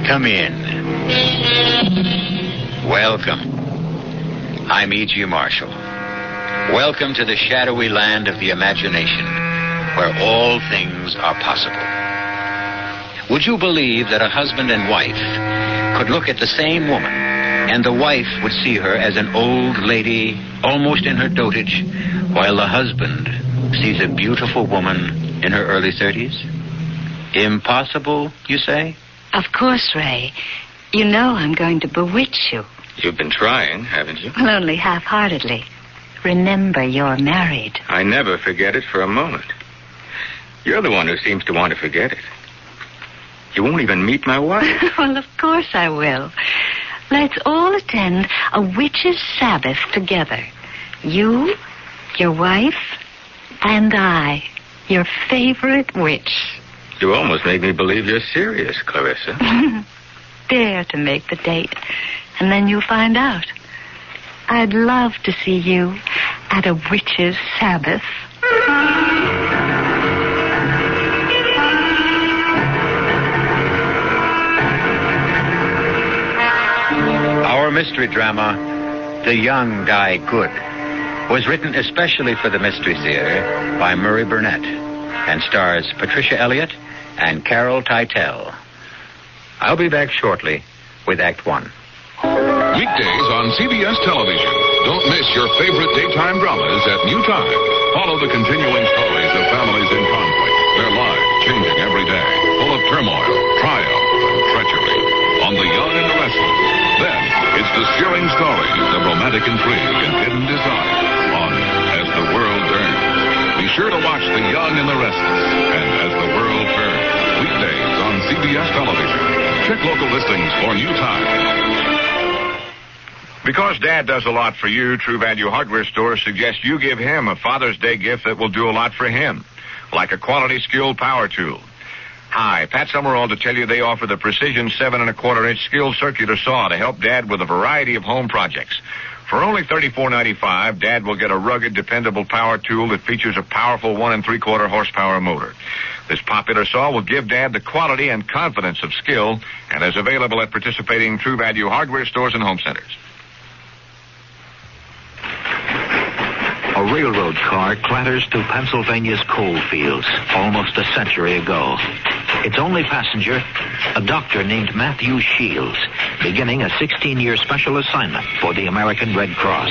Come in. Welcome. I'm E.G. Marshall. Welcome to the shadowy land of the imagination, where all things are possible. Would you believe that a husband and wife could look at the same woman, and the wife would see her as an old lady, almost in her dotage, while the husband sees a beautiful woman in her early 30s? Impossible, you say? Of course, Ray. You know I'm going to bewitch you. You've been trying, haven't you? Well, only half-heartedly. Remember, you're married. I never forget it for a moment. You're the one who seems to want to forget it. You won't even meet my wife. Well, of course I will. Let's all attend a witch's Sabbath together. You, your wife, and I, your favorite witch. You almost made me believe you're serious, Clarissa. Dare to make the date, and then you'll find out. I'd love to see you at a witch's Sabbath. Our mystery drama, The Young Die Good, was written especially for the Mystery Theater by Murray Burnett and stars Patricia Elliott and Carol Teitel. I'll be back shortly with Act One. Weekdays on CBS television. Don't miss your favorite daytime dramas at new time. Follow the continuing stories of families in conflict, their lives changing every day, full of turmoil, triumph, and treachery. On The Young and the Restless. Then, it's the searing stories of romantic intrigue and hidden desire on As the World Turns. Be sure to watch The Young and the Restless and As the World Turns. Weekdays on CBS television. Check local listings for new time. Because Dad does a lot for you, True Value Hardware stores suggest you give him a Father's Day gift that will do a lot for him, like a quality skilled power tool. Hi, Pat Summerall to tell you they offer the Precision 7 1/4-inch skilled circular saw to help Dad with a variety of home projects. For only $34.95, Dad will get a rugged, dependable power tool that features a powerful 1 3/4 horsepower motor. This popular saw will give Dad the quality and confidence of skill and is available at participating True Value Hardware stores and home centers. A railroad car clatters through Pennsylvania's coal fields almost a century ago. Its only passenger, a doctor named Matthew Shields, beginning a 16-year special assignment for the American Red Cross.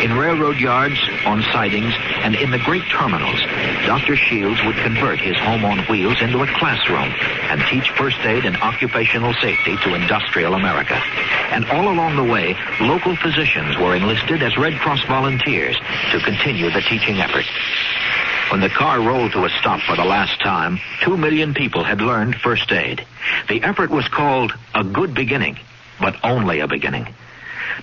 In railroad yards, on sidings, and in the great terminals, Dr. Shields would convert his home on wheels into a classroom and teach first aid and occupational safety to industrial America. And all along the way, local physicians were enlisted as Red Cross volunteers to continue the teaching effort. When the car rolled to a stop for the last time, 2 million people had learned first aid. The effort was called A Good Beginning, but only a beginning.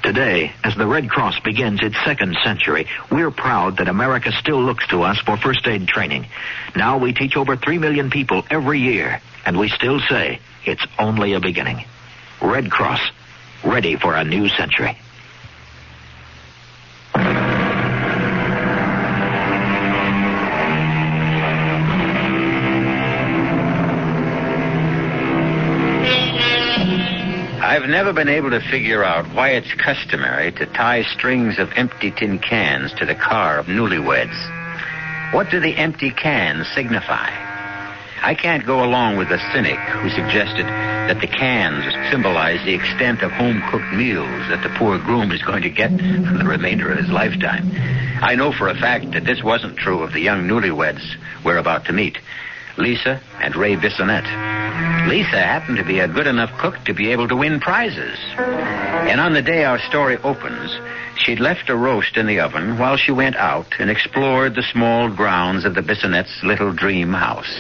Today, as the Red Cross begins its second century, we're proud that America still looks to us for first aid training. Now we teach over 3 million people every year, and we still say it's only a beginning. Red Cross, ready for a new century. I've never been able to figure out why it's customary to tie strings of empty tin cans to the car of newlyweds. What do the empty cans signify? I can't go along with the cynic who suggested that the cans symbolize the extent of home-cooked meals that the poor groom is going to get for the remainder of his lifetime. I know for a fact that this wasn't true of the young newlyweds we're about to meet, Lisa and Ray Bissonette. Lisa happened to be a good enough cook to be able to win prizes. And on the day our story opens, she'd left a roast in the oven while she went out and explored the small grounds of the Bissonette's little dream house.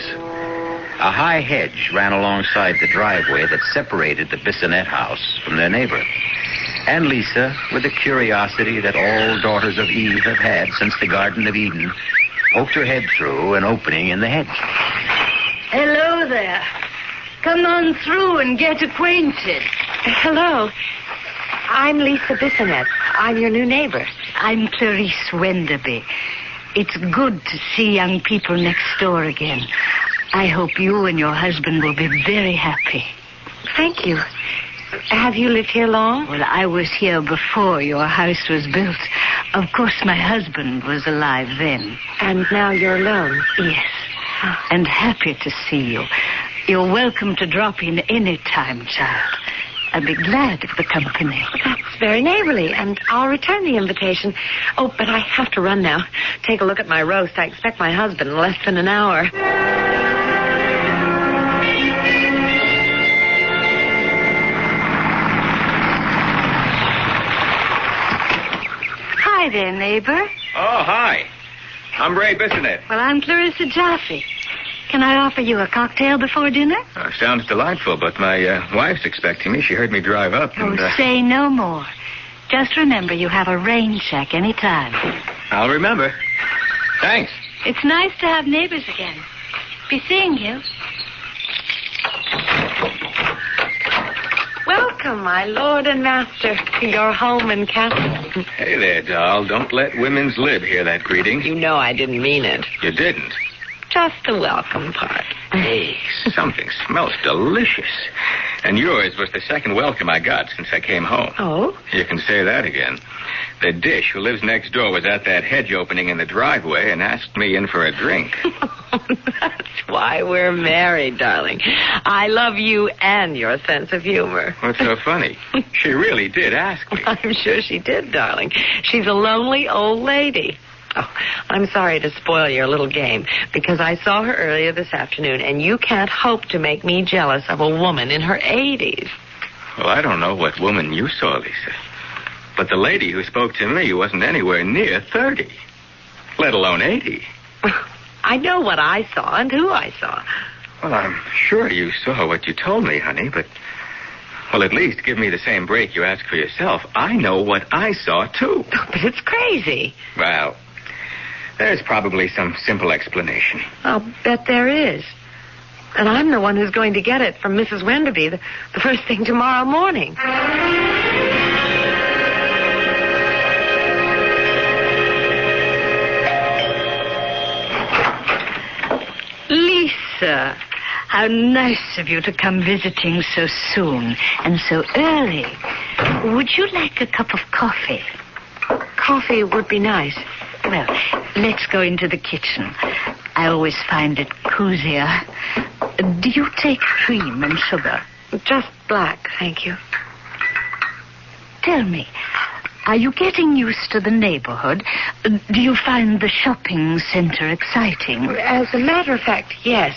A high hedge ran alongside the driveway that separated the Bissonette house from their neighbor. And Lisa, with a curiosity that all daughters of Eve have had since the Garden of Eden, poked her head through an opening in the hedge. Hello there. Come on through and get acquainted. Hello. I'm Lisa Bissonette. I'm your new neighbor. I'm Clarice Wenderby. It's good to see young people next door again. I hope you and your husband will be very happy. Thank you. Have you lived here long? Well, I was here before your house was built. Of course, my husband was alive then. And now you're alone? Yes. And happy to see you. You're welcome to drop in any time, child. I'll be glad of the company. That's very neighborly, and I'll return the invitation. Oh, but I have to run now. Take a look at my roast. I expect my husband in less than an hour. Hi there, neighbor. Oh, hi. I'm Ray Bissonette. Well, I'm Clarissa Jaffe. Can I offer you a cocktail before dinner? Sounds delightful, but my wife's expecting me. She heard me drive up and... Say no more. Just remember you have a rain check any time. I'll remember. Thanks. It's nice to have neighbors again. Be seeing you. Welcome, my lord and master, to your home and castle. Hey there, doll. Don't let women's lib hear that greeting. You know I didn't mean it. You didn't? Just the welcome part. Hey, something smells delicious. And yours was the second welcome I got since I came home. Oh? You can say that again. The dish who lives next door was at that hedge opening in the driveway and asked me in for a drink. That's why we're married, darling. I love you and your sense of humor. What's so funny? She really did ask me. I'm sure she did, darling. She's a lonely old lady. Oh, I'm sorry to spoil your little game, because I saw her earlier this afternoon, and you can't hope to make me jealous of a woman in her 80s. Well, I don't know what woman you saw, Lisa. But the lady who spoke to me wasn't anywhere near 30, let alone 80. I know what I saw and who I saw. Well, I'm sure you saw what you told me, honey, but... Well, at least give me the same break you asked for yourself. I know what I saw, too. But it's crazy. Well... there's probably some simple explanation. I'll bet there is. And I'm the one who's going to get it from Mrs. Wenderby the first thing tomorrow morning. Lisa, how nice of you to come visiting so soon and so early. Would you like a cup of coffee? Coffee would be nice. Well, let's go into the kitchen. I always find it cozier. Do you take cream and sugar? Just black, thank you. Tell me, are you getting used to the neighborhood? Do you find the shopping center exciting? As a matter of fact, yes.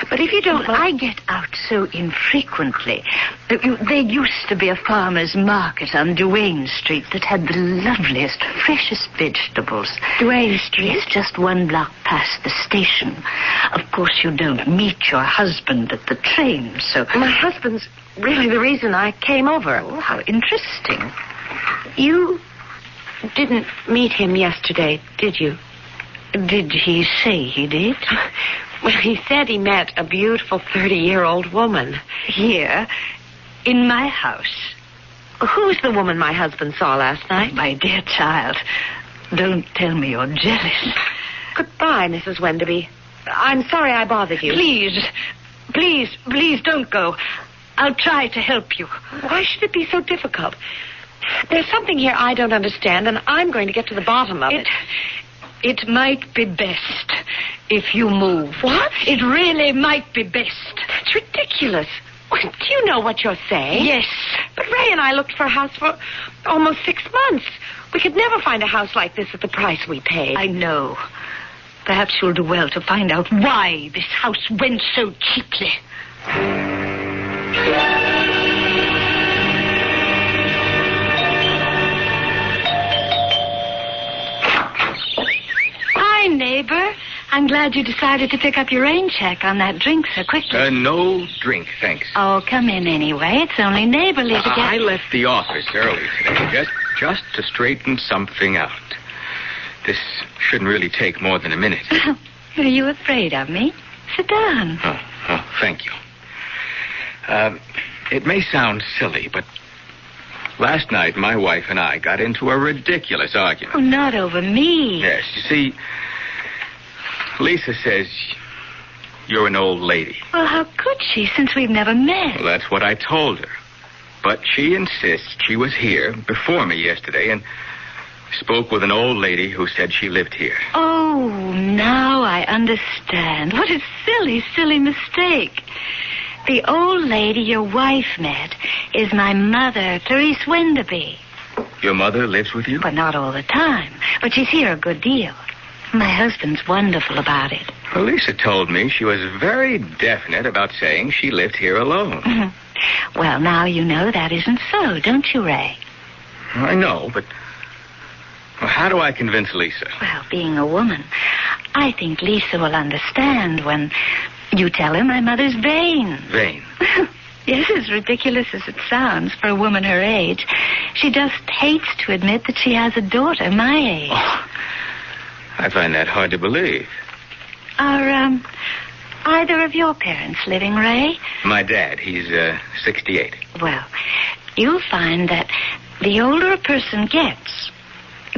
But if you don't... Well, I get out so infrequently. There used to be a farmer's market on Duane Street that had the loveliest, freshest vegetables. Duane Street? It's just one block past the station. Of course, you don't meet your husband at the train, so... My husband's really the reason I came over. Oh, how interesting. You didn't meet him yesterday, did you? Did he say he did? Well, he said he met a beautiful 30-year-old woman. Here? In my house? Who's the woman my husband saw last night? My dear child, don't tell me you're jealous. Goodbye, Mrs. Wenderby. I'm sorry I bothered you. Please don't go. I'll try to help you. Why should it be so difficult? There's something here I don't understand, and I'm going to get to the bottom of it. It might be best if you move. What? It really might be best. That's ridiculous. Do you know what you're saying? Yes. But Ray and I looked for a house for almost 6 months. We could never find a house like this at the price we paid. I know. Perhaps you'll do well to find out why this house went so cheaply. Hi, neighbor. I'm glad you decided to pick up your rain check on that drink so quickly. No drink, thanks. Oh, come in anyway. It's only neighborly to get... I left the office early today, just to straighten something out. This shouldn't really take more than a minute. Are you afraid of me? Sit down. Oh, thank you. It may sound silly, but last night my wife and I got into a ridiculous argument. Oh, not over me. Yes, you see, Lisa says You're an old lady. Well, how could she, since we've never met? Well, that's what I told her. But she insists she was here before me yesterday and spoke with an old lady who said she lived here. Oh, now I understand. What a silly, silly mistake. The old lady your wife met is my mother, Therese Wenderby. Your mother lives with you? But not all the time. But she's here a good deal. My husband's wonderful about it. Well, Lisa told me she was very definite about saying she lived here alone. Mm-hmm. Well, now you know that isn't so, don't you, Ray? I know, but how do I convince Lisa? Well, being a woman, I think Lisa will understand when you tell her my mother's vain. Vain? Yes, as ridiculous as it sounds for a woman her age. She just hates to admit that she has a daughter my age. Oh, I find that hard to believe. Are, either of your parents living, Ray? My dad, he's 68. Well, you'll find that the older a person gets,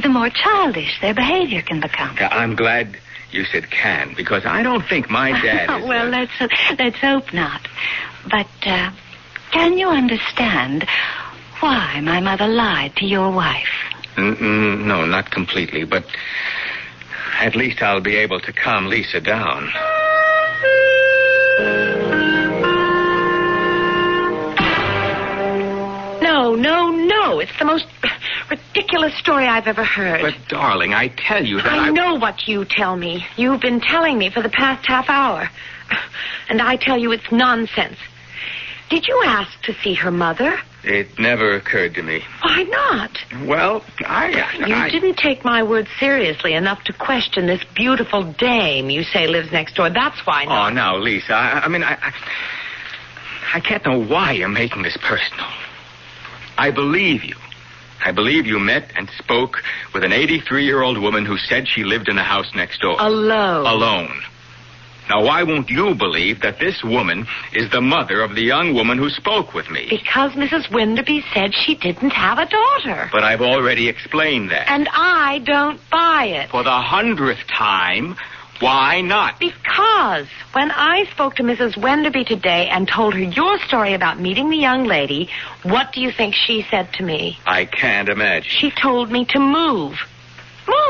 the more childish their behavior can become. I'm glad you said can, because I don't think my dad is... Well, let's hope not. But, can you understand why my mother lied to your wife? No, not completely, but at least I'll be able to calm Lisa down. No. It's the most ridiculous story I've ever heard. But, darling, I tell you that I know what you tell me. You've been telling me for the past half hour. And I tell you it's nonsense. Did you ask to see her mother? It never occurred to me. Why not? Well, You didn't take my word seriously enough to question this beautiful dame you say lives next door. That's why not. Oh, now, Lisa, I can't know why you're making this personal. I believe you. I believe you met and spoke with an 83-year-old woman who said she lived in the house next door. Alone. Now, why won't you believe that this woman is the mother of the young woman who spoke with me? Because Mrs. Wenderby said she didn't have a daughter. But I've already explained that. And I don't buy it. For the 100th time, why not? Because when I spoke to Mrs. Wenderby today and told her your story about meeting the young lady, what do you think she said to me? I can't imagine. She told me to move.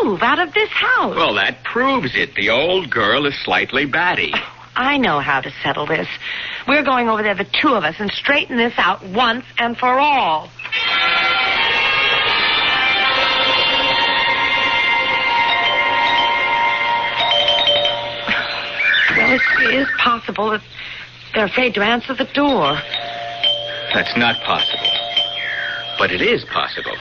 Move out of this house. Well, that proves it. The old girl is slightly batty. I know how to settle this. We're going over there, the two of us, and straighten this out once and for all. Well, it is possible that they're afraid to answer the door. That's not possible. But it is possible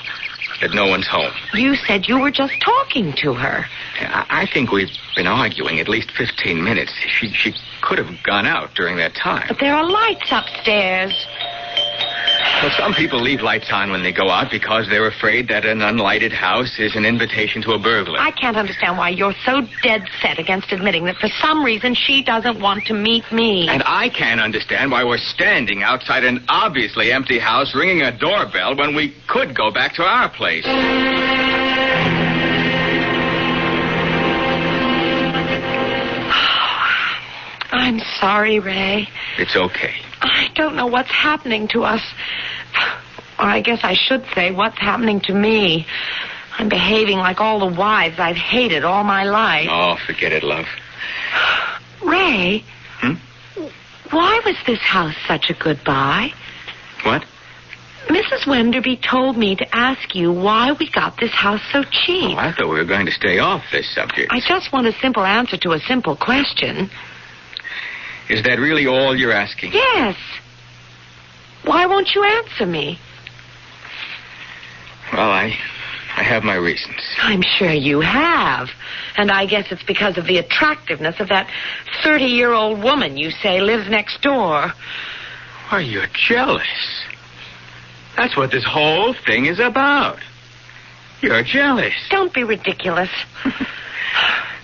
that no one's home. You said you were just talking to her. I think we've been arguing at least 15 minutes. She could have gone out during that time. But there are lights upstairs. Well, some people leave lights on when they go out because they're afraid that an unlighted house is an invitation to a burglar. I can't understand why you're so dead set against admitting that for some reason she doesn't want to meet me. And I can't understand why we're standing outside an obviously empty house ringing a doorbell when we could go back to our place. I'm sorry, Ray. It's okay. I don't know what's happening to us. Or I guess I should say what's happening to me. I'm behaving like all the wives I've hated all my life. Oh, forget it, love. Ray? Why was this house such a good buy? What? Mrs. Wenderby told me to ask you why we got this house so cheap. Oh, I thought we were going to stay off this subject. I just want a simple answer to a simple question. Is that really all you're asking? Yes. Why won't you answer me? Well, I have my reasons. I'm sure you have. And I guess it's because of the attractiveness of that 30-year-old woman you say lives next door. Why, you're jealous. That's what this whole thing is about. You're jealous. Don't be ridiculous.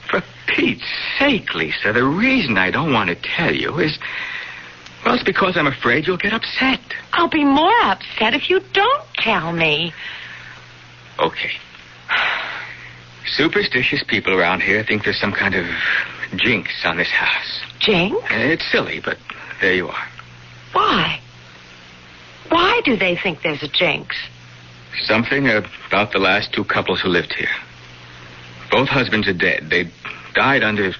For Pete's sake, Lisa, the reason I don't want to tell you is... Well, it's because I'm afraid you'll get upset. I'll be more upset if you don't tell me. Okay. Superstitious people around here think there's some kind of jinx on this house. Jinx? It's silly, but there you are. Why? Why do they think there's a jinx? Something about the last two couples who lived here. Both husbands are dead. They died under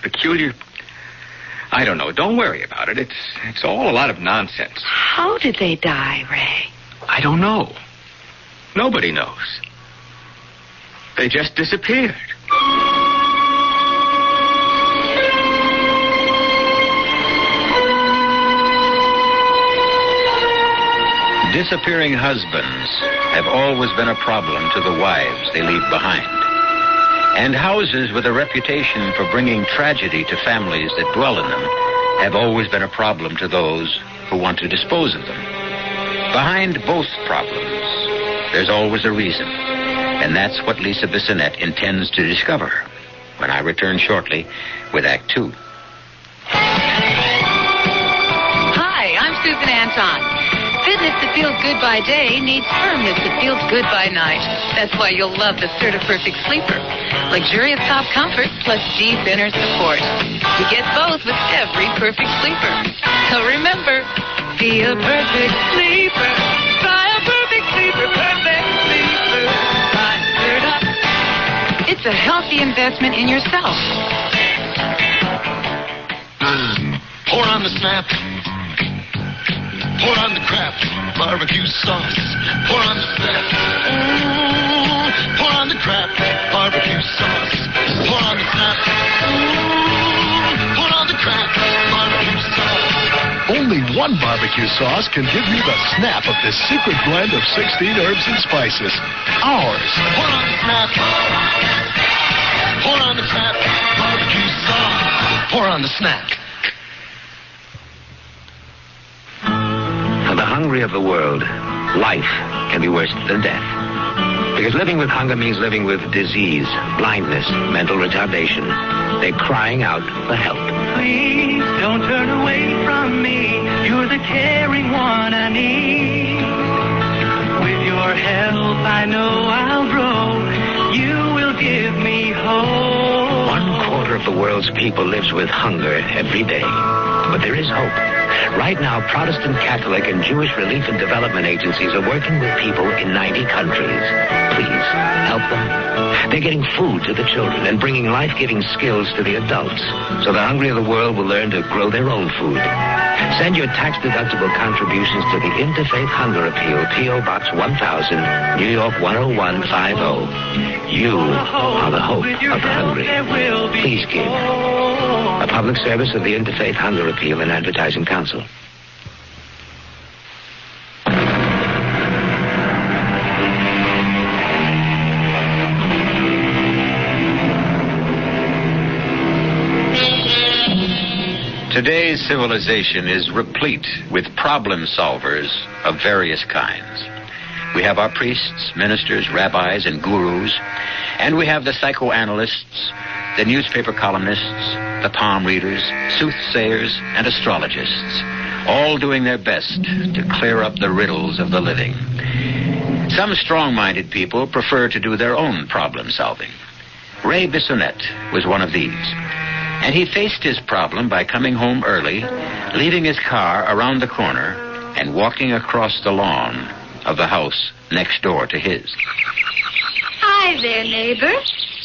peculiar... I don't know. Don't worry about it. It's all a lot of nonsense. How did they die, Ray? I don't know. Nobody knows. They just disappeared. Disappearing husbands have always been a problem to the wives they leave behind. And houses with a reputation for bringing tragedy to families that dwell in them have always been a problem to those who want to dispose of them. Behind both problems, there's always a reason. And that's what Lisa Bissonette intends to discover when I return shortly with Act 2. Hi, I'm Susan Anton. Fitness that feels good by day needs firmness that feels good by night. That's why you'll love the Certa-Perfect Sleeper. Luxurious top comfort plus deep inner support. You get both with every perfect sleeper. So remember, be a perfect sleeper. Try a perfect sleeper, perfect sleeper. By Certa. It's a healthy investment in yourself. Pour on the snap. Pour on the crap, barbecue sauce. Pour on the snap. Pour on the crap, barbecue sauce. Pour on the snap. Pour on the crap, barbecue sauce. Only one barbecue sauce can give you the snap of this secret blend of 16 herbs and spices. Ours. Pour on the snap. Pour on the crap, barbecue sauce. Pour on the snap. For the hungry of the world, life can be worse than death. Because living with hunger means living with disease, blindness, mental retardation. They're crying out for help. Please don't turn away from me. You're the caring one I need. With your help, I know I'll grow. You will give me hope. 1/4 of the world's people lives with hunger every day. But there is hope. Right now, Protestant, Catholic, and Jewish relief and development agencies are working with people in 90 countries. Please, help them. They're getting food to the children and bringing life-giving skills to the adults so the hungry of the world will learn to grow their own food. Send your tax-deductible contributions to the Interfaith Hunger Appeal, P.O. Box 1000, New York 10150. You are the hope of the hungry. Please give. A public service of the Interfaith Hunger Appeal and Advertising Council. Today's civilization is replete with problem solvers of various kinds. We have our priests, ministers, rabbis, and gurus, and we have the psychoanalysts, the newspaper columnists, the palm readers, soothsayers, and astrologists, all doing their best to clear up the riddles of the living. Some strong-minded people prefer to do their own problem solving. Ray Bissonette was one of these. And he faced his problem by coming home early, leaving his car around the corner, and walking across the lawn of the house next door to his. Hi there, neighbor.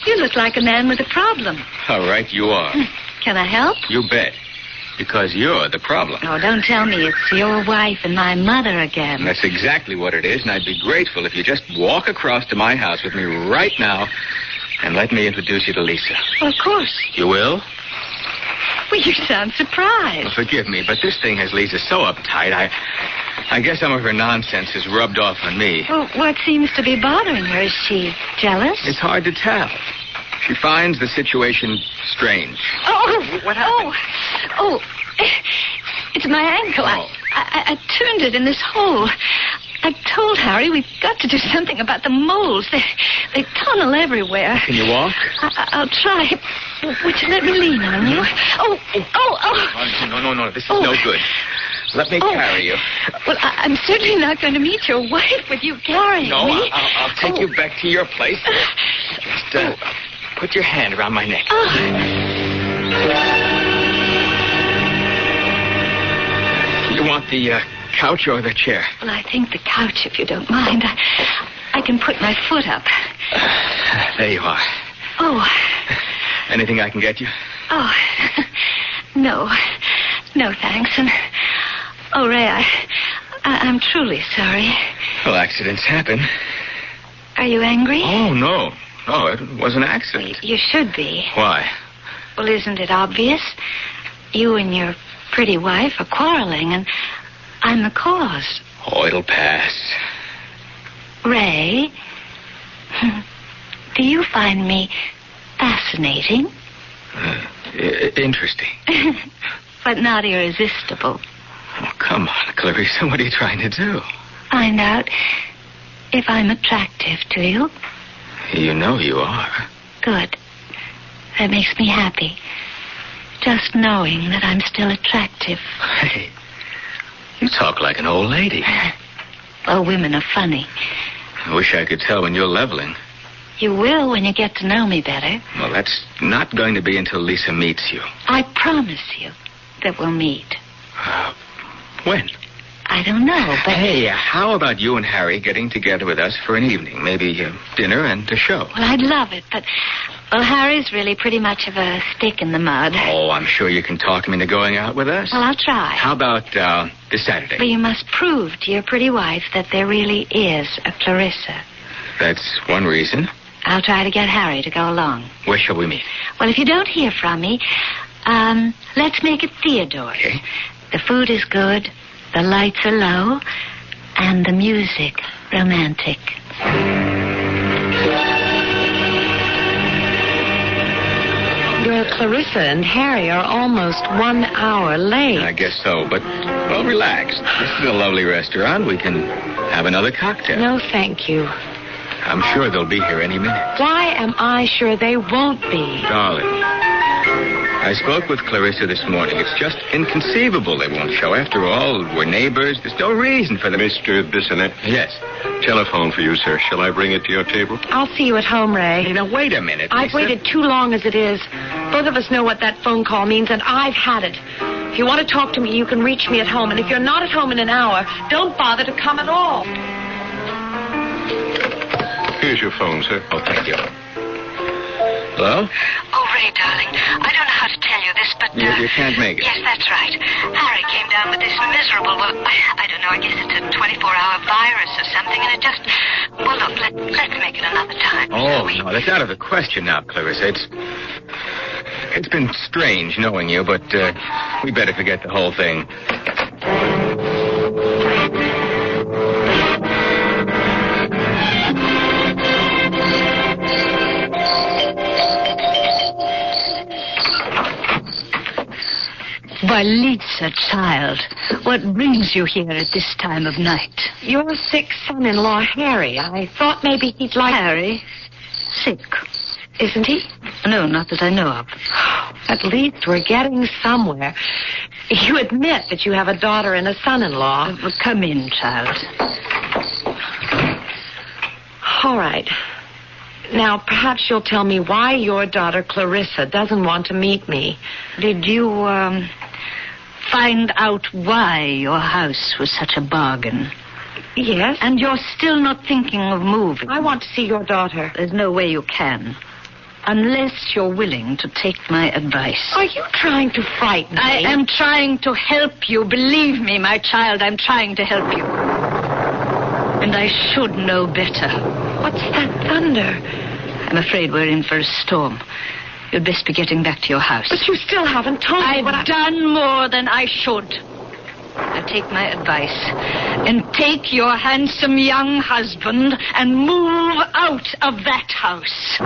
You look like a man with a problem. All right, you are. Can I help? You bet. Because you're the problem. Oh, don't tell me it's your wife and my mother again. That's exactly what it is, and I'd be grateful if you just walk across to my house with me right now and let me introduce you to Lisa. Well, of course. You will? Well, you sound surprised. Well, forgive me, but this thing has Lisa so uptight, I guess some of her nonsense has rubbed off on me. Well, what seems to be bothering her? Is she jealous? It's hard to tell. She finds the situation strange. Oh! What happened? Oh! It's my ankle. Oh. I turned it in this hole. I told Harry we've got to do something about the moles. They tunnel everywhere. Can you walk? I'll try. Would you let me lean on you? Oh! No, this is no good. Let me carry you. Well, I'm certainly not going to meet your wife with you carrying No, me. I'll take you back to your place. Just put your hand around my neck. You want the couch or the chair? Well, I think the couch, if you don't mind. I can put my foot up. There you are. Oh. Anything I can get you? Oh. No. No, thanks. And, oh, Ray, I'm truly sorry. Well, accidents happen. Are you angry? Oh, no. No, it was an accident. You should be. Why? Well, isn't it obvious? You and your pretty wife are quarreling, and I'm the cause. Oh, it'll pass. Ray, do you find me fascinating? Interesting. But not irresistible. Oh, come on, Clarissa. What are you trying to do? Find out if I'm attractive to you. You know you are. Good. That makes me happy. Just knowing that I'm still attractive. Hey, you talk like an old lady. Well, women are funny. I wish I could tell when you're leveling. You will when you get to know me better. Well, that's not going to be until Lisa meets you. I promise you that we'll meet. When? I don't know, but... Hey, how about you and Harry getting together with us for an evening? Maybe dinner and a show. Well, I'd love it, but... Well, Harry's really pretty much of a stick in the mud. Oh, I'm sure you can talk him into going out with us. Well, I'll try. How about this Saturday? But you must prove to your pretty wife that there really is a Clarissa. That's one reason. I'll try to get Harry to go along. Where shall we meet? Well, if you don't hear from me, let's make it Theodore's. Okay. The food is good, the lights are low, and the music romantic. Your Clarissa and Harry are almost 1 hour late. I guess so, but, well, relax. This is a lovely restaurant. We can have another cocktail. No, thank you. I'm sure they'll be here any minute. Why am I sure they won't be? Darling, I spoke with Clarissa this morning. It's just inconceivable they won't show. After all, we're neighbors. There's no reason for them. Mr. Bissonette? Yes? Telephone for you, sir. Shall I bring it to your table? I'll see you at home, Ray. Hey, now, wait a minute, I've Lisa. waited too long as it is. Both of us know what that phone call means, and I've had it. If you want to talk to me, you can reach me at home. And if you're not at home in an hour, don't bother to come at all. Here's your phone, sir. Oh, thank you. Hello? Oh, Ray, darling, I don't know how to tell you this, but... You can't make it. Yes, that's right. Harry came down with this miserable, well, I don't know, I guess it's a 24-hour virus or something, and it just... Well, look, let's make it another time. Oh, no, that's out of the question now, Clarissa. It's been strange knowing you, but we better forget the whole thing. Why, Lisa, child, what brings you here at this time of night? Your sick son-in-law, Harry. I thought maybe he'd like... Harry? Sick? Isn't he? No, not that I know of. At least we're getting somewhere. You admit that you have a daughter and a son-in-law. Well, come in, child. All right. Now, perhaps you'll tell me why your daughter, Clarissa, doesn't want to meet me. Did you, find out why your house was such a bargain? Yes. And you're still not thinking of moving? I want to see your daughter. There's no way you can. Unless you're willing to take my advice. Are you trying to frighten me? I am trying to help you. Believe me, my child, I'm trying to help you. And I should know better. What's that thunder? I'm afraid we're in for a storm. You'd best be getting back to your house. But you still haven't told me what I've done more than I should. Now take my advice and take your handsome young husband and move out of that house.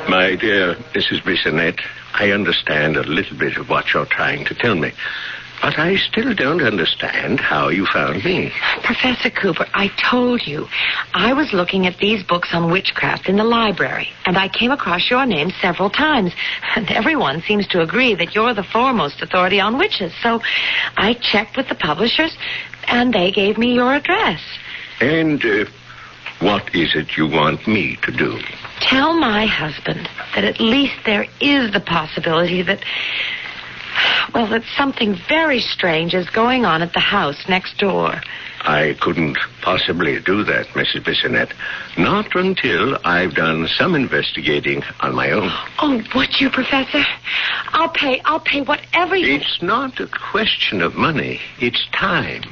My dear Mrs. Bissonette, I understand a little bit of what you're trying to tell me. But I still don't understand how you found me. Professor Cooper, I told you. I was looking at these books on witchcraft in the library, and I came across your name several times. And everyone seems to agree that you're the foremost authority on witches. So I checked with the publishers, and they gave me your address. And what is it you want me to do? Tell my husband that at least there is the possibility that, well, that something very strange is going on at the house next door. I couldn't possibly do that, Mrs. Bissonette. Not until I've done some investigating on my own. Oh, would you, Professor? I'll pay whatever you... It's not a question of money. It's time,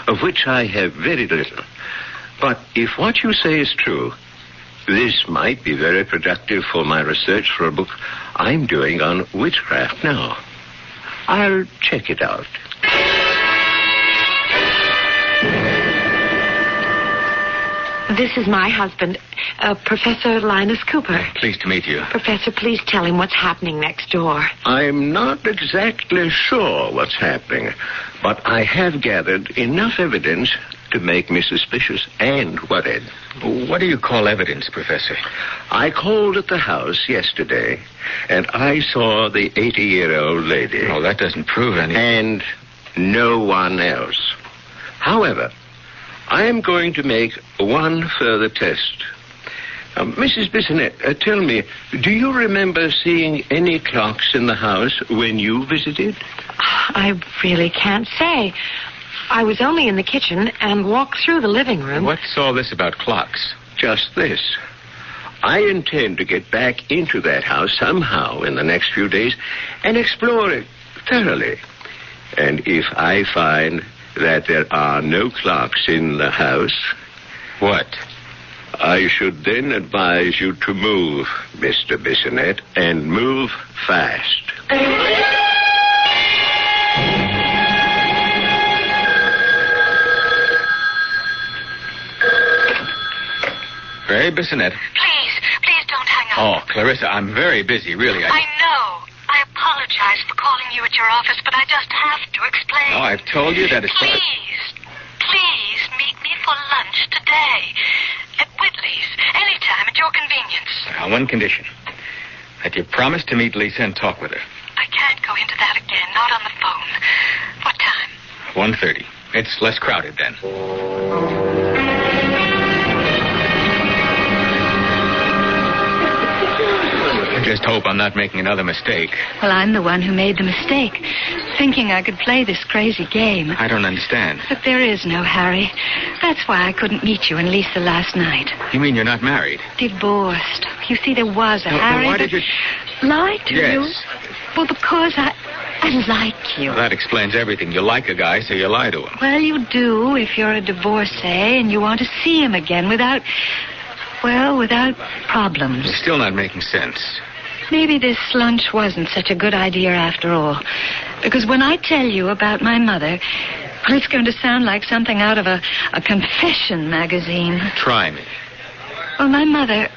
of which I have very little. But if what you say is true, this might be very productive for my research for a book I'm doing on witchcraft now. I'll check it out. This is my husband, Professor Linus Cooper. Pleased to meet you. Professor, please tell him what's happening next door. I'm not exactly sure what's happening, but I have gathered enough evidence to make me suspicious and worried. What do you call evidence, Professor? I called at the house yesterday, and I saw the 80-year-old lady. Oh, that doesn't prove anything. And no one else. However, I am going to make one further test. Mrs. Bissonette, tell me, do you remember seeing any clocks in the house when you visited? I really can't say. I was only in the kitchen and walked through the living room. What's all this about clocks? Just this. I intend to get back into that house somehow in the next few days and explore it thoroughly. And if I find that there are no clocks in the house... What? I should then advise you to move, Mr. Bissonette, and move fast. Ray Bissonette. Please don't hang up. Oh, Clarissa, I'm very busy, really. I know. I apologize for calling you at your office, but I just have to explain. Oh, I've told you that it's... Please meet me for lunch today at Whitley's, anytime at your convenience. On one condition. That you promise to meet Lisa and talk with her. I can't go into that again, not on the phone. What time? 1:30. It's less crowded then. I just hope I'm not making another mistake. Well, I'm the one who made the mistake, thinking I could play this crazy game. I don't understand. But there is no Harry. That's why I couldn't meet you and Lisa last night. You mean you're not married? Divorced. You see, there was a Harry. Why did you... Lie to you? Yes. Well, because I like you. Well, that explains everything. You like a guy, so you lie to him. Well, you do if you're a divorcee and you want to see him again without problems. It's still not making sense. Maybe this lunch wasn't such a good idea after all. Because when I tell you about my mother, well, it's going to sound like something out of a confession magazine. Try me. Well, my mother...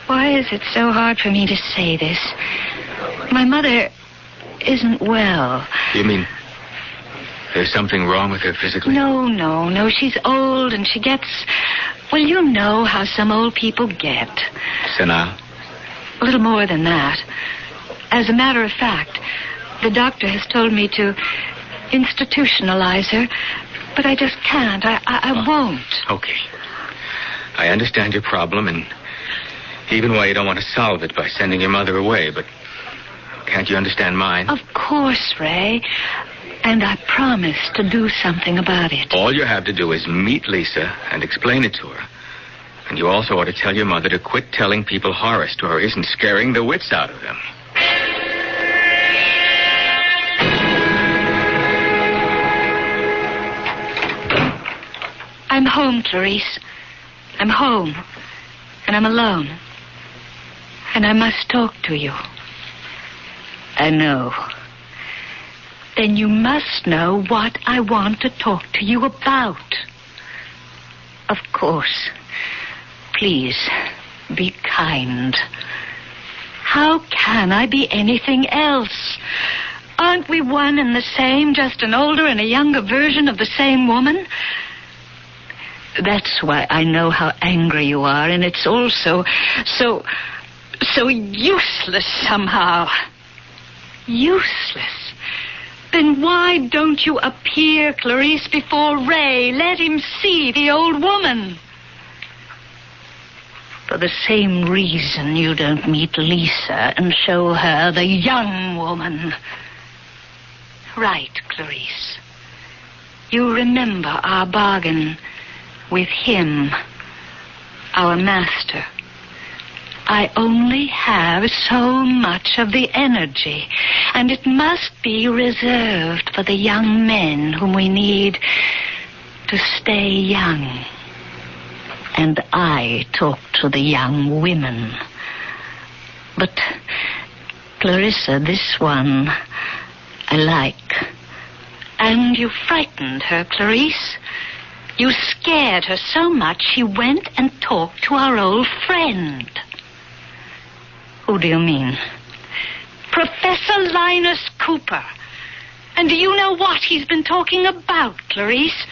why is it so hard for me to say this? My mother isn't well. You mean there's something wrong with her physically? No. She's old and she gets... Well, you know how some old people get. Senile? A little more than that. As a matter of fact, the doctor has told me to institutionalize her, but I just can't. I won't. Okay. I understand your problem, and even why you don't want to solve it by sending your mother away, but can't you understand mine? Of course, Ray. And I promise to do something about it. All you have to do is meet Lisa and explain it to her. And you also ought to tell your mother to quit telling people horror stories and scaring the wits out of them. I'm home, Clarice. I'm home. And I'm alone. And I must talk to you. I know. Then you must know what I want to talk to you about. Of course. Please, be kind. How can I be anything else? Aren't we one and the same, just an older and a younger version of the same woman? That's why I know how angry you are, and it's also so useless somehow. Useless. Then why don't you appear, Clarice, before Ray? Let him see the old woman. For the same reason you don't meet Lisa and show her the young woman. Right, Clarice. You remember our bargain with him, our master. I only have so much of the energy, and it must be reserved for the young men whom we need to stay young. And I talk to the young women. But, Clarissa, this one I like. And you frightened her, Clarice. You scared her so much she went and talked to our old friend. Who do you mean? Professor Linus Cooper. And do you know what he's been talking about, Clarice?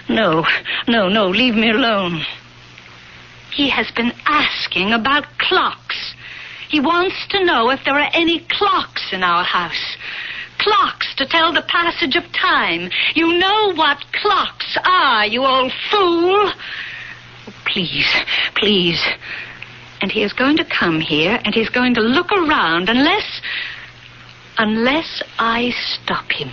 No, leave me alone. He has been asking about clocks. He wants to know if there are any clocks in our house. Clocks to tell the passage of time. You know what clocks are, you old fool. Oh, please. And he is going to come here, and he's going to look around unless I stop him.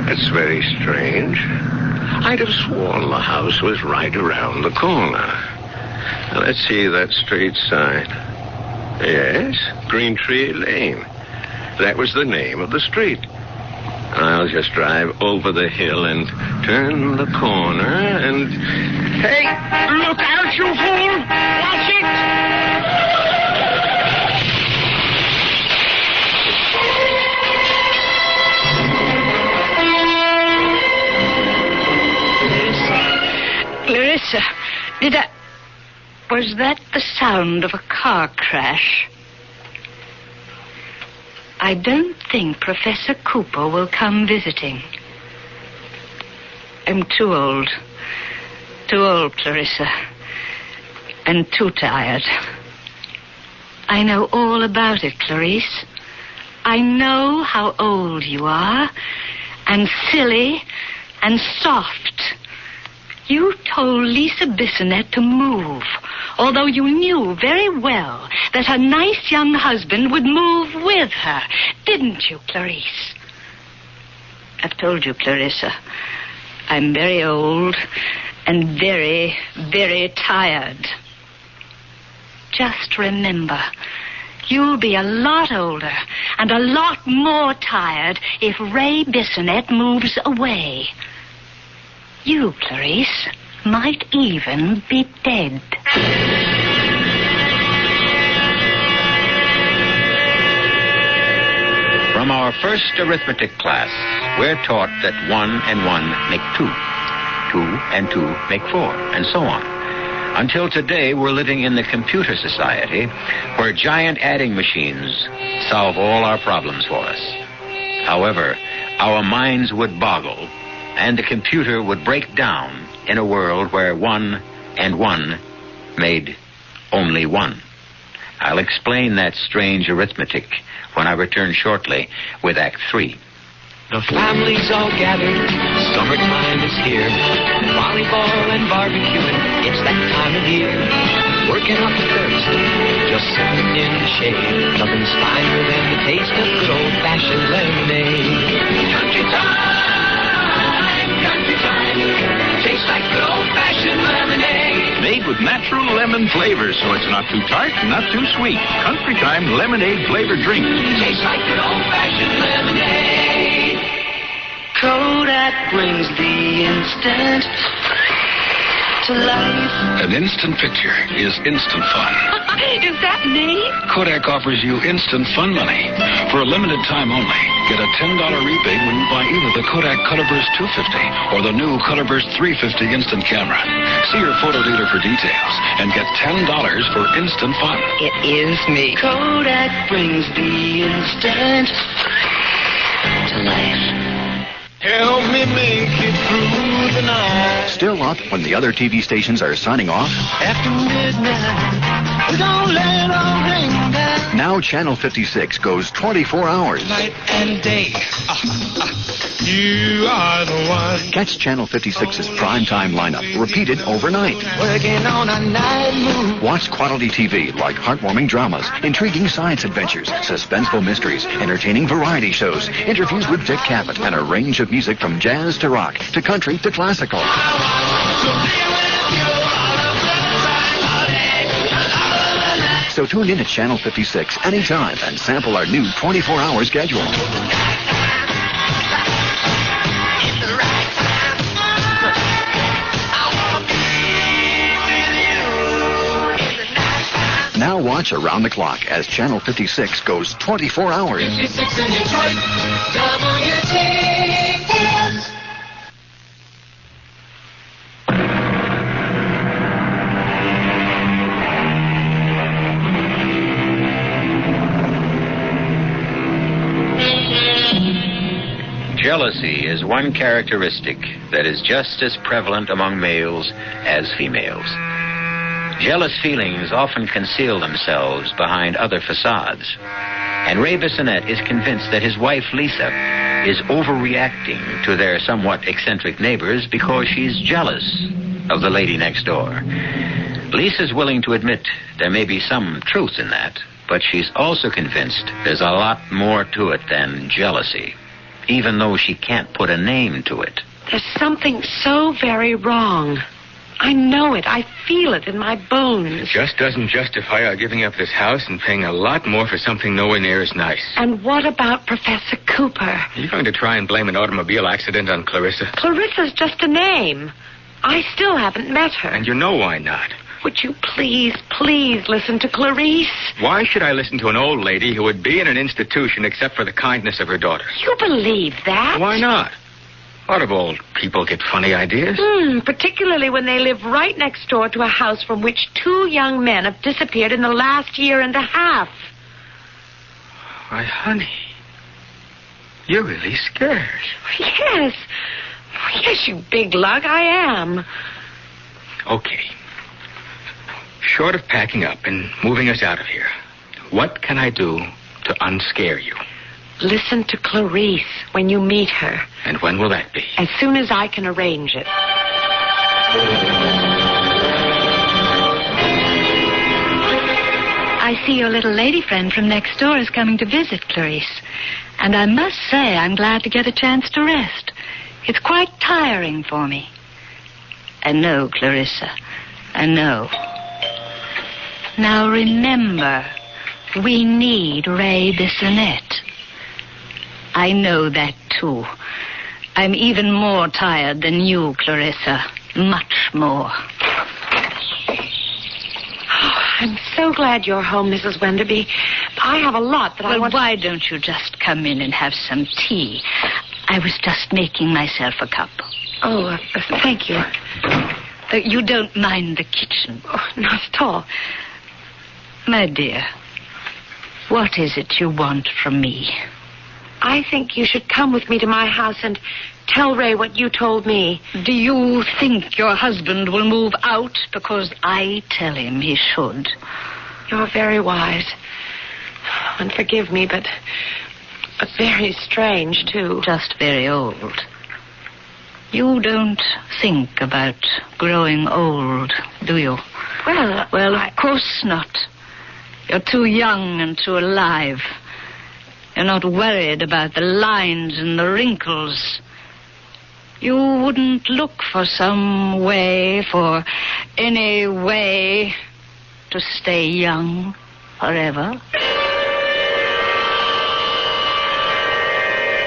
That's very strange. I'd have sworn the house was right around the corner. Now, let's see that street sign. Yes, Green Tree Lane. That was the name of the street. I'll just drive over the hill and turn the corner and... Hey, look out, you fool! Watch it! Clarissa, was that the sound of a car crash? I don't think Professor Cooper will come visiting. I'm too old. Too old, Clarissa. And too tired. I know all about it, Clarice. I know how old you are, and silly, and soft. You told Lisa Bissonette to move, although you knew very well that her nice young husband would move with her. Didn't you, Clarice? I've told you, Clarissa, I'm very old and very, very tired. Just remember, you'll be a lot older and a lot more tired if Ray Bissonette moves away. You, Clarice, might even be dead. From our first arithmetic class, we're taught that 1 and 1 make 2. 2 and 2 make 4, and so on. Until today, we're living in the computer society where giant adding machines solve all our problems for us. However, our minds would boggle, and the computer would break down in a world where 1 and 1 made only 1. I'll explain that strange arithmetic when I return shortly with Act 3. The family's all gathered, summertime is here. Volleyball and barbecuing, it's that time of year. Working up a thirst, just sitting in the shade. Nothing's finer than the taste of good old-fashioned lemonade. Country time, tastes like good old-fashioned lemonade. Made with natural lemon flavors, so it's not too tart and not too sweet. Country Time lemonade flavored drink. Tastes like good old-fashioned lemonade. Kodak brings the instant to life. An instant picture is instant fun. Is that me? Kodak offers you instant fun money. For a limited time only, get a $10 rebate when you buy either the Kodak Colorburst 250 or the new Colorburst 350 instant camera. See your photo dealer for details and get $10 for instant fun. It is me. Kodak brings the instant to life. Help me make it through the night. Still up when the other TV stations are signing off? After midnight, we don't let it all ring down. Now Channel 56 goes 24 hours. Night and day. You are the one. Catch Channel 56's primetime lineup repeated overnight. Working on a night move. Watch quality TV like heartwarming dramas, intriguing science adventures, suspenseful mysteries, entertaining variety shows, interviews with Dick Cavett, and a range of music from jazz to rock to country to classical. So tune in at Channel 56 anytime and sample our new 24-hour schedule. Now watch around the clock as Channel 56 goes 24 hours. 56 in Detroit, WTS. Jealousy is one characteristic that is just as prevalent among males as females. Jealous feelings often conceal themselves behind other facades. And Ray Bissonette is convinced that his wife, Lisa, is overreacting to their somewhat eccentric neighbors because she's jealous of the lady next door. Lisa's willing to admit there may be some truth in that, but she's also convinced there's a lot more to it than jealousy, even though she can't put a name to it. There's something so very wrong. I know it. I feel it in my bones. It just doesn't justify our giving up this house and paying a lot more for something nowhere near as nice. And what about Professor Cooper? Are you going to try and blame an automobile accident on Clarissa? Clarissa's just a name. I still haven't met her. And you know why not. Would you please listen to Clarice? Why should I listen to an old lady who would be in an institution except for the kindness of her daughter? You believe that? Why not? A lot of old people get funny ideas. Particularly when they live right next door to a house from which 2 young men have disappeared in the last year and a half. Why, honey, you're really scared. Yes. Yes, you big lug, I am. Okay. Short of packing up and moving us out of here, what can I do to unscare you? Listen to Clarice when you meet her. And when will that be? As soon as I can arrange it. I see your little lady friend from next door is coming to visit, Clarice. And I must say I'm glad to get a chance to rest. It's quite tiring for me. I know, Clarissa. I know. Now remember, we need Ray Bissonette. I know that, too. I'm even more tired than you, Clarissa. Much more. Oh, I'm so glad you're home, Mrs. Wenderby. I have a lot that I want... Why don't you just come in and have some tea? I was just making myself a cup. Oh, thank you. You don't mind the kitchen? Oh, not at all. My dear, what is it you want from me? I think you should come with me to my house and tell Ray what you told me. Do you think your husband will move out because I tell him he should? You're very wise. And forgive me, but very strange, too. Just very old. You don't think about growing old, do you? Well, of course not. You're too young and too alive. You're not worried about the lines and the wrinkles. You wouldn't look for some way, for any way, to stay young forever.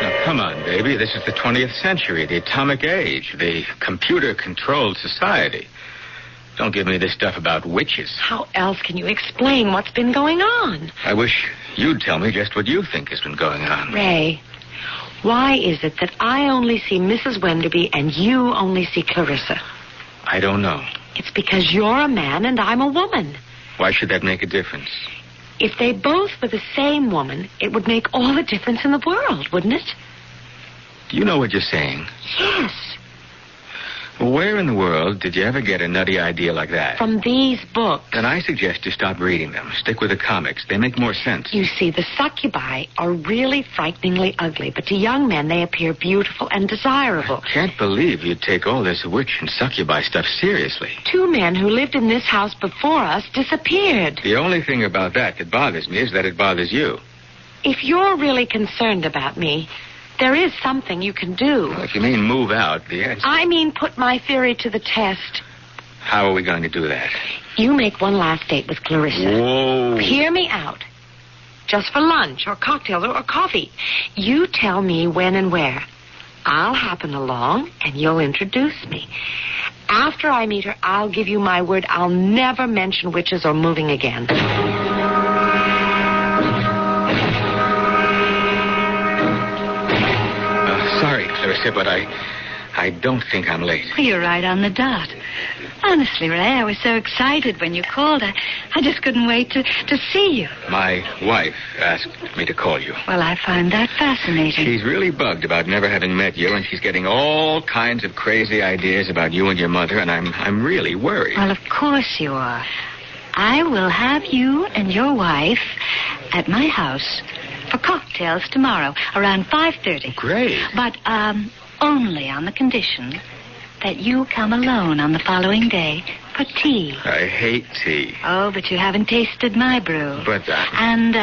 Now, come on, baby. This is the 20th century, the atomic age, the computer-controlled society. Don't give me this stuff about witches. How else can you explain what's been going on? I wish you'd tell me just what you think has been going on. Ray, why is it that I only see Mrs. Wenderby and you only see Clarissa? I don't know. It's because you're a man and I'm a woman. Why should that make a difference? If they both were the same woman, it would make all the difference in the world, wouldn't it? Do you know what you're saying? Yes. Where in the world did you ever get a nutty idea like that? From these books. Then I suggest you stop reading them. Stick with the comics. They make more sense. You see, the succubi are really frighteningly ugly, but to young men they appear beautiful and desirable. I can't believe you'd take all this witch and succubi stuff seriously. 2 men who lived in this house before us disappeared. The only thing about that bothers me is that it bothers you. If you're really concerned about me, there is something you can do. Well, if you mean move out, the answer... I mean put my theory to the test. How are we going to do that? You make one last date with Clarissa. Whoa. Hear me out. Just for lunch or cocktails or coffee. You tell me when and where. I'll happen along and you'll introduce me. After I meet her, I'll give you my word I'll never mention witches or moving again. Sorry, Clarissa, but I don't think I'm late. Well, you're right on the dot. Honestly, Ray, I was so excited when you called. I just couldn't wait to see you. My wife asked me to call you. Well, I find that fascinating. She's really bugged about never having met you, and she's getting all kinds of crazy ideas about you and your mother, and I'm really worried. Well, of course you are. I will have you and your wife at my house for cocktails tomorrow around 5:30. Great. But only on the condition that you come alone on the following day for tea. I hate tea. Oh, but you haven't tasted my brew. But And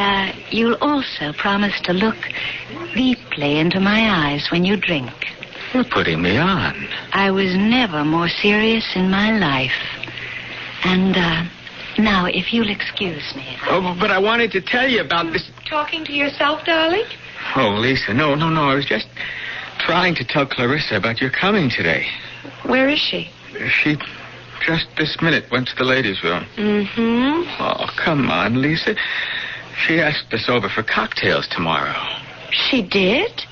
you'll also promise to look deeply into my eyes when you drink. You're putting me on. I was never more serious in my life. And now, if you'll excuse me. Oh, but I wanted to tell you about this. Talking to yourself, darling? Oh, Lisa, no. I was just trying to tell Clarissa about your coming today. Where is she? She just this minute went to the ladies' room. Mm-hmm. Oh, come on, Lisa. She asked us over for cocktails tomorrow. She did?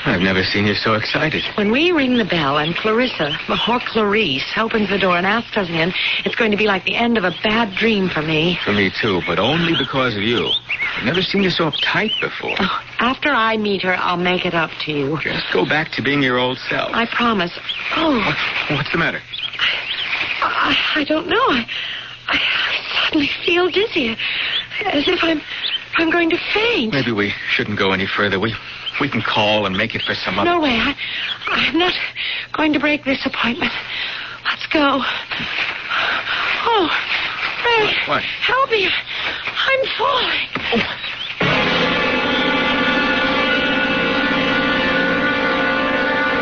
I've never seen you so excited. When we ring the bell and Clarissa, or Clarice, opens the door and asks us in, it's going to be like the end of a bad dream for me. For me, too, but only because of you. I've never seen you so uptight before. Oh, after I meet her, I'll make it up to you. Just go back to being your old self. I promise. Oh. What's the matter? I don't know. I suddenly feel dizzy, as if I'm going to faint. Maybe we shouldn't go any further. We can call and make it for some other... No way. I'm not going to break this appointment. Let's go. Oh, Ray. What? Help me. I'm falling. Oh.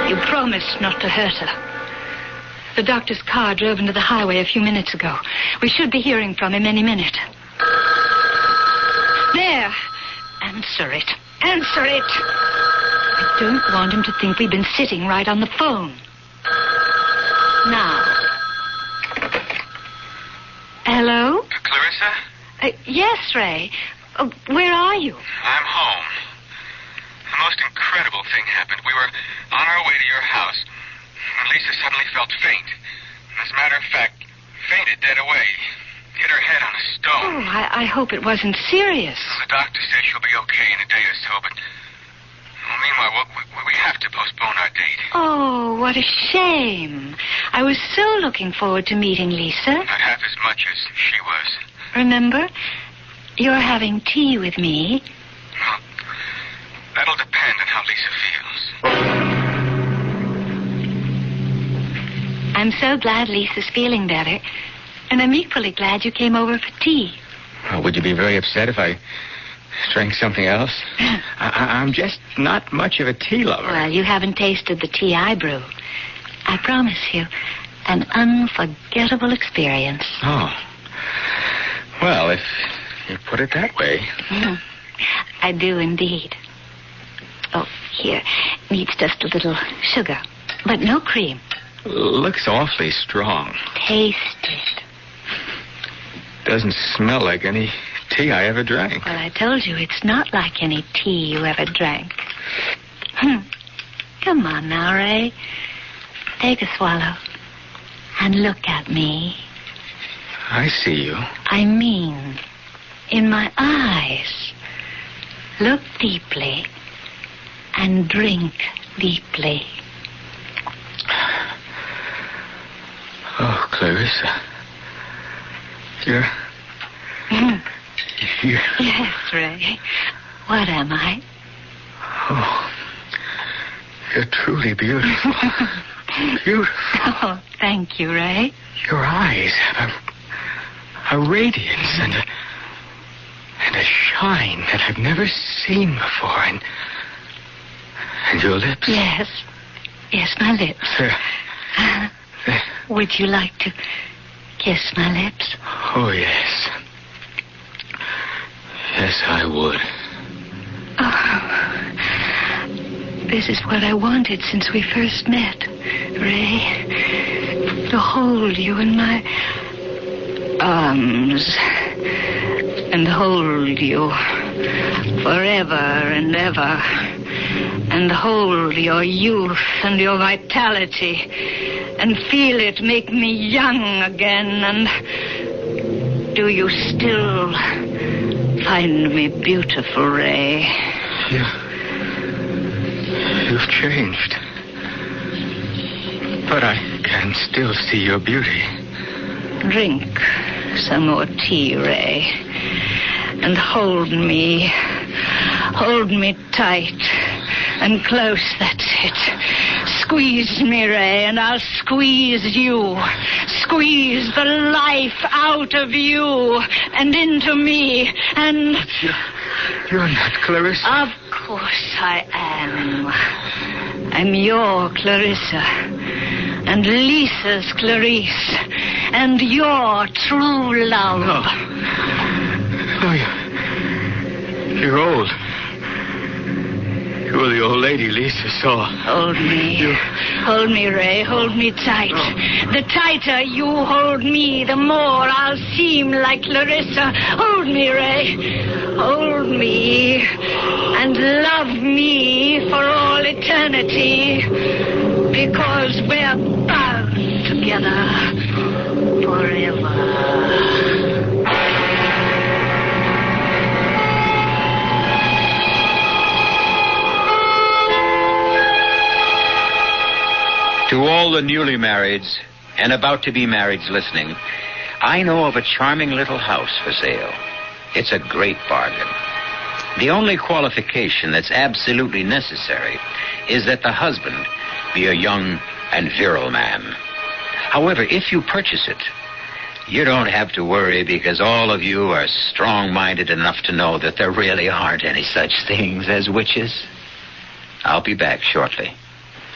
You promised not to hurt her. The doctor's car drove into the highway a few minutes ago. We should be hearing from him any minute. There. Answer it. Answer it. I don't want him to think we've been sitting right on the phone. Now. Hello? Clarissa? Yes, Ray. Where are you? I'm home. The most incredible thing happened. We were on our way to your house, and Lisa suddenly felt faint. As a matter of fact, fainted dead away. Hit her head on a stone. Oh, I hope it wasn't serious. The doctor says she'll be okay in a day or so, but... Well, meanwhile, we have to postpone our date. Oh, what a shame. I was so looking forward to meeting Lisa. Not half as much as she was. Remember, you're having tea with me. Well, that'll depend on how Lisa feels. I'm so glad Lisa's feeling better. And I'm equally glad you came over for tea. Well, would you be very upset if I drank something else? I'm just not much of a tea lover. Well, you haven't tasted the tea I brew. I promise you, an unforgettable experience. Oh. Well, if you put it that way. I do indeed. Oh, here. Needs just a little sugar, but no cream. Looks awfully strong. Taste it. Doesn't smell like any tea I ever drank. Well, I told you it's not like any tea you ever drank. Come on now, Ray. Take a swallow and look at me. I see you. I mean, in my eyes. Look deeply and drink deeply. Oh, Clarissa. You're... Yes, Ray. What am I? Oh, you're truly beautiful. Beautiful. Oh, thank you, Ray. Your eyes have a radiance and a shine that I've never seen before. And your lips. Yes. Yes, my lips. Would you like to kiss my lips? Oh, yes. Yes, I would. Oh, this is what I wanted since we first met, Ray. To hold you in my arms and hold you forever and ever, and hold your youth and your vitality and feel it make me young again. And do you still find me beautiful, Ray? You've changed. But I can still see your beauty. Drink some more tea, Ray. And hold me tight and close, that's it. Squeeze me, Ray, and I'll squeeze you. Squeeze the life out of you and into me, and... You're not Clarissa. Of course I am. I'm your Clarissa, and Lisa's Clarice, and your true love. No, you're old. You were the old lady Lisa saw. Hold me. Hold me, Ray. Hold me tight. The tighter you hold me, the more I'll seem like Clarissa. Hold me, Ray. Hold me. And love me for all eternity. Because we're bound together forever. To all the newly marrieds and about to be marrieds listening, I know of a charming little house for sale. It's a great bargain. The only qualification that's absolutely necessary is that the husband be a young and virile man. However, if you purchase it, you don't have to worry because all of you are strong-minded enough to know that there really aren't any such things as witches. I'll be back shortly.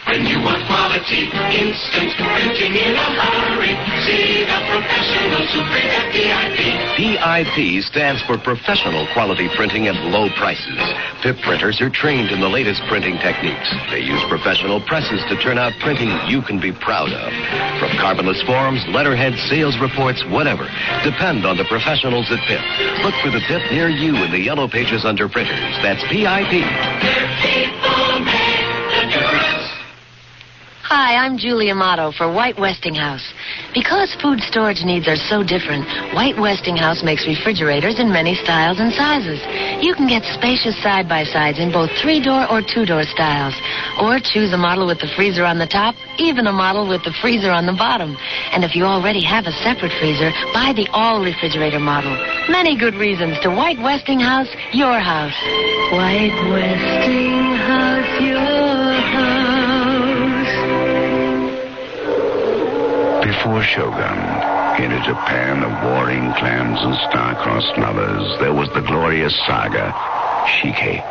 When you want quality, instant printing in a hurry, see the professionals who print at PIP. PIP stands for Professional Quality Printing at Low Prices. PIP printers are trained in the latest printing techniques. They use professional presses to turn out printing you can be proud of. From carbonless forms, letterheads, sales reports, whatever. Depend on the professionals at PIP. Look for the PIP near you in the yellow pages under printers. That's PIP. People make the difference. Hi, I'm Julia Motto for White Westinghouse. Because food storage needs are so different, White Westinghouse makes refrigerators in many styles and sizes. You can get spacious side-by-sides in both 3-door or 2-door styles. Or choose a model with the freezer on the top, even a model with the freezer on the bottom. And if you already have a separate freezer, buy the all-refrigerator model. Many good reasons to White Westinghouse, your house. White Westinghouse, your house. Before Shogun, in a Japan of warring clans and star-crossed lovers, there was the glorious saga, Shike.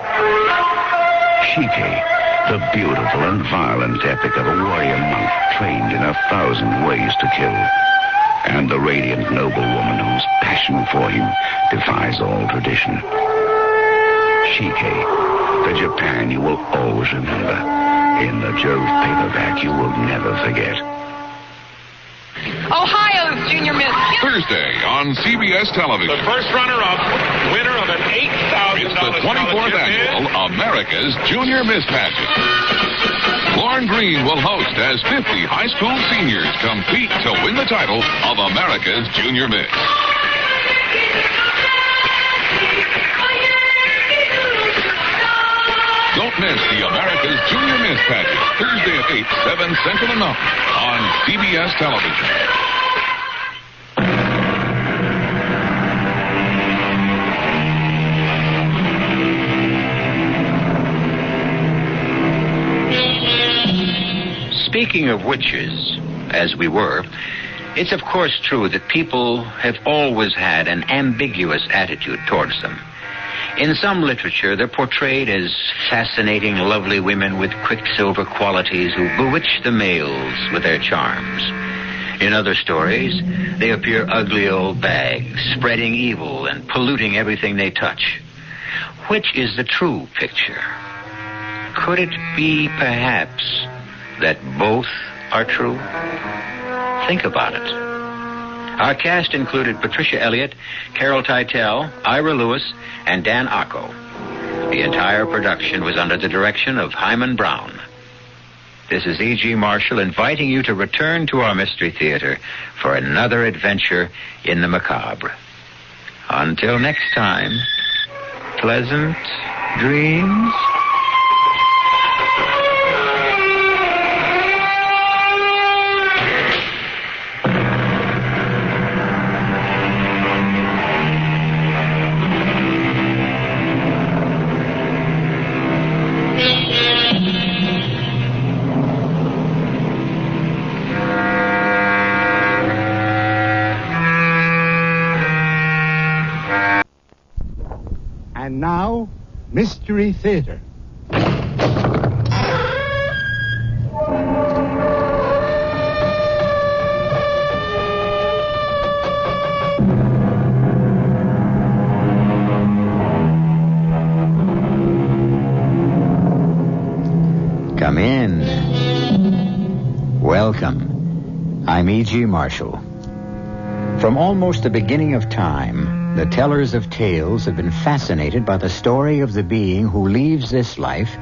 Shike, the beautiful and violent epic of a warrior monk trained in 1,000 ways to kill, and the radiant noblewoman whose passion for him defies all tradition. Shike, the Japan you will always remember. In the Jove paperback you will never forget. Ohio's Junior Miss. Thursday on CBS Television. The first runner-up, winner of an $8,000. It's the 24th annual America's Junior Miss Pageant. Lauren Green will host as 50 high school seniors compete to win the title of America's Junior Miss. Don't miss the America's Junior Miss Pageant, Thursday at 8, 7 Central and Mountain on CBS Television. Speaking of witches, as we were, it's of course true that people have always had an ambiguous attitude towards them. In some literature, they're portrayed as fascinating, lovely women with quicksilver qualities who bewitch the males with their charms. In other stories, they appear ugly old bags, spreading evil and polluting everything they touch. Which is the true picture? Could it be, perhaps, that both are true? Think about it. Our cast included Patricia Elliott, Carol Teitel, Ira Lewis, and Dan Acco. The entire production was under the direction of Himan Brown. This is E.G. Marshall inviting you to return to our Mystery Theater for another adventure in the macabre. Until next time, pleasant dreams. And now, Mystery Theater. Come in. Welcome. I'm E.G. Marshall. From almost the beginning of time, the tellers of tales have been fascinated by the story of the being who leaves this life,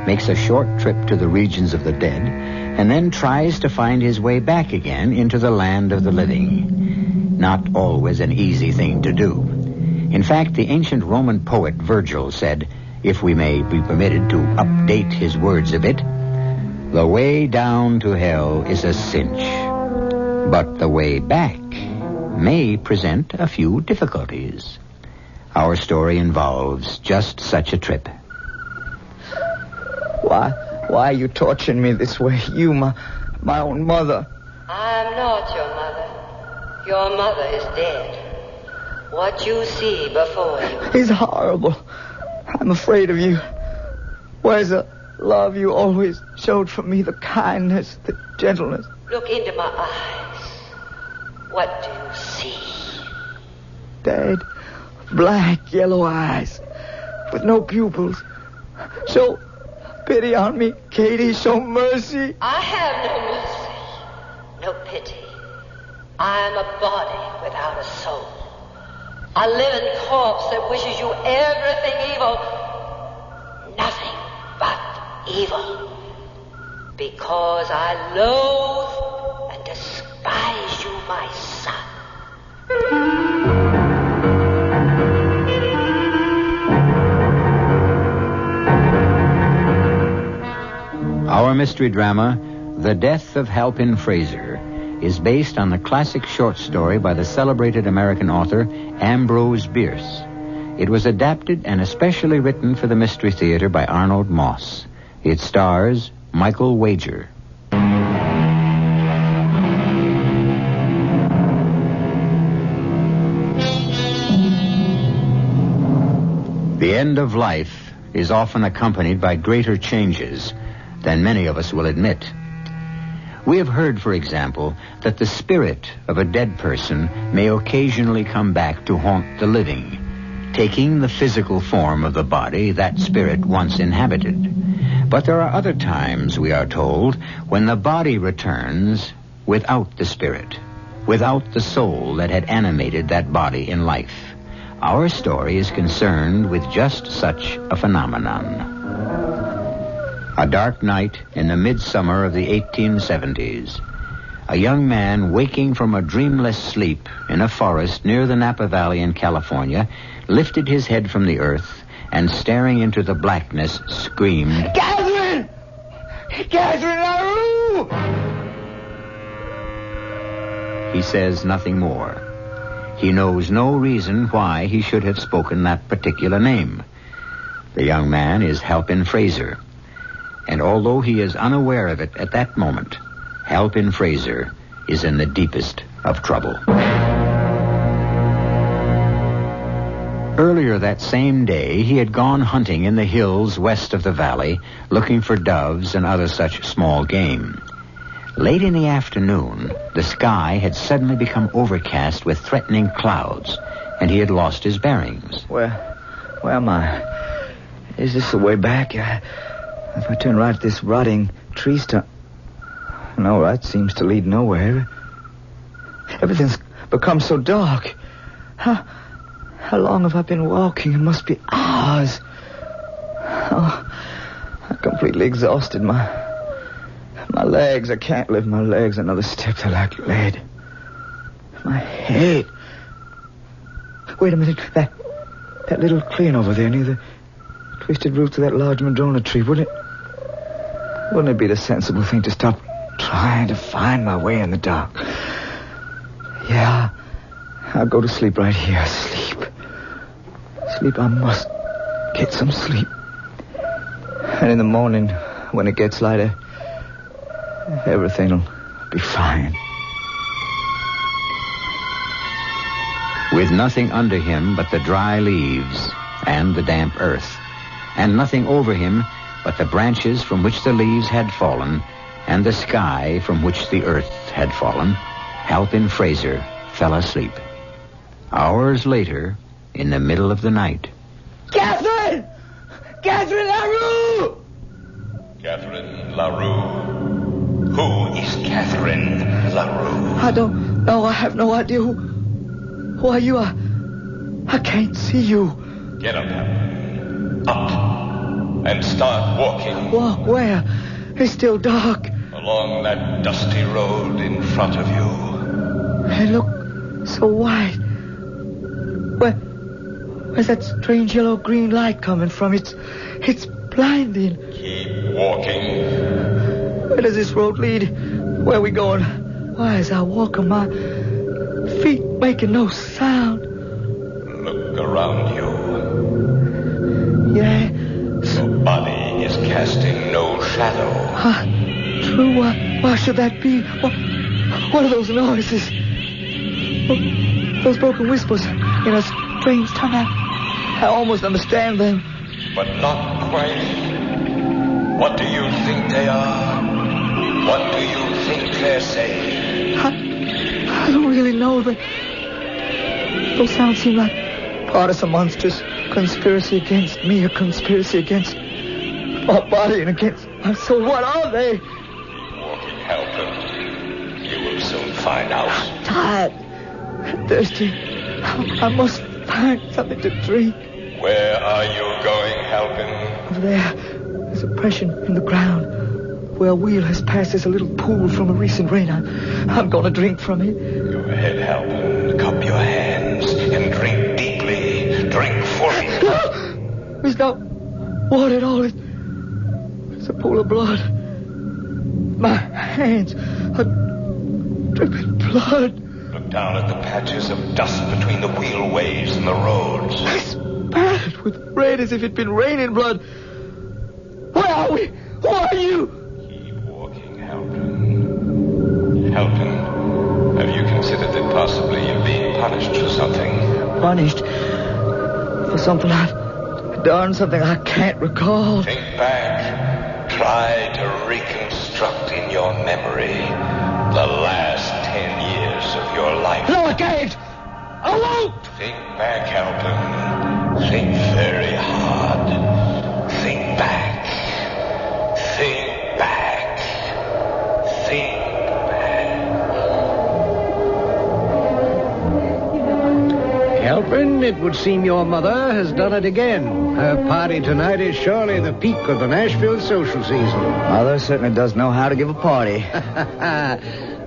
makes a short trip to the regions of the dead, and then tries to find his way back again into the land of the living. Not always an easy thing to do. In fact, the ancient Roman poet Virgil said, if we may be permitted to update his words a bit, the way down to hell is a cinch, but the way back may present a few difficulties. Our story involves just such a trip. Why are you torturing me this way? You, my own mother. I'm not your mother. Your mother is dead. What you see before you. It's horrible. I'm afraid of you. Where's the love you always showed for me, the kindness, the gentleness? Look into my eyes. What do you see? Dead, black, yellow eyes with no pupils. Show pity on me, Katie. Show mercy. I have no mercy, no pity. I am a body without a soul. A living corpse that wishes you everything evil. Nothing but evil. Because I loathe and despise you, my son. Our mystery drama, The Death of Halpin Fraser, is based on the classic short story by the celebrated American author Ambrose Bierce. It was adapted and especially written for the Mystery Theater by Arnold Moss. It stars Michael Wager. The end of life is often accompanied by greater changes than many of us will admit. We have heard, for example, that the spirit of a dead person may occasionally come back to haunt the living, taking the physical form of the body that spirit once inhabited. But there are other times, we are told, when the body returns without the spirit, without the soul that had animated that body in life. Our story is concerned with just such a phenomenon. A dark night in the midsummer of the 1870s. A young man waking from a dreamless sleep in a forest near the Napa Valley in California lifted his head from the earth and staring into the blackness, screamed, Catherine! Catherine LaRue! He says nothing more. He knows no reason why he should have spoken that particular name. The young man is Halpin Fraser. And although he is unaware of it at that moment, Halpin Fraser is in the deepest of trouble. Earlier that same day, he had gone hunting in the hills west of the valley, looking for doves and other such small game. Late in the afternoon, the sky had suddenly become overcast with threatening clouds, and he had lost his bearings. Where am I? Is this the way back? If I turn right at this rotting tree stump... No, right seems to lead nowhere. Everything's become so dark. How long have I been walking? It must be hours. Oh, I'm completely exhausted. My legs, I can't lift my legs another step. They're like lead. My head. Wait a minute. That little clearing over there near the twisted roots of that large madrona tree, wouldn't it be the sensible thing to stop trying to find my way in the dark? Yeah, I'll go to sleep right here. Sleep, I must get some sleep. And in the morning, when it gets lighter, everything'll be fine. With nothing under him but the dry leaves and the damp earth, and nothing over him but the branches from which the leaves had fallen and the sky from which the earth had fallen, Halpin Fraser fell asleep. Hours later, in the middle of the night. Catherine! Catherine LaRue! Catherine LaRue? Who is Catherine LaRue? I don't know. I have no idea. Who are you? I can't see you. Get up, Halpin. Up. And start walking. Walk where? It's still dark. Along that dusty road in front of you. Hey, look. So white. Where's that strange yellow-green light coming from? It's blinding. Keep walking. Where does this road lead? Where are we going? Why, as I walk on my feet making no sound? Look around you. Yeah. Your body is casting no shadow. True. Why should that be? What are those noises? Those broken whispers in a strange tongue. I almost understand them. But not quite. What do you think they are? What do you think they're saying? I don't really know. Those sounds seem like part of some monstrous conspiracy against me, a conspiracy against my body and against my soul. What are they? Keep walking, Halpin. You will soon find out. I'm tired, thirsty. I must find something to drink. Where are you going, Halpin? Over there. There's a depression in the ground. Where a wheel has passed, there's a little pool from a recent rain. I'm going to drink from it. Go ahead, Halpin. Cup your hands and drink deeply. Drink fully. There's no water at all. It's a pool of blood. My hands are dripping blood. Look down at the patches of dust between the wheelways and the roads. It's spattered with red as if it'd been raining blood. Where are we? Who are you? Keep walking, Halpin. Halpin, have you considered that possibly you're being punished for something? Punished? For something I've done, something I can't recall. Think back. Try to reconstruct in your memory the last 10 years of your life. No, I can't. I won't. Think back, Halpin. Think very hard. Think back. Think back. Think back. Halpin, it would seem your mother has done it again. Her party tonight is surely the peak of the Nashville social season. Mother certainly does know how to give a party.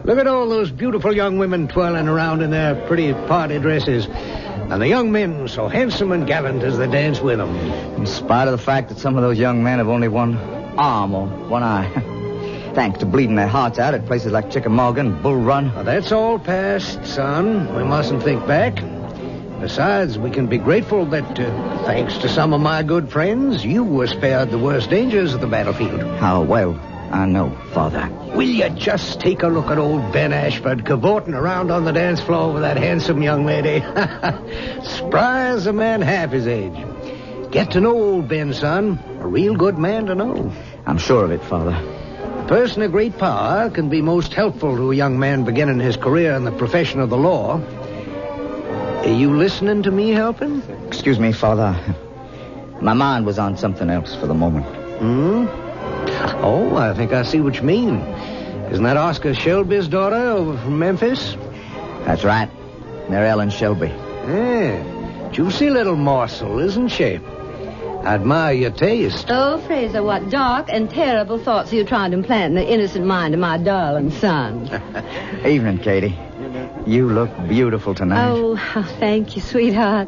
Look at all those beautiful young women twirling around in their pretty party dresses. And the young men so handsome and gallant as they dance with them. In spite of the fact that some of those young men have only one arm or one eye. Thanks to bleeding their hearts out at places like Chickamauga and Bull Run. Well, that's all past, son. We mustn't think back. Besides, we can be grateful that, thanks to some of my good friends, you were spared the worst dangers of the battlefield. How well I know, Father. Will you just take a look at old Ben Ashford cavorting around on the dance floor with that handsome young lady? Spry as a man half his age. Get to know old Ben, son. A real good man to know. I'm sure of it, Father. A person of great power can be most helpful to a young man beginning his career in the profession of the law. Are you listening to me, Halpin? Excuse me, Father. My mind was on something else for the moment. Oh, I think I see what you mean. Isn't that Oscar Shelby's daughter over from Memphis? That's right. Mary Ellen Shelby. Yeah. Juicy little morsel, isn't she? I admire your taste. Oh, Fraser, what dark and terrible thoughts are you trying to implant in the innocent mind of my darling son? Evening, Katie. You look beautiful tonight. Oh, thank you, sweetheart.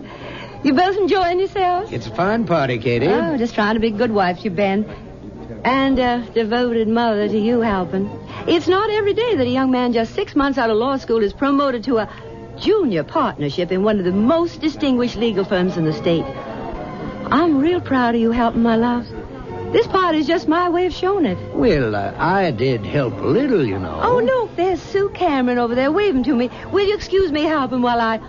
You both enjoying yourselves? It's a fine party, Katie. Oh, just trying to be a good wife to you, Ben. And a devoted mother to you, Halpin. It's not every day that a young man just 6 months out of law school is promoted to a junior partnership in one of the most distinguished legal firms in the state. I'm real proud of you, Halpin, my love. This party's just my way of showing it. Well, I did help a little, you know. Oh, look, there's Sue Cameron over there waving to me. Will you excuse me, Halpin, while I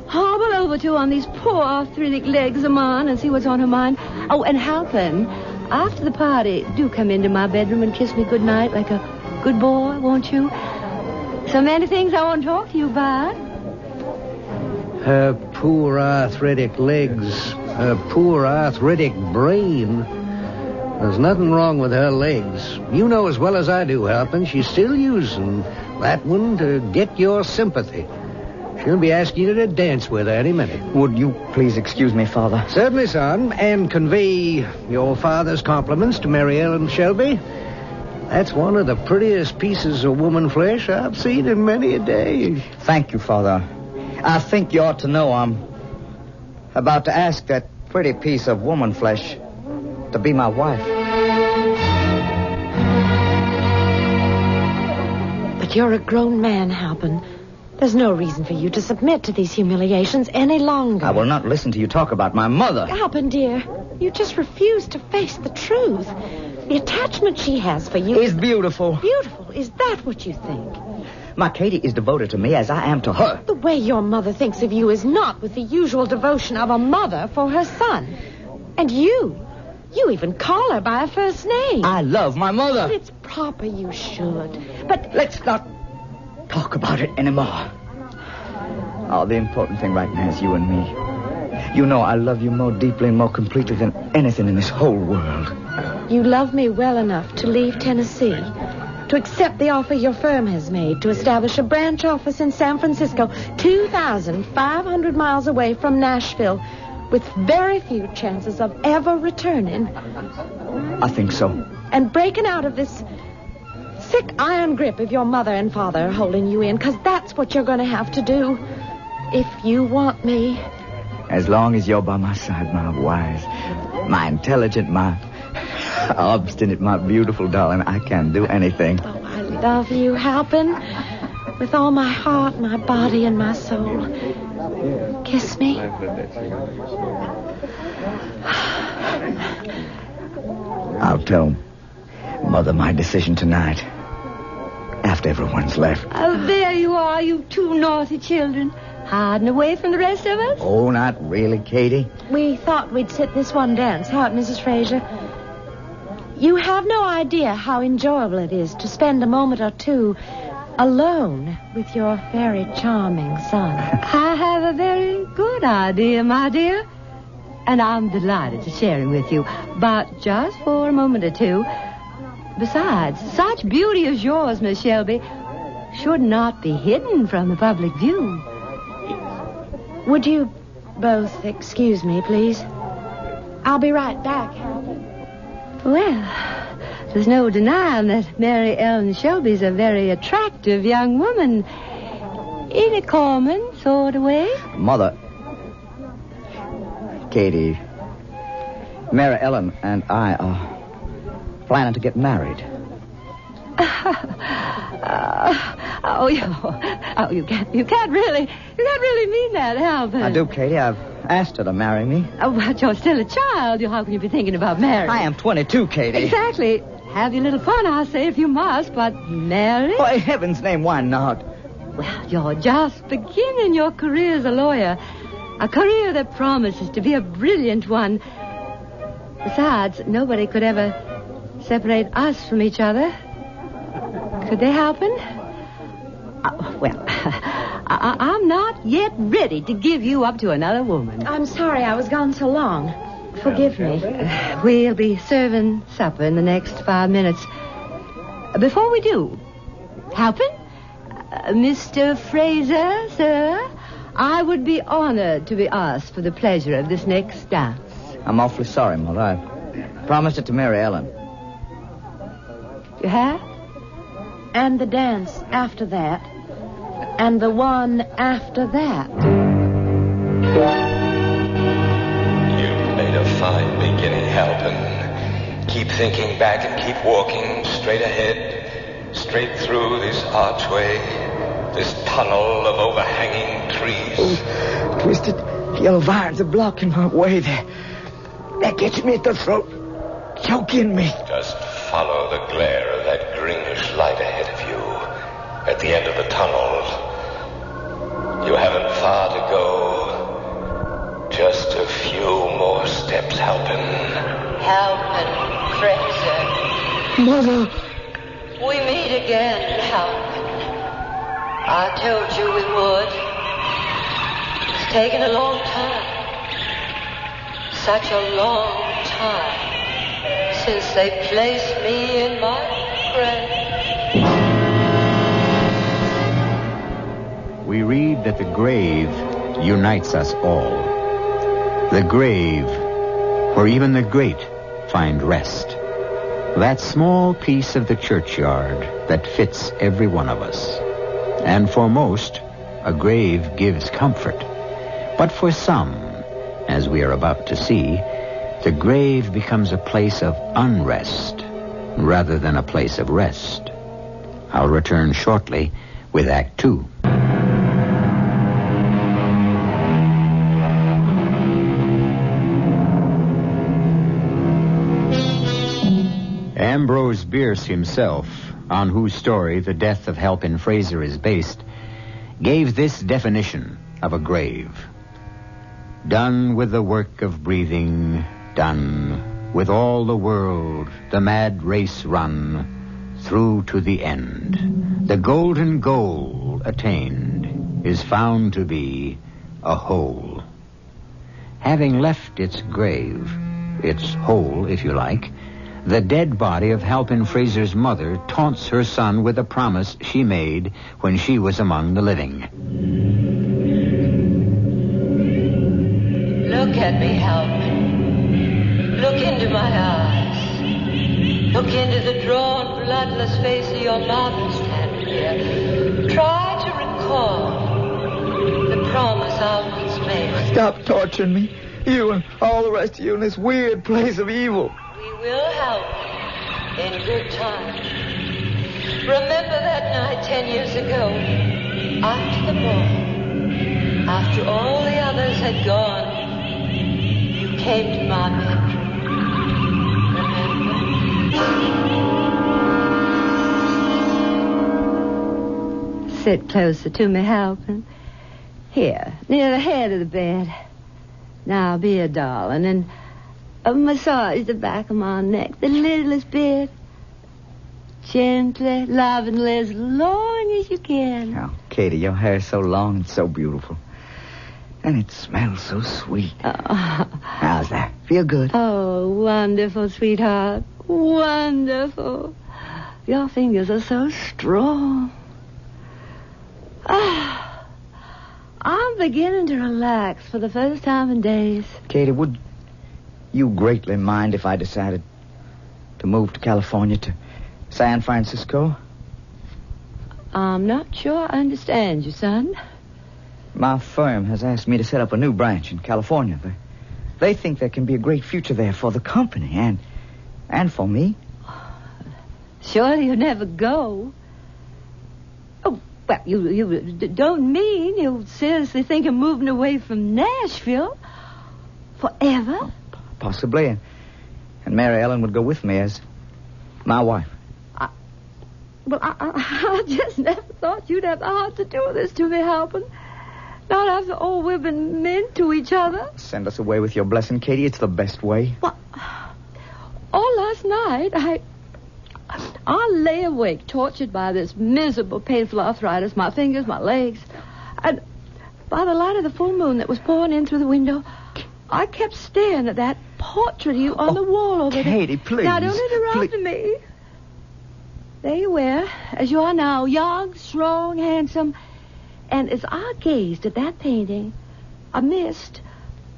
hobble over to on these poor arthritic legs of mine and see what's on her mind? Oh, and Halpin, after the party, do come into my bedroom and kiss me goodnight like a good boy, won't you? So many things I want to talk to you about. Her poor arthritic legs, her poor arthritic brain. There's nothing wrong with her legs. You know as well as I do, Halpin, she's still using that one to get your sympathy. She'll be asking you to dance with her any minute. Would you please excuse me, Father? Certainly, son, and convey your father's compliments to Mary Ellen Shelby. That's one of the prettiest pieces of woman flesh I've seen in many a day. Thank you, Father. I think you ought to know I'm about to ask that pretty piece of woman flesh to be my wife. But you're a grown man, Halpin. There's no reason for you to submit to these humiliations any longer. I will not listen to you talk about my mother. Halpin, dear, you just refuse to face the truth. The attachment she has for you is beautiful. Beautiful? Is that what you think? My Katie is devoted to me as I am to her. The way your mother thinks of you is not with the usual devotion of a mother for her son. And you even call her by her first name. I love my mother. But it's proper you should. But let's not talk about it anymore. Oh, the important thing right now is you and me. You know I love you more deeply and more completely than anything in this whole world. You love me well enough to leave Tennessee, to accept the offer your firm has made to establish a branch office in San Francisco, 2,500 miles away from Nashville, with very few chances of ever returning. I think so. And breaking out of this sick iron grip of your mother and father are holding you in, because that's what you're going to have to do if you want me. As long as you're by my side, my wise, my intelligent, my obstinate, my beautiful darling, I can do anything. Oh, I love you, Halpin, with all my heart, my body, and my soul. Kiss me. I'll tell Mother my decision tonight, after everyone's left. Oh, there you are, you two naughty children. Hiding away from the rest of us? Oh, not really, Katie. We thought we'd sit this one dance out, Mrs. Fraser. You have no idea how enjoyable it is to spend a moment or two alone with your very charming son. I have a very good idea, my dear. And I'm delighted to share it with you. But just for a moment or two. Besides, such beauty as yours, Miss Shelby, should not be hidden from the public view. Would you both excuse me, please? I'll be right back. Well, there's no denying that Mary Ellen Shelby's a very attractive young woman. In a common sort of way. Mother, Katie, Mary Ellen and I are planning to get married. You can't really mean that, Halpin. I do, Katie. I've asked her to marry me. Oh, but you're still a child. How can you be thinking about marriage? I am 22, Katie. Exactly. Have your little fun, I'll say, if you must, but marry? Why, in heaven's name, why not? Well, you're just beginning your career as a lawyer. A career that promises to be a brilliant one. Besides, nobody could ever separate us from each other. Could they, Halpin? I'm not yet ready to give you up to another woman. I'm sorry I was gone so long. Forgive me. We'll be serving supper in the next 5 minutes. Before we do, Halpin, Mr. Fraser, sir, I would be honored to be asked for the pleasure of this next dance. I'm awfully sorry, Mother. I promised it to Mary Ellen. You have? And the dance after that. And the one after that. You've made a fine beginning, Halpin. Keep thinking back and keep walking straight ahead, straight through this archway, this tunnel of overhanging trees. Oh, twisted yellow vines are blocking my way. They're catching me at the throat, choking me. Just follow the glare of that greenish light ahead of you at the end of the tunnel. You haven't far to go. Just a few more steps, Halpin. Halpin Fraser. Mother. We meet again, Halpin. I told you we would. It's taken a long time. Such a long time since they placed me in my grave. We read that the grave unites us all. The grave, where even the great find rest. That small piece of the churchyard that fits every one of us. And for most, a grave gives comfort. But for some, as we are about to see, the grave becomes a place of unrest rather than a place of rest. I'll return shortly with Act 2. Ambrose Bierce himself, on whose story the death of Halpin Fraser is based, gave this definition of a grave. Done with the work of breathing, done with all the world, the mad race run, through to the end. The golden goal attained is found to be a hole. Having left its grave, its hole, if you like, the dead body of Halpin Fraser's mother taunts her son with a promise she made when she was among the living. Look at me, Halpin. Look into my eyes. Look into the drawn, bloodless face of your mother standing here. Try to recall the promise I once made. Stop torturing me. You and all the rest of you in this weird place of evil. We will help in good time. Remember that night 10 years ago, after the ball, after all the others had gone, you came to my bedroom. Remember? Sit closer to me, Halpin. Here, near the head of the bed. Now, be a darling and massage the back of my neck, the littlest bit. Gently, lovingly, as long as you can. Oh, Katie, your hair is so long and so beautiful. And it smells so sweet. How's that? Feel good? Oh, wonderful, sweetheart. Wonderful. Your fingers are so strong. I'm beginning to relax for the first time in days. Katie, would you greatly mind if I decided to move to California, to San Francisco? I'm not sure I understand you, son. My firm has asked me to set up a new branch in California. They think there can be a great future there for the company and for me. Surely you never go. Oh, well, you don't mean you seriously think of moving away from Nashville forever? Possibly. And Mary Ellen would go with me as my wife. I just never thought you'd have the heart to do this to me, Halpin. Not after all we've been meant to each other. Send us away with your blessing, Katie. It's the best way. Well, all last night, I lay awake, tortured by this miserable, painful arthritis, my fingers, my legs. And by the light of the full moon that was pouring in through the window, I kept staring at that portrait of you on the wall over there. Katie, please. Now, don't interrupt me. There you were, as you are now, young, strong, handsome. And as I gazed at that painting, a mist,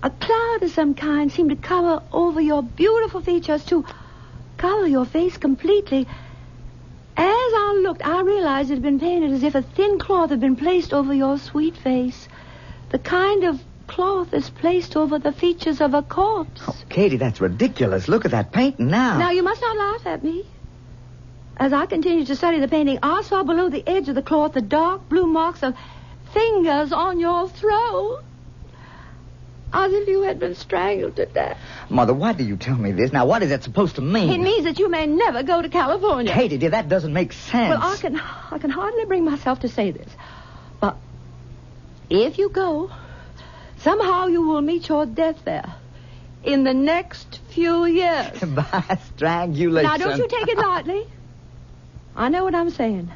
a cloud of some kind, seemed to cover over your beautiful features, to cover your face completely. As I looked, I realized it had been painted as if a thin cloth had been placed over your sweet face. The kind of cloth is placed over the features of a corpse. Oh, Katie, that's ridiculous. Look at that painting now. Now, you must not laugh at me. As I continued to study the painting, I saw below the edge of the cloth the dark blue marks of fingers on your throat. As if you had been strangled to death. Mother, why do you tell me this? Now, what is that supposed to mean? It means that you may never go to California. Katie, dear, that doesn't make sense. Well, I can hardly bring myself to say this. But if you go, somehow you will meet your death there in the next few years. By strangulation. Now, don't you take it lightly. I know what I'm saying.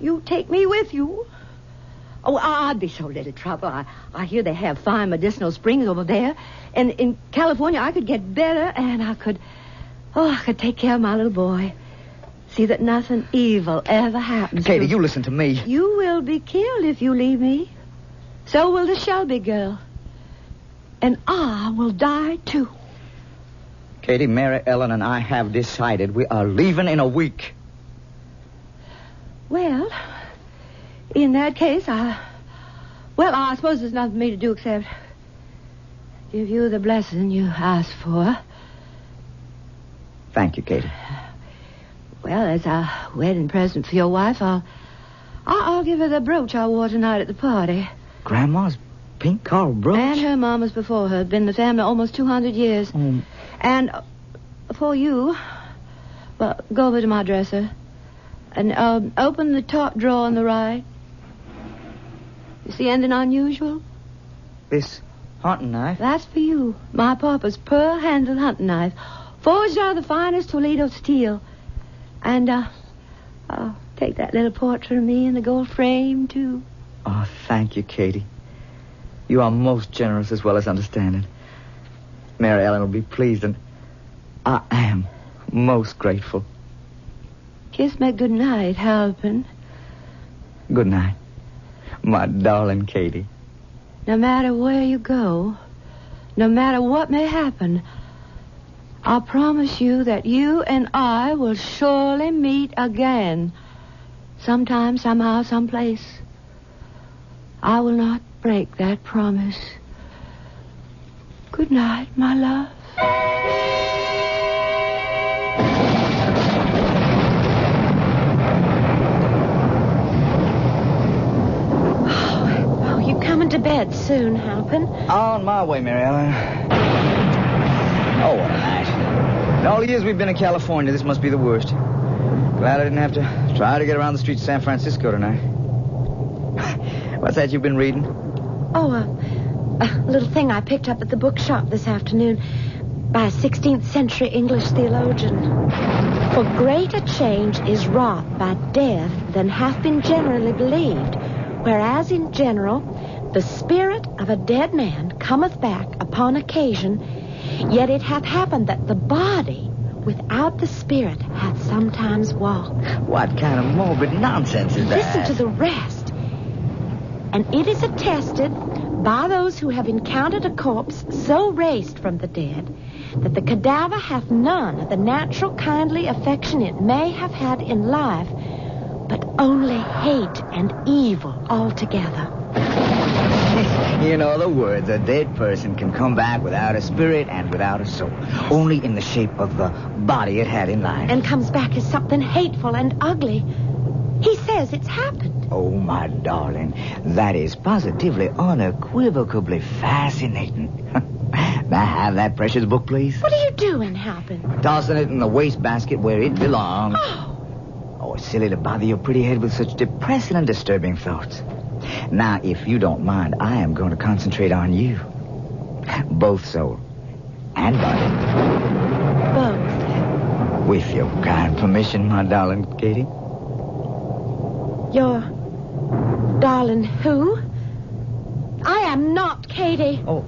You take me with you. Oh, I'd be so little trouble. I hear they have fine medicinal springs over there. And in California, I could get better, and I could take care of my little boy. See that nothing evil ever happens. Katie, you listen to me. You will be killed if you leave me. So will the Shelby girl. And I will die, too. Katie, Mary Ellen and I have decided we are leaving in a week. Well, in that case, I suppose there's nothing for me to do except give you the blessing you asked for. Thank you, Katie. Well, as a wedding present for your wife, I'll give her the brooch I wore tonight at the party. Grandma's pink coral brooch? And her mama's before her. Been in the family almost 200 years. And for you, well, go over to my dresser and open the top drawer on the right. You see anything unusual? This hunting knife? That's for you. My papa's pearl-handled hunting knife, forged out of the finest Toledo steel. And I'll take that little portrait of me in the gold frame, too. Oh, thank you, Katie. You are most generous as well as understanding. Mary Ellen will be pleased, and I am most grateful. Kiss me good night, Halpin. Good night, my darling Katie. No matter where you go, no matter what may happen, I promise you that you and I will surely meet again. Sometime, somehow, someplace. I will not break that promise. Good night, my love. Oh, you coming to bed soon, Halpin? On my way, Mary Ellen. Oh, what a night. In all the years we've been in California, this must be the worst. Glad I didn't have to try to get around the streets of San Francisco tonight. What's that you've been reading? Oh, a little thing I picked up at the bookshop this afternoon by a 16th century English theologian. For greater change is wrought by death than hath been generally believed, whereas in general the spirit of a dead man cometh back upon occasion, yet it hath happened that the body without the spirit hath sometimes walked. What kind of morbid nonsense is that? Listen to the rest. And it is attested by those who have encountered a corpse so raised from the dead that the cadaver hath none of the natural kindly affection it may have had in life, but only hate and evil altogether. In other words, a dead person can come back without a spirit and without a soul. Only in the shape of the body it had in life. And comes back as something hateful and ugly. He says it's happened. Oh, my darling, that is positively, unequivocally fascinating. May I have that precious book, please? What are you doing, Halpin? Tossing it in the wastebasket where it belongs. Oh, it's silly to bother your pretty head with such depressing and disturbing thoughts. Now, if you don't mind, I am going to concentrate on you. Both soul and body. Both? With your kind permission, my darling Katie. Your darling who? I am not Katie. Oh,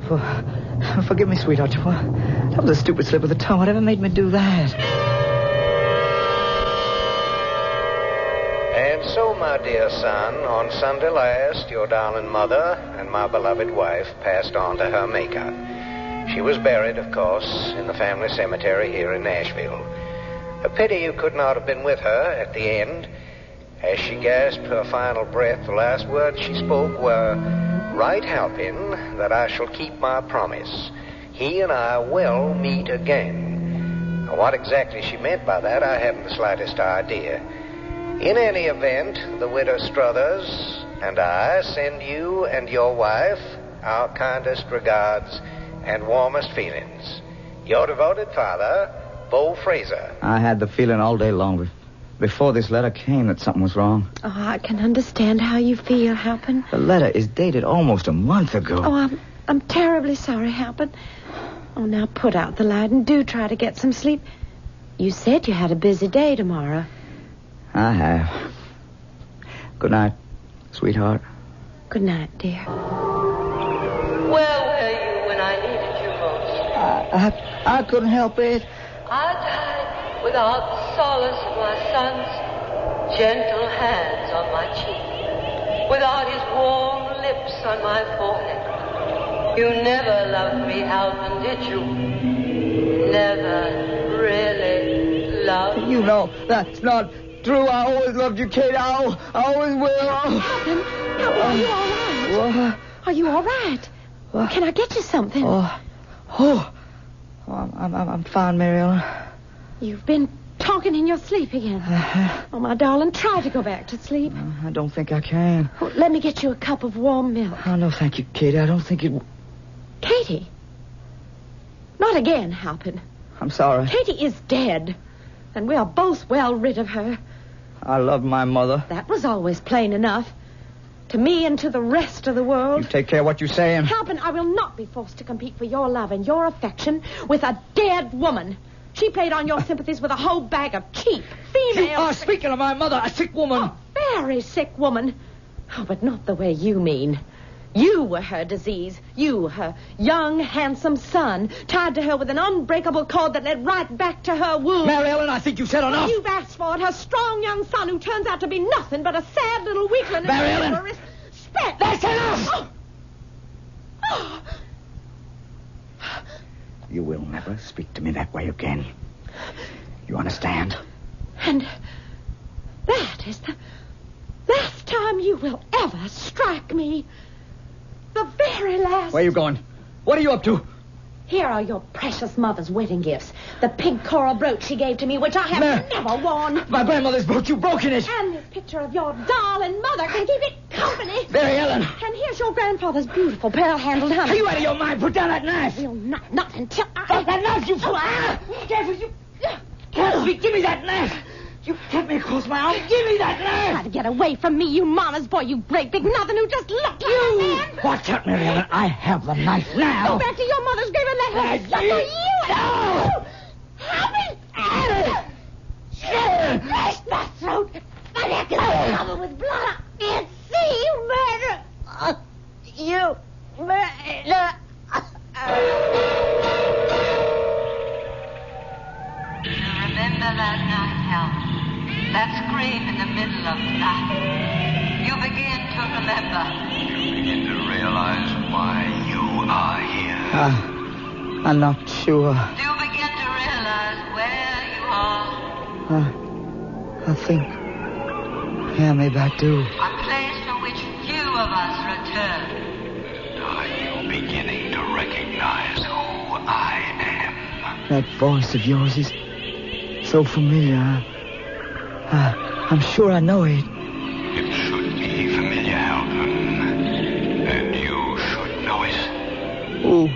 forgive me, sweetheart. That was a stupid slip of the tongue. Whatever made me do that? And so, my dear son, on Sunday last, your darling mother and my beloved wife passed on to her Maker. She was buried, of course, in the family cemetery here in Nashville. A pity you could not have been with her at the end. As she gasped her final breath, the last words she spoke were, "Write Halpin that I shall keep my promise. He and I will meet again." Now, what exactly she meant by that, I haven't the slightest idea. In any event, the widow Struthers and I send you and your wife our kindest regards and warmest feelings. Your devoted father, Bo Fraser. I had the feeling all day long before this letter came that something was wrong. Oh, I can understand how you feel, Halpin. The letter is dated almost a month ago. Oh, I'm terribly sorry, Halpin. Oh, now put out the light and do try to get some sleep. You said you had a busy day tomorrow. I have. Good night, sweetheart. Good night, dear. Where were you when I needed you most? I couldn't help it. I died without the solace of my son's gentle hands on my cheek, without his warm lips on my forehead. You never loved me, Halpin, did you? Never really loved me. You know that's not true. I always loved you, Kate. I always will. Halpin, are you all right? What? Are you all right? What? Can I get you something? I'm fine, Mary Ellen. You've been talking in your sleep again. Oh, my darling, try to go back to sleep. I don't think I can. Oh, let me get you a cup of warm milk. Oh, no, thank you, Katie. I don't think it... Katie? Not again, Halpin. I'm sorry. Katie is dead, and we are both well rid of her. I loved my mother. That was always plain enough. To me and to the rest of the world. You take care of what you say. Halpin, I will not be forced to compete for your love and your affection with a dead woman. She played on your sympathies with a whole bag of cheap female... You are speaking of my mother, a sick woman. A very sick woman. Oh, but not the way you mean. You were her disease. You, her young, handsome son, tied to her with an unbreakable cord that led right back to her womb. Mary Ellen, I think you've said enough. You've asked for it. Her strong young son who turns out to be nothing but a sad little weakling. Mary Ellen! Respect. That's enough! Oh. You will never speak to me that way again. You understand? And that is the last time you will ever strike me. The very last... Where are you going? What are you up to? Here are your precious mother's wedding gifts. The pink coral brooch she gave to me, which I have never worn. My grandmother's brooch, you've broken it. And this picture of your darling mother can keep it company. Mary Ellen. And here's your grandfather's beautiful pearl-handled hammer. Are you out of your mind? Put down that knife. You'll not until I... Drop that knife, you fool. Careful, you... Careful, give me that knife. You cut me across my arm. Give me that knife. Try to get away from me, you mama's boy, you great big nothing who just looked like a man. Watch out, Mary Ellen. I have the knife now. Go back to your mother's grave and let her suffer you. No. Help me. Smash my throat. My neck is covered with blood. I can't see you murder. You murder. Remember that night, Halpin. That scream in the middle of the night. You begin to remember. You begin to realize why you are here. I'm not sure. Do you begin to realize where you are? I think... Yeah, maybe I do. A place from which few of us return. I I am. That voice of yours is so familiar. I'm sure I know it. It should be familiar, Halpin. And you should know it. Who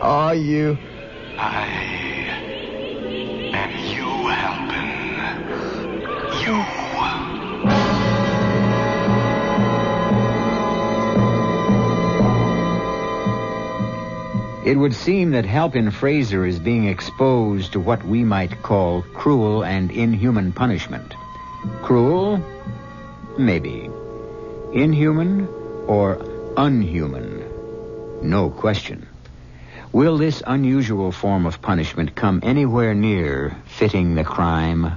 are you? I am you, Halpin. You. It would seem that Halpin Fraser is being exposed to what we might call cruel and inhuman punishment. Cruel? Maybe. Inhuman or unhuman? No question. Will this unusual form of punishment come anywhere near fitting the crime?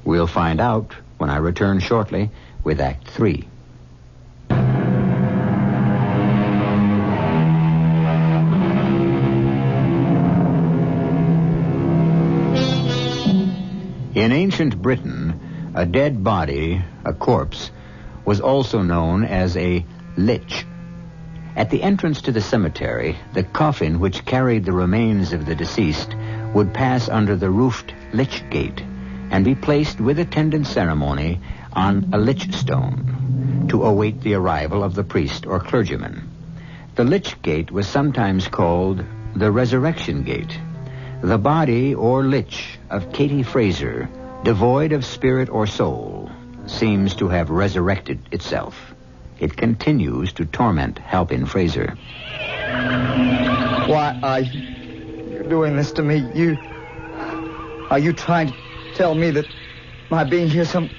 We'll find out when I return shortly with Act 3. In ancient Britain, a dead body, a corpse, was also known as a lich. At the entrance to the cemetery, the coffin which carried the remains of the deceased would pass under the roofed lich gate and be placed with attendant ceremony on a lich stone to await the arrival of the priest or clergyman. The lich gate was sometimes called the resurrection gate. The body or lich of Katie Fraser, devoid of spirit or soul, seems to have resurrected itself. It continues to torment Halpin Fraser. Why are you doing this to me? Are you trying to tell me that my being here is some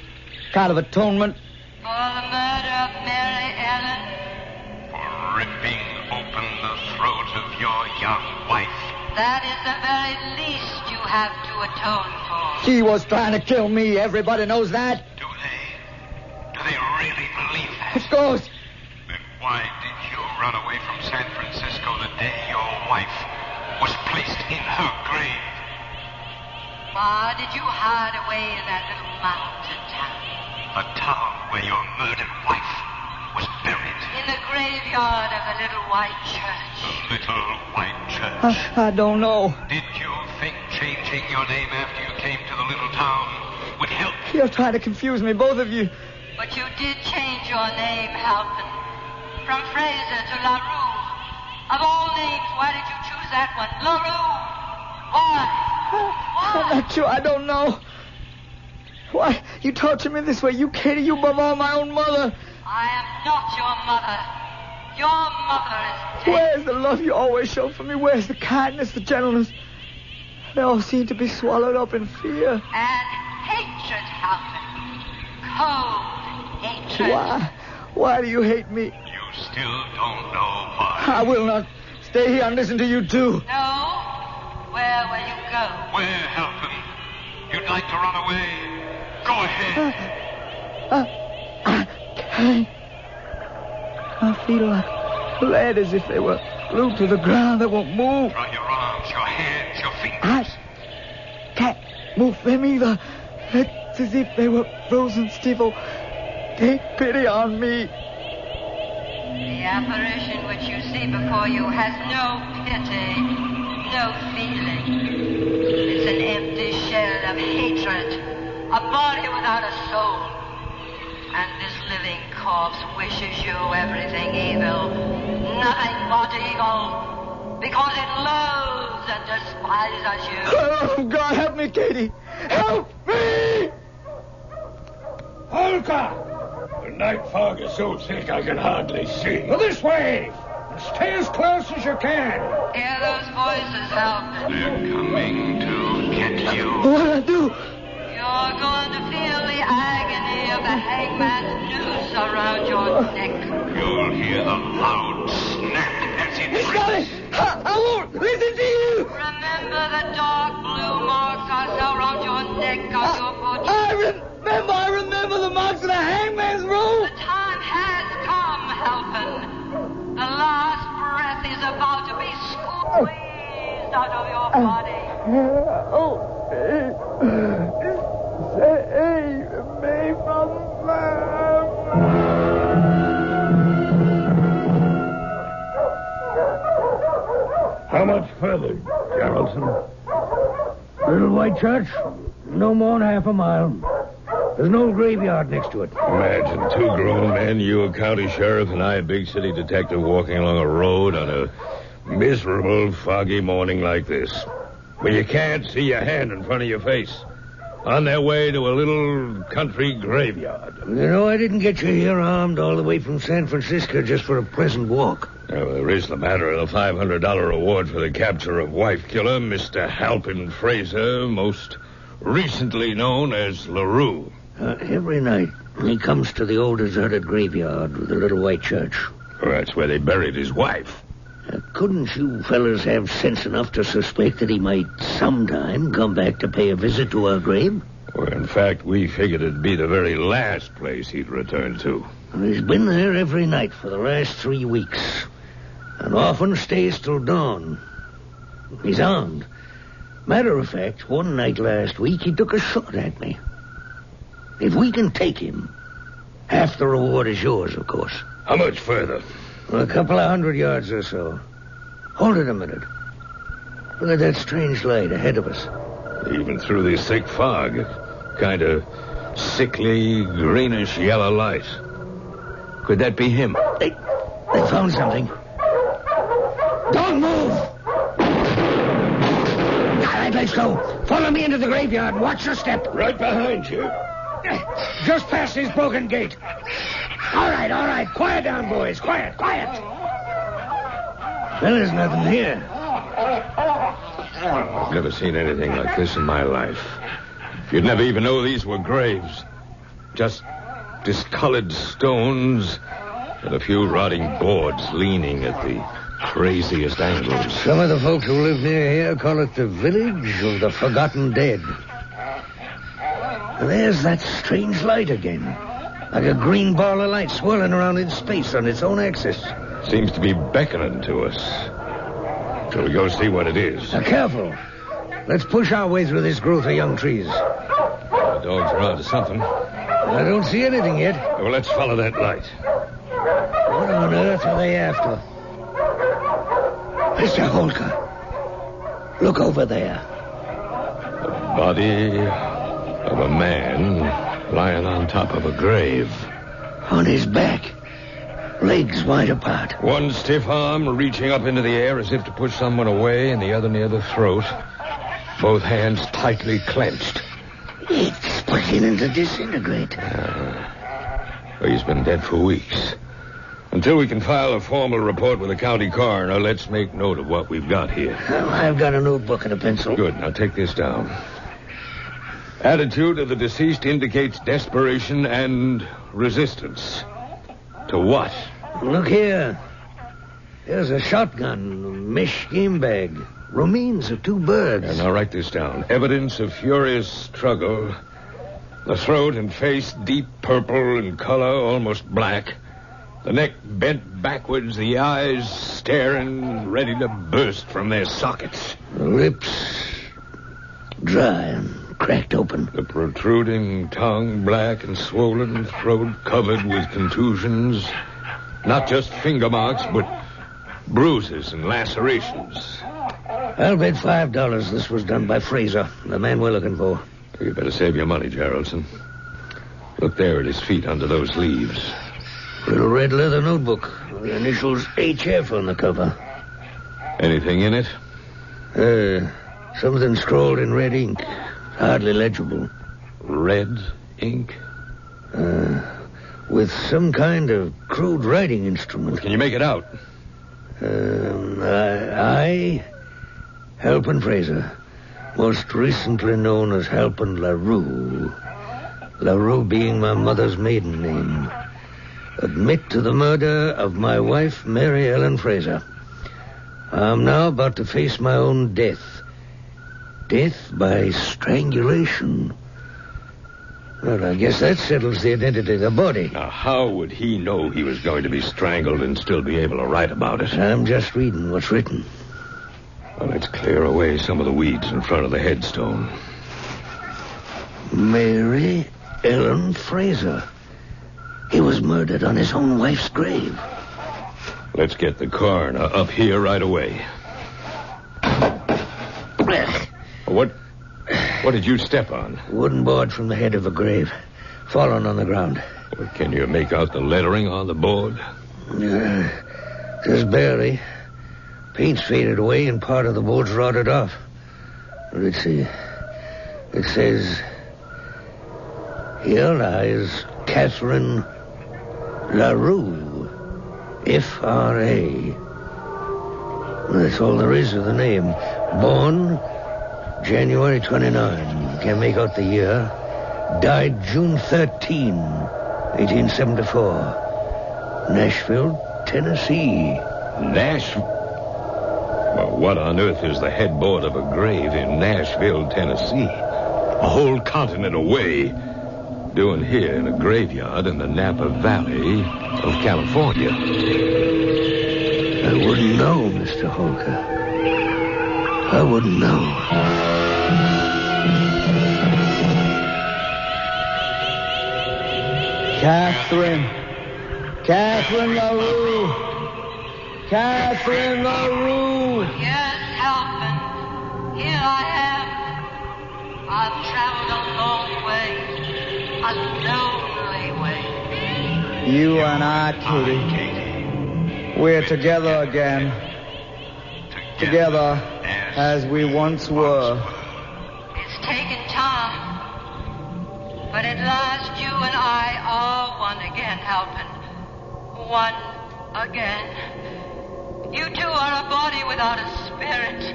kind of atonement? For the murder of Mary Ellen. For ripping open the throat of your young wife. That is the very least you have to atone for. She was trying to kill me. Everybody knows that. Do they really believe that? Of course. Then why did you run away from San Francisco the day your wife was placed in her grave? Why did you hide away in that little mountain town? A town where your murdered wife was buried. In the graveyard of the little white church. The little white church. I don't know. Did you think changing your name after you came to the little town would help? You're trying to confuse me, both of you. But you did change your name, Halpin. From Fraser to LaRue. Of all names, why did you choose that one? LaRue. Why? I'm not sure. I don't know. Why? You torture me this way. You, Katie, you above all my own mother. I am not your mother. Your mother is dead. Where's the love you always show for me? Where's the kindness, the gentleness? They all seem to be swallowed up in fear. And hatred, Halpin. Cold hatred. Why do you hate me? You still don't know why. I will not stay here and listen to you too. No? Where will you go? Where, Halpin? You'd like to run away? Go ahead. I feel like lead, as if they were glued to the ground. They won't move. Try your arms, your hands, your fingers. I can't move them either. It's as if they were frozen stiff. Oh, take pity on me. The apparition which you see before you has no pity, no feeling. It's an empty shell of hatred, a body without a soul. And this living corpse wishes you everything evil, nothing but evil, because it loathes and despises you. Oh, God, help me, Katie. Help me! Olga! The night fog is so thick I can hardly see. Well, this way! And stay as close as you can. Hear those voices, Halpin. They're coming to get you. What'll I do? You're going to feel the agony of the hangman's noose around your neck. You'll hear the loud snap as it breaks. I won't listen to you. Remember the dark blue marks I saw around your neck on your body. I remember the marks of the hangman's rope. The time has come, Halpin. The last breath is about to be squeezed out of your body. Save me from them. How much? further, Geraldson? Little white church? No more than half a mile. There's an old graveyard next to it. Imagine two grown men, you a county sheriff and I a big city detective, walking along a road on a miserable, foggy morning like this, where you can't see your hand in front of your face, on their way to a little country graveyard. You know, I didn't get you here armed all the way from San Francisco just for a pleasant walk. Well, there is the matter of the $500 reward for the capture of wife-killer Mr. Halpin Fraser, most recently known as LaRue. Every night, he comes to the old deserted graveyard with the little white church. Well, that's where they buried his wife. Couldn't you fellas have sense enough to suspect that he might sometime come back to pay a visit to our grave? Well, in fact, we figured it'd be the very last place he'd return to. He's been there every night for the last 3 weeks, and often stays till dawn. He's armed. Matter of fact, one night last week, he took a shot at me. If we can take him, half the reward is yours, of course. How much further? Well, a couple of 100 yards or so. Hold it a minute. Look at that strange light ahead of us. Even through this thick fog, kind of sickly, greenish yellow light. Could that be him? They found something. Don't move! All right, let's go. Follow me into the graveyard and watch your step. Right behind you. Just past this broken gate. All right. Quiet down, boys. Quiet. Well, there's nothing here. I've never seen anything like this in my life. You'd never even know these were graves. Just discolored stones and a few rotting boards leaning at the craziest angles. Some of the folks who live near here call it the village of the forgotten dead. There's that strange light again. Like a green ball of light swirling around in space on its own axis. Seems to be beckoning to us. Shall we go see what it is? Now, careful. Let's push our way through this growth of young trees. The dogs are onto something. I don't see anything yet. Well, let's follow that light. What on earth are they after? Mr. Holker, look over there. The body of a man lying on top of a grave. On his back. Legs wide apart. One stiff arm reaching up into the air as if to push someone away, and the other near the throat. Both hands tightly clenched. It's beginning to disintegrate. He's been dead for weeks. Until we can file a formal report with the county coroner, let's make note of what we've got here. Well, I've got a notebook and a pencil. Good. Now take this down. Attitude of the deceased indicates desperation and resistance. To what? Look here. There's a shotgun, a mesh game bag, remains of 2 birds. Yeah, now write this down. Evidence of furious struggle. The throat and face deep purple in color, almost black. The neck bent backwards, the eyes staring, ready to burst from their sockets. The lips dry and cracked open. The protruding tongue, black and swollen, throat covered with contusions. Not just finger marks, but bruises and lacerations. I'll bet $5 this was done by Fraser, the man we're looking for. You better save your money, Geraldson. Look there at his feet under those leaves. Little red leather notebook. The initials HF on the cover. Anything in it? Something scrawled in red ink. Hardly legible. Red ink? With some kind of crude writing instrument. Can you make it out? I, Halpin Fraser, most recently known as Halpin LaRue. LaRue being my mother's maiden name. Admit to the murder of my wife, Mary Ellen Fraser. I'm now about to face my own death. Death by strangulation. Well, I guess that settles the identity of the body. Now, how would he know he was going to be strangled and still be able to write about it? I'm just reading what's written. Well, let's clear away some of the weeds in front of the headstone. Mary Ellen Fraser. He was murdered on his own wife's grave. Let's get the coroner up here right away. What did you step on? Wooden board from the head of a grave. Fallen on the ground. Well, can you make out the lettering on the board? Just barely. Paint's faded away and part of the board's rotted off. Let's see. It says, "Here lies Catherine LaRue, F.R.A." That's all there is of the name. Born January 29. Can't make out the year. Died June 13, 1874. Nashville, Tennessee. Well, what on earth is the headboard of a grave in Nashville, Tennessee? A whole continent away. Doing here in a graveyard in the Napa Valley of California. I wouldn't know, Mr. Holker. I wouldn't know. Catherine LaRue. Catherine LaRue. Yes, Halpin. Here I am. I've traveled a long way. A lonely way. You and I, Kitty. We're together again. Together as we once were. It's taken time. But at last you and I are one again, Halpin. One again. You two are a body without a spirit.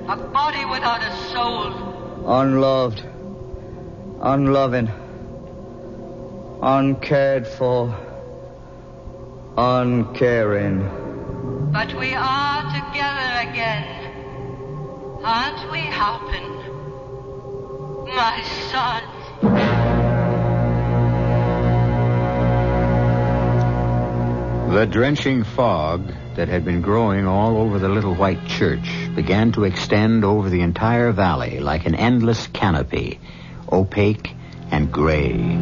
A body without a soul. Unloved. Unloving. Uncared for. Uncaring. But we are together again. Aren't we, Halpin? My son. The drenching fog that had been growing all over the little white church began to extend over the entire valley like an endless canopy, opaque and gray.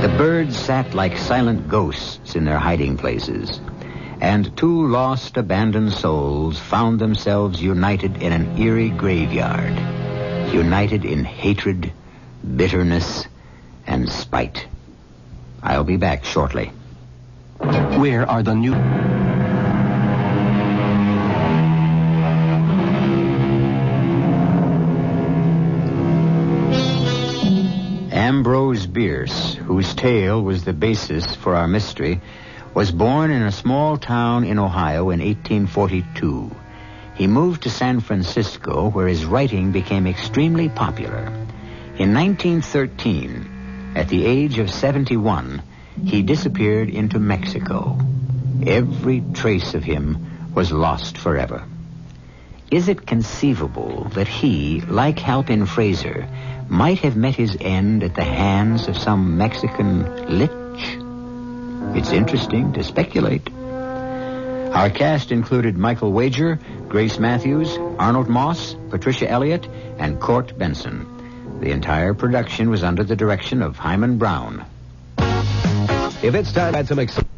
The birds sat like silent ghosts in their hiding places, and two lost, abandoned souls found themselves united in an eerie graveyard, united in hatred, bitterness, and spite. I'll be back shortly. Where are the new... Ambrose Bierce, whose tale was the basis for our mystery, was born in a small town in Ohio in 1842. He moved to San Francisco, where his writing became extremely popular. In 1913, at the age of 71, he disappeared into Mexico. Every trace of him was lost forever. Is it conceivable that he, like Halpin Fraser, might have met his end at the hands of some Mexican lich? It's interesting to speculate. Our cast included Michael Wager, Grace Matthews, Arnold Moss, Patricia Elliott, and Court Benson. The entire production was under the direction of Himan Brown. If it's time to add some excitement.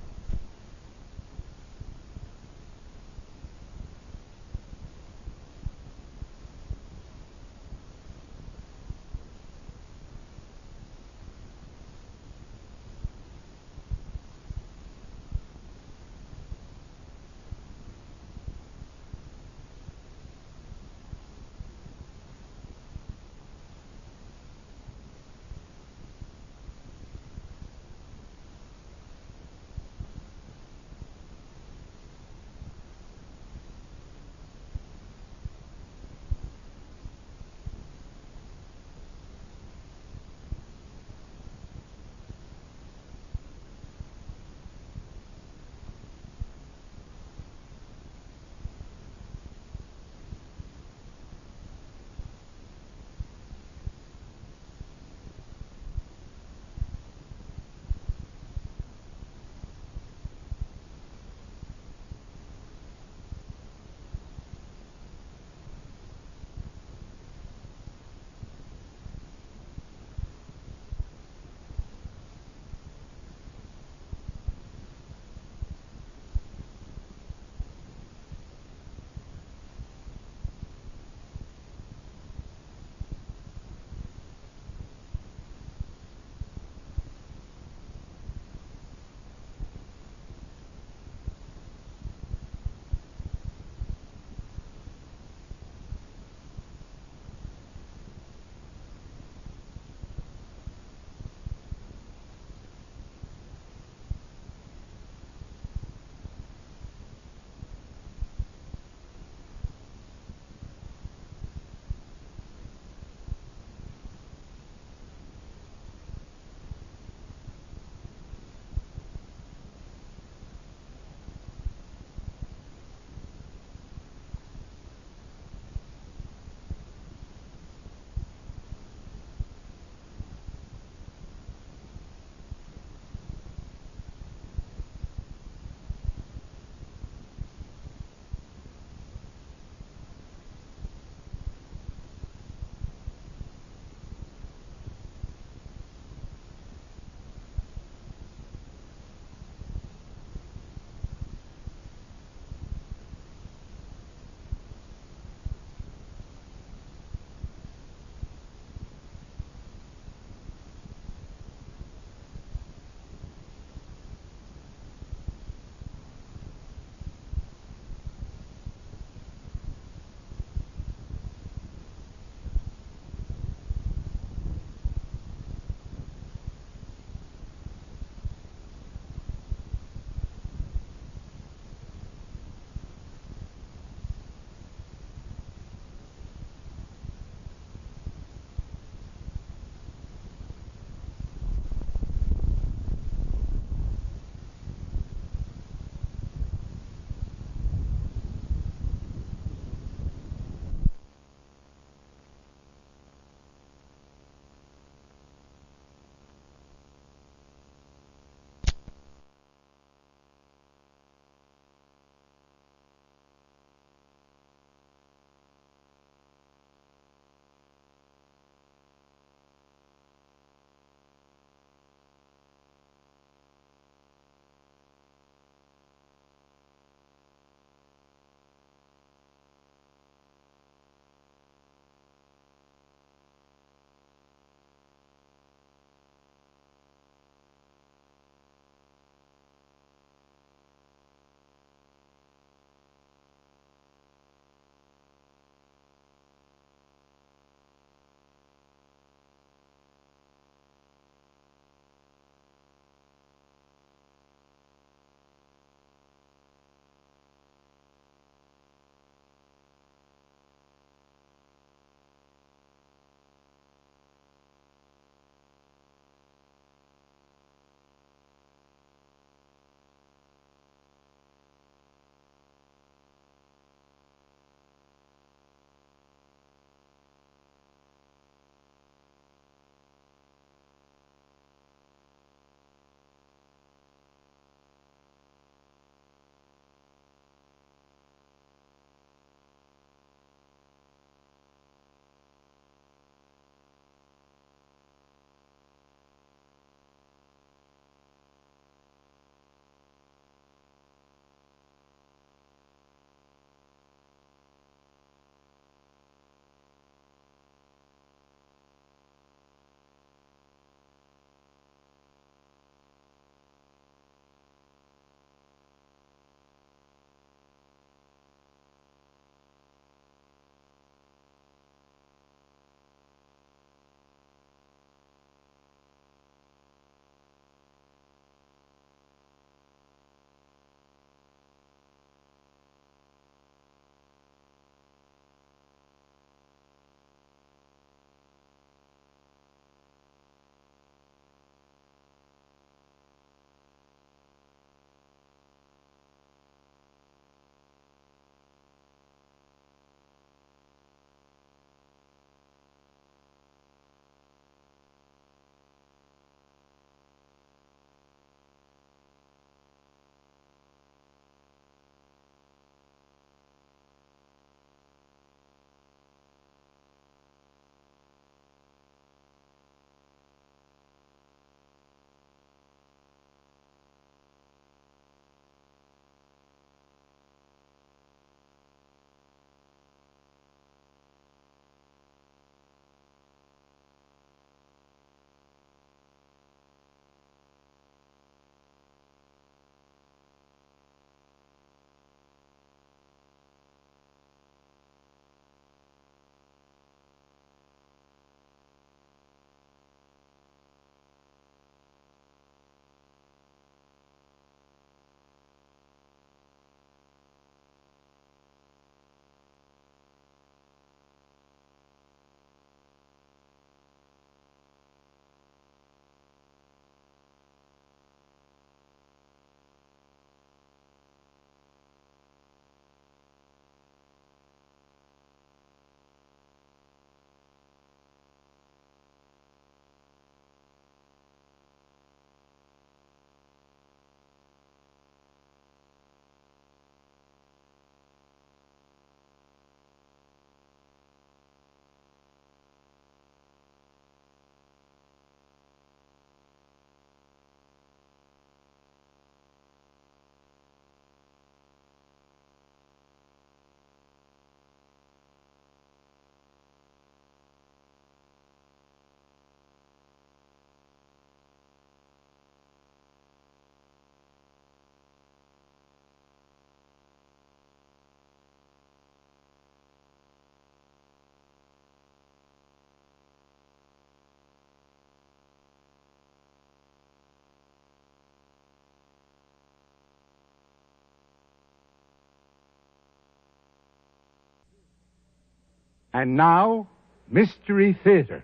And now, Mystery Theater.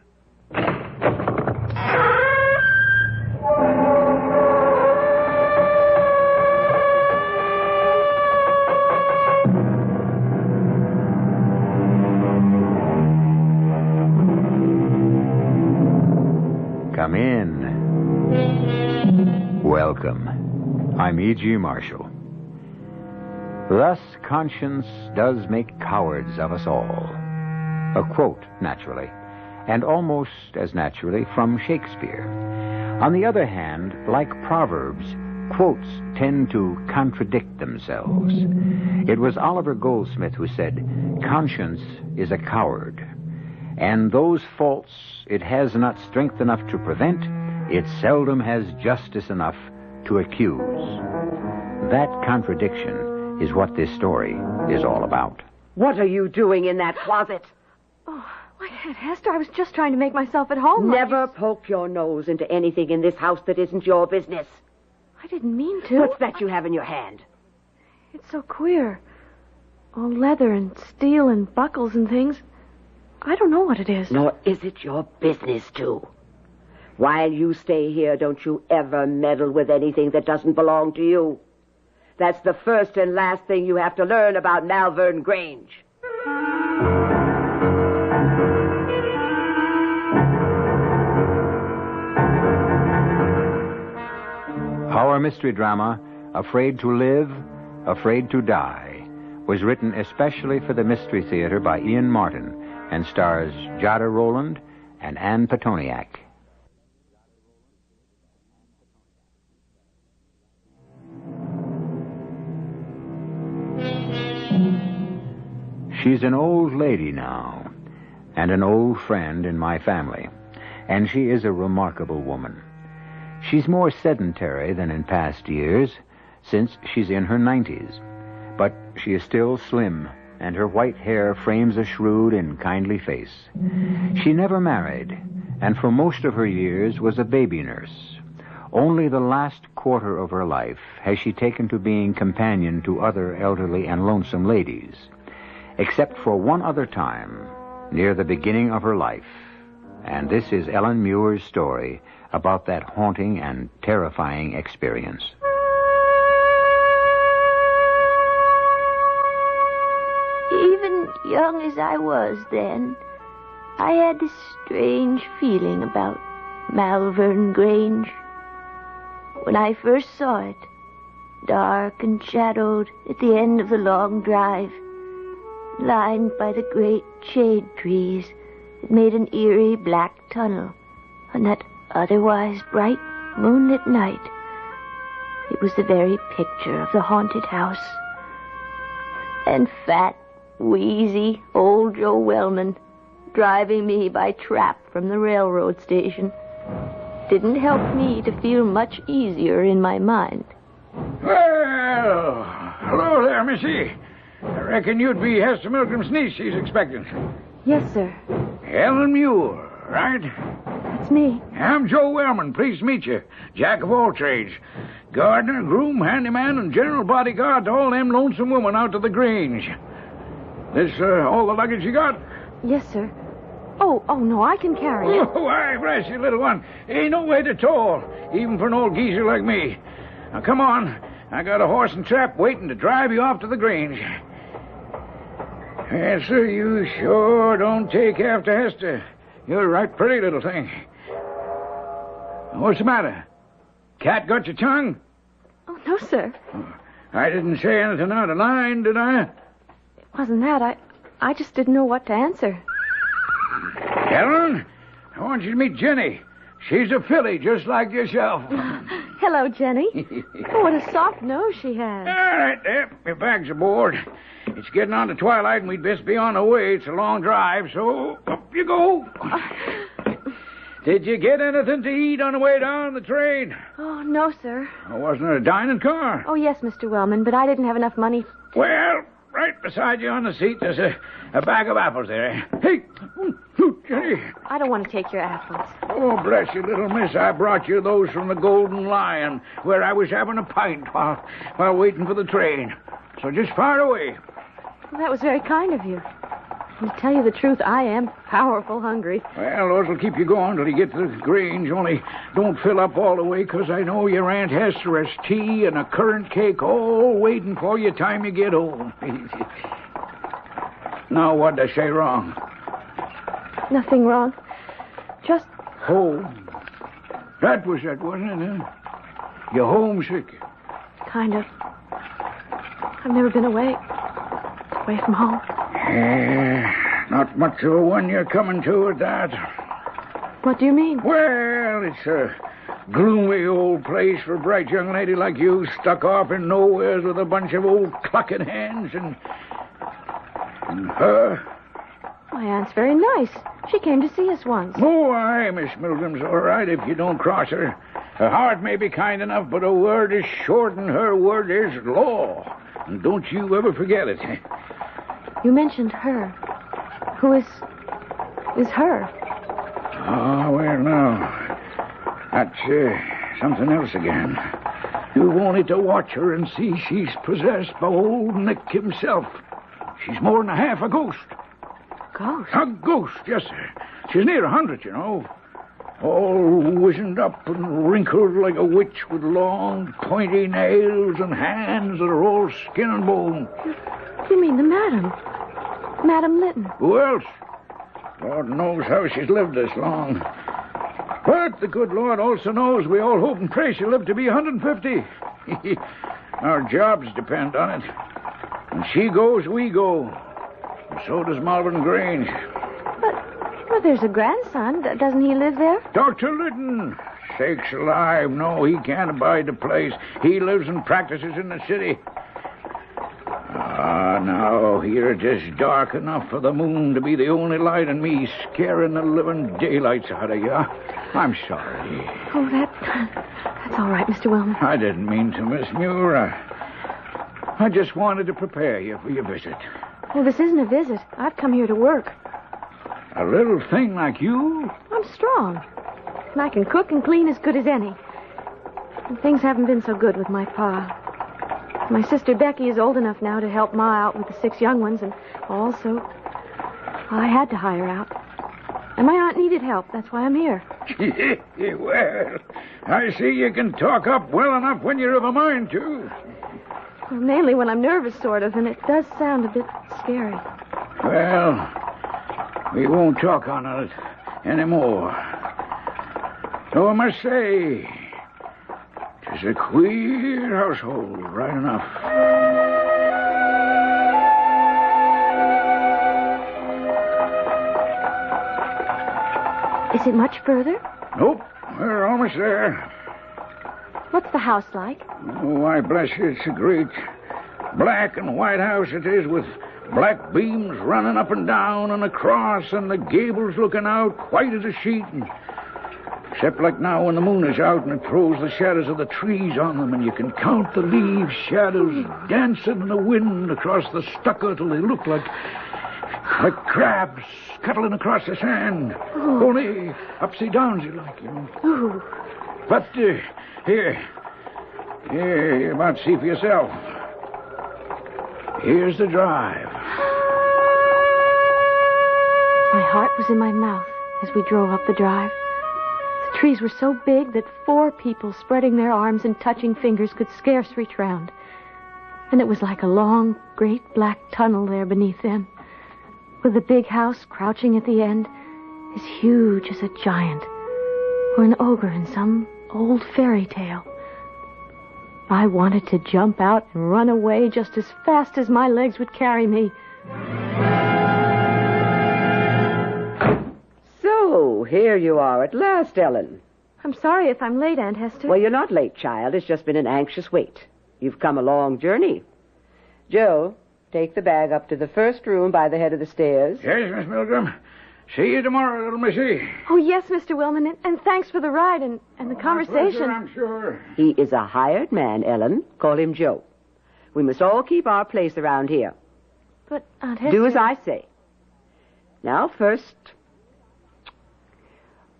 Come in. Welcome. I'm E.G. Marshall. Thus, conscience does make cowards of us all. A quote, naturally, and almost as naturally from Shakespeare. On the other hand, like proverbs, quotes tend to contradict themselves. It was Oliver Goldsmith who said, "Conscience is a coward, and those faults it has not strength enough to prevent, it seldom has justice enough to accuse." That contradiction is what this story is all about. What are you doing in that closet? Oh, my Aunt Hester, I was just trying to make myself at home. Never poke your nose into anything in this house that isn't your business. I didn't mean to. What's that you have in your hand? It's so queer. All leather and steel and buckles and things. I don't know what it is. Nor is it your business to. While you stay here, don't you ever meddle with anything that doesn't belong to you. That's the first and last thing you have to learn about Malvern Grange. Our mystery drama, Afraid to Live, Afraid to Die, was written especially for the Mystery Theater by Ian Martin and stars Jada Rowland and Ann Petoniak. She's an old lady now, and an old friend in my family, and she is a remarkable woman. She's more sedentary than in past years, since she's in her 90s, but she is still slim, and her white hair frames a shrewd and kindly face. She never married, and for most of her years was a baby nurse. Only the last quarter of her life has she taken to being companion to other elderly and lonesome ladies, except for one other time, near the beginning of her life. And this is Ellen Muir's story about that haunting and terrifying experience. Even young as I was then, I had this strange feeling about Malvern Grange. When I first saw it, dark and shadowed at the end of the long drive, lined by the great shade trees that made an eerie black tunnel on that otherwise bright moonlit night, it was the very picture of the haunted house. And fat, wheezy old Joe Wellman driving me by trap from the railroad station didn't help me to feel much easier in my mind. Well, hello there, Missy. I reckon you'd be Hester Milgram's niece she's expecting. Yes, sir. Ellen Muir, right? That's me. I'm Joe Wellman. Pleased to meet you. Jack of all trades. Gardener, groom, handyman, and general bodyguard to all them lonesome women out to the Grange. This, all the luggage you got? Yes, sir. Oh, no, I can carry it. Oh, why, bless you, little one. Ain't no weight at all, even for an old geezer like me. Now, come on. I got a horse and trap waiting to drive you off to the Grange. Yes, sir, you sure don't take after Hester. You're a right pretty little thing. What's the matter? Cat got your tongue? Oh, no, sir. I didn't say anything out of line, did I? It wasn't that. I just didn't know what to answer. Ellen, I want you to meet Jenny. She's a filly, just like yourself. Hello, Jenny. Oh, what a soft nose she has. All right, there. Your bag's aboard. It's getting on to twilight, and we'd best be on the way. It's a long drive, so up you go. Did you get anything to eat on the way down the train? Oh, no, sir. Oh, wasn't it a dining car? Oh, yes, Mr. Wellman, but I didn't have enough money. Well, right beside you on the seat, there's a bag of apples there. Hey, Jenny. I don't want to take your apples. Oh, bless you, little miss. I brought you those from the Golden Lion, where I was having a pint while waiting for the train. So just fire away. Well, that was very kind of you. To tell you the truth, I am powerful hungry. Well, those will keep you going till you get to the Grange. Only don't fill up all the way, 'cause I know your Aunt Hester has tea and a currant cake all waiting for you time you get home. Now, what'd I say wrong? Nothing wrong. Just... Home. That was it, wasn't it, huh? You're homesick. Kind of. I've never been away from home. Not much of a one you're coming to at that. What do you mean? Well, it's a gloomy old place for a bright young lady like you, stuck off in nowheres with a bunch of old clucking hands and her. My aunt's very nice. She came to see us once. Oh, aye, Miss Milgram's all right if you don't cross her. Her heart may be kind enough, but her word is short and her word is law. And don't you ever forget it. You mentioned her. Who is her? Oh, well, no. That's something else again. You've only to watch her and see she's possessed by old Nick himself. She's more than half a ghost. Ghost? A ghost, yes, sir. She's near 100, you know. All wizened up and wrinkled like a witch with long, pointy nails and hands that are all skin and bone. You mean the madam? Madam Lytton. Who else? Lord knows how she's lived this long. But the good Lord also knows we all hope and pray she'll live to be 150. Our jobs depend on it. When she goes, we go. And so does Malvern Grange. But there's a grandson. Doesn't he live there? Dr. Lytton. Sakes alive, no, he can't abide the place. He lives and practices in the city. Now, here it is dark enough for the moon to be the only light and me scaring the living daylights out of you. I'm sorry. Oh, that's all right, Mr. Wellman. I didn't mean to, Miss Muir. I just wanted to prepare you for your visit. Well, this isn't a visit. I've come here to work. A little thing like you? I'm strong. And I can cook and clean as good as any. And things haven't been so good with my pa. My sister Becky is old enough now to help Ma out with the 6 young ones, and also I had to hire out. And my aunt needed help. That's why I'm here. Well, I see you can talk up well enough when you're of a mind to. Well, mainly when I'm nervous, sort of, and it does sound a bit scary. Well, we won't talk on it anymore. Though I must say, it's a queer household, right enough. Is it much further? Nope, we're almost there. What's the house like? Oh, why, bless you, it's a great black and white house it is, with black beams running up and down and across, and the gables looking out white as a sheet. Except like now when the moon is out and it throws the shadows of the trees on them, and you can count the leaves shadows dancing in the wind across the stucco till they look like crabs scuttling across the sand. Oh. Only upside downsy like, you know. Ooh. But here, you're about to see for yourself. Here's the drive. My heart was in my mouth as we drove up the drive. The trees were so big that 4 people spreading their arms and touching fingers could scarce reach round. And it was like a long, great black tunnel there beneath them, with the big house crouching at the end, as huge as a giant or an ogre in some old fairy tale. I wanted to jump out and run away just as fast as my legs would carry me. So, here you are at last, Ellen. I'm sorry if I'm late, Aunt Hester. Well, you're not late, child. It's just been an anxious wait. You've come a long journey. Joe, take the bag up to the first room by the head of the stairs. Yes, Miss Milgram. See you tomorrow, little missy. Oh, yes, Mr. Wellman, and thanks for the ride and the conversation. Pleasure, I'm sure. He is a hired man, Ellen. Call him Joe. We must all keep our place around here. But, Aunt Hester... Do as I say. Now, first,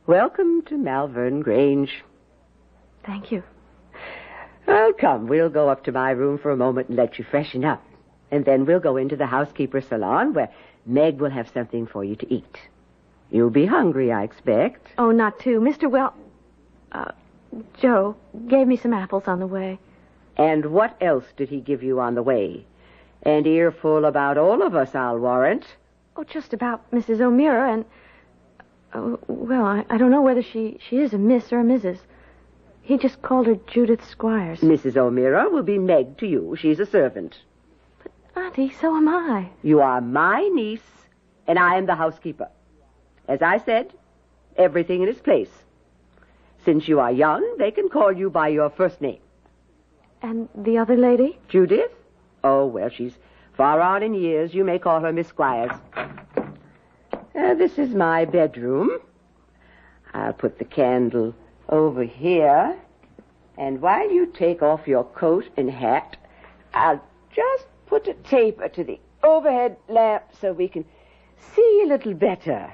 welcome to Malvern Grange. Thank you. Well, come, we'll go up to my room for a moment and let you freshen up. And then we'll go into the housekeeper's salon where Meg will have something for you to eat. You'll be hungry, I expect. Oh, not too. Joe gave me some apples on the way. And what else did he give you on the way? An earful about all of us, I'll warrant. Oh, just about Mrs. O'Meara and... I don't know whether she is a Miss or a Mrs. He just called her Judith Squires. Mrs. O'Meara will be Meg to you. She's a servant. But, Auntie, so am I. You are my niece, and I am the housekeeper. As I said, everything in its place. Since you are young, they can call you by your first name. And the other lady? Judith? Oh, well, she's far on in years. You may call her Miss Squires. This is my bedroom. I'll put the candle over here. And while you take off your coat and hat, I'll just put a taper to the overhead lamp so we can see a little better.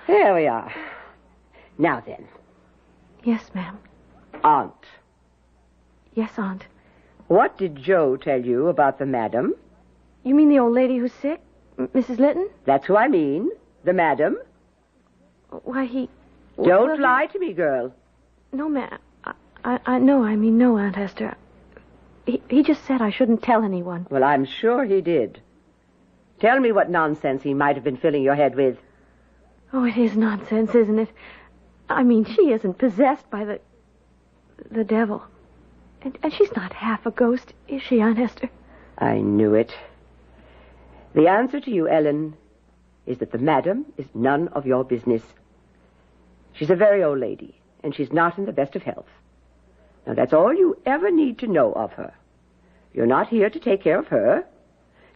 There we are. Now then. Yes, ma'am. Aunt. Yes, Aunt. What did Joe tell you about the madam? You mean the old lady who's sick? Mrs. Litton? That's who I mean. The madam. Why, Don't lie to me, girl. No, ma'am. No, Aunt Esther. He just said I shouldn't tell anyone. Well, I'm sure he did. Tell me what nonsense he might have been filling your head with. Oh, it is nonsense, isn't it? I mean, she isn't possessed by the devil. And she's not half a ghost, is she, Aunt Esther? I knew it. The answer to you, Ellen, is that the madam is none of your business. She's a very old lady, and she's not in the best of health. Now, that's all you ever need to know of her. You're not here to take care of her.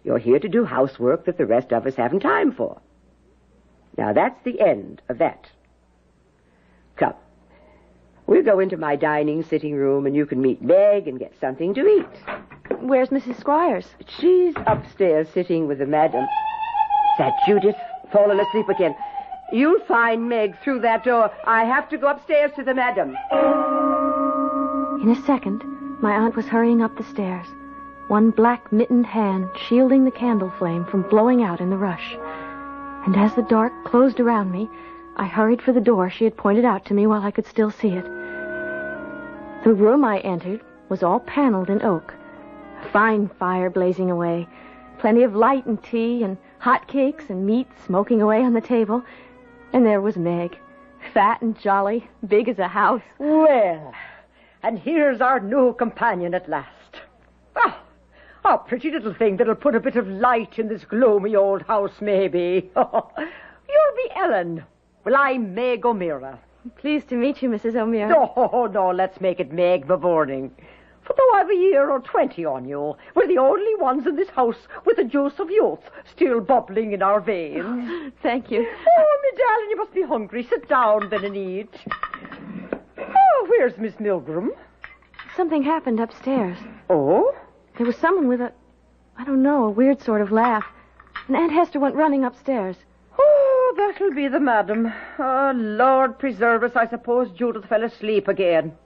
You're here to do housework that the rest of us haven't time for. Now, that's the end of that. Come. We'll go into my dining sitting room, and you can meet Meg and get something to eat. Where's Mrs. Squires? She's upstairs sitting with the madam. Is that Judith? Fallen asleep again. You'll find Meg through that door. I have to go upstairs to the madam. In a second, my aunt was hurrying up the stairs, one black mittened hand shielding the candle flame from blowing out in the rush. And as the dark closed around me, I hurried for the door she had pointed out to me while I could still see it. The room I entered was all paneled in oak. A fine fire blazing away, plenty of light and tea and hot cakes and meat smoking away on the table. And there was Meg, fat and jolly, big as a house. Well, and here's our new companion at last. Ah, a pretty little thing that'll put a bit of light in this gloomy old house, maybe. You'll be Ellen. Well, I'm Meg O'Meara. Pleased to meet you, Mrs. O'Meara. No, let's make it Meg Bevorning. For though I've a year or 20 on you, we're the only ones in this house with the juice of youth still bubbling in our veins. Thank you. Oh, me darling, you must be hungry. Sit down then and eat. Oh, where's Miss Milgram? Something happened upstairs. Oh? There was someone with a weird sort of laugh. And Aunt Hester went running upstairs. Oh, that'll be the madam. Oh, Lord preserve us, I suppose Judith fell asleep again.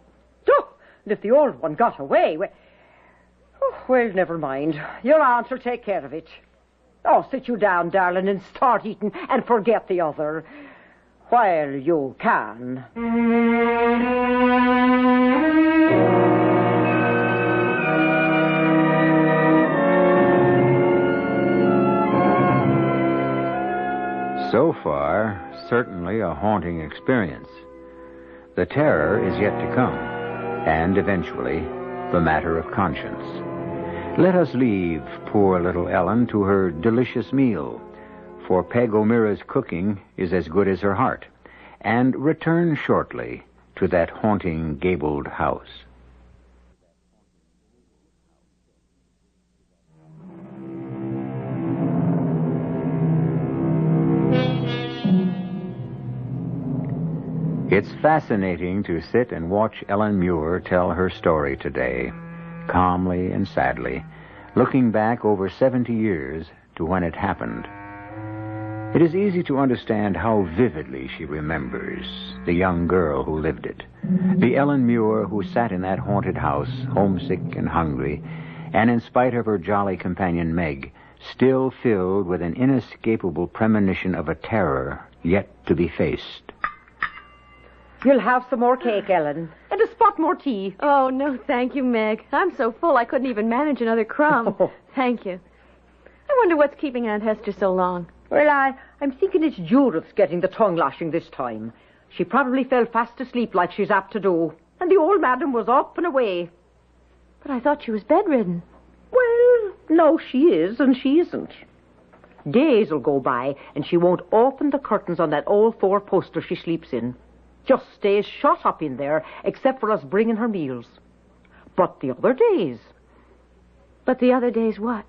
Oh, and if the old one got away, well, never mind. Your aunt will take care of it. Oh, sit you down, darling, and start eating and forget the other. While you can. So far, certainly a haunting experience. The terror is yet to come, and eventually, the matter of conscience. Let us leave poor little Ellen to her delicious meal, for Peg O'Meara's cooking is as good as her heart, and return shortly to that haunting gabled house. It's fascinating to sit and watch Ellen Muir tell her story today, calmly and sadly, looking back over 70 years to when it happened. It is easy to understand how vividly she remembers the young girl who lived it, the Ellen Muir who sat in that haunted house, homesick and hungry, and in spite of her jolly companion Meg, still filled with an inescapable premonition of a terror yet to be faced. You'll have some more cake, Ellen, and a spot more tea. Oh, no, thank you, Meg. I'm so full I couldn't even manage another crumb. Thank you. I wonder what's keeping Aunt Hester so long. Well, I'm thinking it's Judith's getting the tongue lashing this time. She probably fell fast asleep like she's apt to do, and the old madam was up and away. But I thought she was bedridden. Well, no, she is, and she isn't. Days will go by, and she won't open the curtains on that old four-poster she sleeps in. Just stays shut up in there, except for us bringing her meals. But the other days... But the other days what?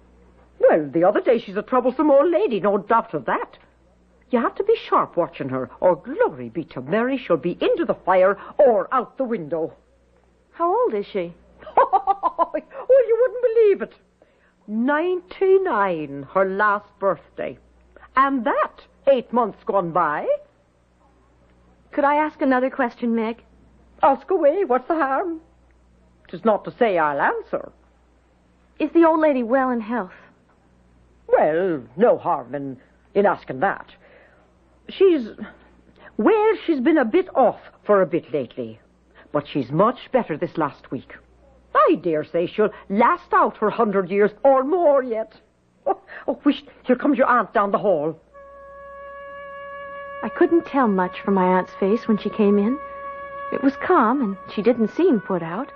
Well, the other day she's a troublesome old lady, no doubt of that. You have to be sharp watching her, or glory be to Mary, she'll be into the fire or out the window. How old is she? Oh, you wouldn't believe it. 99, her last birthday. And that 8 months gone by. Could I ask another question, Meg? Ask away, what's the harm? 'Tis not to say I'll answer. Is the old lady well in health? Well, no harm in asking that. She's been a bit off for a bit lately. But she's much better this last week. I dare say she'll last out her 100 years or more yet. Here comes your aunt down the hall. I couldn't tell much from my aunt's face when she came in. It was calm, and she didn't seem put out.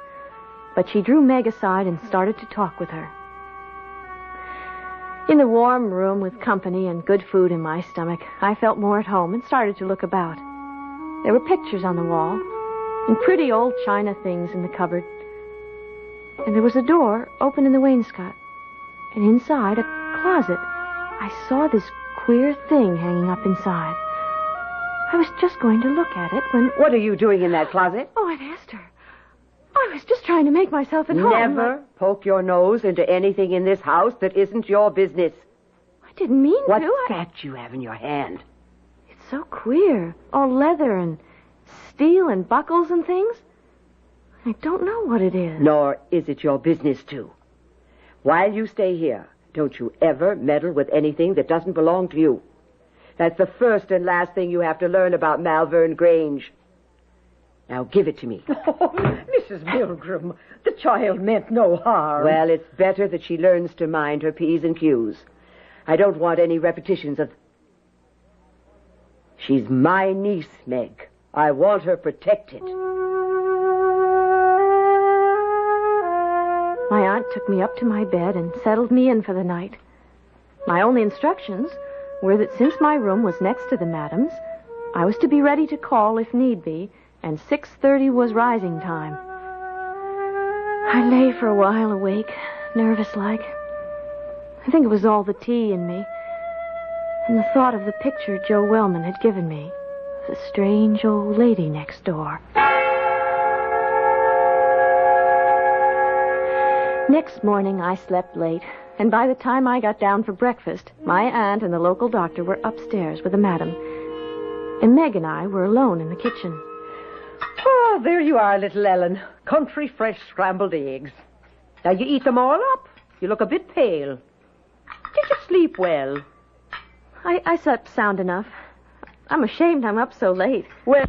But she drew Meg aside and started to talk with her. In the warm room with company and good food in my stomach, I felt more at home and started to look about. There were pictures on the wall, and pretty old china things in the cupboard. And there was a door open in the wainscot, and inside a closet. I saw this queer thing hanging up inside. I was just going to look at it when... What are you doing in that closet? Oh, Aunt Hester. I was just trying to make myself at home. Never poke your nose into anything in this house that isn't your business. I didn't mean What's to. that you have in your hand? It's so queer. All leather and steel and buckles and things. I don't know what it is. Nor is it your business to. While you stay here, don't you ever meddle with anything that doesn't belong to you. That's the first and last thing you have to learn about Malvern Grange. Now give it to me. Oh, Mrs. Milgram, the child meant no harm. Well, it's better that she learns to mind her P's and Q's. I don't want any repetitions of... She's my niece, Meg. I want her protected. My aunt took me up to my bed and settled me in for the night. My only instructions were that since my room was next to the madam's, I was to be ready to call if need be, and 6:30 was rising time. I lay for a while awake, nervous-like. I think it was all the tea in me, and the thought of the picture Joe Wellman had given me, the strange old lady next door. Next morning, I slept late, and by the time I got down for breakfast, my aunt and the local doctor were upstairs with the madam, and Meg and I were alone in the kitchen. Oh, there you are, little Ellen. Country fresh scrambled eggs. Now, you eat them all up. You look a bit pale. Did you sleep well? I slept sound enough. I'm ashamed I'm up so late. Well,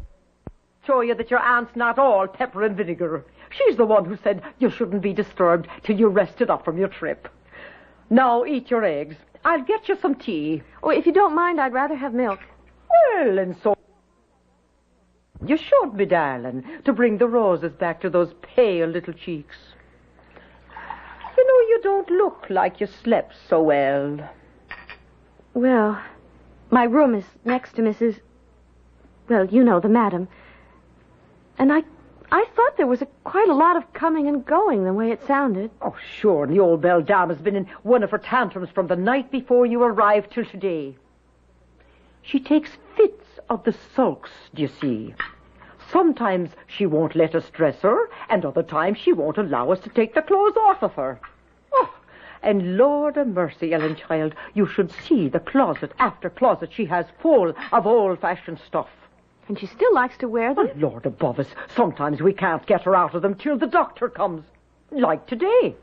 show you that your aunt's not all pepper and vinegar. She's the one who said you shouldn't be disturbed till you rested up from your trip. Now, eat your eggs. I'll get you some tea. Oh, if you don't mind, I'd rather have milk. Well, and so... You should, me darling, to bring the roses back to those pale little cheeks. You know, you don't look like you slept so well. Well, my room is next to Mrs... Well, you know, the madam. And I thought there was quite a lot of coming and going the way it sounded. Oh, sure, and the old belle dame has been in one of her tantrums from the night before you arrived till today. She takes fits of the sulks, do you see? Sometimes she won't let us dress her, and other times she won't allow us to take the clothes off of her. Oh, and Lord a mercy, Ellen, child, you should see the closet after closet she has full of old-fashioned stuff. And she still likes to wear them? Oh, Lord above us, sometimes we can't get her out of them till the doctor comes. Like today.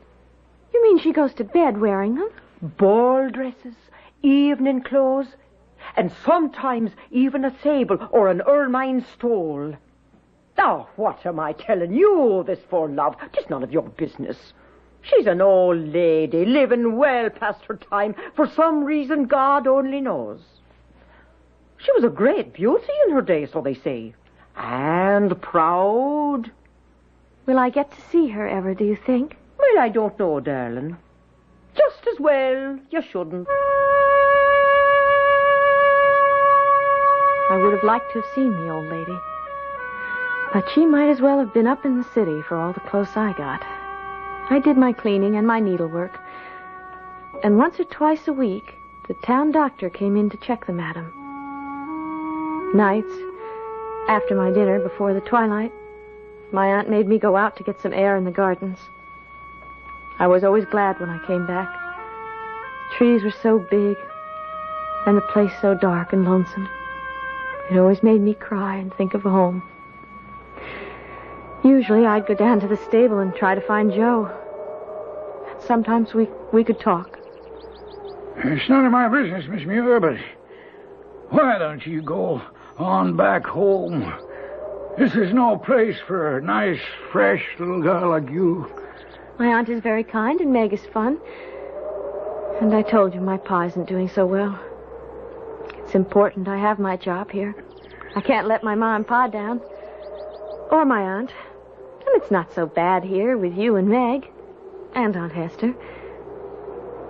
You mean she goes to bed wearing them? ball dresses, evening clothes, and sometimes even a sable or an ermine stole. Now, what am I telling you all this for, love? 'Tis none of your business. She's an old lady, living well past her time, for some reason God only knows. She was a great beauty in her day, so they say, and proud. Will I get to see her ever, do you think? Well, I don't know, darling. Just as well you shouldn't. I would have liked to have seen the old lady. But she might as well have been up in the city for all the clothes I got. I did my cleaning and my needlework. And once or twice a week, the town doctor came in to check the madam. Nights, after my dinner, before the twilight, my aunt made me go out to get some air in the gardens. I was always glad when I came back. The trees were so big, and the place so dark and lonesome. It always made me cry and think of home. Usually I'd go down to the stable and try to find Joe. Sometimes we could talk. It's none of my business, Miss Muir, but why don't you go on back home? This is no place for a nice, fresh little girl like you. My aunt is very kind and Meg is fun. And I told you my pa isn't doing so well. It's important I have my job here. I can't let my ma and pa down. Or my aunt. And it's not so bad here with you and Meg. And Aunt Hester.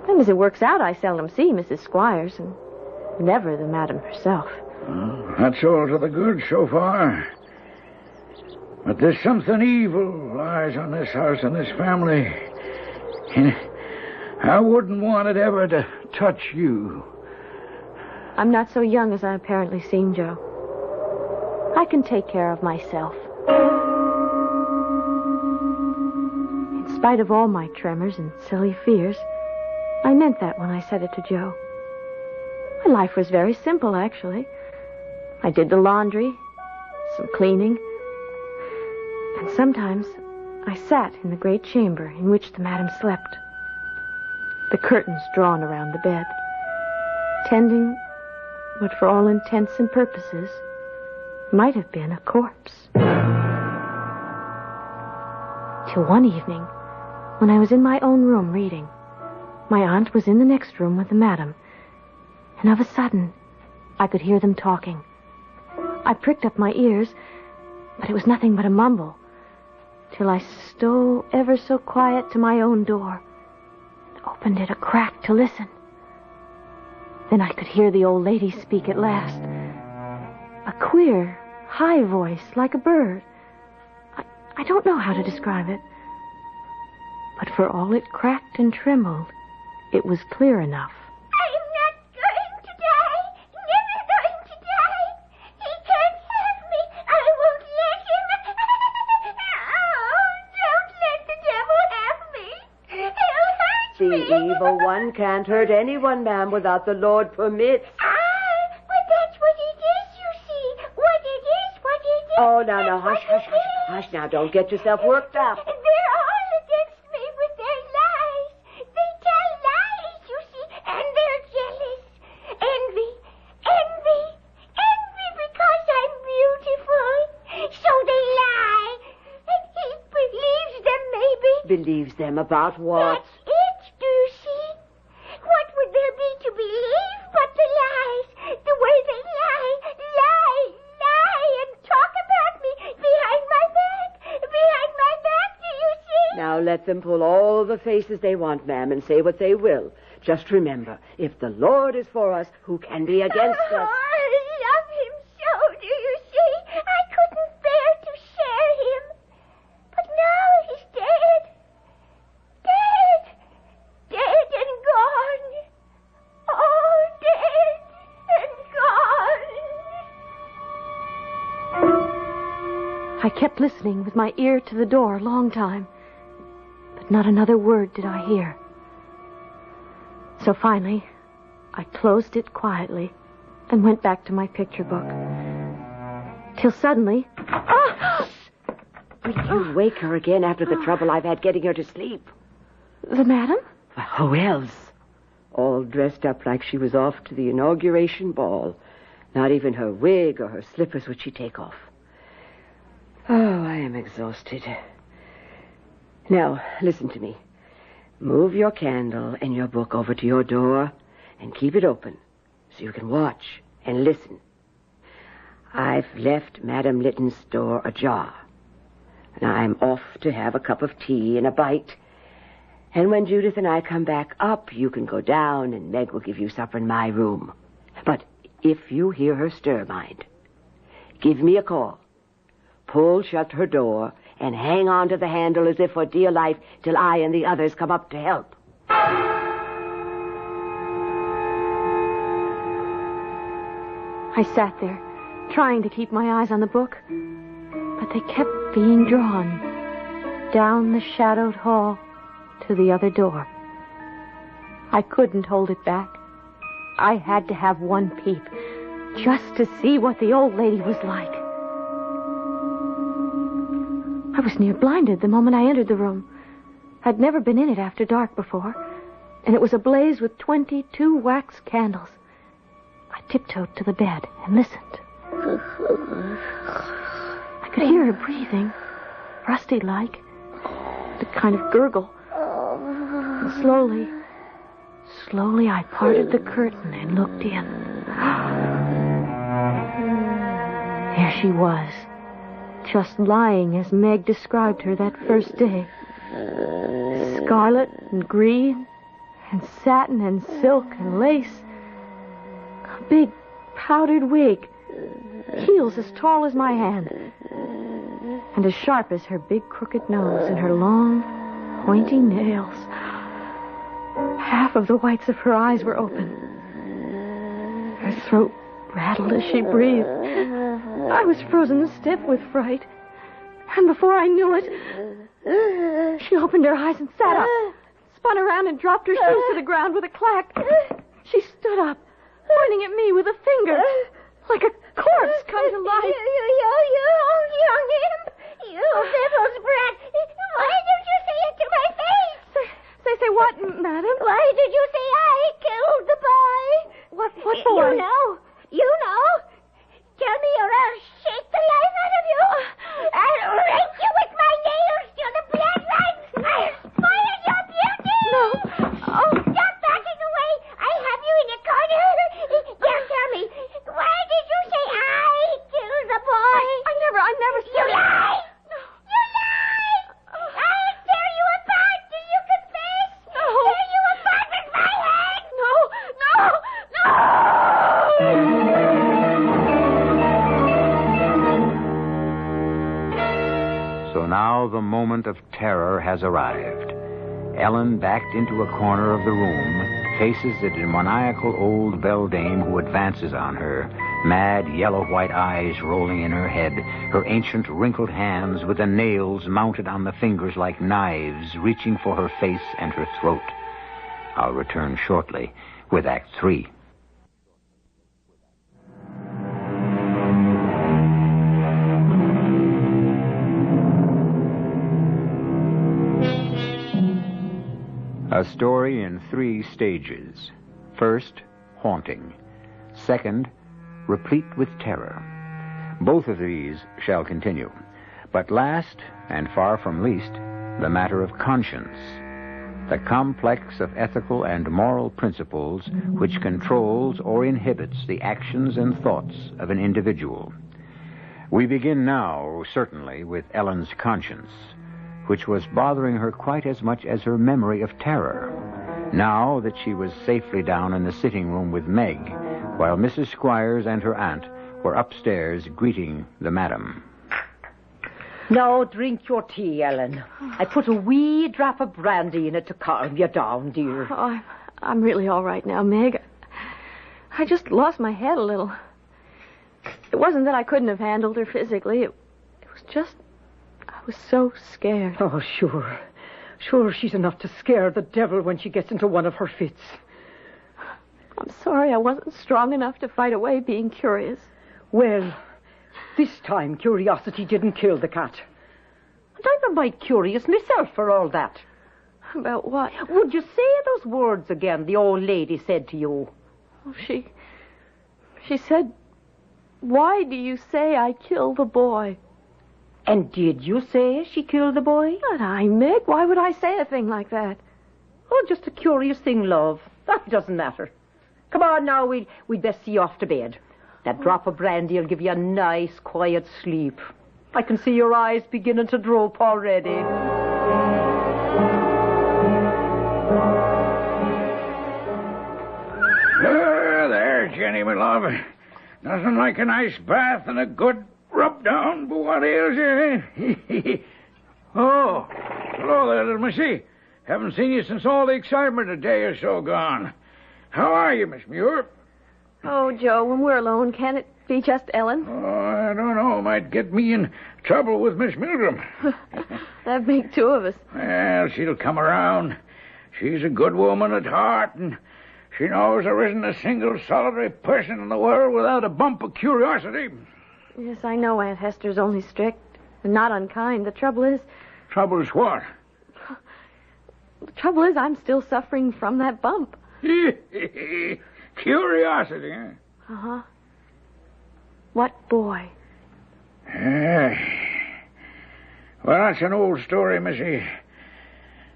And as it works out, I seldom see Mrs. Squires, and never the madam herself. Well, that's all to the good so far. But there's something evil lies on this house and this family. I wouldn't want it ever to touch you. I'm not so young as I apparently seem, Joe. I can take care of myself. In spite of all my tremors and silly fears, I meant that when I said it to Joe. My life was very simple, actually. I did the laundry, some cleaning, and sometimes I sat in the great chamber in which the madam slept, the curtains drawn around the bed, tending what for all intents and purposes might have been a corpse. Till one evening, when I was in my own room reading, my aunt was in the next room with the madam, and of a sudden, I could hear them talking. I pricked up my ears, but it was nothing but a mumble, till I stole ever so quiet to my own door and opened it a crack to listen. Then I could hear the old lady speak at last. A queer, high voice, like a bird. I don't know how to describe it. But for all it cracked and trembled, it was clear enough. I'm not going to die. Never going to die. He can't have me. I won't let him. Oh, don't let the devil have me. He'll hurt me. The evil one can't hurt anyone, ma'am, without the Lord permits. But that's what it is, you see. What it is. Oh, now, hush, hush, hush. Hush now, don't get yourself worked up. They're all against me with their lies. They tell lies, you see, and they're jealous. Envy because I'm beautiful. So they lie. And he believes them, maybe. Believes them about what? That's it, do you see? What would there be to believe but the lies? The way they lie, and talk about me behind my back, do you see? Now let them pull all the faces they want, ma'am, and say what they will. Just remember, if the Lord is for us, who can be against us? I love him so, do you see? I couldn't bear to share him. But now he's dead. Dead and gone. Oh, dead and gone. I kept listening with my ear to the door a long time, but not another word did I hear. So finally, I closed it quietly and went back to my picture book. Till suddenly... Will you wake her again after the trouble I've had getting her to sleep? The madam? Well, who else? all dressed up like she was off to the inauguration ball. Not even her wig or her slippers would she take off. Oh, I am exhausted. Now, listen to me. Move your candle and your book over to your door and keep it open so you can watch and listen. I've left Madame Litton's door ajar. And I'm off to have a cup of tea and a bite. And when Judith and I come back up, you can go down and Meg will give you supper in my room. But if you hear her stir, mind, give me a call. Pull shut her door and hang on to the handle as if for dear life till I and the others come up to help. I sat there, trying to keep my eyes on the book, but they kept being drawn down the shadowed hall to the other door. I couldn't hold it back. I had to have one peep, just to see what the old lady was like. I was near blinded the moment I entered the room. I'd never been in it after dark before, and it was ablaze with 22 wax candles. I tiptoed to the bed and listened. I could hear her breathing, rusty-like, a kind of gurgle. And slowly I parted the curtain and looked in. There she was, just lying as Meg described her that first day. Scarlet and green and satin and silk and lace. A big powdered wig, heels as tall as my hand, and as sharp as her big crooked nose and her long, pointy nails. Half of the whites of her eyes were open. Her throat rattled as she breathed. I was frozen stiff with fright. And before I knew it, she opened her eyes and sat up, spun around and dropped her shoes to the ground with a clack. She stood up, pointing at me with a finger, like a corpse come to life. You young imp! You devil's brat! Why did you say it to my face? Say what, madam? Why did you say I killed the boy? What for? You know. Tell me or I'll shake the life out of you. I'll rake you with my nails till the blood runs. I'll spoil your beauty. No. Oh, stop backing away. I have you in a corner. Now tell me, why did you say I killed the boy? I never said You lie. You lie. I'll tear you apart till you confess. No. Tear you apart with my hand. No. So now the moment of terror has arrived. Ellen, backed into a corner of the room, faces the demoniacal old beldame who advances on her, mad yellow-white eyes rolling in her head, her ancient wrinkled hands with the nails mounted on the fingers like knives reaching for her face and her throat. I'll return shortly with Act 3. A story in 3 stages. First, haunting. Second, replete with terror. Both of these shall continue. But last, and far from least, the matter of conscience. The complex of ethical and moral principles which controls or inhibits the actions and thoughts of an individual. We begin now, certainly, with Ellen's conscience, which was bothering her quite as much as her memory of terror, now that she was safely down in the sitting room with Meg, while Mrs. Squires and her aunt were upstairs greeting the madam. Now drink your tea, Ellen. I put a wee drop of brandy in it to calm you down, dear. Oh, I'm really all right now, Meg. I just lost my head a little. It wasn't that I couldn't have handled her physically. It was just... I was so scared. Oh, sure. Sure, she's enough to scare the devil when she gets into one of her fits. I'm sorry I wasn't strong enough to fight away being curious. Well, this time curiosity didn't kill the cat. And I'm a mite curious myself for all that. About what? Would you say those words again the old lady said to you? Oh, she said, "Why do you say I killed the boy?" And did you say she killed the boy? Not I, Meg. Why would I say a thing like that? Oh, just a curious thing, love. That doesn't matter. Come on now, we'd best see you off to bed. That drop of brandy will give you a nice, quiet sleep. I can see your eyes beginning to droop already. There, Jenny, my love. Nothing like a nice bath and a good rub down, but what ails you, eh? Oh, hello there, little missy. Haven't seen you since all the excitement a day or so gone. How are you, Miss Muir? Oh, Joe, when we're alone, can it be just Ellen? Oh, I don't know. Might get me in trouble with Miss Milgram. That'd make two of us. Well, she'll come around. She's a good woman at heart, and she knows there isn't a single solitary person in the world without a bump of curiosity. Yes, I know Aunt Hester's only strict and not unkind. The trouble is... Trouble is what? The trouble is I'm still suffering from that bump. Curiosity, eh? Uh-huh. What boy? Well, that's an old story, Missy.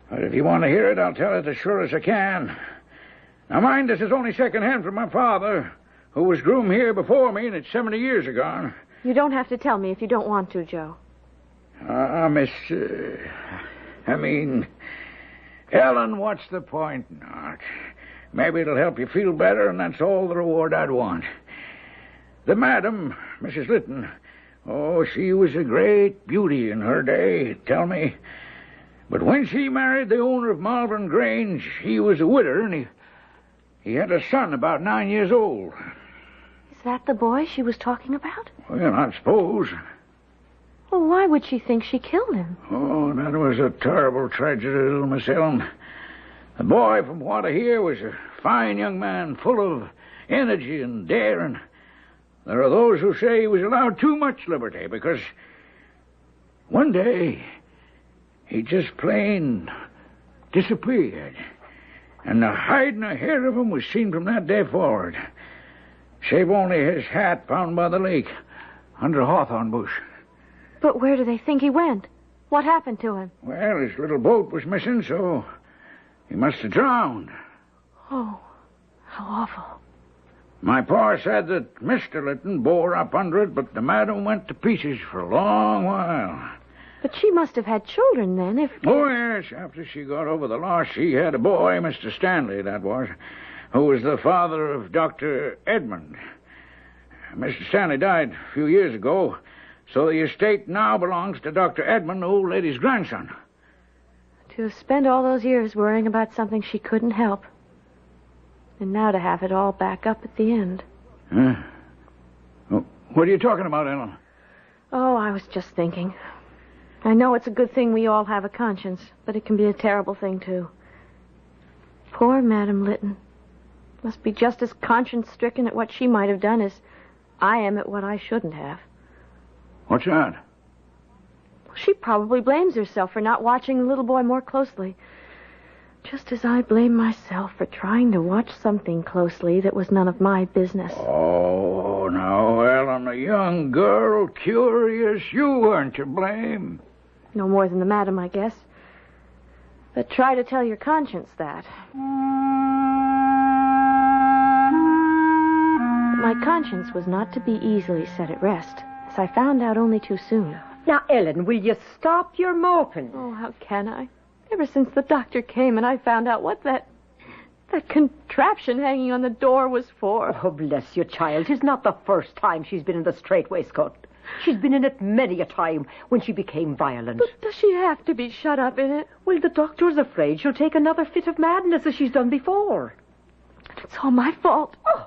But if you want to hear it, I'll tell it as sure as I can. Now, mind, this is only second-hand from my father, who was groom here before me, and it's 70 years ago. You don't have to tell me if you don't want to, Joe. Ellen, what's the point not? Maybe it'll help you feel better, and that's all the reward I'd want. The madam, Mrs. Lytton, she was a great beauty in her day, tell me. But when she married the owner of Malvern Grange, he was a widder, and he had a son about 9 years old. Is that the boy she was talking about? Well, I suppose. Well, why would she think she killed him? Oh, that was a terrible tragedy, little Miss Ellen. The boy, from what I hear, was a fine young man, full of energy and daring. There are those who say he was allowed too much liberty, because one day he just plain disappeared. And the hide and the hair of him was seen from that day forward, save only his hat found by the lake under a hawthorn bush. But where do they think he went? What happened to him? Well, his little boat was missing, so he must have drowned. Oh, how awful. My pa said that Mr. Lytton bore up under it, but the madam went to pieces for a long while. But she must have had children then, if... Oh, yes. After she got over the loss, she had a boy, Mr. Stanley, that was, who was the father of Dr. Edmund. Mr. Stanley died a few years ago, so the estate now belongs to Dr. Edmund, the old lady's grandson. To spend all those years worrying about something she couldn't help. And now to have it all back up at the end. Huh? Oh, what are you talking about, Ellen? Oh, I was just thinking. I know it's a good thing we all have a conscience, but it can be a terrible thing, too. Poor Madam Lytton. Must be just as conscience-stricken at what she might have done as I am at what I shouldn't have. What's that? She probably blames herself for not watching the little boy more closely. Just as I blame myself for trying to watch something closely that was none of my business. Oh, now, Ellen, a young girl, curious, you weren't to blame. No more than the madam, I guess. But try to tell your conscience that. My conscience was not to be easily set at rest, as I found out only too soon. Now, Ellen, will you stop your moping? Oh, how can I? Ever since the doctor came and I found out what that contraption hanging on the door was for. Oh, bless you, child. 'Tis not the first time she's been in the strait waistcoat. She's been in it many a time when she became violent. But does she have to be shut up in it? Well, the doctor's afraid she'll take another fit of madness as she's done before. It's all my fault. Oh,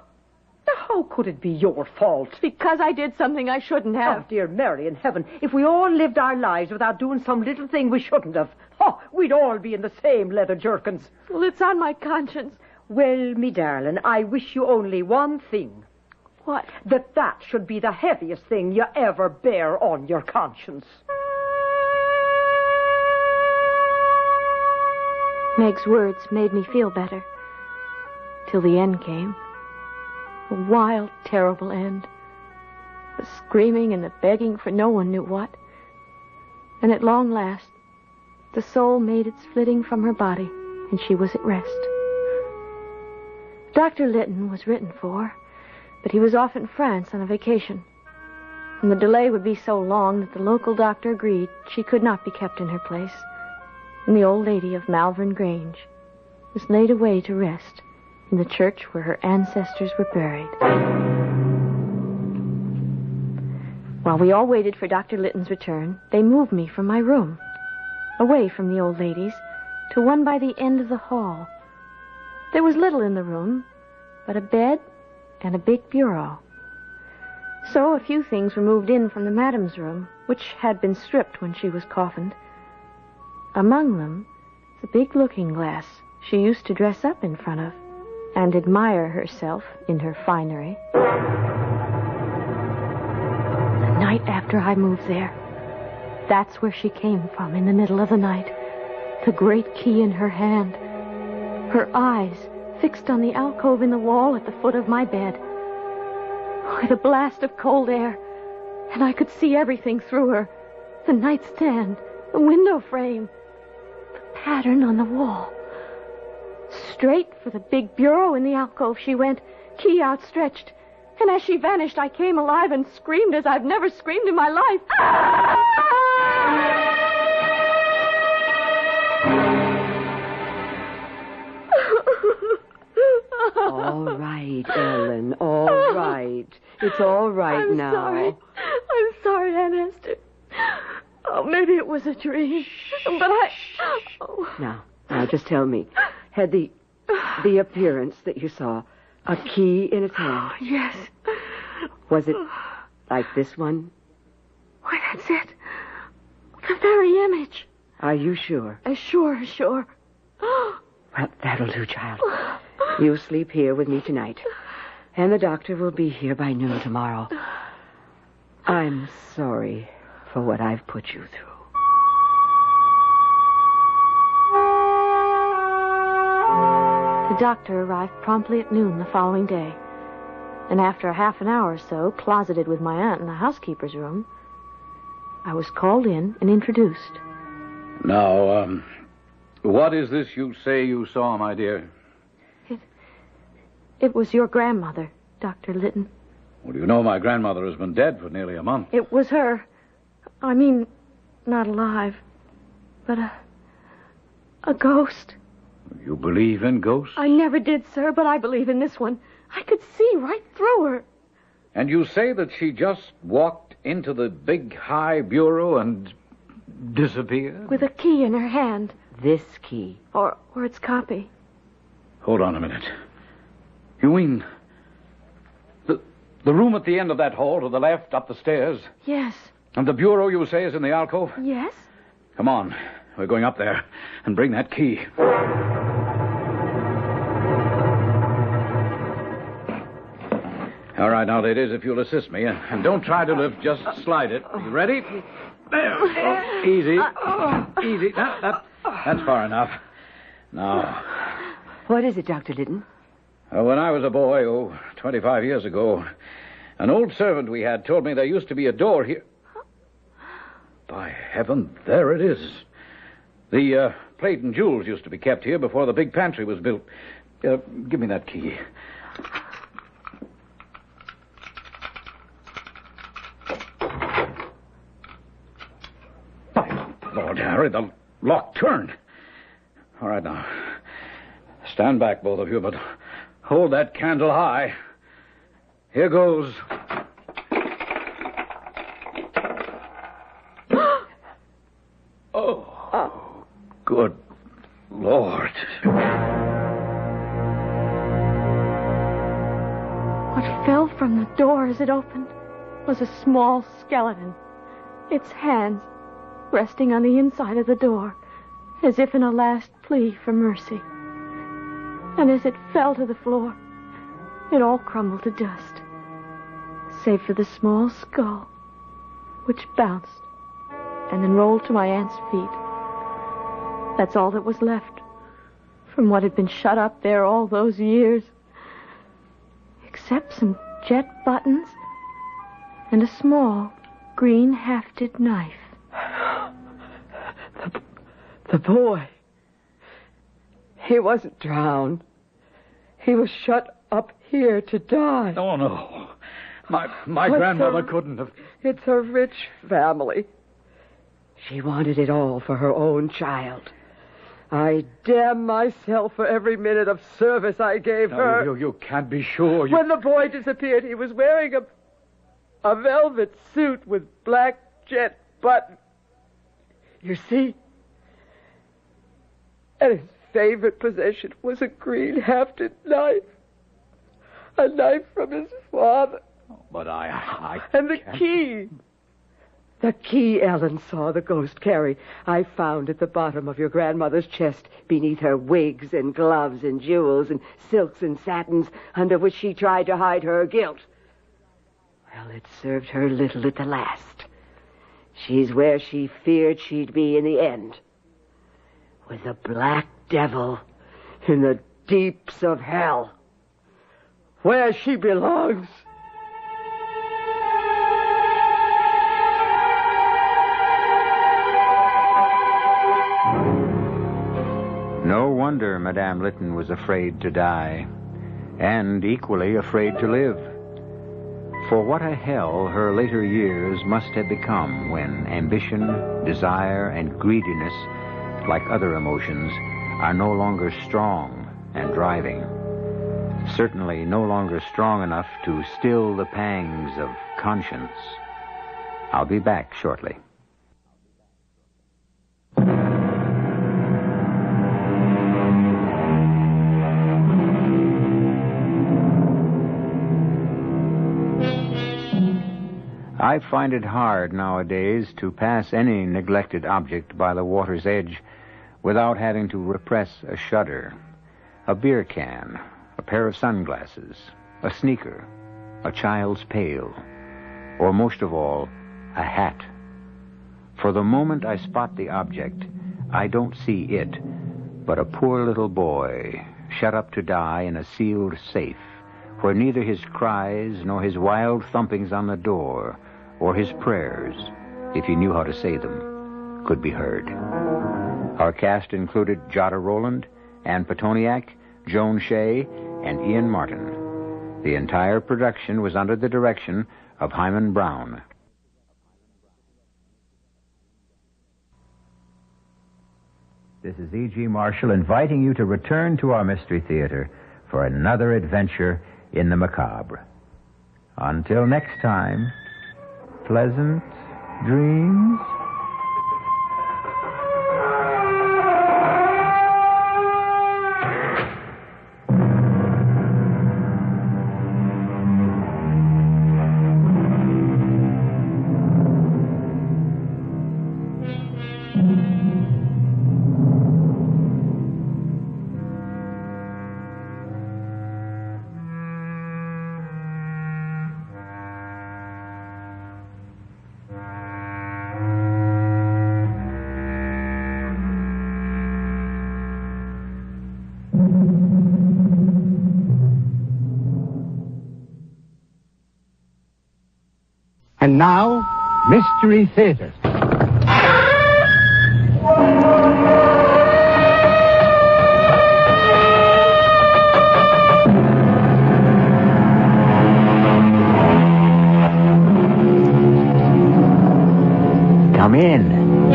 now how could it be your fault? Because I did something I shouldn't have. Oh, dear Mary in heaven, if we all lived our lives without doing some little thing we shouldn't have, we'd all be in the same leather jerkins. Well, it's on my conscience. Well, me darling, I wish you only one thing. What? That should be the heaviest thing you ever bear on your conscience. Meg's words made me feel better. Till the end came. A wild, terrible end. The screaming and the begging for no one knew what. And at long last, the soul made its flitting from her body, and she was at rest. Dr. Litton was written for, but he was off in France on a vacation. And the delay would be so long that the local doctor agreed she could not be kept in her place. And the old lady of Malvern Grange was laid away to rest in the church where her ancestors were buried. While we all waited for Dr. Litton's return, they moved me from my room, away from the old ladies, to one by the end of the hall. There was little in the room but a bed and a big bureau. So a few things were moved in from the madam's room, which had been stripped when she was coffined. Among them, the big looking-glass she used to dress up in front of and admire herself in her finery. The night after I moved there, that's where she came from in the middle of the night, the great key in her hand, her eyes fixed on the alcove in the wall at the foot of my bed. With a blast of cold air, and I could see everything through her. The nightstand, the window frame, the pattern on the wall. Straight for the big bureau in the alcove she went, key outstretched. And as she vanished, I came alive and screamed as I've never screamed in my life. All right, Ellen, all right. It's all right now. I'm sorry, Aunt Esther. Oh, maybe it was a dream. But Now, just tell me. Had the appearance that you saw a key in its hand? Yes. Was it like this one? Why, that's it. The very image. Are you sure? Sure. Well, that'll do, child. You sleep here with me tonight. And the doctor will be here by noon tomorrow. I'm sorry for what I've put you through. The doctor arrived promptly at noon the following day. And after half an hour or so, closeted with my aunt in the housekeeper's room, I was called in and introduced. Now, what is this you say you saw, my dear? It was your grandmother, Dr. Litton. Well, you know my grandmother has been dead for nearly a month. It was her. I mean, not alive, but a ghost. You believe in ghosts? I never did, sir, but I believe in this one. I could see right through her. And you say that she just walked into the big high bureau and disappeared? With a key in her hand. This key. Or its copy. Hold on a minute. You mean the room at the end of that hall to the left, up the stairs? Yes. And the bureau, you say, is in the alcove? Yes. Come on. We're going up there and bring that key. All right, now, ladies, if you'll assist me. And don't try to lift, just slide it. You ready? There. Oh, easy. Easy. That's far enough. Now. What is it, Dr. Litton? When I was a boy, 25 years ago, an old servant we had told me there used to be a door here. By heaven, there it is. The plate and jewels used to be kept here before the big pantry was built. Give me that key. By Lord Harry, the lock turned. All right, now. Stand back, both of you, but hold that candle high. Here goes. Oh, good Lord. What fell from the door as it opened was a small skeleton, its hands resting on the inside of the door, as if in a last plea for mercy. And as it fell to the floor, it all crumbled to dust, save for the small skull, which bounced and then rolled to my aunt's feet. That's all that was left, from what had been shut up there all those years. Except some jet buttons and a small green-hafted knife. The boy. He wasn't drowned. He was shut up here to die. Oh, no. My grandmother couldn't have... It's a rich family. She wanted it all for her own child. I damn myself for every minute of service I gave her. You can't be sure. When the boy disappeared, he was wearing a velvet suit with black jet buttons. You see? And his favorite possession was a green-hafted knife. A knife from his father. But I And the key. The key Ellen saw the ghost carry, I found at the bottom of your grandmother's chest, beneath her wigs and gloves and jewels and silks and satins, under which she tried to hide her guilt. Well, it served her little at the last. She's where she feared she'd be in the end. With the black devil in the deeps of hell, where she belongs. No wonder Madame Lytton was afraid to die, and equally afraid to live. For what a hell her later years must have become when ambition, desire, and greediness, like other emotions, are no longer strong and driving. Certainly no longer strong enough to still the pangs of conscience. I'll be back shortly. I find it hard nowadays to pass any neglected object by the water's edge without having to repress a shudder. A beer can, a pair of sunglasses, a sneaker, a child's pail, or most of all, a hat. For the moment I spot the object, I don't see it, but a poor little boy shut up to die in a sealed safe, where neither his cries nor his wild thumpings on the door or his prayers, if he knew how to say them, could be heard. Our cast included Jada Rowland, Ann Petoniak, Joan Shea, and Ian Martin. The entire production was under the direction of Himan Brown. This is E.G. Marshall inviting you to return to our Mystery Theater for another adventure in the macabre. Until next time, pleasant dreams. And now, Mystery Theater. Come in.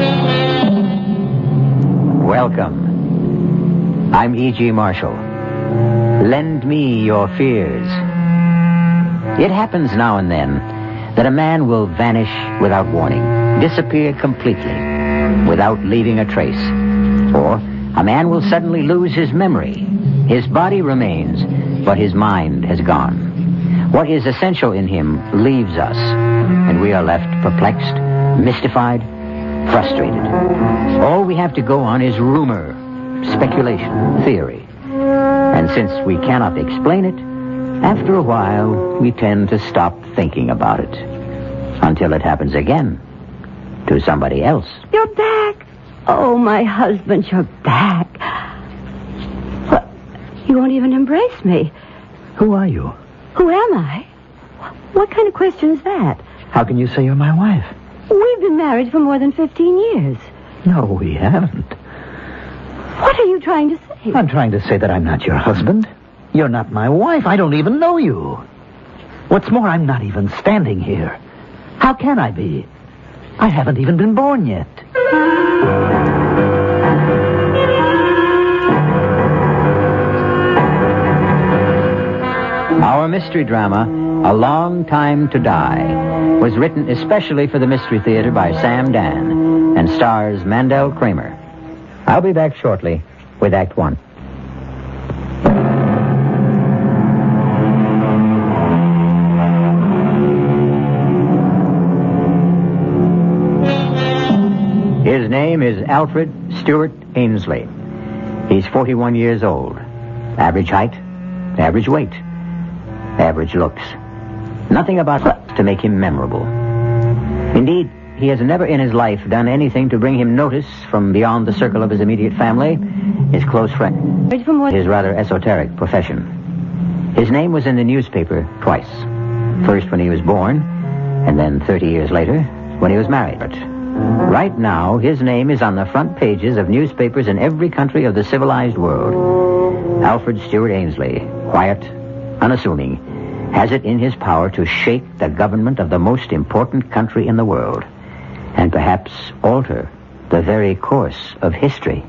Welcome. I'm E.G. Marshall. Lend me your fears. It happens now and then that a man will vanish without warning, disappear completely, without leaving a trace. Or a man will suddenly lose his memory. His body remains, but his mind has gone. What is essential in him leaves us, and we are left perplexed, mystified, frustrated. All we have to go on is rumor, speculation, theory. And since we cannot explain it, after a while, we tend to stop thinking about it. Until it happens again. To somebody else. You're back. Oh, my husband, you're back. He won't even embrace me. Who are you? Who am I? What kind of question is that? How can you say you're my wife? We've been married for more than 15 years. No, we haven't. What are you trying to say? I'm trying to say that I'm not your husband. You're not my wife. I don't even know you. What's more, I'm not even standing here. How can I be? I haven't even been born yet. Our mystery drama, A Long Time to Die, was written especially for the Mystery Theater by Sam Dan and stars Mandel Kramer. I'll be back shortly with Act One. His name is Alfred Stewart Ainsley. He's 41 years old. Average height, average weight, average looks. Nothing about that to make him memorable. Indeed, he has never in his life done anything to bring him notice from beyond the circle of his immediate family, his close friend, his rather esoteric profession. His name was in the newspaper twice. First when he was born, and then 30 years later when he was married. Right now, his name is on the front pages of newspapers in every country of the civilized world. Alfred Stewart Ainsley, quiet, unassuming, has it in his power to shake the government of the most important country in the world, and perhaps alter the very course of history.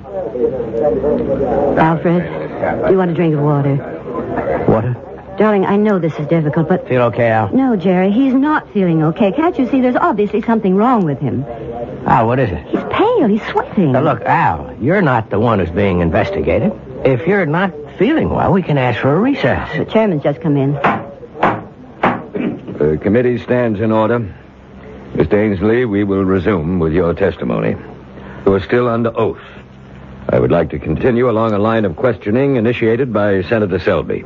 Alfred, do you want a drink of water? Water? Darling, I know this is difficult, but... Feel okay, Al? No, Jerry, he's not feeling okay. Can't you see there's obviously something wrong with him? Al, what is it? He's pale, he's sweating. Now, look, Al, you're not the one who's being investigated. If you're not feeling well, we can ask for a recess. The chairman's just come in. The committee stands in order. Mr. Ainsley, we will resume with your testimony. You are still under oath. I would like to continue along a line of questioning initiated by Senator Selby.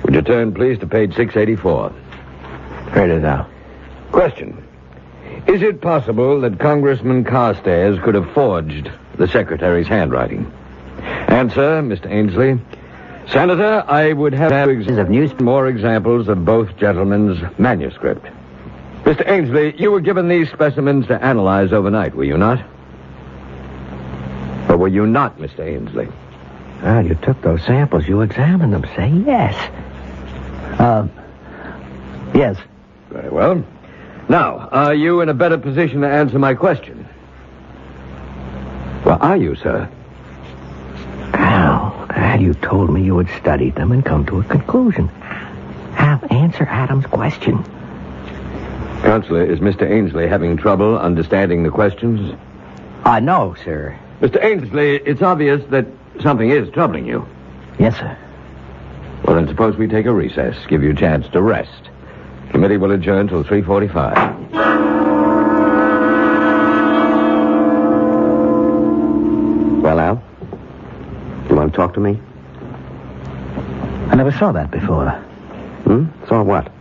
Would you turn, please, to page 684? Read it out. Question. Is it possible that Congressman Carstairs could have forged the secretary's handwriting? Answer, Mr. Ainsley. Senator, I would have more examples of both gentlemen's manuscript. Mr. Ainsley, you were given these specimens to analyze overnight, were you not? Or were you not, Mr. Ainsley? Well, you took those samples. You examined them. Say yes. Yes. Very well. Now, are you in a better position to answer my question? Well, are you, sir? Al, you told me you had studied them and come to a conclusion. Al, answer Adam's question. Counselor, is Mr. Ainsley having trouble understanding the questions? No, sir. Mr. Ainsley, it's obvious that something is troubling you. Yes, sir. Well, then suppose we take a recess, give you a chance to rest. Committee will adjourn till 3:45. Well, Al? You want to talk to me? I never saw that before. Saw what?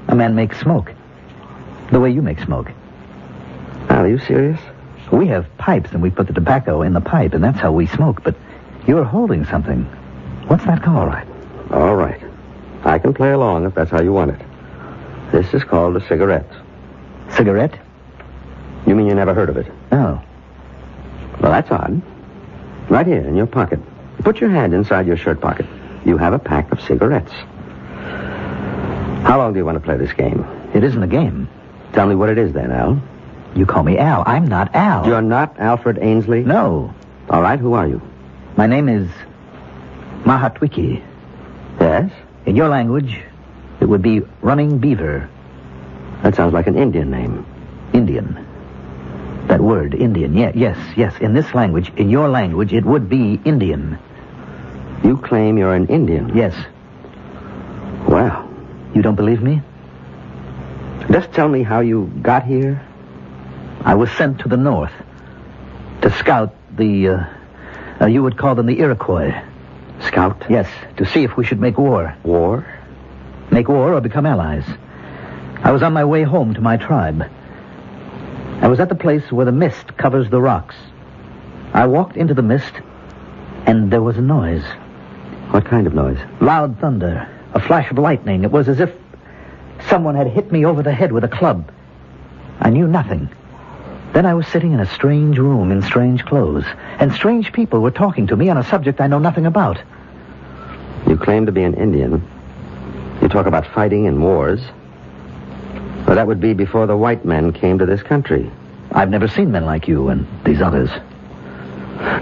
A man make smoke. The way you make smoke. Al, are you serious? We have pipes, and we put the tobacco in the pipe, and that's how we smoke. But you're holding something. What's that called? All right. I can play along if that's how you want it. This is called a cigarette. Cigarette? You mean you never heard of it? No. Well, that's odd. Right here in your pocket. Put your hand inside your shirt pocket. You have a pack of cigarettes. How long do you want to play this game? It isn't a game. Tell me what it is then, Al. You call me Al. I'm not Al. You're not Alfred Ainsley? No. All right, who are you? My name is Mahatwiki. Yes? In your language, it would be Running Beaver. That sounds like an Indian name. Indian. That word, Indian. Yes. In this language, in your language, it would be Indian. You claim you're an Indian? Yes. Well. You don't believe me? Just tell me how you got here. I was sent to the north to scout the, you would call them the Iroquois. Scout? Yes, to see if we should make war. War? Make war or become allies. I was on my way home to my tribe. I was at the place where the mist covers the rocks. I walked into the mist, and there was a noise. What kind of noise? Loud thunder. A flash of lightning. It was as if someone had hit me over the head with a club. I knew nothing. Then I was sitting in a strange room in strange clothes, and strange people were talking to me on a subject I know nothing about. You claim to be an Indian. You talk about fighting in wars. Well, that would be before the white men came to this country. I've never seen men like you and these others.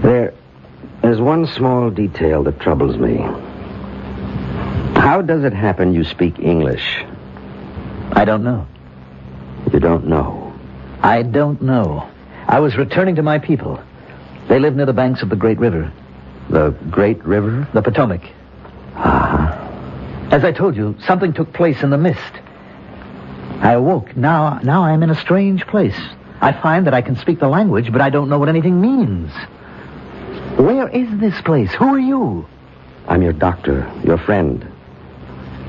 There's one small detail that troubles me. How does it happen you speak English? I don't know. You don't know? I don't know. I was returning to my people. They live near the banks of the Great River. The Great River? The Potomac. As I told you, something took place in the mist. I awoke. Now I'm in a strange place. I find that I can speak the language, but I don't know what anything means. Where is this place? Who are you? I'm your doctor, your friend.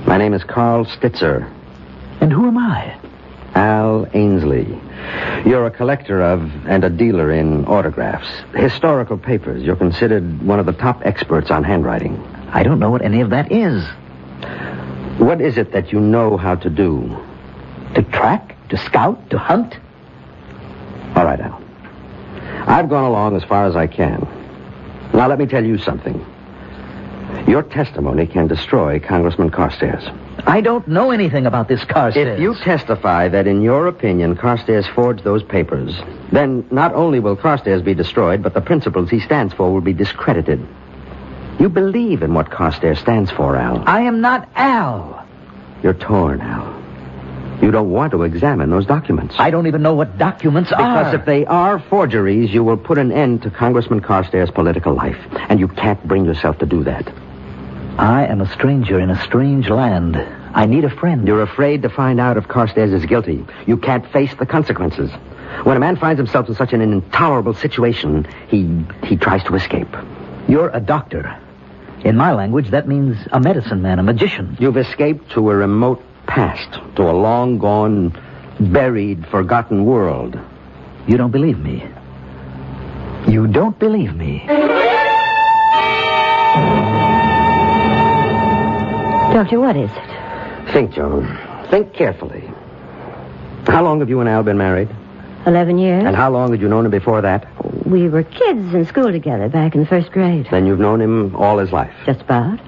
My name is Carl Stitzer. And who am I? Al Ainsley. You're a collector of and a dealer in autographs, historical papers. You're considered one of the top experts on handwriting. I don't know what any of that is. What is it that you know how to do? To track? To scout? To hunt? All right, Al. I've gone along as far as I can. Now, let me tell you something. Your testimony can destroy Congressman Carstairs. I don't know anything about this Carstairs. If you testify that, in your opinion, Carstairs forged those papers, then not only will Carstairs be destroyed, but the principles he stands for will be discredited. You believe in what Carstairs stands for, Al. I am not Al. You're torn, Al. You don't want to examine those documents. I don't even know what documents are. Because if they are forgeries, you will put an end to Congressman Carstairs' political life. And you can't bring yourself to do that. I am a stranger in a strange land. I need a friend. You're afraid to find out if Carstairs is guilty. You can't face the consequences. When a man finds himself in such an intolerable situation, he tries to escape. You're a doctor. In my language, that means a medicine man, a magician. You've escaped to a remote past, to a long-gone, buried, forgotten world. You don't believe me. You don't believe me. Doctor, what is it? Think, Joan. Think carefully. How long have you and Al been married? 11 years. And how long had you known him before that? We were kids in school together back in the first grade. Then you've known him all his life? Just about.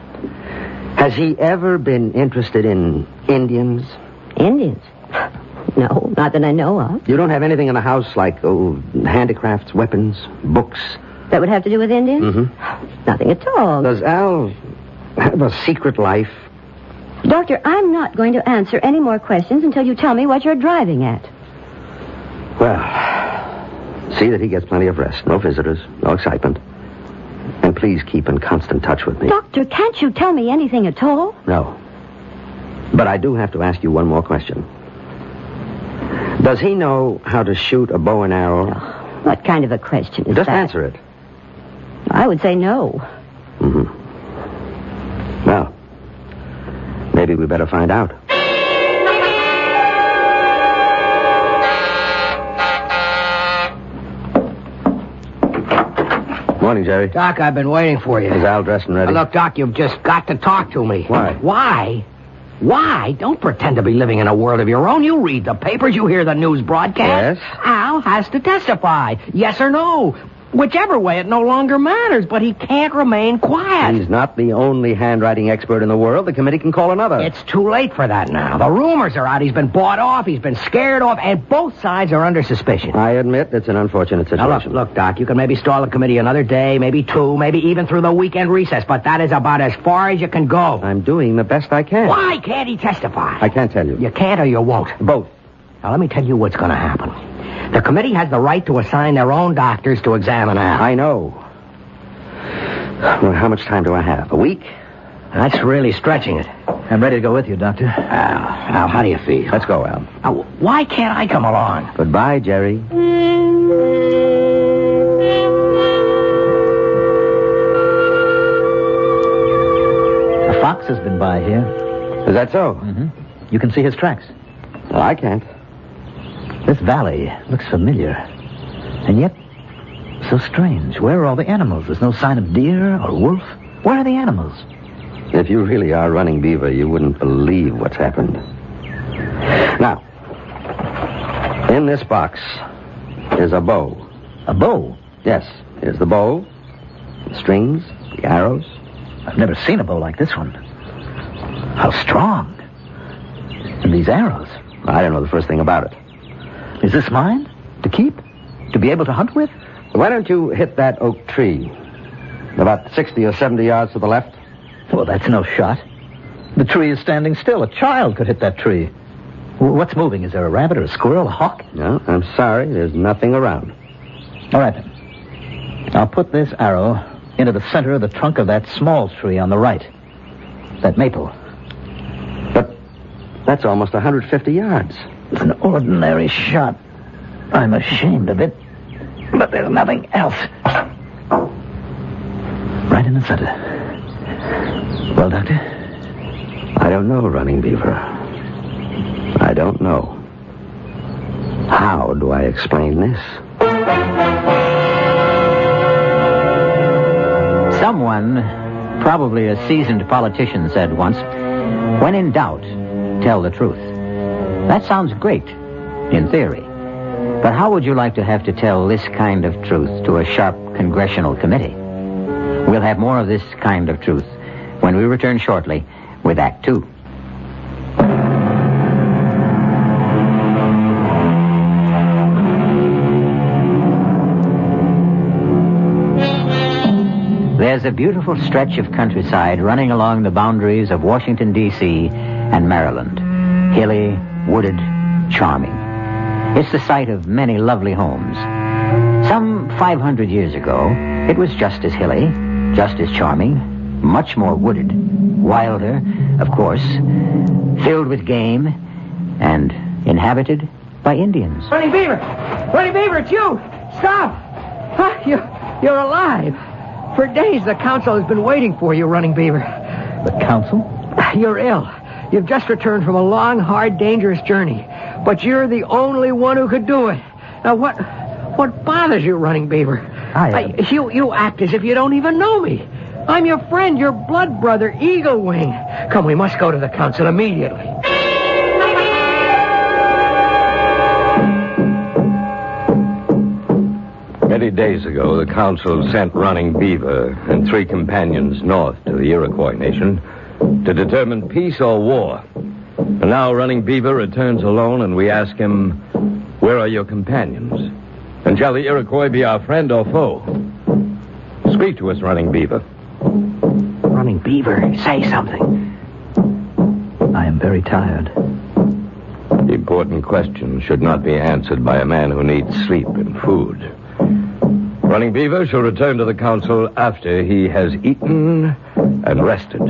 Has he ever been interested in Indians? Indians? No, not that I know of. You don't have anything in the house like handicrafts, weapons, books? That would have to do with Indians? Mm-hmm. Nothing at all. Does Al have a secret life? Doctor, I'm not going to answer any more questions until you tell me what you're driving at. Well, see that he gets plenty of rest. No visitors, no excitement. And please keep in constant touch with me. Doctor, can't you tell me anything at all? No. But I do have to ask you one more question. Does he know how to shoot a bow and arrow? Oh, what kind of a question is Just that? answer it. I would say no. Mm-hmm. Well, maybe we better find out. Morning, Jerry. Doc, I've been waiting for you. Is Al dressed and ready? Look, Doc, you've just got to talk to me. Why? Why? Why? Don't pretend to be living in a world of your own. You read the papers, you hear the news broadcast. Yes? Al has to testify. Yes or no. Whichever way, it no longer matters, but he can't remain quiet. He's not the only handwriting expert in the world. The committee can call another. It's too late for that now. The rumors are out. He's been bought off. He's been scared off, and both sides are under suspicion. I admit it's an unfortunate situation. Now, look, Doc, you can maybe stall the committee another day, maybe two, maybe even through the weekend recess, but that is about as far as you can go. I'm doing the best I can. Why can't he testify? I can't tell you. You can't or you won't? Both. Now, let me tell you what's going to happen. The committee has the right to assign their own doctors to examine Al. I know. Well, how much time do I have? A week? That's really stretching it. I'm ready to go with you, Doctor. Al, how do you feel? Let's go, Al. Now, why can't I come along? Goodbye, Jerry. A fox has been by here. Is that so? Mm-hmm. You can see his tracks. Well, I can't. This valley looks familiar. And yet, so strange. Where are all the animals? There's no sign of deer or wolf. Where are the animals? If you really are Running Beaver, you wouldn't believe what's happened. Now, in this box is a bow. A bow? Yes, here's the bow, the strings, the arrows. I've never seen a bow like this one. How strong. And these arrows. I don't know the first thing about it. Is this mine? To keep? To be able to hunt with? Why don't you hit that oak tree? About 60 or 70 yards to the left. Well, that's no shot. The tree is standing still. A child could hit that tree. What's moving? Is there a rabbit or a squirrel, a hawk? No, I'm sorry. There's nothing around. All right, then. I'll put this arrow into the center of the trunk of that small tree on the right. That maple. But that's almost 150 yards. It's an ordinary shot. I'm ashamed of it. But there's nothing else. Right in the center. Well, Doctor? I don't know, Running Beaver. I don't know. How do I explain this? Someone, probably a seasoned politician, said once, when in doubt, tell the truth. That sounds great, in theory. But how would you like to have to tell this kind of truth to a sharp congressional committee? We'll have more of this kind of truth when we return shortly with Act 2. There's a beautiful stretch of countryside running along the boundaries of Washington, D.C. and Maryland. Hilly, wooded, charming. It's the site of many lovely homes. Some 500 years ago, it was just as hilly, just as charming, much more wooded, wilder, of course, filled with game, and inhabited by Indians. Running Beaver! Running Beaver, it's you! Stop! Huh, you're alive. For days, the council has been waiting for you, Running Beaver. The council? You're ill. You've just returned from a long, hard, dangerous journey. But you're the only one who could do it. Now, what bothers you, Running Beaver? You act as if you don't even know me. I'm your friend, your blood brother, Eagle Wing. Come, we must go to the council immediately. Many days ago, the council sent Running Beaver and 3 companions north to the Iroquois nation to determine peace or war. And now Running Beaver returns alone, and we ask him, where are your companions? And shall the Iroquois be our friend or foe? Speak to us, Running Beaver. Running Beaver, say something. I am very tired. The important question should not be answered by a man who needs sleep and food. Running Beaver shall return to the council after he has eaten and rested.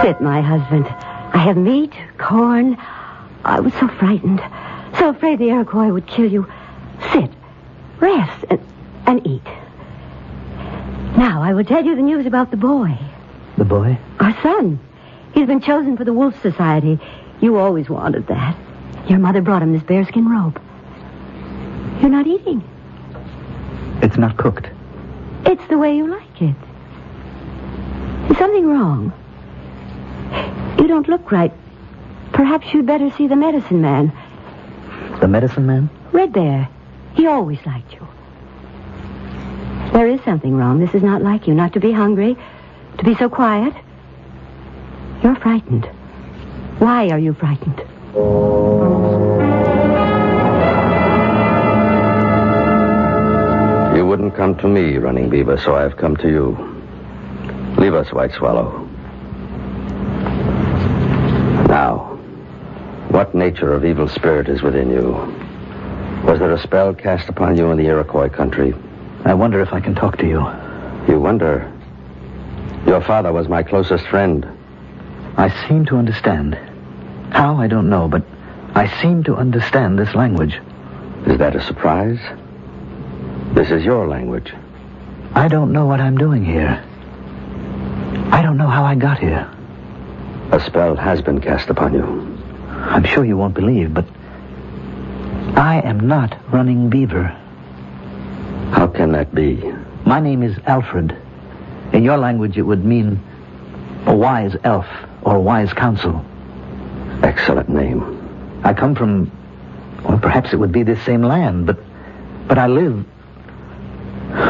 Sit, my husband. I have meat, corn. I was so frightened. So afraid the Iroquois would kill you. Sit, rest, and eat. Now, I will tell you the news about the boy. The boy? Our son. He's been chosen for the Wolf Society. You always wanted that. Your mother brought him this bearskin robe. You're not eating. It's not cooked. It's the way you like it. Is something wrong? You don't look right. Perhaps you'd better see the medicine man. The medicine man? Red Bear. He always liked you. There is something wrong. This is not like you. Not to be hungry, to be so quiet. You're frightened. Why are you frightened? You wouldn't come to me, Running Beaver, so I've come to you. Leave us, White Swallow. Now, what nature of evil spirit is within you? Was there a spell cast upon you in the Iroquois country? I wonder if I can talk to you. You wonder? Your father was my closest friend. I seem to understand. How, I don't know, but I seem to understand this language. Is that a surprise? This is your language. I don't know what I'm doing here. I don't know how I got here. A spell has been cast upon you. I'm sure you won't believe, but I am not Running Beaver. How can that be? My name is Alfred. In your language, it would mean a wise elf or wise counsel. Excellent name. I come from, well, perhaps it would be this same land, but I live,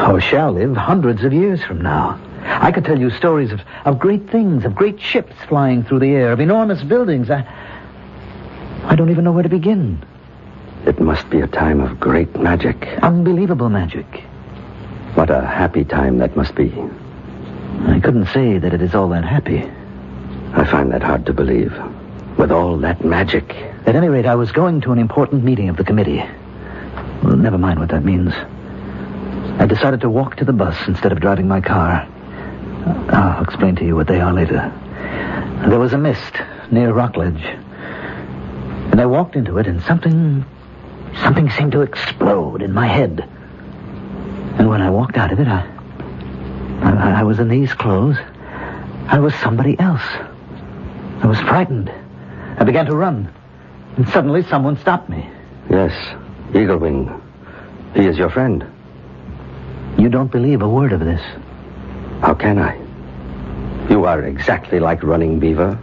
or shall live, hundreds of years from now. I could tell you stories of great things, of great ships flying through the air, of enormous buildings. I don't even know where to begin. It must be a time of great magic. Unbelievable magic. What a happy time that must be. I couldn't say that it is all that happy. I find that hard to believe. With all that magic. At any rate, I was going to an important meeting of the committee. Well, never mind what that means. I decided to walk to the bus instead of driving my car. I'll explain to you what they are later. There was a mist near Rockledge. And I walked into it, and something seemed to explode in my head. And when I walked out of it, I was in these clothes. I was somebody else. I was frightened. I began to run. And suddenly someone stopped me. Yes, Eaglewing. He is your friend. You don't believe a word of this. How can I? You are exactly like Running Beaver.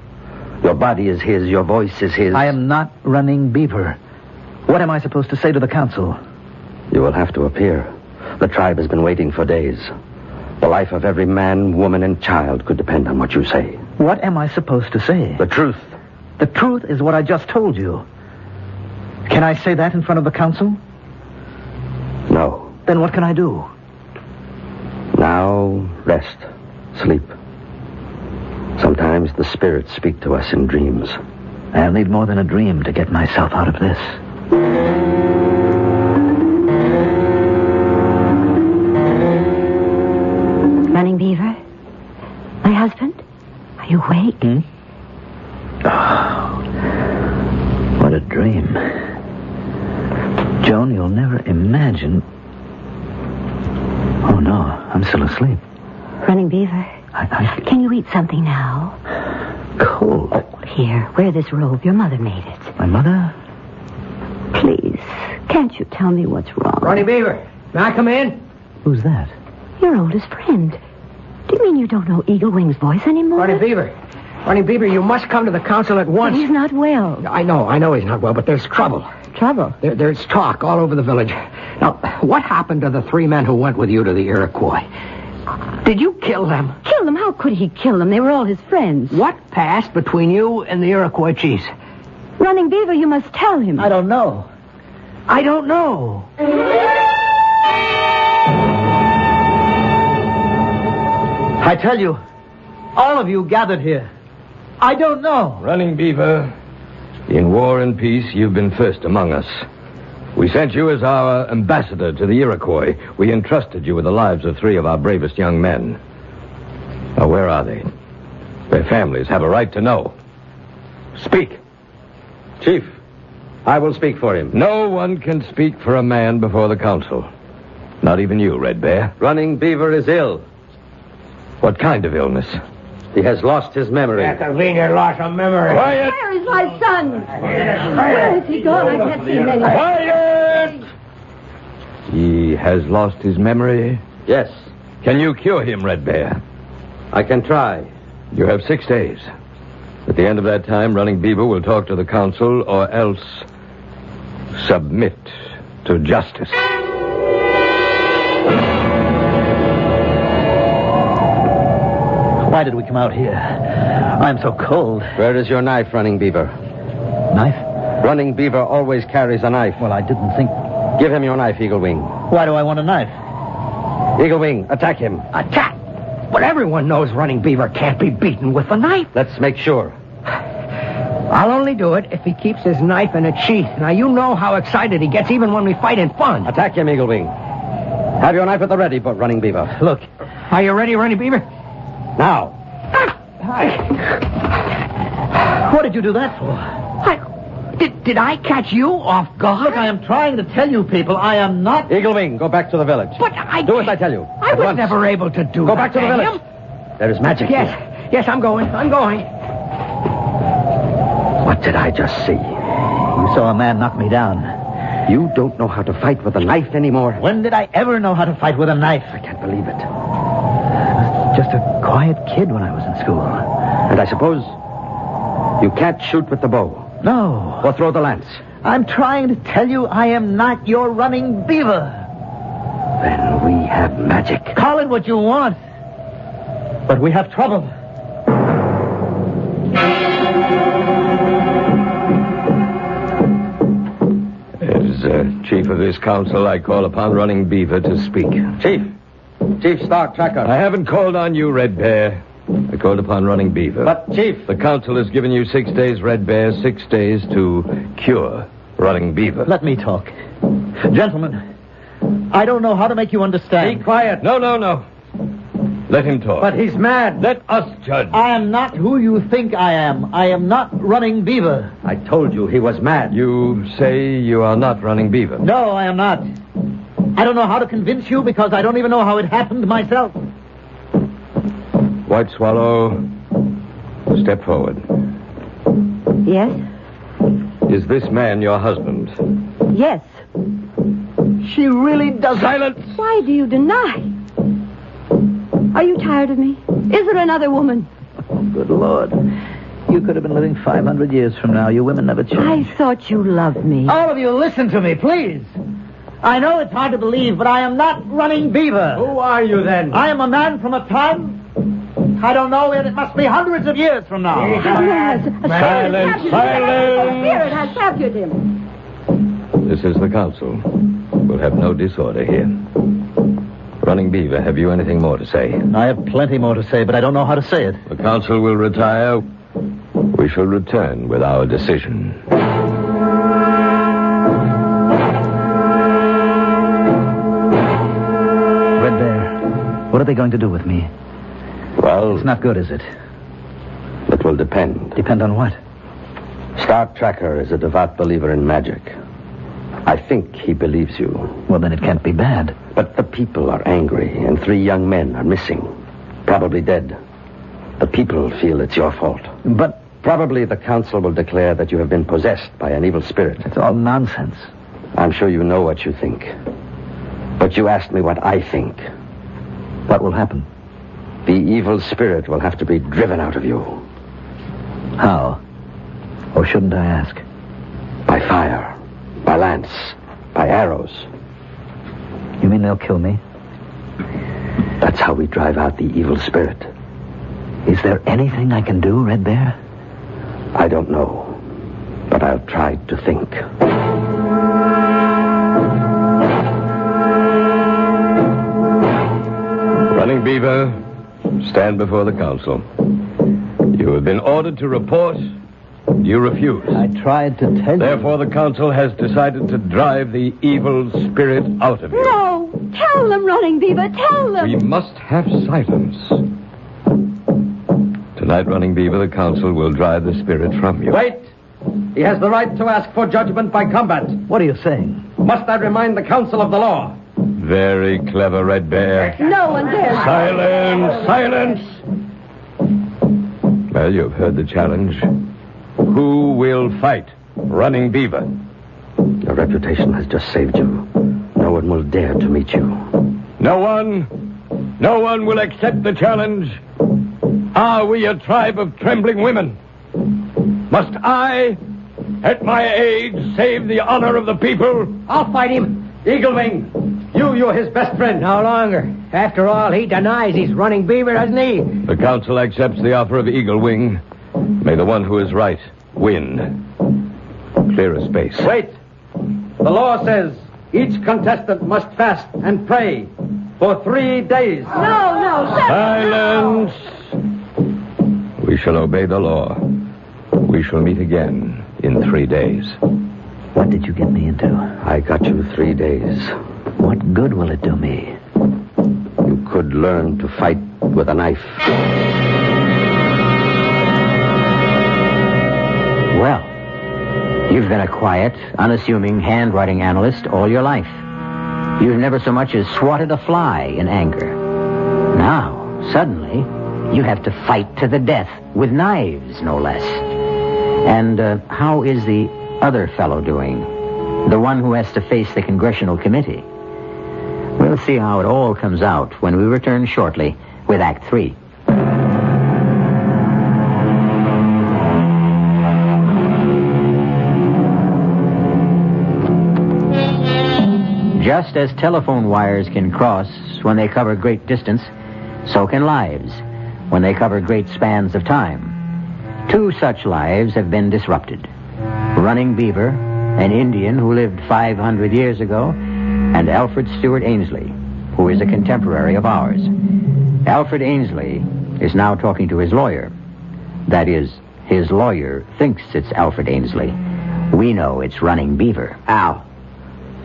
Your body is his, your voice is his. I am not Running Beaver. What am I supposed to say to the council? You will have to appear. The tribe has been waiting for days. The life of every man, woman, and child could depend on what you say. What am I supposed to say? The truth. The truth is what I just told you. Can I say that in front of the council? No. Then what can I do? Now, rest. Sleep. Sometimes the spirits speak to us in dreams. I'll need more than a dream to get myself out of this. Running Beaver? My husband? Are you awake? Oh, what a dream. Joan, you'll never imagine... Oh, no, I'm still asleep. Running Beaver, can you eat something now? Cold. Oh, here, wear this robe. Your mother made it. My mother? Please, can't you tell me what's wrong? Running Beaver, may I come in? Who's that? Your oldest friend. Do you mean you don't know Eagle Wing's voice anymore? Running Beaver, you must come to the council at once. But he's not well. I know he's not well, but there's trouble. Trouble? There's talk all over the village. Now, what happened to the 3 men who went with you to the Iroquois? Did you kill them? Kill them? How could he kill them? They were all his friends. What passed between you and the Iroquois chiefs? Running Beaver, you must tell him. I don't know. I don't know. I tell you, all of you gathered here. I don't know. Running Beaver, in war and peace, you've been first among us. We sent you as our ambassador to the Iroquois. We entrusted you with the lives of 3 of our bravest young men. Now, where are they? Their families have a right to know. Speak. Chief, I will speak for him. No one can speak for a man before the council. Not even you, Red Bear. Running Beaver is ill. What kind of illness? He has lost his memory. A convenient loss of memory. Quiet! Where is my son? Where is he gone? I can't see him anywhere. Quiet! He has lost his memory? Yes. Can you cure him, Red Bear? I can try. You have 6 days. At the end of that time, Running Beaver will talk to the council or else submit to justice. Why did we come out here? I'm so cold. Where is your knife, Running Beaver? Knife? Running Beaver always carries a knife. Well, I didn't think... Give him your knife, Eaglewing. Why do I want a knife? Eaglewing, attack him. Attack? But everyone knows Running Beaver can't be beaten with a knife. Let's make sure. I'll only do it if he keeps his knife in a sheath. Now, you know how excited he gets even when we fight in fun. Attack him, Eaglewing. Have your knife at the ready, but Running Beaver. Look. Are you ready, Running Beaver? Now. What did you do that for? Did I catch you off guard? Look, I am trying to tell you people I am not... Eaglewing, go back to the village. But Do as I tell you. I was never able to do that. Go back to the village. There is magic here. Yes, I'm going. What did I just see? You saw a man knock me down. You don't know how to fight with a knife anymore? When did I ever know how to fight with a knife? I can't believe it. I was just a quiet kid when I was in school. And I suppose you can't shoot with the bow? No. Or throw the lance? I'm trying to tell you I am not your running beaver. Then we have magic. Call it what you want. But we have trouble. As chief of this council, I call upon Running Beaver to speak. Chief Star Tracker. I haven't called on you, Red Bear. I called upon Running Beaver. But, Chief... The council has given you 6 days, Red Bear, 6 days to cure Running Beaver. Let me talk. Gentlemen, I don't know how to make you understand. Be quiet. No. Let him talk. But he's mad. Let us judge. I am not who you think I am. I am not Running Beaver. I told you he was mad. You say you are not Running Beaver. No, I am not. I don't know how to convince you because I don't even know how it happened myself. White Swallow, step forward. Yes? Is this man your husband? Yes. She really doesn't. Silence! Why do you deny? Are you tired of me? Is there another woman? Oh, good Lord. You could have been living 500 years from now. You women never change. I thought you loved me. All of you, listen to me, please. I know it's hard to believe, but I am not Running Beaver. Who are you, then? I am a man from a time... I don't know, and it must be hundreds of years from now. Silence! A spirit has captured him. This is the council. We'll have no disorder here. Running Beaver, have you anything more to say? I have plenty more to say, but I don't know how to say it. The council will retire. We shall return with our decision. Red Bear, what are they going to do with me? Well... It's not good, is it? It will depend. Depend on what? Star Tracker is a devout believer in magic. I think he believes you. Well, then it can't be bad. But the people are angry, and 3 young men are missing. Probably dead. The people feel it's your fault. But... Probably the council will declare that you have been possessed by an evil spirit. It's all nonsense. I'm sure you know what you think. But you asked me what I think. What will happen? The evil spirit will have to be driven out of you. How? Or shouldn't I ask? By fire. By lance. By arrows. You mean they'll kill me? That's how we drive out the evil spirit. Is there anything I can do, Red Bear? I don't know. But I'll try to think. Running Beaver, stand before the council. You have been ordered to report. You refuse. I tried to tell you. Therefore, the council has decided to drive the evil spirit out of you. No! Tell them, Running Beaver, tell them! We must have silence. Tonight, Running Beaver, the council will drive the spirit from you. Wait! He has the right to ask for judgment by combat. What are you saying? Must I remind the council of the law? Very clever, Red Bear. No one dares. Silence! Well, you've heard the challenge. Who will fight Running Beaver? Your reputation has just saved you. No one will dare to meet you. No one will accept the challenge. Are we a tribe of trembling women? Must I, at my age, save the honor of the people? I'll fight him. Eagle Wing, you're his best friend. No longer. After all, he denies he's Running Beaver, doesn't he? The council accepts the offer of Eagle Wing. May the one who is right win. Clear a space. Wait. The law says each contestant must fast and pray for 3 days. No. Silence! We shall obey the law. We shall meet again in 3 days. What did you get me into? I got you 3 days. What good will it do me? You could learn to fight with a knife. Well, you've been a quiet, unassuming handwriting analyst all your life. You've never so much as swatted a fly in anger. Now, suddenly, you have to fight to the death with knives, no less. And how is the other fellow doing? The one who has to face the Congressional Committee. We'll see how it all comes out when we return shortly with Act 3. Just as telephone wires can cross when they cover great distance, so can lives when they cover great spans of time. 2 such lives have been disrupted. Running Beaver, an Indian who lived 500 years ago, and Alfred Stewart Ainsley, who is a contemporary of ours. Alfred Ainsley is now talking to his lawyer. That is, his lawyer thinks it's Alfred Ainsley. We know it's Running Beaver. Al,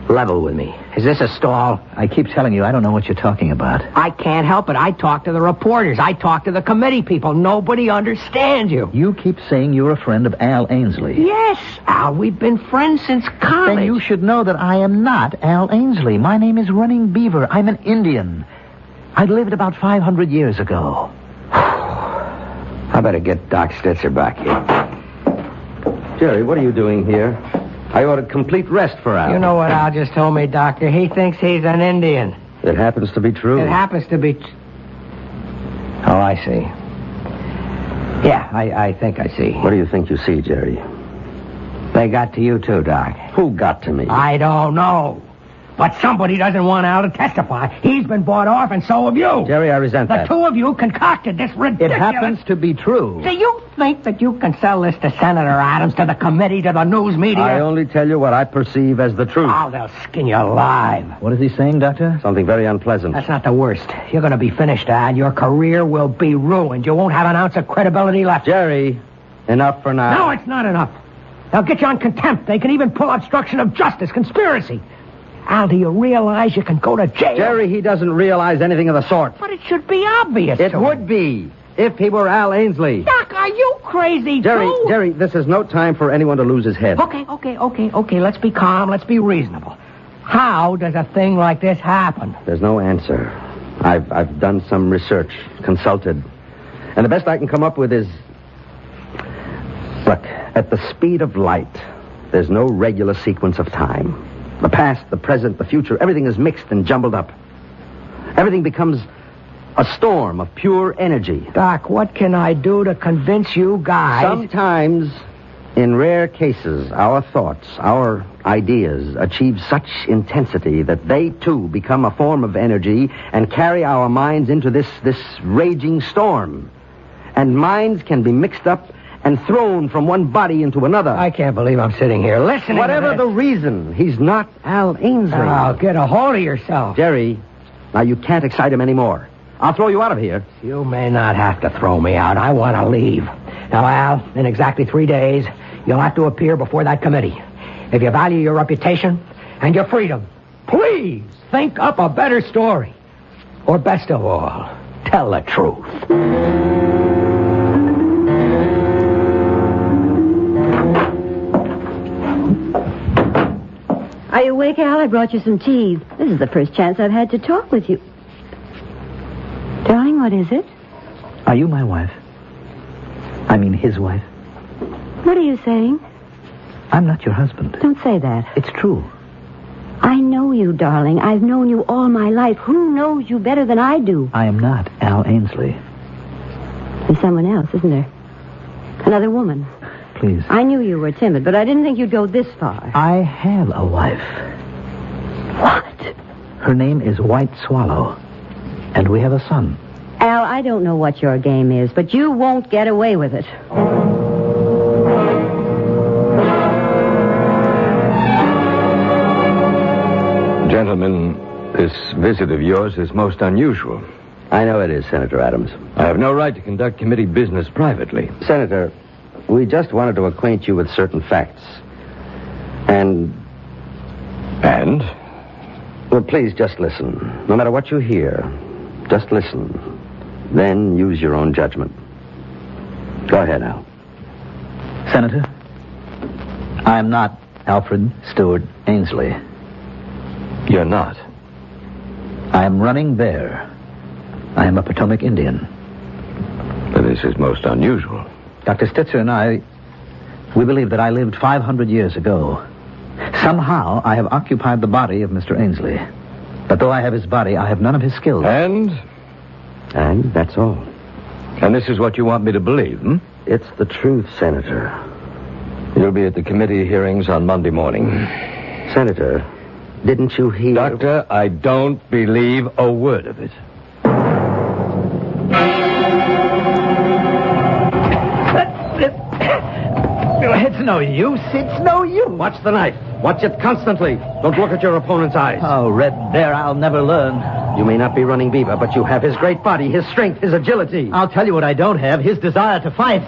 level with me. Is this a stall? I keep telling you, I don't know what you're talking about. I can't help it. I talk to the reporters. I talk to the committee people. Nobody understands you. You keep saying you're a friend of Al Ainsley. Yes, Al. We've been friends since college. Then you should know that I am not Al Ainsley. My name is Running Beaver. I'm an Indian. I lived about 500 years ago. I better get Doc Stitzer back here. Jerry, what are you doing here? I ordered complete rest for Al. You know what Al just told me, Doctor? He thinks he's an Indian. It happens to be true. It happens to be... Oh, I see. Yeah, I think I see. What do you think you see, Jerry? They got to you, too, Doc. Who got to me? I don't know. But somebody doesn't want Al to testify. He's been bought off, and so have you. Jerry, I resent that. The 2 of you concocted this ridiculous... It happens to be true. Do you think that you can sell this to Senator Adams, to the committee, to the news media? I only tell you what I perceive as the truth. Oh, they'll skin you alive. What is he saying, Doctor? Something very unpleasant. That's not the worst. You're going to be finished, Al. Your career will be ruined. You won't have an ounce of credibility left. Jerry, enough for now. No, it's not enough. They'll get you on contempt. They can even pull obstruction of justice, conspiracy. Al, do you realize you can go to jail? Jerry, he doesn't realize anything of the sort. But it should be obvious. It would be, if he were Al Ainsley. Doc, are you crazy, Jerry, this is no time for anyone to lose his head. Okay. Let's be calm. Let's be reasonable. How does a thing like this happen? There's no answer. I've done some research, consulted. And the best I can come up with is... Look, at the speed of light, there's no regular sequence of time. The past, the present, the future, everything is mixed and jumbled up. Everything becomes a storm of pure energy. Doc, what can I do to convince you guys? Sometimes, in rare cases, our thoughts, our ideas achieve such intensity that they, too, become a form of energy and carry our minds into this raging storm. And minds can be mixed up and thrown from one body into another. I can't believe I'm sitting here listening Whatever to the reason, he's not Al Ainsley. Oh, get a hold of yourself. Jerry, now you can't excite him anymore. I'll throw you out of here. You may not have to throw me out. I want to leave. Now, Al, in exactly 3 days, you'll have to appear before that committee. If you value your reputation and your freedom, please think up a better story. Or best of all, tell the truth. Are you awake, Al? I brought you some tea. This is the first chance I've had to talk with you. Darling, what is it? Are you my wife? I mean his wife? What are you saying? I'm not your husband. Don't say that. It's true. I know you, darling. I've known you all my life. Who knows you better than I do? I am not Al Ainsley. There's someone else, isn't there? Another woman. Please. I knew you were timid, but I didn't think you'd go this far. I have a wife. What? Her name is White Swallow, and we have a son. Al, I don't know what your game is, but you won't get away with it. Gentlemen, this visit of yours is most unusual. I know it is, Senator Adams. I have no right to conduct committee business privately. Senator, we just wanted to acquaint you with certain facts. And? Well, please just listen. No matter what you hear, just listen. Then use your own judgment. Go ahead, Al. Senator, I am not Alfred Stewart Ainsley. You're not? I am Running Bear. I am a Potomac Indian. But this is most unusual. Dr. Stitzer and I, we believe that I lived 500 years ago. Somehow, I have occupied the body of Mr. Ainsley. But though I have his body, I have none of his skills. And that's all. And this is what you want me to believe, hmm? It's the truth, Senator. You'll be at the committee hearings on Monday morning. Senator, didn't you hear... Doctor, I don't believe a word of it. It's no use. It's no use. Watch the knife. Watch it constantly. Don't look at your opponent's eyes. Oh, Red Bear, I'll never learn. You may not be running Beaver, but you have his great body, his strength, his agility. I'll tell you what I don't have, his desire to fight.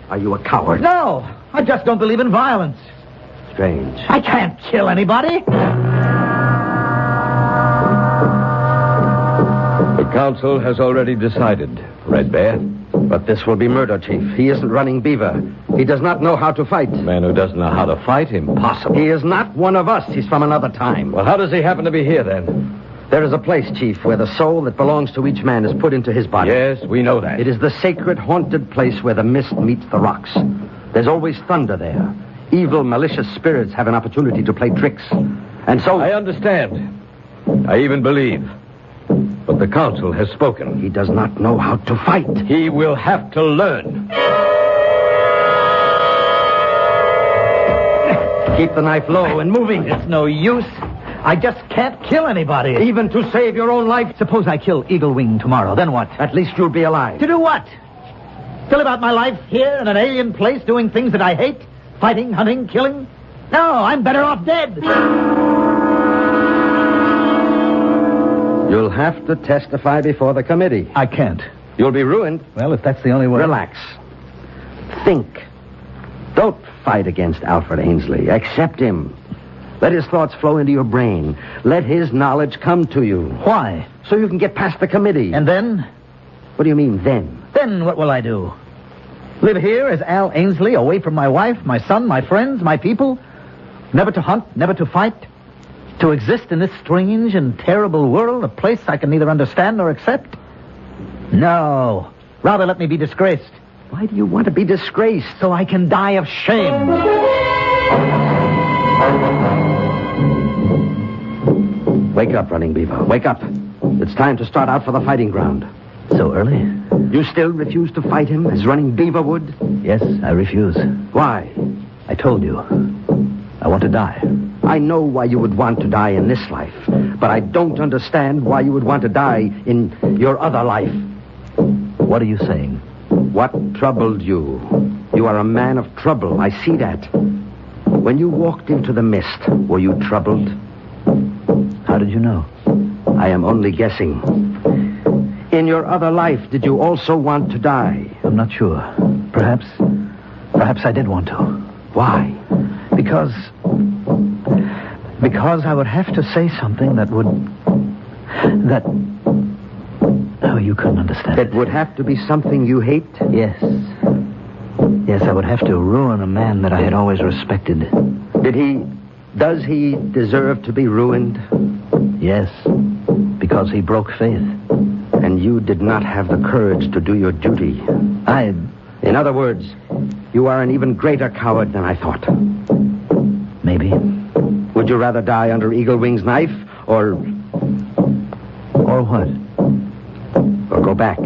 Are you a coward? No, I just don't believe in violence. Strange. I can't kill anybody. The council has already decided, Red Bear. But this will be murder, Chief. He isn't running Beaver. He does not know how to fight. A man who doesn't know how to fight? Impossible. He is not one of us. He's from another time. Well, how does he happen to be here, then? There is a place, Chief, where the soul that belongs to each man is put into his body. Yes, we know that. It is the sacred, haunted place where the mist meets the rocks. There's always thunder there. Evil, malicious spirits have an opportunity to play tricks. And so... I understand. I even believe. But the council has spoken. He does not know how to fight. He will have to learn. Keep the knife low and moving. It's no use. I just can't kill anybody. Even to save your own life. Suppose I kill Eagle Wing tomorrow, then what? At least you'll be alive. To do what? To live out my life here in an alien place doing things that I hate? Fighting, hunting, killing? No, I'm better off dead. You'll have to testify before the committee. I can't. You'll be ruined. Well, if that's the only way... Relax. Think. Don't fight against Alfred Ainsley. Accept him. Let his thoughts flow into your brain. Let his knowledge come to you. Why? So you can get past the committee. And then? What do you mean, then? Then what will I do? Live here as Al Ainsley, away from my wife, my son, my friends, my people? Never to hunt, never to fight? To exist in this strange and terrible world, a place I can neither understand nor accept? No. Rather let me be disgraced. Why do you want to be disgraced? So I can die of shame. Wake up, Running Beaver. Wake up. It's time to start out for the fighting ground. So early? You still refuse to fight him as Running Beaver would? Yes, I refuse. Why? I told you. I want to die. I know why you would want to die in this life, but I don't understand why you would want to die in your other life. What are you saying? What troubled you? You are a man of trouble. I see that. When you walked into the mist, were you troubled? How did you know? I am only guessing. In your other life, did you also want to die? I'm not sure. Perhaps I did want to. Why? Because I would have to say something that oh, you couldn't understand. That would have to be something you hate? Yes. Yes, I would have to ruin a man that I had always respected. Does he deserve to be ruined? Yes, because he broke faith. And you did not have the courage to do your duty. In other words, you are an even greater coward than I thought. Maybe. Would you rather die under Eagle Wing's knife, or what? Or go back?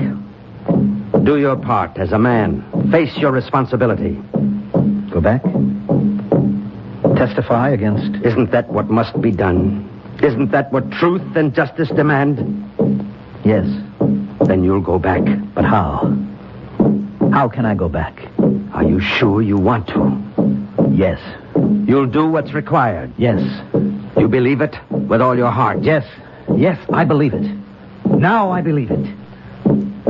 Do your part as a man. Face your responsibility. Go back? Testify against... Isn't that what must be done? Isn't that what truth and justice demand? Yes. Then you'll go back. But how? How can I go back? Are you sure you want to? Yes. You'll do what's required? Yes. You believe it with all your heart? Yes. Yes, I believe it. Now I believe it.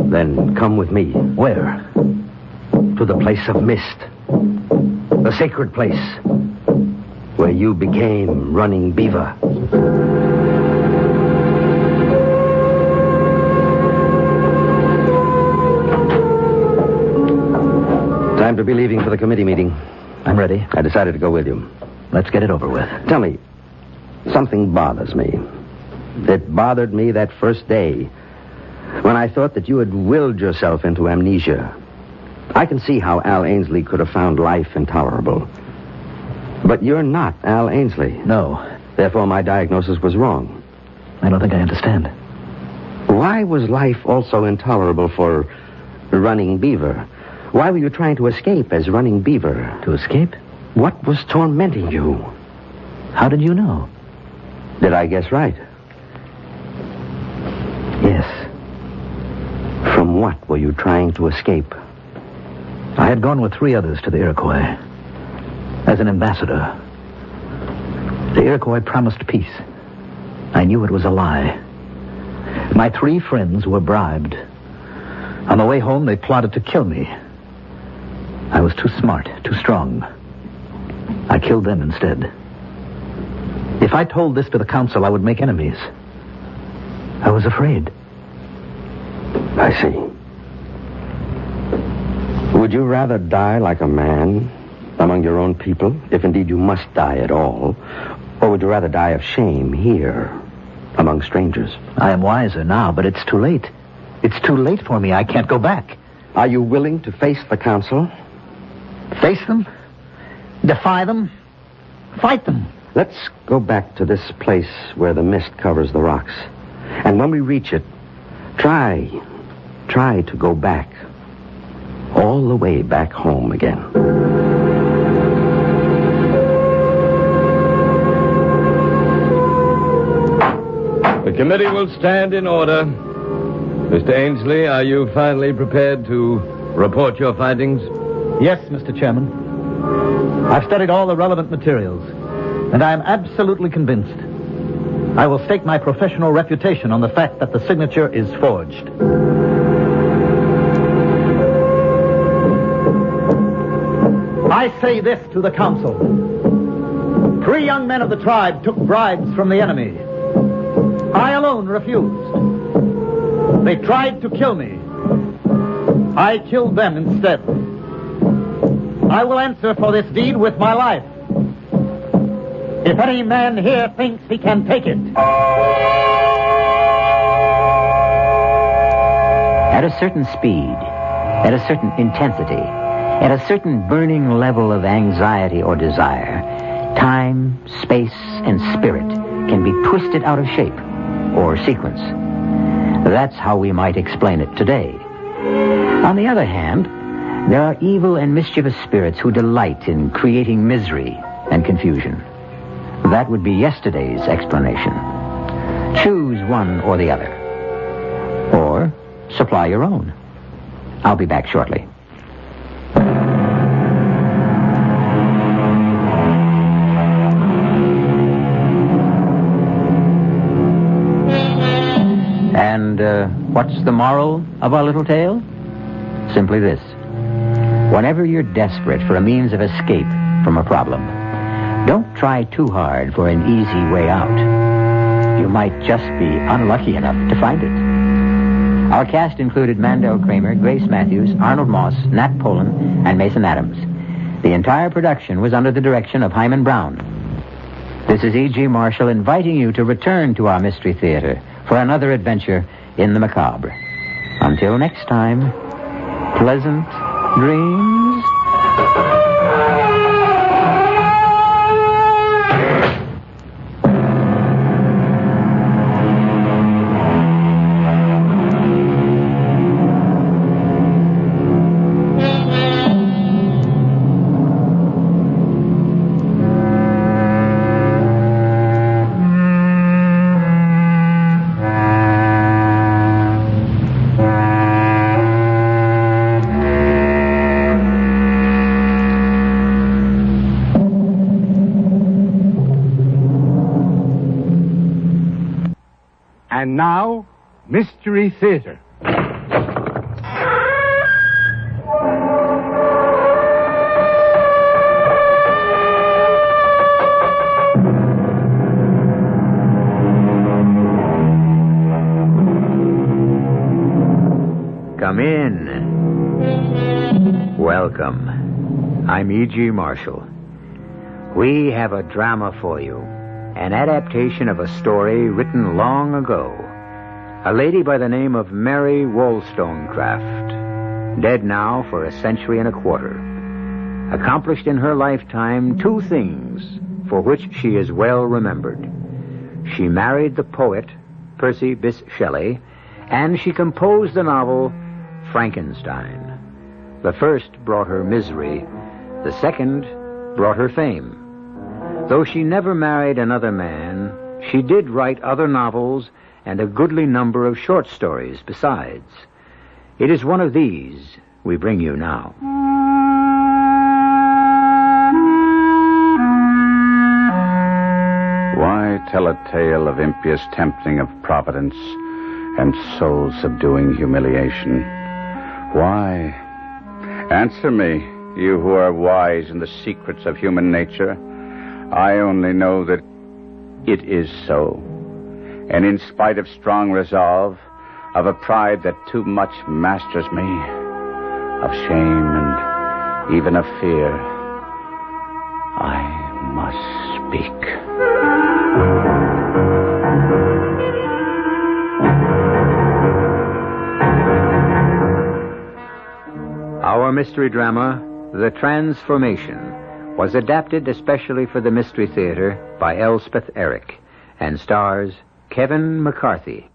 Then come with me. Where? To the place of mist. The sacred place. Where you became Running Beaver. Time to be leaving for the committee meeting. I'm ready. I decided to go with you. Let's get it over with. Tell me, something bothers me. It bothered me that first day when I thought that you had willed yourself into amnesia. I can see how Al Ainsley could have found life intolerable. But you're not Al Ainsley. No. Therefore, my diagnosis was wrong. I don't think I understand. Why was life also intolerable for Running Beaver? Why were you trying to escape as Running Beaver? To escape? What was tormenting you? How did you know? Did I guess right? Yes. From what were you trying to escape? I had gone with 3 others to the Iroquois as an ambassador. The Iroquois promised peace. I knew it was a lie. My 3 friends were bribed. On the way home, they plotted to kill me. I was too smart, too strong. I killed them instead. If I told this to the council, I would make enemies. I was afraid. I see. Would you rather die like a man among your own people, if indeed you must die at all, or would you rather die of shame here among strangers? I am wiser now, but it's too late. It's too late for me. I can't go back. Are you willing to face the council? Face them? Defy them? Fight them? Let's go back to this place where the mist covers the rocks. And when we reach it, try to go back. All the way back home again. The committee will stand in order. Mr. Ainsley, are you finally prepared to report your findings? Yes, Mr. Chairman. I've studied all the relevant materials, and I am absolutely convinced. I will stake my professional reputation on the fact that the signature is forged. I say this to the council. 3 young men of the tribe took bribes from the enemy. I alone refused. They tried to kill me. I killed them instead. I will answer for this deed with my life. If any man here thinks he can take it. At a certain speed, at a certain intensity, at a certain burning level of anxiety or desire, time, space, and spirit can be twisted out of shape or sequence. That's how we might explain it today. On the other hand, there are evil and mischievous spirits who delight in creating misery and confusion. That would be yesterday's explanation. Choose one or the other. Or supply your own. I'll be back shortly. And what's the moral of our little tale? Simply this. Whenever you're desperate for a means of escape from a problem, don't try too hard for an easy way out. You might just be unlucky enough to find it. Our cast included Mandel Kramer, Grace Matthews, Arnold Moss, Nat Polan, and Mason Adams. The entire production was under the direction of Himan Brown. This is E.G. Marshall inviting you to return to our Mystery Theater for another adventure in the macabre. Until next time, pleasant dreams. And now, Mystery Theater. Come in. Welcome. I'm E.G. Marshall. We have a drama for you. An adaptation of a story written long ago. A lady by the name of Mary Wollstonecraft, dead now for a century and a quarter. accomplished in her lifetime 2 things for which she is well remembered. She married the poet Percy Bysshe Shelley, and she composed the novel Frankenstein. The first brought her misery, the second brought her fame. Though she never married another man, she did write other novels and a goodly number of short stories besides. It is one of these we bring you now. Why tell a tale of impious tempting of providence and soul-subduing humiliation? Why? Answer me, you who are wise in the secrets of human nature. I only know that it is so. And in spite of strong resolve, of a pride that too much masters me, of shame and even of fear, I must speak. Our mystery drama, The Transformation, was adapted especially for the Mystery Theater by Elspeth Eric and stars Kevin McCarthy.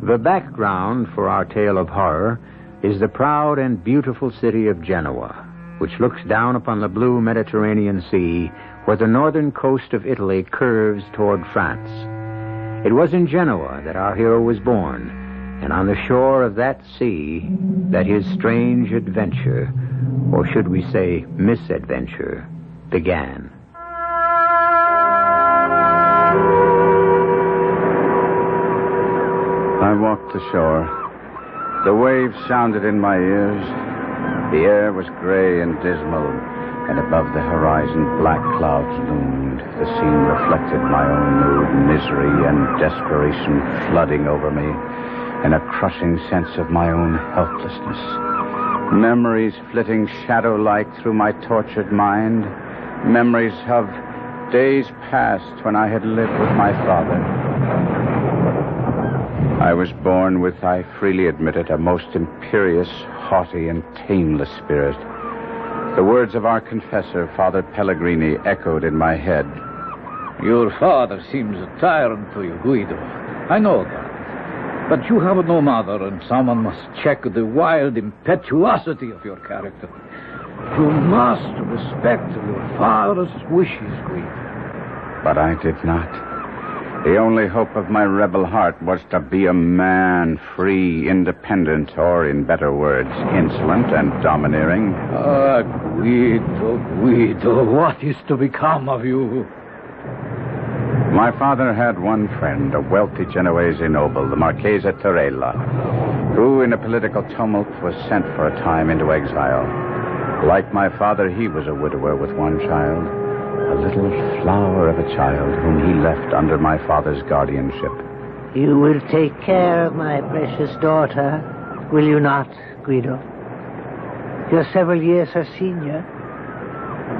The background for our tale of horror is the proud and beautiful city of Genoa, which looks down upon the blue Mediterranean Sea where the northern coast of Italy curves toward France. It was in Genoa that our hero was born, and on the shore of that sea that his strange adventure, or should we say misadventure, began. I walked the shore. The waves sounded in my ears. The air was gray and dismal, and above the horizon black clouds loomed. The scene reflected my own mood, misery and desperation flooding over me, and a crushing sense of my own helplessness. Memories flitting shadow-like through my tortured mind. Memories of days past when I had lived with my father. I was born with, I freely admit it, a most imperious, haughty, and tameless spirit. The words of our confessor, Father Pellegrini, echoed in my head. Your father seems a tyrant to you, Guido. I know that. But you have no mother, and someone must check the wild impetuosity of your character. You must respect your father's wishes, Guido. But I did not. The only hope of my rebel heart was to be a man, free, independent, or, in better words, insolent and domineering. Ah, Guido, what is to become of you? My father had one friend, a wealthy Genoese noble, the Marchese Torella, who, in a political tumult, was sent for a time into exile. Like my father, he was a widower with one child. A little flower of a child whom he left under my father's guardianship. You will take care of my precious daughter, will you not, Guido? You're several years her senior.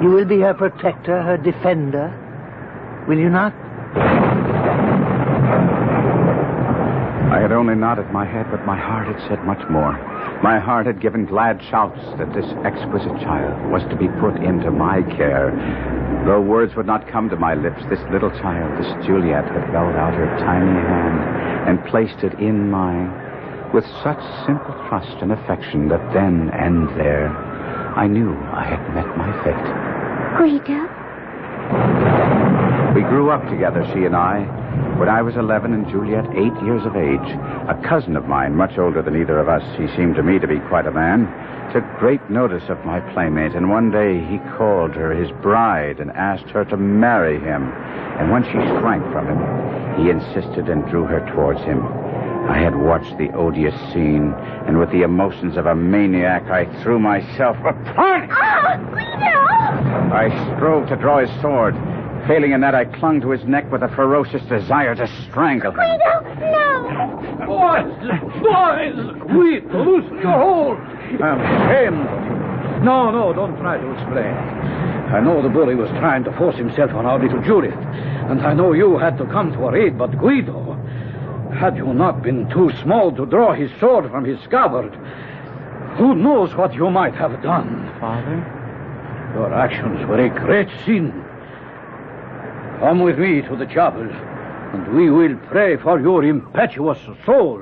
You will be her protector, her defender, will you not? I had only nodded my head, but my heart had said much more. My heart had given glad shouts that this exquisite child was to be put into my care. Though words would not come to my lips, this little child, this Juliet, had held out her tiny hand and placed it in mine with such simple trust and affection that then and there I knew I had met my fate. Guido? We grew up together, she and I. When I was 11 and Juliet 8 years of age, a cousin of mine, much older than either of us, he seemed to me to be quite a man, took great notice of my playmate, and one day he called her his bride and asked her to marry him. And when she shrank from him, he insisted and drew her towards him. I had watched the odious scene, and with the emotions of a maniac, I threw myself upon him. Guido! I strove to draw his sword. Failing in that, I clung to his neck with a ferocious desire to strangle him. Guido, no! Boys! Guido, loosen your hold! I'm ashamed of you. No, don't try to explain. I know the bully was trying to force himself on our little Juliet, and I know you had to come to her aid, but Guido, had you not been too small to draw his sword from his scabbard, who knows what you might have done? Father? Your actions were a great sin. Come with me to the chapel, and we will pray for your impetuous soul.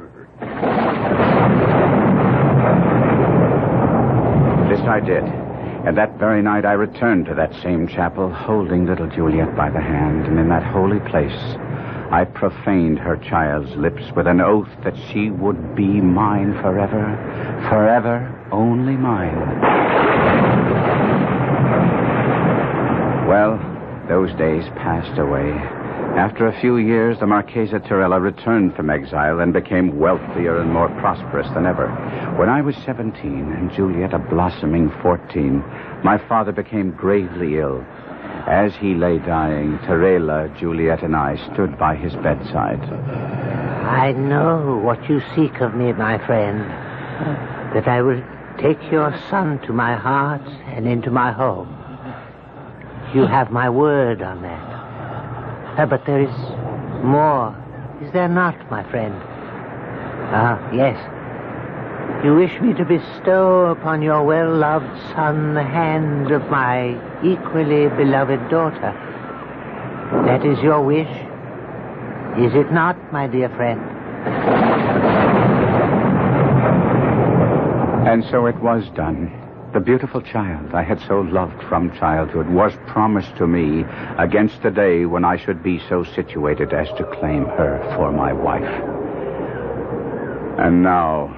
This I did. And that very night I returned to that same chapel, holding little Juliet by the hand, and in that holy place I profaned her child's lips with an oath that she would be mine forever, forever only mine. Well, those days passed away. After a few years, the Marchesa Torella returned from exile and became wealthier and more prosperous than ever. When I was 17 and Juliet a blossoming 14, my father became gravely ill. As he lay dying, Torella, Juliet, and I stood by his bedside. I know what you seek of me, my friend. That I will take your son to my heart and into my home. You have my word on that. But there is more, is there not, my friend? Yes. You wish me to bestow upon your well-loved son the hand of my equally beloved daughter. That is your wish, is it not, my dear friend? And so it was done. The beautiful child I had so loved from childhood was promised to me against the day when I should be so situated as to claim her for my wife. And now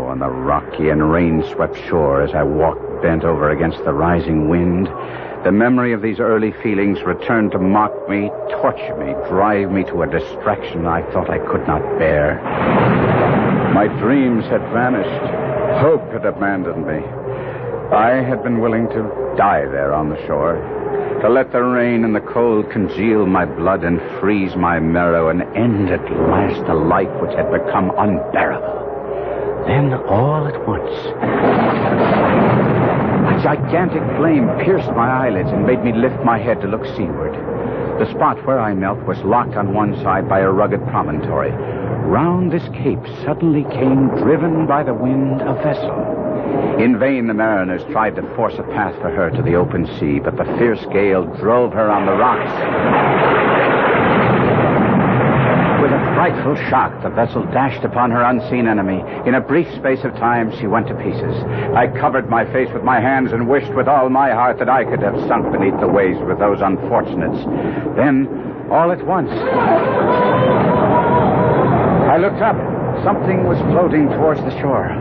on the rocky and rain-swept shore, as I walked bent over against the rising wind, the memory of these early feelings returned to mock me, torture me, drive me to a distraction I thought I could not bear. My dreams had vanished. Hope had abandoned me. I had been willing to die there on the shore, to let the rain and the cold congeal my blood and freeze my marrow and end at last a life which had become unbearable. Then, all at once, a gigantic flame pierced my eyelids and made me lift my head to look seaward. The spot where I knelt was locked on one side by a rugged promontory. Round this cape suddenly came, driven by the wind, a vessel. In vain the mariners tried to force a path for her to the open sea, but the fierce gale drove her on the rocks. With a frightful shock, the vessel dashed upon her unseen enemy. In a brief space of time, she went to pieces. I covered my face with my hands and wished with all my heart that I could have sunk beneath the waves with those unfortunates. Then, all at once, I looked up. Something was floating towards the shore.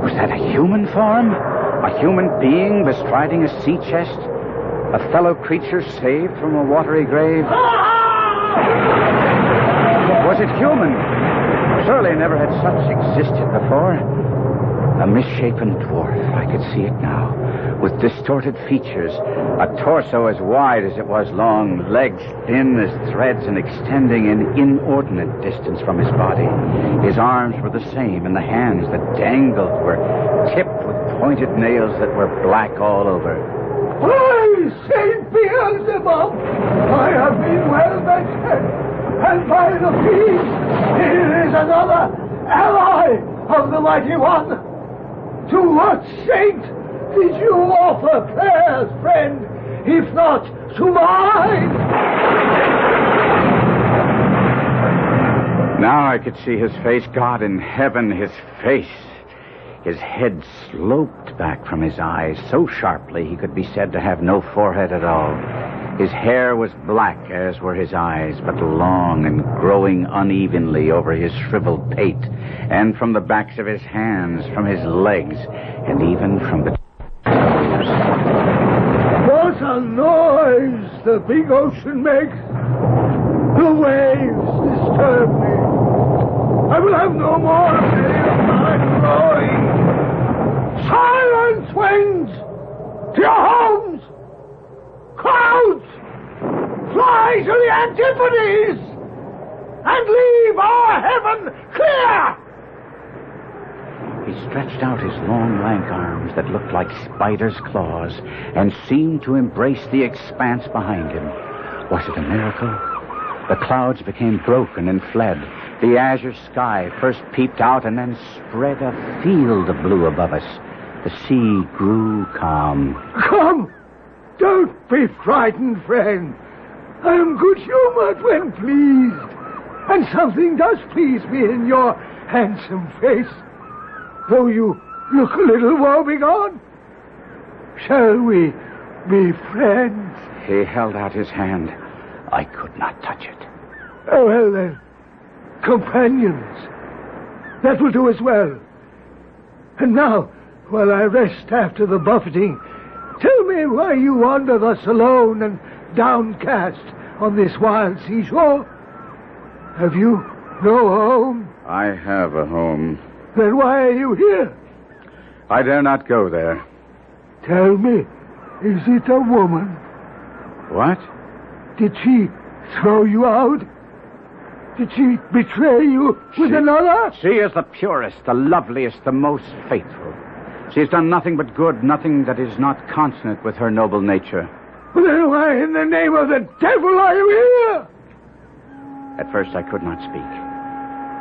Was that a human form? A human being bestriding a sea chest? A fellow creature saved from a watery grave? Was it human? Surely never had such existed before. A misshapen dwarf, I could see it now, with distorted features, a torso as wide as it was long, legs thin as threads and extending an inordinate distance from his body. His arms were the same, and the hands that dangled were tipped with pointed nails that were black all over. By Saint Beelzebub, I have been well vested, and by the fiend, here is another ally of the Mighty One. To what saint did you offer prayers, friend, if not to mine? Now I could see his face. God in heaven, his face. His head sloped back from his eyes so sharply he could be said to have no forehead at all. His hair was black, as were his eyes, but long and growing unevenly over his shriveled pate, and from the backs of his hands, from his legs, and even from the toes. What a noise the big ocean makes! The waves disturb me. I will have no more of my growing. Silence, winds! To your homes! Clouds! Fly to the antipodes! And leave our heaven clear! He stretched out his long, lank arms that looked like spiders' claws and seemed to embrace the expanse behind him. Was it a miracle? The clouds became broken and fled. The azure sky first peeped out and then spread a field of blue above us. The sea grew calm. Come! Don't be frightened, friend. I am good-humored when pleased. And something does please me in your handsome face, though you look a little woebegone. Shall we be friends? He held out his hand. I could not touch it. Oh, well then, companions. That will do as well. And now, while I rest after the buffeting, tell me why you wander thus alone and downcast on this wild seashore. Have you no home? I have a home. Then why are you here? I dare not go there. Tell me, is it a woman? What? Did she throw you out? Did she betray you with another? She is the purest, the loveliest, the most faithful. She has done nothing but good, nothing that is not consonant with her noble nature. Then why in the name of the devil are you here? At first I could not speak.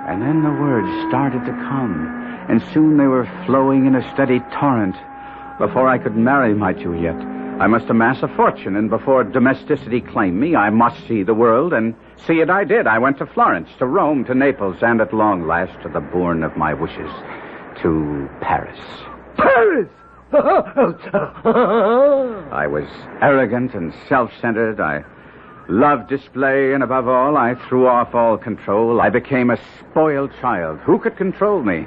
And then the words started to come, and soon they were flowing in a steady torrent. Before I could marry my Juliet, I must amass a fortune, and before domesticity claimed me, I must see the world, and see it I did. I went to Florence, to Rome, to Naples, and at long last to the bourne of my wishes, to Paris. Paris! I was arrogant and self-centered. I loved display, and above all, I threw off all control. I became a spoiled child. Who could control me?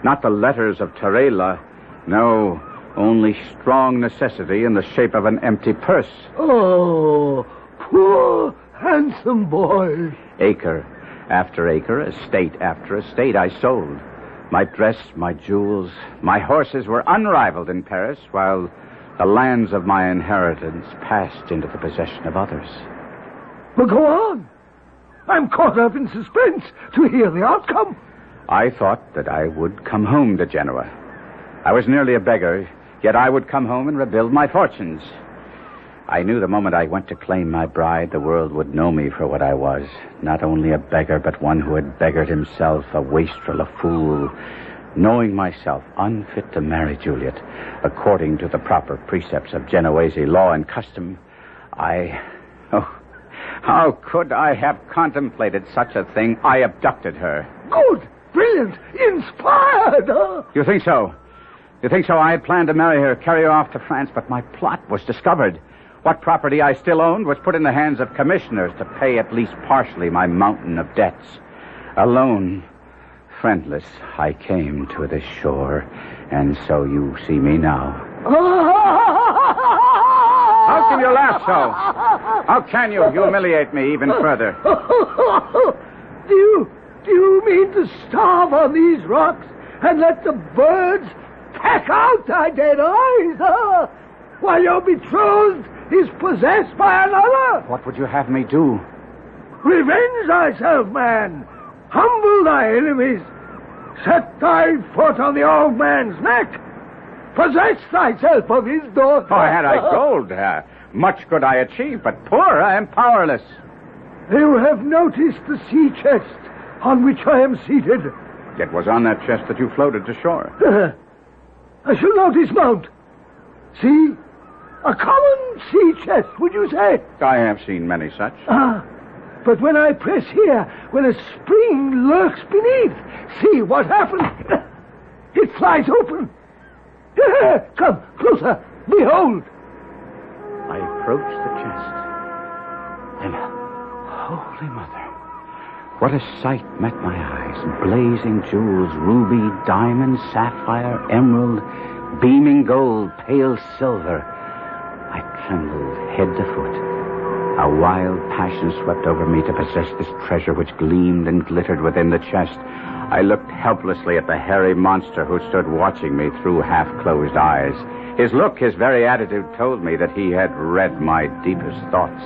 Not the letters of Terela. No, only strong necessity in the shape of an empty purse. Oh, poor, handsome boy. Acre after acre, estate after estate, I sold. My dress, my jewels, my horses were unrivaled in Paris, while the lands of my inheritance passed into the possession of others. But go on. I'm caught up in suspense to hear the outcome. I thought that I would come home to Genoa. I was nearly a beggar, yet I would come home and rebuild my fortunes. I knew the moment I went to claim my bride, the world would know me for what I was. Not only a beggar, but one who had beggared himself, a wastrel, a fool. Knowing myself unfit to marry Juliet, according to the proper precepts of Genoese law and custom, how could I have contemplated such a thing? I abducted her. Good, brilliant, inspired. Huh? You think so? You think so? I had planned to marry her, carry her off to France, but my plot was discovered. What property I still owned was put in the hands of commissioners to pay at least partially my mountain of debts. Alone, friendless, I came to this shore, and so you see me now. How can you laugh so? How can you humiliate me even further? Do you mean to starve on these rocks and let the birds peck out thy dead eyes, while your betrothed is possessed by another? What would you have me do? Revenge thyself, man. Humble thy enemies. Set thy foot on the old man's neck. Possess thyself of his daughter. Oh, had I gold, much could I achieve, but poor, I am powerless. You have noticed the sea chest on which I am seated. It was on that chest that you floated to shore. I shall now dismount. See? A common sea chest, would you say? I have seen many such. But when I press here, when a spring lurks beneath, see what happens. It flies open. Come, closer. Behold. I approached the chest. And, Holy Mother, what a sight met my eyes. Blazing jewels, ruby, diamond, sapphire, emerald, beaming gold, pale silver. I trembled head to foot. A wild passion swept over me to possess this treasure which gleamed and glittered within the chest. I looked helplessly at the hairy monster who stood watching me through half-closed eyes. His look, his very attitude told me that he had read my deepest thoughts.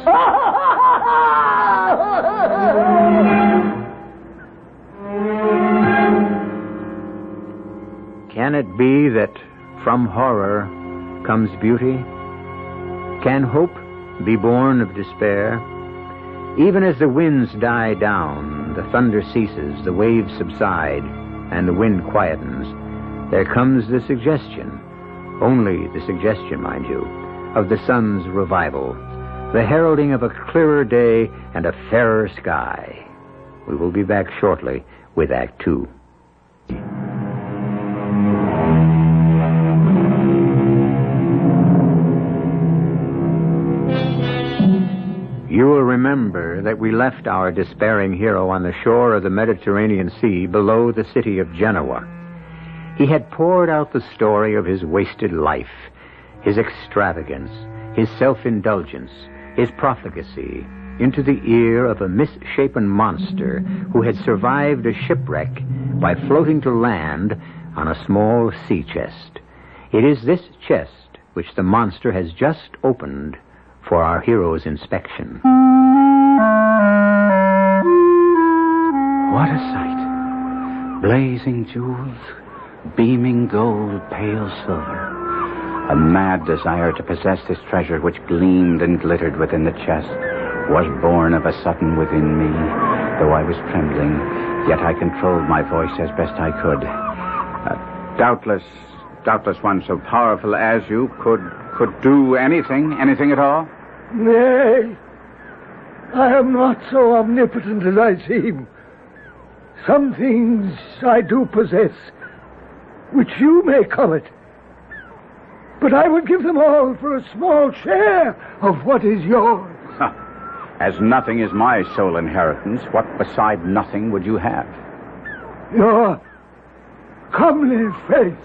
Can it be that from horror comes beauty? Can hope be born of despair? Even as the winds die down, the thunder ceases, the waves subside, and the wind quietens, there comes the suggestion, only the suggestion, mind you, of the sun's revival, the heralding of a clearer day and a fairer sky. We will be back shortly with Act Two. You will remember that we left our despairing hero on the shore of the Mediterranean Sea below the city of Genoa. He had poured out the story of his wasted life, his extravagance, his self-indulgence, his profligacy, into the ear of a misshapen monster who had survived a shipwreck by floating to land on a small sea chest. It is this chest which the monster has just opened for our hero's inspection. What a sight. Blazing jewels, beaming gold, pale silver. A mad desire to possess this treasure which gleamed and glittered within the chest was born of a sudden within me. Though I was trembling, yet I controlled my voice as best I could. Doubtless one so powerful as you could do anything at all? Nay, I am not so omnipotent as I seem. Some things I do possess, which you may covet. But I would give them all for a small share of what is yours. As nothing is my sole inheritance, what beside nothing would you have? Your comely face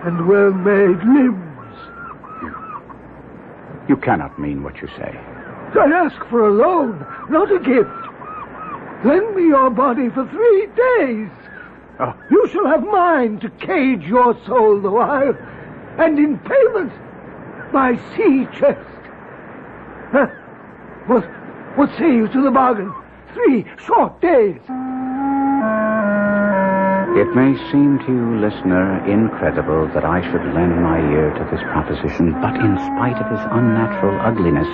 and well-made limbs. You cannot mean what you say. I ask for a loan, not a gift. Lend me your body for 3 days. Oh. You shall have mine to cage your soul the while, and in payment, my sea chest. What say you to the bargain? 3 short days. It may seem to you, listener, incredible that I should lend my ear to this proposition, but in spite of his unnatural ugliness,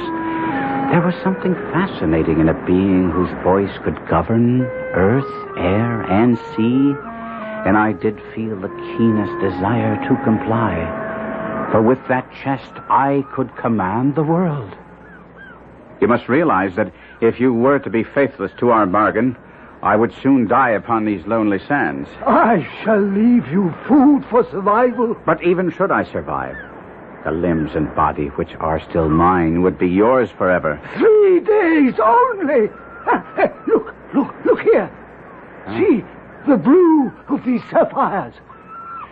there was something fascinating in a being whose voice could govern earth, air, and sea, and I did feel the keenest desire to comply. For with that chest, I could command the world. You must realize that if you were to be faithless to our bargain, I would soon die upon these lonely sands. I shall leave you food for survival. But even should I survive, the limbs and body which are still mine would be yours forever. 3 days only. Look here. Huh? See the blue of these sapphires.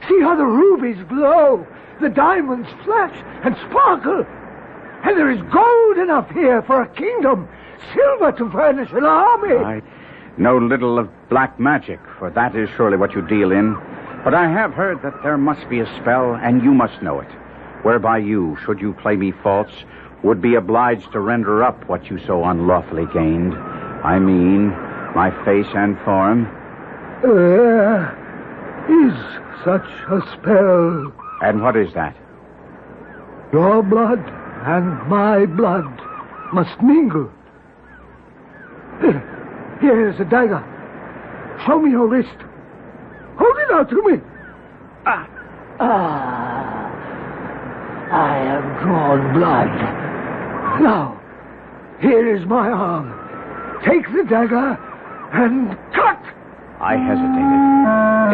See how the rubies glow, the diamonds flash and sparkle. And there is gold enough here for a kingdom, silver to furnish an army. I know little of black magic, for that is surely what you deal in. But I have heard that there must be a spell, and you must know it, whereby you, should you play me false, would be obliged to render up what you so unlawfully gained. I mean, my face and form. There is such a spell. And what is that? Your blood and my blood must mingle. Here is a dagger. Show me your wrist. Hold it out to me. I have drawn blood. Now, here is my arm. Take the dagger and cut! I hesitated.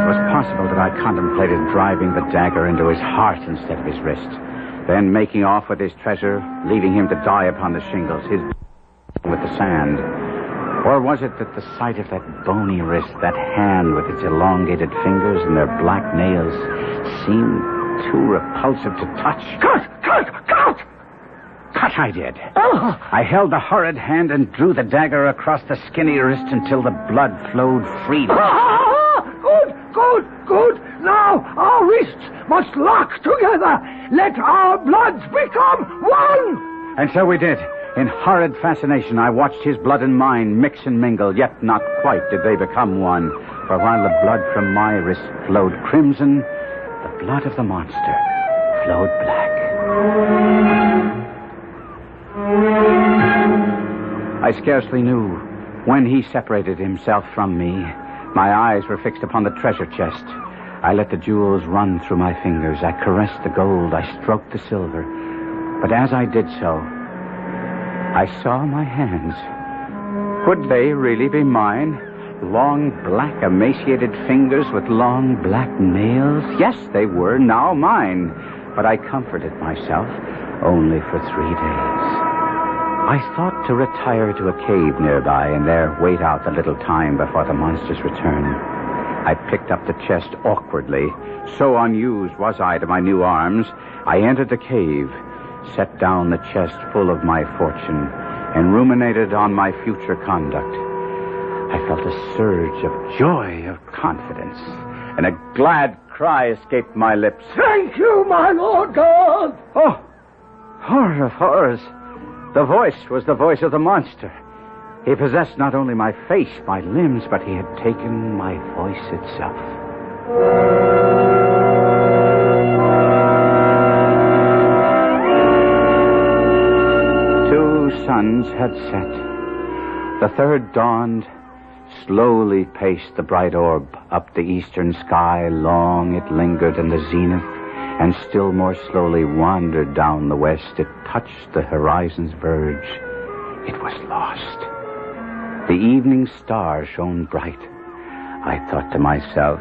It was possible that I contemplated driving the dagger into his heart instead of his wrist, then making off with his treasure, leaving him to die upon the shingles, his with the sand. Or was it that the sight of that bony wrist, that hand with its elongated fingers and their black nails, seemed too repulsive to touch? Cut! Cut I did. I held the horrid hand and drew the dagger across the skinny wrist until the blood flowed freely. Good. Now our wrists must lock together. Let our bloods become one. And so we did. In horrid fascination, I watched his blood and mine mix and mingle, yet not quite did they become one. For while the blood from my wrist flowed crimson, the blood of the monster flowed black. I scarcely knew when he separated himself from me. My eyes were fixed upon the treasure chest. I let the jewels run through my fingers. I caressed the gold. I stroked the silver. But as I did so, I saw my hands. Could they really be mine? Long, black, emaciated fingers with long, black nails? Yes, they were now mine. But I comforted myself only for 3 days. I thought to retire to a cave nearby and there wait out the little time before the monster's return. I picked up the chest awkwardly. So unused was I to my new arms. I entered the cave, set down the chest full of my fortune, and ruminated on my future conduct. I felt a surge of joy, of confidence, and a glad cry escaped my lips. Thank you, my Lord God! Oh, horror of horrors! The voice was the voice of the monster. He possessed not only my face, my limbs, but he had taken my voice itself. Two suns had set. The third dawned, slowly paced the bright orb up the eastern sky. Long it lingered in the zenith, and still more slowly wandered down the west. It touched the horizon's verge. It was lost. The evening star shone bright. I thought to myself,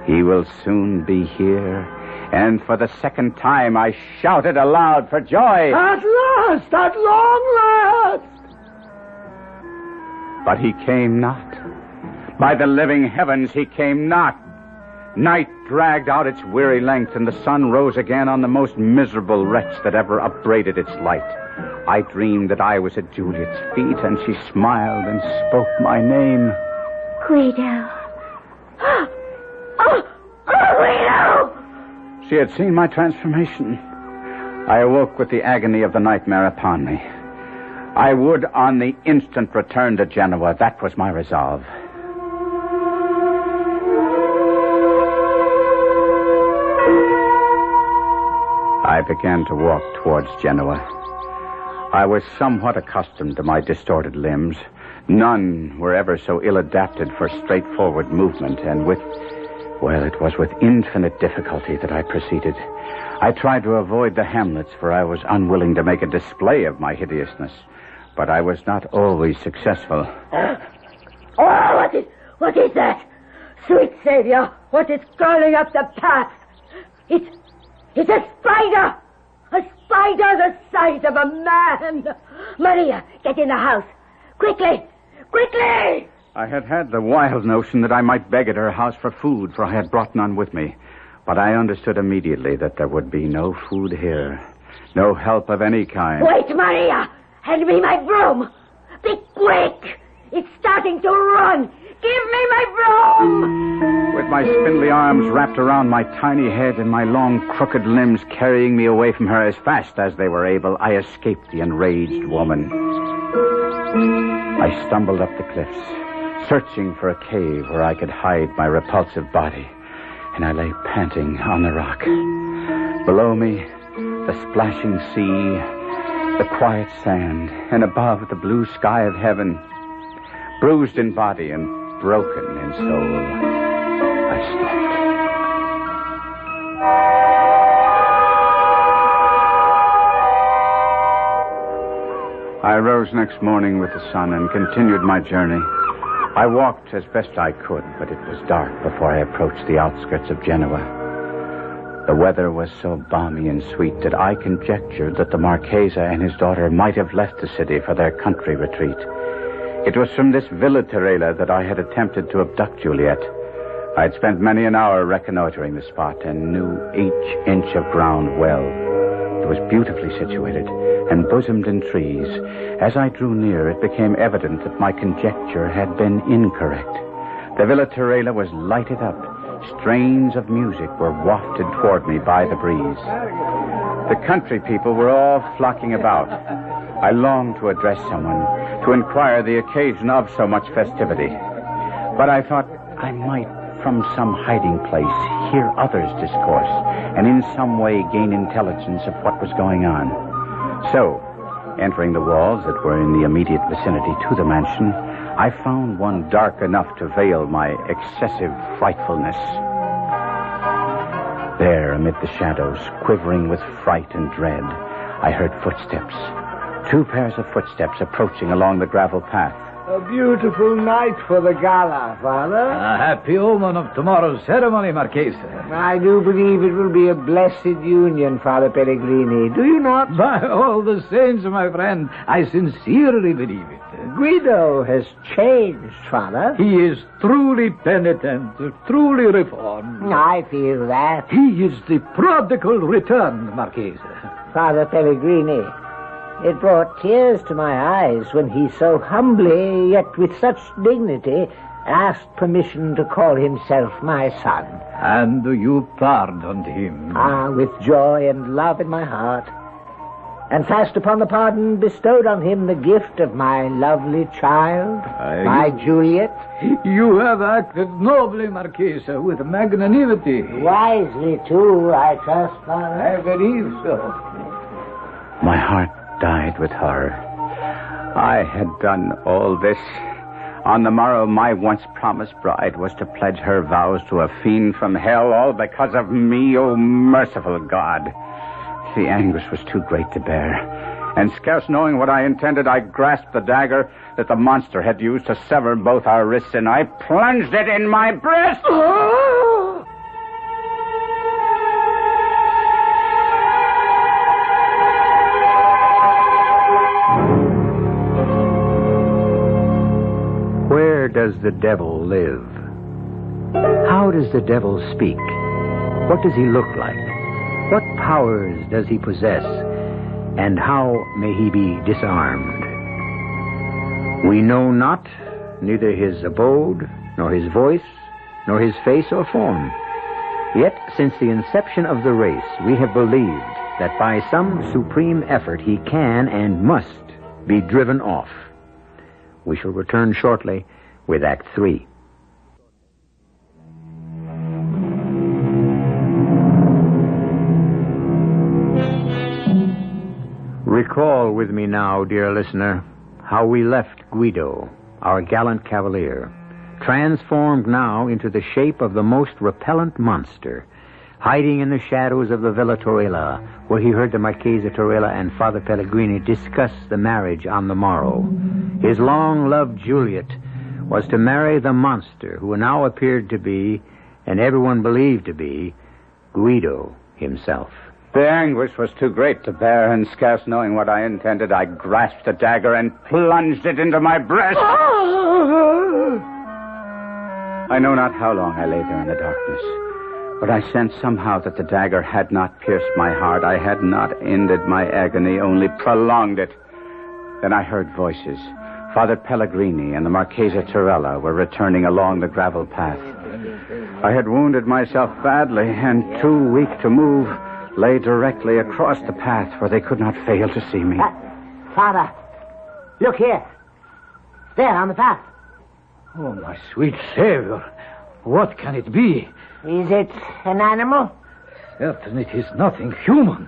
he will soon be here. And for the second time, I shouted aloud for joy. At last! At long last! But he came not. By the living heavens, he came not. Night dragged out its weary length, and the sun rose again on the most miserable wretch that ever upbraided its light. I dreamed that I was at Juliet's feet, and she smiled and spoke my name. Guido. Oh, Guido! She had seen my transformation. I awoke with the agony of the nightmare upon me. I would on the instant return to Genoa. That was my resolve. I began to walk towards Genoa. I was somewhat accustomed to my distorted limbs. None were ever so ill-adapted for straightforward movement, and it was with infinite difficulty that I proceeded. I tried to avoid the hamlets, for I was unwilling to make a display of my hideousness, but I was not always successful. Oh, what is that? Sweet Savior, what is crawling up the path? It's a spider! A spider the size of a man! Maria, get in the house. Quickly! Quickly! I had the wild notion that I might beg at her house for food, for I had brought none with me. But I understood immediately that there would be no food here. No help of any kind. Wait, Maria! Hand me my broom! Be quick! It's starting to run! Give me my broom! With my spindly arms wrapped around my tiny head and my long, crooked limbs carrying me away from her as fast as they were able, I escaped the enraged woman. I stumbled up the cliffs, searching for a cave where I could hide my repulsive body, and I lay panting on the rock. Below me, the splashing sea, the quiet sand, and above, the blue sky of heaven. Bruised in body and broken in soul, I slept. I rose next morning with the sun and continued my journey. I walked as best I could, but it was dark before I approached the outskirts of Genoa. The weather was so balmy and sweet that I conjectured that the Marchesa and his daughter might have left the city for their country retreat. It was from this Villa Terela that I had attempted to abduct Juliet. I had spent many an hour reconnoitering the spot and knew each inch of ground well. It was beautifully situated and bosomed in trees. As I drew near, it became evident that my conjecture had been incorrect. The Villa Terela was lighted up. Strains of music were wafted toward me by the breeze. The country people were all flocking about. I longed to address someone, to inquire the occasion of so much festivity. But I thought I might, from some hiding place, hear others discourse, and in some way gain intelligence of what was going on. So, entering the walls that were in the immediate vicinity to the mansion, I found one dark enough to veil my excessive frightfulness. There, amid the shadows, quivering with fright and dread, I heard footsteps. 2 pairs of footsteps approaching along the gravel path. A beautiful night for the gala, Father. A happy omen of tomorrow's ceremony, Marchese. I do believe it will be a blessed union, Father Pellegrini. Do you not? By all the saints, my friend, I sincerely believe it. Guido has changed, Father. He is truly penitent, truly reformed. I feel that. He is the prodigal returned, Marchese. Father Pellegrini, it brought tears to my eyes when he so humbly, yet with such dignity, asked permission to call himself my son. And you pardoned him? Ah, with joy and love in my heart. And fast upon the pardon bestowed on him the gift of my lovely child, my Juliet. You have acted nobly, Marchese, with magnanimity. Wisely, too, I trust, Father. I believe so. My heart died with horror. I had done all this. On the morrow, my once promised bride was to pledge her vows to a fiend from hell, all because of me, oh merciful God. The anguish was too great to bear, and scarce knowing what I intended, I grasped the dagger that the monster had used to sever both our wrists, and I plunged it in my breast. Where does the devil live? How does the devil speak? What does he look like? What powers does he possess? And how may he be disarmed? We know not neither his abode, nor his voice, nor his face or form. Yet, since the inception of the race, we have believed that by some supreme effort he can and must be driven off. We shall return shortly with Act 3. Recall with me now, dear listener, how we left Guido, our gallant cavalier, transformed now into the shape of the most repellent monster, hiding in the shadows of the Villa Torella, where he heard the Marchesa Torella and Father Pellegrini discuss the marriage on the morrow. His long-loved Juliet was to marry the monster who now appeared to be, and everyone believed to be, Guido himself. The anguish was too great to bear, and scarce knowing what I intended, I grasped the dagger and plunged it into my breast. I know not how long I lay there in the darkness, but I sensed somehow that the dagger had not pierced my heart. I had not ended my agony, only prolonged it. Then I heard voices. Father Pellegrini and the Marchesa Torella were returning along the gravel path. I had wounded myself badly, and too weak to move, lay directly across the path where they could not fail to see me. Father, look here. There, on the path. Oh, my sweet Savior, what can it be? Is it an animal? Certainly it is nothing human.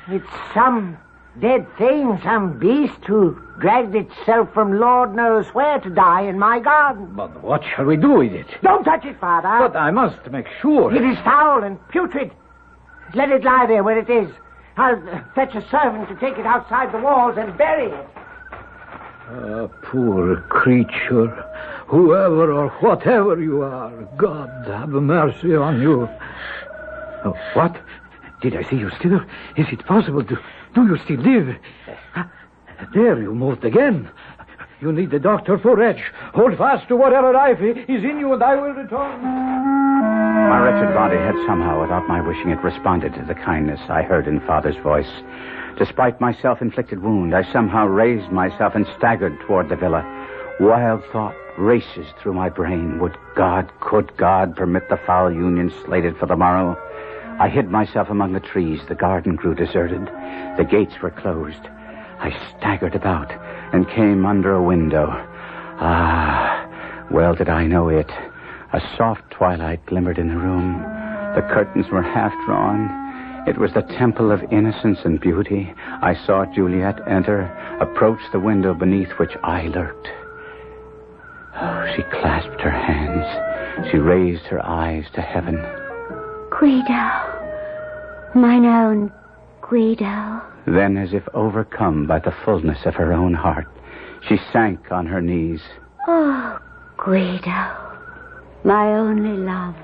It's some dead thing, some beast who dragged itself from Lord knows where to die in my garden. But what shall we do with it? Don't touch it, Father. But I must make sure. It is foul and putrid. Let it lie there where it is. I'll fetch a servant to take it outside the walls and bury it. Poor creature. Whoever or whatever you are, God have mercy on you. Oh, what? Did I see you still? Is it possible to... Do you still live? There, you moved again. You need the doctor for Reg. Hold fast to whatever life is in you, and I will return. My wretched body had somehow, without my wishing it, responded to the kindness I heard in Father's voice. Despite my self-inflicted wound, I somehow raised myself and staggered toward the villa. Wild thought races through my brain. Could God permit the foul union slated for the morrow? I hid myself among the trees. The garden grew deserted. The gates were closed. I staggered about and came under a window. Well did I know it. A soft twilight glimmered in the room. The curtains were half drawn. It was the temple of innocence and beauty. I saw Juliet enter, approach the window beneath which I lurked. Oh, she clasped her hands. She raised her eyes to heaven. Guido. Mine own Guido. Then, as if overcome by the fullness of her own heart, she sank on her knees. Oh, Guido. My only love.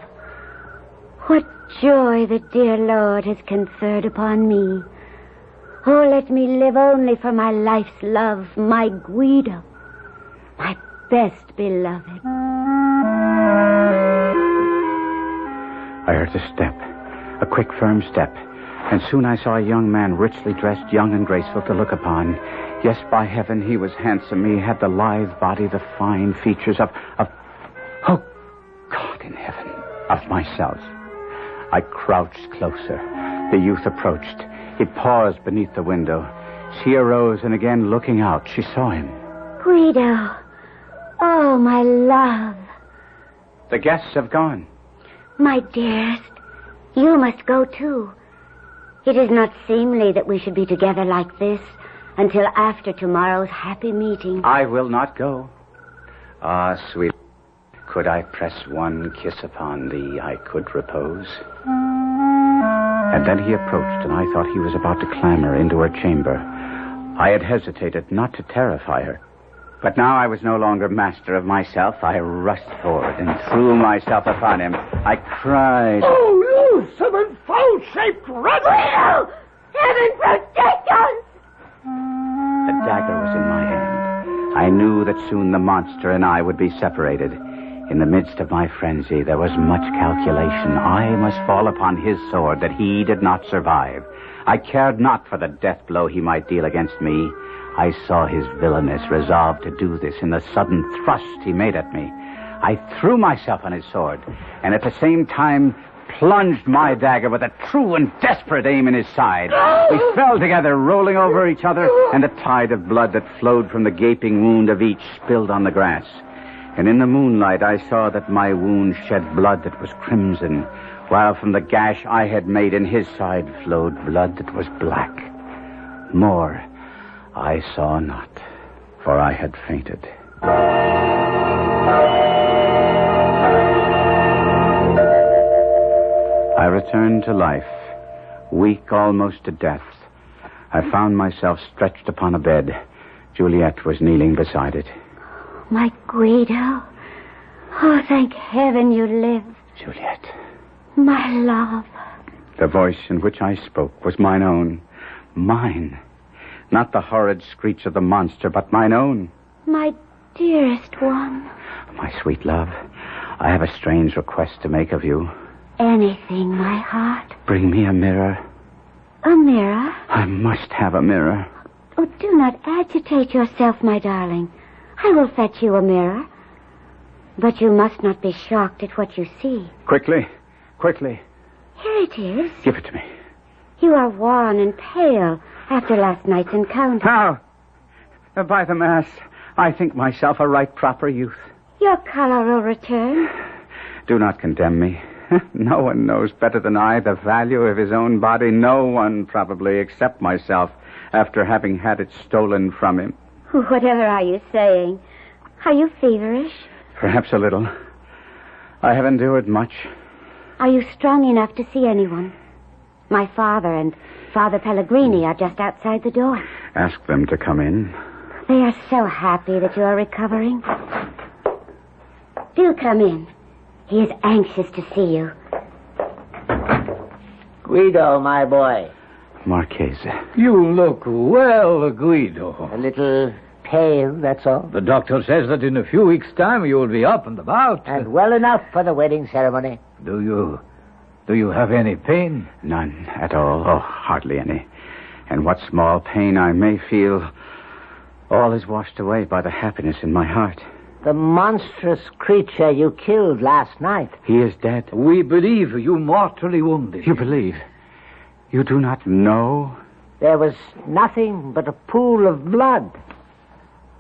What joy the dear Lord has conferred upon me. Oh, let me live only for my life's love, my Guido, my best beloved. I heard a step, a quick, firm step, and soon I saw a young man richly dressed, young and graceful to look upon. Yes, by heaven, he was handsome. He had the lithe body, the fine features of oh, God in heaven, of myself. I crouched closer. The youth approached. He paused beneath the window. She arose, and again looking out, she saw him. Guido. Oh, my love. The guests have gone. My dearest, you must go too. It is not seemly that we should be together like this until after tomorrow's happy meeting. I will not go. Ah, sweet, could I press one kiss upon thee, I could repose. And then he approached, and I thought he was about to clamber into her chamber. I had hesitated not to terrify her. But now I was no longer master of myself. I rushed forward and threw myself upon him. I cried, "Oh, you seven-fold-shaped rat! Guido! Heaven protect us! The dagger was in my hand. I knew that soon the monster and I would be separated. In the midst of my frenzy, there was much calculation. I must fall upon his sword that he did not survive. I cared not for the death blow he might deal against me. I saw his villainous, resolved to do this in the sudden thrust he made at me. I threw myself on his sword, and at the same time plunged my dagger with a true and desperate aim in his side. We fell together, rolling over each other, and a tide of blood that flowed from the gaping wound of each spilled on the grass. And in the moonlight I saw that my wound shed blood that was crimson, while from the gash I had made in his side flowed blood that was black. More I saw not, for I had fainted. I returned to life, weak almost to death. I found myself stretched upon a bed. Juliet was kneeling beside it. My Guido. Oh, thank heaven you live. Juliet. My love. The voice in which I spoke was mine own. Mine. Not the horrid screech of the monster, but mine own. My dearest one. My sweet love, I have a strange request to make of you. Anything, my heart. Bring me a mirror. A mirror? I must have a mirror. Oh, do not agitate yourself, my darling. I will fetch you a mirror. But you must not be shocked at what you see. Quickly, quickly. Here it is. Give it to me. You are wan and pale after last night's encounter. How? By the mass, I think myself a right proper youth. Your color will return. Do not condemn me. No one knows better than I the value of his own body. No one, probably, except myself, after having had it stolen from him. Whatever are you saying? Are you feverish? Perhaps a little. I have endured much. Are you strong enough to see anyone? My father and Father Pellegrini are just outside the door. Ask them to come in. They are so happy that you are recovering. Do come in. He is anxious to see you. Guido, my boy. Marchese. You look well, Guido. A little pale, that's all. The doctor says that in a few weeks' time you will be up and about. And well enough for the wedding ceremony. Do you have any pain? None at all. Oh, hardly any. And what small pain I may feel, all is washed away by the happiness in my heart. The monstrous creature you killed last night. He is dead. We believe you mortally wounded. You believe? You do not know? There was nothing but a pool of blood.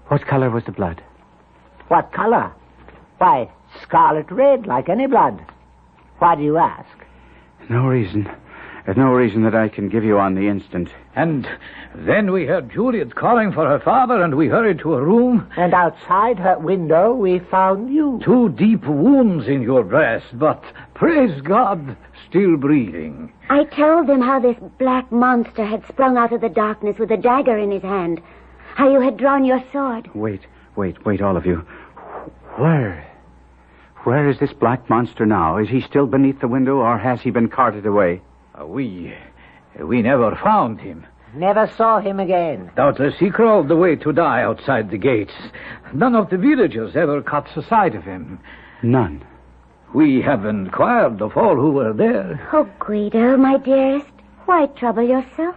What color was the blood? What color? Why, scarlet red, like any blood. Why do you ask? No reason. There's no reason that I can give you on the instant. And then we heard Juliet calling for her father, and we hurried to a room. And outside her window, we found you. 2 deep wounds in your breast, but, praise God, still breathing. I told them how this black monster had sprung out of the darkness with a dagger in his hand. How you had drawn your sword. Wait, all of you. Where is this black monster now? Is he still beneath the window, or has he been carted away? We never found him. Never saw him again. Doubtless he crawled away to die outside the gates. None of the villagers ever caught sight of him. None. We have inquired of all who were there. Oh, Guido, my dearest, why trouble yourself?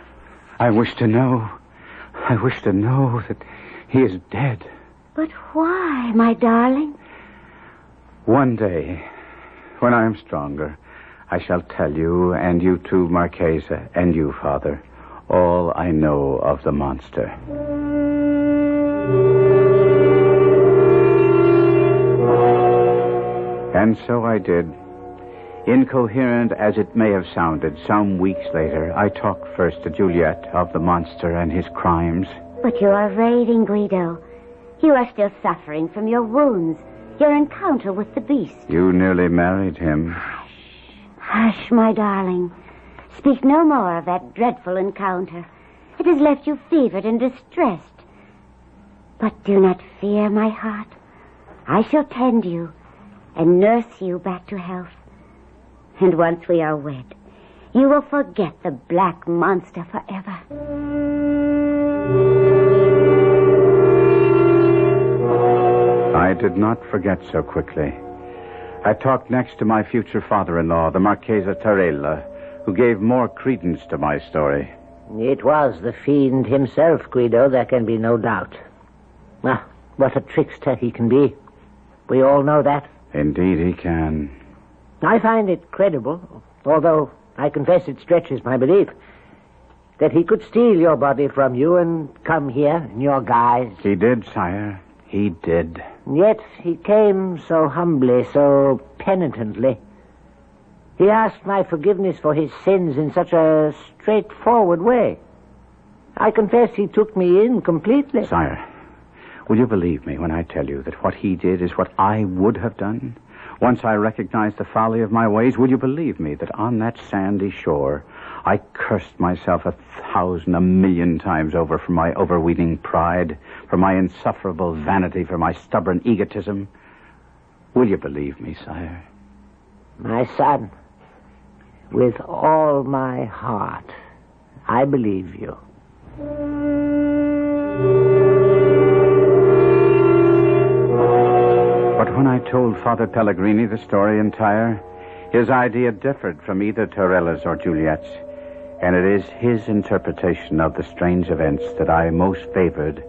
I wish to know that he is dead. But why, my darling? One day, when I am stronger, I shall tell you, and you too, Marchesa, and you, Father, all I know of the monster. And so I did. Incoherent as it may have sounded, some weeks later, I talked first to Juliet of the monster and his crimes. But you are raving, Guido. You are still suffering from your wounds, your encounter with the beast. You nearly married him. Hush, my darling. Speak no more of that dreadful encounter. It has left you fevered and distressed. But do not fear, my heart. I shall tend you and nurse you back to health. And once we are wed, you will forget the black monster forever. I did not forget so quickly. I talked next to my future father-in-law, the Marchesa Tarella, who gave more credence to my story. It was the fiend himself, Guido, there can be no doubt. Ah, what a trickster he can be. We all know that. Indeed he can. I find it credible, although I confess it stretches my belief, that he could steal your body from you and come here in your guise. He did, sire. He did. Yet he came so humbly, so penitently. He asked my forgiveness for his sins in such a straightforward way. I confess he took me in completely. Sire, will you believe me when I tell you that what he did is what I would have done? Once I recognized the folly of my ways, will you believe me that on that sandy shore I cursed myself 1,000, 1,000,000 times over for my overweening pride, for my insufferable vanity, for my stubborn egotism? Will you believe me, sire? My son, with all my heart, I believe you. But when I told Father Pellegrini the story entire, his idea differed from either Tarella's or Juliet's, and it is his interpretation of the strange events that I most favored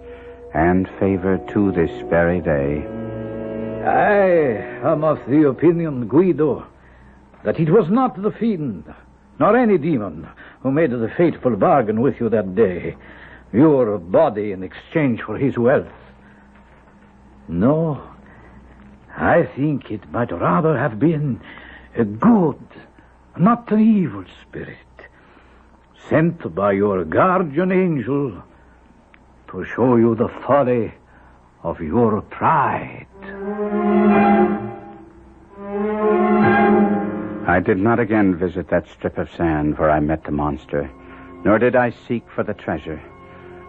and favor to this very day. I am of the opinion, Guido, that it was not the fiend, nor any demon, who made the fateful bargain with you that day, your body in exchange for his wealth. No, I think it might rather have been a good, not an evil spirit, sent by your guardian angel to show you the folly of your pride. I did not again visit that strip of sand where I met the monster, nor did I seek for the treasure.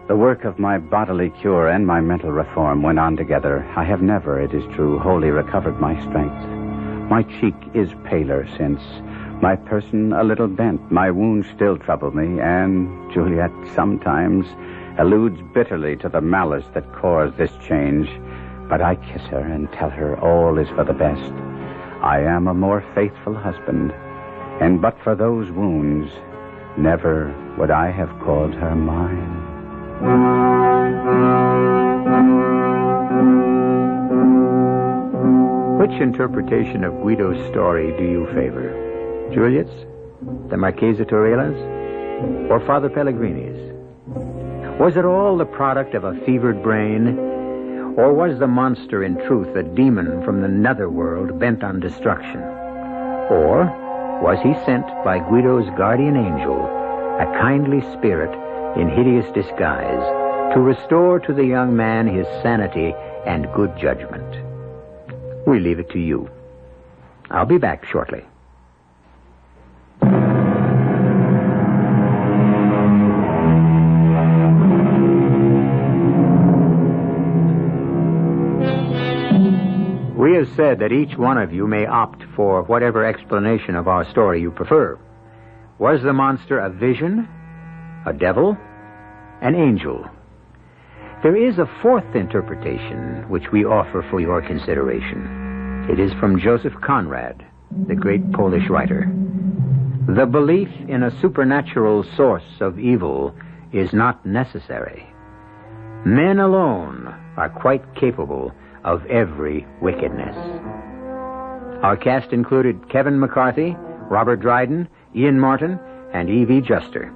The work of my bodily cure and my mental reform went on together. I have never, it is true, wholly recovered my strength. My cheek is paler since, my person a little bent. My wounds still trouble me, and Juliet sometimes alludes bitterly to the malice that caused this change. But I kiss her and tell her all is for the best. I am a more faithful husband, and but for those wounds, never would I have called her mine. Which interpretation of Guido's story do you favor? Juliet's, the Marchesa Tarella's, or Father Pellegrini's? Was it all the product of a fevered brain? Or was the monster in truth a demon from the netherworld bent on destruction? Or was he sent by Guido's guardian angel, a kindly spirit in hideous disguise, to restore to the young man his sanity and good judgment? We leave it to you. I'll be back shortly. We have said that each one of you may opt for whatever explanation of our story you prefer. Was the monster a vision, a devil, an angel? There is a fourth interpretation which we offer for your consideration. It is from Joseph Conrad, the great Polish writer. The belief in a supernatural source of evil is not necessary. Men alone are quite capable of every wickedness. Our cast included Kevin McCarthy, Robert Dryden, Ian Martin, and E.V. Juster.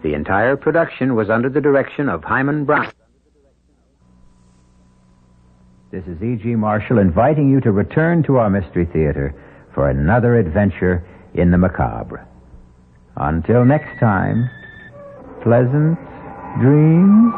The entire production was under the direction of Himan Brown. This is E.G. Marshall inviting you to return to our Mystery Theater for another adventure in the macabre. Until next time, pleasant dreams.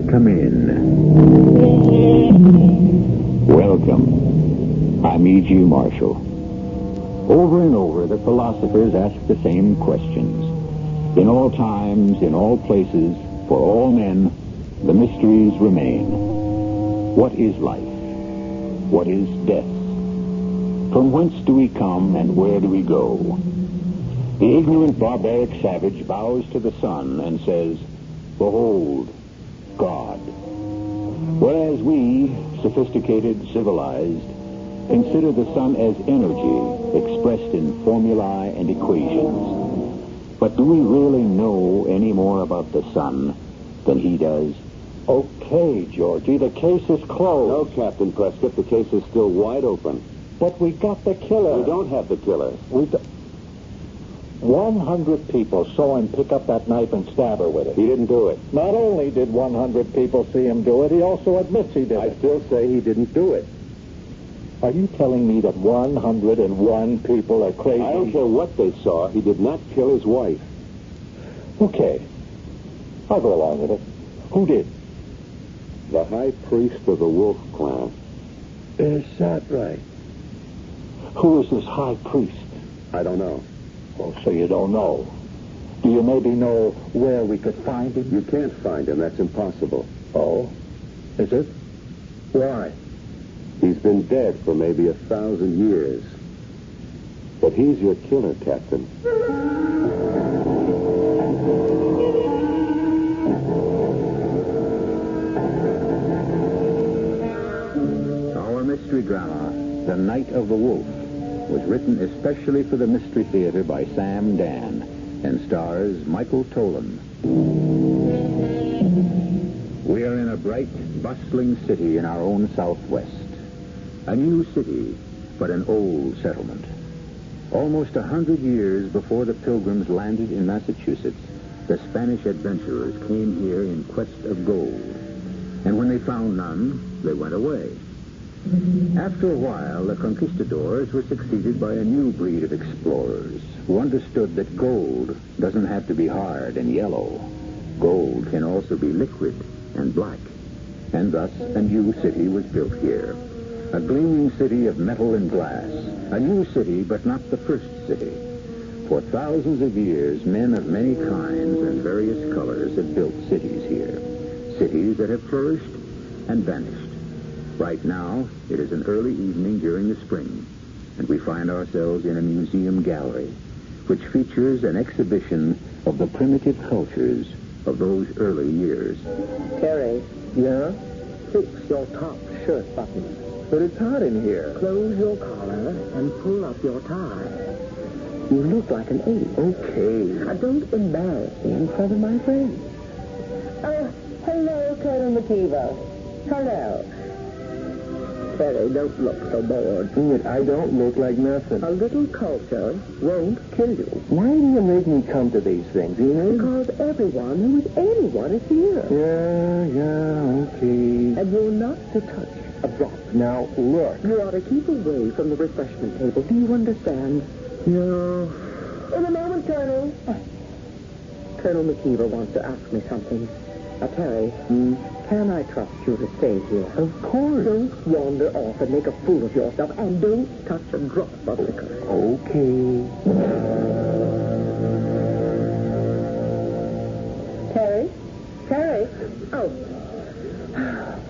Come in. Welcome. I'm E.G. Marshall. Over and over, the philosophers ask the same questions. In all times, in all places, for all men, the mysteries remain. What is life? What is death? From whence do we come and where do we go? The ignorant barbaric savage bows to the sun and says, "Behold, God." Whereas we, sophisticated, civilized, consider the sun as energy expressed in formulae and equations. But do we really know any more about the sun than he does? Okay, Georgie, the case is closed. No, Captain Prescott, the case is still wide open. But we got the killer. We don't have the killer. 100 people saw him pick up that knife and stab her with it. He didn't do it. Not only did 100 people see him do it, he also admits he did I it. still say he didn't do it. Are you telling me that 101 people are crazy? I don't care what they saw. He did not kill his wife. Okay. I'll go along with it. Who did? The high priest of the Wolf Clan. Is that right? Who is this high priest? I don't know. Oh, so you don't know. Do you maybe know where we could find him? You can't find him. That's impossible. Oh? Is it? Why? He's been dead for maybe 1,000 years. But he's your killer, Captain. Our mystery drama, The Night of the Wolf, was written especially for the Mystery Theater by Sam Dan and stars Michael Tolan. We are in a bright, bustling city in our own Southwest. A new city, but an old settlement. Almost 100 years before the Pilgrims landed in Massachusetts, the Spanish adventurers came here in quest of gold. And when they found none, they went away. After a while, the conquistadors were succeeded by a new breed of explorers who understood that gold doesn't have to be hard and yellow. Gold can also be liquid and black. And thus, a new city was built here. A gleaming city of metal and glass. A new city, but not the first city. For thousands of years, men of many kinds and various colors have built cities here. Cities that have flourished and vanished. Right now, it is an early evening during the spring, and we find ourselves in a museum gallery, which features an exhibition of the primitive cultures of those early years. Terry. Yeah? Fix your top shirt button. But it's hot in here. Close your collar and pull up your tie. You look like an ape. Okay. Don't embarrass me in front of my friends. Oh, hello, Colonel McKeever. Hello. Terry, don't look so bored. I don't look like nothing. A little culture won't kill you. Why do you make me come to these things, Enid? Because everyone who is anyone is here. Yeah, okay. And you're not to touch a drop. Now, look. You ought to keep away from the refreshment table. Do you understand? No. In a moment, Colonel. Colonel McKeever wants to ask me something. Terry, can I trust you to stay here? Of course. Don't wander off and make a fool of yourself, and don't touch a drop of liquor. Okay. Terry? Terry? Oh.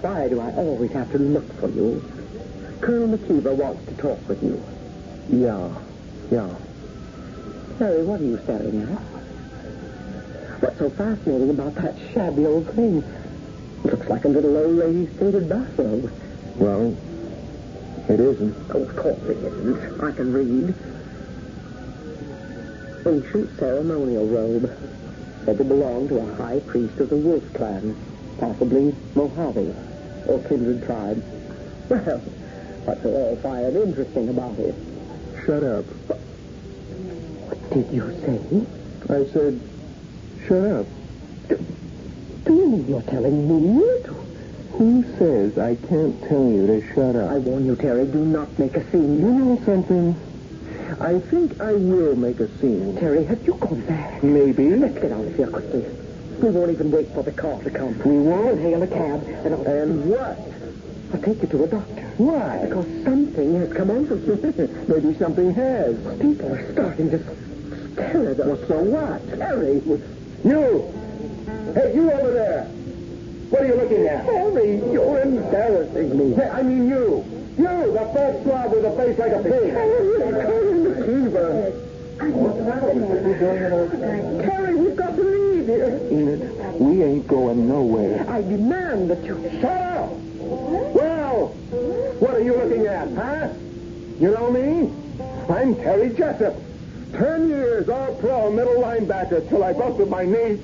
Why do I always have to look for you? Colonel McKeever wants to talk with you. Yeah. Terry, what are you staring at? What's so fascinating about that shabby old thing? Looks like a little old lady's faded bathrobe. Well, it isn't. Oh, of course it isn't. I can read. Ancient ceremonial robe. Said to belong to a high priest of the Wolf clan. Possibly Mojave or kindred tribe. Well, what's so all fired interesting about it? Shut up. What did you say? I said, shut up. Do you mean you're telling me to? Who says I can't tell you to shut up? I warn you, Terry, do not make a scene. You know something? I think I will make a scene. Terry, have you gone mad? Maybe. Let's get out of here quickly. We won't even wait for the car to come. We won't? We'll hail a cab and And what? I'll take you to a doctor. Why? Because something has come over you. Maybe something has. People are starting to stare at us. Well, so what? Terry. You! Hey, you over there! What are you looking at? Terry, you're embarrassing me. Hey, I mean you! You, the fat slob with a face like a pig! Terry, we've got to leave here. Enid, we ain't going nowhere. I demand that you... Shut up! Well, what are you looking at, huh? You know me? I'm Terry Jessup. 10 years all-pro middle linebacker till I busted my knee.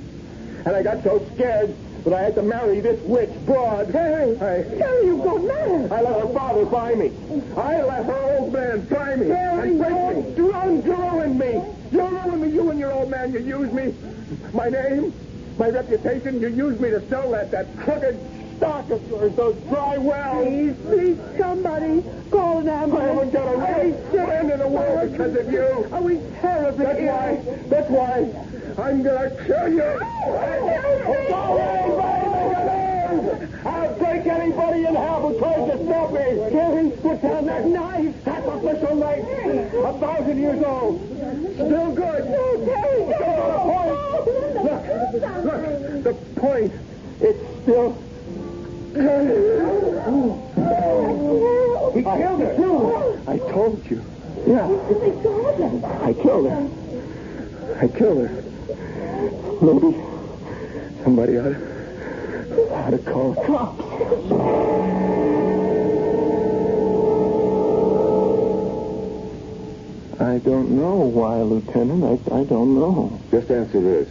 And I got so scared that I had to marry this witch broad. Terry, you've gone mad. I let her father buy me. I let her old man try me. Terry, and break me. Don't ruin me. You ruin me, you and your old man. You use me. My name, my reputation, you use me to sell that crooked stock of yours, those dry wells. Please, somebody call an ambulance. I haven't got a right friend in the world because of you. Are we terribly That's why I'm going to kill you. I'll break anybody in half who tries to stop me. Terry, put down that knife. Sacrificial knife. 1,000 years old. Still good. No, Terry, Look, the point, it's still... He killed her. I told you. Yeah. I killed her. Maybe somebody ought to call the cops. I don't know why, Lieutenant. I don't know. Just answer this.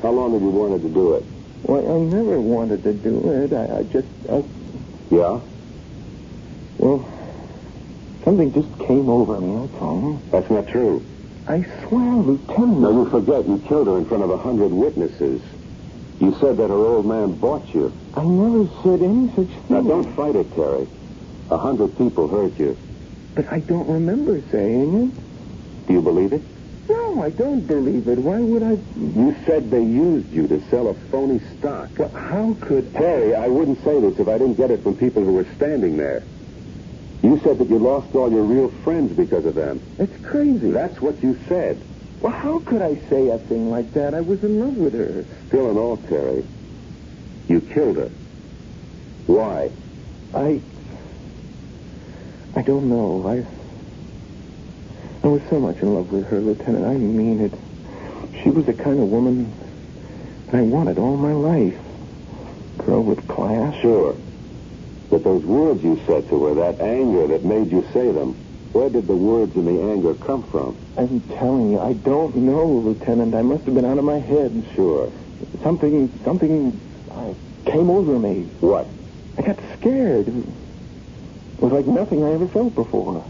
How long have you wanted to do it? Well, I never wanted to do it. I just... Yeah? Well, something just came over me, that's all. That's not true. I swear, Lieutenant... Now, you forget you killed her in front of 100 witnesses. You said that her old man bought you. I never said any such thing. Now, don't fight it, Terry. 100 people heard you. But I don't remember saying it. Do you believe it? No, I don't believe it. Why would I... You said they used you to sell a phony stock. Well, how could... Terry, I wouldn't say this if I didn't get it from people who were standing there. You said that you lost all your real friends because of them. It's crazy. That's what you said. Well, how could I say a thing like that? I was in love with her. Still in all, Terry, you killed her. Why? I don't know. I was so much in love with her, Lieutenant. I mean it. She was the kind of woman I wanted all my life. Girl with class. Sure. But those words you said to her, that anger that made you say them, where did the words and the anger come from? I'm telling you, I don't know, Lieutenant. I must have been out of my head. Sure. Something came over me. What? I got scared. It was like nothing I ever felt before.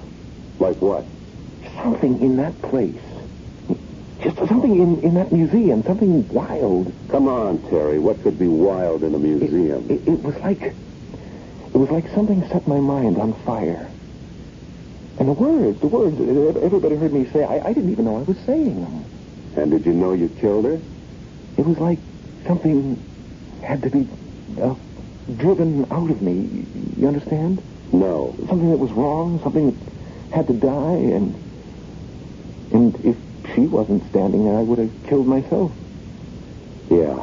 Like what? Something in that place. Just something in that museum. Something wild. Come on, Terry. What could be wild in a museum? It was like something set my mind on fire. And the words, everybody heard me say, I didn't even know I was saying them. And did you know you killed her? It was like something had to be driven out of me. You understand? No. Something that was wrong, something that had to die, and if she wasn't standing there, I would have killed myself. Yeah.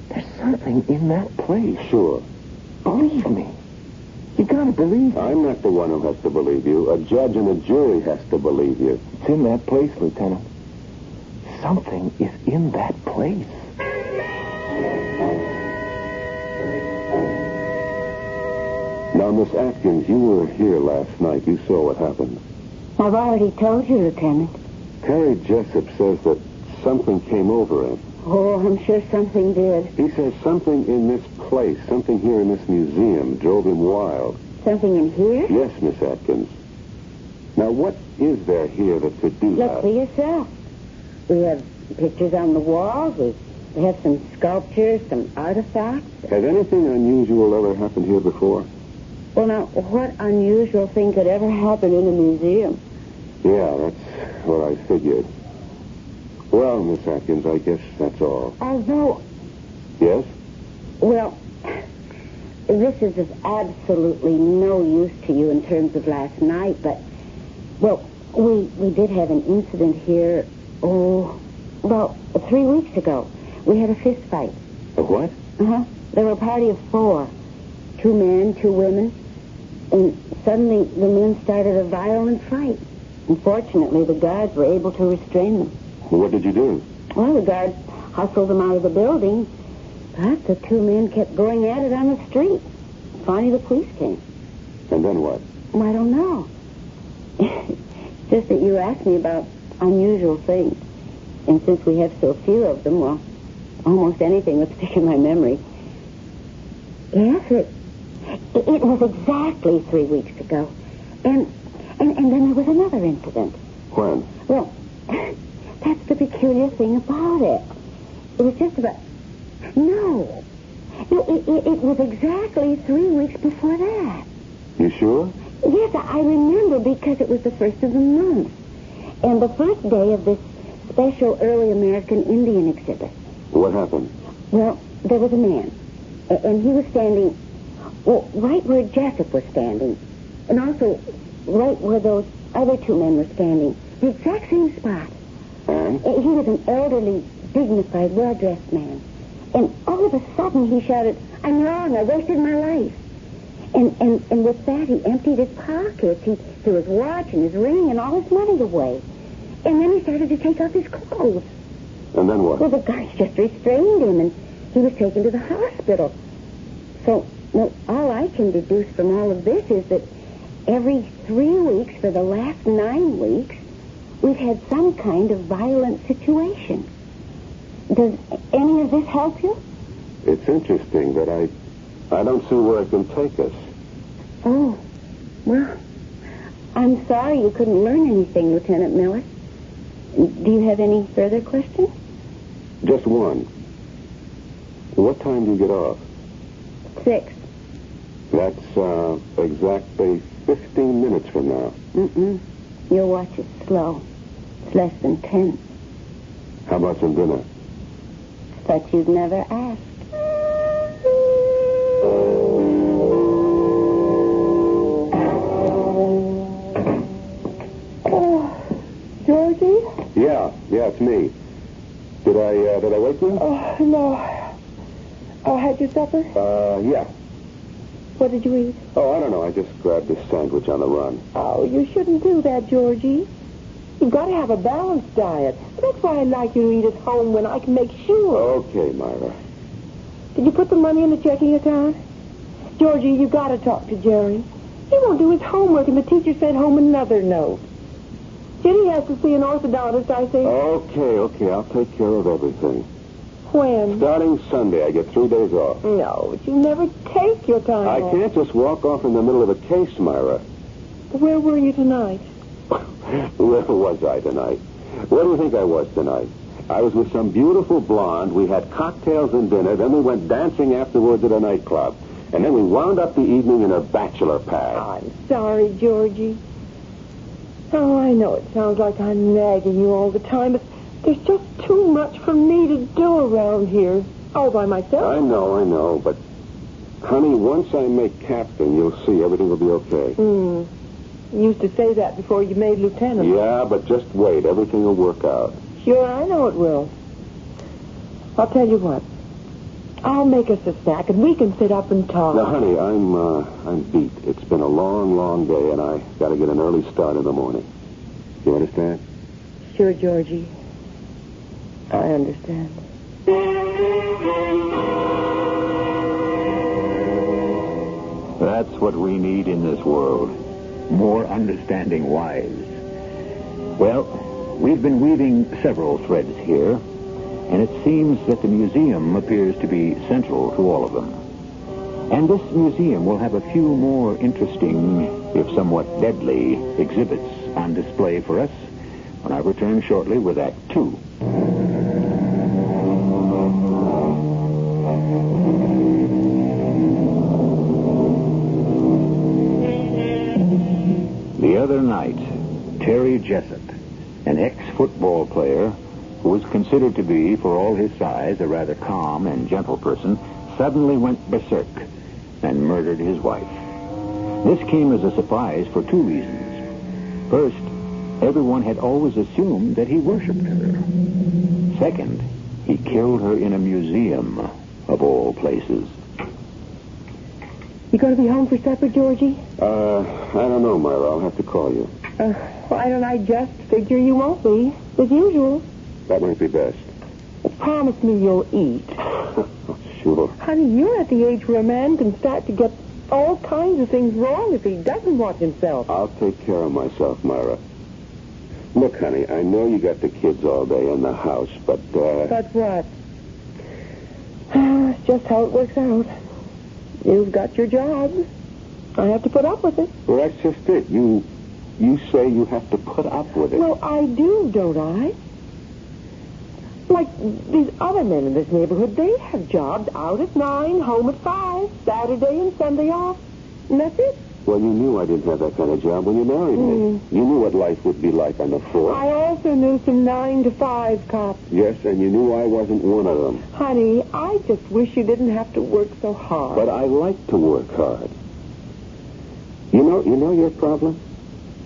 There's something in that place. Sure. Believe me. You gotta believe me. I'm not the one who has to believe you. A judge and a jury has to believe you. It's in that place, Lieutenant. Something is in that place. Now, Miss Atkins, you were here last night. You saw what happened. I've already told you, Lieutenant. Terry Jessup says that something came over him. Oh, I'm sure something did. He says something in this place, something here in this museum, drove him wild. Something in here? Yes, Miss Atkins. Now, what is there here that could do that? Look for yourself. We have pictures on the walls. We have some sculptures, some artifacts. Has anything unusual ever happened here before? Well, now, what unusual thing could ever happen in a museum? Yeah, that's what I figured. Well, Miss Atkins, I guess that's all. Although... Yes? Well, this is of absolutely no use to you in terms of last night, but... Well, we did have an incident here, 3 weeks ago. We had a fist fight. A what? Uh-huh. There were a party of 4. 2 men, 2 women. And suddenly the men started a violent fight. Unfortunately, the guards were able to restrain them. What did you do? Well, the guards hustled them out of the building, but the 2 men kept going at it on the street. Finally, the police came. And then what? Well, I don't know. Just that you asked me about unusual things. And since we have so few of them, well, almost anything would stick in my memory. Yes, it was exactly 3 weeks ago. And then there was another incident. When? Well, that's the peculiar thing about it. It was just about... No. It was exactly 3 weeks before that. You sure? Yes, I remember because it was the first of the month. And the first day of this special early American Indian exhibit. What happened? Well, there was a man. And he was standing, right where Jessup was standing. And also right where those other 2 men were standing. The exact same spot. And? He was an elderly, dignified, well-dressed man. And all of a sudden he shouted, "I'm wrong, I wasted my life." And with that he emptied his pockets. He threw his watch and his ring and all his money away. And then he started to take off his clothes. And then what? Well, the guards just restrained him and he was taken to the hospital. So, well, all I can deduce from all of this is that every 3 weeks for the last 9 weeks, we've had some kind of violent situation. Does any of this help you? It's interesting, but I don't see where it can take us. Oh, well, I'm sorry you couldn't learn anything, Lieutenant Miller. Do you have any further questions? Just one. What time do you get off? 6. That's exactly 15 minutes from now. Your watch is slow. It's less than 10. How about some dinner? But you've never asked. Did I wake you? Oh, no. Oh, had your supper? Yeah. What did you eat? Oh, I don't know. I just grabbed this sandwich on the run. Oh, you shouldn't do that, Georgie. You've got to have a balanced diet. That's why I like you to eat at home when I can make sure. Okay, Myra. Did you put the money in the checking account? Georgie, you've got to talk to Jerry. He won't do his homework, and the teacher sent home another note. Jenny has to see an orthodontist, I think. Okay. I'll take care of everything. When? Starting Sunday, I get 3 days off. No, but you never take your time I off. can't just walk off in the middle of a case, Myra. Where were you tonight? Where was I tonight? Where do you think I was tonight? I was with some beautiful blonde. We had cocktails and dinner. Then we went dancing afterwards at a nightclub. And then we wound up the evening in a bachelor pad. I'm sorry, Georgie. Oh, I know it sounds like I'm nagging you all the time, but there's just too much for me to do around here. All by myself. I know. But, honey, once I make captain, you'll see everything will be okay. You used to say that before you made lieutenant. Yeah, but just wait. Everything will work out. Sure, I know it will. I'll tell you what. I'll make us a snack, and we can sit up and talk. Now, honey, I'm beat. It's been a long, long day, and I got to get an early start in the morning. You understand? Sure, Georgie. I understand. That's what we need in this world. More understanding wives. Well, we've been weaving several threads here, and it seems that the museum appears to be central to all of them. And this museum will have a few more interesting, if somewhat deadly, exhibits on display for us when I return shortly with Act 2. The other night, Terry Jessup, an ex-football player who was considered to be, for all his size, a rather calm and gentle person, suddenly went berserk and murdered his wife. This came as a surprise for 2 reasons. First, everyone had always assumed that he worshipped her. Second, he killed her in a museum, of all places. You going to be home for supper, Georgie? I don't know, Myra. I'll have to call you. Why don't I just figure you won't be, as usual? That might be best. Promise me you'll eat. Sure. Honey, you're at the age where a man can start to get all kinds of things wrong if he doesn't watch himself. I'll take care of myself, Myra. Look, honey, I know you got the kids all day in the house, but, But what? It's just how it works out. You've got your job. I have to put up with it. Well, that's just it. You say you have to put up with it. Well, I do, don't I? Like these other men in this neighborhood, they have jobs out at 9, home at 5, Saturday and Sunday off. And that's it. Well, you knew I didn't have that kind of job when you married me. You knew what life would be like on the force. I also knew some 9 to 5 cops. Yes, and you knew I wasn't one of them. Honey, I just wish you didn't have to work so hard. But I like to work hard. You know your problem?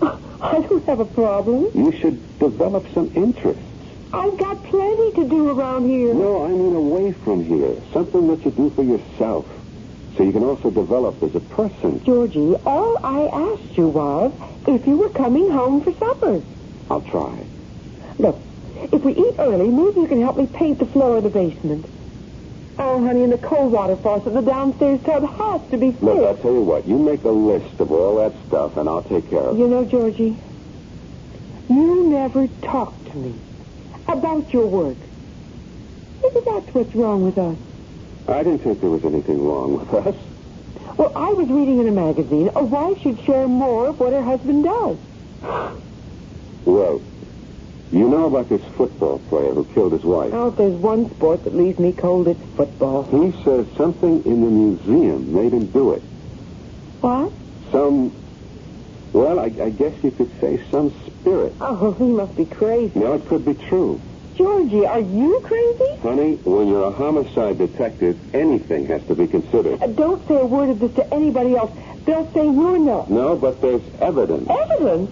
I don't have a problem. You should develop some interests. I've got plenty to do around here. No, I mean away from here. Something that you do for yourself. So you can also develop as a person. Georgie, all I asked you was if you were coming home for supper. I'll try. Look, if we eat early, maybe you can help me paint the floor of the basement. Oh, honey, and the cold water faucet, the downstairs tub has to be fixed. Look, I'll tell you what. You make a list of all that stuff, and I'll take care of it. You know, Georgie, you never talk to me about your work. Maybe that's what's wrong with us. I didn't think there was anything wrong with us. Well, I was reading in a magazine, a wife should share more of what her husband does. Well, you know about this football player who killed his wife. Oh, if there's one sport that leaves me cold, it's football. He says something in the museum made him do it. What? Well, I guess you could say some spirit. Oh, he must be crazy. No, it could be true. Georgie, are you crazy? Honey, when you're a homicide detective, anything has to be considered. Don't say a word of this to anybody else. They'll say you're nuts. No, but there's evidence. Evidence?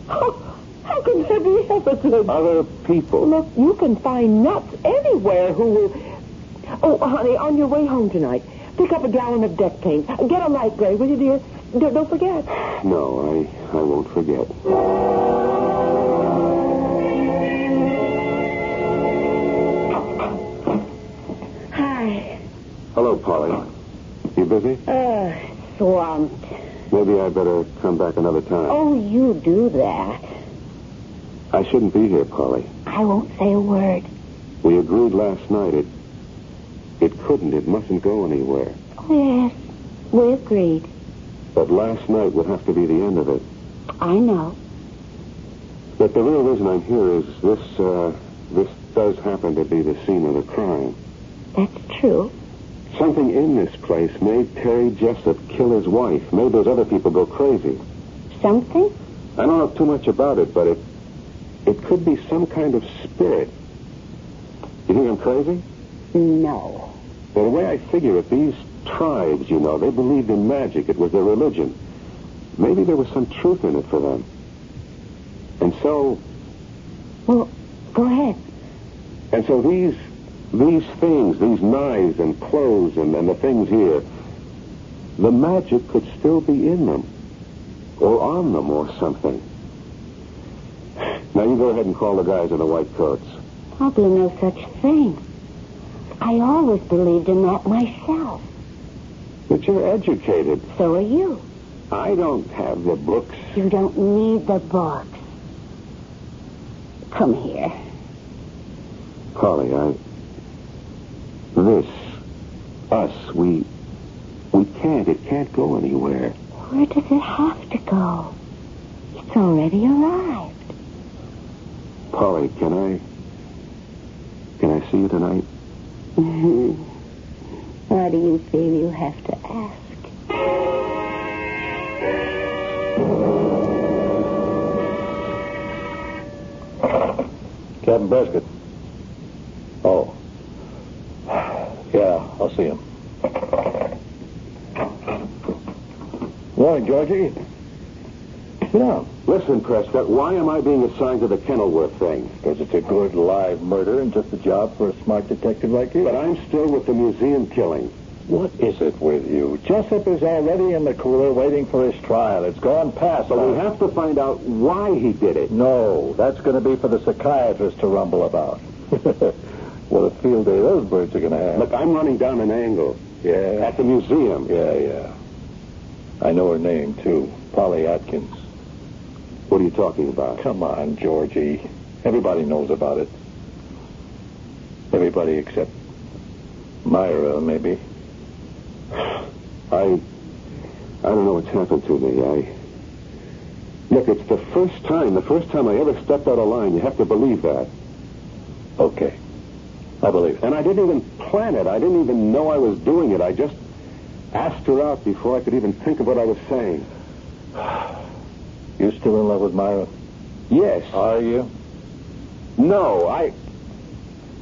Oh, How can there be evidence? Other people. Look, you can find nuts anywhere who will... Oh, honey, on your way home tonight, pick up a gallon of deck paint. Get a light gray, will you, dear? Don't forget. No, I won't forget. Hi. Hello, Polly. You busy? Swamped. Maybe I better come back another time. Oh, you do that. I shouldn't be here, Polly. I won't say a word. We agreed last night it couldn't, it mustn't go anywhere. Oh, yes. We agreed. But last night would have to be the end of it. I know. But the real reason I'm here is this does happen to be the scene of the crime. That's true. Something in this place made Terry Jessup kill his wife, made those other people go crazy. Something? I don't know too much about it, but it could be some kind of spirit. You think I'm crazy? No. Well, the way I figure it, these tribes, you know, they believed in magic. It was their religion. Maybe there was some truth in it for them. And so... Well, go ahead. And so these things, these knives and clothes and the things here, the magic could still be in them. Or on them or something. Now you go ahead and call the guys in the white coats. I'll do no such thing. I always believed in that myself. But you're educated. So are you. I don't have the books. You don't need the books. Come here. Polly, it can't go anywhere. Where does it have to go? It's already arrived. Polly, can I see you tonight? Why do you feel you have to ask? Captain Prescott. Oh. Yeah, I'll see him. Morning, Georgie. Sit down. Listen, Prescott, why am I being assigned to the Kenilworth thing? Because it's a good live murder and just a job for a smart detective like you. But I'm still with the museum killing. What is it with you? Jessup is already in the cooler waiting for his trial. It's gone past. But we have to find out why he did it. No, that's going to be for the psychiatrist to rumble about. What a field day those birds are going to have. Look, I'm running down an angle. Yeah? At the museum. Yeah. I know her name, too. Polly Atkins. What are you talking about? Come on, Georgie. Everybody knows about it. Everybody except Myra, maybe. I don't know what's happened to me. Look, it's the first time I ever stepped out of line. You have to believe that. Okay. I believe it. And I didn't even plan it. I didn't even know I was doing it. I just asked her out before I could even think of what I was saying. You still in love with Myra? Yes. Are you? No, I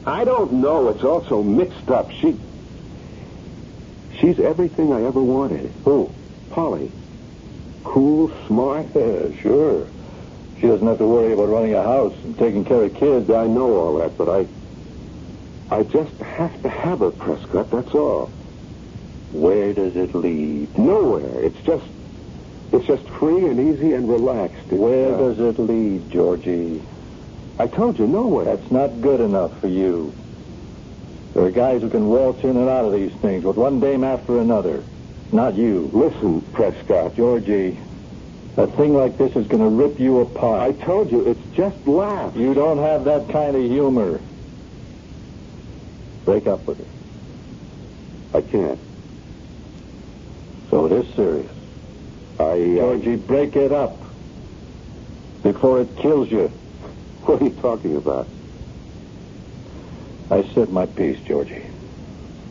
don't know. It's all so mixed up. She's everything I ever wanted. Who? Polly. Cool, smart. Yeah, sure. She doesn't have to worry about running a house and taking care of kids. I know all that, but I just have to have her, Prescott, that's all. Where does it lead? Nowhere. It's just free and easy and relaxed. Where does it lead, Georgie? I told you, nowhere. That's not good enough for you. There are guys who can waltz in and out of these things with one dame after another. Not you. Listen, Prescott. Georgie, a thing like this is going to rip you apart. I told you, it's just laughs. You don't have that kind of humor. Break up with her. I can't. So it is serious. Georgie, break it up before it kills you. What are you talking about? I said my piece, Georgie.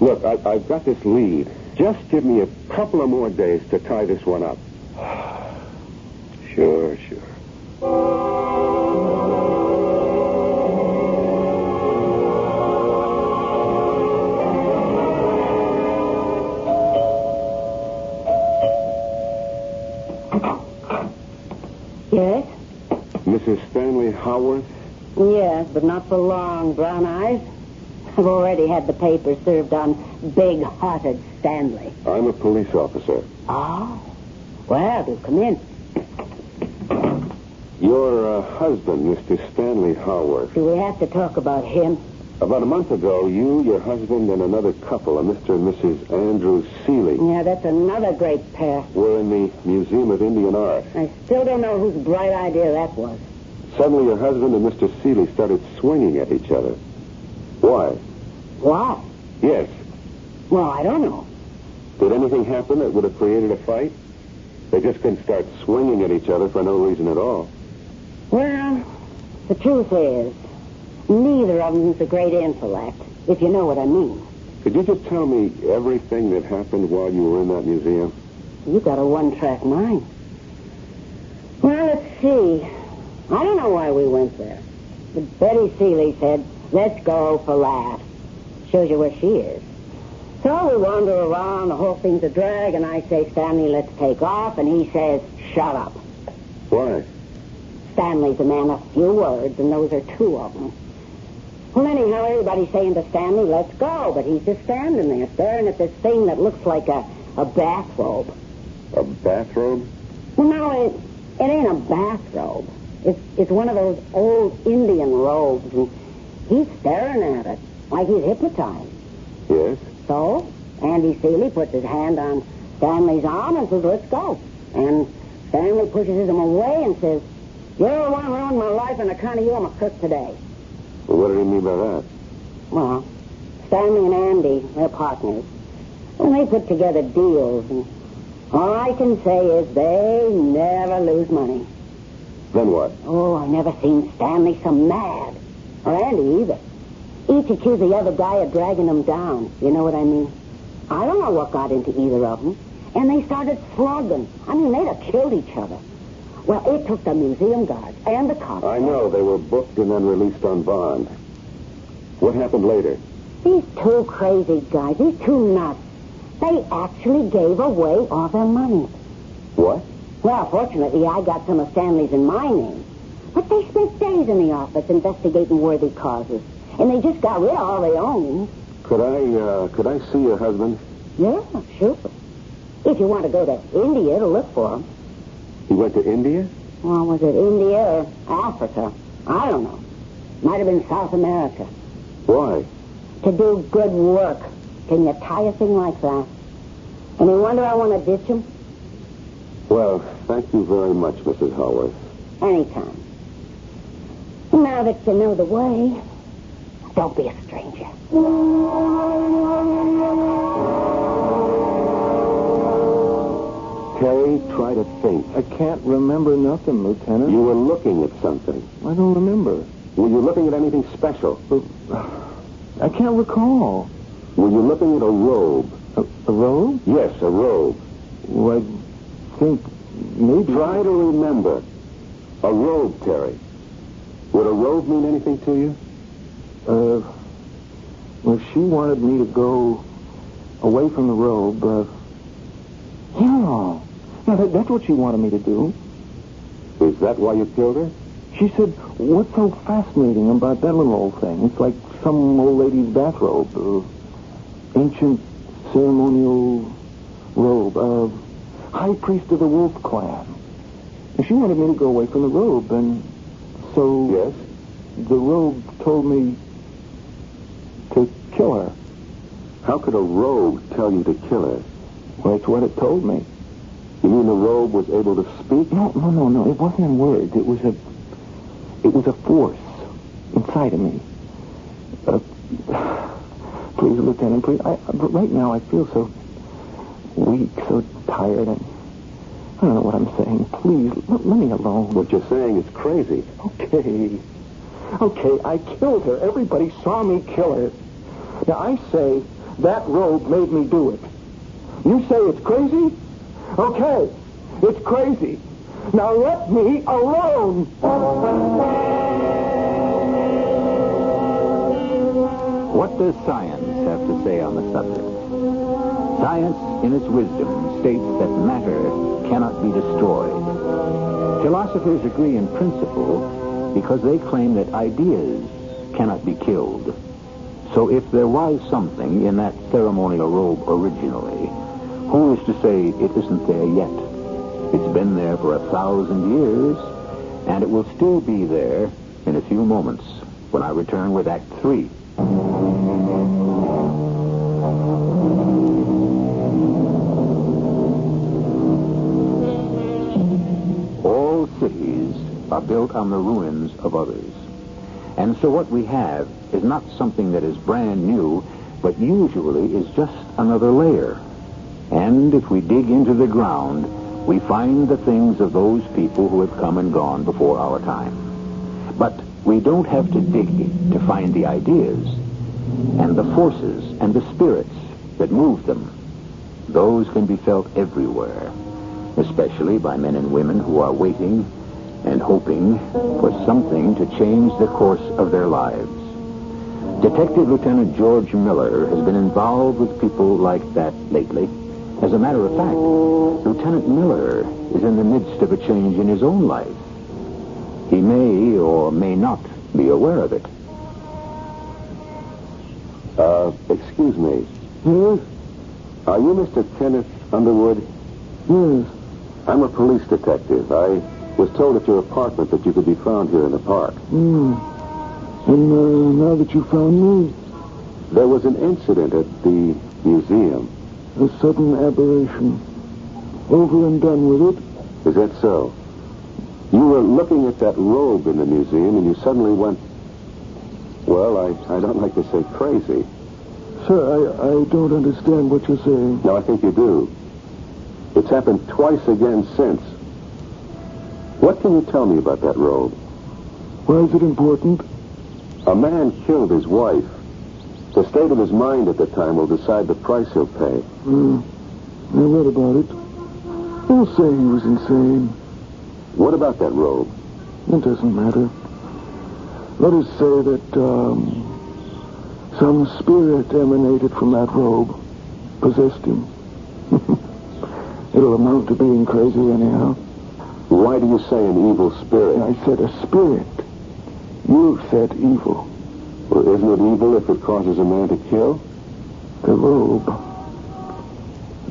Look, I've got this lead. Just give me a couple of more days to tie this one up. Sure. Yes? Miss Mrs. Stanley Howarth? Yes, but not for long, Brown Eyes. I've already had the paper served on big-hearted Stanley. I'm a police officer. Oh? Well, do come in. Your husband, Mr. Stanley Howarth. Do we have to talk about him? About a month ago, you, your husband, and another couple, a Mr. and Mrs. Andrew Seeley, Yeah, that's another great pair. were in the Museum of Indian Art. I still don't know whose bright idea that was. Suddenly, your husband and Mr. Seeley started swinging at each other. Why? Why? Yes. Well, I don't know. Did anything happen that would have created a fight? They just couldn't start swinging at each other for no reason at all. Well, the truth is, neither of them's a great intellect, if you know what I mean. Could you just tell me everything that happened while you were in that museum? You got a one-track mind. Well, let's see. I don't know why we went there. But Betty Seeley said, let's go for laughs. Shows you where she is. So we wander around, the whole thing's a drag, and I say, Stanley, let's take off, and he says, shut up. Why? Stanley's a man of few words, and those are two of them. Well, anyhow, everybody's saying to Stanley, let's go, but he's just standing there, staring at this thing that looks like a bathrobe. A bathrobe? Well, no, it ain't a bathrobe. It's one of those old Indian robes, and he's staring at it like he's hypnotized. Yes? So, Andy Seeley puts his hand on Stanley's arm and says, let's go. And Stanley pushes him away and says, you're the one who ruined my life, and on account of you, I'm a crook today. Well, what did he mean by that? Well, Stanley and Andy, they're partners. And they put together deals, and all I can say is they never lose money. Then what? Oh, I never seen Stanley so mad. Or Andy either. Each accused the other guy of dragging them down. You know what I mean? I don't know what got into either of them. And they started slugging. I mean, they'd have killed each other. Well, it took the museum guards and the cops. I know. They were booked and then released on bond. What happened later? These two crazy guys, these two nuts, they actually gave away all their money. What? Well, fortunately, I got some of Stanley's in my name. But they spent days in the office investigating worthy causes. And they just got rid of all they owned. Could I see your husband? Yeah, sure. If you want to go to India to look for him. He went to India? Well, was it India or Africa? I don't know. Might have been South America. Why? To do good work. Can you tie a thing like that? Any wonder I want to ditch him? Well, thank you very much, Mrs. Howarth. Anytime. Now that you know the way, don't be a stranger. Terry, try to think. I can't remember nothing, Lieutenant. You were looking at something. I don't remember. Were you looking at anything special? I can't recall. Were you looking at a robe? A robe? Yes, a robe. Well, I think maybe... Try to remember. A robe, Terry. Would a robe mean anything to you? Well, she wanted me to go away from the robe, yeah. Yeah, that's what she wanted me to do. Is that why you killed her? She said, what's so fascinating about that little old thing? It's like some old lady's bathrobe. Ancient ceremonial robe. High priest of the Wolf Clan. And she wanted me to go away from the robe, and so... Yes? The robe told me to kill her. How could a robe tell you to kill her? Well, that's what it told me. You mean the robe was able to speak? No. It wasn't in words. It was a force inside of me. Please, Lieutenant, please. But right now I feel so weak, so tired, and I don't know what I'm saying. Please, let me alone. What you're saying is crazy. Okay, I killed her. Everybody saw me kill her. Now, I say that robe made me do it. You say it's crazy? Okay, it's crazy. Now let me alone. What does science have to say on the subject? Science, in its wisdom, states that matter cannot be destroyed. Philosophy philosophers agree in principle because they claim that ideas cannot be killed. So if there was something in that ceremonial robe originally, who is to say it isn't there yet? It's been there for 1,000 years, and it will still be there in a few moments when I return with Act 3. All cities are built on the ruins of others. And so what we have is not something that is brand new, but usually is just another layer. And if we dig into the ground, we find the things of those people who have come and gone before our time. But we don't have to dig to find the ideas and the forces and the spirits that move them. Those can be felt everywhere, especially by men and women who are waiting and hoping for something to change the course of their lives. Detective Lieutenant George Miller has been involved with people like that lately. As a matter of fact, Lieutenant Miller is in the midst of a change in his own life. He may or may not be aware of it. Excuse me. Yes? Are you Mr. Kenneth Underwood? Yes. I'm a police detective. I was told at your apartment that you could be found here in the park. And now that you found me? There was an incident at the museum. A sudden aberration. Over and done with it? Is that so? You were looking at that robe in the museum and you suddenly went, well, I don't like to say crazy. Sir, I don't understand what you're saying. No, I think you do. It's happened twice again since. What can you tell me about that robe? Why is it important? A man killed his wife. The state of his mind at the time will decide the price he'll pay. I read about it. They'll say he was insane. What about that robe? It doesn't matter. Let us say that some spirit emanated from that robe, possessed him. It'll amount to being crazy anyhow. Why do you say an evil spirit? I said a spirit. You said evil. Well, isn't it evil if it causes a man to kill? The robe.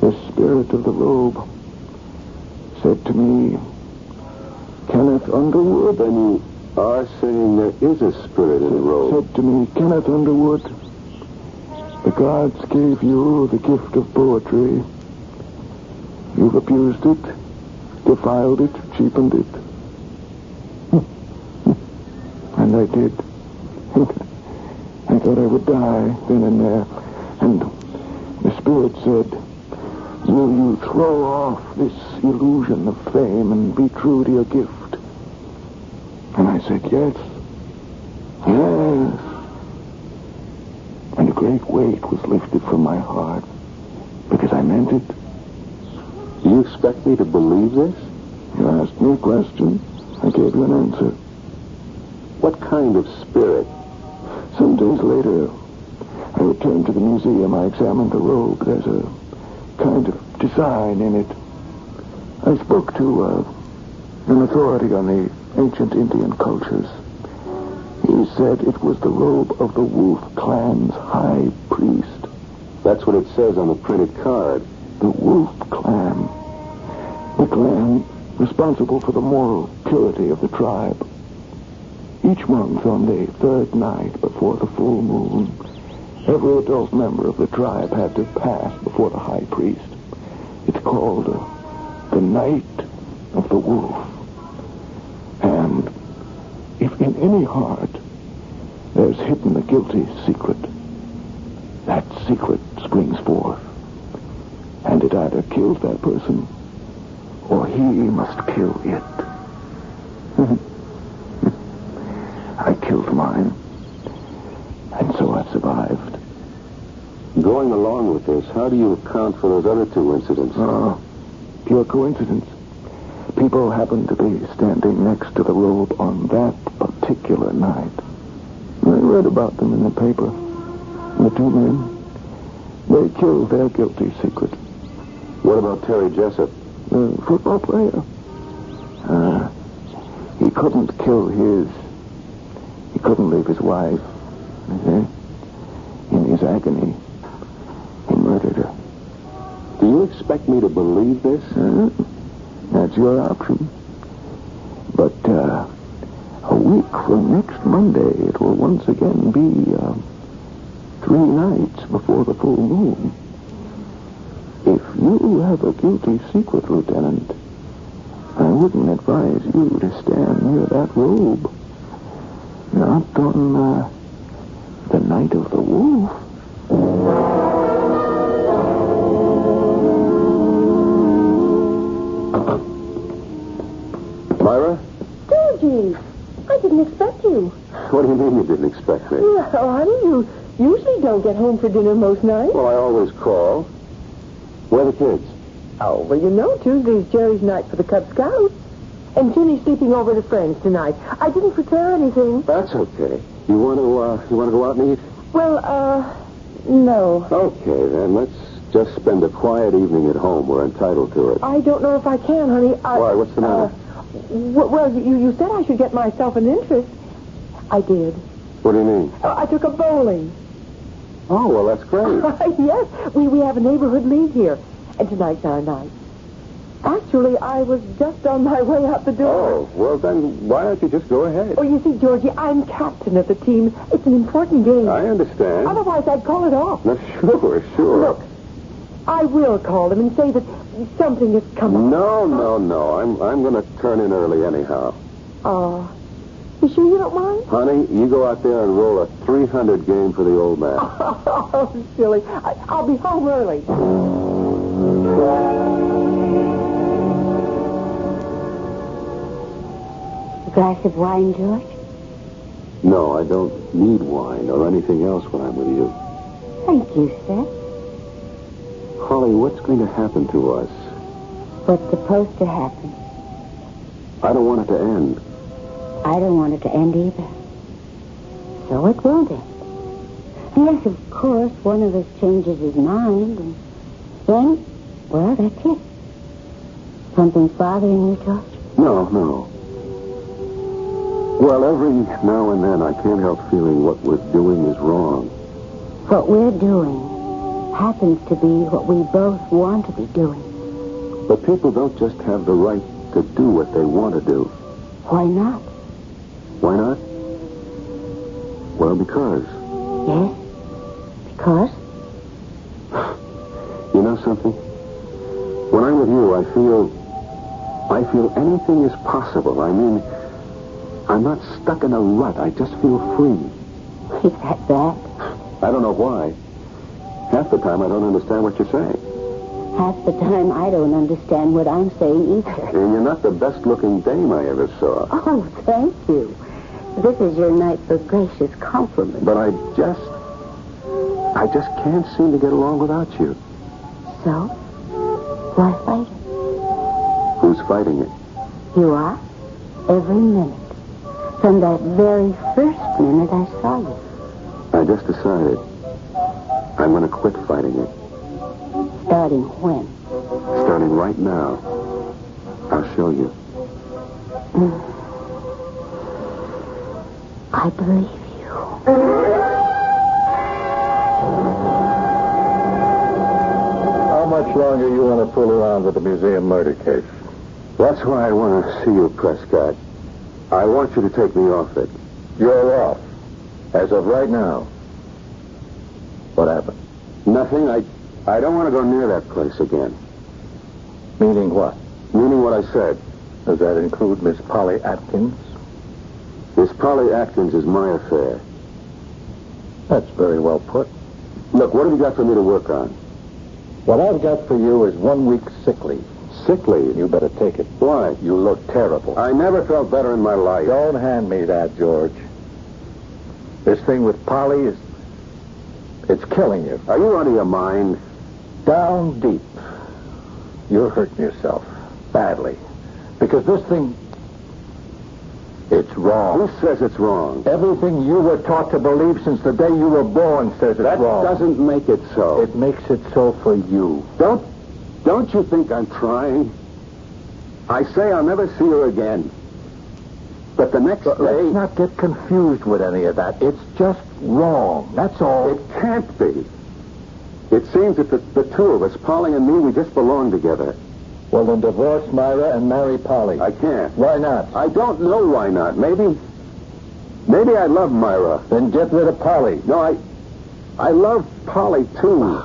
The spirit of the robe said to me, Kenneth Underwood. Then you are saying there is a spirit in the robe. Said to me, Kenneth Underwood, the gods gave you the gift of poetry. You've abused it, defiled it, cheapened it. And I did. I thought I would die then and there. And the spirit said, will you throw off this illusion of fame and be true to your gift? And I said, yes. Yes. And a great weight was lifted from my heart because I meant it. Do you expect me to believe this? You asked me a question. I gave you an answer. What kind of spirit? Some days later, I returned to the museum. I examined the robe. There's a kind of design in it. I spoke to an authority on the ancient Indian cultures. He said it was the robe of the Wolf Clan's high priest. That's what it says on the printed card. The Wolf Clan. The clan responsible for the moral purity of the tribe. Each month on the third night before the full moon, every adult member of the tribe had to pass before the high priest. It's called the Night of the Wolf. And if in any heart there's hidden a guilty secret, that secret springs forth. And it either kills that person or he must kill it. I killed mine. And so I survived. Going along with this, how do you account for those other two incidents? Pure coincidence. People happened to be standing next to the robe on that particular night. I read about them in the paper. The two men, they killed their guilty secret. What about Terry Jessup? The football player? couldn't kill his. He couldn't leave his wife. In his agony, he murdered her. Do you expect me to believe this? That's your option. But a week from next Monday, it will once again be 3 nights before the full moon. If you have a guilty secret, Lieutenant, I wouldn't advise you to stand near that robe. Not on the night of the wolf. Myra? Georgie, I didn't expect you. What do you mean you didn't expect me? Well, honey, you usually don't get home for dinner most nights. Well, I always call. Where are the kids? Oh, well, you know, Tuesday's Jerry's night for the Cub Scouts. And Ginny's sleeping over at a friend's tonight. I didn't prepare anything. That's okay. You want to go out and eat? Well, no. Okay, then let's just spend a quiet evening at home. We're entitled to it. I don't know if I can, honey. Why? What's the matter? Well, you said I should get myself an interest. I did. What do you mean? I took a bowling. Oh, well, that's great. Yes, we have a neighborhood league here. And tonight's our night. Actually, I was just on my way out the door. Oh, well, then why don't you just go ahead? Oh, you see, Georgie, I'm captain of the team. It's an important game. I understand. Otherwise, I'd call it off. No, sure. Look, I will call them and say that something has come up. No. I'm going to turn in early anyhow. Oh, you sure you don't mind? Honey, you go out there and roll a 300 game for the old man. Oh, silly. I'll be home early. A glass of wine, George? No, I don't need wine or anything else when I'm with you. Thank you, sir. Holly, what's going to happen to us? What's supposed to happen? I don't want it to end. I don't want it to end either. So it won't end. Unless, of course, one of us changes his mind, and then, well, that's it. Something's bothering you, George? No. Well, every now and then I can't help feeling what we're doing is wrong. What we're doing happens to be what we both want to be doing. But people don't just have the right to do what they want to do. Why not? Why not? Well, because. Yes? Because? You know something? When I'm with you, I feel anything is possible. I mean, I'm not stuck in a rut. I just feel free. Is that bad? I don't know why. Half the time I don't understand what you're saying. Half the time I don't understand what I'm saying either. And you're not the best-looking dame I ever saw. Oh, thank you. This is your night for gracious compliments. But I just can't seem to get along without you. So? Why fight it? Who's fighting it? You are. Every minute. From that very first minute I saw you. I just decided I'm going to quit fighting it. Starting when? Starting right now. I'll show you. I believe you. How much longer you want to fool around with the museum murder case? That's why I want to see you, Prescott. I want you to take me off it. You're off. As of right now. What happened? Nothing. I don't want to go near that place again. Meaning what? Meaning what I said. Does that include Miss Polly Atkins? Miss Polly Atkins is my affair. That's very well put. Look, what have you got for me to work on? What I've got for you is 1 week's sick leave. Sick leave? You better take it. Why? You look terrible. I never felt better in my life. Don't hand me that, George. This thing with Polly it's killing you. Are you out of your mind? Down deep. You're hurting yourself. Badly. Because this thing, it's wrong. Who says it's wrong? Everything you were taught to believe since the day you were born says it's wrong. That doesn't make it so. It makes it so for you. Don't you think I'm trying? I say I'll never see her again. But the next day... Let's not get confused with any of that. It's just wrong. That's all. It can't be. It seems that the two of us, Polly and me, we just belong together. Well, then divorce Myra and marry Polly. I can't. Why not? I don't know why not. Maybe I love Myra. Then get rid of Polly. No, I love Polly, too.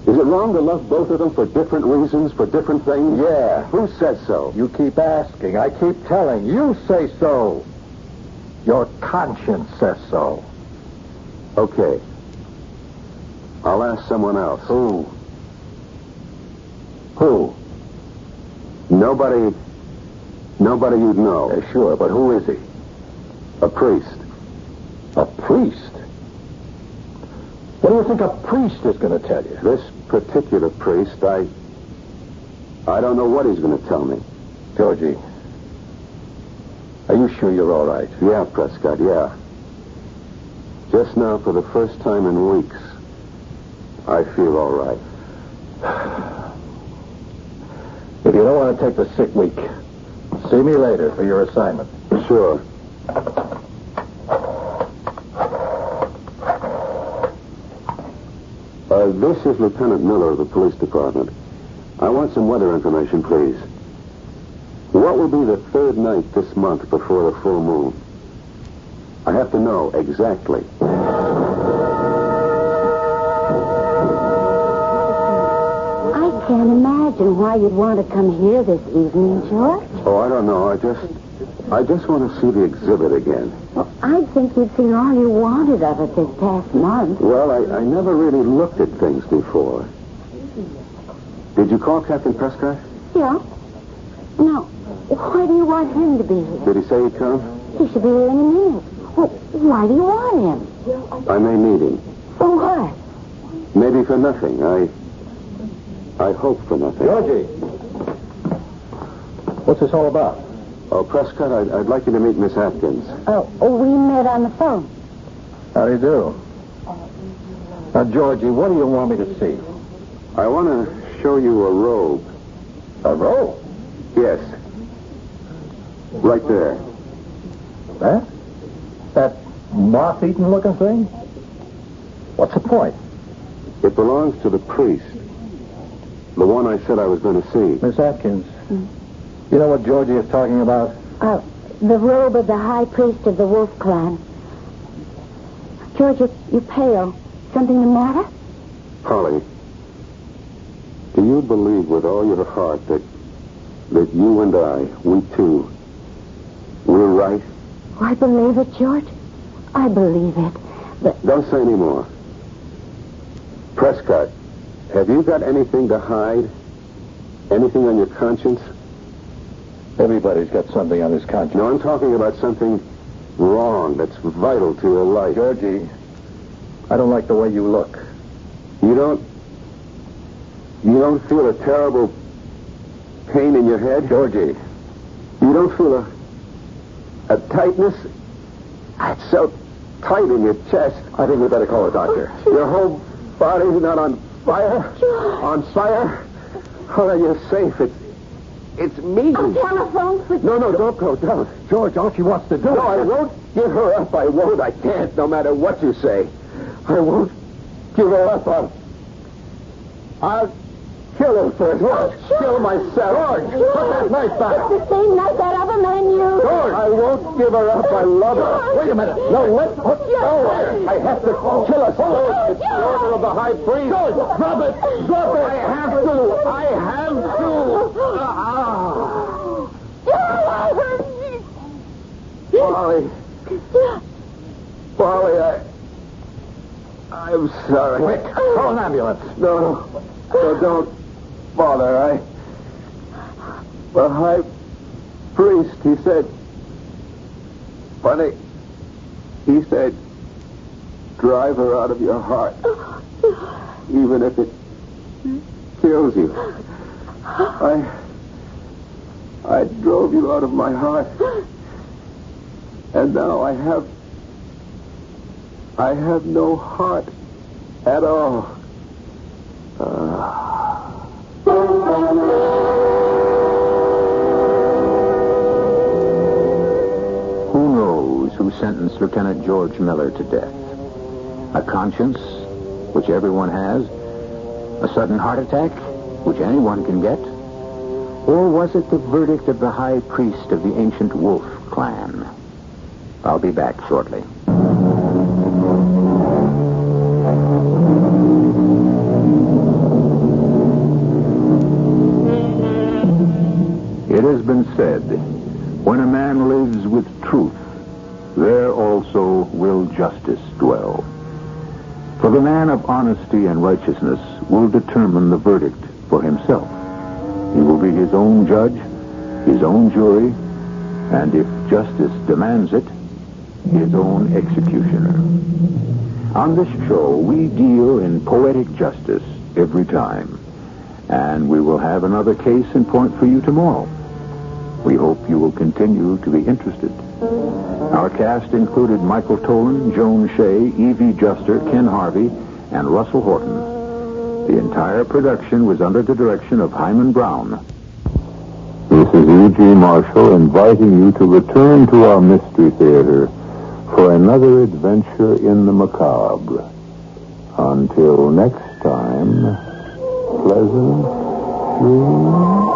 Is it wrong to love both of them for different reasons, for different things? Yeah. Who says so? You keep asking. I keep telling. You say so. Your conscience says so. Okay. I'll ask someone else. Who? Who? Nobody you'd know. Sure, but who is he? A priest. A priest? What do you think a priest is going to tell you? This particular priest, I don't know what he's going to tell me. Georgie, are you sure you're all right? Yeah, Prescott, yeah. Just now, for the first time in weeks, I feel all right. If you don't want to take the sick week, see me later for your assignment. Sure. This is Lieutenant Miller of the police department. I want some weather information, please. What will be the third night this month before the full moon? I have to know exactly. I can't imagine why you'd want to come here this evening, George. Oh, I don't know. I just want to see the exhibit again. Well, I'd think you'd seen all you wanted of it this past month. Well, I never really looked at things before. Did you call Captain Prescott? Yeah. Now, why do you want him to be here? Did he say he'd come? He should be here in a minute. Well, why do you want him? I may need him. For what? Maybe for nothing. I hope for nothing. Georgie! What's this all about? Oh, Prescott, I'd like you to meet Miss Atkins. Oh, we met on the phone. How do you do? Now, Georgie, what do you want me to see? I want to show you a robe. A robe? Yes. Right there. That? That moth-eaten looking thing? What's the point? It belongs to the priest. The one I said I was going to see. Miss Atkins, you know what Georgie is talking about? The robe of the high priest of the Wolf Clan. George, you're pale. Something the matter? Polly, do you believe with all your heart that you and I, we two, we're right? I believe it, George. I believe it. But... Don't say any more. Prescott, have you got anything to hide? Anything on your conscience? Everybody's got something on his conscience. No, I'm talking about something wrong that's vital to your life. Georgie, I don't like the way you look. You don't feel a terrible pain in your head? Georgie. You don't feel a tightness? It's so tight in your chest. I think we better call a doctor. Your whole body's not on fire? On fire? Oh, then you're safe. It's me. A telephone for... No, don't go. Don't. George, all she wants to do... No, I won't give her up. I won't. I can't, no matter what you say. I won't give her up. I'll kill her first. I'll kill myself. George, put that knife back. It's the same knife that other man used. George, I won't give her up. I love her. Wait a minute. No, I have to kill her. It's the order of the high priest. George, drop it. Drop it. I have to. Polly, I'm sorry. Quick, call an ambulance. No, don't bother. The high priest, he said, funny, he said, drive her out of your heart, even if it kills you. I drove you out of my heart, and now I have no heart at all. Lieutenant George Miller to death? A conscience, which everyone has? A sudden heart attack, which anyone can get? Or was it the verdict of the high priest of the ancient wolf clan? I'll be back shortly. It has been said, when a man lives with truth, there also will justice dwell. For the man of honesty and righteousness will determine the verdict for himself. He will be his own judge, his own jury, and if justice demands it, his own executioner. On this show, we deal in poetic justice every time, and we will have another case in point for you tomorrow. We hope you will continue to be interested. Our cast included Michael Tolan, Joan Shea, Evie Juster, Ken Harvey, and Russell Horton. The entire production was under the direction of Himan Brown. This is E.G. Marshall inviting you to return to our Mystery Theater for another adventure in the macabre. Until next time, pleasant dreams.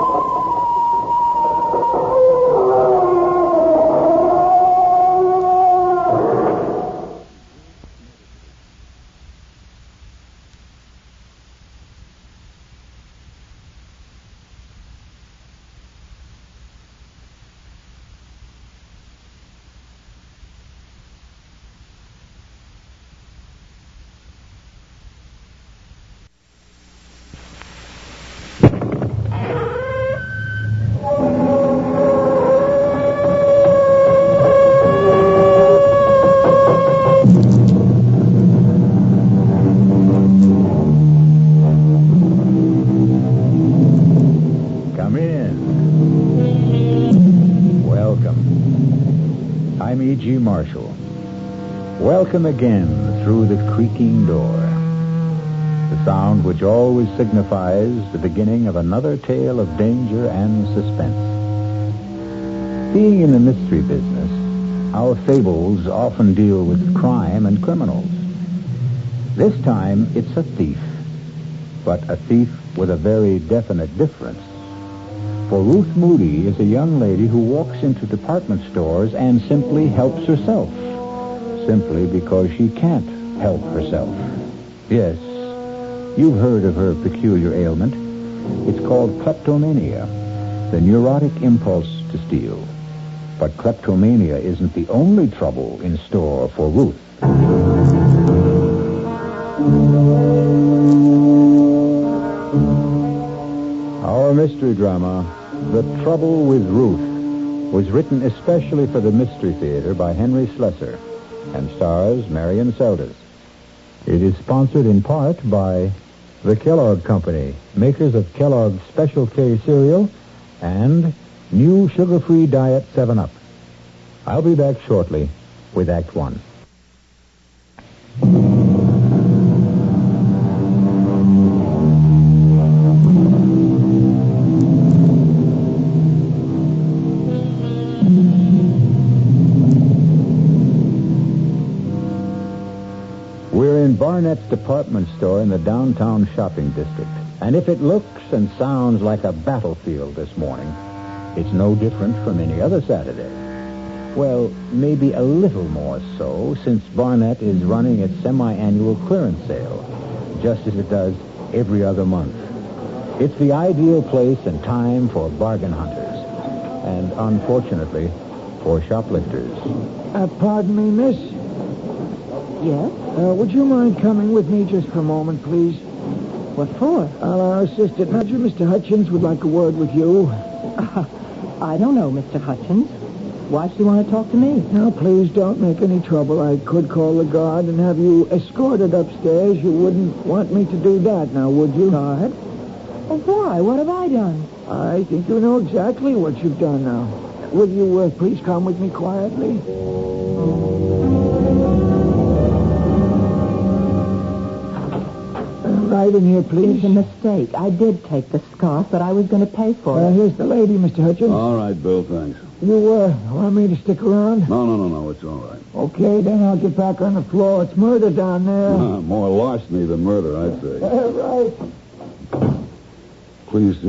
Welcome again through the creaking door. The sound which always signifies the beginning of another tale of danger and suspense. Being in the mystery business, our fables often deal with crime and criminals. This time, it's a thief, but a thief with a very definite difference. For Ruth Moody is a young lady who walks into department stores and simply helps herself. Simply because she can't help herself. Yes, you've heard of her peculiar ailment. It's called kleptomania, the neurotic impulse to steal. But kleptomania isn't the only trouble in store for Ruth. Our mystery drama, The Trouble with Ruth, was written especially for the Mystery Theater by Henry Slessor and stars Marion Seldes. It is sponsored in part by the Kellogg Company, makers of Kellogg's Special K cereal and new sugar-free diet 7-Up. I'll be back shortly with Act 1. Barnett's department store in the downtown shopping district. And if it looks and sounds like a battlefield this morning, it's no different from any other Saturday. Well, maybe a little more so, since Barnett is running its semi-annual clearance sale, just as it does every other month. It's the ideal place and time for bargain hunters, and unfortunately, for shoplifters. Pardon me, miss? Yes? Would you mind coming with me just for a moment, please? What for? Our assistant manager, Mr. Hutchins, would like a word with you. I don't know, Mr. Hutchins. Why does he want to talk to me? Now, please don't make any trouble. I could call the guard and have you escorted upstairs. You wouldn't want me to do that, now, would you? Guard? Oh, why? What have I done? I think you know exactly what you've done now. Will you please come with me quietly? Right in here, please. It's a mistake. I did take the scarf, but I was going to pay for it. Here's the lady, Mr. Hutchins. All right, Bill, thanks. You want me to stick around? No, it's all right. Okay, then I'll get back on the floor. It's murder down there. More larceny than murder, I'd say. Right. Please,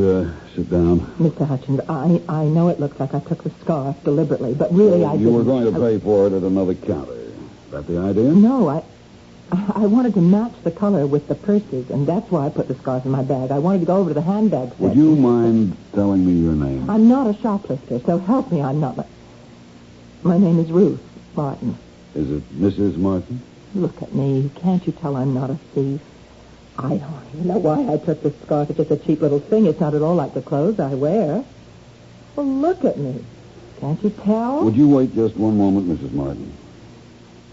sit down. Mr. Hutchins, I know it looks like I took the scarf deliberately, but really I didn't. You were going to pay for it at another counter. Is that the idea? No, I wanted to match the color with the purses, and that's why I put the scarf in my bag. I wanted to go over to the handbag section. Would you mind telling me your name? I'm not a shoplifter, so help me, I'm not. My name is Ruth Martin. Is it Mrs. Martin? Look at me. Can't you tell I'm not a thief? I don't even know why I took this scarf. It's just a cheap little thing. It's not at all like the clothes I wear. Well, look at me. Can't you tell? Would you wait just one moment, Mrs. Martin?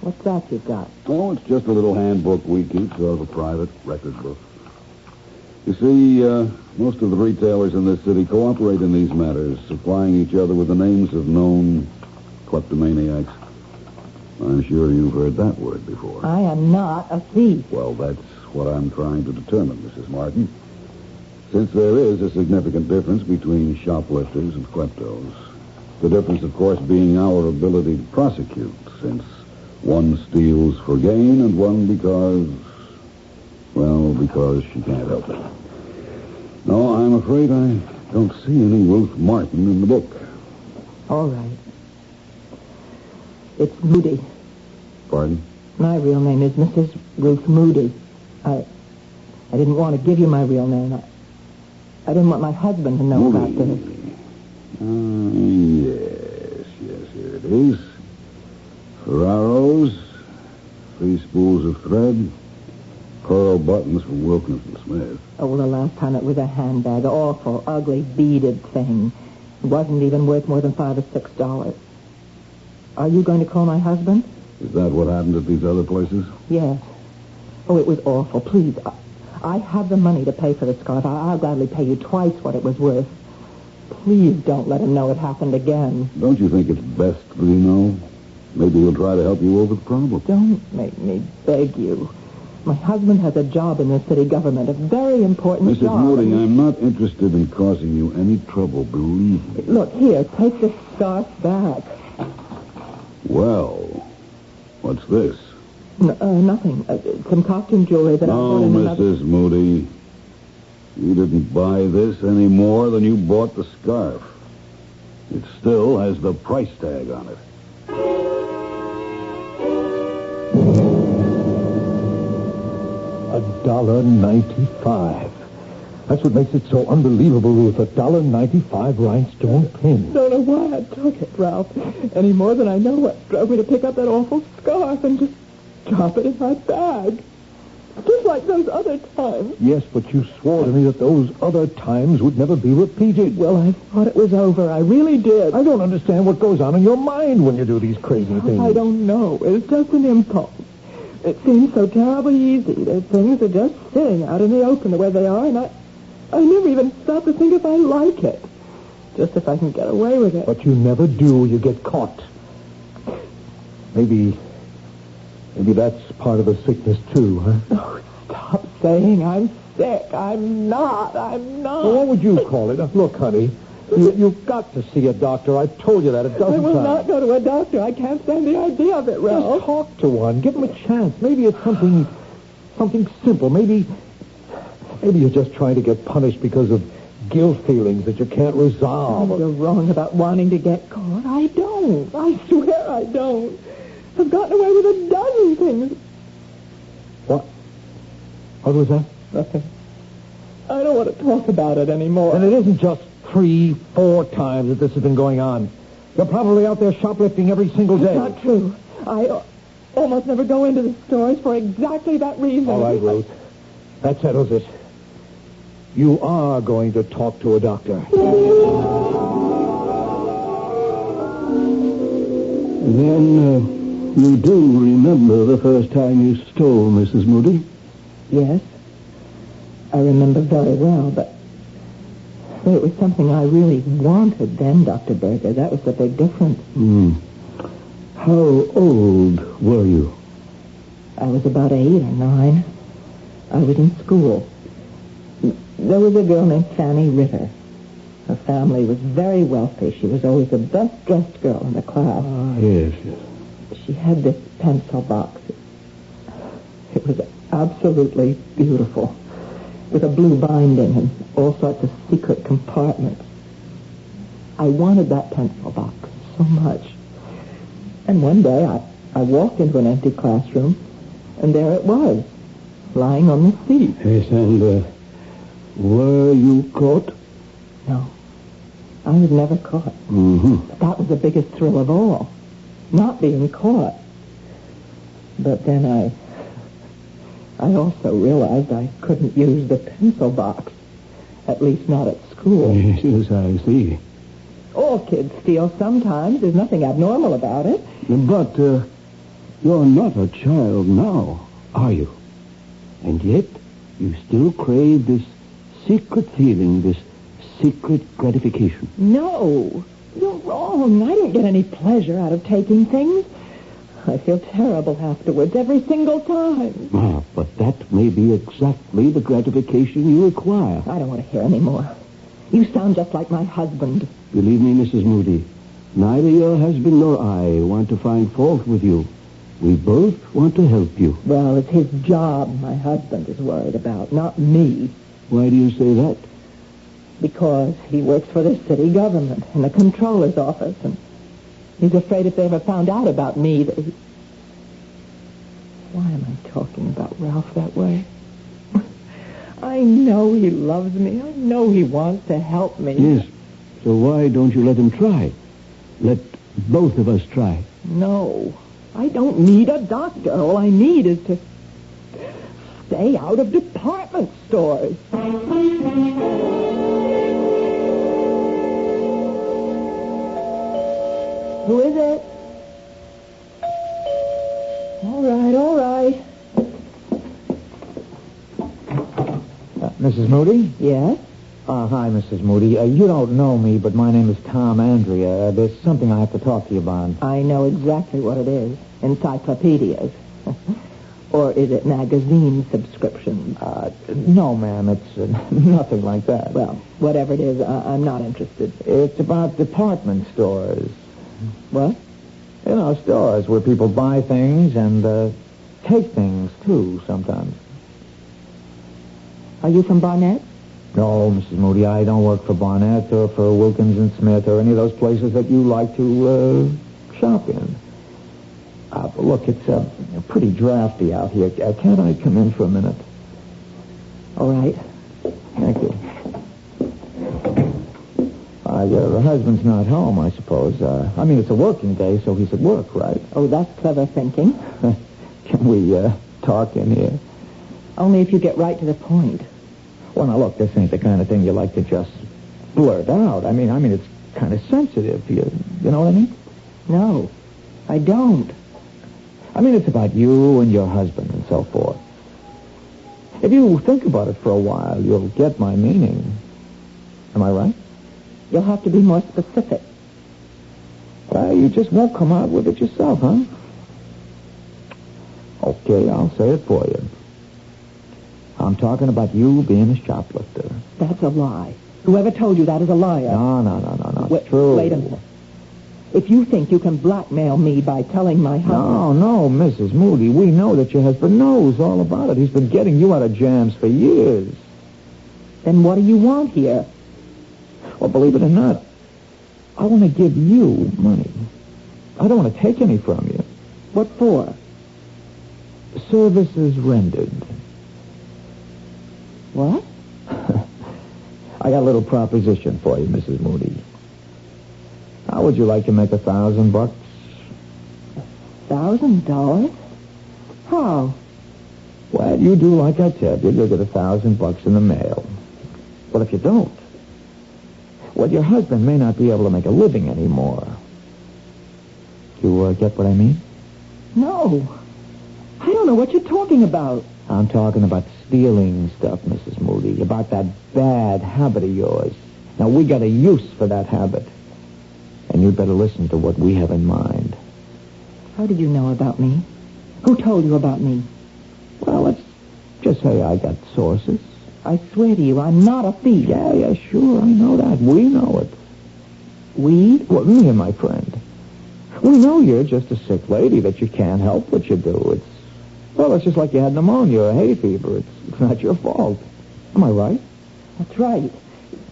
What's that you've got? Oh, it's just a little handbook we keep, sort of a private record book. You see, most of the retailers in this city cooperate in these matters, supplying each other with the names of known kleptomaniacs. I'm sure you've heard that word before. I am not a thief. Well, that's what I'm trying to determine, Mrs. Martin. Since there is a significant difference between shoplifters and kleptos, the difference, of course, being our ability to prosecute, since one steals for gain and one because she can't help it. No, I'm afraid I don't see any Ruth Martin in the book. All right. It's Moody. Pardon? My real name is Mrs. Ruth Moody. I didn't want to give you my real name. I didn't want my husband to know Moody. about this. Yes, here it is. Ferraros, 3 spools of thread, pearl buttons from Wilkinson Smith. Oh, well, the last time it was a handbag. Awful, ugly, beaded thing. It wasn't even worth more than $5 or $6. Are you going to call my husband? Is that what happened at these other places? Yes. Oh, it was awful. Please, I have the money to pay for the scarf. I'll gladly pay you twice what it was worth. Please don't let him know it happened again. Don't you think it's best that he know? Maybe he'll try to help you over the problem. Don't make me beg you. My husband has a job in the city government, a very important Mrs. job. Moody, I'm not interested in causing you any trouble, believe me. Look, here, take the scarf back. Well, what's this? Nothing. Some costume jewelry that I bought in another... Mrs. Moody, you didn't buy this any more than you bought the scarf. It still has the price tag on it. $1.95. That's what makes it so unbelievable, Ruth. $1.95 rhinestone pin. Don't know why I took it, Ralph. Any more than I know what drove me to pick up that awful scarf and just drop it in my bag. Just like those other times. Yes, but you swore to me that those other times would never be repeated. Well, I thought it was over. I really did. I don't understand what goes on in your mind when you do these crazy things. I don't know. It's just an impulse. It seems so terribly easy. There's things that are just sitting out in the open the way they are, and I never even stop to think if I like it. Just if I can get away with it. But you never do. You get caught. Maybe that's part of the sickness, too, huh? Oh, stop saying I'm sick. I'm not. Well, what would you call it? Look, honey, you've got to see a doctor. I've told you that a dozen times. I will not go to a doctor. I can't stand the idea of it, Ralph. Just talk to one. Give him a chance. Maybe it's something simple. Maybe you're just trying to get punished because of guilt feelings that you can't resolve. Oh, you're wrong about wanting to get caught. I don't. I swear I don't. I've gotten away with a dozen things. What? What was that? Nothing. I don't want to talk about it anymore. And it isn't just 3-4 times that this has been going on. You're probably out there shoplifting every single day. That's not true. I almost never go into the stores for exactly that reason. All right, Ruth. That settles it. You are going to talk to a doctor. Then, you do remember the first time you stole, Mrs. Moody? Yes. I remember very well, but it was something I really wanted then, Dr. Berger. That was the big difference. How old were you? I was about 8 or 9. I was in school. There was a girl named Fanny Ritter. Her family was very wealthy. She was always the best-dressed girl in the class. Yes. She had this pencil box. It was absolutely beautiful, with a blue binding and all sorts of secret compartments. I wanted that pencil box so much. And one day I walked into an empty classroom, and there it was, lying on the seat. Yes, and were you caught? No. I was never caught. Mm-hmm. But that was the biggest thrill of all, not being caught. But then I also realized I couldn't use the pencil box, at least not at school. Yes, I see. All kids steal sometimes. There's nothing abnormal about it. But you're not a child now, are you? And yet you still crave this secret feeling, this secret gratification. No, you're wrong. I don't get any pleasure out of taking things. I feel terrible afterwards every single time. Ah, but that may be exactly the gratification you require. I don't want to hear any more. You sound just like my husband. Believe me, Mrs. Moody, neither your husband nor I want to find fault with you. We both want to help you. Well, it's his job my husband is worried about, not me. Why do you say that? Because he works for the city government in the comptroller's office, and he's afraid if they ever found out about me that he... Why am I talking about Ralph that way? I know he loves me. I know he wants to help me. Yes. So why don't you let him try? Let both of us try. No. I don't need a doctor. All I need is to stay out of department stores. Who is it? All right. Mrs. Moody? Yes? Hi, Mrs. Moody. You don't know me, but my name is Tom Andrea. There's something I have to talk to you about. I know exactly what it is. Encyclopedias. Or is it magazine subscriptions? No, ma'am. It's nothing like that. Well, whatever it is, I'm not interested. It's about department stores. What? You know, stores where people buy things and take things, too, sometimes. Are you from Barnett? No, Mrs. Moody, I don't work for Barnett or for Wilkins and Smith or any of those places that you like to shop in. Look, it's pretty drafty out here. Can't I come in for a minute? All right. Thank you. Your husband's not home, I suppose. It's a working day, so he's at work, right? Oh, that's clever thinking. Can we talk in here? Only if you get right to the point. Well, now, look, this ain't the kind of thing you like to just blurt out. I mean, it's kind of sensitive. You know what I mean? No, I don't. It's about you and your husband and so forth. If you think about it for a while, you'll get my meaning. Am I right? You'll have to be more specific. Well, you just won't come out with it yourself, huh? Okay, I'll say it for you. I'm talking about you being a shoplifter. That's a lie. Whoever told you that is a liar. No. It's true. Wait a minute. If you think you can blackmail me by telling my husband... No, Mrs. Moody. We know that your husband knows all about it. He's been getting you out of jams for years. Then what do you want here? Well, believe it or not, I want to give you money. I don't want to take any from you. What for? Services rendered. What? I got a little proposition for you, Mrs. Moody. How would you like to make $1,000? $1,000? How? Well, you do like I said. You'll get $1,000 in the mail. But if you don't, well, your husband may not be able to make a living anymore. You get what I mean? No. I don't know what you're talking about. I'm talking about stealing stuff, Mrs. Moody, about that bad habit of yours. Now, we got a use for that habit. And you'd better listen to what we have in mind. How did you know about me? Who told you about me? Well, let's just say I got sources. I swear to you, I'm not a thief. Yeah, sure, I know that. We know it. We? Well, me and my friend. We know you're just a sick lady, that you can't help what you do. It's just like you had pneumonia or hay fever. It's not your fault. Am I right? That's right.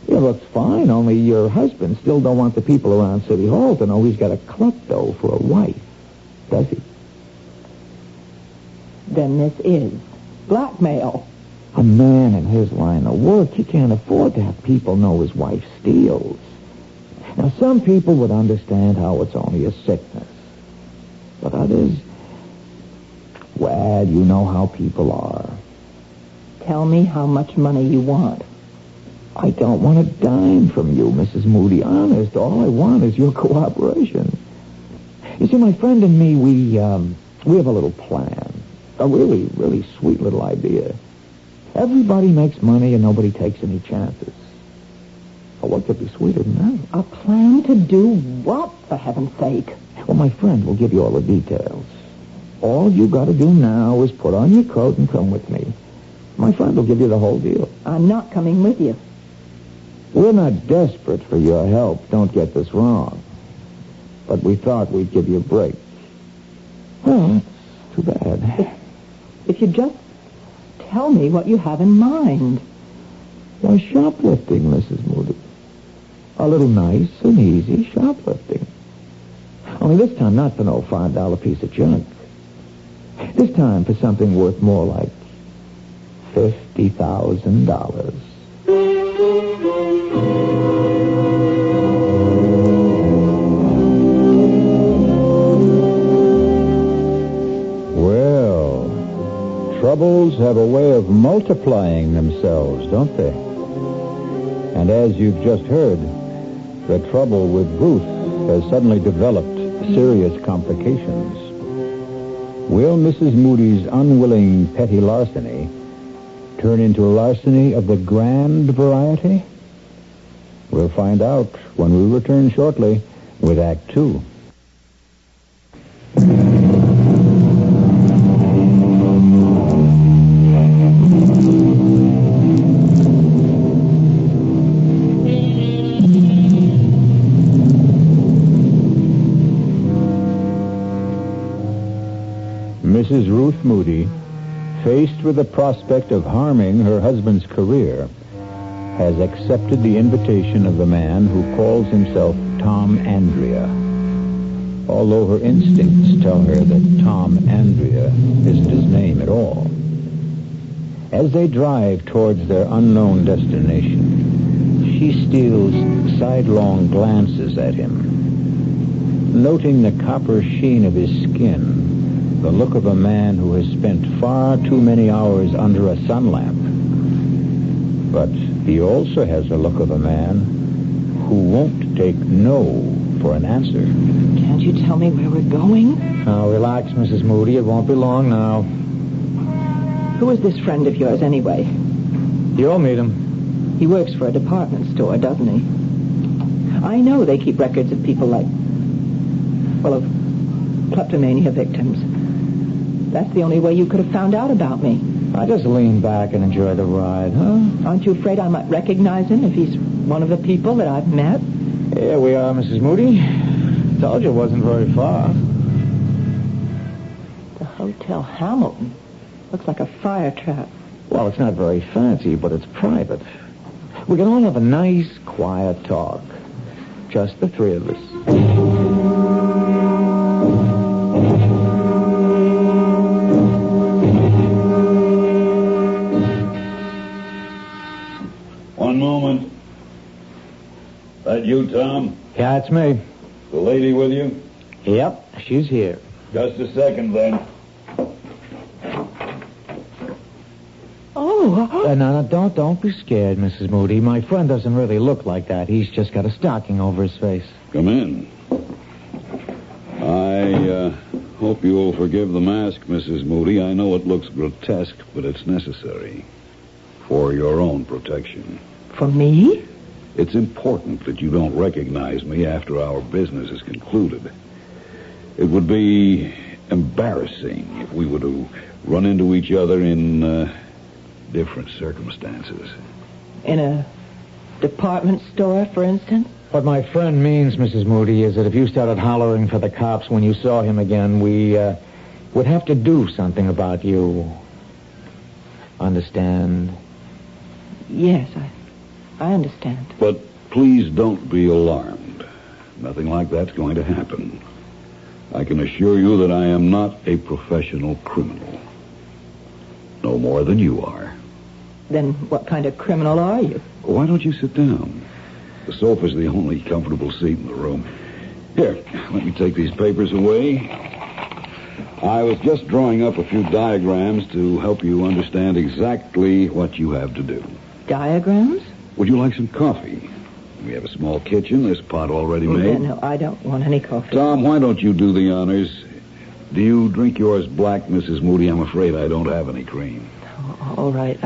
Yeah, well, it's fine, only your husband still don't want the people around City Hall to know he's got a klepto for a wife. Does he? Then this is blackmail. A man in his line of work, he can't afford to have people know his wife steals. Now, some people would understand how it's only a sickness. But others, well, you know how people are. Tell me how much money you want. I don't want a dime from you, Mrs. Moody. Honest, all I want is your cooperation. You see, my friend and me, we have a little plan. A really, really sweet little idea. Everybody makes money and nobody takes any chances. Well, what could be sweeter than that? A plan to do what, for heaven's sake? Well, my friend will give you all the details. All you got to do now is put on your coat and come with me. My friend will give you the whole deal. I'm not coming with you. We're not desperate for your help. Don't get this wrong. But we thought we'd give you a break. Well, that's too bad. If you just tell me what you have in mind. Why, shoplifting, Mrs. Moody. A little nice and easy shoplifting. Only this time not for no $5 piece of junk. This time for something worth more like $50,000. Well, troubles have a way of multiplying themselves, don't they? And as you've just heard, the trouble with Ruth has suddenly developed serious complications. Will Mrs. Moody's unwilling petty larceny turn into larceny of the grand variety? We'll find out when we return shortly with Act 2. Mrs. Ruth Moody, faced with the prospect of harming her husband's career, has accepted the invitation of the man who calls himself Tom Andrea, although her instincts tell her that Tom Andrea isn't his name at all. As they drive towards their unknown destination, she steals sidelong glances at him, noting the copper sheen of his skin, the look of a man who has spent far too many hours under a sun lamp. But he also has the look of a man who won't take no for an answer. Can't you tell me where we're going? Now, relax, Mrs. Moody. It won't be long now. Who is this friend of yours, anyway? You'll meet him. He works for a department store, doesn't he? I know they keep records of people like, of kleptomania victims. That's the only way you could have found out about me. I just lean back and enjoy the ride, huh? Aren't you afraid I might recognize him if he's one of the people that I've met? Here we are, Mrs. Moody. Told you it wasn't very far. The Hotel Hamilton. Looks like a fire trap. Well, it's not very fancy, but it's private. We can all have a nice, quiet talk. Just the three of us. One moment. That you, Tom? Yeah, it's me. The lady with you? Yep, she's here. Just a second, then. No, don't be scared, Mrs. Moody. My friend doesn't really look like that. He's just got a stocking over his face. Come in. I hope you will forgive the mask, Mrs. Moody. I know it looks grotesque, but it's necessary. For your own protection. For me? It's important that you don't recognize me after our business is concluded. It would be embarrassing if we were to run into each other in different circumstances. In a department store, for instance? What my friend means, Mrs. Moody, is that if you started hollering for the cops when you saw him again, we would have to do something about you. Understand? Yes, I understand. But please don't be alarmed. Nothing like that's going to happen. I can assure you that I am not a professional criminal. No more than you are. Then what kind of criminal are you? Why don't you sit down? The sofa's the only comfortable seat in the room. Here, let me take these papers away. I was just drawing up a few diagrams to help you understand exactly what you have to do. Diagrams? Would you like some coffee? We have a small kitchen. This pot already made. No, I don't want any coffee. Tom, why don't you do the honors? Do you drink yours black, Mrs. Moody? I'm afraid I don't have any cream. All right,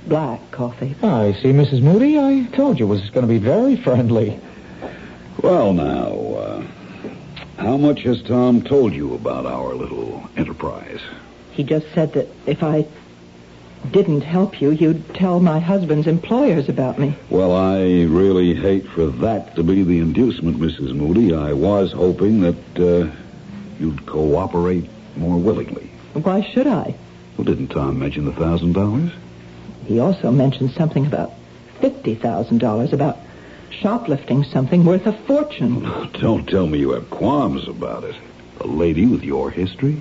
black coffee. I see, Mrs. Moody. I told you it was going to be very friendly. Well, now, how much has Tom told you about our little enterprise? He just said that if I didn't help you, you'd tell my husband's employers about me. Well, I really hate for that to be the inducement, Mrs. Moody. I was hoping that you'd cooperate more willingly. Why should I? Well, didn't Tom mention the $1,000? He also mentioned something about $50,000, about shoplifting something worth a fortune. Don't tell me you have qualms about it. A lady with your history?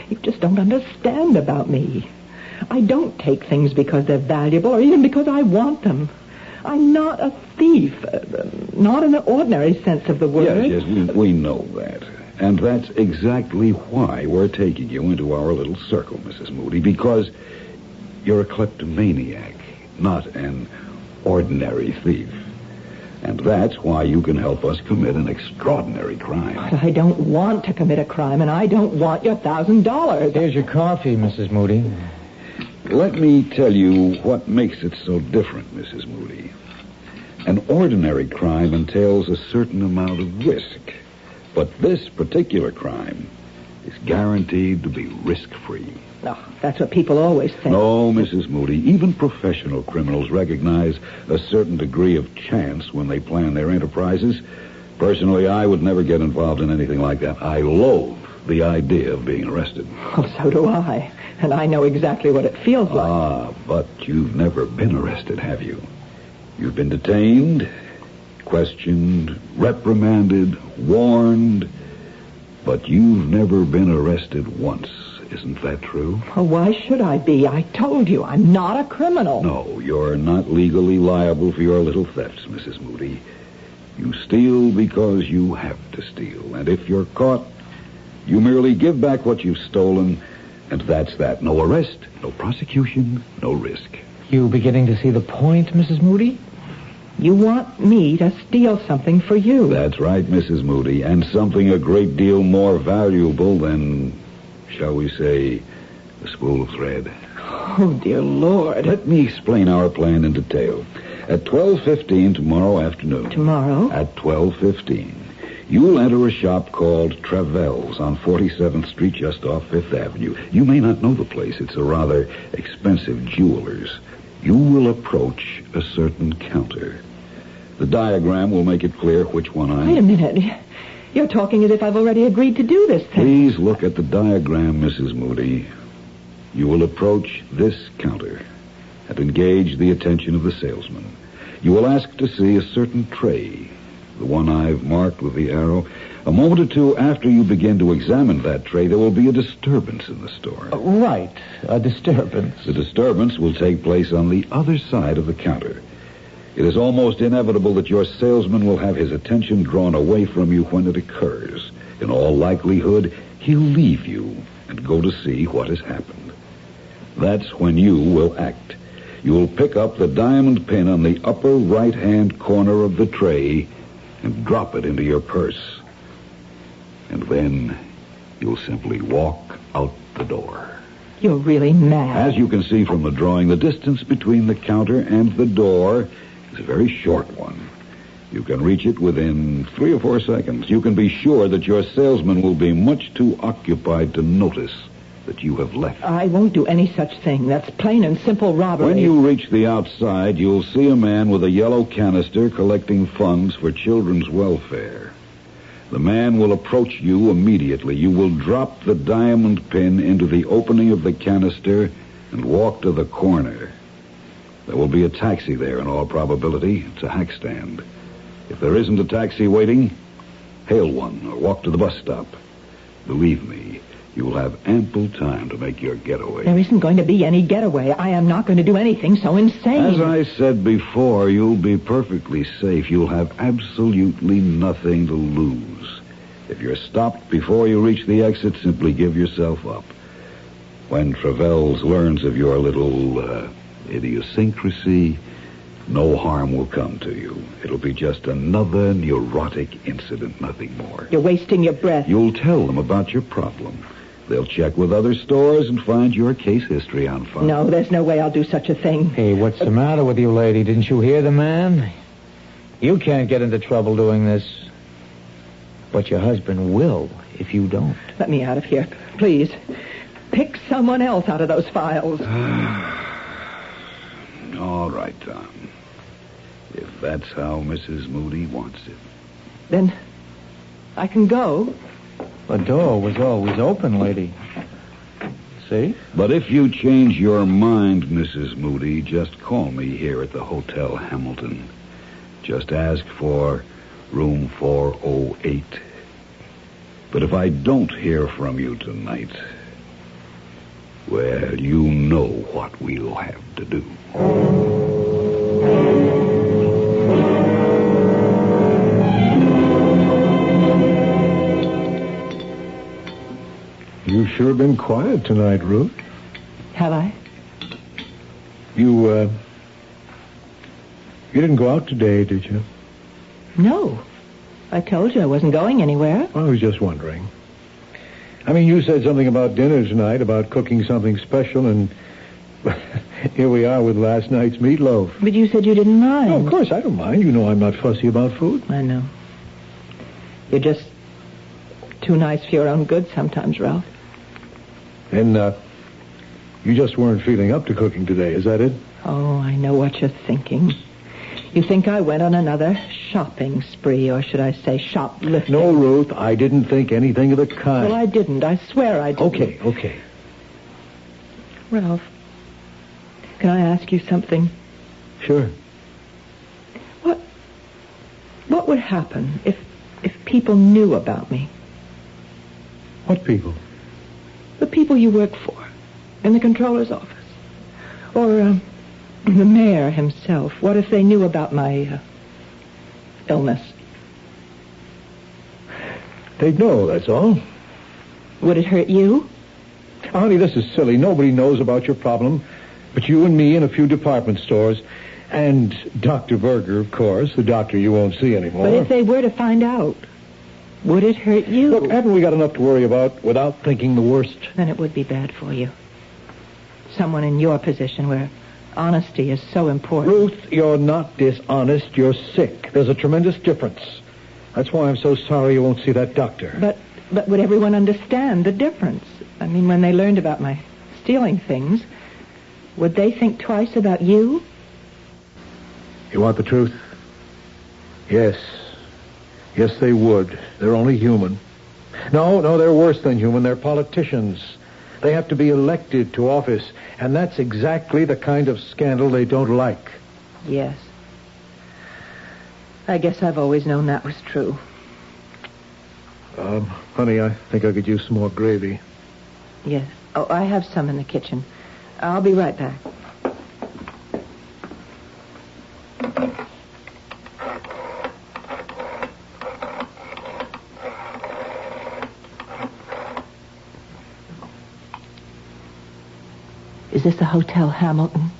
You just don't understand about me. I don't take things because they're valuable or even because I want them. I'm not a thief, not in the ordinary sense of the word. Yes, we know that. And that's exactly why we're taking you into our little circle, Mrs. Moody, because you're a kleptomaniac, not an ordinary thief. And that's why you can help us commit an extraordinary crime. But I don't want to commit a crime, and I don't want your $1,000. Here's your coffee, Mrs. Moody. Let me tell you what makes it so different, Mrs. Moody. An ordinary crime entails a certain amount of risk. But this particular crime is guaranteed to be risk-free. Oh, that's what people always think. No, Mrs. Moody. Even professional criminals recognize a certain degree of chance when they plan their enterprises. Personally, I would never get involved in anything like that. I loathe the idea of being arrested. Oh, so do I. And I know exactly what it feels like. Ah, but you've never been arrested, have you? You've been detained, questioned, reprimanded, warned, but you've never been arrested once. Isn't that true? Well, why should I be? I told you, I'm not a criminal. No, you're not legally liable for your little thefts, Mrs. Moody. You steal because you have to steal. And if you're caught, you merely give back what you've stolen, and that's that. No arrest, no prosecution, no risk. You beginning to see the point, Mrs. Moody? You want me to steal something for you. That's right, Mrs. Moody, and something a great deal more valuable than, shall we say, a spool of thread. Oh, dear Lord. Let me explain our plan in detail. At 12:15 tomorrow afternoon. Tomorrow? At 12:15. You'll enter a shop called Travell's on 47th Street, just off 5th Avenue. You may not know the place. It's a rather expensive jeweler's. You will approach a certain counter. The diagram will make it clear which one Wait a minute. You're talking as if I've already agreed to do this thing. Please look at the diagram, Mrs. Moody. You will approach this counter and engage the attention of the salesman. You will ask to see a certain tray, the one I've marked with the arrow. A moment or two after you begin to examine that tray, there will be a disturbance in the store. Right, a disturbance. The disturbance will take place on the other side of the counter. It is almost inevitable that your salesman will have his attention drawn away from you when it occurs. In all likelihood, he'll leave you and go to see what has happened. That's when you will act. You will pick up the diamond pin on the upper right-hand corner of the tray and drop it into your purse. And then you'll simply walk out the door. You're really mad. As you can see from the drawing, the distance between the counter and the door is a very short one. You can reach it within 3 or 4 seconds. You can be sure that your salesman will be much too occupied to notice that you have left. I won't do any such thing. That's plain and simple robbery. When you reach the outside, you'll see a man with a yellow canister collecting funds for children's welfare. The man will approach you immediately. You will drop the diamond pin into the opening of the canister and walk to the corner. There will be a taxi there in all probability. It's a hack stand. If there isn't a taxi waiting, hail one or walk to the bus stop. Believe me, you will have ample time to make your getaway. There isn't going to be any getaway. I am not going to do anything so insane. As I said before, you'll be perfectly safe. You'll have absolutely nothing to lose. If you're stopped before you reach the exit, simply give yourself up. When Travels learns of your little idiosyncrasy, no harm will come to you. It'll be just another neurotic incident, nothing more. You're wasting your breath. You'll tell them about your problem. They'll check with other stores and find your case history on file. No, there's no way I'll do such a thing. Hey, what's the matter with you, lady? Didn't you hear the man? You can't get into trouble doing this. But your husband will if you don't. Let me out of here, please. Pick someone else out of those files. All right, Tom. If that's how Mrs. Moody wants it. Then I can go. The door was always open, lady. See? But if you change your mind, Mrs. Moody, just call me here at the Hotel Hamilton. Just ask for room 408. But if I don't hear from you tonight, well, you know what we'll have to do. You've sure been quiet tonight, Ruth. Have I? You didn't go out today, did you? No. I told you I wasn't going anywhere. I was just wondering. I mean, you said something about dinner tonight, about cooking something special, and here we are with last night's meatloaf. But you said you didn't mind. No, of course, I don't mind. You know I'm not fussy about food. I know. You're just too nice for your own good sometimes, Ralph. And, you just weren't feeling up to cooking today, is that it? Oh, I know what you're thinking. You think I went on another shopping spree, or should I say shoplifting? No, Ruth, I didn't think anything of the kind. Well, I didn't. I swear I didn't. Okay. Ralph, can I ask you something? Sure. What would happen if people knew about me? What people? The people you work for, in the controller's office. Or, the mayor himself. What if they knew about my illness? They'd know, that's all. Would it hurt you? Honey, this is silly. Nobody knows about your problem but you and me and a few department stores. And Dr. Berger, of course, the doctor you won't see anymore. But if they were to find out, would it hurt you? Look, haven't we got enough to worry about without thinking the worst? Then it would be bad for you. Someone in your position where honesty is so important. Ruth, you're not dishonest. You're sick. There's a tremendous difference. That's why I'm so sorry you won't see that doctor. But would everyone understand the difference? I mean, when they learned about my stealing things, would they think twice about you? You want the truth? Yes. Yes, they would. They're only human. No, they're worse than human. They're politicians. They have to be elected to office, and that's exactly the kind of scandal they don't like. Yes. I guess I've always known that was true. Honey, I think I could use some more gravy. Yes. Oh, I have some in the kitchen. I'll be right back. Is this the Hotel Hamilton?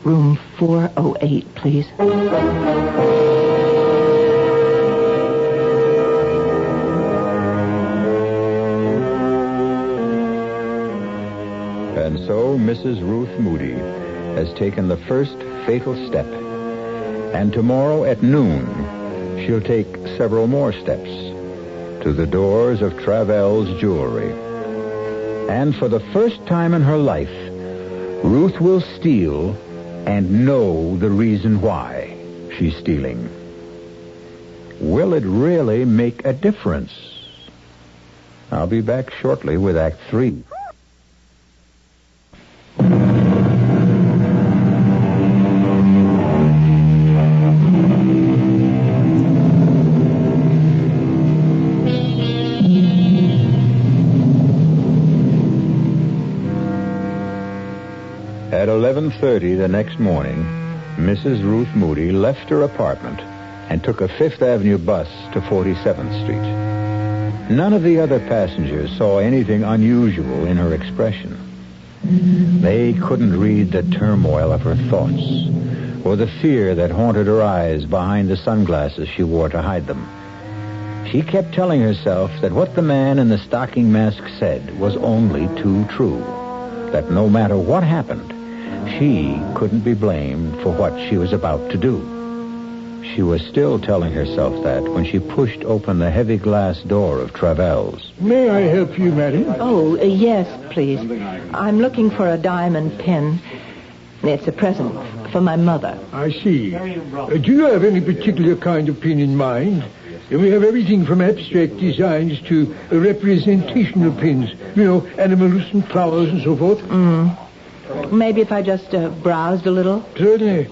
Room 408, please. And so Mrs. Ruth Moody has taken the first fatal step. And tomorrow at noon, she'll take several more steps to the doors of Travell's Jewelry. And for the first time in her life, Ruth will steal and know the reason why she's stealing. Will it really make a difference? I'll be back shortly with Act 3. At 11:30 the next morning, Mrs. Ruth Moody left her apartment and took a Fifth Avenue bus to 47th Street. None of the other passengers saw anything unusual in her expression. They couldn't read the turmoil of her thoughts or the fear that haunted her eyes behind the sunglasses she wore to hide them. She kept telling herself that what the man in the stocking mask said was only too true, that no matter what happened, she couldn't be blamed for what she was about to do. She was still telling herself that when she pushed open the heavy glass door of Travell's. May I help you, madam? Oh, yes, please. I'm looking for a diamond pin. It's a present for my mother. I see. Do you have any particular kind of pin in mind? We have everything from abstract designs to representational pins. You know, animals and flowers and so forth. Maybe if I just browsed a little? Certainly.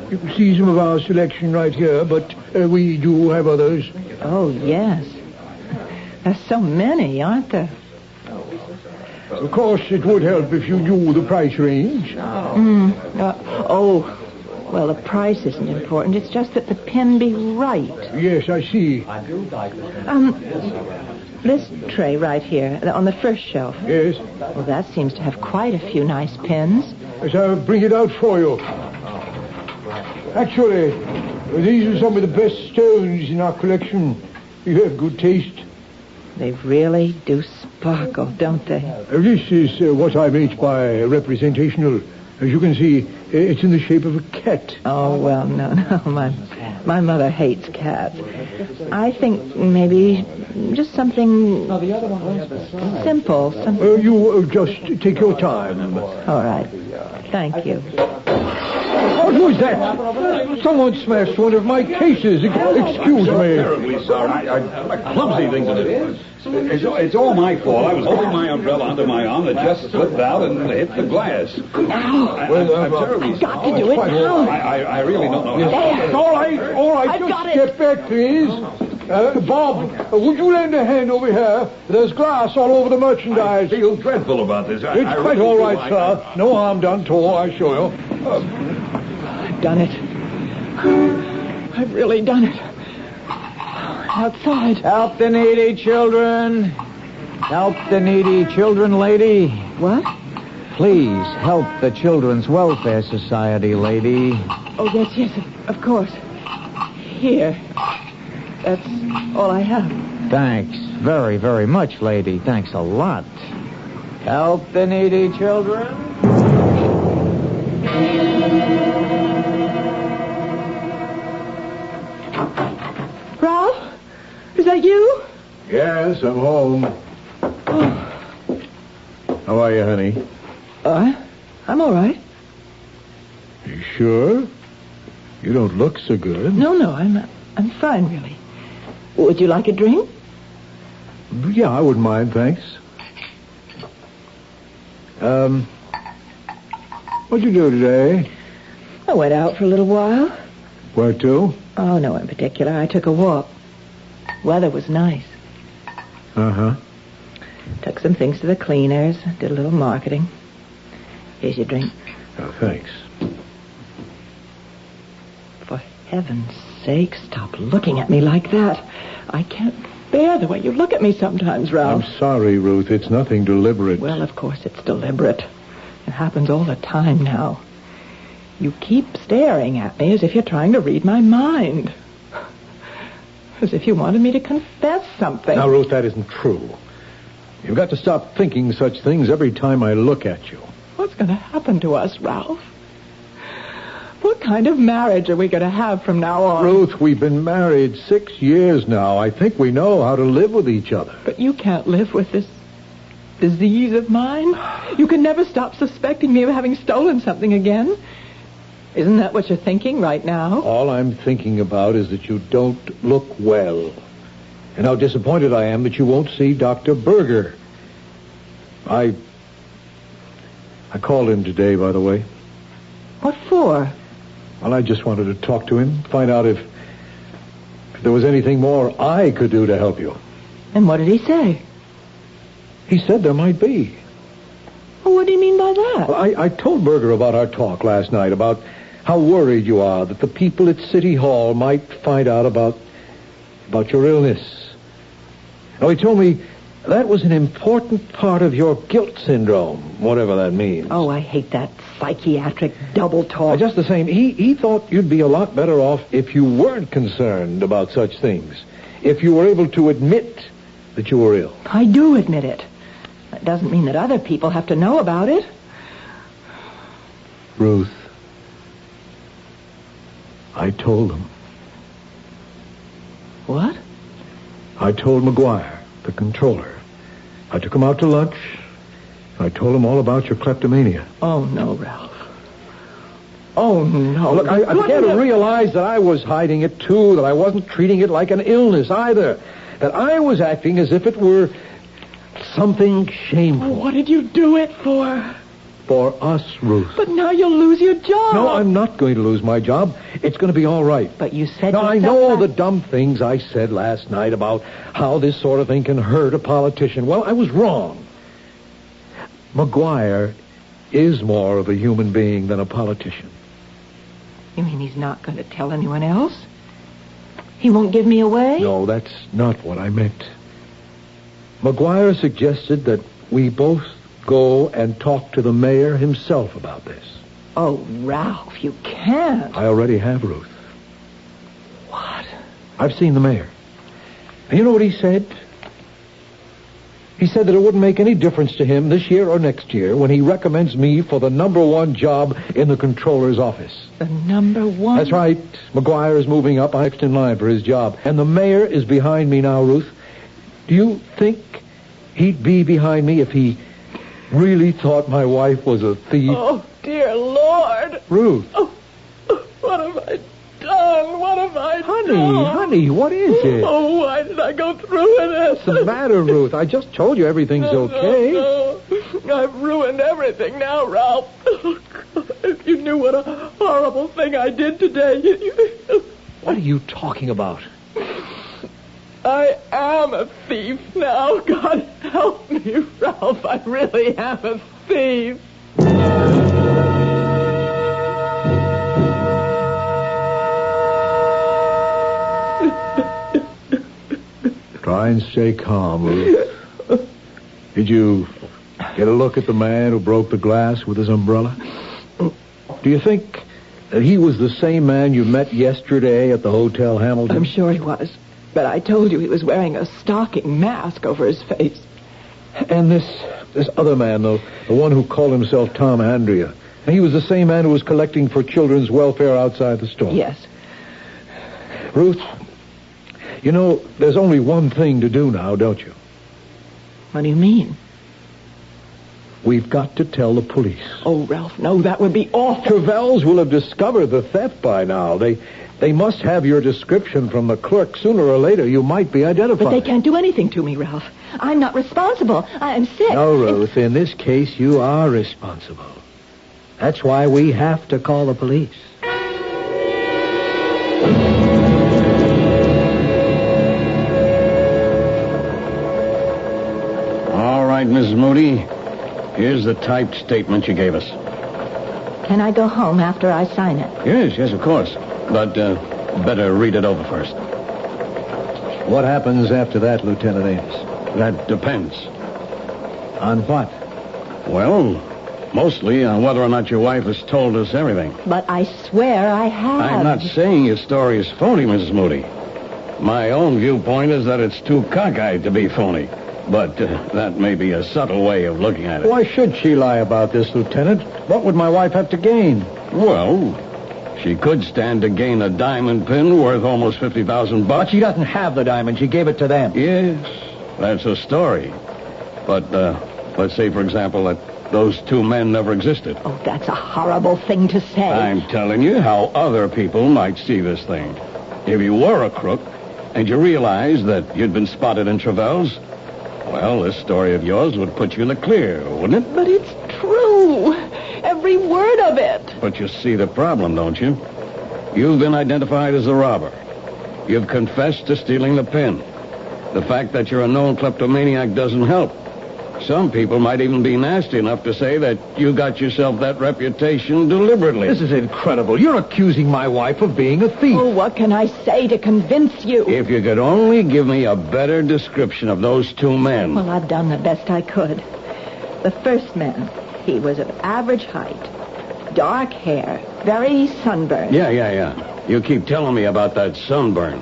You can see some of our selection right here, but we do have others. Oh, yes. There's so many, aren't there? Of course, it would help if you knew the price range. Well, the price isn't important. It's just that the pin be right. Yes, I see. This tray right here, on the first shelf. Yes. Well, that seems to have quite a few nice pins. Yes, I'll bring it out for you. Actually, these are some of the best stones in our collection. You have good taste. They really do sparkle, don't they? This is what I meant by representational. As you can see, it's in the shape of a cat. Oh, well, no. My mother hates cats. I think maybe just something simple. You just take your time. All right. Thank you. What was that? Someone smashed one of my cases. Excuse me. Terribly sorry. I clumsy thing to do. It's all my fault. I was holding my umbrella under my arm. It just slipped out and hit the glass. I'm terribly sorry. Got to do it now. I really don't know how. All right. Just step back, please. Bob, would you lend a hand over here? There's glass all over the merchandise. I feel dreadful about this. It's quite all right, sir. No harm done to all, I assure you. I've done it. I've really done it. Outside. Help the needy children. Help the needy children, lady. What? Please help the Children's Welfare Society, lady. Oh, yes, of course. Here. That's all I have. Thanks very, very much, lady. Thanks a lot. Help the needy children. Ralph? Is that you? Yes, I'm home. How are you, honey? I'm all right. You sure? You don't look so good. No, I'm fine, really. Would you like a drink? Yeah, I wouldn't mind, thanks. What'd you do today? I went out for a little while. Where to? Oh, no in particular. I took a walk. Weather was nice. Uh-huh. Took some things to the cleaners, did a little marketing. Here's your drink. Oh, thanks. For heaven's sake, stop looking at me like that. I can't bear the way you look at me sometimes, Ralph. I'm sorry, Ruth. It's nothing deliberate. Well, of course it's deliberate. It happens all the time now. You keep staring at me as if you're trying to read my mind. As if you wanted me to confess something. Now, Ruth, that isn't true. You've got to stop thinking such things every time I look at you. What's going to happen to us, Ralph? What kind of marriage are we going to have from now on? Ruth, we've been married 6 years now. I think we know how to live with each other. But you can't live with this disease of mine? You can never stop suspecting me of having stolen something again. Isn't that what you're thinking right now? All I'm thinking about is that you don't look well. And how disappointed I am that you won't see Dr. Berger. I called him today, by the way. What for? Well, I just wanted to talk to him, find out if there was anything more I could do to help you. And what did he say? He said there might be. Well, what do you mean by that? Well, I told Berger about our talk last night, about how worried you are that the people at City Hall might find out about your illness. Now, he told me that was an important part of your guilt syndrome, whatever that means. Oh, I hate that psychiatric double talk. Just the same, he thought you'd be a lot better off if you weren't concerned about such things. If you were able to admit that you were ill. I do admit it. That doesn't mean that other people have to know about it. Ruth, I told him. What? I told McGuire, the controller. I took him out to lunch. I told him all about your kleptomania. Oh, no, Ralph. Oh, no. Look, I began to realize that I was hiding it, too, that I wasn't treating it like an illness, either. That I was acting as if it were something shameful. What did you do it for? For us, Ruth. But now you'll lose your job. No, I'm not going to lose my job. It's going to be all right. But you said... Now, I know all the dumb things I said last night about how this sort of thing can hurt a politician. Well, I was wrong. McGuire is more of a human being than a politician. You mean he's not going to tell anyone else? He won't give me away? No, that's not what I meant. McGuire suggested that we both go and talk to the mayor himself about this. Oh, Ralph, you can't. I already have, Ruth. What? I've seen the mayor. And you know what he said? He said that it wouldn't make any difference to him this year or next year when he recommends me for the #1 job in the controller's office. The #1? That's right. McGuire is moving up next in line for his job. And the mayor is behind me now, Ruth. Do you think he'd be behind me if he really thought my wife was a thief? Oh, dear Lord. Ruth. Oh, what have I done? What have I done? Honey, what is it? Oh, why did I go through with this? What's the matter, Ruth? I just told you everything's okay. No. I've ruined everything now, Ralph. Oh, God, if you knew what a horrible thing I did today. What are you talking about? I am a thief now. God help me, Ralph. I really am a thief. Try and stay calm, Ruth. Did you get a look at the man who broke the glass with his umbrella? Do you think that he was the same man you met yesterday at the Hotel Hamilton? I'm sure he was. But I told you he was wearing a stocking mask over his face. And this other man, though, the one who called himself Tom Andrea, he was the same man who was collecting for children's welfare outside the store. Yes. Ruth, you know, there's only one thing to do now, don't you? What do you mean? We've got to tell the police. Oh, Ralph, no, that would be awful. Trevells will have discovered the theft by now. They must have your description from the clerk. Sooner or later, you might be identified. But they can't do anything to me, Ralph. I'm not responsible. I am sick. No, Ruth, in this case, you are responsible. That's why we have to call the police. All right, Mrs. Moody. Here's the typed statement you gave us. Can I go home after I sign it? Yes, of course. But better read it over first. What happens after that, Lieutenant Ames? That depends. On what? Well, mostly on whether or not your wife has told us everything. But I swear I have. I'm not saying your story is phony, Mrs. Moody. My own viewpoint is that it's too cockeyed to be phony. But that may be a subtle way of looking at it. Why should she lie about this, Lieutenant? What would my wife have to gain? Well, she could stand to gain a diamond pin worth almost $50,000. But she doesn't have the diamond. She gave it to them. Yes, that's a story. But Let's say, for example, that those two men never existed. Oh, that's a horrible thing to say. I'm telling you how other people might see this thing. If you were a crook and you realized that you'd been spotted in Travels, well, this story of yours would put you in the clear, wouldn't it? But it's true. Every word of it. But you see the problem, don't you? You've been identified as the robber. You've confessed to stealing the pin. The fact that you're a known kleptomaniac doesn't help. Some people might even be nasty enough to say that you got yourself that reputation deliberately. This is incredible. You're accusing my wife of being a thief. Oh, what can I say to convince you? If you could only give me a better description of those two men. Well, I've done the best I could. The first man, he was of average height, dark hair, very sunburned. Yeah. You keep telling me about that sunburn.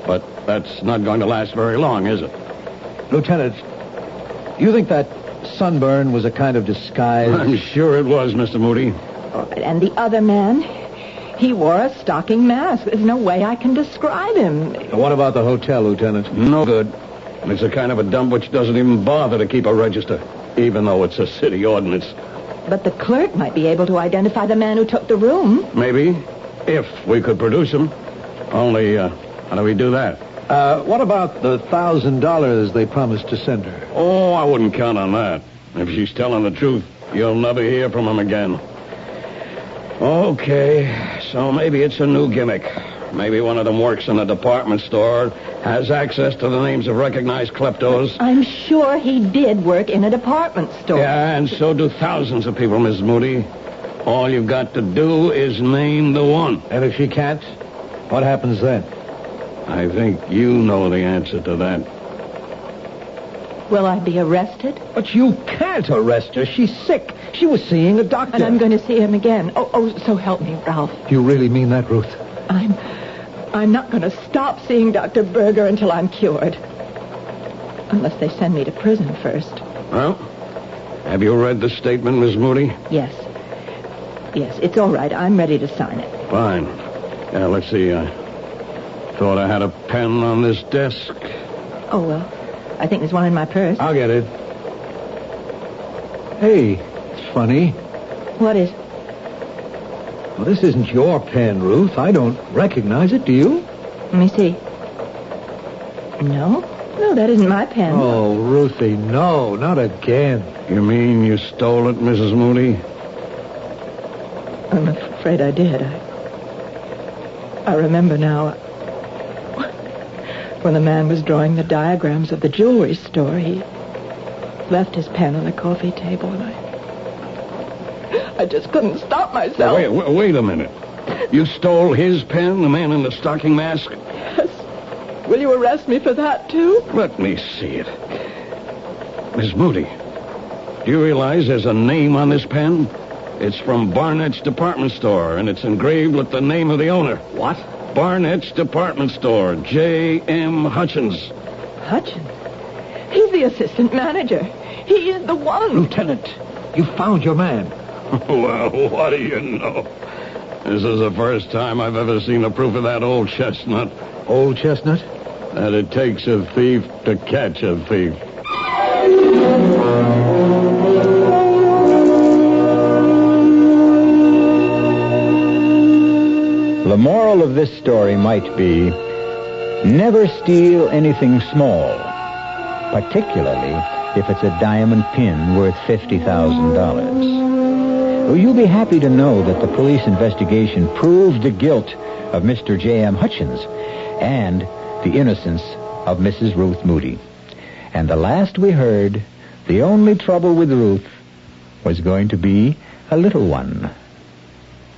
But that's not going to last very long, is it? Lieutenant, you think that sunburn was a kind of disguise? I'm sure it was, Mr. Moody. And the other man, he wore a stocking mask. There's no way I can describe him. What about the hotel, Lieutenant? No good. It's a kind of a dump which doesn't even bother to keep a register, even though it's a city ordinance. But the clerk might be able to identify the man who took the room. Maybe, if we could produce him. Only, how do we do that? What about the $1,000 they promised to send her? Oh, I wouldn't count on that. If she's telling the truth, you'll never hear from him again. Okay, so maybe it's a new gimmick. Maybe one of them works in a department store, has access to the names of recognized kleptos. I'm sure he did work in a department store. Yeah, and so do thousands of people, Miss Moody. All you've got to do is name the one. And if she can't, what happens then? I think you know the answer to that. Will I be arrested? But you can't arrest her. She's sick. She was seeing a doctor. And I'm going to see him again. Oh, so help me, Ralph. You really mean that, Ruth? I'm not going to stop seeing Dr. Berger until I'm cured. Unless they send me to prison first. Well, have you read the statement, Miss Moody? Yes, it's all right. I'm ready to sign it. Fine. Yeah, let's see. I thought I had a pen on this desk. Oh, well, I think there's one in my purse. I'll get it. Hey, it's funny. What is? Well, this isn't your pen, Ruth. I don't recognize it, do you? Let me see. No, that isn't my pen. Oh, Ruthie, no, not again. You mean you stole it, Mrs. Moody? I'm afraid I did. I remember now. When the man was drawing the diagrams of the jewelry store, he left his pen on the coffee table, and I just couldn't stop myself. Wait a minute. You stole his pen, the man in the stocking mask? Yes. Will you arrest me for that, too? Let me see it. Miss Moody, do you realize there's a name on this pen? It's from Barnett's department store, and it's engraved with the name of the owner. What? Barnett's department store, J.M. Hutchins. Hutchins? He's the assistant manager. He's the one. Lieutenant, you found your man. Well, what do you know? This is the first time I've ever seen the proof of that old chestnut. Old chestnut? That it takes a thief to catch a thief. The moral of this story might be, never steal anything small, particularly if it's a diamond pin worth $50,000. You'll be happy to know that the police investigation proved the guilt of Mr. J.M. Hutchins and the innocence of Mrs. Ruth Moody. And the last we heard, the only trouble with Ruth was going to be a little one.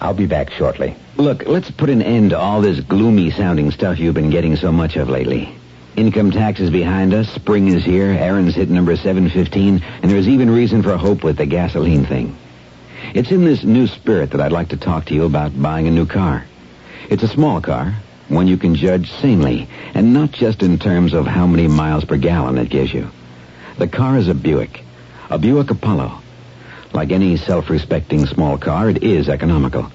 I'll be back shortly. Look, let's put an end to all this gloomy-sounding stuff you've been getting so much of lately. Income tax is behind us, spring is here, Aaron's hit number 715, and there's even reason for hope with the gasoline thing. It's in this new spirit that I'd like to talk to you about buying a new car. It's a small car, one you can judge sanely, and not just in terms of how many miles per gallon it gives you. The car is a Buick Apollo. Like any self-respecting small car, it is economical.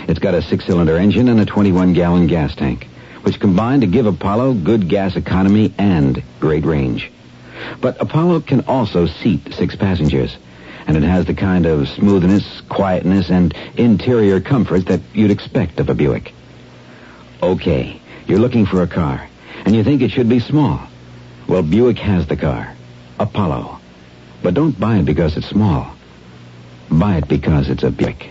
It's got a 6-cylinder engine and a 21-gallon gas tank, which combine to give Apollo good gas economy and great range. But Apollo can also seat 6 passengers, and it has the kind of smoothness, quietness, and interior comfort that you'd expect of a Buick. Okay, you're looking for a car, and you think it should be small. Well, Buick has the car, Apollo. But don't buy it because it's small. Buy it because it's a Buick.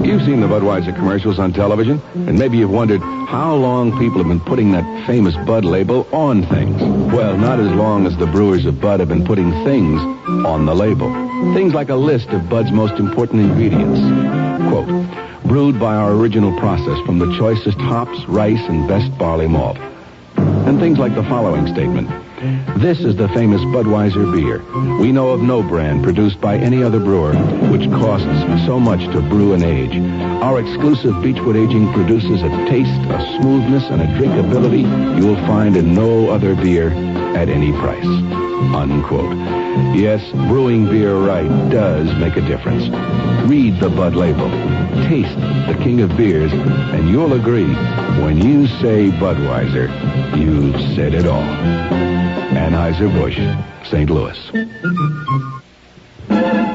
You've seen the Budweiser commercials on television, and maybe you've wondered how long people have been putting that famous Bud label on things. Well, not as long as the brewers of Bud have been putting things on the label. Things like a list of Bud's most important ingredients. Quote, brewed by our original process from the choicest hops, rice, and best barley malt. And things like the following statement. This is the famous Budweiser beer. We know of no brand produced by any other brewer which costs so much to brew and age. Our exclusive Beechwood aging produces a taste, a smoothness, and a drinkability you will find in no other beer at any price. Unquote. Yes, brewing beer right does make a difference. Read the Bud label. Taste the king of beers, and you'll agree, when you say Budweiser, you've said it all. Anheuser-Busch, St. Louis.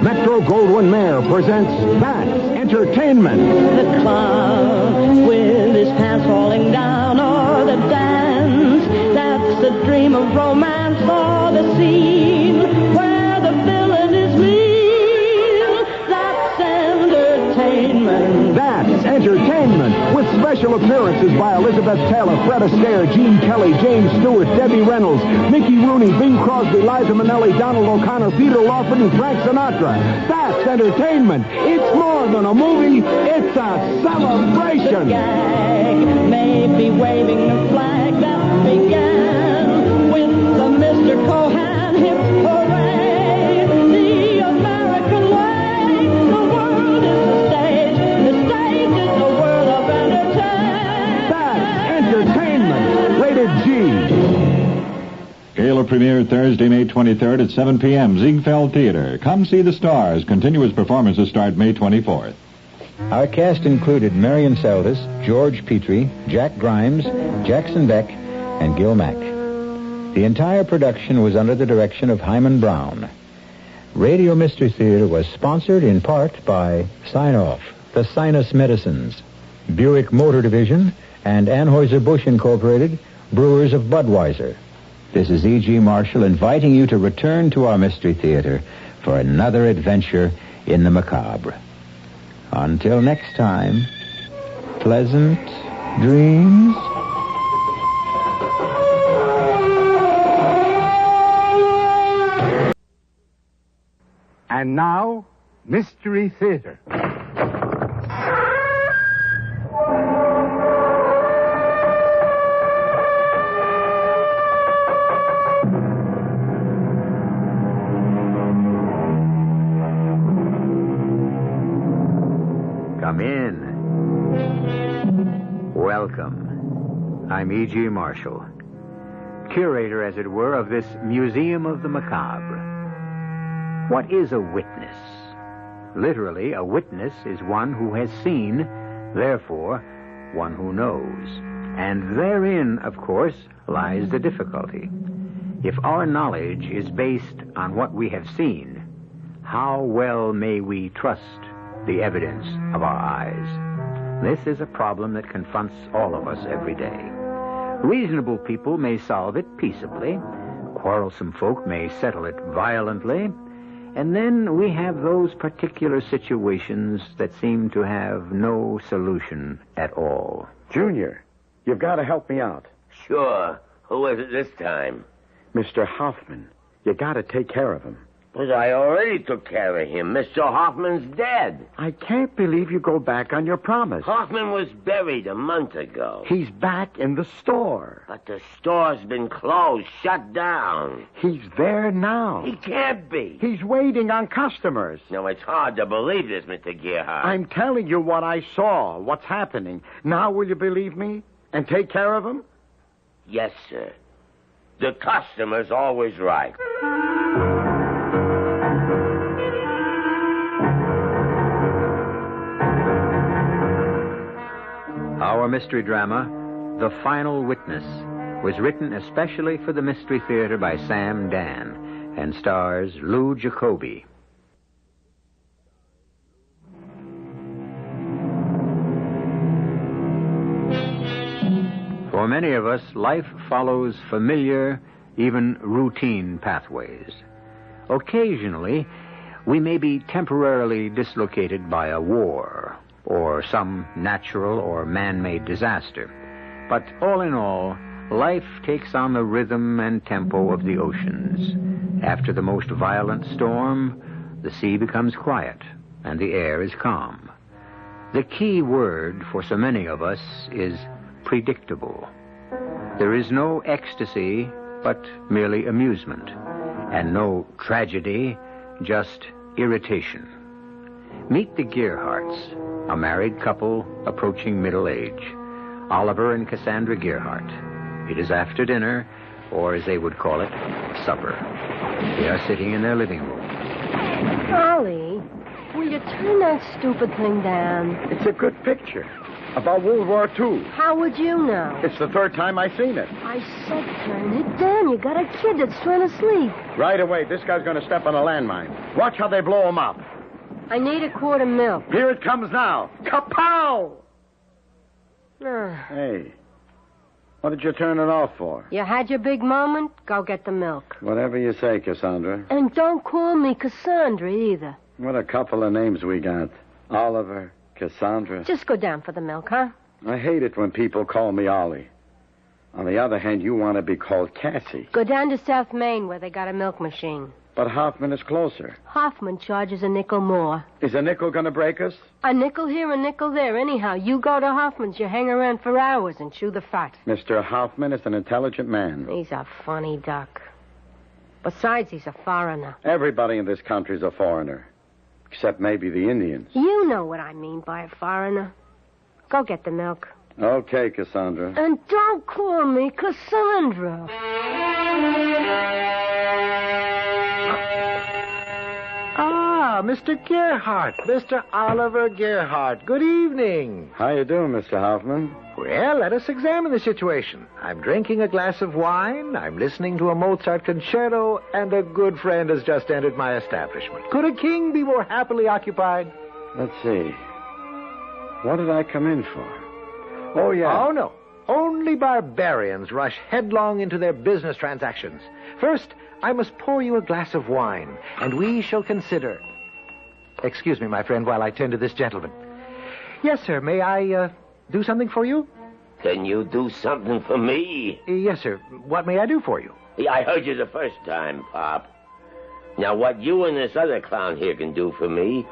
Metro-Goldwyn-Mayer presents That's Entertainment. The clown with his pants falling down, or the dance that's the dream of romance, or the scene where the villain is mean. That's entertainment. That's Entertainment, with special appearances by Elizabeth Taylor, Fred Astaire, Gene Kelly, James Stewart, Debbie Reynolds, Mickey Rooney, Bing Crosby, Liza Minnelli, Donald O'Connor, Peter Lawford, and Frank Sinatra. That's Entertainment. It's more than a movie. It's a celebration. The gag may be waving the flag that began with the Mr. Cohan hip hooray. The American way. The world is the stage. The stage is the world of entertainment. That's Entertainment. Rated G. Gala premiered Thursday, May 23rd at 7 p.m. Ziegfeld Theater. Come see the stars. Continuous performances start May 24th. Our cast included Marion Seldes, George Petrie, Jack Grimes, Jackson Beck, and Gil Mack. The entire production was under the direction of Himan Brown. Radio Mystery Theater was sponsored in part by Sign-Off, the Sinus Medicines, Buick Motor Division, and Anheuser-Busch Incorporated, brewers of Budweiser. This is E.G. Marshall inviting you to return to our Mystery Theater for another adventure in the macabre. Until next time, pleasant dreams. And now, Mystery Theater. Come in. Welcome. I'm E.G. Marshall, curator, as it were, of this Museum of the Macabre. What is a witness? Literally, a witness is one who has seen, therefore, one who knows. And therein, of course, lies the difficulty. If our knowledge is based on what we have seen, how well may we trust the evidence of our eyes? This is a problem that confronts all of us every day. Reasonable people may solve it peaceably. Quarrelsome folk may settle it violently. And then we have those particular situations that seem to have no solution at all. Junior, you've got to help me out. Sure. Who is it this time? Mr. Hoffman. You got to take care of him. But I already took care of him. Mr. Hoffman's dead. I can't believe you go back on your promise. Hoffman was buried a month ago. He's back in the store. But the store's been closed, shut down. He's there now. He can't be. He's waiting on customers. No, it's hard to believe this, Mr. Gearhart. I'm telling you what I saw, what's happening. Now will you believe me and take care of him? Yes, sir. The customer's always right. Our mystery drama, The Final Witness, was written especially for the Mystery Theater by Sam Dan and stars Lou Jacoby. For many of us, life follows familiar, even routine pathways. Occasionally, we may be temporarily dislocated by a war or some natural or man-made disaster. But all in all, life takes on the rhythm and tempo of the oceans. After the most violent storm, the sea becomes quiet and the air is calm. The key word for so many of us is predictable. There is no ecstasy, but merely amusement, and no tragedy, just irritation. Meet the Gerhardts, a married couple approaching middle age. Oliver and Cassandra Gerhardt. It is after dinner, or as they would call it, supper. They are sitting in their living room. Ollie, will you turn that stupid thing down? It's a good picture. About World War II. How would you know? It's the third time I've seen it. I said turn it down. You got a kid that's trying to sleep. Right away, this guy's going to step on a landmine. Watch how they blow him up. I need a quart of milk. Here it comes now. Kapow! Hey, what did you turn it off for? You had your big moment? Go get the milk. Whatever you say, Cassandra. And don't call me Cassandra either. What a couple of names we got. Oliver, Cassandra. Just go down for the milk, huh? I hate it when people call me Ollie. On the other hand, you want to be called Cassie. Go down to South Main where they got a milk machine. But Hoffman is closer. Hoffman charges a nickel more. Is a nickel going to break us? A nickel here, a nickel there. Anyhow, you go to Hoffman's, you hang around for hours and chew the fat. Mr. Hoffman is an intelligent man. He's a funny duck. Besides, he's a foreigner. Everybody in this country's a foreigner. Except maybe the Indians. You know what I mean by a foreigner. Go get the milk. Okay, Cassandra. And don't call me Cassandra. Ah, Mr. Gerhardt. Mr. Oliver Gerhardt. Good evening. How you doing, Mr. Hoffman? Well, let us examine the situation. I'm drinking a glass of wine, I'm listening to a Mozart concerto, and a good friend has just entered my establishment. Could a king be more happily occupied? Let's see. What did I come in for? Oh, yeah. Oh, no. Only barbarians rush headlong into their business transactions. First, I must pour you a glass of wine, and we shall consider... Excuse me, my friend, while I tend to this gentleman. Yes, sir, may I, do something for you? Can you do something for me? Yes, sir. What may I do for you? Yeah, I heard you the first time, Pop. Now, what you and this other clown here can do for me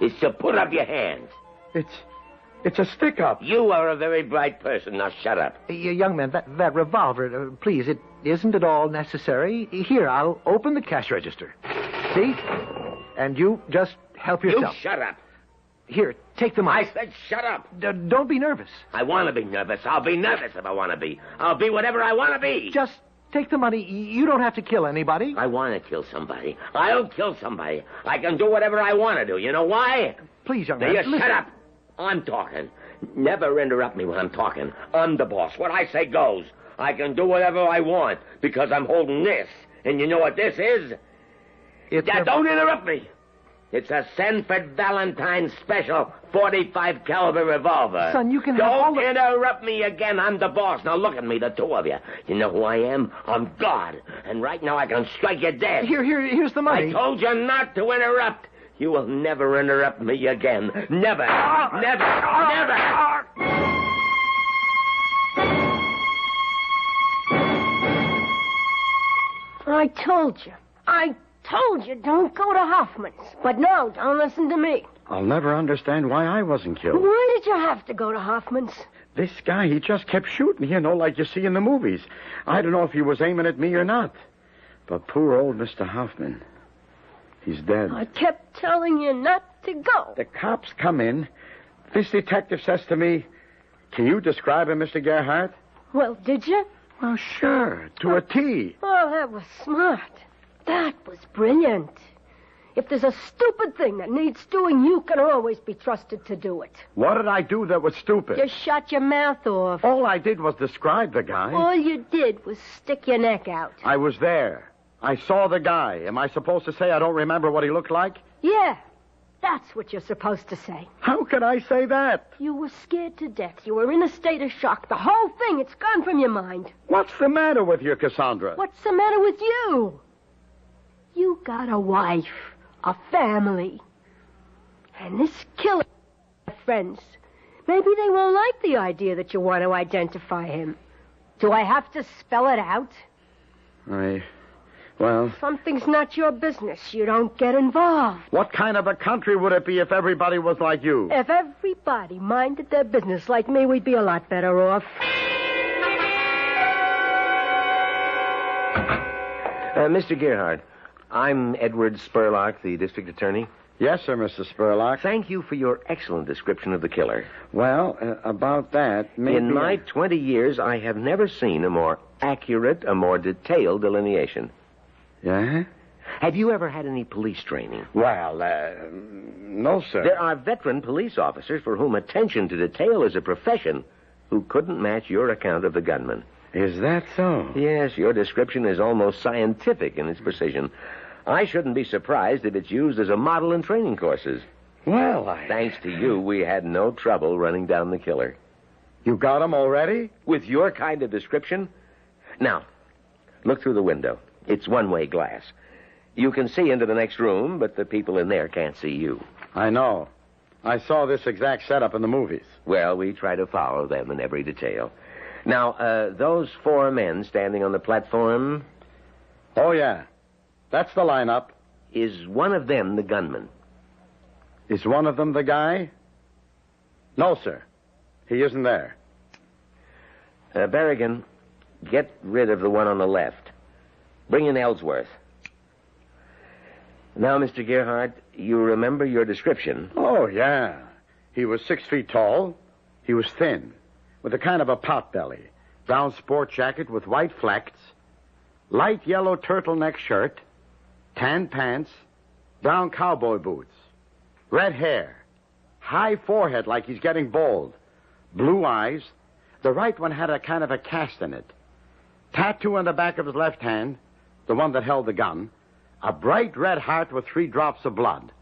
is to put up your hands. It's a stick-up. You are a very bright person. Now, shut up. Young man, that revolver, please, it isn't at all necessary. Here, I'll open the cash register. See? And you just help yourself. You shut up. Here, take the money. I said shut up. Don't be nervous. I want to be nervous. I'll be nervous if I want to be. I'll be whatever I want to be. Just take the money. You don't have to kill anybody. I want to kill somebody. I'll kill somebody. I can do whatever I want to do. You know why? Please, young man. man. Now, you shut up. I'm talking. Never interrupt me when I'm talking. I'm the boss. What I say goes. I can do whatever I want because I'm holding this. And you know what this is? Don't interrupt me. It's a Sanford Valentine special 45 caliber revolver. Son, you can Don't interrupt me again. I'm the boss. Now look at me, the two of you. You know who I am? I'm God. And right now I can strike you dead. Here's the money. I told you not to interrupt. You will never interrupt me again. Never. Never. Never. I told you, don't go to Hoffman's. But no, don't listen to me. I'll never understand why I wasn't killed. Why did you have to go to Hoffman's? This guy, he just kept shooting, like you see in the movies. I don't know if he was aiming at me or not. But poor old Mr. Hoffman, he's dead. I kept telling you not to go. The cops come in. This detective says to me, "Can you describe him, Mr. Gerhardt?" Well, did you? Well, sure, to a T. Oh, that was smart. That was brilliant. If there's a stupid thing that needs doing, you can always be trusted to do it. What did I do that was stupid? You shut your mouth off. All I did was describe the guy. All you did was stick your neck out. I was there. I saw the guy. Am I supposed to say I don't remember what he looked like? Yeah, that's what you're supposed to say. How can I say that? You were scared to death. You were in a state of shock. The whole thing, it's gone from your mind. What's the matter with you, Cassandra? What's the matter with you? You got a wife, a family. And this killer friends. Maybe they won't like the idea that you want to identify him. Do I have to spell it out? Well... Something's not your business. You don't get involved. What kind of a country would it be if everybody was like you? If everybody minded their business like me, we'd be a lot better off. Mr. Gerhardt, I'm Edward Spurlock, the district attorney. Yes, sir, Mr. Spurlock. Thank you for your excellent description of the killer. Well, about that, maybe... In my 20 years, I have never seen a more accurate, a more detailed delineation. Yeah? Have you ever had any police training? Well, no, sir. There are veteran police officers for whom attention to detail is a profession who couldn't match your account of the gunman. Is that so? Yes, your description is almost scientific in its precision. I shouldn't be surprised if it's used as a model in training courses. Well, Thanks to you, we had no trouble running down the killer. You got him already? With your kind of description? Now, look through the window. It's one-way glass. You can see into the next room, but the people in there can't see you. I know. I saw this exact setup in the movies. Well, we try to follow them in every detail. Now, those 4 men standing on the platform... Oh, yeah. That's the lineup. Is one of them the gunman? Is one of them the guy? No, sir. He isn't there. Berrigan, get rid of the one on the left. Bring in Ellsworth. Now, Mr. Gerhardt, you remember your description? Oh, yeah. He was 6 feet tall. He was thin, with a kind of a pot belly. Brown sport jacket with white flecks. Light yellow turtleneck shirt. Tan pants. Brown cowboy boots. Red hair. High forehead like he's getting bald. Blue eyes. The right one had a kind of a cast in it. Tattoo on the back of his left hand, the one that held the gun. A bright red heart with 3 drops of blood.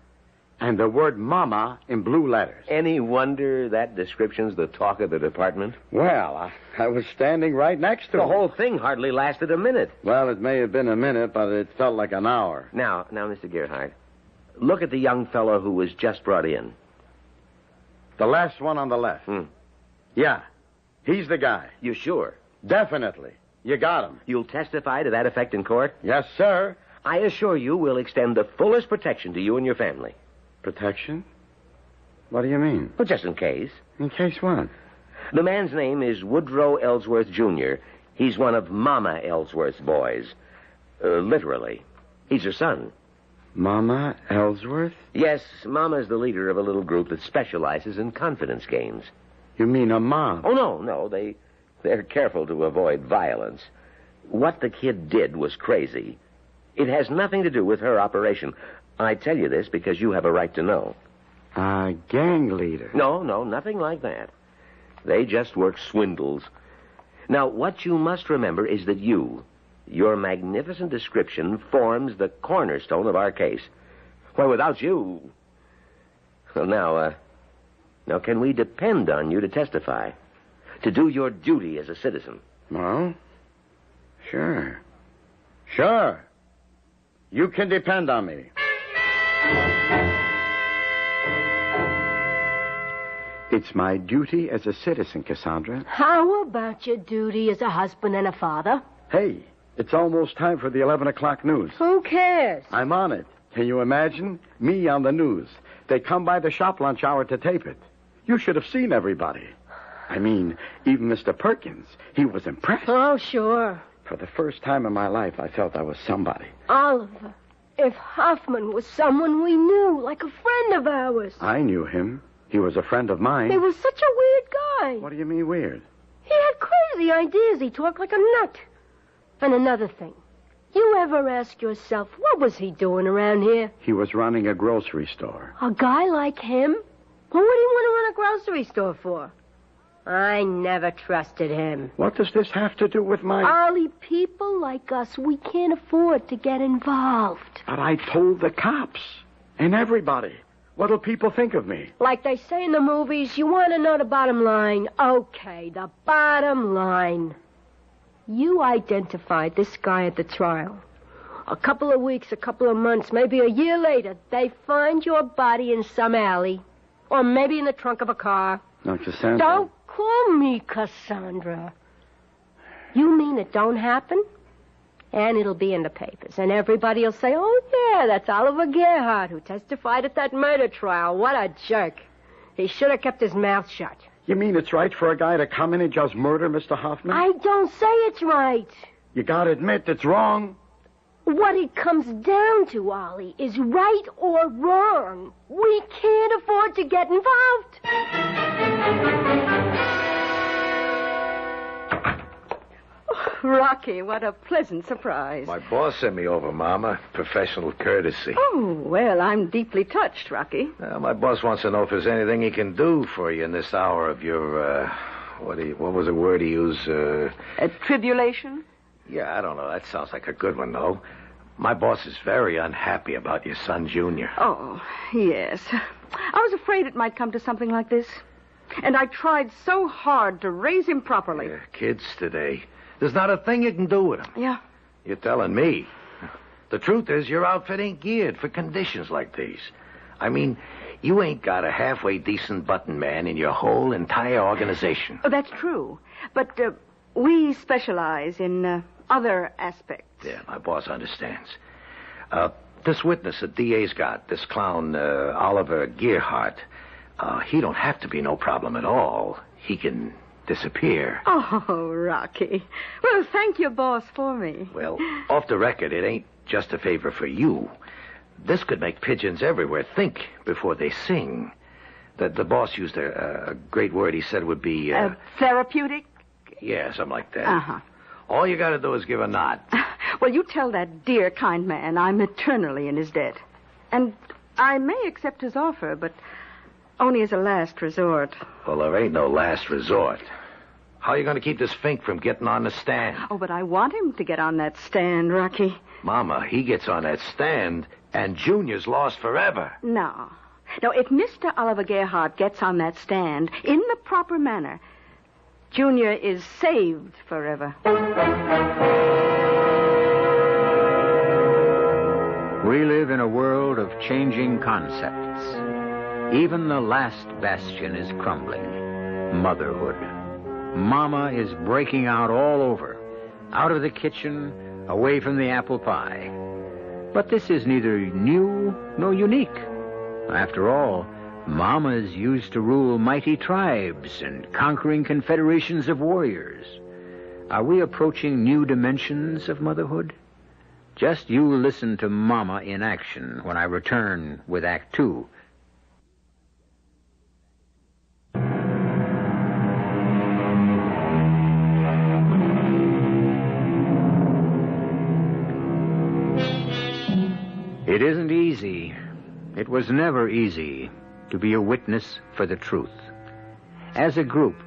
And the word Mama in blue letters. Any wonder that description's the talk of the department? Well, I was standing right next to him. The whole thing hardly lasted a minute. Well, it may have been a minute, but it felt like an hour. Now, Mr. Gerhardt, look at the young fellow who was just brought in. The last one on the left. Yeah, he's the guy. You sure? Definitely. You got him. You'll testify to that effect in court? Yes, sir. I assure you we'll extend the fullest protection to you and your family. Protection? What do you mean? Well, just in case. In case what? The man's name is Woodrow Ellsworth, Jr. He's one of Mama Ellsworth's boys. Literally. He's her son. Mama Ellsworth? Yes, Mama's the leader of a little group that specializes in confidence games. You mean a mob? Oh, no. They're careful to avoid violence. What the kid did was crazy. It has nothing to do with her operation. I tell you this because you have a right to know. A gang leader? No, nothing like that. They just work swindles. Now, what you must remember is that your magnificent description forms the cornerstone of our case. Why, without you... Well, now, can we depend on you to testify? To do your duty as a citizen? Well, sure. Sure. You can depend on me. It's my duty as a citizen, Cassandra. How about your duty as a husband and a father? Hey, it's almost time for the 11 o'clock news. Who cares? I'm on it. Can you imagine? Me on the news. They come by the shop lunch hour to tape it. You should have seen everybody. I mean, even Mr. Perkins. He was impressed. Oh, sure. For the first time in my life, I felt I was somebody. Oliver, if Hoffman was someone we knew, like a friend of ours. I knew him. He was a friend of mine. He was such a weird guy. What do you mean weird? He had crazy ideas. He talked like a nut. And another thing, You ever ask yourself, what was he doing around here? He was running a grocery store. A guy like him? What would he want to run a grocery store for? I never trusted him. What does this have to do with my... Ollie, people like us, we can't afford to get involved. But I told the cops and everybody. What'll people think of me? Like they say in the movies, you want to know the bottom line. Okay, the bottom line. You identified this guy at the trial. A couple of weeks, a couple of months, maybe a year later, they find your body in some alley. Or maybe in the trunk of a car. No, Cassandra. Don't call me Cassandra. You mean it don't happen? And it'll be in the papers. And everybody will say, oh, yeah, that's Oliver Gerhardt who testified at that murder trial. What a jerk. He should have kept his mouth shut. You mean it's right for a guy to come in and just murder Mr. Hoffman? I don't say it's right. You gotta admit it's wrong. What it comes down to, Ollie, is right or wrong. We can't afford to get involved. Rocky, what a pleasant surprise. My boss sent me over, Mama. Professional courtesy. Oh, well, I'm deeply touched, Rocky. My boss wants to know if there's anything he can do for you in this hour of your, what was the word he used? Tribulation? Yeah, I don't know. That sounds like a good one, though. My boss is very unhappy about your son, Junior. Oh, yes. I was afraid it might come to something like this. And I tried so hard to raise him properly. Yeah, kids today. There's not a thing you can do with them. Yeah. You're telling me. The truth is, your outfit ain't geared for conditions like these. I mean, you ain't got a halfway decent button man in your whole entire organization. Oh, that's true. But we specialize in other aspects. Yeah, my boss understands. This witness the DA's got, this clown, Oliver Gerhardt, he don't have to be no problem at all. He can disappear. Oh, Rocky. Well, thank your boss for me. Well, off the record, it ain't just a favor for you. This could make pigeons everywhere think before they sing. The boss used a great word he said would be... therapeutic? Yeah, something like that. Uh-huh. All you gotta do is give a nod. Well, you tell that dear, kind man I'm eternally in his debt. And I may accept his offer, but only as a last resort. Well, there ain't no last resort. How are you going to keep this Fink from getting on the stand? Oh, but I want him to get on that stand, Rocky. Mama, he gets on that stand, and Junior's lost forever. No. No, if Mr. Oliver Gerhardt gets on that stand in the proper manner, Junior is saved forever. We live in a world of changing concepts. Even the last bastion is crumbling. Motherhood. Mama is breaking out all over. Out of the kitchen, away from the apple pie. But this is neither new nor unique. After all, Mamas used to rule mighty tribes and conquering confederations of warriors. Are we approaching new dimensions of motherhood? Just you listen to Mama in action when I return with Act 2. It isn't easy. It was never easy to be a witness for the truth. As a group,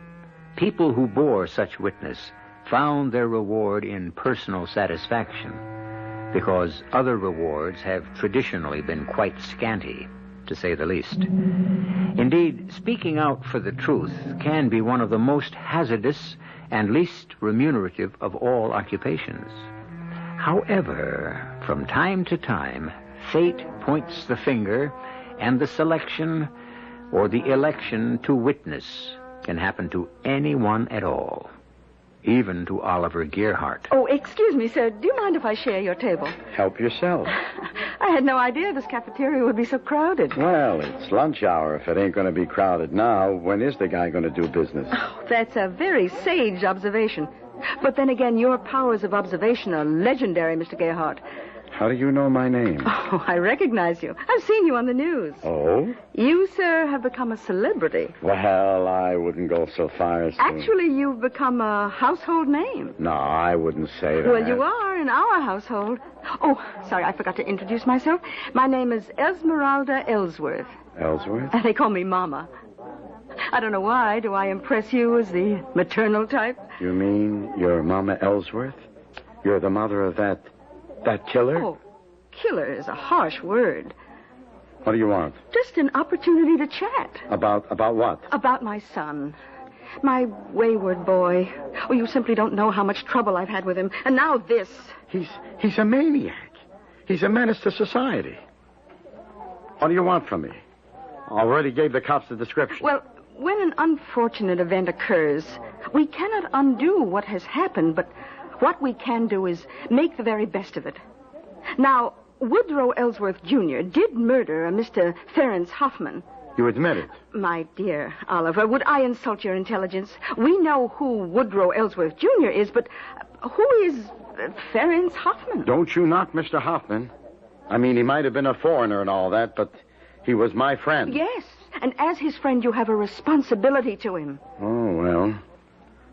people who bore such witness found their reward in personal satisfaction, because other rewards have traditionally been quite scanty, to say the least. Indeed, speaking out for the truth can be one of the most hazardous and least remunerative of all occupations. However, from time to time, fate points the finger, and the selection or the election to witness can happen to anyone at all, even to Oliver Gerhardt. Oh, excuse me, sir. Do you mind if I share your table? Help yourself. I had no idea this cafeteria would be so crowded. Well, it's lunch hour. If it ain't going to be crowded now, when is the guy going to do business? Oh, that's a very sage observation. But then again, your powers of observation are legendary, Mr. Gerhardt. How do you know my name? Oh, I recognize you. I've seen you on the news. Oh? You, sir, have become a celebrity. Well, I wouldn't go so far as to... Actually, you've become a household name. No, I wouldn't say that. Well, you are in our household. Oh, sorry, I forgot to introduce myself. My name is Esmeralda Ellsworth. Ellsworth? They call me Mama. I don't know why. Do I impress you as the maternal type? You mean you're Mama Ellsworth? You're the mother of that killer? Oh, killer is a harsh word. What do you want? Just an opportunity to chat. About what? About my son. My wayward boy. Oh, you simply don't know how much trouble I've had with him. And now this. He's a maniac. He's a menace to society. What do you want from me? I already gave the cops the description. Well, when an unfortunate event occurs, we cannot undo what has happened, but what we can do is make the very best of it. Now, Woodrow Ellsworth Jr. did murder a Mr. Ferenc Hoffman. You admit it? My dear Oliver, would I insult your intelligence? We know who Woodrow Ellsworth Jr. is, but who is Ferenc Hoffman? Don't you knock Mr. Hoffman. I mean, he might have been a foreigner and all that, but he was my friend. Yes, and as his friend, you have a responsibility to him. Oh, well.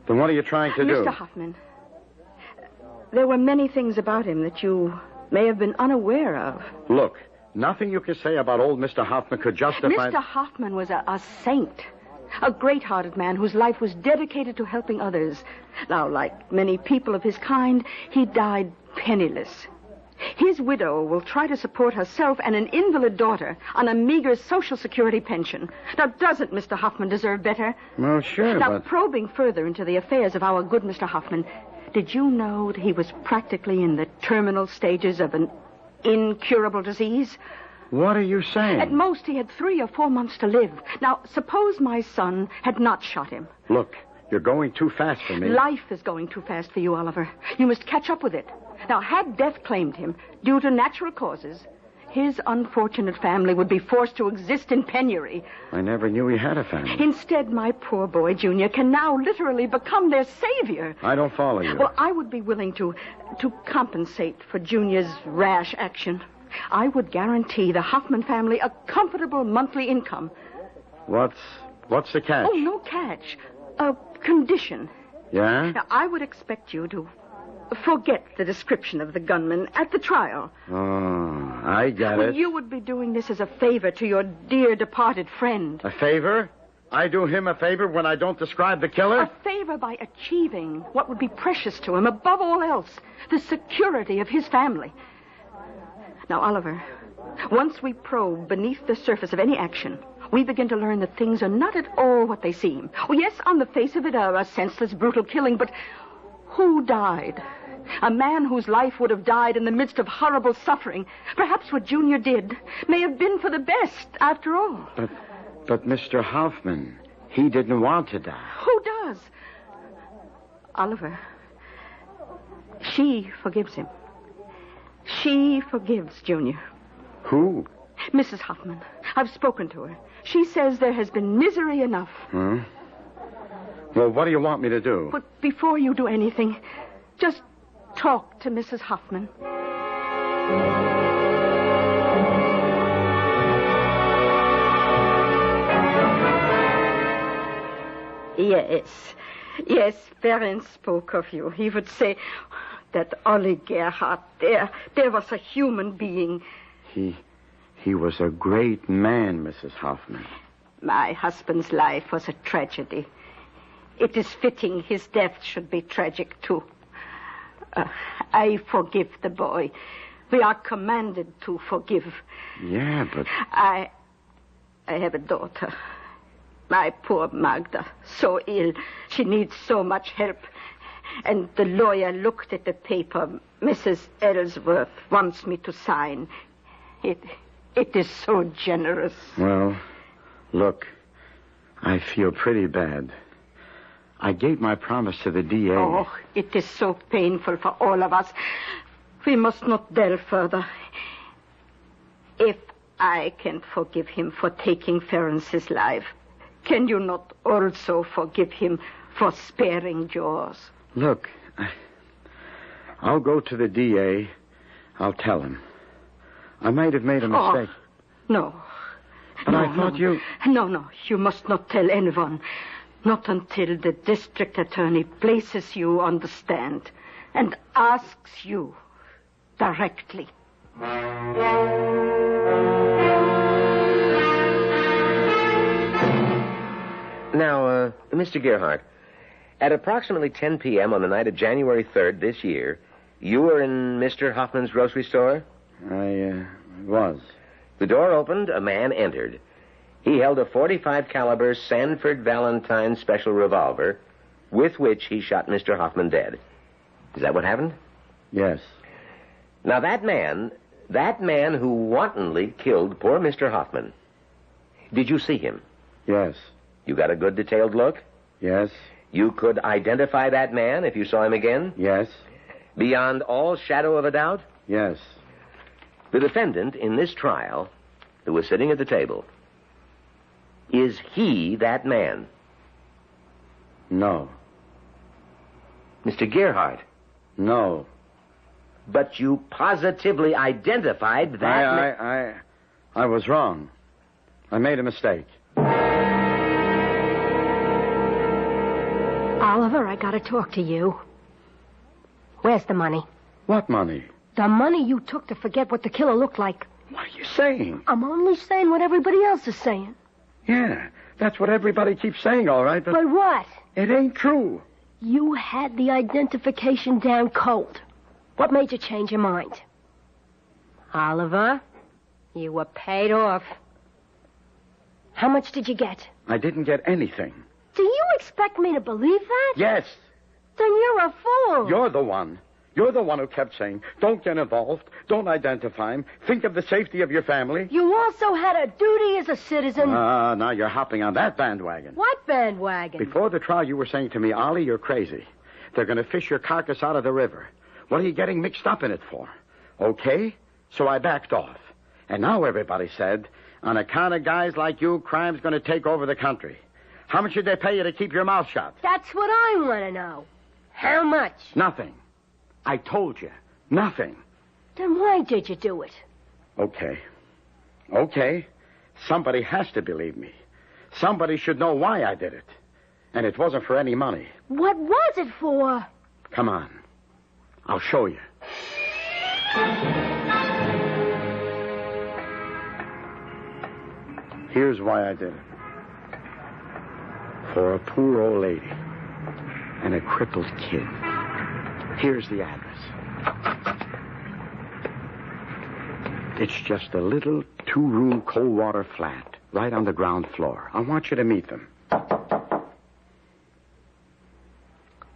Then what are you trying to do? Mr. Hoffman, there were many things about him that you may have been unaware of. Look, nothing you can say about old Mr. Hoffman could justify... Mr. Hoffman was a saint, a great-hearted man whose life was dedicated to helping others. Now, like many people of his kind, he died penniless. His widow will try to support herself and an invalid daughter on a meager Social Security pension. Now, doesn't Mr. Hoffman deserve better? Well, sure, Now, but... probing further into the affairs of our good Mr. Hoffman, did you know that he was practically in the terminal stages of an incurable disease? What are you saying? At most, he had 3 or 4 months to live. Now, suppose my son had not shot him. Look, you're going too fast for me. Life is going too fast for you, Oliver. You must catch up with it. Now, had death claimed him due to natural causes, his unfortunate family would be forced to exist in penury. I never knew he had a family. Instead, my poor boy, Junior, can now literally become their savior. I don't follow you. Well, I would be willing to compensate for Junior's rash action. I would guarantee the Hoffman family a comfortable monthly income. What's the catch? Oh, no catch. A condition. Yeah? Now, I would expect you to forget the description of the gunman at the trial. Oh, I get it. You would be doing this as a favor to your dear departed friend. A favor? I do him a favor when I don't describe the killer? A favor by achieving what would be precious to him above all else, the security of his family. Now, Oliver, once we probe beneath the surface of any action, we begin to learn that things are not at all what they seem. Oh, yes, on the face of it, a senseless, brutal killing, but who died? A man whose life would have died in the midst of horrible suffering. Perhaps what Junior did may have been for the best, after all. But Mr. Hoffman, he didn't want to die. Who does? Oliver, she forgives him. She forgives Junior. Who? Mrs. Hoffman. I've spoken to her. She says there has been misery enough. Hmm? Well, what do you want me to do? But before you do anything, just talk to Mrs. Hoffman. Yes, Ferenc spoke of you. He would say that Ollie Gerhardt, there was a human being. He was a great man, Mrs. Hoffman. My husband's life was a tragedy. It is fitting his death should be tragic, too. I forgive the boy. We are commanded to forgive. Yeah, but... I have a daughter. My poor Magda, so ill. She needs so much help. And the lawyer looked at the paper Mrs. Ellsworth wants me to sign. It is so generous. Well, look, I feel pretty bad. I gave my promise to the DA. Oh, it is so painful for all of us. We must not delve further. If I can forgive him for taking Ferenc's life, can you not also forgive him for sparing yours? Look, I'll go to the DA. I'll tell him. I might have made a mistake. No. But I thought you... No, you must not tell anyone. Not until the district attorney places you on the stand and asks you directly. Now, Mr. Gerhardt, at approximately 10 p.m. on the night of January 3rd this year, you were in Mr. Hoffman's grocery store? I was. The door opened, a man entered. He held a .45 caliber Sanford Valentine special revolver, with which he shot Mr. Hoffman dead. Is that what happened? Yes. Now, that man who wantonly killed poor Mr. Hoffman, did you see him? Yes. You got a good detailed look? Yes. You could identify that man if you saw him again? Yes. Beyond all shadow of a doubt? Yes. The defendant in this trial, who was sitting at the table, is he that man? No. Mr. Gerhardt? No. But you positively identified that I was wrong. I made a mistake. Oliver, I gotta talk to you. Where's the money? What money? The money you took to forget what the killer looked like. What are you saying? I'm only saying what everybody else is saying. Yeah, that's what everybody keeps saying, all right, but... But what? It ain't true. You had the identification down cold. What made you change your mind? Oliver, you were paid off. How much did you get? I didn't get anything. Do you expect me to believe that? Yes. Then you're a fool. You're the one. You're the one who kept saying, don't get involved, don't identify him, think of the safety of your family. You also had a duty as a citizen. Now you're hopping on that bandwagon. What bandwagon? Before the trial, you were saying to me, Ollie, you're crazy. They're going to fish your carcass out of the river. What are you getting mixed up in it for? Okay, so I backed off. And now everybody said, on account of guys like you, crime's going to take over the country. How much did they pay you to keep your mouth shut? That's what I want to know. How much? Nothing. I told you. Nothing. Then why did you do it? Okay. Somebody has to believe me. Somebody should know why I did it. And it wasn't for any money. What was it for? Come on. I'll show you. Here's why I did it. For a poor old lady and a crippled kid. Here's the address. It's just a little two-room cold water flat right on the ground floor. I want you to meet them.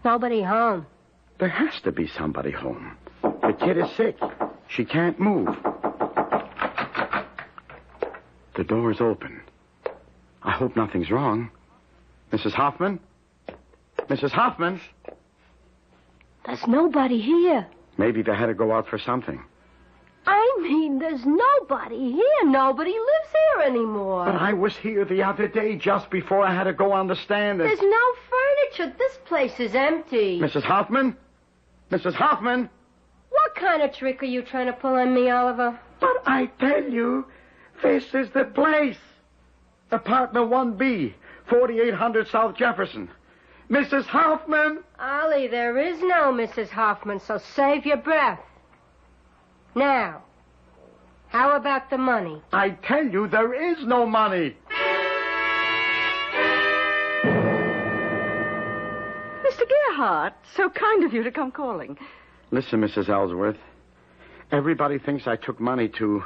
Nobody home. There has to be somebody home. The kid is sick. She can't move. The door's open. I hope nothing's wrong. Mrs. Hoffman? Mrs. Hoffman? There's nobody here. Maybe they had to go out for something. I mean, there's nobody here. Nobody lives here anymore. But I was here the other day just before I had to go on the stand. There's no furniture. This place is empty. Mrs. Hoffman? Mrs. Hoffman? What kind of trick are you trying to pull on me, Oliver? But I tell you, this is the place. Apartment 1B, 4800 South Jefferson. Mrs. Hoffman? Ollie, there is no Mrs. Hoffman, so save your breath. Now, how about the money? I tell you, there is no money. Mr. Gerhardt, so kind of you to come calling. Listen, Mrs. Ellsworth. Everybody thinks I took money to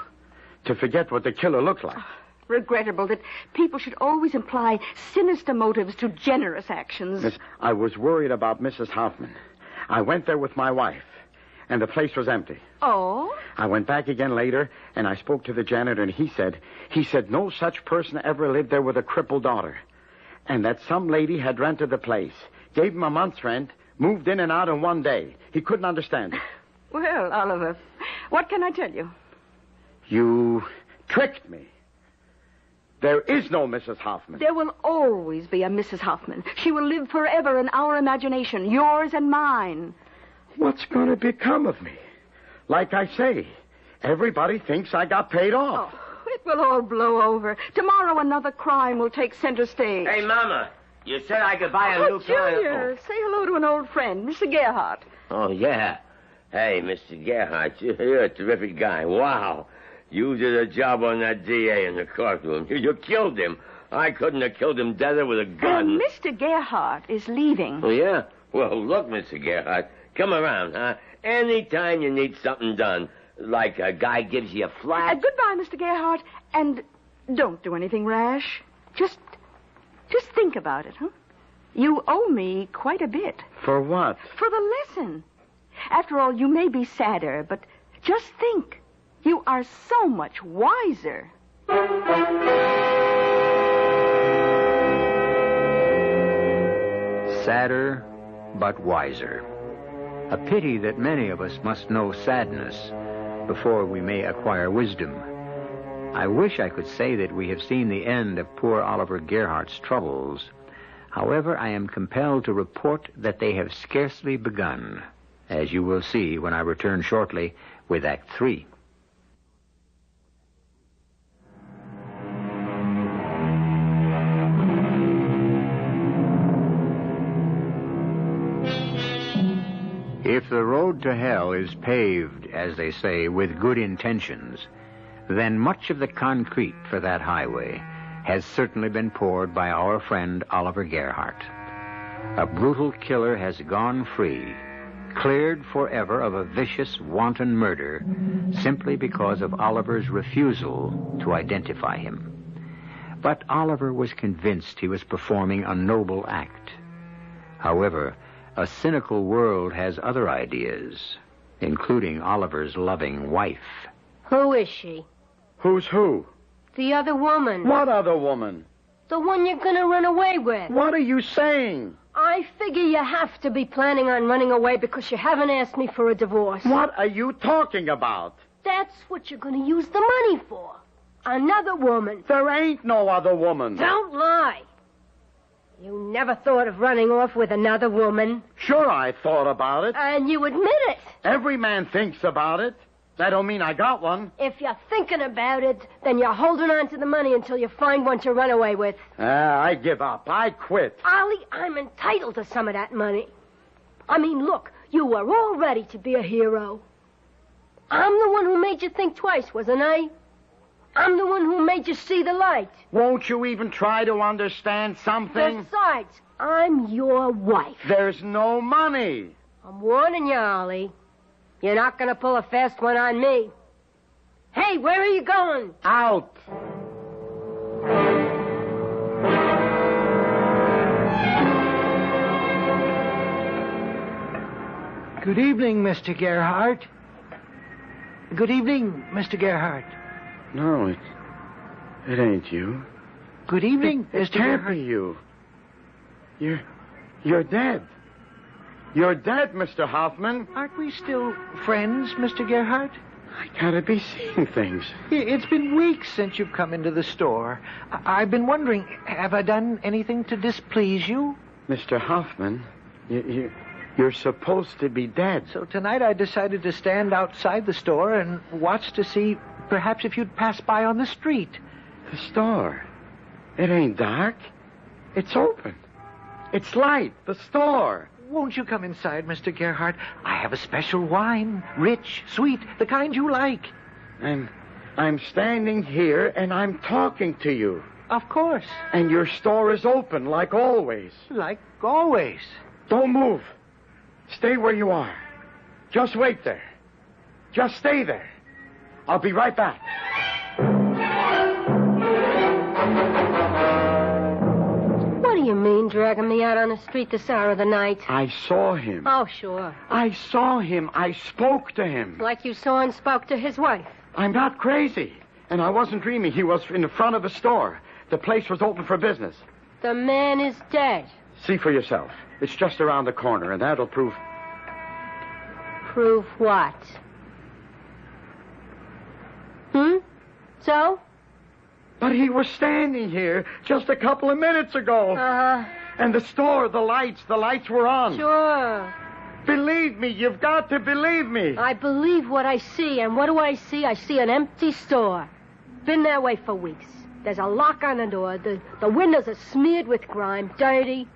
forget what the killer looked like. Regrettable that people should always imply sinister motives to generous actions. Miss, I was worried about Mrs. Hoffman. I went there with my wife, and the place was empty. Oh? I went back again later, and I spoke to the janitor, and he said no such person ever lived there with a crippled daughter, and that some lady had rented the place, gave him a month's rent, moved in and out in one day. He couldn't understand it. Well, Oliver, what can I tell you? You tricked me. There is no Mrs. Hoffman. There will always be a Mrs. Hoffman. She will live forever in our imagination, yours and mine. What's going to become of me? Like I say, everybody thinks I got paid off. Oh, it will all blow over. Tomorrow another crime will take center stage. Hey, Mama, you said I could buy a new car. Junior, say hello to an old friend, Mr. Gerhardt. Oh, yeah. Hey, Mr. Gerhardt, you're a terrific guy. Wow. You did a job on that DA in the courtroom. You killed him. I couldn't have killed him deader with a gun. And Mr. Gerhardt is leaving. Oh, yeah? Well, look, Mr. Gerhardt, come around, huh? Anytime you need something done, like a guy gives you a flat. Goodbye, Mr. Gerhardt, and don't do anything rash. Just think about it, huh? You owe me quite a bit. For what? For the lesson. After all, you may be sadder, but just think. You are so much wiser. Sadder, but wiser. A pity that many of us must know sadness before we may acquire wisdom. I wish I could say that we have seen the end of poor Oliver Gerhardt's troubles. However, I am compelled to report that they have scarcely begun, as you will see when I return shortly with Act 3. If the road to hell is paved, as they say, with good intentions, then much of the concrete for that highway has certainly been poured by our friend Oliver Gerhardt. A brutal killer has gone free, cleared forever of a vicious, wanton murder, simply because of Oliver's refusal to identify him. But Oliver was convinced he was performing a noble act. However, a cynical world has other ideas, including Oliver's loving wife. Who is she? Who's who? The other woman. What other woman? The one you're gonna run away with. What are you saying? I figure you have to be planning on running away because you haven't asked me for a divorce. What are you talking about? That's what you're gonna use the money for. Another woman. There ain't no other woman. Don't lie. You never thought of running off with another woman. Sure, I thought about it. And you admit it. Every man thinks about it. That don't mean I got one. If you're thinking about it, then you're holding on to the money until you find one to run away with. I give up. I quit. Ollie, I'm entitled to some of that money. I mean, look, you were all ready to be a hero. I'm the one who made you think twice, wasn't I? I'm the one who made you see the light. Won't you even try to understand something? Besides, I'm your wife. There's no money. I'm warning you, Ollie. You're not going to pull a fast one on me. Hey, where are you going? Out. Good evening, Mr. Gerhardt. Good evening, Mr. Gerhardt. No, it ain't you. Good evening, It Mr. can't Gerhardt. be you. You're dead. You're dead, Mr. Hoffman. Aren't we still friends, Mr. Gerhardt? I gotta be seeing things. It's been weeks since you've come into the store. I've been wondering, have I done anything to displease you? Mr. Hoffman, you're supposed to be dead. So tonight I decided to stand outside the store and watch to see perhaps if you'd pass by on the street. The store? It ain't dark. It's open. It's light. The store. Won't you come inside, Mr. Gerhardt? I have a special wine, rich, sweet, the kind you like. I'm standing here and I'm talking to you. Of course. And your store is open, like always. Like always. Don't move. Stay where you are. Just wait there. Just stay there. I'll be right back. What do you mean, dragging me out on the street this hour of the night? I saw him. Oh, sure. I saw him. I spoke to him. Like you saw and spoke to his wife. I'm not crazy. And I wasn't dreaming. He was in the front of the store. The place was open for business. The man is dead. See for yourself. It's just around the corner, and that'll prove... Prove what? So? But he was standing here just a couple of minutes ago. Uh-huh. And the store, the lights were on. Sure. Believe me. You've got to believe me. I believe what I see, and what do I see? I see an empty store. Been that way for weeks. There's a lock on the door. The windows are smeared with grime, dirty.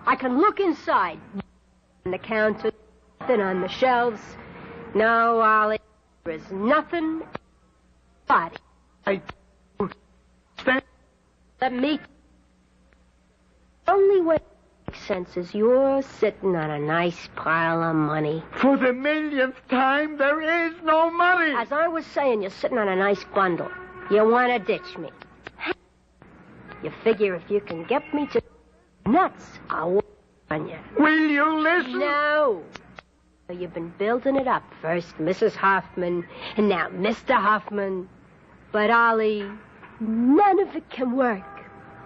I can look inside. On the counter, nothing on the shelves. No, Ollie, there is nothing but... Let me... The only way it makes sense is you're sitting on a nice pile of money. For the millionth time, there is no money. As I was saying, you're sitting on a nice bundle. You want to ditch me. You figure if you can get me to nuts, I'll work on you. Will you listen? No. You've been building it up. First Mrs. Hoffman, and now Mr. Hoffman. But, Ollie, none of it can work.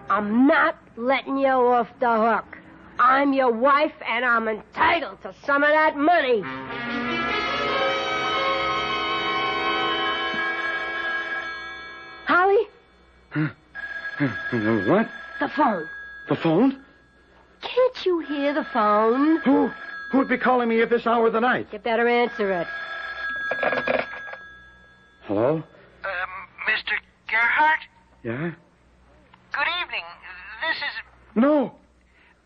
I'm not letting you off the hook. I'm your wife, and I'm entitled to some of that money. Holly? What? The phone. The phone? Can't you hear the phone? Who would be calling me at this hour of the night? You better answer it. Hello? Mr. Gerhardt? Yeah? Good evening. This is... No.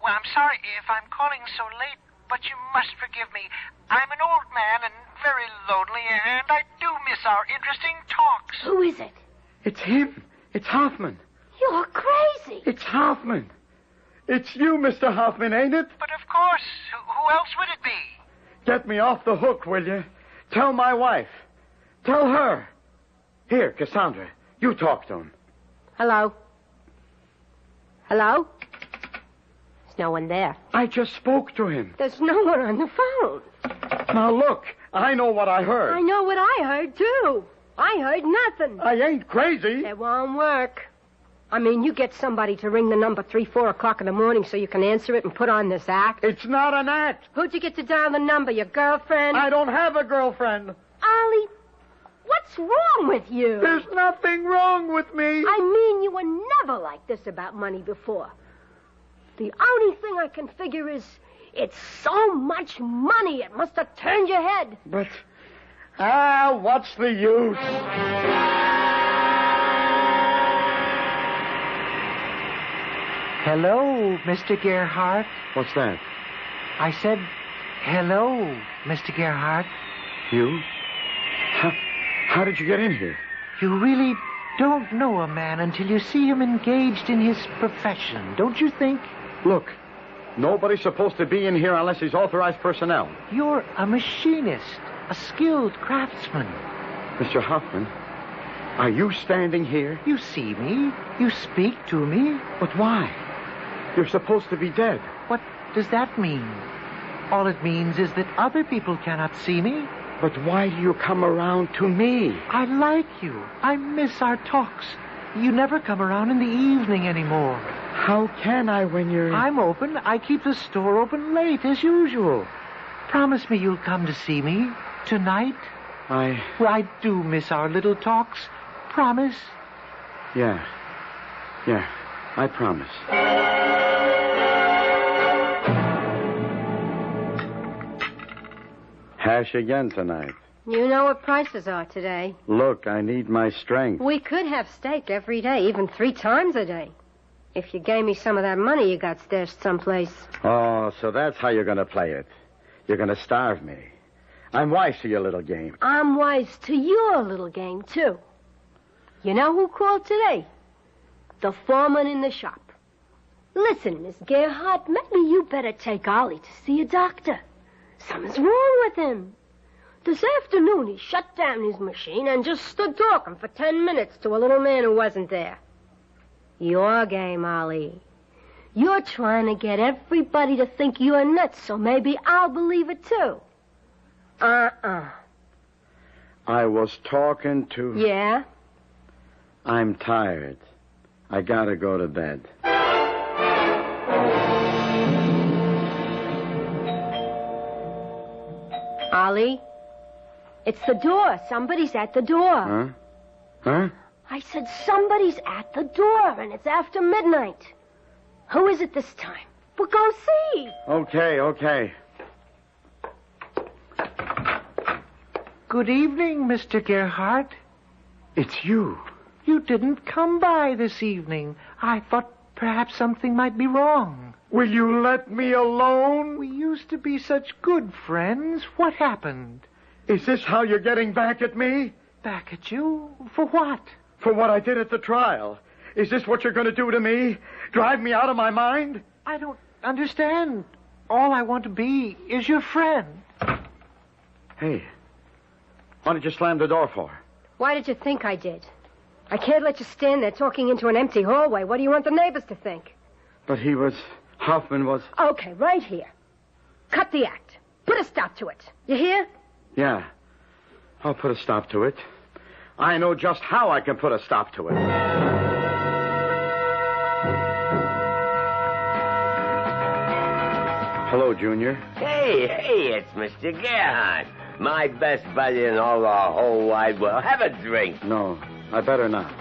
Well, I'm sorry if I'm calling so late, but you must forgive me. I'm an old man and very lonely, and I do miss our interesting talks. Who is it? It's him. It's Hoffman. You're crazy. It's Hoffman. It's you, Mr. Hoffman, ain't it? But of course. Who else would it be? Get me off the hook, will you? Tell my wife. Tell her. Here, Cassandra, you talk to him. Hello? Hello? There's no one there. I just spoke to him. There's no one on the phone. Now, look, I know what I heard. I know what I heard, too. I heard nothing. I ain't crazy. It won't work. I mean, you get somebody to ring the number 3, 4 o'clock in the morning so you can answer it and put on this act. It's not an act. Who'd you get to dial the number, your girlfriend? I don't have a girlfriend. Ollie, what's wrong with you? There's nothing wrong with me. I mean, you were never like this about money before. The only thing I can figure is it's so much money it must have turned your head. But, what's the use? Hello, Mr. Gerhardt. What's that? I said, hello, Mr. Gerhardt. You? How did you get in here? You really don't know a man until you see him engaged in his profession, don't you think? Look, nobody's supposed to be in here unless he's authorized personnel. You're a machinist, a skilled craftsman. Mr. Hoffman, are you standing here? You see me. You speak to me. But why? You're supposed to be dead. What does that mean? All it means is that other people cannot see me. But why do you come around to me? I like you. I miss our talks. You never come around in the evening anymore. How can I when you're... I'm open. I keep the store open late, as usual. Promise me you'll come to see me tonight. Well, I do miss our little talks. Promise? Yeah, I promise. Hash again tonight. You know what prices are today. Look, I need my strength. We could have steak every day, even 3 times a day. If you gave me some of that money you got stashed someplace. Oh, so that's how you're going to play it. You're going to starve me. I'm wise to your little game. I'm wise to your little game, too. You know who called today? The foreman in the shop. Listen, Miss Gerhardt, maybe you better take Ollie to see a doctor. Something's wrong with him. This afternoon he shut down his machine and just stood talking for 10 minutes to a little man who wasn't there. Your game, Ollie. You're trying to get everybody to think you're nuts, so maybe I'll believe it, too. I was talking to... Yeah? I'm tired. I gotta go to bed. Ollie? It's the door. Somebody's at the door. Huh? I said somebody's at the door, and it's after midnight. Who is it this time? We'll go see. Okay. Good evening, Mr. Gerhardt. It's you. You didn't come by this evening. I thought perhaps something might be wrong. Will you let me alone? We used to be such good friends. What happened? Is this how you're getting back at me? Back at you? For what? For what I did at the trial. Is this what you're going to do to me? Drive me out of my mind? I don't understand. All I want to be is your friend. Hey, what did you slam the door for? Why did you think I did? I can't let you stand there talking into an empty hallway. What do you want the neighbors to think? But Hoffman was... Okay, right here. Cut the act. Put a stop to it. You hear? Yeah, I'll put a stop to it. I know just how I can put a stop to it. Hello, Junior. Hey, it's Mr. Gerhardt. My best buddy in all the whole wide world. Have a drink. No, I better not.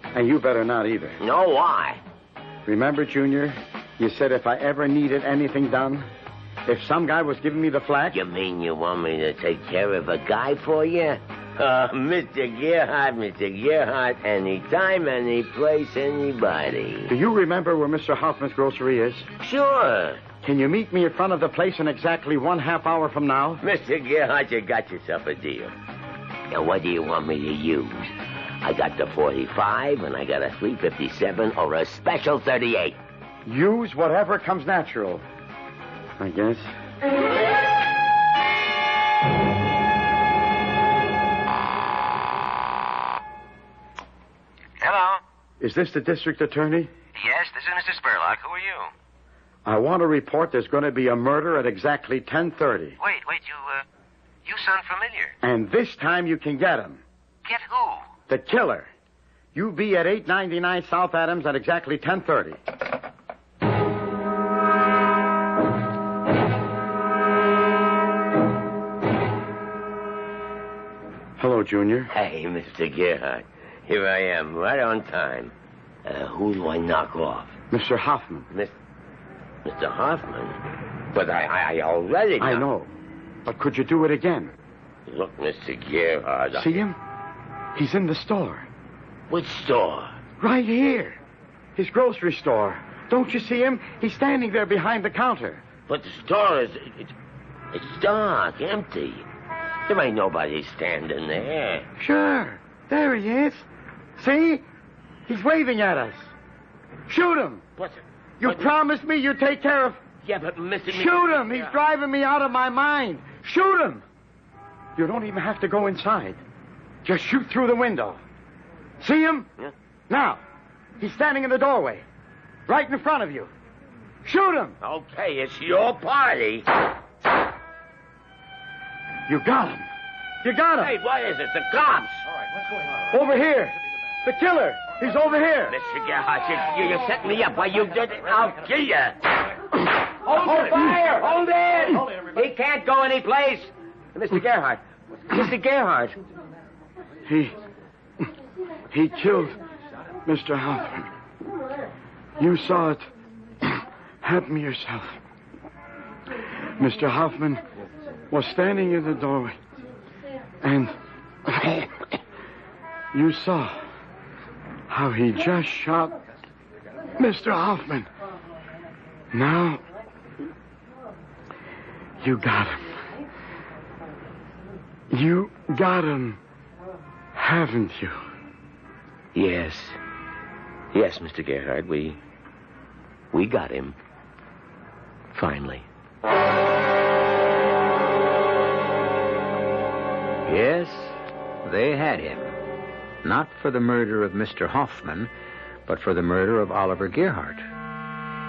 And you better not either. No, why? Remember, Junior, you said if I ever needed anything done, if some guy was giving me the flack... You mean you want me to take care of a guy for you? Mr. Gerhardt, anytime, any place, anybody. Do you remember where Mr. Hoffman's grocery is? Sure. Can you meet me in front of the place in exactly 1/2 hour from now? Mr. Gerhardt, you got yourself a deal. Now, what do you want me to use? I got the 45, and I got a 357, or a special 38. Use whatever comes natural, I guess. Hello? Is this the district attorney? Yes, this is Mr. Spurlock. Who are you? I want to report there's going to be a murder at exactly 10:30. Wait, you sound familiar. And this time you can get him. Get who? The killer. You be at 899 South Adams at exactly 10:30. Hello, Junior. Hey, Mr. Gerhardt. Here I am, right on time. Who do I knock off? Mr. Hoffman. Mr. Hoffman? But I already... I know. But could you do it again? Look, Mr. Gerhardt... See him? He's in the store. Which store? Right here. His grocery store. Don't you see him? He's standing there behind the counter. But the store is... It's dark, empty. There ain't nobody standing there. Sure. There he is. See? He's waving at us. Shoot him. You promised me you'd take care of... Yeah, but Mr. Shoot him. He's driving me out of my mind. Shoot him. You don't even have to go inside. Just shoot through the window. See him? Yeah. Now, he's standing in the doorway. Right in front of you. Shoot him. Okay, it's your party. You got him. You got him. Hey, what is it? The cops. All right, what's going on? Over here. The killer. He's over here. Mr. Gerhardt, you're setting me up. Why, you did it. I'll kill you. Hold fire. Hold in. He can't go any place. Mr. Gerhardt. Mr. Gerhardt. He killed Mr. Halpin. You saw it happen yourself. Mr. Hoffman was standing in the doorway, and you saw how he just shot Mr. Hoffman. Now, you got him. You got him, haven't you? Yes. Yes, Mr. Gerhardt, we got him. Finally. Yes, they had him. Not for the murder of Mr. Hoffman, but for the murder of Oliver Gerhardt.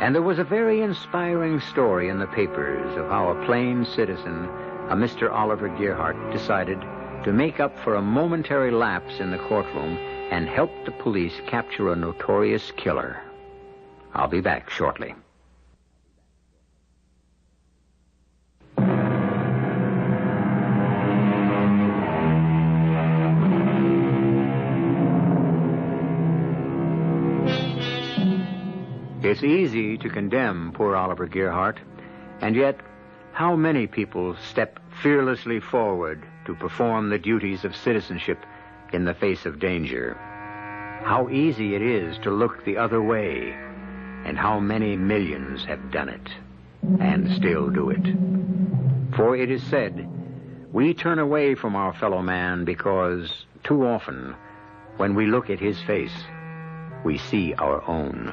And there was a very inspiring story in the papers of how a plain citizen, a Mr. Oliver Gerhardt, decided to make up for a momentary lapse in the courtroom and help the police capture a notorious killer. I'll be back shortly. It's easy to condemn poor Oliver Gerhardt, and yet how many people step fearlessly forward to perform the duties of citizenship in the face of danger. How easy it is to look the other way, and how many millions have done it, and still do it. For it is said, we turn away from our fellow man because, too often, when we look at his face, we see our own.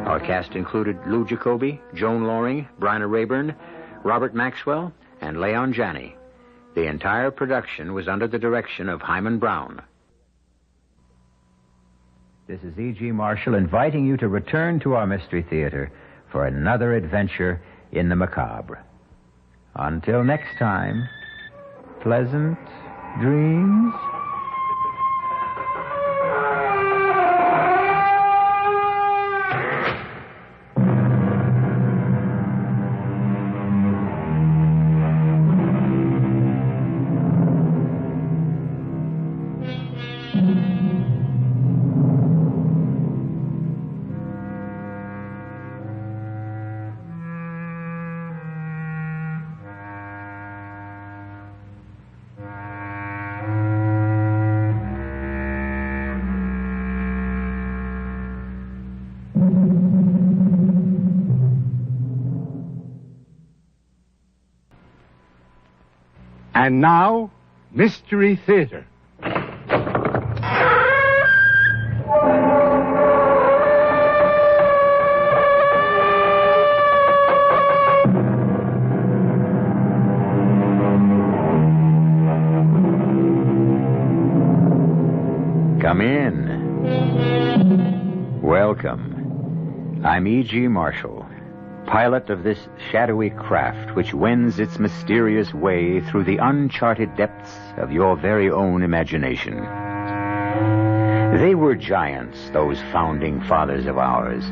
Our cast included Lou Jacoby, Joan Loring, Bryna Rayburn, Robert Maxwell, and Leon Janney. The entire production was under the direction of Himan Brown. This is E.G. Marshall inviting you to return to our Mystery Theater for another adventure in the macabre. Until next time, pleasant dreams. And now, Mystery Theater. Come in. Welcome. I'm E.G. Marshall, pilot of this shadowy craft which wends its mysterious way through the uncharted depths of your very own imagination. They were giants, those founding fathers of ours.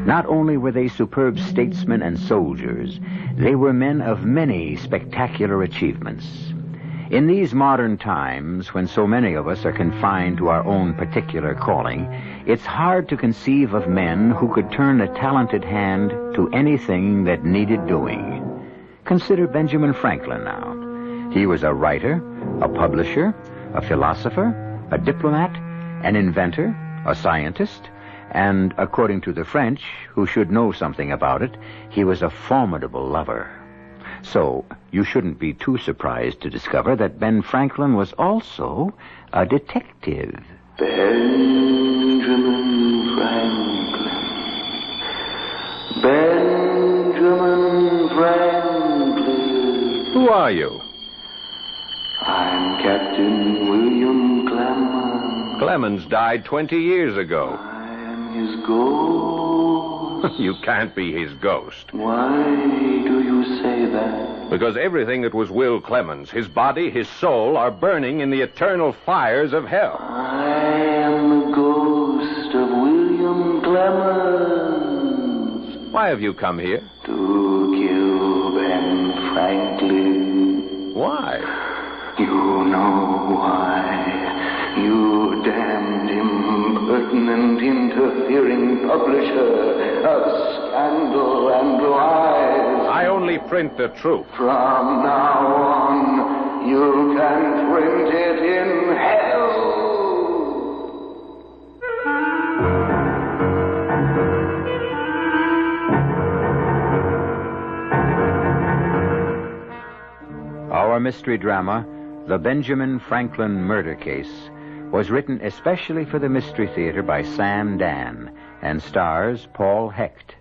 Not only were they superb statesmen and soldiers, they were men of many spectacular achievements. In these modern times, when so many of us are confined to our own particular calling, it's hard to conceive of men who could turn a talented hand to anything that needed doing. Consider Benjamin Franklin now. He was a writer, a publisher, a philosopher, a diplomat, an inventor, a scientist, and, according to the French, who should know something about it, he was a formidable lover. So, you shouldn't be too surprised to discover that Ben Franklin was also a detective. Benjamin Franklin. Benjamin Franklin. Who are you? I'm Captain William Clemens. Clemens died 20 years ago. I'm his ghost. You can't be his ghost. Why do you say that? Because everything that was Will Clemens, his body, his soul, are burning in the eternal fires of hell. I am the ghost of William Clemens. Why have you come here? To kill Ben Franklin. Why? You know why. You damned, impertinent, interfering publisher of scandal and lies. I only print the truth. From now on, you can print it in hell. Our mystery drama, The Benjamin Franklin Murder Case, was written especially for the Mystery Theater by Sam Dan and stars Paul Hecht.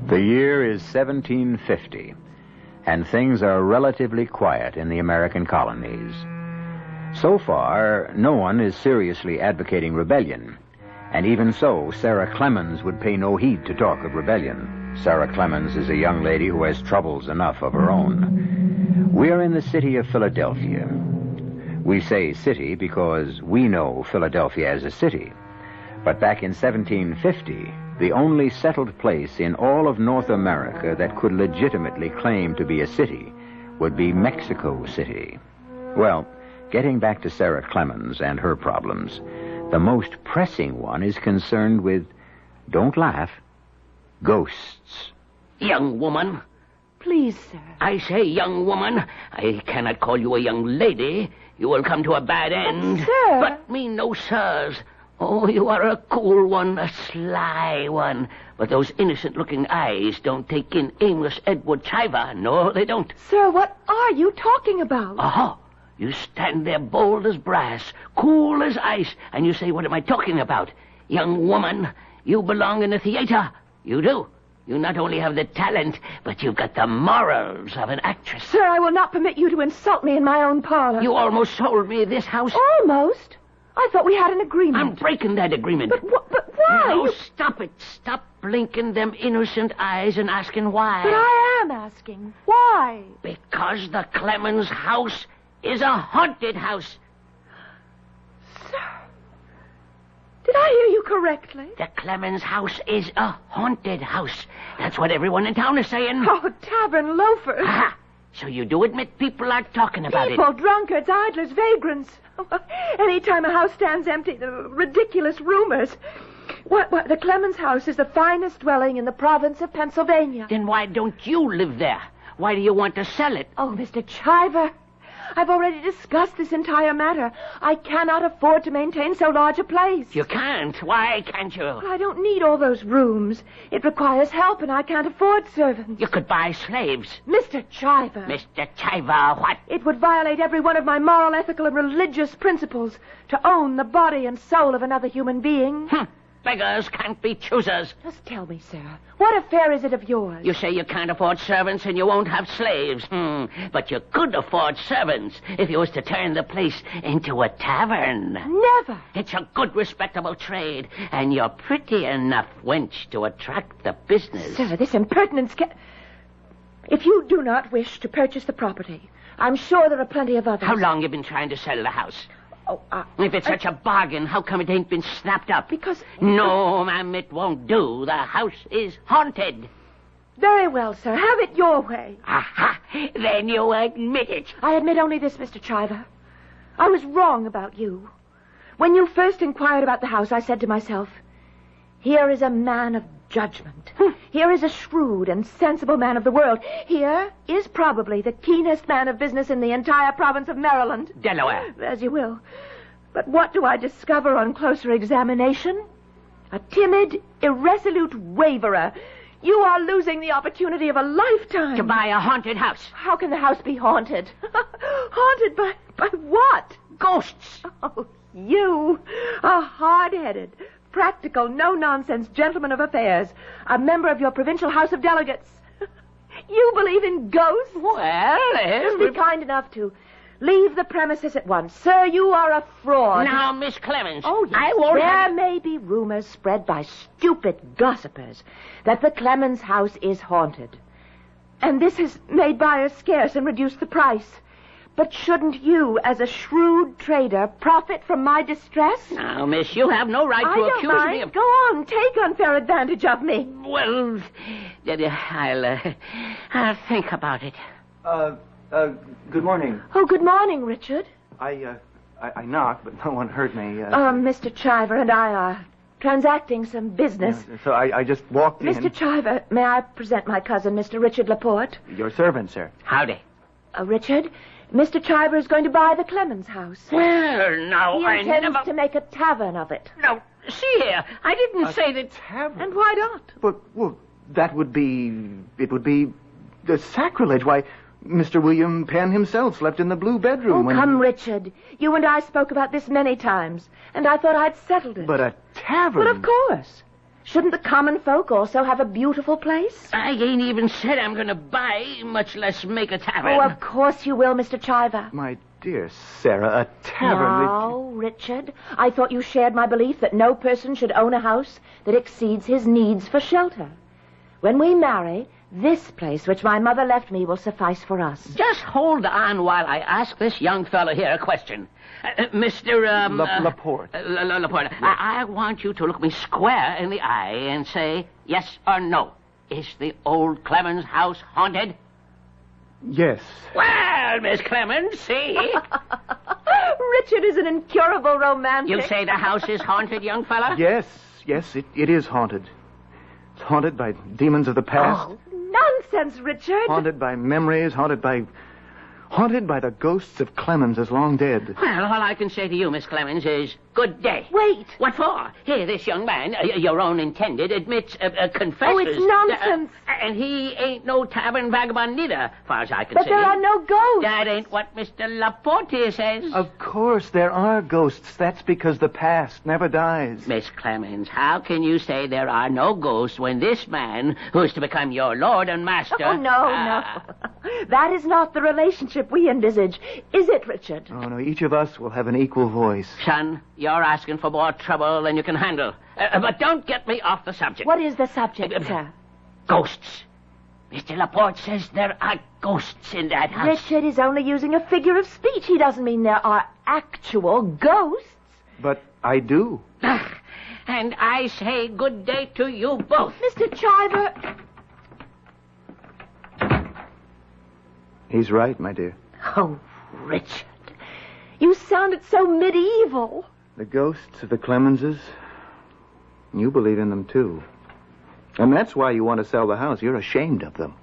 The year is 1750, and things are relatively quiet in the American colonies. So far, no one is seriously advocating rebellion. And even so, Sarah Clemens would pay no heed to talk of rebellion. Sarah Clemens is a young lady who has troubles enough of her own. We're in the city of Philadelphia. We say city because we know Philadelphia as a city. But back in 1750, the only settled place in all of North America that could legitimately claim to be a city would be Mexico City. Well, getting back to Sarah Clemens and her problems, The most pressing one is concerned with, don't laugh, ghosts. Young woman. Please, sir. I say, young woman, I cannot call you a young lady. You will come to a bad end. But, sir... But me no sirs. Oh, you are a cool one, a sly one. But those innocent-looking eyes don't take in aimless Edward Chiver. No, they don't. Sir, what are you talking about? Oh, you stand there bold as brass, cool as ice, and you say, what am I talking about? Young woman, you belong in the theater. You do. You not only have the talent, but you've got the morals of an actress. Sir, I will not permit you to insult me in my own parlor. You almost sold me this house. Almost? I thought we had an agreement. I'm breaking that agreement. But why? No, stop it. Stop blinking them innocent eyes and asking why. But I am asking. Why? Because the Clemens house is a haunted house. Sir, did I hear you correctly? The Clemens house is a haunted house. That's what everyone in town is saying. Oh, tavern loafers. Aha. So you do admit people are talking about People, drunkards, idlers, vagrants. Any time a house stands empty, the ridiculous rumors. What, the Clemens house is the finest dwelling in the province of Pennsylvania. Then why don't you live there? Why do you want to sell it? Oh, Mr. Chiver, I've already discussed this entire matter. I cannot afford to maintain so large a place. You can't. Why can't you? Well, I don't need all those rooms. It requires help, and I can't afford servants. You could buy slaves. Mr. Chiver. Mr. Chiver, what? It would violate every one of my moral, ethical, and religious principles to own the body and soul of another human being. Beggars can't be choosers. Just tell me, sir, what affair is it of yours? You say you can't afford servants and you won't have slaves. But you could afford servants if you was to turn the place into a tavern. Never. It's a good, respectable trade, and you're pretty enough wench to attract the business. Sir, this impertinence If you do not wish to purchase the property, I'm sure there are plenty of others. How long you been trying to sell the house? Oh, if it's such a bargain, how come it ain't been snapped up? Because... No, ma'am, it won't do. The house is haunted. Very well, sir. Have it your way. Aha! Then you admit it. I admit only this, Mr. Chiver. I was wrong about you. When you first inquired about the house, I said to myself, here is a man of judgment. Here is a shrewd and sensible man of the world. Here is probably the keenest man of business in the entire province of Maryland. Delaware. As you will. But what do I discover on closer examination? A timid, irresolute waverer. You are losing the opportunity of a lifetime. To buy a haunted house. How can the house be haunted? Haunted by what? Ghosts. Oh, you, a hard-headed, practical, no-nonsense gentleman of affairs, a member of your provincial House of Delegates. You believe in ghosts? Well, Just be kind enough to leave the premises at once. Sir, you are a fraud. Now, Miss Clemens. Oh, yes. I won't There may be rumors spread by stupid gossipers that the Clemens house is haunted. And this has made buyers scarce and reduced the price. But shouldn't you, as a shrewd trader, profit from my distress? Now, miss, you have no right to accuse me of... Go on, take unfair advantage of me. Well, I'll think about it. Good morning. Oh, good morning, Richard. I knocked, but no one heard me. Mr. Chiver and I are transacting some business. So I just walked in. Mr. Chiver, may I present my cousin, Mr. Richard Laporte? Your servant, sir. Howdy. Richard, Mr. Chiver is going to buy the Clemens house. Well, now, He intends to make a tavern of it. No, see here, I didn't say that... Tavern? And why not? But, well, that would be... It would be... sacrilege. Why, Mr. William Penn himself slept in the blue bedroom when... Come, Richard. You and I spoke about this many times, and I thought I'd settled it. But a tavern? But of course. Shouldn't the common folk also have a beautiful place? I ain't even said I'm going to buy, much less make a tavern. Oh, of course you will, Mr. Chiver. My dear Sarah, a tavern... Now, Richard, I thought you shared my belief that no person should own a house that exceeds his needs for shelter. When we marry, this place which my mother left me will suffice for us. Just hold on while I ask this young fellow here a question. Mr. Laporte. Laporte, yes. I want you to look me square in the eye and say yes or no. Is the old Clemens house haunted? Yes. Well, Miss Clemens, see? Richard is an incurable romantic. You say the house is haunted, young fella? Yes, it is haunted. It's haunted by demons of the past. Oh, nonsense, Richard. Haunted by memories, haunted by the ghosts of Clemens as long dead. Well, all I can say to you, Miss Clemens, is good day. Wait. What for? Here, this young man, your own intended, admits, confesses... Oh, it's nonsense. And he ain't no tavern vagabond neither, far as I can But see. there are no ghosts. That ain't what Mr. Laporte says. Of course, there are ghosts. That's because the past never dies. Miss Clemens, how can you say there are no ghosts when this man, who is to become your lord and master... Oh, no. That is not the relationship we envisage. Is it, Richard? Oh, no, each of us will have an equal voice. Son, you're asking for more trouble than you can handle. But don't get me off the subject. What is the subject, sir? Ghosts. Mr. Laporte says there are ghosts in that house. Richard is only using a figure of speech. He doesn't mean there are actual ghosts. But I do. And I say good day to you both. Mr. Chiver... He's right, my dear. Oh, Richard. You sounded so medieval. The ghosts of the Clemenses, you believe in them, too. And that's why you want to sell the house. You're ashamed of them.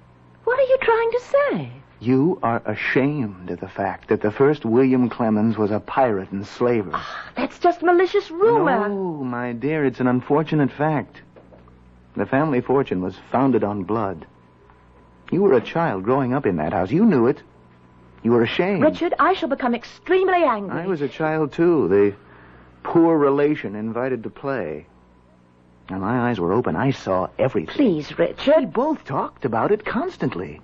What are you trying to say? You are ashamed of the fact that the first William Clemens was a pirate and slaver. That's just malicious rumor. No, my dear, it's an unfortunate fact. The family fortune was founded on blood. You were a child growing up in that house. You knew it. You were ashamed. Richard, I shall become extremely angry. I was a child, too. The poor relation invited to play. And my eyes were open. I saw everything. Please, Richard. We both talked about it constantly.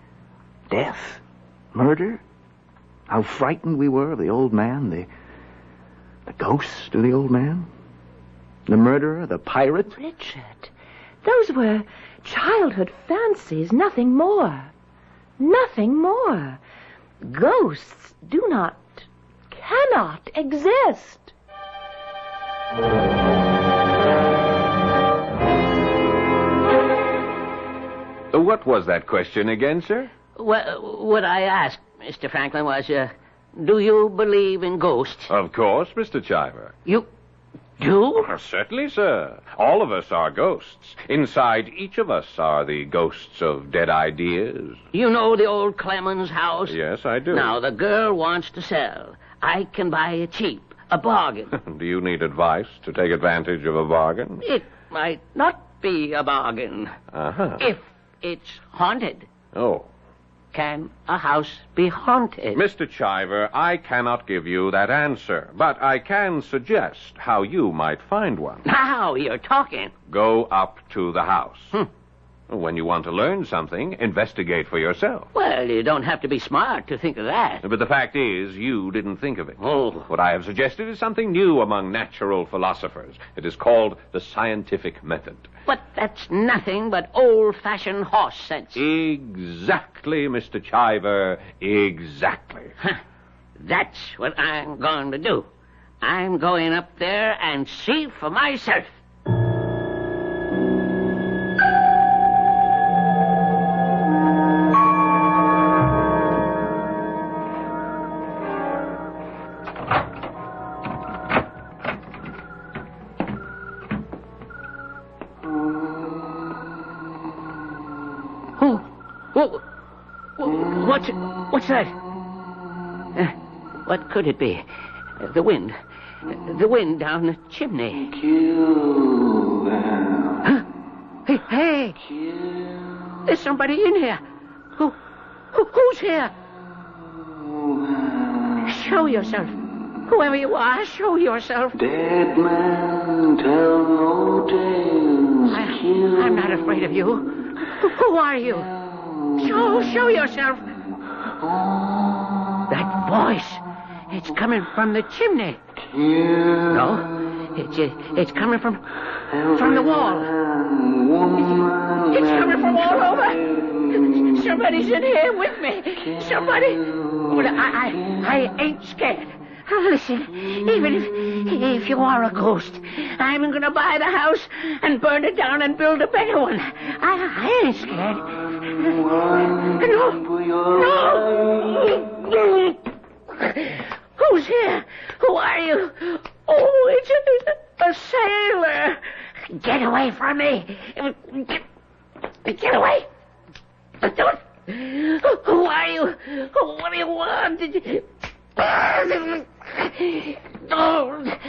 Death. Murder. How frightened we were of the old man. The ghost of the old man. The murderer. The pirate. Richard, those were childhood fancies. Nothing more. Nothing more. Ghosts cannot exist. What was that question again, sir? Well, what I asked, Mr. Franklin, was, do you believe in ghosts? Of course, Mr. Chiver. You do? Certainly, sir. All of us are ghosts. Inside each of us are the ghosts of dead ideas. You know the old Clemens house? Yes, I do. Now, the girl wants to sell. I can buy it cheap. A bargain. Do you need advice to take advantage of a bargain? It might not be a bargain. Uh-huh. If it's haunted. Oh. Can a house be haunted? Mr. Chiver, I cannot give you that answer, but I can suggest how you might find one. Now you're talking. Go up to the house. When you want to learn something, investigate for yourself. Well, you don't have to be smart to think of that. But the fact is, you didn't think of it. Oh. What I have suggested is something new among natural philosophers. It is called the scientific method. But that's nothing but old-fashioned horse sense. Exactly, Mr. Chiver. Exactly. That's what I'm going to do. I'm going up there and see for myself. What's that? What could it be? The wind. The wind down the chimney. Kill them. Huh? Hey! There's somebody in here. Who's here? Show yourself. Whoever you are, show yourself. Dead man, tell no tales. I'm not afraid of you. Who are you? Show yourself. That voice. It's coming from the chimney. No, it's coming from the wall. It's coming from all over. Somebody's in here with me. Somebody. But I ain't scared. Listen, even if you are a ghost, I'm going to buy the house and burn it down and build a better one. I ain't scared. No. Who Who's here? Who are you? Oh, it's a sailor. Get away from me. Get away. Don't. Who are you? What do you want? Don't.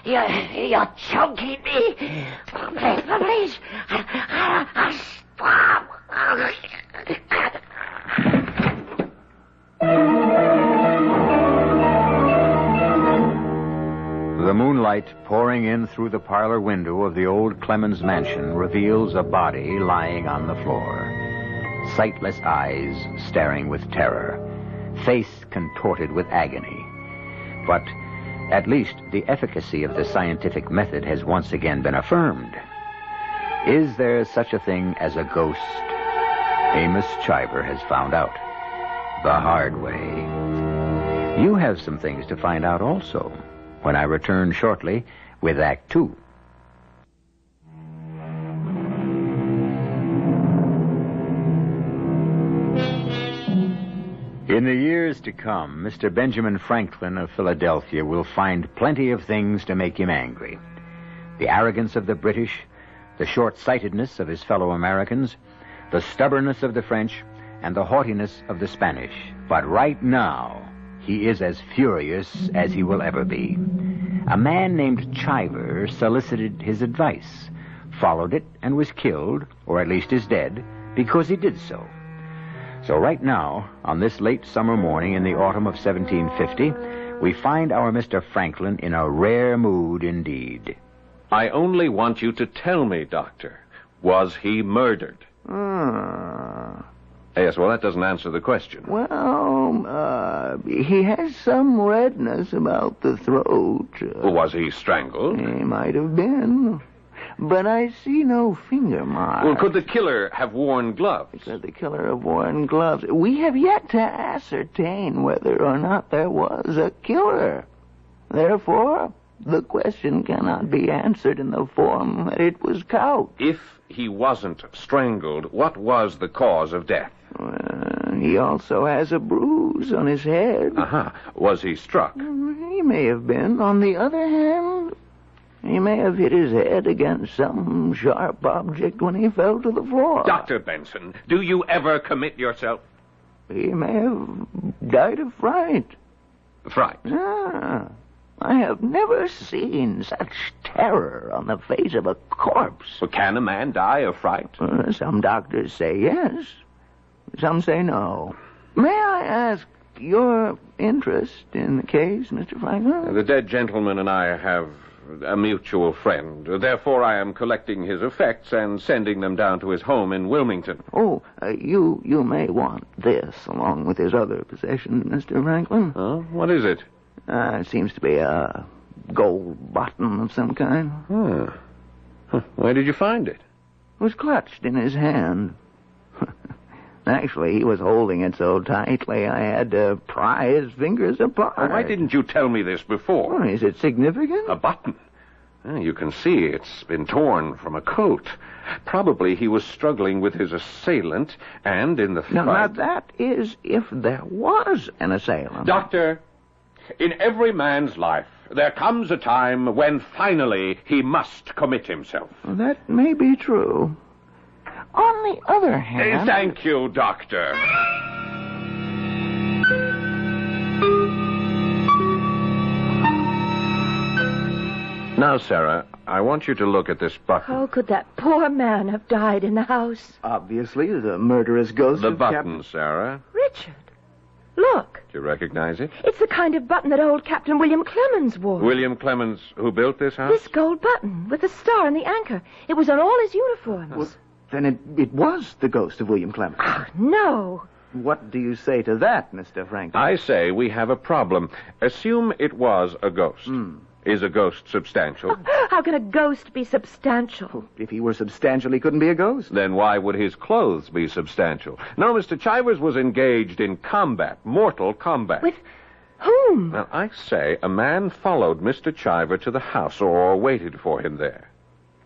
You're choking me. Please. Stop. The moonlight pouring in through the parlor window of the old Clemens mansion reveals a body lying on the floor. Sightless eyes staring with terror. Face contorted with agony. But at least the efficacy of the scientific method has once again been affirmed. Is there such a thing as a ghost? Amos Chiver has found out. The hard way. You have some things to find out also, when I return shortly with Act 2. In the years to come, Mr. Benjamin Franklin of Philadelphia will find plenty of things to make him angry. The arrogance of the British, the short-sightedness of his fellow Americans, the stubbornness of the French, and the haughtiness of the Spanish. But right now, he is as furious as he will ever be. A man named Chiver solicited his advice, followed it, and was killed, or at least is dead, because he did so. So right now, on this late summer morning in the autumn of 1750, we find our Mr. Franklin in a rare mood indeed. I only want you to tell me, Doctor, was he murdered? Yes, well, that doesn't answer the question. Well, he has some redness about the throat. Was he strangled? He might have been. But I see no finger marks. Well, could the killer have worn gloves? Could the killer have worn gloves? We have yet to ascertain whether or not there was a killer. Therefore, the question cannot be answered in the form that it was couched. If he wasn't strangled, what was the cause of death? He also has a bruise on his head. Was he struck? He may have been. On the other hand, he may have hit his head against some sharp object when he fell to the floor. Dr. Benson, do you ever commit yourself? He may have died of fright. Fright? I have never seen such terror on the face of a corpse. Well, can a man die of fright? Some doctors say yes. Some say no. May I ask your interest in the case, Mr. Franklin? The dead gentleman and I have a mutual friend. Therefore, I am collecting his effects and sending them down to his home in Wilmington. You may want this along with his other possessions, Mr. Franklin. What is it? It seems to be a gold button of some kind. Where did you find it? It was clutched in his hand. Actually, he was holding it so tightly I had to pry his fingers apart. Why didn't you tell me this before? Is it significant? A button. You can see it's been torn from a coat. Probably he was struggling with his assailant, and in the fight... Now, that is if there was an assailant. Doctor, in every man's life, there comes a time when finally he must commit himself. Well, that may be true. On the other hand... Thank you, Doctor. Now, Sarah, I want you to look at this button. How could that poor man have died in the house? Obviously, the murderous ghost The of button, Sarah. Richard, look. Do you recognize it? It's the kind of button that old Captain William Clemens wore. William Clemens, who built this house? This gold button with the star and the anchor. It was on all his uniforms. Well, then it was the ghost of William Clemens. No. What do you say to that, Mr. Franklin? I say we have a problem. Assume it was a ghost. Is a ghost substantial? How can a ghost be substantial? If he were substantial, he couldn't be a ghost. Then why would his clothes be substantial? No, Mr. Chivers was engaged in combat, mortal combat. With whom? Now, I say a man followed Mr. Chiver to the house or waited for him there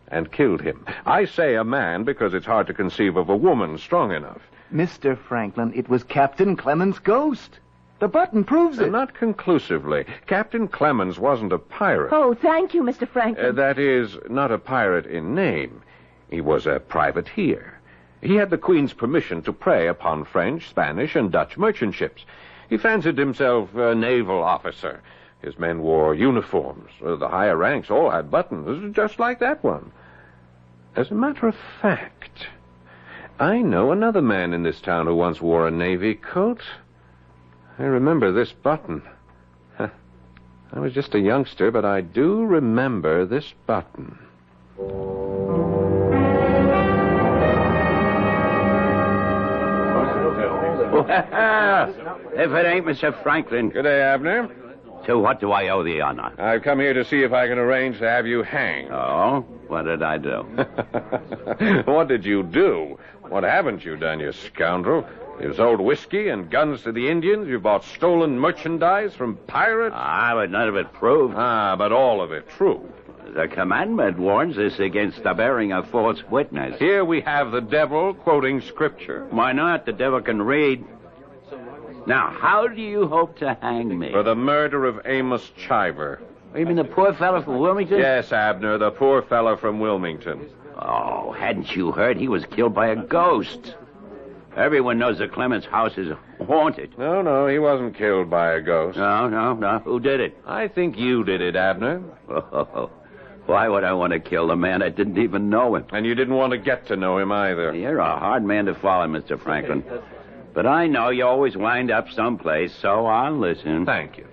and killed him. I say a man because it's hard to conceive of a woman strong enough. Mr. Franklin, it was Captain Clemens' ghost. The button proves it. Not conclusively. Captain Clemens wasn't a pirate. Oh, thank you, Mr. Franklin. That is, not a pirate in name. He was a privateer. He had the Queen's permission to prey upon French, Spanish, and Dutch merchant ships. He fancied himself a naval officer. His men wore uniforms. The higher ranks all had buttons, just like that one. As a matter of fact, I know another man in this town who once wore a navy coat. I remember this button. I was just a youngster, but I do remember this button. If it ain't Mr. Franklin. Good day, Abner. To what do I owe the honor? I've come here to see if I can arrange to have you hanged. Oh? What did I do? What did you do? What haven't you done, you scoundrel? You sold whiskey and guns to the Indians. You bought stolen merchandise from pirates. But none of it proved. But all of it true. The commandment warns us against the bearing of false witness. Here we have the devil quoting scripture. Why not? The devil can read. Now, how do you hope to hang me? For the murder of Amos Chiver. You mean the poor fellow from Wilmington? Yes, Abner, the poor fellow from Wilmington. Oh, hadn't you heard he was killed by a ghost? Everyone knows the Clemens house is haunted. No, he wasn't killed by a ghost. No. Who did it? I think you did it, Abner. Oh, why would I want to kill the man? I didn't even know him. And you didn't want to get to know him either. You're a hard man to follow, Mr. Franklin. But I know you always wind up someplace, so I'll listen. Thank you.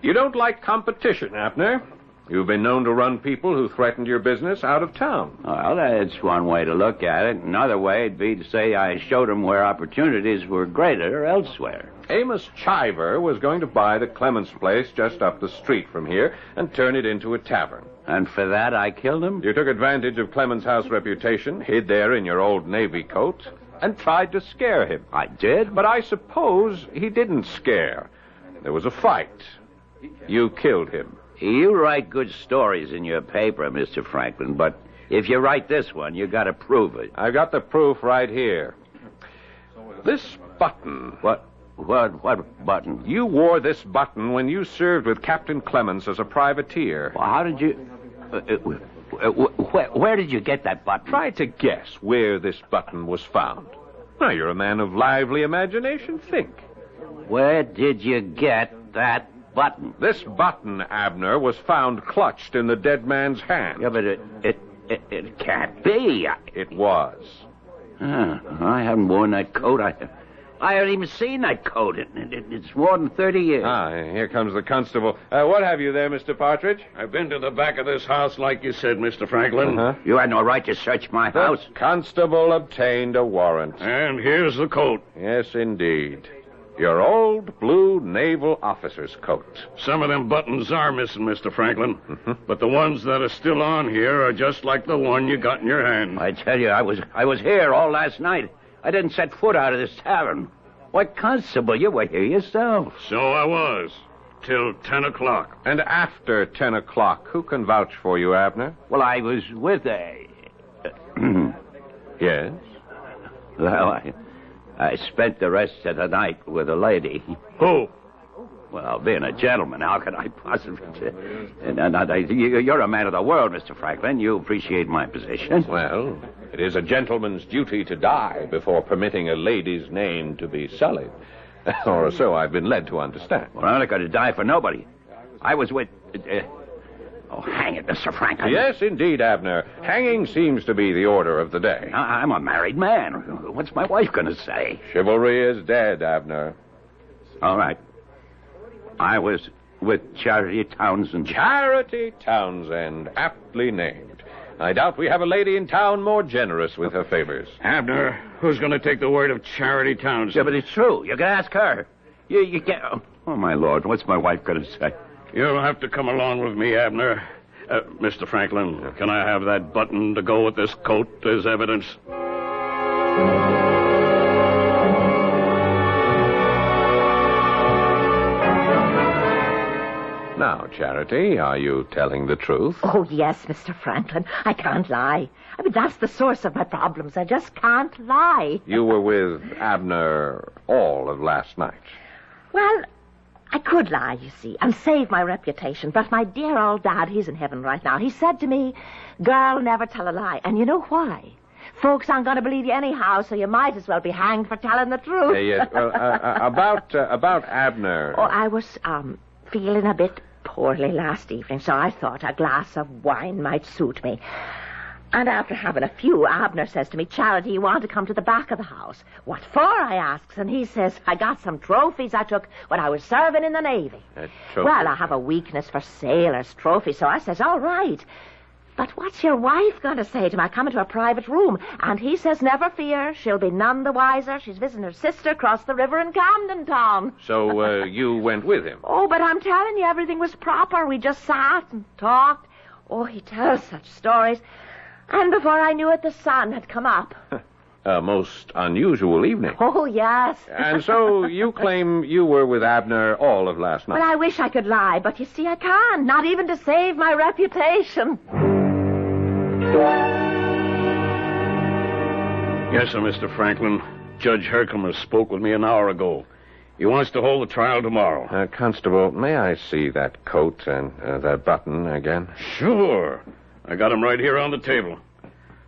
You don't like competition, Abner. You've been known to run people who threatened your business out of town. Well, that's one way to look at it. Another way would be to say I showed them where opportunities were greater elsewhere. Amos Chiver was going to buy the Clemens place just up the street from here and turn it into a tavern. And for that I killed him? You took advantage of Clemens' house reputation, hid there in your old Navy coat, and tried to scare him. I did? But I suppose he didn't scare. There was a fight. You killed him. You write good stories in your paper, Mr. Franklin, but if you write this one, you got to prove it. I've got the proof right here. This button. What button? You wore this button when you served with Captain Clemens as a privateer. Well, how did you... where did you get that button? Try to guess where this button was found. Now, you're a man of lively imagination. Think. Where did you get that button? This button, Abner, was found clutched in the dead man's hand. Yeah, but it can't be. It was. I haven't worn that coat. I haven't even seen that coat. It's more than 30 years. Here comes the constable. What have you there, Mr. Partridge? I've been to the back of this house like you said, Mr. Franklin. You had no right to search my house. The constable obtained a warrant. And here's the coat. Yes, indeed. Your old blue naval officer's coat. Some of them buttons are missing, Mr. Franklin. But the ones that are still on here are just like the one you got in your hand. I tell you, I was here all last night. I didn't set foot out of this tavern. Why, Constable, you were here yourself. So I was. Till 10 o'clock. And after 10 o'clock, who can vouch for you, Abner? Well, I was with Yes? Well, I spent the rest of the night with a lady. Who? Well, being a gentleman, how could I possibly... You're a man of the world, Mr. Franklin. You appreciate my position. Well, it is a gentleman's duty to die before permitting a lady's name to be sullied. Or so I've been led to understand. Well, I'm not going to die for nobody. I was with... Oh, hang it, Mr. Franklin. Yes, indeed, Abner. Hanging seems to be the order of the day. I'm a married man. What's my wife going to say? Chivalry is dead, Abner. All right. I was with Charity Townsend. Charity Townsend, aptly named. I doubt we have a lady in town more generous with her favors. Abner, who's going to take the word of Charity Townsend? Yeah, but it's true. You can ask her. You can't... Oh, my Lord, what's my wife going to say? You'll have to come along with me, Abner. Mr. Franklin, can I have that button to go with this coat as evidence? Now, Charity, are you telling the truth? Oh, yes, Mr. Franklin. I can't lie. I mean, that's the source of my problems. I just can't lie. You were with Abner all of last night. Well, I could lie, you see, and save my reputation. But my dear old dad, he's in heaven right now. He said to me, girl, never tell a lie. And you know why? Folks aren't going to believe you anyhow, so you might as well be hanged for telling the truth. Yes, well, about Abner. Oh, I was, feeling a bit poorly last evening, so I thought a glass of wine might suit me. And after having a few, Abner says to me, Charity, you want to come to the back of the house? What for, I asks, and he says, I got some trophies I took when I was serving in the Navy. Well, I have a weakness for sailors' trophies, so I says, all right. But what's your wife going to say to me? I come into a private room, and he says, never fear, she'll be none the wiser. She's visiting her sister across the river in Camden Town. So, you went with him? Oh, but I'm telling you, everything was proper. We just sat and talked. Oh, he tells such stories. And before I knew it, the sun had come up. A most unusual evening. Oh, yes. And so you claim you were with Abner all of last night? Well, I wish I could lie, but you see, I can't. Not even to save my reputation. Yes, sir, Mr. Franklin. Judge Herkimer spoke with me an hour ago. He wants to hold the trial tomorrow. Constable, may I see that coat and that button again? Sure. I got them right here on the table.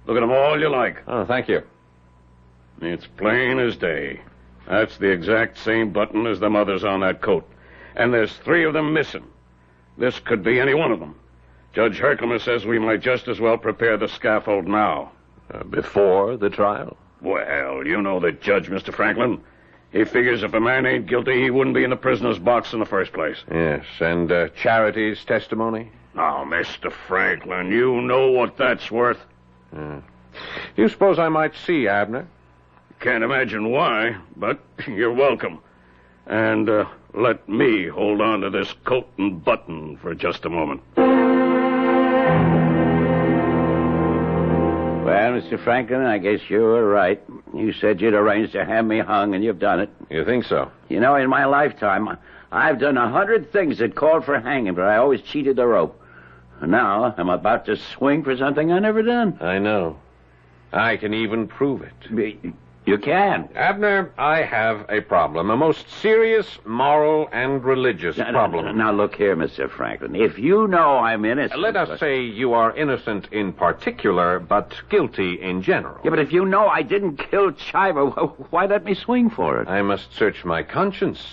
Look at them all you like. Oh, thank you. It's plain as day. That's the exact same button as them others on that coat. And there's 3 of them missing. This could be any one of them. Judge Herkimer says we might just as well prepare the scaffold now. Before the trial? Well, you know the judge, Mr. Franklin. He figures if a man ain't guilty, he wouldn't be in the prisoner's box in the first place. Yes, and Charity's testimony? Now, Mr. Franklin, you know what that's worth. Do you suppose I might see Abner? Can't imagine why, but you're welcome. And let me hold on to this coat and button for just a moment. Well, Mr. Franklin, I guess you were right. You said you'd arranged to have me hung, and you've done it. You think so? You know, in my lifetime, I've done 100 things that called for hanging, but I always cheated the rope. And now I'm about to swing for something I never done. I know. I can even prove it. You can. Abner, I have a problem. A most serious moral and religious problem. Now, look here, Mr. Franklin. If you know I'm innocent... Let us say you are innocent in particular, but guilty in general. Yeah, but if you know I didn't kill Chiver, why let me swing for it? I must search my conscience.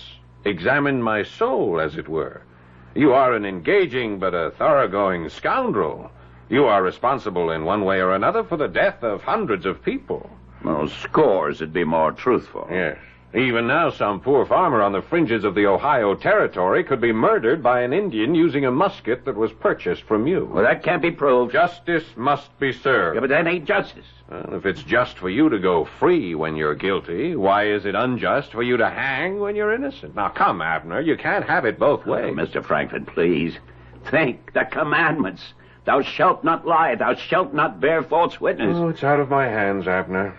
Examine my soul, as it were. You are an engaging but a thoroughgoing scoundrel. You are responsible in one way or another for the death of hundreds of people. Well, scores would be more truthful. Yes. Even now, some poor farmer on the fringes of the Ohio Territory could be murdered by an Indian using a musket that was purchased from you. Well, that can't be proved. Justice must be served. Yeah, but that ain't justice. Well, if it's just for you to go free when you're guilty, why is it unjust for you to hang when you're innocent? Now, come, Abner, you can't have it both ways. Mr. Franklin, please. Think, the commandments. Thou shalt not lie, thou shalt not bear false witness. Oh, it's out of my hands, Abner.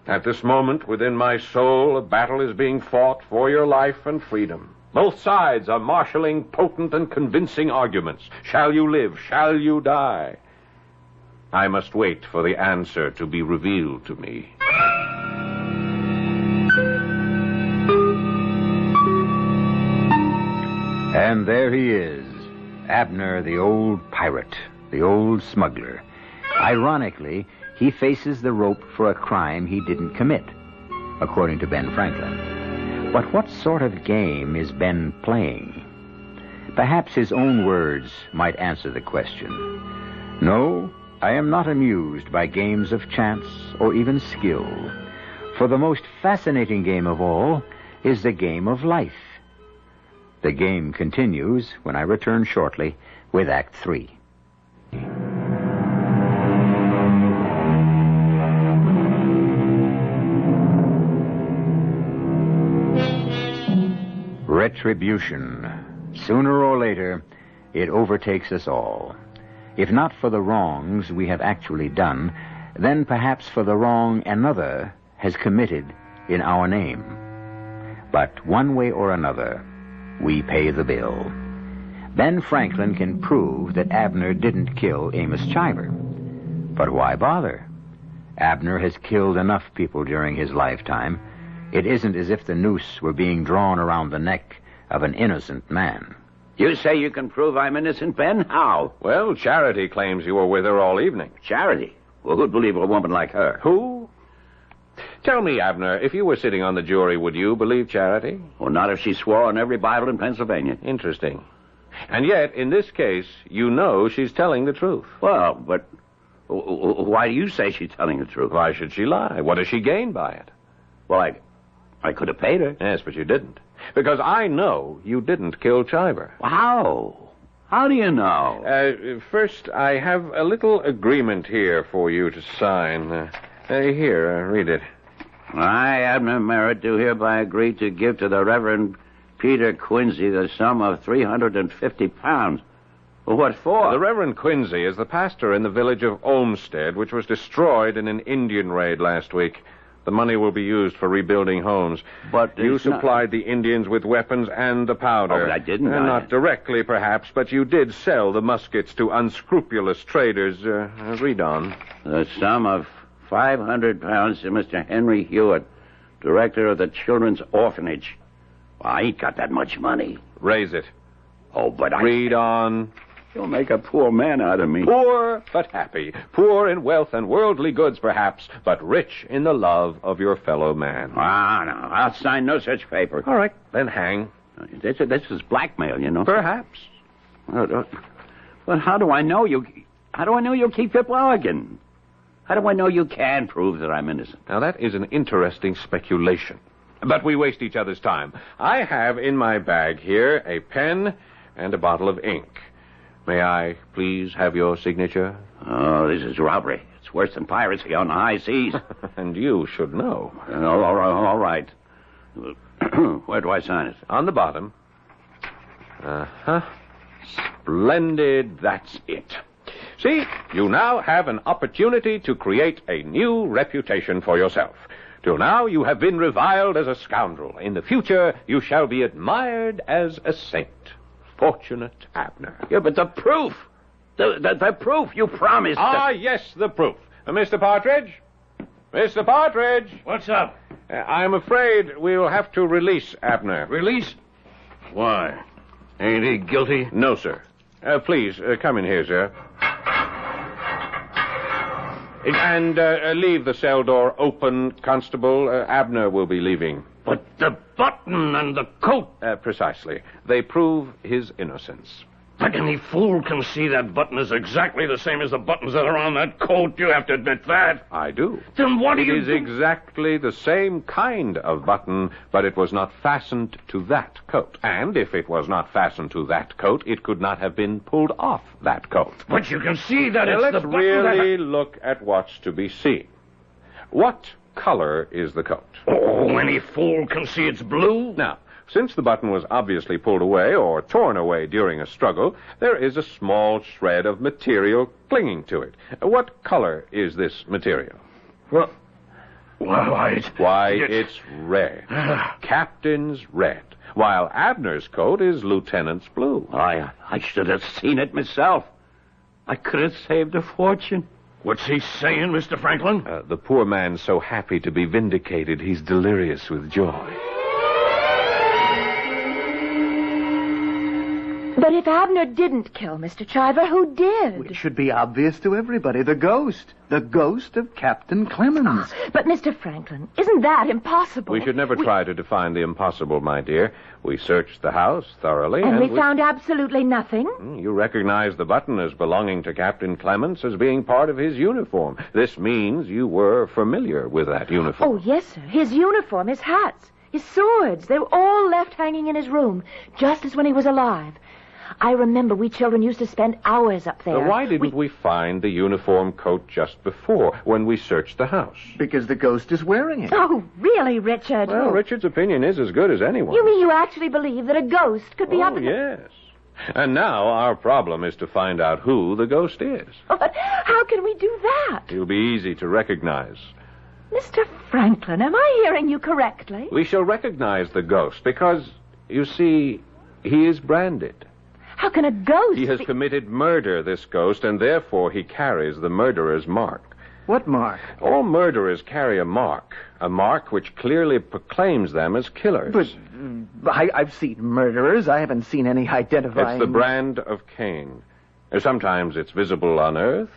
At this moment, within my soul, a battle is being fought for your life and freedom. Both sides are marshaling potent and convincing arguments. Shall you live? Shall you die? I must wait for the answer to be revealed to me. And there he is, Abner, the old pirate, the old smuggler. Ironically, he faces the rope for a crime he didn't commit, according to Ben Franklin. But what sort of game is Ben playing? Perhaps his own words might answer the question. No, I am not amused by games of chance or even skill. For the most fascinating game of all is the game of life. The game continues when I return shortly with Act 3. Retribution. Sooner or later, it overtakes us all. If not for the wrongs we have actually done, then perhaps for the wrong another has committed in our name. But one way or another, we pay the bill. Ben Franklin can prove that Abner didn't kill Amos Chiver. But why bother? Abner has killed enough people during his lifetime. It isn't as if the noose were being drawn around the neck of an innocent man. You say you can prove I'm innocent, Ben? How? Well, Charity claims you were with her all evening. Charity? Well, who'd believe a woman like her? Who? Tell me, Abner, if you were sitting on the jury, would you believe Charity? Well, not if she swore on every Bible in Pennsylvania. Interesting. And yet, in this case, you know she's telling the truth. Well, but why do you say she's telling the truth? Why should she lie? What does she gain by it? Well, I could have paid her. Yes, but you didn't. Because I know you didn't kill Chiver. How? How do you know? First, I have a little agreement here for you to sign. Here, read it. I, Abner Merritt, do hereby agree to give to the Reverend Peter Quincy the sum of £350. Well, what for? The Reverend Quincy is the pastor in the village of Olmsted, which was destroyed in an Indian raid last week. The money will be used for rebuilding homes. But you supplied the Indians with weapons and the powder. Oh, but I didn't. Not directly, perhaps, but you did sell the muskets to unscrupulous traders. Read on. The sum of £500 to Mr. Henry Hewitt, director of the Children's Orphanage. Well, I ain't got that much money. Raise it. Oh, but Read on. You'll make a poor man out of me. Poor, but happy. Poor in wealth and worldly goods, perhaps, but rich in the love of your fellow man. Ah, no, I'll sign no such paper. All right, then hang. This is blackmail, you know. Perhaps. But how do I know you? How do I know you'll keep your bargain? How do I know you can prove that I'm innocent? Now, that is an interesting speculation. But we waste each other's time. I have in my bag here a pen and a bottle of ink. May I please have your signature? Oh, this is robbery. It's worse than piracy on the high seas. And you should know. All right. Where do I sign it? On the bottom. Uh-huh. Splendid. That's it. See, you now have an opportunity to create a new reputation for yourself. Till now, you have been reviled as a scoundrel. In the future, you shall be admired as a saint. Fortunate Abner. Yeah, but the proof. The proof you promised. Yes, the proof. Mr. Partridge? Mr. Partridge? What's up? I'm afraid we'll have to release Abner. Release? Why? Ain't he guilty? No, sir. Please, come in here, sir. And leave the cell door open, Constable. Abner will be leaving. But the button and the coat... Precisely. They prove his innocence. But any fool can see that button is exactly the same as the buttons that are on that coat. You have to admit that. I do. Then what do you... It is exactly the same kind of button, but it was not fastened to that coat. And if it was not fastened to that coat, it could not have been pulled off that coat. But you can see that it's let's the button really look at what's to be seen. What color is the coat? Oh, any fool can see it's blue. Now, since the button was obviously pulled away or torn away during a struggle, there is a small shred of material clinging to it. What color is this material? Well, it's red. Captain's red. While Abner's coat is lieutenant's blue. I should have seen it myself. I could have saved a fortune. What's he saying, Mr. Franklin? The poor man's so happy to be vindicated, he's delirious with joy. But if Abner didn't kill Mr. Chiver, who did? It should be obvious to everybody. The ghost. The ghost of Captain Clemens. But, Mr. Franklin, isn't that impossible? We should never try to define the impossible, my dear. We searched the house thoroughly. And we found absolutely nothing? You recognize the button as belonging to Captain Clemens as being part of his uniform. This means you were familiar with that uniform. Oh, yes, sir. His uniform, his hats, his swords, they were all left hanging in his room, just as when he was alive. I remember we children used to spend hours up there. Why didn't we find the uniform coat just before, when we searched the house? Because the ghost is wearing it. Oh, really, Richard? Well, Richard's opinion is as good as anyone. You mean you actually believe that a ghost could be up in yes. And now our problem is to find out who the ghost is. But how can we do that? He'll be easy to recognize. Mr. Franklin, am I hearing you correctly? We shall recognize the ghost because, you see, he is branded. How can a ghost... He has committed murder, this ghost, and therefore he carries the murderer's mark. What mark? All murderers carry a mark which clearly proclaims them as killers. But I've seen murderers. I haven't seen any identifying... It's the brand of Cain. Sometimes it's visible on Earth,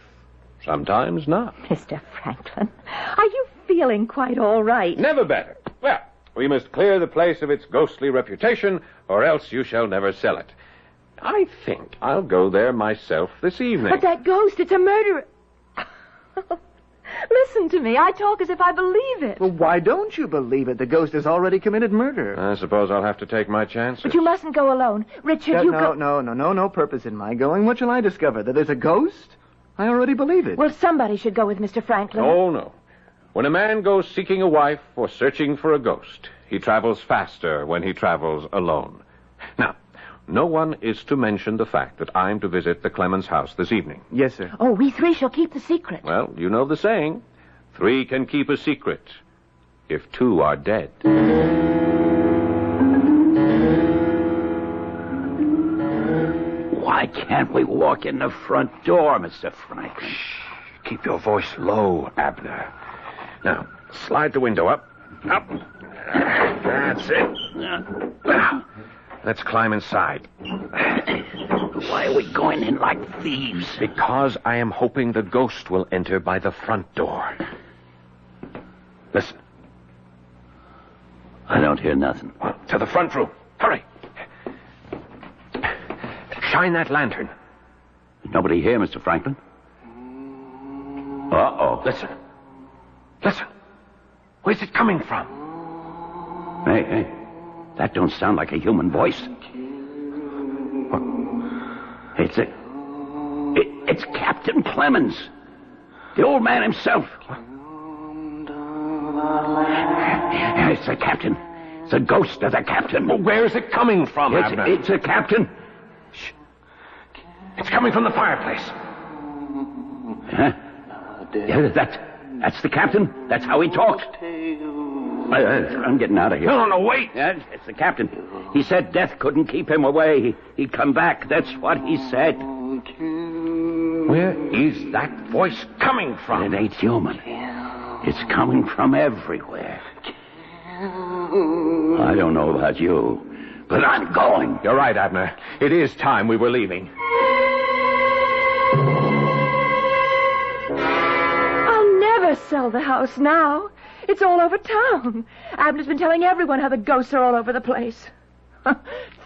sometimes not. Mr. Franklin, are you feeling quite all right? Never better. Well, we must clear the place of its ghostly reputation, or else you shall never sell it. I think I'll go there myself this evening. But that ghost, it's a murderer. Listen to me. I talk as if I believe it. Well, why don't you believe it? The ghost has already committed murder. I suppose I'll have to take my chances. But you mustn't go alone. Richard, you go... No purpose in my going. What shall I discover? That there's a ghost? I already believe it. Well, somebody should go with Mr. Franklin. Oh, no. When a man goes seeking a wife or searching for a ghost, he travels faster when he travels alone. Now, no one is to mention the fact that I'm to visit the Clemens house this evening. Yes, sir. Oh, we three shall keep the secret. Well, you know the saying. 3 can keep a secret if 2 are dead. Why can't we walk in the front door, Mr. Franklin? Shh. Keep your voice low, Abner. Now, slide the window up. Up. That's it. Now, let's climb inside. Why are we going in like thieves? Because I am hoping the ghost will enter by the front door. Listen. I don't hear nothing. Well, to the front room. Hurry. Shine that lantern. Nobody here, Mr. Franklin? Uh-oh. Listen. Listen. Where's it coming from? Hey. That don't sound like a human voice. It's Captain Clemens. The old man himself. It's the captain. It's the ghost of the captain. Well, where is it coming from, Abner? It's a captain. Shh. It's coming from the fireplace. Huh? Yeah, that's the captain. That's how he talks. I'm getting out of here. No, wait. It's the captain. He said death couldn't keep him away. He'd come back. That's what he said. Where is that voice coming from? It ain't human. It's coming from everywhere. I don't know about you, but I'm going. You're right, Abner. It is time we were leaving. I'll never sell the house now. It's all over town. Abner's been telling everyone how the ghosts are all over the place.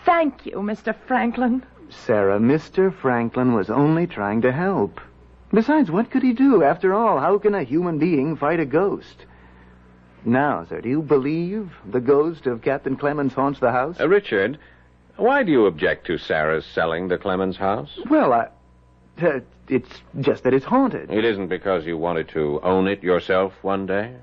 Thank you, Mr. Franklin. Sarah, Mr. Franklin was only trying to help. Besides, what could he do? After all, how can a human being fight a ghost? Now, sir, do you believe the ghost of Captain Clemens haunts the house? Richard, why do you object to Sarah's selling the Clemens house? Well, it's just that it's haunted. It isn't because you wanted to own it yourself one day?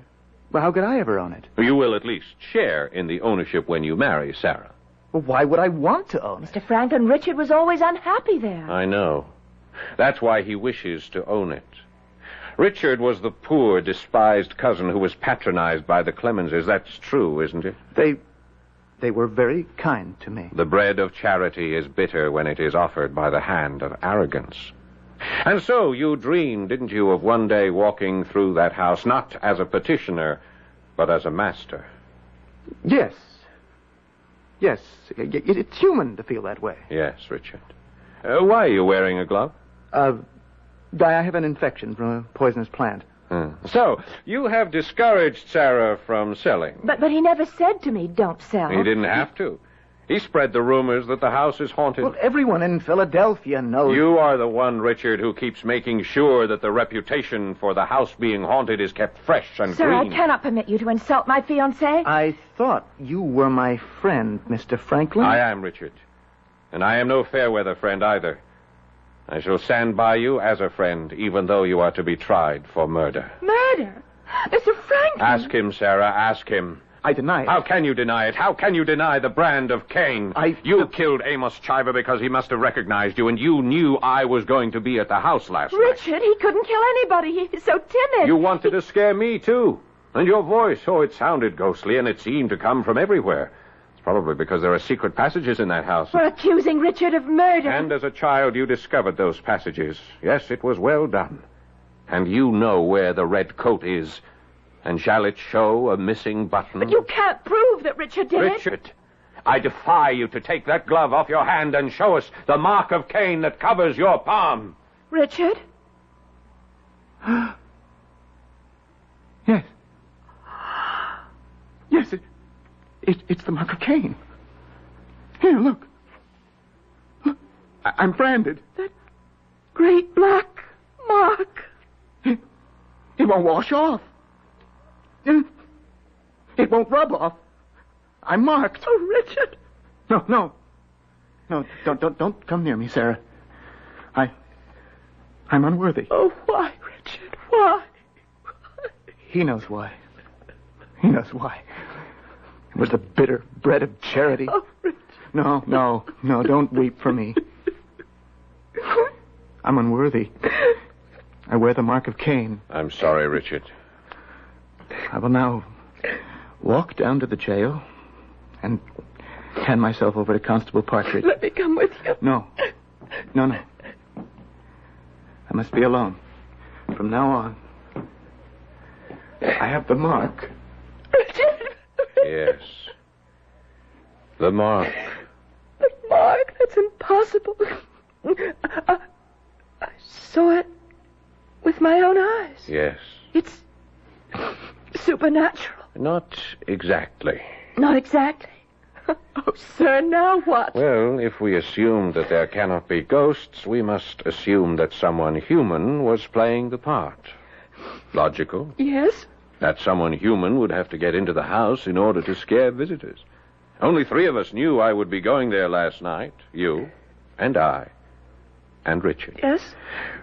Well, how could I ever own it? You will at least share in the ownership when you marry Sarah. Well, why would I want to own it? Mr. Franklin, Richard was always unhappy there. I know. That's why he wishes to own it. Richard was the poor, despised cousin who was patronized by the Clemenses. That's true, isn't it? They were very kind to me. The bread of charity is bitter when it is offered by the hand of arrogance. And so you dreamed, didn't you, of one day walking through that house, not as a petitioner, but as a master? Yes. It's human to feel that way. Yes, Richard. Why are you wearing a glove? I have an infection from a poisonous plant. So, you have discouraged Sarah from selling. But he never said to me, don't sell. He didn't have to. He spread the rumors that the house is haunted. Well, everyone in Philadelphia knows. You are the one, Richard, who keeps making sure that the reputation for the house being haunted is kept fresh and Sir, green. I cannot permit you to insult my fiancé. I thought you were my friend, Mr. Franklin. I am, Richard. And I am no fair-weather friend either. I shall stand by you as a friend, even though you are to be tried for murder. Murder? Mr. Franklin! Ask him, Sarah, ask him. I deny it. How can you deny it? How can you deny the brand of Cain? You killed Amos Chiver because he must have recognized you, and you knew I was going to be at the house last night. Richard, he couldn't kill anybody. He's so timid. You wanted to scare me, too. And your voice, it sounded ghostly, and it seemed to come from everywhere. It's probably because there are secret passages in that house. For accusing Richard of murder. And as a child, you discovered those passages. Yes, it was well done. And you know where the red coat is. And shall it show a missing button? But you can't prove that Richard did it. Richard, I defy you to take that glove off your hand and show us the mark of Cain that covers your palm. Richard? Yes. Yes, it's the mark of Cain. Here, look. Look, I'm branded. That great black mark. It won't wash off. It won't rub off. I'm marked. Oh, Richard. No, don't come near me, Sarah. I'm unworthy. Oh, why, Richard? Why? He knows why. He knows why. It was the bitter bread of charity. Oh, Richard. No, don't weep for me. I'm unworthy. I wear the mark of Cain. I'm sorry, Richard. I will now walk down to the jail and hand myself over to Constable Partridge. Let me come with you. No. I must be alone. From now on, I have the mark. Richard. Yes. The mark. The mark? That's impossible. I saw it with my own eyes. Yes. It's supernatural. Not exactly. Not exactly. Oh, sir, now what? Well, if we assume that there cannot be ghosts, we must assume that someone human was playing the part. Logical? Yes? That someone human would have to get into the house in order to scare visitors. Only 3 of us knew I would be going there last night. You, and I, and Richard. Yes?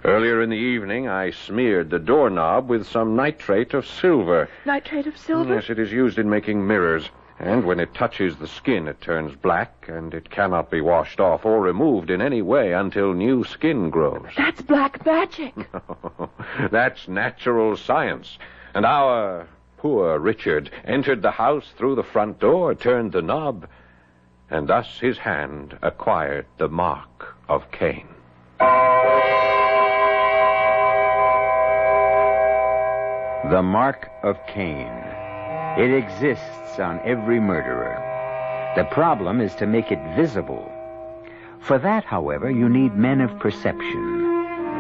Earlier in the evening, I smeared the doorknob with some nitrate of silver. Nitrate of silver? Yes, it is used in making mirrors. And when it touches the skin, it turns black, and it cannot be washed off or removed in any way until new skin grows. That's black magic. That's natural science. And our poor Richard entered the house through the front door, turned the knob, and thus his hand acquired the mark of Cain. The mark of Cain. It exists on every murderer. The problem is to make it visible. For that, however, you need men of perception,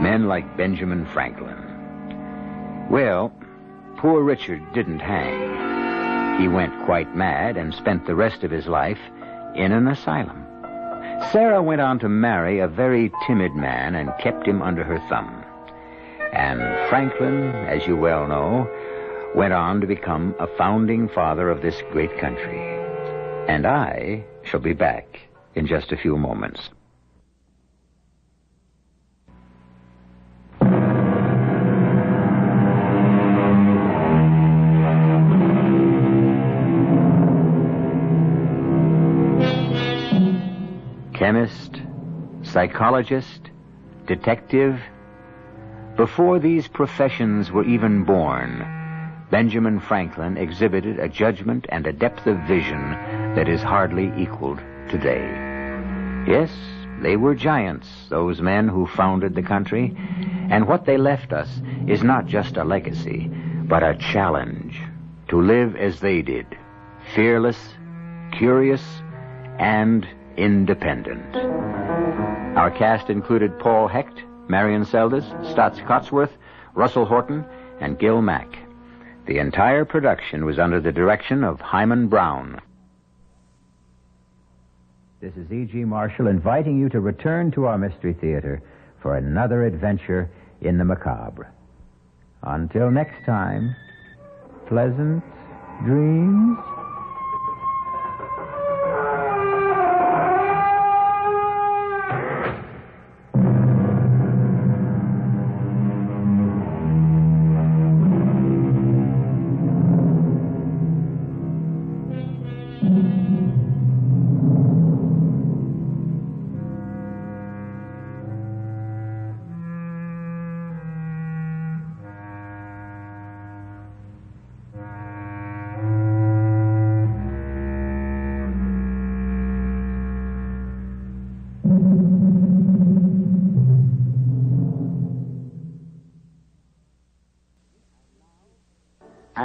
men like Benjamin Franklin. Well, poor Richard didn't hang. He went quite mad and spent the rest of his life in an asylum. Sarah went on to marry a very timid man and kept him under her thumb. And Franklin, as you well know, went on to become a founding father of this great country. And I shall be back in just a few moments. Chemist, psychologist, detective. Before these professions were even born, Benjamin Franklin exhibited a judgment and a depth of vision that is hardly equaled today. Yes, they were giants, those men who founded the country, and what they left us is not just a legacy, but a challenge to live as they did, fearless, curious, and independent. Our cast included Paul Hecht, Marion Seldes, Stotts Cotsworth, Russell Horton, and Gil Mack. The entire production was under the direction of Himan Brown. This is E.G. Marshall inviting you to return to our Mystery Theater for another adventure in the macabre. Until next time, pleasant dreams.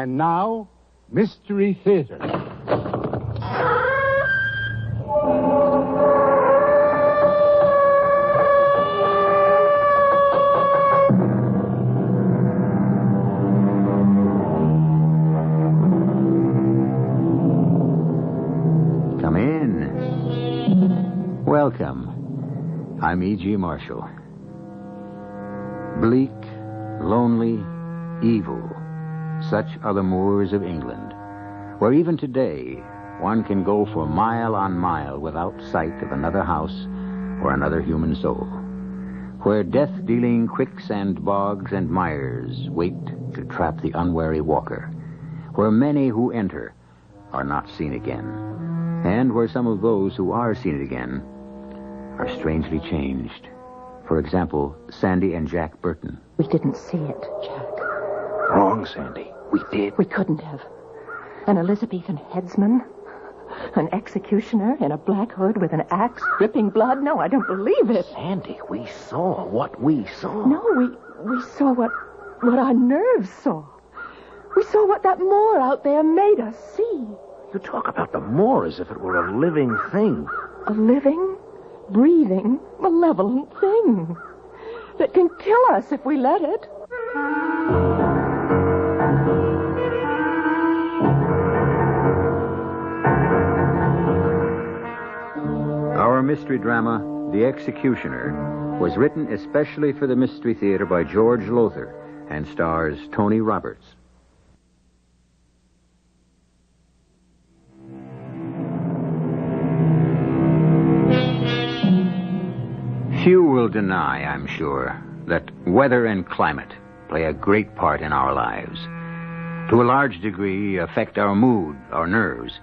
And now, Mystery Theater. Come in. Welcome. I'm E.G. Marshall. Bleak, lonely, evil. Such are the moors of England, where even today one can go for mile on mile without sight of another house or another human soul, where death-dealing quicksand bogs and mires wait to trap the unwary walker, where many who enter are not seen again, and where some of those who are seen again are strangely changed. For example, Sandy and Jack Burton. We didn't see it, Jack. Wrong, Sandy. We did. We couldn't have. An Elizabethan headsman? An executioner in a black hood with an axe dripping blood? No, I don't believe it. Sandy, we saw what we saw. No, we saw what our nerves saw. We saw what that moor out there made us see. You talk about the moor as if it were a living thing. A living, breathing, malevolent thing that can kill us if we let it. Our mystery drama, The Executioner, was written especially for the Mystery Theater by George Lothar and stars Tony Roberts. Few will deny, I'm sure, that weather and climate play a great part in our lives. To a large degree, affect our mood, our nerves.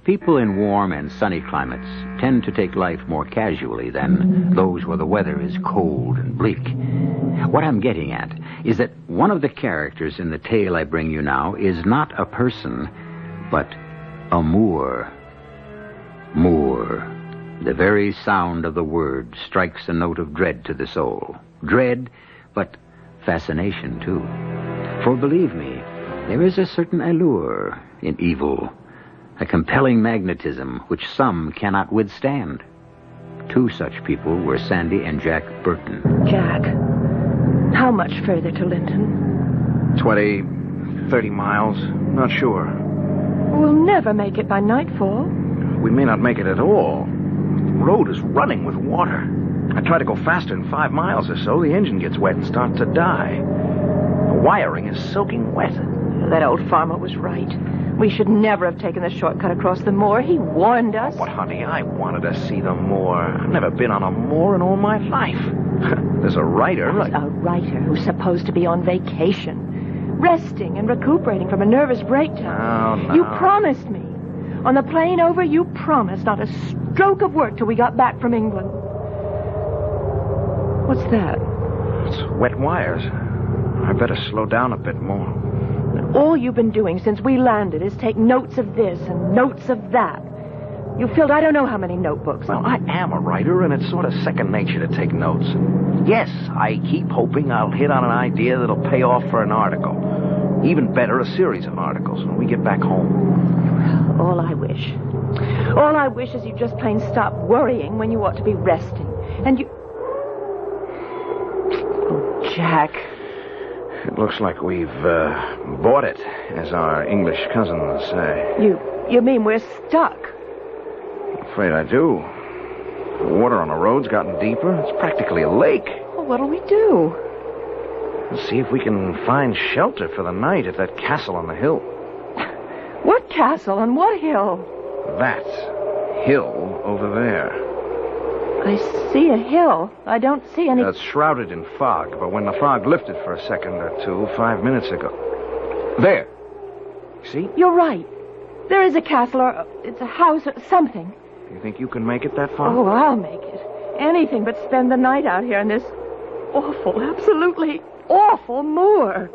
People in warm and sunny climates tend to take life more casually than those where the weather is cold and bleak. What I'm getting at is that one of the characters in the tale I bring you now is not a person, but a moor. Moor. The very sound of the word strikes a note of dread to the soul. Dread, but fascination, too. For believe me, there is a certain allure in evil, a compelling magnetism which some cannot withstand. Two such people were Sandy and Jack Burton. Jack, how much further to Linton? 20, 30 miles. Not sure. We'll never make it by nightfall. We may not make it at all. The road is running with water. I try to go faster than 5 miles or so. The engine gets wet and starts to die. The wiring is soaking wet. That old farmer was right. We should never have taken the shortcut across the moor. He warned us. Oh, but, honey, I wanted to see the moor. I've never been on a moor in all my life. There's a writer. A writer who's supposed to be on vacation, resting and recuperating from a nervous breakdown. No. You promised me. On the plane over, you promised not a stroke of work till we got back from England. What's that? It's wet wires. I better slow down a bit more. All you've been doing since we landed is take notes of this and notes of that. You filled I don't know how many notebooks. Well, I am a writer, and it's sort of second nature to take notes. Yes, I keep hoping I'll hit on an idea that'll pay off for an article. Even better, a series of articles when we get back home. All I wish is you just plain stop worrying when you ought to be resting. And you... Oh, Jack... It looks like we've bought it, as our English cousins say. You mean we're stuck? I'm afraid I do. The water on the road's gotten deeper. It's practically a lake. Well, what'll we do? Let's see if we can find shelter for the night at that castle on the hill. What castle on what hill? That hill over there. I see a hill. I don't see any... It's shrouded in fog, but when the fog lifted for a second or two, 5 minutes ago... There. See? You're right. There is a castle, or it's a house, or something. You think you can make it that far? Oh, I'll make it. Anything but spend the night out here in this awful, absolutely awful moor.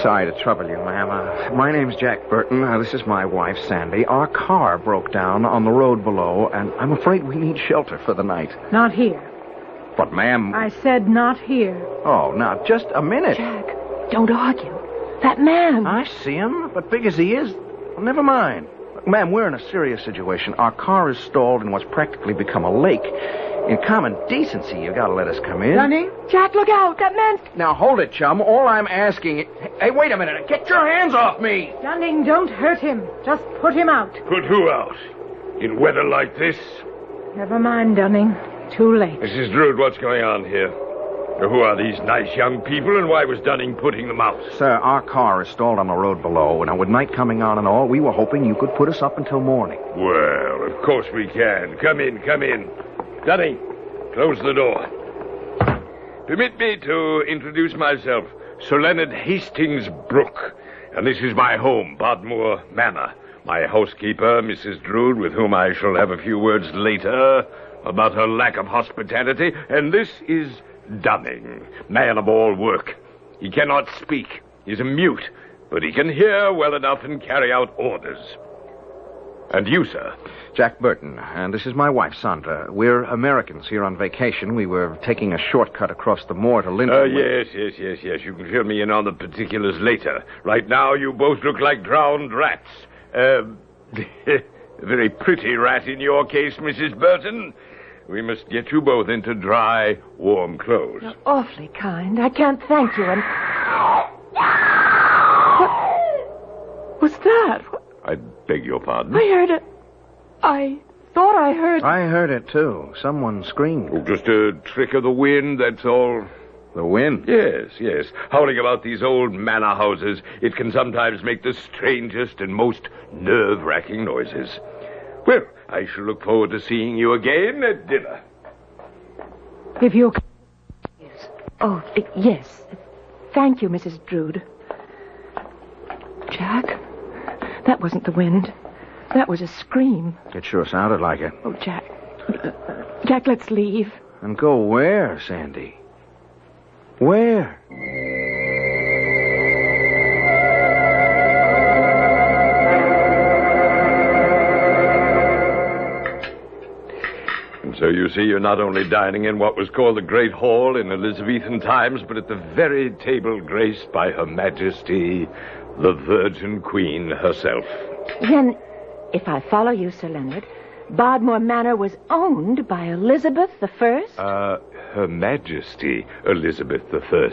Sorry to trouble you, ma'am. My name's Jack Burton. This is my wife, Sandy. Our car broke down on the road below, and I'm afraid we need shelter for the night. Not here. But, ma'am... I said not here. Oh, now, just a minute. Jack, don't argue. That man... I see him, but big as he is, well, never mind. Ma'am, we're in a serious situation. Our car is stalled in what's practically become a lake. In common decency, you gotta let us come in. Dunning? Jack, look out! That man... Now, hold it, chum. All I'm asking... Hey, wait a minute. Get your hands off me! Dunning, don't hurt him. Just put him out. Put who out? In weather like this? Never mind, Dunning. Too late. Mrs. Drood, what's going on here? Who are these nice young people, and why was Dunning putting them out? Sir, our car is stalled on the road below, and with night coming on and all, we were hoping you could put us up until morning. Well, of course we can. Come in, come in. Dunning, close the door. Permit me to introduce myself, Sir Leonard Hastings Brooke, and this is my home, Bodmore Manor. My housekeeper, Mrs. Drood, with whom I shall have a few words later about her lack of hospitality, and this is Dunning, man of all work. He cannot speak. He's a mute, but he can hear well enough and carry out orders. And you, sir? Jack Burton, and this is my wife, Sandra. We're Americans here on vacation. We were taking a shortcut across the moor to Lincoln. Yes. You can fill me in on the particulars later. Right now, you both look like drowned rats. A very pretty rat in your case, Mrs. Burton. We must get you both into dry, warm clothes. You're awfully kind. I can't thank you, and... What was that? I beg your pardon? I heard it. I thought I heard... I heard it, too. Someone screamed. Oh, just a trick of the wind, that's all. The wind? Yes. Howling about these old manor houses, it can sometimes make the strangest and most nerve-wracking noises. Well, I shall look forward to seeing you again at dinner. If you... Oh, yes. Thank you, Mrs. Drood. Jack, that wasn't the wind. That was a scream. It sure sounded like it. Oh, Jack. Jack, let's leave. And go where, Sandy? Where? And so you see, you're not only dining in what was called the Great Hall in Elizabethan times, but at the very table graced by Her Majesty, the Virgin Queen herself. Then, if I follow you, Sir Leonard, Bodmore Manor was owned by Elizabeth I? Her Majesty Elizabeth I.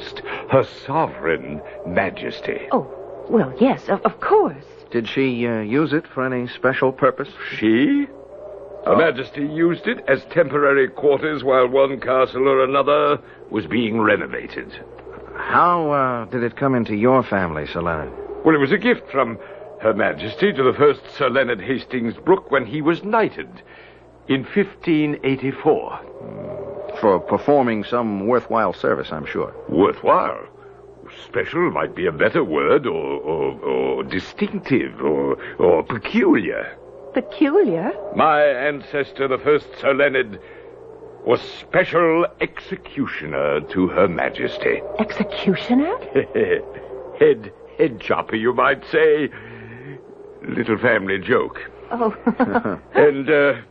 Her Sovereign Majesty. Oh, well, yes, of course. Did she use it for any special purpose? She? Her Majesty used it as temporary quarters while one castle or another was being renovated. How did it come into your family, Sir Leonard? Well, it was a gift from Her Majesty to the first Sir Leonard Hastings Brooke when he was knighted in 1584. For performing some worthwhile service, I'm sure. Worthwhile? Special might be a better word, or distinctive, or peculiar. Peculiar? My ancestor, the first Sir Leonard, was special executioner to Her Majesty. Executioner? Head chopper, you might say. Little family joke. Oh. And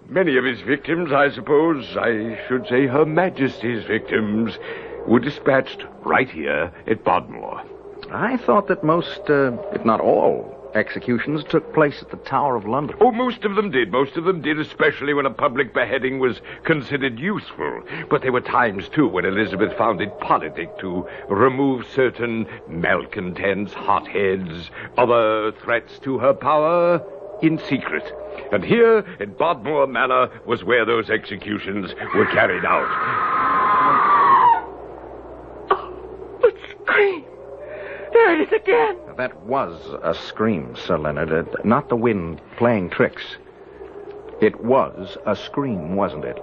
many of his victims, I suppose, I should say Her Majesty's victims, were dispatched right here at Bodmore. I thought that most, if not all, executions took place at the Tower of London. Oh, most of them did, especially when a public beheading was considered useful. But there were times, too, when Elizabeth found it politic to remove certain malcontents, hotheads, other threats to her power in secret. And here at Bodmore Manor was where those executions were carried out. Oh, the scream! There it is again! That was a scream, Sir Leonard. Not the wind playing tricks. It was a scream, wasn't it?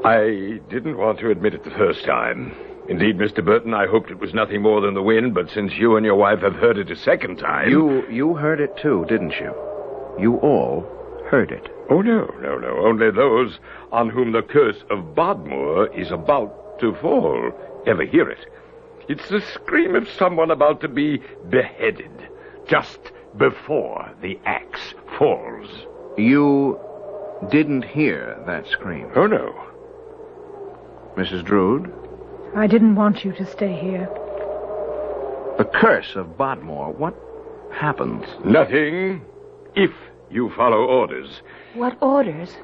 I didn't want to admit it the first time. Indeed, Mr. Burton, I hoped it was nothing more than the wind, but since you and your wife have heard it a second time... You heard it too, didn't you? You all heard it. Oh, no. Only those on whom the curse of Bodmore is about to fall ever hear it. It's the scream of someone about to be beheaded, just before the axe falls. You didn't hear that scream? Oh, no. Mrs. Drood? I didn't want you to stay here. The curse of Bodmore, what happens? Nothing, if you follow orders. What orders?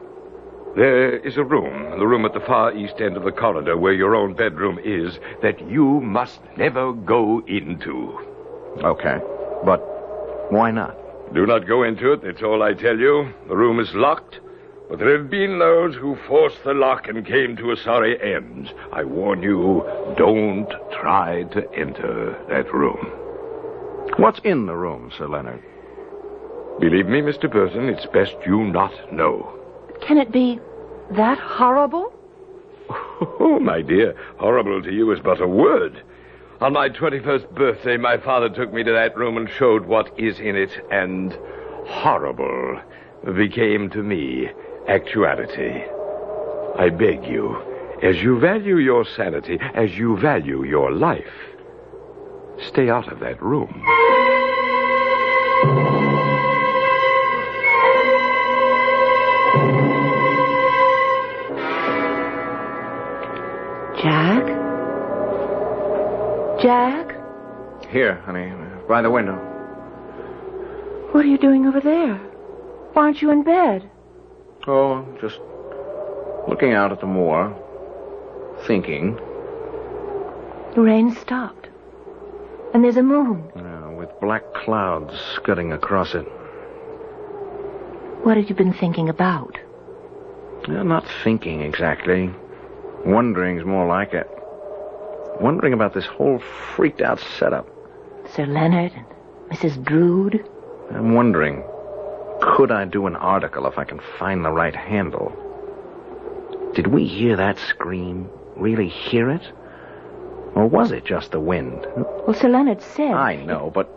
There is a room, the room at the far east end of the corridor where your own bedroom is, that you must never go into. Okay, but why not? Do not go into it, that's all I tell you. The room is locked, but there have been those who forced the lock and came to a sorry end. I warn you, don't try to enter that room. What's in the room, Sir Leonard? Believe me, Mr. Burton, it's best you not know. Can it be that horrible? Oh, my dear, horrible to you is but a word. On my 21st birthday, my father took me to that room and showed what is in it, and horrible became to me actuality. I beg you, as you value your sanity, as you value your life, stay out of that room. Jack? Jack? Here, honey, by the window. What are you doing over there? Why aren't you in bed? Oh, just looking out at the moor, thinking. The rain stopped. And there's a moon. With black clouds scudding across it. What have you been thinking about? Not thinking exactly. Wondering's more like it. Wondering about this whole freaked-out setup. Sir Leonard and Mrs. Drood. I'm wondering, could I do an article if I can find the right handle? Did we hear that scream? Really hear it? Or was it just the wind? Well, Sir Leonard said... I know, but...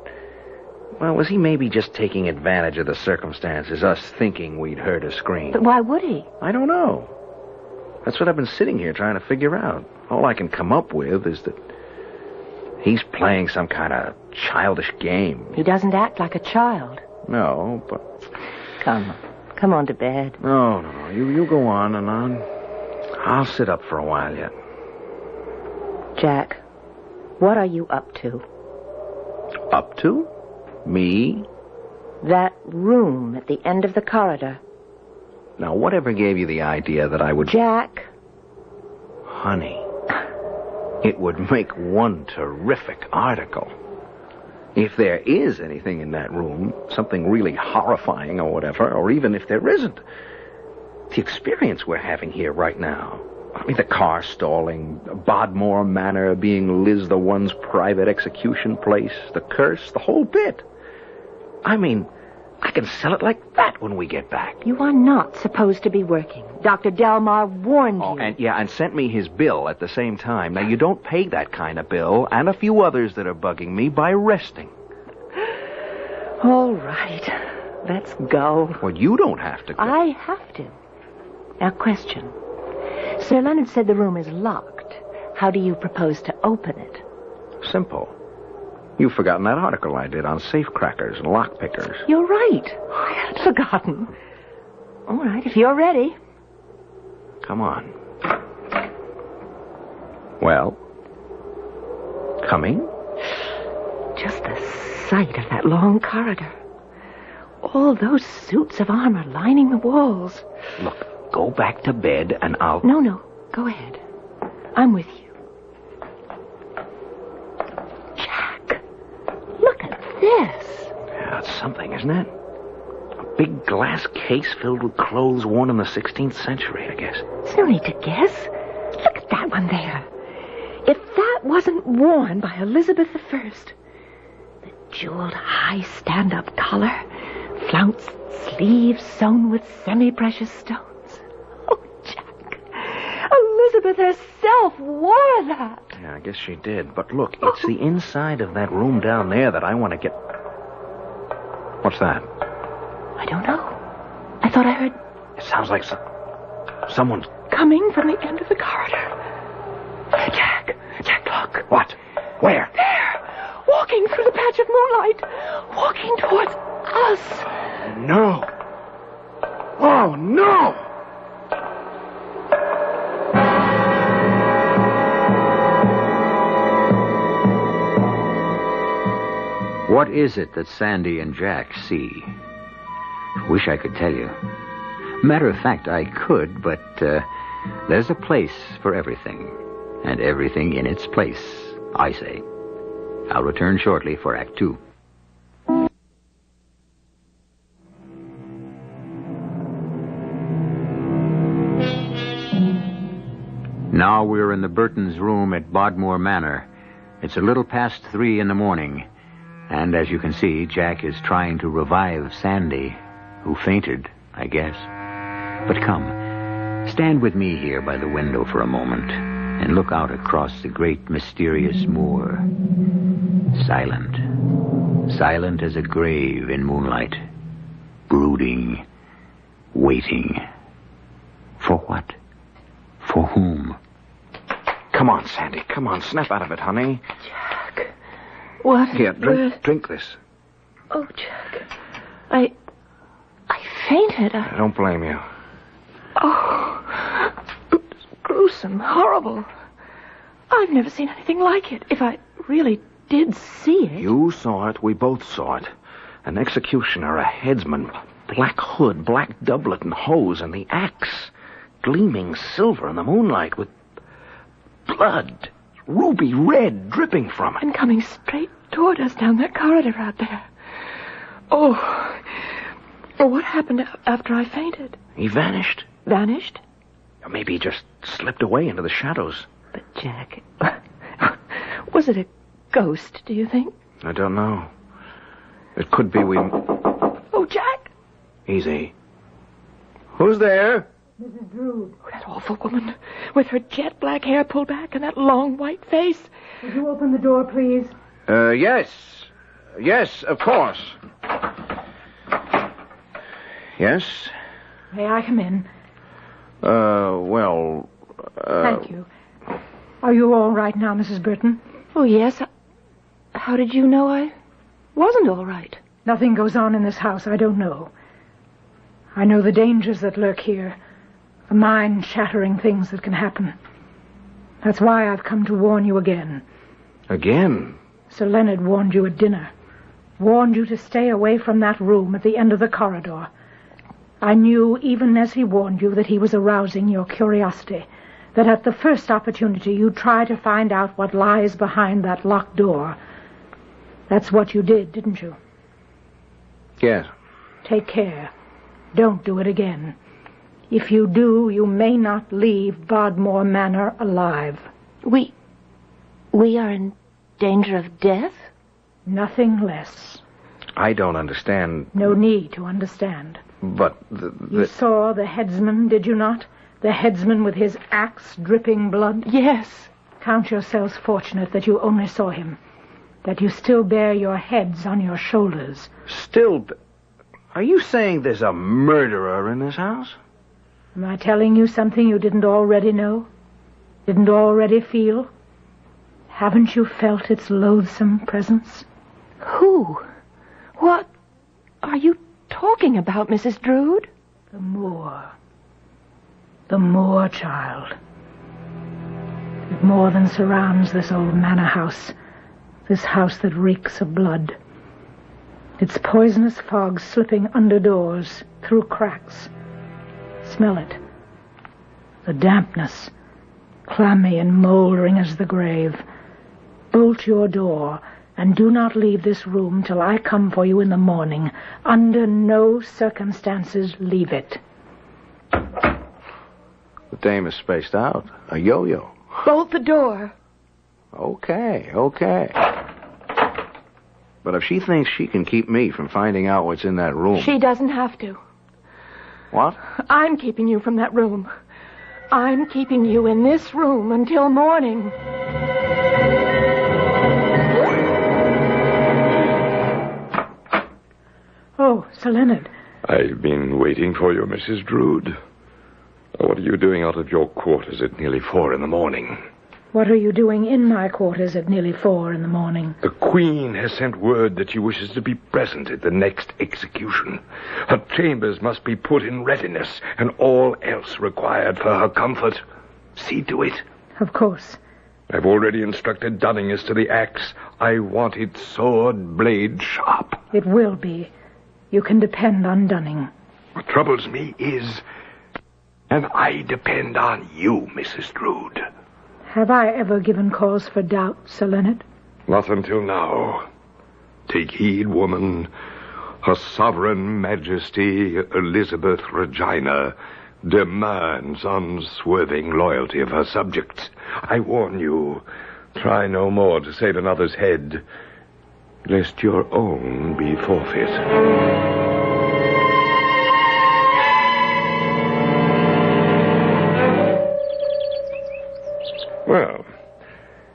Well, was he maybe just taking advantage of the circumstances, us thinking we'd heard a scream? But why would he? I don't know. That's what I've been sitting here trying to figure out. All I can come up with is that he's playing some kind of childish game. He doesn't act like a child. No, but... Come on to bed. No. You go on and on. I'll sit up for a while yet. Jack, what are you up to? Up to? Me? That room at the end of the corridor. Now, whatever gave you the idea that I would... Jack. Honey, it would make one terrific article. If there is anything in that room, something really horrifying or whatever, or even if there isn't, the experience we're having here right now. I mean, the car stalling, Bodmore Manor being Liz the One's private execution place, the curse, the whole bit. I mean, I can sell it like that when we get back. You are not supposed to be working. Dr. Delmar warned you. And sent me his bill at the same time. Now, you don't pay that kind of bill, and a few others that are bugging me, by resting. All right. Let's go. Well, you don't have to go. I have to. Now, question. Sir Leonard said the room is locked. How do you propose to open it? Simple. You've forgotten that article I did on safecrackers and lockpickers. You're right. I had forgotten. All right, if you're ready. Come on. Well? Coming? Just the sight of that long corridor. All those suits of armor lining the walls. Look, go back to bed and I'll... No. Go ahead. I'm with you. Jack, look at this. Yeah, it's something, isn't it? A big glass case filled with clothes worn in the 16th century, I guess. There's no need to guess. Look at that one there. If that wasn't worn by Elizabeth I, the jeweled high stand-up collar, flounced sleeves sewn with semi-precious stones. Oh, Jack, Elizabeth herself wore that. Yeah, I guess she did. But look, it's the inside of that room down there that I want to get... What's that? I don't know. I thought I heard... It sounds like someone's... coming from the end of the corridor. Jack, look. What? Where? There. walking through the patch of moonlight, walking towards us. No. Oh, no! What is it that Sandy and Jack see? Wish I could tell you. Matter of fact, I could, but there's a place for everything, and everything in its place, I say. I'll return shortly for Act 2. Now we're in the Burtons' room at Bodmore Manor. It's a little past 3 in the morning, and as you can see, Jack is trying to revive Sandy, who fainted, I guess. But come, stand with me here by the window for a moment and look out across the great mysterious moor. Silent. Silent as a grave in moonlight. Brooding. Waiting. For what? For whom? Come on, Sandy. Come on. Snap out of it, honey. Jack. What? Here, drink this. Oh, Jack. I fainted. I don't blame you. Oh, it was gruesome, horrible. I've never seen anything like it. If I really did see it. You saw it. We both saw it. An executioner, a headsman, black hood, black doublet and hose, and the axe gleaming silver in the moonlight with blood, ruby red, dripping from it. And coming straight toward us down that corridor out there. Oh, what happened after I fainted? He vanished. Vanished? Or maybe he just slipped away into the shadows. But, Jack, was it a ghost, do you think? I don't know. It could be we... Oh, Jack! Easy. Who's there? Mrs. Drood. Oh, that awful woman, with her jet black hair pulled back and that long white face. Would you open the door, please? Yes. Yes, of course. Yes? May I come in? Well... Thank you. Are you all right now, Mrs. Burton? Oh, yes. How did you know I wasn't all right? Nothing goes on in this house I don't know. I know the dangers that lurk here, the mind-shattering things that can happen. That's why I've come to warn you again. Again? Sir Leonard warned you at dinner. Warned you to stay away from that room at the end of the corridor. I knew, even as he warned you, that he was arousing your curiosity, that at the first opportunity you'd try to find out what lies behind that locked door. That's what you did, didn't you? Yes. Take care. Don't do it again. If you do, you may not leave Bodmore Manor alive. We are in danger of death? Nothing less. I don't understand. No need to understand. But You saw the headsman, did you not? The headsman with his axe dripping blood? Yes. Count yourselves fortunate that you only saw him. That you still bear your heads on your shoulders. Still... Are you saying there's a murderer in this house? Am I telling you something you didn't already know? Didn't already feel? Haven't you felt its loathsome presence? Who? What are you talking about, Mrs. Drood? The moor. The moor, child. It more than surrounds this old manor house. This house that reeks of blood. Its poisonous fog slipping under doors, through cracks. Smell it. The dampness, clammy and moldering as the grave. Bolt your door, and do not leave this room till I come for you in the morning. Under no circumstances leave it. The dame is spaced out. A yo-yo. Bolt the door. Okay. But if she thinks she can keep me from finding out what's in that room... She doesn't have to. What? I'm keeping you from that room. I'm keeping you in this room until morning. Oh, Sir Leonard. I've been waiting for you, Mrs. Drood. What are you doing out of your quarters at nearly 4 in the morning? What are you doing in my quarters at nearly 4 in the morning? The Queen has sent word that she wishes to be present at the next execution. Her chambers must be put in readiness, and all else required for her comfort. See to it. Of course. I've already instructed Dunning as to the axe. I want it sword blade sharp. It will be. You can depend on Dunning. What troubles me is, and I depend on you, Mrs. Drood. Have I ever given cause for doubt, Sir Leonard? Not until now. Take heed, woman. Her sovereign majesty, Elizabeth Regina, demands unswerving loyalty of her subjects. I warn you, try no more to save another's head, lest your own be forfeit. Well,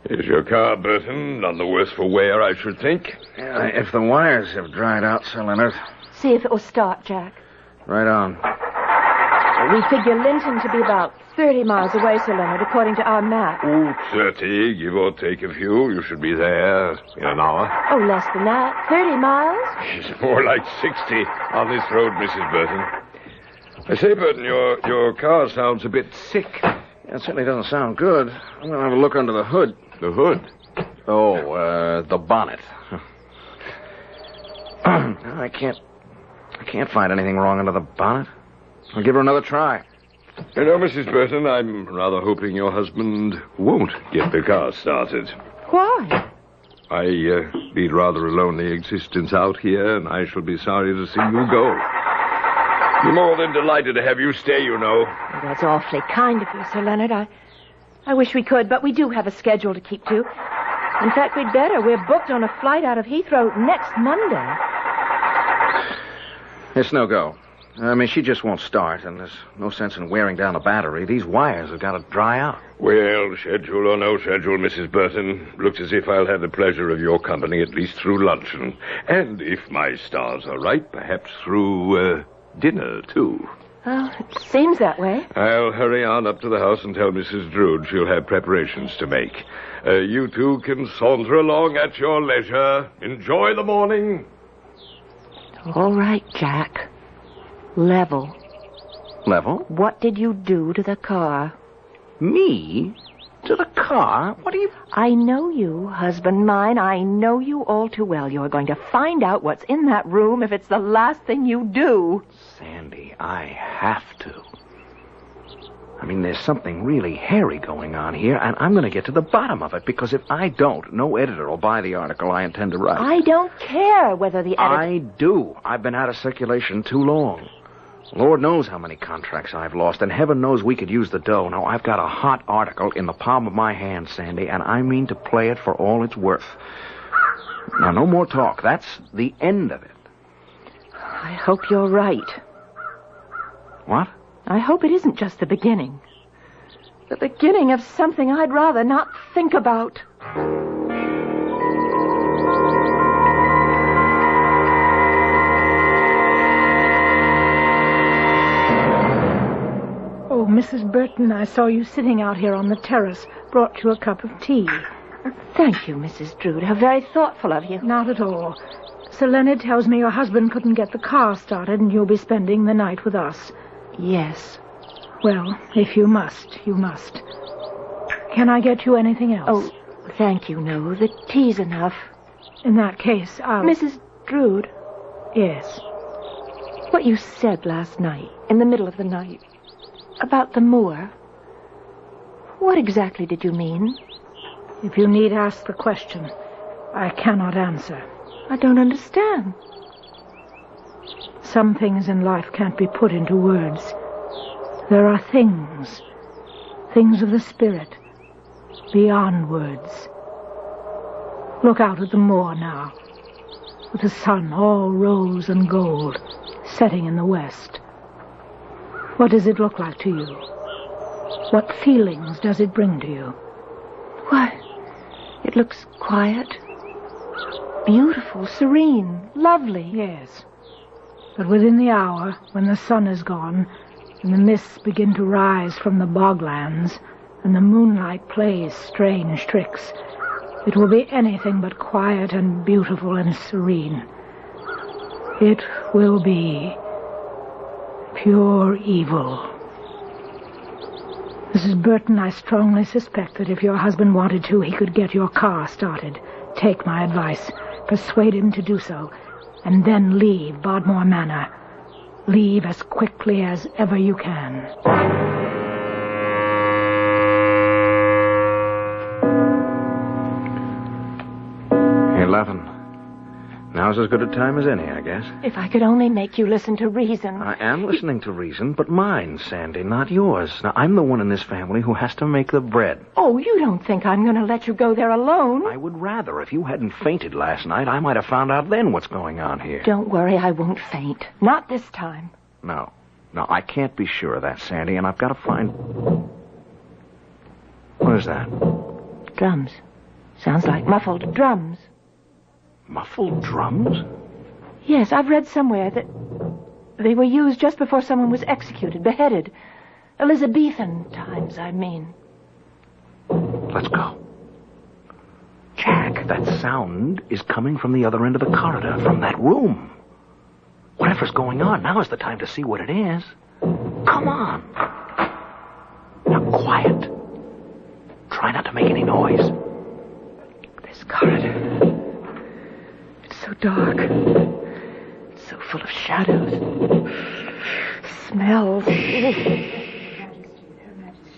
is your car, Burton? None the worse for wear, I should think. If the wires have dried out, Sir Leonard. See if it will start, Jack. Right on. We figure Linton to be about 30 miles away, Sir Leonard, according to our map. 30, give or take a few. You should be there in an hour. Oh, less than that. 30 miles? It's more like 60 on this road, Mrs. Burton. I say, Burton, your car sounds a bit sick. It certainly doesn't sound good. I'm going to have a look under the hood. The hood? Oh, the bonnet. I can't find anything wrong under the bonnet. I'll give her another try. You know, Mrs. Burton, I'm rather hoping your husband won't get the car started. Why? I lead rather a lonely existence out here, and I shall be sorry to see you go. Be more than delighted to have you stay, you know. Well, that's awfully kind of you, Sir Leonard. I wish we could, but we do have a schedule to keep to. In fact, we'd better. We're booked on a flight out of Heathrow next Monday. It's no go. I mean, she just won't start, and there's no sense in wearing down the battery. These wires have got to dry out. Well, schedule or no schedule, Mrs. Burton, looks as if I'll have the pleasure of your company at least through luncheon. And if my stars are right, perhaps through, dinner, too. Oh, it seems that way. I'll hurry on up to the house and tell Mrs. Drood she'll have preparations to make. You two can saunter along at your leisure. Enjoy the morning. All right, Jack. Level. Level? What did you do to the car? Me? To the car? What do you... I know you, husband mine. I know you all too well. You're going to find out what's in that room if it's the last thing you do. Sandy, I have to. I mean, there's something really hairy going on here, and I'm going to get to the bottom of it, because if I don't, no editor will buy the article I intend to write. I don't care whether the editor... I do. I've been out of circulation too long. Lord knows how many contracts I've lost, and heaven knows we could use the dough. Now, I've got a hot article in the palm of my hand, Sandy, and I mean to play it for all it's worth. Now, no more talk. That's the end of it. I hope you're right. What? I hope it isn't just the beginning. The beginning of something I'd rather not think about. Oh, Mrs. Burton, I saw you sitting out here on the terrace. Brought you a cup of tea. Thank you, Mrs. Drood. How very thoughtful of you. Not at all. Sir Leonard tells me your husband couldn't get the car started, and you'll be spending the night with us. Yes. Well, if you must, you must. Can I get you anything else? Oh, thank you, no. The tea's enough. In that case, I'll... Mrs. Drood? Yes? What you said last night, in the middle of the night, about the moor, what exactly did you mean? If you need ask the question, I cannot answer. I don't understand. Some things in life can't be put into words. There are things of the spirit, beyond words. Look out at the moor now, with the sun all rose and gold, setting in the west. What does it look like to you? What feelings does it bring to you? Why, it looks quiet, beautiful, serene, lovely. Yes. But within the hour, when the sun is gone, and the mists begin to rise from the boglands, and the moonlight plays strange tricks, it will be anything but quiet and beautiful and serene. It will be pure evil. Mrs. Burton, I strongly suspect that if your husband wanted to, he could get your car started. Take my advice. Persuade him to do so. And then leave Bodmore Manor. Leave as quickly as ever you can. 11. Now's as good a time as any, I guess. If I could only make you listen to reason. I am listening to reason, but mine, Sandy, not yours. Now, I'm the one in this family who has to make the bread. Oh, you don't think I'm going to let you go there alone? I would rather. If you hadn't fainted last night, I might have found out then what's going on here. Don't worry, I won't faint. Not this time. No, I can't be sure of that, Sandy, and I've got to find... What is that? Drums. Sounds like muffled drums. Muffled drums? Yes, I've read somewhere that they were used just before someone was executed, beheaded. Elizabethan times, I mean. Let's go. Jack, that sound is coming from the other end of the corridor, from that room. Whatever's going on, now is the time to see what it is. Come on. Now, quiet. Try not to make any noise. This corridor... so dark. It's so full of shadows. Smells.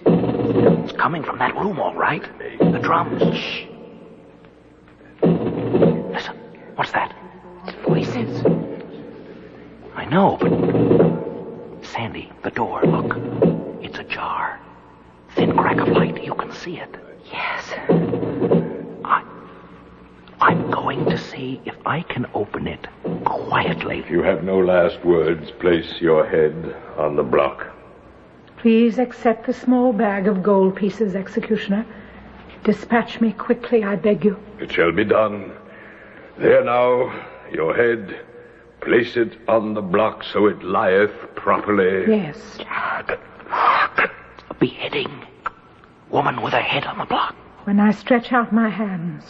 It's coming from that room, all right. The drums. Shh. Listen. What's that? It's voices. I know, but... Sandy, the door, look. It's ajar. Thin crack of light. You can see it. Yes. I'm going to see if I can open it quietly. If you have no last words, place your head on the block. Please accept the small bag of gold pieces, Executioner. Dispatch me quickly, I beg you. It shall be done. There now, your head. Place it on the block so it lieth properly. Yes. Jack. A beheading. Woman with her head on the block. When I stretch out my hands...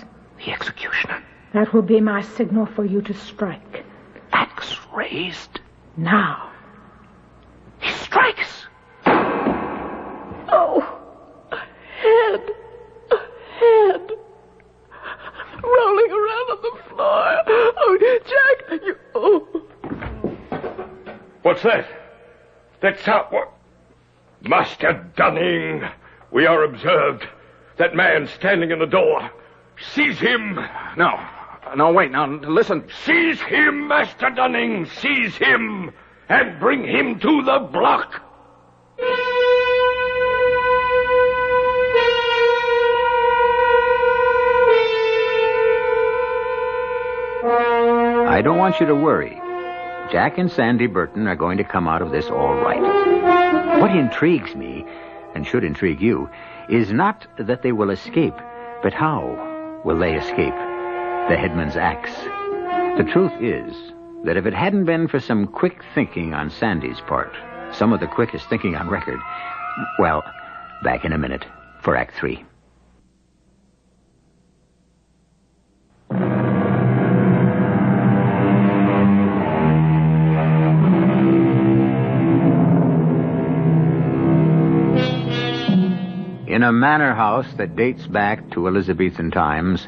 The executioner. That will be my signal for you to strike. Axe raised. Now. He strikes. Oh, a head. Rolling around on the floor. Oh, Jack, you... Oh. What's that? That's out. What? Master Dunning, we are observed. That man standing in the door. Seize him! No, wait, now, listen. Seize him, Master Dunning! Seize him! And bring him to the block! I don't want you to worry. Jack and Sandy Burton are going to come out of this all right. What intrigues me, and should intrigue you, is not that they will escape, but how will they escape the headman's axe? The truth is that if it hadn't been for some quick thinking on Sandy's part, some of the quickest thinking on record, well, back in a minute for Act 3. In a manor house that dates back to Elizabethan times,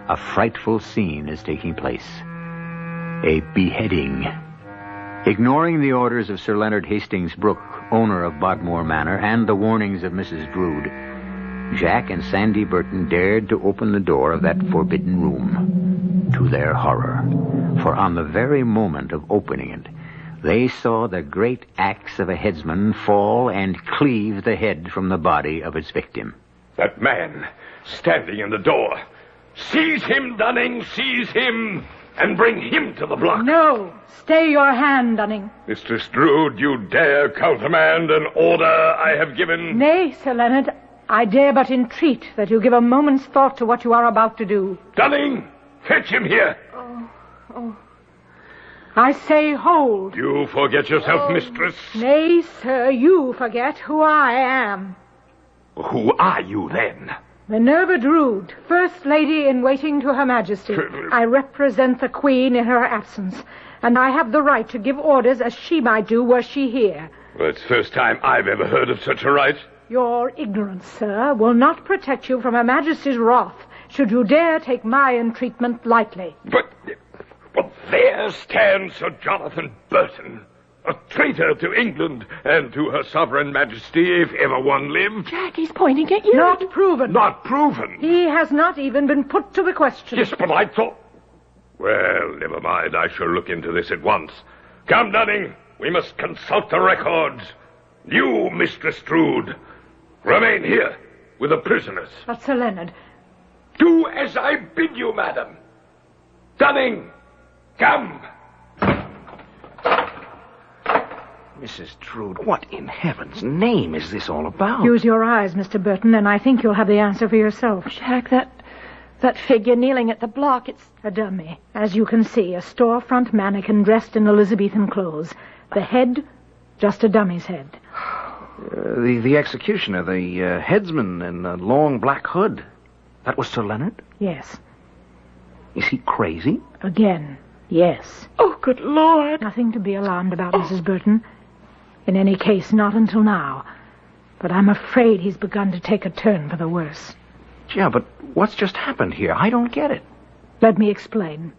a frightful scene is taking place. A beheading. Ignoring the orders of Sir Leonard Hastings Brooke, owner of Bodmore Manor, and the warnings of Mrs. Drood, Jack and Sandy Burton dared to open the door of that forbidden room. To their horror, for on the very moment of opening it, they saw the great axe of a headsman fall and cleave the head from the body of its victim. That man, standing in the door. Seize him, Dunning, seize him, and bring him to the block. No, stay your hand, Dunning. Mistress Drood, you dare countermand an order I have given? Nay, Sir Leonard, I dare but entreat that you give a moment's thought to what you are about to do. Dunning, fetch him here. Oh. I say hold. You forget yourself, mistress. Nay, sir, you forget who I am. Who are you, then? Minerva Drood, First Lady in Waiting to Her Majesty. I represent the Queen in her absence, and I have the right to give orders as she might do were she here. Well, it's the first time I've ever heard of such a right. Your ignorance, sir, will not protect you from Her Majesty's wrath, should you dare take my entreatment lightly. But there stands Sir Jonathan Burton, a traitor to England and to her sovereign majesty, if ever one lived. Jack, he's pointing at you. Not proven. Not proven? He has not even been put to the question. Yes, but I thought... Well, never mind. I shall look into this at once. Come, Dunning. We must consult the records. You, Mistress Drood, remain here with the prisoners. But, Sir Leonard... Do as I bid you, madam. Dunning, come. Mrs. Drood, what in heaven's name is this all about? Use your eyes, Mr. Burton, and I think you'll have the answer for yourself. Jack, that figure kneeling at the block, it's a dummy. As you can see, a storefront mannequin dressed in Elizabethan clothes. The head, just a dummy's head. The executioner, the headsman in the long black hood. That was Sir Leonard? Yes. Is he crazy? Again, yes. Oh, good Lord. Nothing to be alarmed about, Mrs. Burton. In any case, not until now. But I'm afraid he's begun to take a turn for the worse. Yeah, but what's just happened here? I don't get it. Let me explain.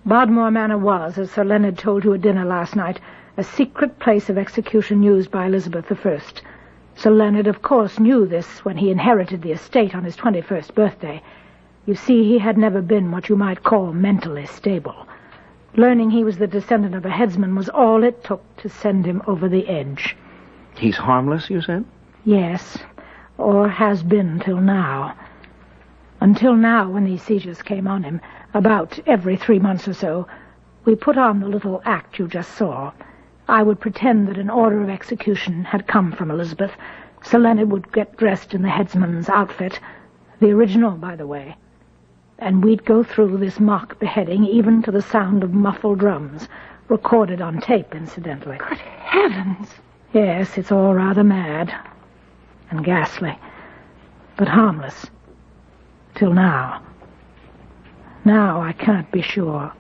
Bodmore Manor was, as Sir Leonard told you at dinner last night, a secret place of execution used by Elizabeth I. Sir Leonard, of course, knew this when he inherited the estate on his 21st birthday. You see, he had never been what you might call mentally stable. Learning he was the descendant of a headsman was all it took to send him over the edge. He's harmless, you said? Yes, or has been till now. Until now, when these seizures came on him, about every 3 months or so, we put on the little act you just saw. I would pretend that an order of execution had come from Elizabeth. Sir Leonard would get dressed in the headsman's outfit, the original, by the way. And we'd go through this mock beheading, even to the sound of muffled drums, recorded on tape, incidentally. Good heavens! Yes, it's all rather mad and ghastly, but harmless. Till now. Now I can't be sure.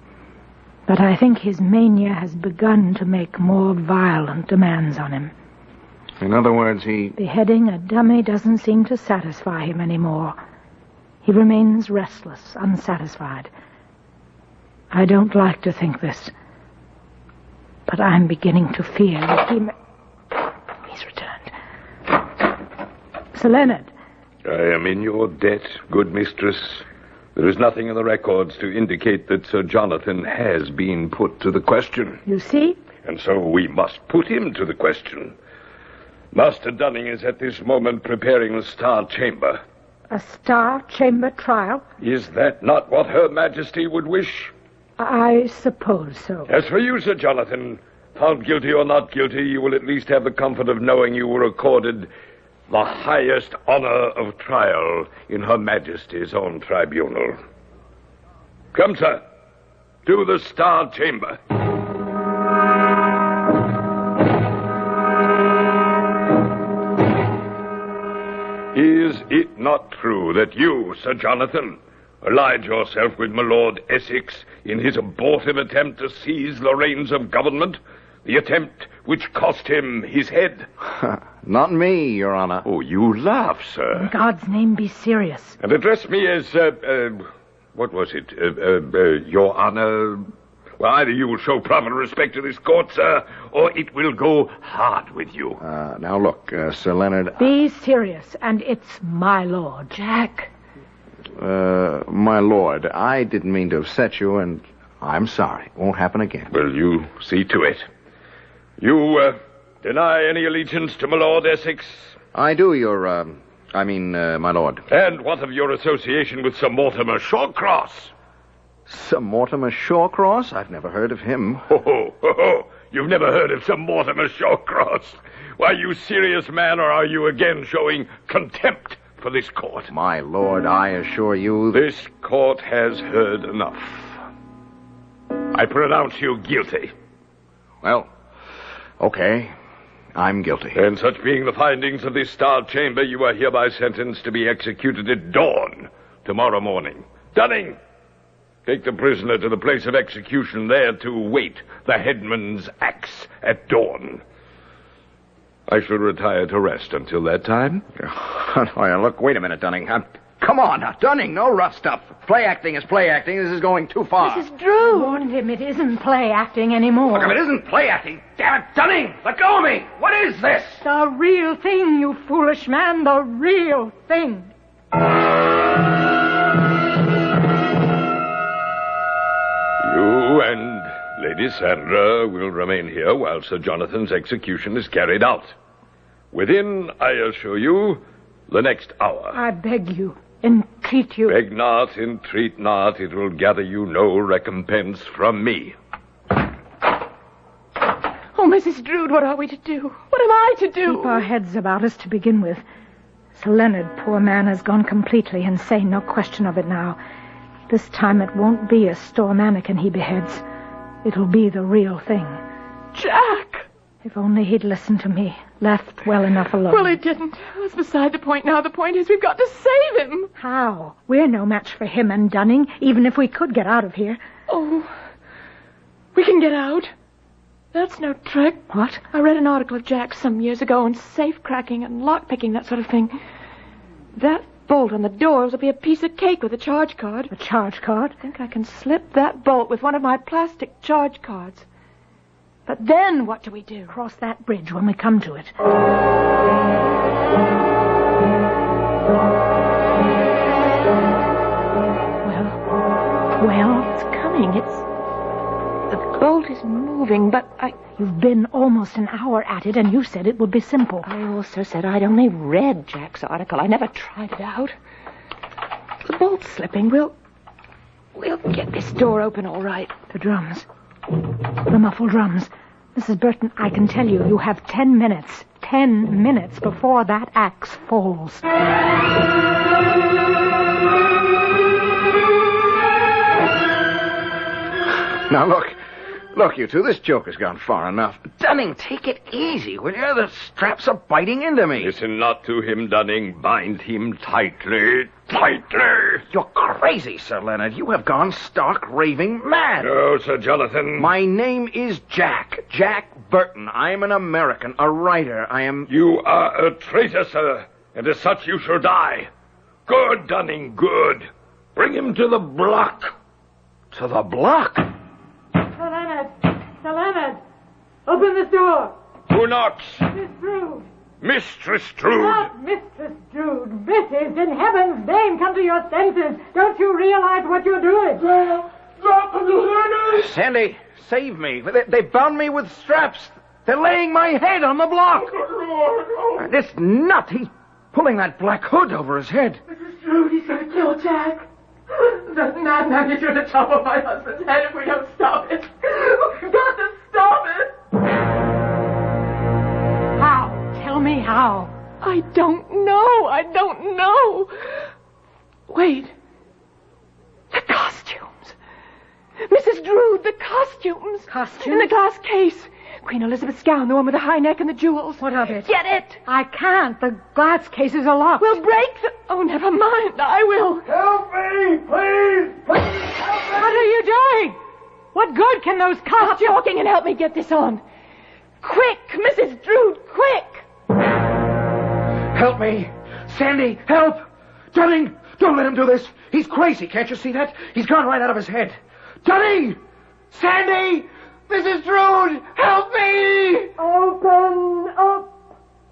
But I think his mania has begun to make more violent demands on him. In other words, Beheading a dummy doesn't seem to satisfy him anymore. He remains restless, unsatisfied. I don't like to think this, but I'm beginning to fear that He's returned. Sir Leonard. I am in your debt, good mistress. There is nothing in the records to indicate that Sir Jonathan has been put to the question. You see? And so we must put him to the question. Master Dunning is at this moment preparing the Star Chamber. A Star Chamber trial? Is that not what Her Majesty would wish? I suppose so. As for you, Sir Jonathan, found guilty or not guilty, you will at least have the comfort of knowing you were accorded the highest honor of trial in Her Majesty's own tribunal. Come, sir, to the Star Chamber. Is it not true that you, Sir Jonathan, allied yourself with my Lord Essex in his abortive attempt to seize the reins of government? The attempt which cost him his head? Not me, Your Honor. Oh, you laugh, sir. In God's name, be serious. And address me as, what was it? Your Honor? Well, either you will show proper respect to this court, sir, or it will go hard with you. Now look, Sir Leonard... Be serious, and it's my lord. Jack. My lord, I didn't mean to upset you, and I'm sorry. It won't happen again. Well, you see to it. You, deny any allegiance to my Lord Essex? I do, my lord. And what of your association with Sir Mortimer Shawcross? Sir Mortimer Shawcross? I've never heard of him. Ho. You've never heard of Sir Mortimer Shawcross? Why, you serious man, or are you again showing contempt for this court? My lord, I assure you... This court has heard enough. I pronounce you guilty. Well, okay. I'm guilty. And such being the findings of this Star Chamber, you are hereby sentenced to be executed at dawn tomorrow morning. Dunning, take the prisoner to the place of execution there to wait the headman's axe at dawn. I shall retire to rest until that time. Oh, look, wait a minute, Dunning. Come on now, Dunning, no rough stuff. Play acting is play acting. This is going too far. Mrs. Drew! Warned him it isn't play acting anymore. Look, if it isn't play acting, damn it, Dunning, let go of me. What is this? The real thing, you foolish man, the real thing. You and Lady Sandra will remain here while Sir Jonathan's execution is carried out. Within, I assure you, the next hour. I beg you, entreat you. Beg not, entreat not. It will gather you no recompense from me. Oh, Mrs. Drood, what are we to do? What am I to do? Keep our heads about us to begin with. Sir Leonard, poor man, has gone completely insane, no question of it now. This time it won't be a store mannequin he beheads. It'll be the real thing. Jack! If only he'd listened to me, left well enough alone. Well, he didn't. That's beside the point now. The point is we've got to save him. How? We're no match for him and Dunning, even if we could get out of here. Oh, we can get out. That's no trick. What? I read an article of Jack's some years ago on safe cracking and lock picking, that sort of thing. That bolt on the doors will be a piece of cake with a charge card. A charge card? I think I can slip that bolt with one of my plastic charge cards. But then what do we do? Cross that bridge when we come to it. Well, it's coming. The bolt is moving, but You've been almost an hour at it, and you said it would be simple. I also said I'd only read Jack's article. I never tried it out. The bolt's slipping. We'll get this door open all right. The drums. The muffled drums. Mrs. Burton, I can tell you, you have 10 minutes. 10 minutes before that axe falls. Now, look, you two, this joke has gone far enough. Dunning, take it easy, will you? The straps are biting into me. Listen not to him, Dunning. Bind him tightly, tightly. You're crazy, Sir Leonard. You have gone stark raving mad. No, Sir Jonathan. My name is Jack Burton. I'm an American, a writer. You are a traitor, sir, and as such you shall die. Good, Dunning, good. Bring him to the block. To the block? Sir Leonard, open this door. Who knocks? Miss Drood. Mistress Drood. Not Mistress Drood. Mrs. In heaven's name, come to your senses. Don't you realize what you're doing? Sandy, save me. They bound me with straps. They're laying my head on the block. This nut, he's pulling that black hood over his head. Mrs. Drood, he's going to kill Jack. That madman is going to chop off my husband's head if we don't stop it. We've got to stop it. How? Tell me how. I don't know. Wait. The costumes. Mrs. Drood, the costumes. Costumes? In the glass case. Queen Elizabeth's gown, the one with the high neck and the jewels. What of it? Get it! I can't. The glass cases are locked. We'll break the... Oh, never mind. I will. Help me, please! Please help me! What are you doing? What good can those costumes... Stop talking and help me get this on. Quick, Mrs. Drood, quick! Help me. Sandy, help. Dunning, don't let him do this. He's crazy. Can't you see that? He's gone right out of his head. Dunning! Sandy! Mrs. Drood, help me! Open up!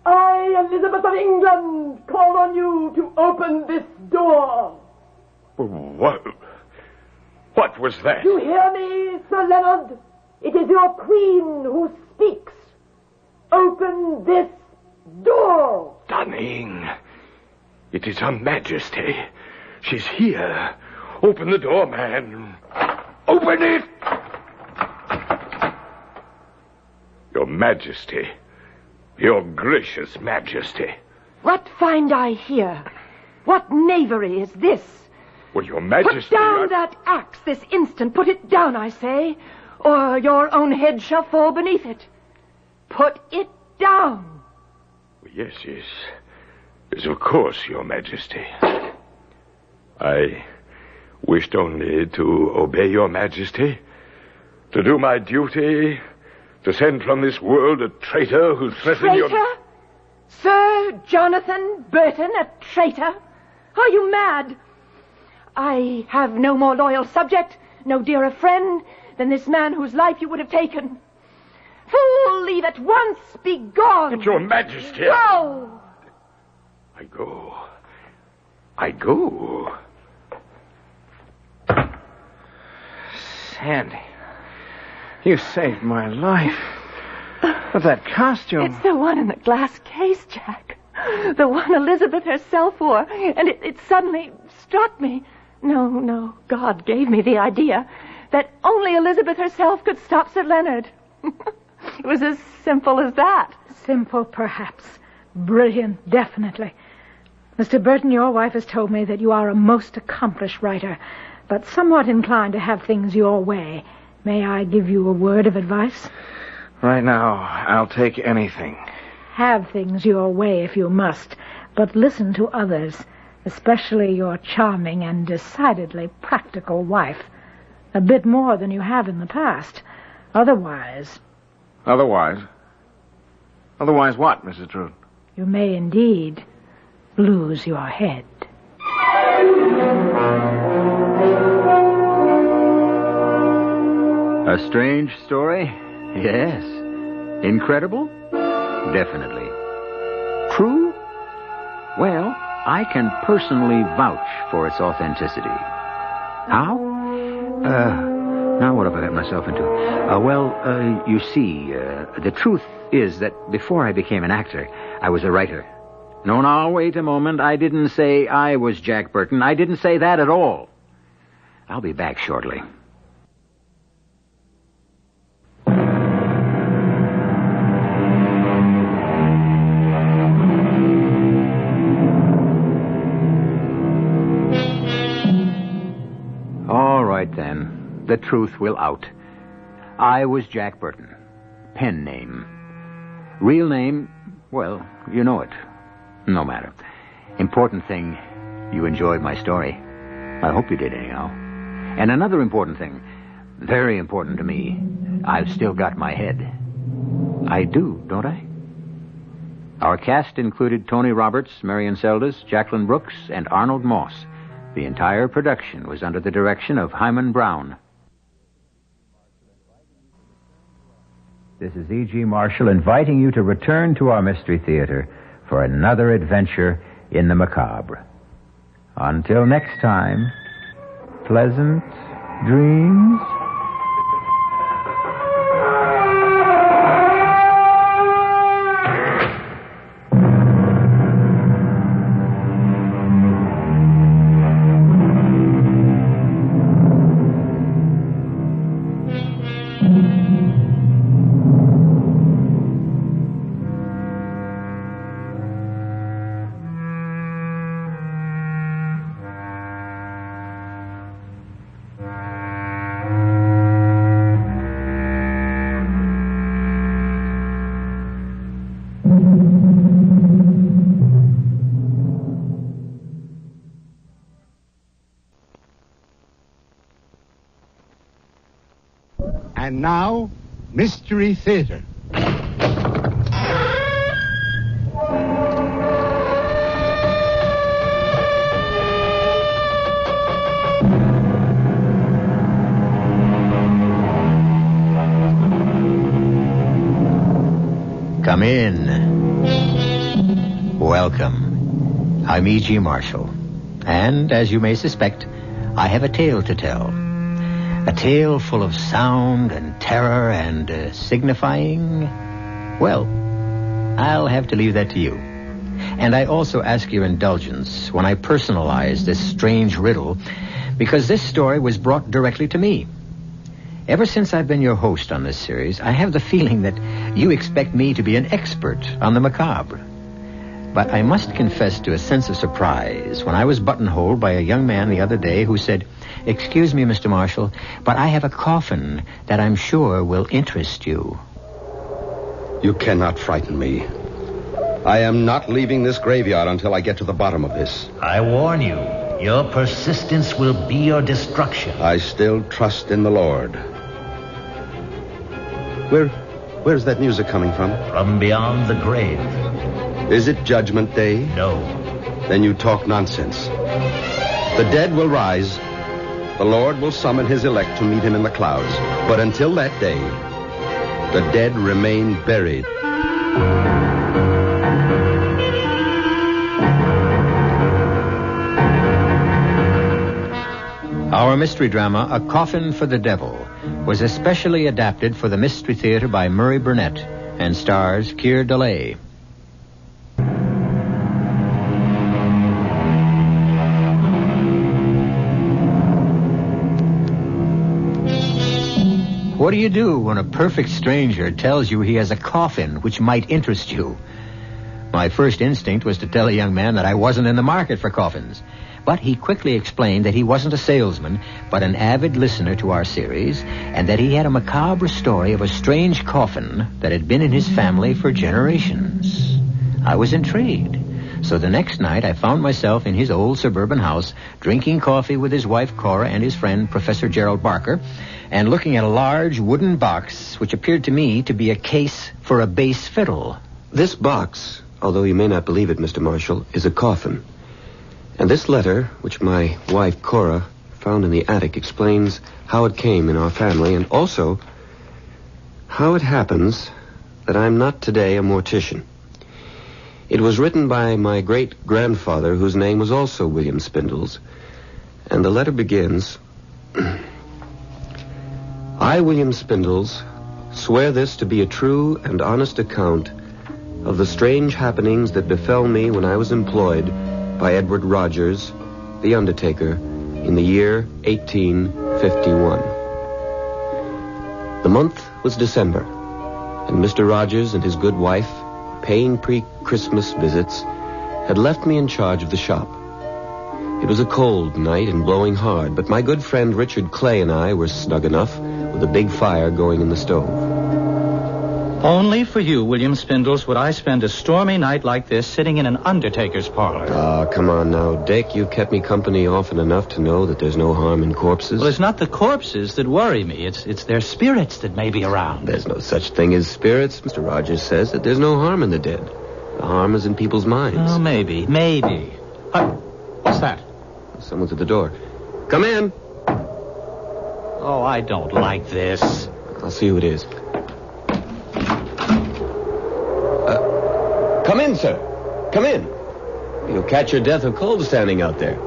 I, Elizabeth of England, call on you to open this door. What was that? You hear me, Sir Leonard? It is your queen who speaks. Open this door. Dunning, it is Her Majesty. She's here. Open the door, man. Open it! Your Majesty. Your gracious Majesty. What find I here? What knavery is this? Well, Your Majesty... Put down that axe this instant. Put it down, I say, or your own head shall fall beneath it. Put it down. Yes, yes. Yes, of course, Your Majesty. I wished only to obey Your Majesty, to do my duty, to send from this world a traitor who threatened your... Traitor? Sir Jonathan Burton, a traitor? Are you mad? I have no more loyal subject, no dearer friend than this man whose life you would have taken. Fool, leave at once, be gone. But Your Majesty... Go! I go. I go. Sandy, you saved my life. But that costume... It's the one in the glass case, Jack. The one Elizabeth herself wore. And it suddenly struck me. No, God gave me the idea that only Elizabeth herself could stop Sir Leonard. It was as simple as that. Simple, perhaps. Brilliant, definitely. Mr. Burton, your wife has told me that you are a most accomplished writer, but somewhat inclined to have things your way. May I give you a word of advice? Right now, I'll take anything. Have things your way if you must, but listen to others, especially your charming and decidedly practical wife. A bit more than you have in the past. Otherwise... Otherwise? Otherwise what, Mrs. Trude? You may indeed lose your head. A strange story? Yes. Incredible? Definitely. True? Well, I can personally vouch for its authenticity. How? Now what have I got myself into? You see, the truth is that before I became an actor, I was a writer. No, now, wait a moment. I didn't say I was Jack Burton. I didn't say that at all. I'll be back shortly. All right, then. The truth will out. I was Jack Burton. Pen name. Real name, well, you know it. No matter. Important thing, you enjoyed my story. I hope you did anyhow. And another important thing, very important to me, I've still got my head. I do, don't I? Our cast included Tony Roberts, Marion Seldes, Jacqueline Brooks, and Arnold Moss. The entire production was under the direction of Himan Brown. This is E.G. Marshall inviting you to return to our Mystery Theater for another adventure in the macabre. Until next time, pleasant dreams. And now, Mystery Theater. Come in. Welcome. I'm E.G. Marshall. And, as you may suspect, I have a tale to tell. A tale full of sound and terror and signifying... Well, I'll have to leave that to you. And I also ask your indulgence when I personalize this strange riddle, because this story was brought directly to me. Ever since I've been your host on this series, I have the feeling that you expect me to be an expert on the macabre. But I must confess to a sense of surprise when I was buttonholed by a young man the other day who said, "Excuse me, Mr. Marshall, but I have a coffin that I'm sure will interest you." You cannot frighten me. I am not leaving this graveyard until I get to the bottom of this. I warn you, your persistence will be your destruction. I still trust in the Lord. Where's that music coming from? From beyond the grave. Is it Judgment Day? No. Then you talk nonsense. The dead will rise. The Lord will summon his elect to meet him in the clouds. But until that day, the dead remain buried. Our mystery drama, A Coffin for the Devil, was especially adapted for the Mystery Theater by Murray Burnett and stars Keir Delay. What do you do when a perfect stranger tells you he has a coffin which might interest you? My first instinct was to tell a young man that I wasn't in the market for coffins. But he quickly explained that he wasn't a salesman, but an avid listener to our series, and that he had a macabre story of a strange coffin that had been in his family for generations. I was intrigued. So the next night I found myself in his old suburban house, drinking coffee with his wife Cora and his friend Professor Gerald Barker, and looking at a large wooden box which appeared to me to be a case for a bass fiddle. This box, although you may not believe it, Mr. Marshall, is a coffin. And this letter, which my wife Cora found in the attic, explains how it came in our family and also how it happens that I'm not today a mortician. It was written by my great-grandfather, whose name was also William Spindles, and the letter begins, I, William Spindles, swear this to be a true and honest account of the strange happenings that befell me when I was employed by Edward Rogers, the undertaker, in the year 1851. The month was December, and Mr. Rogers and his good wife, paying pre-Christmas visits, had left me in charge of the shop. It was a cold night and blowing hard, but my good friend Richard Clay and I were snug enough with a big fire going in the stove. Only for you, William Spindles, would I spend a stormy night like this sitting in an undertaker's parlor. Oh, come on now, Dick. You've kept me company often enough to know that there's no harm in corpses. Well, it's not the corpses that worry me. It's their spirits that may be around. There's no such thing as spirits. Mr. Rogers says that there's no harm in the dead. The harm is in people's minds. Oh, maybe. What's that? Someone's at the door. Come in. Oh, I don't like this. I'll see who it is. Come in, sir. Come in. You'll catch your death of cold standing out there.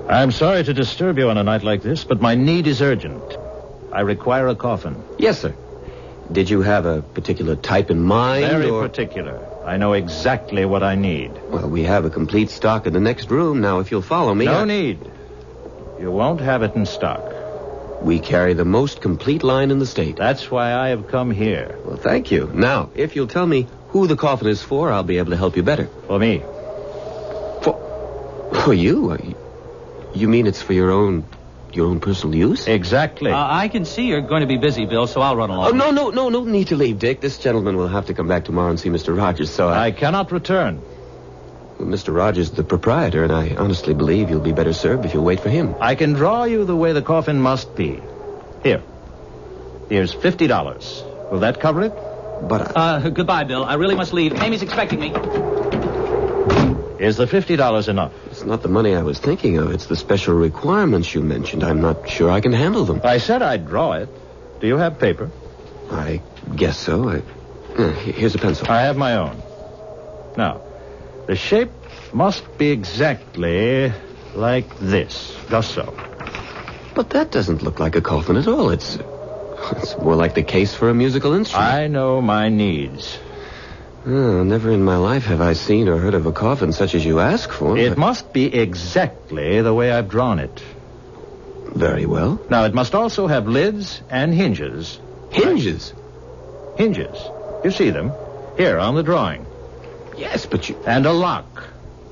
I'm sorry to disturb you on a night like this, but my need is urgent. I require a coffin. Yes, sir. Did you have a particular type in mind? Very particular. I know exactly what I need. Well, we have a complete stock in the next room. Now, if you'll follow me... No need. You won't have it in stock. We carry the most complete line in the state. That's why I have come here. Well, thank you. Now, if you'll tell me who the coffin is for, I'll be able to help you better. For me. For you? You mean it's for your own personal use? Exactly. I can see you're going to be busy, Bill, so I'll run along. Oh, no need to leave, Dick. This gentleman will have to come back tomorrow and see Mr. Rogers, so I cannot return. Well, Mr. Rogers is the proprietor, and I honestly believe you'll be better served if you'll wait for him. I can draw you the way the coffin must be. Here's $50. Will that cover it? But goodbye, Bill. I really must leave. Amy's expecting me. Is the $50 enough? It's not the money I was thinking of. It's the special requirements you mentioned. I'm not sure I can handle them. I said I'd draw it. Do you have paper? I guess so. Here's a pencil. I have my own. Now, the shape must be exactly like this. Just so. But that doesn't look like a coffin at all. It's more like the case for a musical instrument. I know my needs. Oh, never in my life have I seen or heard of a coffin such as you ask for. It must be exactly the way I've drawn it. Very well. Now, it must also have lids and hinges. Hinges? Hinges. You see them? Here, on the drawing. Yes, but you... And a lock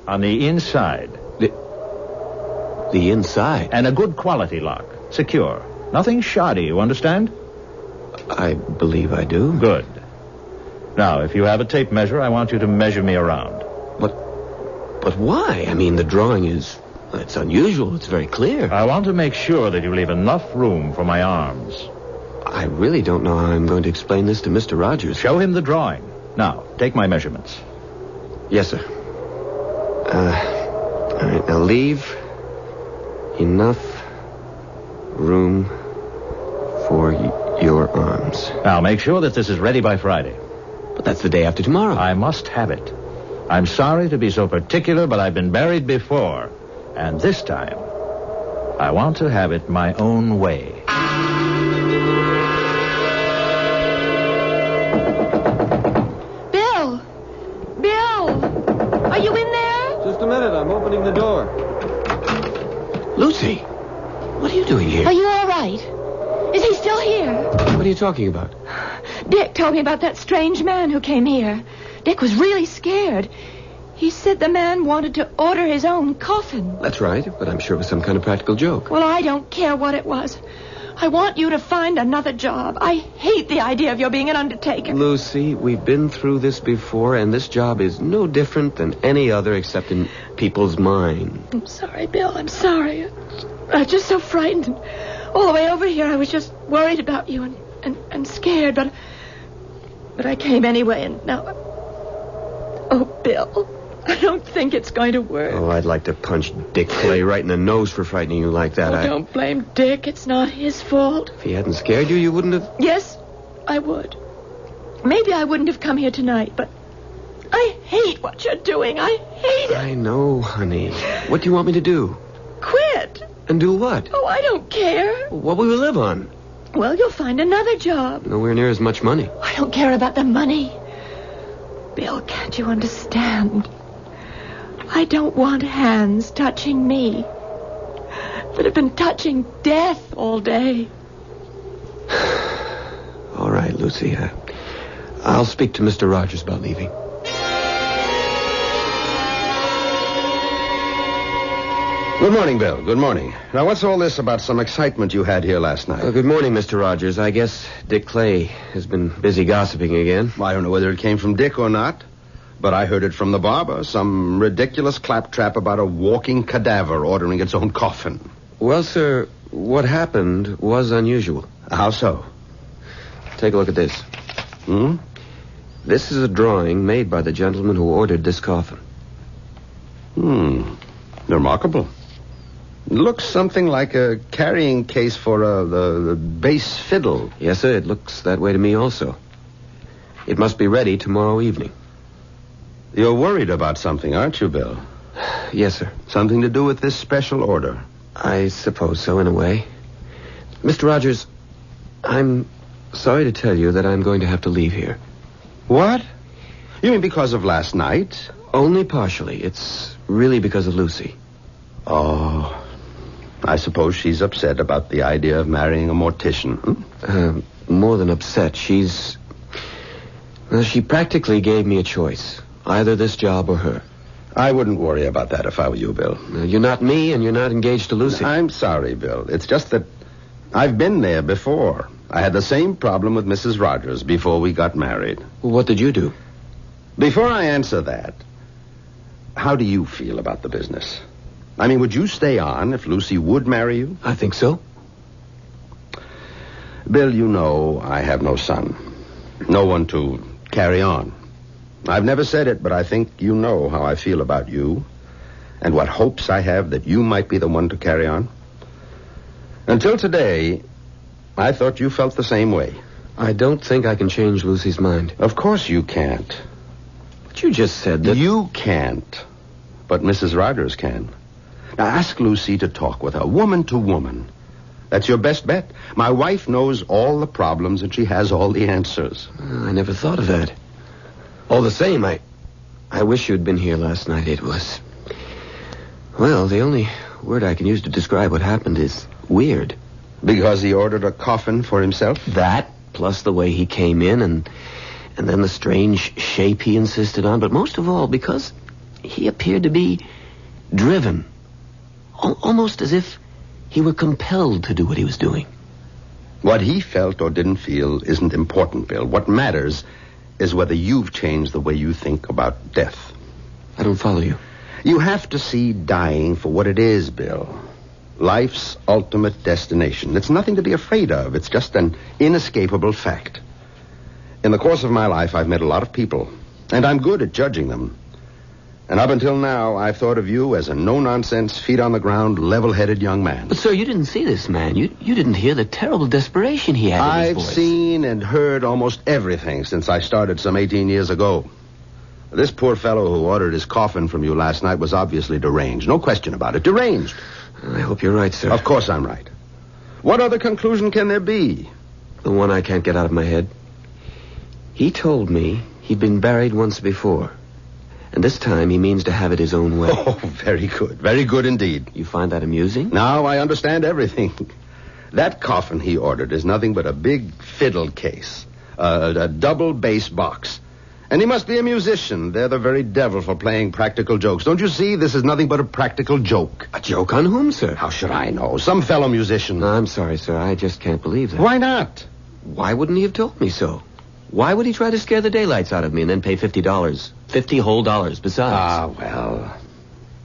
on the inside. The inside? And a good quality lock. Secure. Nothing shoddy, you understand? I believe I do. Good. Now, if you have a tape measure, I want you to measure me around. But why? I mean, the drawing it's unusual. It's very clear. I want to make sure that you leave enough room for my arms. I really don't know how I'm going to explain this to Mr. Rogers. Show him the drawing. Now, take my measurements. Yes, sir. All right, now leave enough room for your arms. Now, make sure that this is ready by Friday. But that's the day after tomorrow. I must have it. I'm sorry to be so particular, but I've been married before. And this time, I want to have it my own way. Bill! Are you in there? Just a minute. I'm opening the door. Lucy, what are you doing here? Are you all right? Is he still here? What are you talking about? Dick told me about that strange man who came here. Dick was really scared. He said the man wanted to order his own coffin. That's right, but I'm sure it was some kind of practical joke. Well, I don't care what it was. I want you to find another job. I hate the idea of your being an undertaker. Lucy, we've been through this before, and this job is no different than any other except in people's minds. I'm sorry, Bill. I'm sorry. I was just so frightened. All the way over here, I was just worried about you and scared, but I came anyway, and now... Oh, Bill, I don't think it's going to work. Oh, I'd like to punch Dick Clay right in the nose for frightening you like that. Don't blame Dick. It's not his fault. If he hadn't scared you, you wouldn't have... Yes, I would. Maybe I wouldn't have come here tonight, but I hate what you're doing. I hate it. I know, honey. What do you want me to do? Quit. And do what? Oh, I don't care. What will we live on? Well, you'll find another job. Nowhere near as much money. I don't care about the money. Bill, can't you understand? I don't want hands touching me that have been touching death all day. All right, Lucy. I'll speak to Mr. Rogers about leaving. Good morning, Bill. Good morning. Now, what's all this about some excitement you had here last night? Good morning, Mr. Rogers. I guess Dick Clay has been busy gossiping again. I don't know whether it came from Dick or not, but I heard it from the barber. Some ridiculous claptrap about a walking cadaver ordering its own coffin. Well, sir, what happened was unusual. How so? Take a look at this. This is a drawing made by the gentleman who ordered this coffin. Remarkable. Looks something like a carrying case for the bass fiddle. Yes, sir. It looks that way to me also. It must be ready tomorrow evening. You're worried about something, aren't you, Bill? Yes, sir. Something to do with this special order? I suppose so, in a way. Mr. Rogers, I'm sorry to tell you that I'm going to have to leave here. What? You mean because of last night? Only partially. It's really because of Lucy. Oh, I suppose she's upset about the idea of marrying a mortician. More than upset. She practically gave me a choice. Either this job or her. I wouldn't worry about that if I were you, Bill. You're not me, and you're not engaged to Lucy. I'm sorry, Bill. It's just that I've been there before. I had the same problem with Mrs. Rogers before we got married. Well, what did you do? Before I answer that, how do you feel about the business? I mean, would you stay on if Lucy would marry you? I think so. Bill, you know I have no son. No one to carry on. I've never said it, but I think you know how I feel about you and what hopes I have that you might be the one to carry on. Until today, I thought you felt the same way. I don't think I can change Lucy's mind. Of course you can't. But you just said that... You can't, but Mrs. Rogers can. Now, ask Lucy to talk with her, woman to woman. That's your best bet. My wife knows all the problems, and she has all the answers. I never thought of that. All the same, I wish you'd been here last night. It was... Well, the only word I can use to describe what happened is weird. Because he ordered a coffin for himself? That, plus the way he came in, and then the strange shape he insisted on. But most of all, because he appeared to be driven. Almost as if he were compelled to do what he was doing. What he felt or didn't feel isn't important, Bill. What matters is whether you've changed the way you think about death. I don't follow you. You have to see dying for what it is, Bill. Life's ultimate destination. It's nothing to be afraid of. It's just an inescapable fact. In the course of my life, I've met a lot of people, and I'm good at judging them. And up until now, I've thought of you as a no-nonsense, feet-on-the-ground, level-headed young man. But, sir, you didn't see this man. You didn't hear the terrible desperation he had in his voice. I've seen and heard almost everything since I started some 18 years ago. This poor fellow who ordered his coffin from you last night was obviously deranged. No question about it. Deranged. I hope you're right, sir. Of course I'm right. What other conclusion can there be? The one I can't get out of my head. He told me he'd been buried once before. And this time he means to have it his own way. Oh, very good. Very good indeed. You find that amusing? Now I understand everything. That coffin he ordered is nothing but a big fiddle case. A double bass box. And he must be a musician. They're the very devil for playing practical jokes. Don't you see? This is nothing but a practical joke. A joke on whom, sir? How should I know? Some fellow musician. No, I'm sorry, sir. I just can't believe that. Why not? Why wouldn't he have told me so? Why would he try to scare the daylights out of me and then pay $50? 50 whole dollars besides. Well.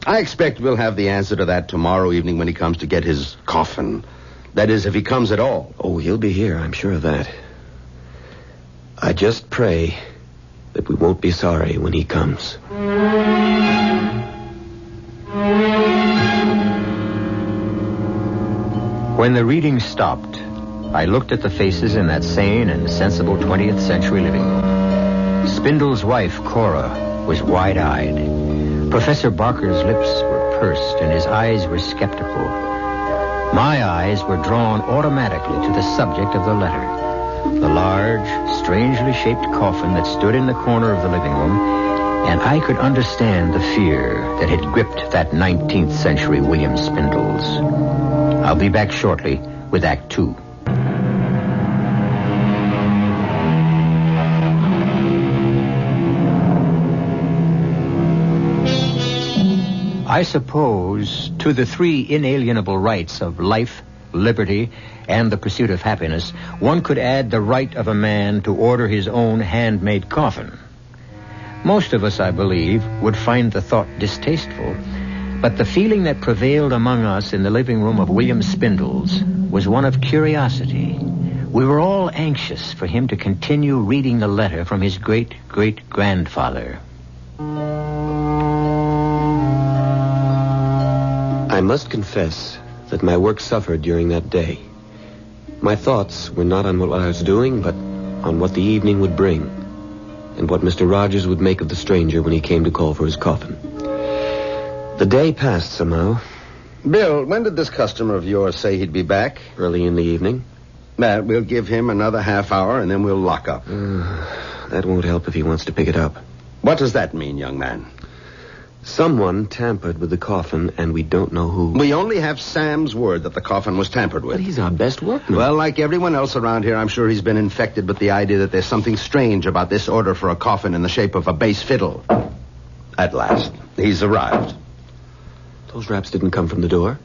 I expect we'll have the answer to that tomorrow evening when he comes to get his coffin. That is, if he comes at all. Oh, he'll be here. I'm sure of that. I just pray that we won't be sorry when he comes. When the reading stopped, I looked at the faces in that sane and sensible 20th century living room. Spindle's wife, Cora, was wide-eyed. Professor Barker's lips were pursed and his eyes were skeptical. My eyes were drawn automatically to the subject of the letter, the large, strangely shaped coffin that stood in the corner of the living room, and I could understand the fear that had gripped that 19th century William Spindles. I'll be back shortly with Act 2. I suppose to the three inalienable rights of life, liberty, and the pursuit of happiness, one could add the right of a man to order his own handmade coffin. Most of us, I believe, would find the thought distasteful, but the feeling that prevailed among us in the living room of William Spindles was one of curiosity. We were all anxious for him to continue reading the letter from his great-great-grandfather. I must confess that my work suffered during that day. My thoughts were not on what I was doing, but on what the evening would bring, and what Mr. Rogers would make of the stranger when he came to call for his coffin. The day passed somehow. Bill, when did this customer of yours say he'd be back? Early in the evening. Matt, we'll give him another half hour, and then we'll lock up. That won't help if he wants to pick it up. What does that mean, young man? Someone tampered with the coffin, and we don't know who. We only have Sam's word that the coffin was tampered with. But he's our best workman. Well, like everyone else around here, I'm sure he's been infected with the idea that there's something strange about this order for a coffin in the shape of a bass fiddle. At last, he's arrived. Those raps didn't come from the door?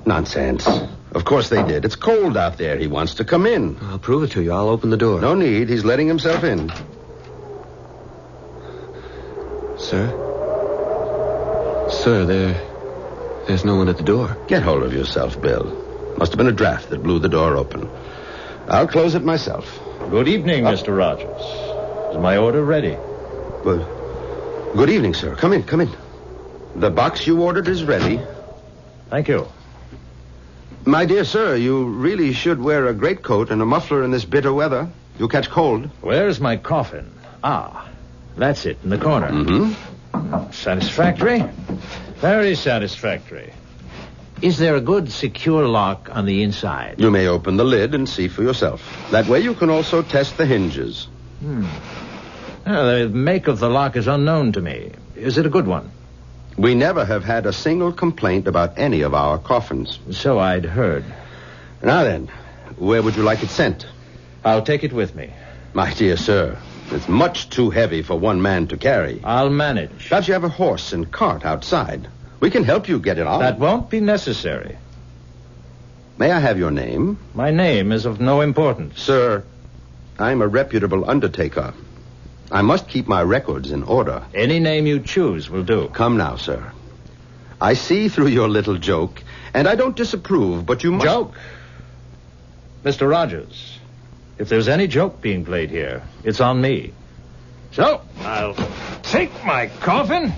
Nonsense. Of course they did. It's cold out there. He wants to come in. I'll prove it to you. I'll open the door. No need. He's letting himself in. Sir? Sir, there's no one at the door. Get hold of yourself, Bill. Must have been a draft that blew the door open. I'll close it myself. Good evening, Mr. Rogers. Is my order ready? Good evening, sir. Come in, come in. The box you ordered is ready. Thank you. My dear sir, you really should wear a greatcoat and a muffler in this bitter weather. You'll catch cold. Where's my coffin? Ah, that's it, in the corner. Mm-hmm. Satisfactory? Very satisfactory. Is there a good, secure lock on the inside? You may open the lid and see for yourself. That way you can also test the hinges. The make of the lock is unknown to me. Is it a good one? We never have had a single complaint about any of our coffins. So I'd heard. Now then, where would you like it sent? I'll take it with me. My dear sir, it's much too heavy for one man to carry. I'll manage. Perhaps you have a horse and cart outside. We can help you get it on. That won't be necessary. May I have your name? My name is of no importance. Sir, I'm a reputable undertaker. I must keep my records in order. Any name you choose will do. Come now, sir. I see through your little joke, and I don't disapprove, but you must... Joke? Mr. Rogers, if there's any joke being played here, it's on me. So, I'll take my coffin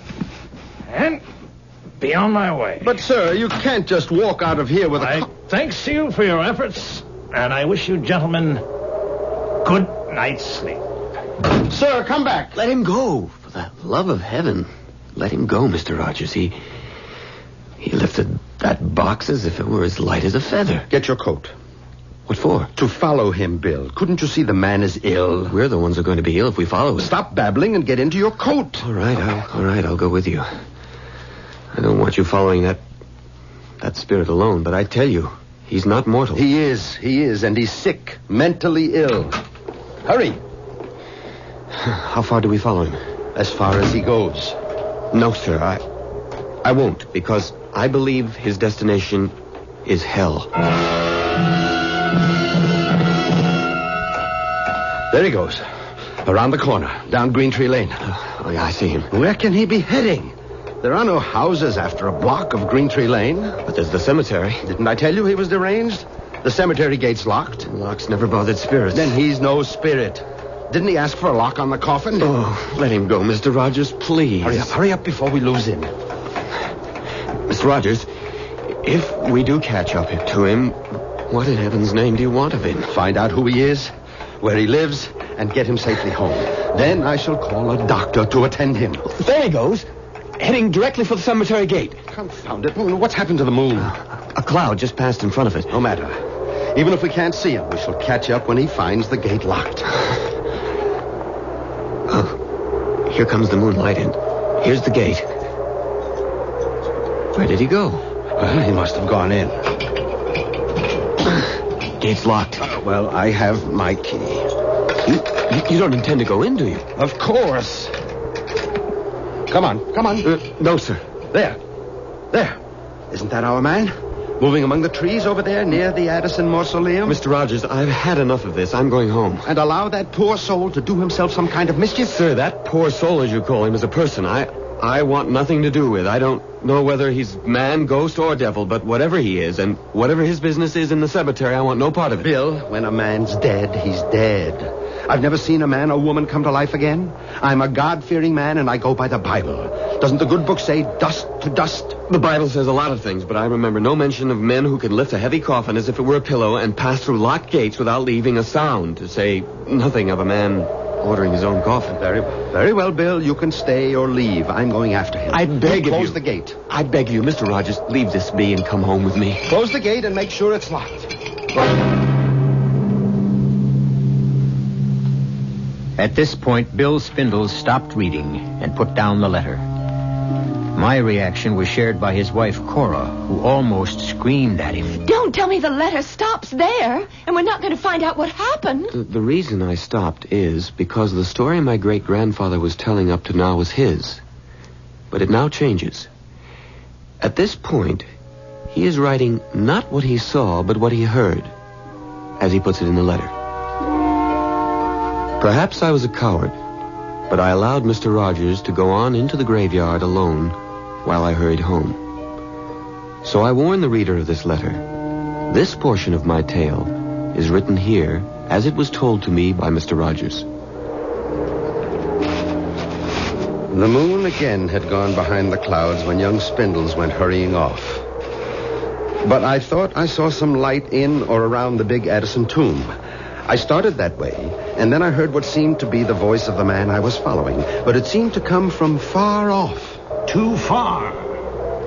and be on my way. But, sir, you can't just walk out of here with a... Thanks to you for your efforts, and I wish you gentlemen good night's sleep. Sir, come back. Let him go. For the love of heaven. Let him go, Mr. Rogers. He lifted that box as if it were as light as a feather. Get your coat. What for? To follow him, Bill. Couldn't you see the man is ill? We're the ones who are going to be ill if we follow him. Stop babbling and get into your coat. All right, I'll go with you. I don't want you following that spirit alone, but I tell you, he's not mortal. He is, and he's sick, mentally ill. Hurry. How far do we follow him? As far as he goes. No, sir, I won't, because I believe his destination is hell. There he goes. Around the corner, down Green Tree Lane. Oh, yeah, I see him. Where can he be heading? There are no houses after a block of Green Tree Lane. But there's the cemetery. Didn't I tell you he was deranged? The cemetery gate's locked. Locks never bothered spirits. Then he's no spirit. Didn't he ask for a lock on the coffin? Oh, let him go, Mr. Rogers, please. Hurry up before we lose him. Mr. Rogers, if we do catch up to him, what in heaven's name do you want of him? Find out who he is, where he lives, and get him safely home. Then I shall call a doctor to attend him. There he goes, heading directly for the cemetery gate. Confound it. What's happened to the moon? A cloud just passed in front of it. No matter. Even if we can't see him, we shall catch up when he finds the gate locked. Oh, here comes the moonlight, and here's the gate. Where did he go? Well, he must have gone in. Gate's locked. Well, I have my key. You don't intend to go in, do you? Of course. Come on. No, sir. There. Isn't that our man? Moving among the trees over there near the Addison Mausoleum? Mr. Rogers, I've had enough of this. I'm going home. And allow that poor soul to do himself some kind of mischief? Sir, that poor soul, as you call him, is a person I want nothing to do with. I don't know whether he's man, ghost, or devil, but whatever he is, and whatever his business is in the cemetery, I want no part of it. Bill, when a man's dead, he's dead. I've never seen a man or woman come to life again. I'm a God-fearing man, and I go by the Bible. Doesn't the good book say dust to dust? The Bible says a lot of things, but I remember no mention of men who could lift a heavy coffin as if it were a pillow and pass through locked gates without leaving a sound, to say nothing of a man ordering his own coffin. Very well, Bill. You can stay or leave. I'm going after him. I beg of you. Close the gate. I beg you, Mr. Rogers, leave this be and come home with me. Close the gate and make sure it's locked. At this point, Bill Spindles stopped reading and put down the letter. My reaction was shared by his wife, Cora, who almost screamed at him. Don't tell me the letter stops there, and we're not going to find out what happened. The reason I stopped is because the story my great-grandfather was telling up to now was his. But it now changes. At this point, he is writing not what he saw, but what he heard, as he puts it in the letter. Perhaps I was a coward, but I allowed Mr. Rogers to go on into the graveyard alone while I hurried home. So I warn the reader of this letter. This portion of my tale is written here as it was told to me by Mr. Rogers. The moon again had gone behind the clouds when young Spindles went hurrying off. But I thought I saw some light in or around the big Addison tomb. I started that way, and then I heard what seemed to be the voice of the man I was following, but it seemed to come from far off. Too far.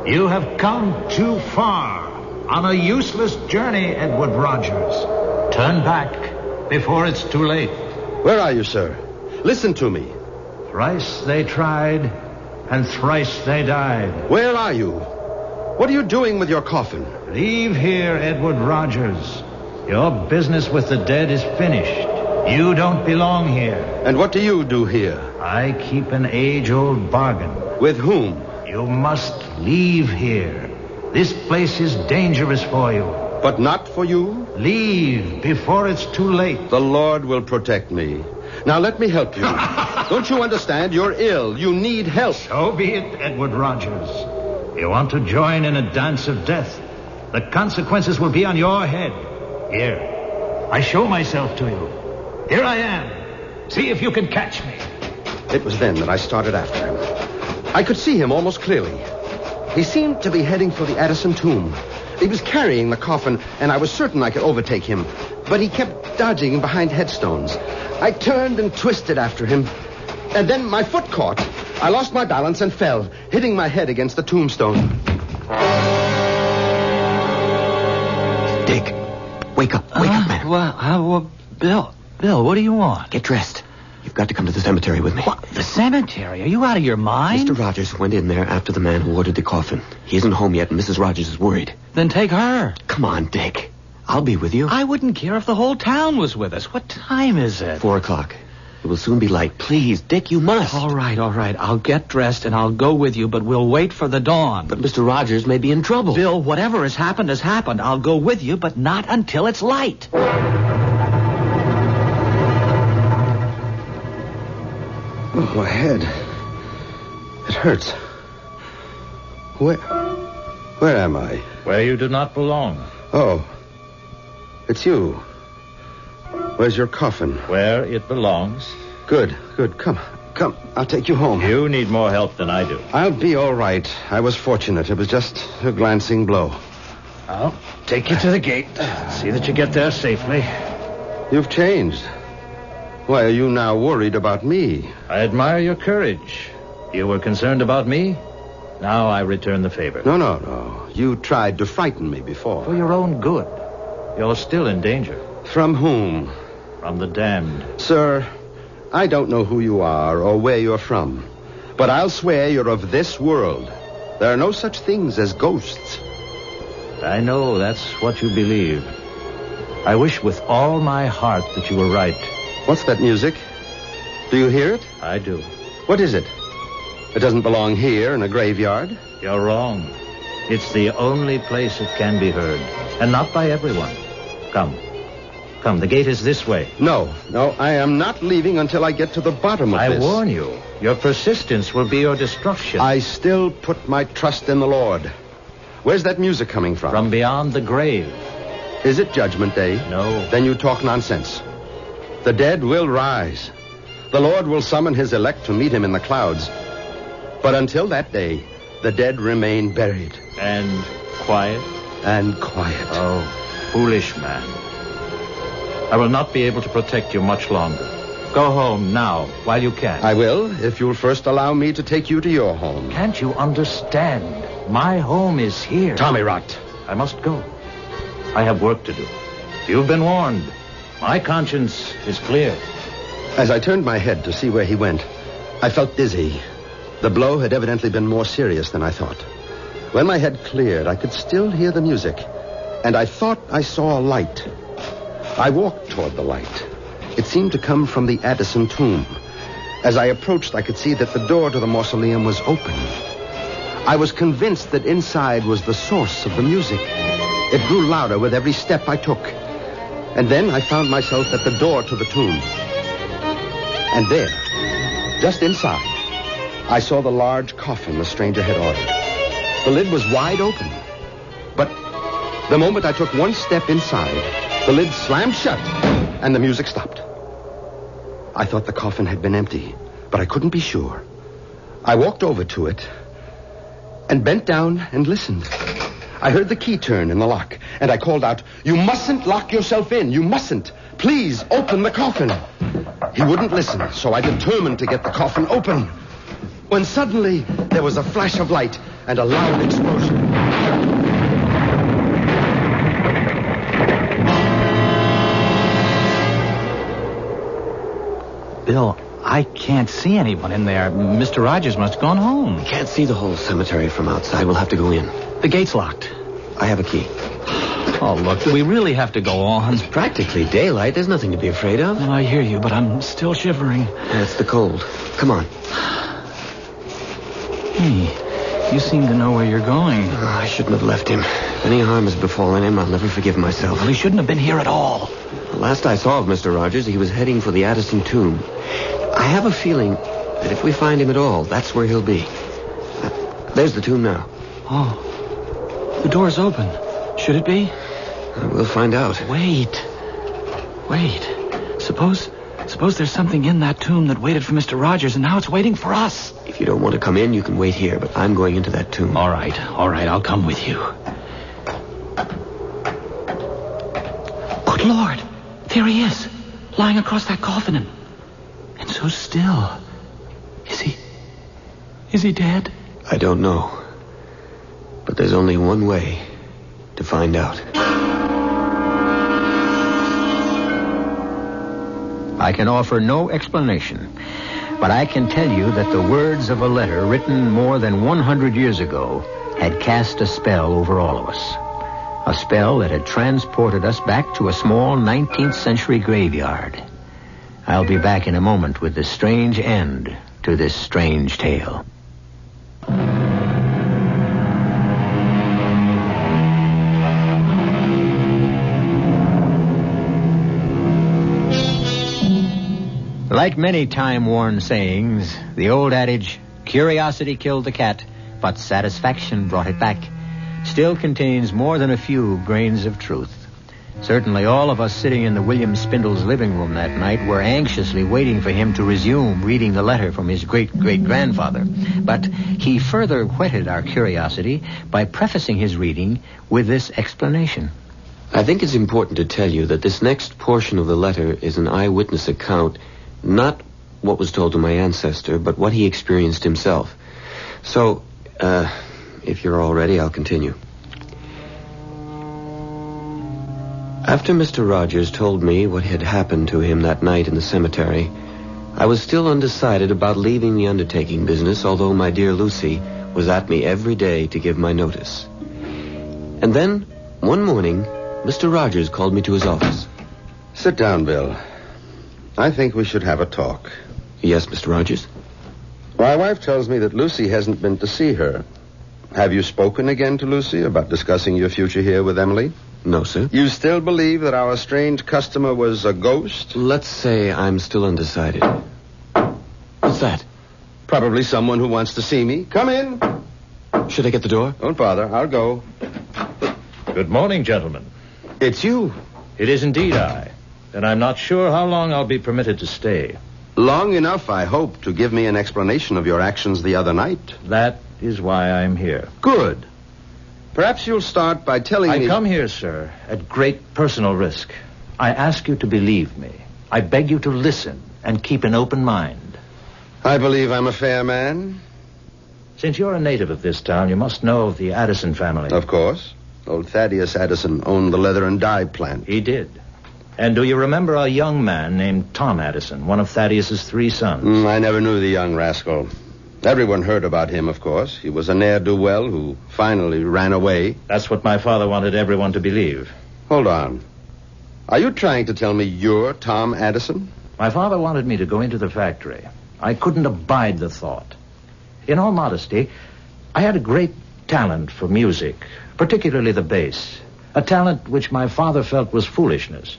You have come too far on a useless journey, Edward Rogers. Turn back before it's too late. Where are you, sir? Listen to me. Thrice they tried, and thrice they died. Where are you? What are you doing with your coffin? Leave here, Edward Rogers. Your business with the dead is finished. You don't belong here. And what do you do here? I keep an age-old bargain. With whom? You must leave here. This place is dangerous for you. But not for you? Leave before it's too late. The Lord will protect me. Now let me help you. Don't you understand? You're ill. You need help. So be it, Edward Rogers. You want to join in a dance of death? The consequences will be on your head. Here, I show myself to you. Here I am. See if you can catch me. It was then that I started after him. I could see him almost clearly. He seemed to be heading for the Addison tomb. He was carrying the coffin, and I was certain I could overtake him. But he kept dodging behind headstones. I turned and twisted after him. And then my foot caught. I lost my balance and fell, hitting my head against the tombstone. Dick, wake up, man. Bill, what do you want? Get dressed. You've got to come to the cemetery with me. What? The cemetery? Are you out of your mind? Mr. Rogers went in there after the man who ordered the coffin. He isn't home yet, and Mrs. Rogers is worried. Then take her. Come on, Dick. I'll be with you. I wouldn't care if the whole town was with us. What time is it? 4:00. It will soon be light. Please, Dick, you must. All right. I'll get dressed and I'll go with you, but we'll wait for the dawn. But Mr. Rogers may be in trouble. Bill, whatever has happened has happened. I'll go with you, but not until it's light. Oh, my head. It hurts. Where am I? Where you do not belong. Oh. It's you. Where's your coffin? Where it belongs. Good. Come. I'll take you home. You need more help than I do. I'll be all right. I was fortunate. It was just a glancing blow. I'll take you to the gate. See that you get there safely. You've changed. Why are you now worried about me? I admire your courage. You were concerned about me. Now I return the favor. No. You tried to frighten me before. For your own good. You're still in danger. From whom? From the damned. Sir, I don't know who you are or where you're from, but I'll swear you're of this world. There are no such things as ghosts. I know that's what you believe. I wish with all my heart that you were right. What's that music? Do you hear it? I do. What is it? It doesn't belong here in a graveyard. You're wrong. It's the only place it can be heard, and not by everyone. Come, the gate is this way. No, I am not leaving until I get to the bottom of this. I warn you, your persistence will be your destruction. I still put my trust in the Lord. Where's that music coming from? From beyond the grave. Is it Judgment Day? No. Then you talk nonsense. The dead will rise. The Lord will summon his elect to meet him in the clouds. But until that day, the dead remain buried. And quiet? And quiet. Oh, foolish man. I will not be able to protect you much longer. Go home now, while you can. I will, if you'll first allow me to take you to your home. Can't you understand? My home is here. Tommy Rot. I must go. I have work to do. You've been warned. My conscience is clear. As I turned my head to see where he went, I felt dizzy. The blow had evidently been more serious than I thought. When my head cleared, I could still hear the music, and I thought I saw a light. I walked toward the light. It seemed to come from the Addison tomb. As I approached, I could see that the door to the mausoleum was open. I was convinced that inside was the source of the music. It grew louder with every step I took. And then I found myself at the door to the tomb. And there, just inside, I saw the large coffin the stranger had ordered. The lid was wide open. But the moment I took one step inside, the lid slammed shut, and the music stopped. I thought the coffin had been empty, but I couldn't be sure. I walked over to it and bent down and listened. I heard the key turn in the lock, and I called out, "You mustn't lock yourself in. You mustn't. Please open the coffin." He wouldn't listen, so I determined to get the coffin open. When suddenly there was a flash of light and a loud explosion. Bill, I can't see anyone in there. Mr. Rogers must have gone home. We can't see the whole cemetery from outside. We'll have to go in. The gate's locked. I have a key. Oh, look, do we really have to go on? It's practically daylight. There's nothing to be afraid of. Oh, I hear you, but I'm still shivering. That's the cold. Come on. Hey, You seem to know where you're going. Oh, I shouldn't have left him. If any harm has befallen him, I'll never forgive myself. Well, he shouldn't have been here at all. The last I saw of Mr. Rogers, he was heading for the Addison tomb. I have a feeling that if we find him at all, that's where he'll be. There's the tomb now. Oh, the door's open. Should it be? We'll find out. Wait. Suppose there's something in that tomb that waited for Mr. Rogers, and now it's waiting for us. If you don't want to come in, you can wait here, but I'm going into that tomb. All right, I'll come with you. Good Lord, there he is, lying across that coffin, and so still. Is he dead? I don't know. But there's only one way to find out. I can offer no explanation, but I can tell you that the words of a letter written more than 100 years ago had cast a spell over all of us. A spell that had transported us back to a small 19th century graveyard. I'll be back in a moment with the strange end to this strange tale. Like many time-worn sayings, the old adage, curiosity killed the cat, but satisfaction brought it back, still contains more than a few grains of truth. Certainly all of us sitting in the William Spindle's living room that night were anxiously waiting for him to resume reading the letter from his great-great-grandfather. But he further whetted our curiosity by prefacing his reading with this explanation. I think it's important to tell you that this next portion of the letter is an eyewitness account, not what was told to my ancestor, but what he experienced himself. So, if you're all ready, I'll continue. After Mr. Rogers told me what had happened to him that night in the cemetery, I was still undecided about leaving the undertaking business, although my dear Lucy was at me every day to give my notice. And then, one morning, Mr. Rogers called me to his office. Sit down, Bill. I think we should have a talk. Yes, Mr. Rogers? My wife tells me that Lucy hasn't been to see her. Have you spoken again to Lucy about discussing your future here with Emily? No, sir. You still believe that our strange customer was a ghost? Let's say I'm still undecided. What's that? Probably someone who wants to see me. Come in. Should I get the door? Don't bother. I'll go. Good morning, gentlemen. It's you. It is indeed I. And I'm not sure how long I'll be permitted to stay. Long enough, I hope, to give me an explanation of your actions the other night. That is why I'm here. Good. Perhaps you'll start by telling me... I come here, sir, at great personal risk. I ask you to believe me. I beg you to listen and keep an open mind. I believe I'm a fair man. Since you're a native of this town, you must know of the Addison family. Of course. Old Thaddeus Addison owned the leather and dye plant. He did. And do you remember a young man named Tom Addison, one of Thaddeus's 3 sons? I never knew the young rascal. Everyone heard about him, of course. He was a ne'er-do-well who finally ran away. That's what my father wanted everyone to believe. Hold on. Are you trying to tell me you're Tom Addison? My father wanted me to go into the factory. I couldn't abide the thought. In all modesty, I had a great talent for music, particularly the bass, a talent which my father felt was foolishness.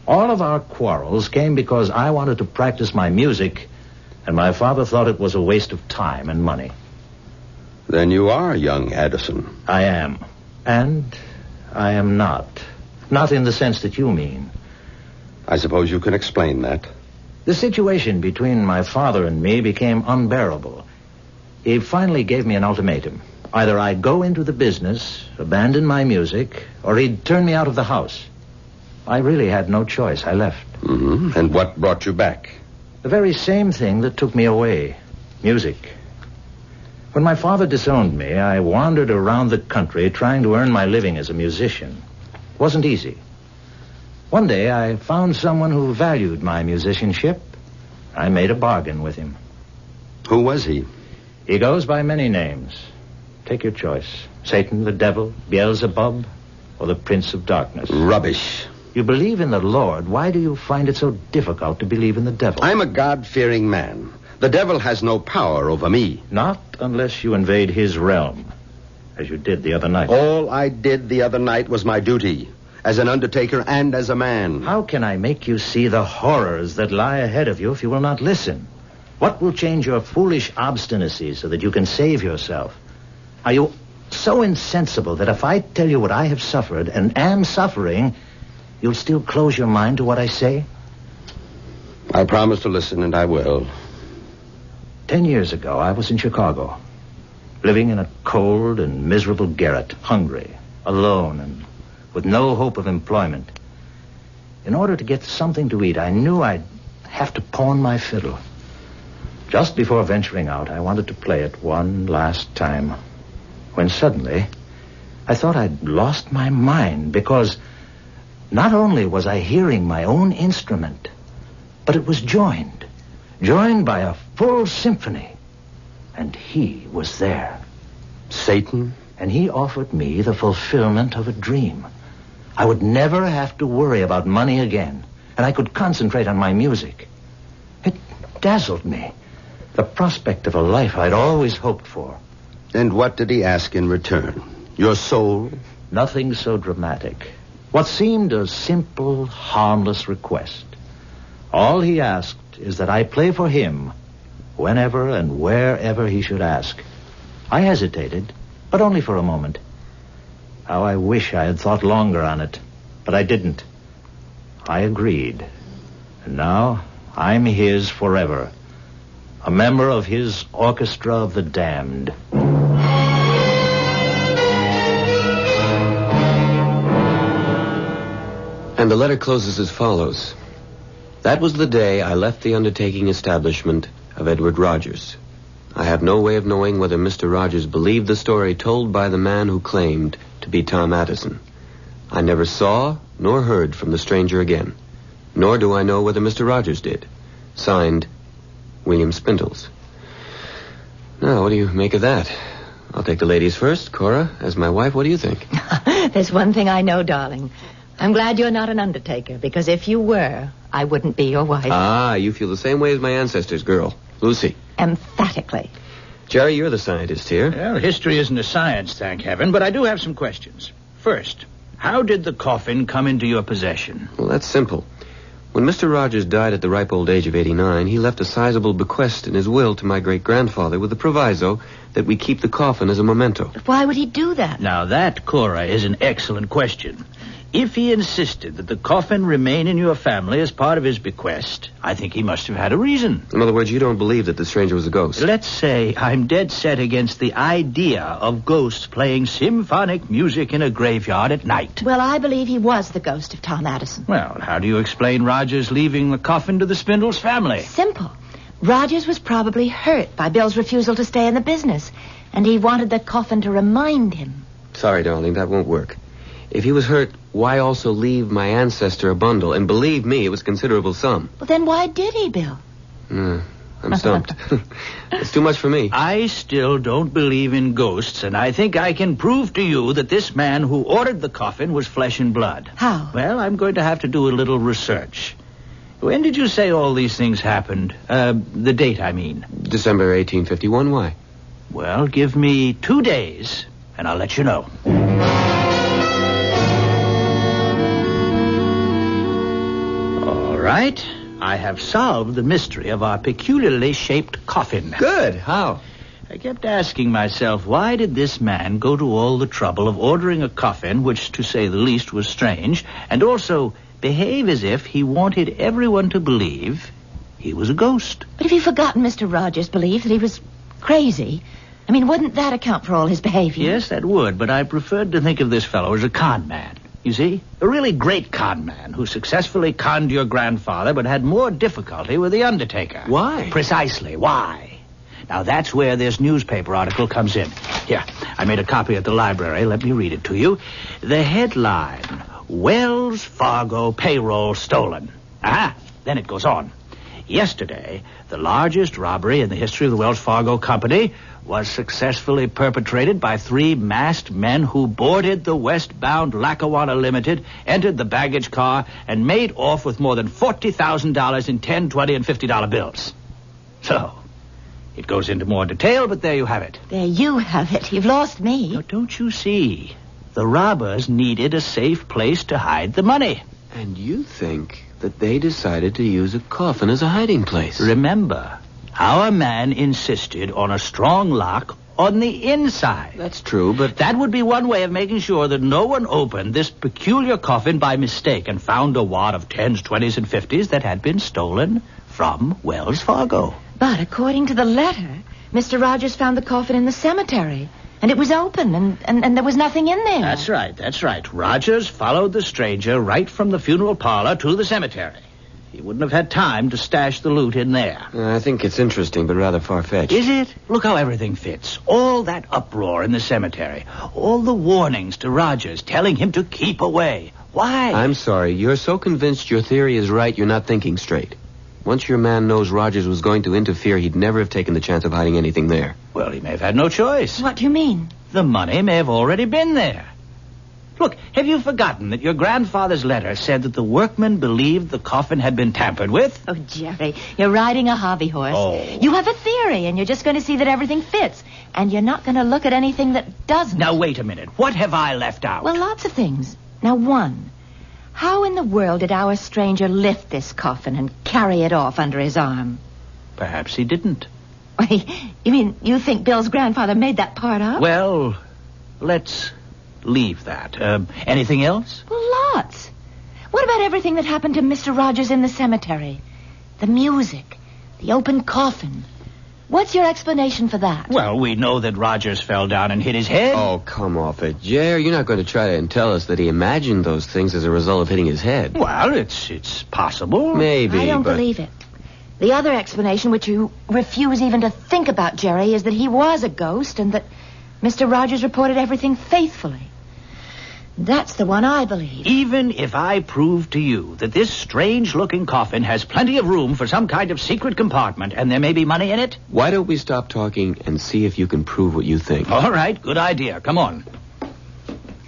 All of our quarrels came because I wanted to practice my music, and my father thought it was a waste of time and money. Then you are young Addison. I am. And I am not. Not in the sense that you mean. I suppose you can explain that. The situation between my father and me became unbearable. He finally gave me an ultimatum. Either I'd go into the business, abandon my music, or he'd turn me out of the house. I really had no choice. I left. Mm-hmm. And what brought you back? The very same thing that took me away. Music. When my father disowned me, I wandered around the country trying to earn my living as a musician. It wasn't easy. One day, I found someone who valued my musicianship. I made a bargain with him. Who was he? He goes by many names. Take your choice. Satan, the devil, Beelzebub, or the Prince of Darkness. Rubbish. You believe in the Lord. Why do you find it so difficult to believe in the devil? I'm a God-fearing man. The devil has no power over me. Not unless you invade his realm, as you did the other night. All I did the other night was my duty, as an undertaker and as a man. How can I make you see the horrors that lie ahead of you if you will not listen? What will change your foolish obstinacy so that you can save yourself? Are you so insensible that if I tell you what I have suffered and am suffering, you'll still close your mind to what I say? I promise to listen, and I will. 10 years ago, I was in Chicago, living in a cold and miserable garret, hungry, alone, and with no hope of employment. In order to get something to eat, I knew I'd have to pawn my fiddle. Just before venturing out, I wanted to play it one last time, when suddenly I thought I'd lost my mind, because not only was I hearing my own instrument, but it was joined by a full symphony, and he was there. Satan? And he offered me the fulfillment of a dream. I would never have to worry about money again, and I could concentrate on my music. It dazzled me, the prospect of a life I'd always hoped for. And what did he ask in return? Your soul? Nothing so dramatic. What seemed a simple, harmless request. All he asked is that I play for him whenever and wherever he should ask. I hesitated, but only for a moment. How I wish I had thought longer on it, but I didn't. I agreed. And now I'm his forever. A member of his orchestra of the damned. And the letter closes as follows. That was the day I left the undertaking establishment of Edward Rogers. I have no way of knowing whether Mr. Rogers believed the story told by the man who claimed to be Tom Addison. I never saw nor heard from the stranger again, nor do I know whether Mr. Rogers did. Signed, William Spindles. Now, what do you make of that? I'll take the ladies first. Cora, as my wife, what do you think? There's one thing I know, darling. I'm glad you're not an undertaker, because if you were, I wouldn't be your wife. Ah, you feel the same way as my ancestors, girl. Lucy. Emphatically. Jerry, you're the scientist here. Well, history isn't a science, thank heaven, but I do have some questions. First, how did the coffin come into your possession? Well, that's simple. When Mr. Rogers died at the ripe old age of 89, he left a sizable bequest in his will to my great-grandfather with the proviso that we keep the coffin as a memento. Why would he do that? Now, that, Cora, is an excellent question. If he insisted that the coffin remain in your family as part of his bequest, I think he must have had a reason. In other words, you don't believe that the stranger was a ghost? Let's say I'm dead set against the idea of ghosts playing symphonic music in a graveyard at night. Well, I believe he was the ghost of Tom Addison. Well, how do you explain Rogers leaving the coffin to the Spindles family? Simple. Rogers was probably hurt by Bill's refusal to stay in the business, and he wanted the coffin to remind him. Sorry, darling, that won't work. If he was hurt, why also leave my ancestor a bundle? And believe me, it was a considerable sum. Well, then why did he, Bill? I'm stumped. It's too much for me. I still don't believe in ghosts, and I think I can prove to you that this man who ordered the coffin was flesh and blood. How? Well, I'm going to have to do a little research. When did you say all these things happened? The date, I mean. December 1851. Why? Well, give me 2 days, and I'll let you know. Right? I have solved the mystery of our peculiarly shaped coffin. Good. How? I kept asking myself, why did this man go to all the trouble of ordering a coffin, which, to say the least, was strange, and also behave as if he wanted everyone to believe he was a ghost? But have you forgotten Mr. Rogers believed that he was crazy? I mean, wouldn't that account for all his behavior? Yes, that would, but I preferred to think of this fellow as a con man. You see, a really great con man who successfully conned your grandfather but had more difficulty with the undertaker. Why? Precisely, why? Now, that's where this newspaper article comes in. Here, I made a copy at the library. Let me read it to you. The headline, Wells Fargo payroll stolen. Aha, then it goes on. Yesterday, the largest robbery in the history of the Wells Fargo Company was successfully perpetrated by 3 masked men who boarded the westbound Lackawanna Limited, entered the baggage car, and made off with more than $40,000 in $10, $20, and $50 bills. So, It goes into more detail, but there you have it. There you have it. You've lost me. Now, don't you see? The robbers needed a safe place to hide the money. And you think that they decided to use a coffin as a hiding place? Remember, our man insisted on a strong lock on the inside. That's true, but... That would be one way of making sure that no one opened this peculiar coffin by mistake and found a wad of 10s, 20s, and 50s that had been stolen from Wells Fargo. But according to the letter, Mr. Rogers found the coffin in the cemetery. And it was open, and there was nothing in there. That's right. Rogers followed the stranger right from the funeral parlor to the cemetery. He wouldn't have had time to stash the loot in there. I think it's interesting, but rather far-fetched. Is it? Look how everything fits. All that uproar in the cemetery. All the warnings to Rogers telling him to keep away. Why? I'm sorry. You're so convinced your theory is right, you're not thinking straight. Once your man knows Rogers was going to interfere, he'd never have taken the chance of hiding anything there. Well, he may have had no choice. What do you mean? The money may have already been there. Look, have you forgotten that your grandfather's letter said that the workmen believed the coffin had been tampered with? Oh, Jerry, you're riding a hobby horse. Oh. You have a theory, and you're just going to see that everything fits. And you're not going to look at anything that doesn't. Now, wait a minute. What have I left out? Well, lots of things. Now, one. How in the world did our stranger lift this coffin and carry it off under his arm? Perhaps he didn't. You mean you think Bill's grandfather made that part up? Well, let's leave that. Anything else? Well, lots. What about everything that happened to Mr. Rogers in the cemetery? The music, the open coffin. What's your explanation for that? Well, we know that Rogers fell down and hit his head. Oh, come off it, Jer. You're not going to try to tell us that he imagined those things as a result of hitting his head. Well, it's possible. Maybe, I don't believe it. The other explanation, which you refuse even to think about, Jerry, is that he was a ghost and that Mr. Rogers reported everything faithfully. That's the one I believe. Even if I prove to you that this strange-looking coffin has plenty of room for some kind of secret compartment and there may be money in it? Why don't we stop talking and see if you can prove what you think? All right, good idea. Come on.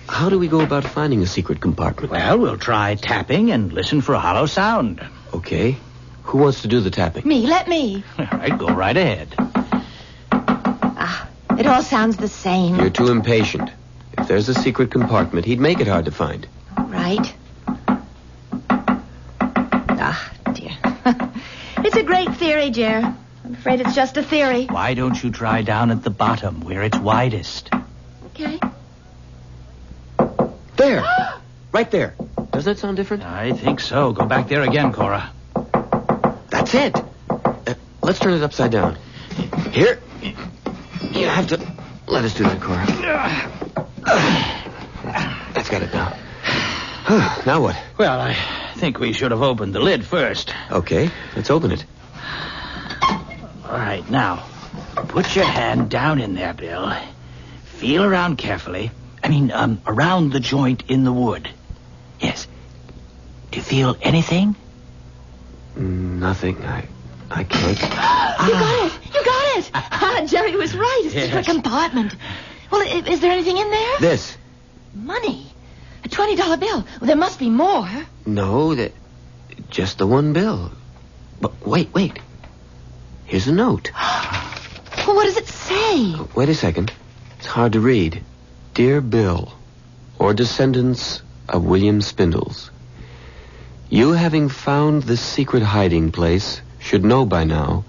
How do we go about finding a secret compartment? Well, we'll try tapping and listen for a hollow sound. Okay. Who wants to do the tapping? Me, let me. All right, go right ahead. It all sounds the same. You're too impatient. If there's a secret compartment, he'd make it hard to find. Right. Dear. It's a great theory, Jer. I'm afraid it's just a theory. Why don't you try down at the bottom where it's widest? Okay. There. Right there. Does that sound different? I think so. Go back there again, Cora. That's it. Let's turn it upside down. Here. You have to let us do that, Cora. That's got it now. Now what? Well, I think we should have opened the lid first. Okay, let's open it. All right, now, put your hand down in there, Bill. Feel around carefully. Around the joint in the wood. Yes. Do you feel anything? Nothing. I can't. You got it. Jerry was right. It's just a compartment. Well, is there anything in there? This. Money. A $20 bill. Well, there must be more. No, just the one bill. But wait. Here's a note. Well, what does it say? Wait a second. It's hard to read. Dear Bill, or descendants of William Spindles, you having found this secret hiding place should know by now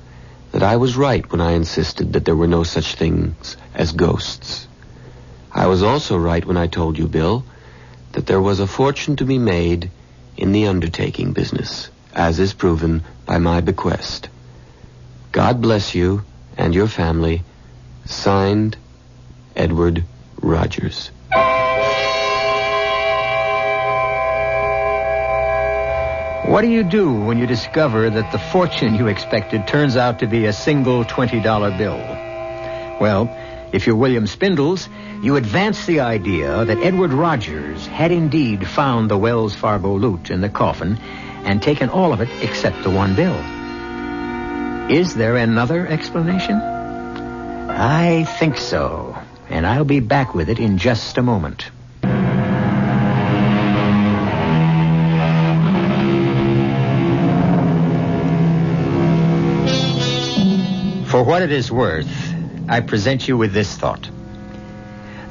that I was right when I insisted that there were no such things as ghosts. I was also right when I told you, Bill, that there was a fortune to be made in the undertaking business, as is proven by my bequest. God bless you and your family. Signed, Edward Rogers. What do you do when you discover that the fortune you expected turns out to be a single $20 bill? Well, if you're William Spindles, you advance the idea that Edward Rogers had indeed found the Wells Fargo loot in the coffin and taken all of it except the one bill. Is there another explanation? I think so, and I'll be back with it in just a moment. For what it is worth, I present you with this thought.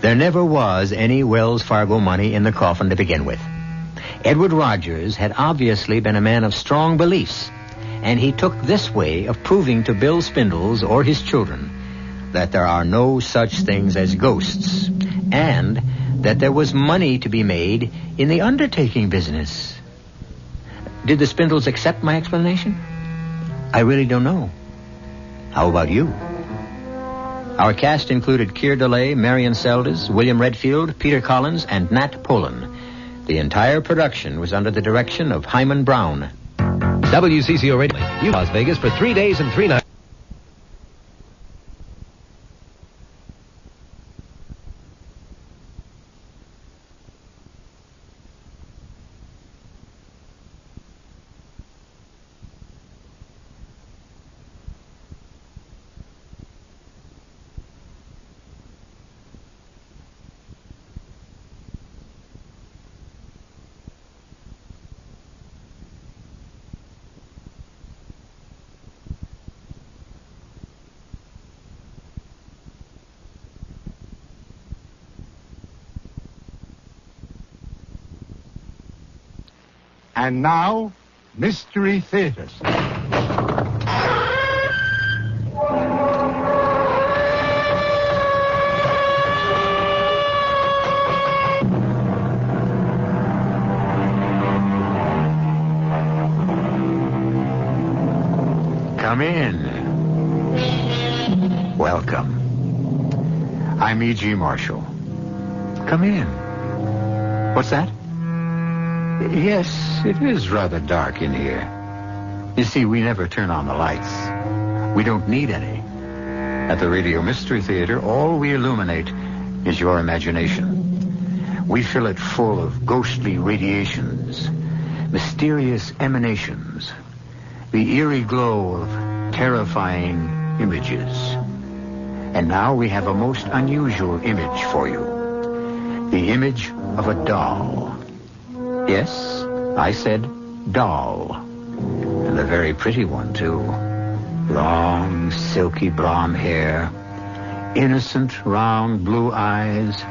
There never was any Wells Fargo money in the coffin to begin with. Edward Rogers had obviously been a man of strong beliefs, and he took this way of proving to Bill Spindles or his children that there are no such things as ghosts, and that there was money to be made in the undertaking business. Did the Spindles accept my explanation? I really don't know. How about you? Our cast included Keir DeLay, Marion Seldes, William Redfield, Peter Collins, and Nat Polan. The entire production was under the direction of Himan Brown. WCCO Radio, Las Vegas for 3 days and 3 nights. And now, Mystery Theater. Come in. Welcome. I'm E.G. Marshall. Come in. What's that? Yes, it is rather dark in here. You see, we never turn on the lights. We don't need any. At the Radio Mystery Theater, all we illuminate is your imagination. We fill it full of ghostly radiations, mysterious emanations, the eerie glow of terrifying images. And now we have a most unusual image for you. The image of a doll. Yes, I said doll. And a very pretty one, too. Long, silky blonde hair, innocent, round blue eyes,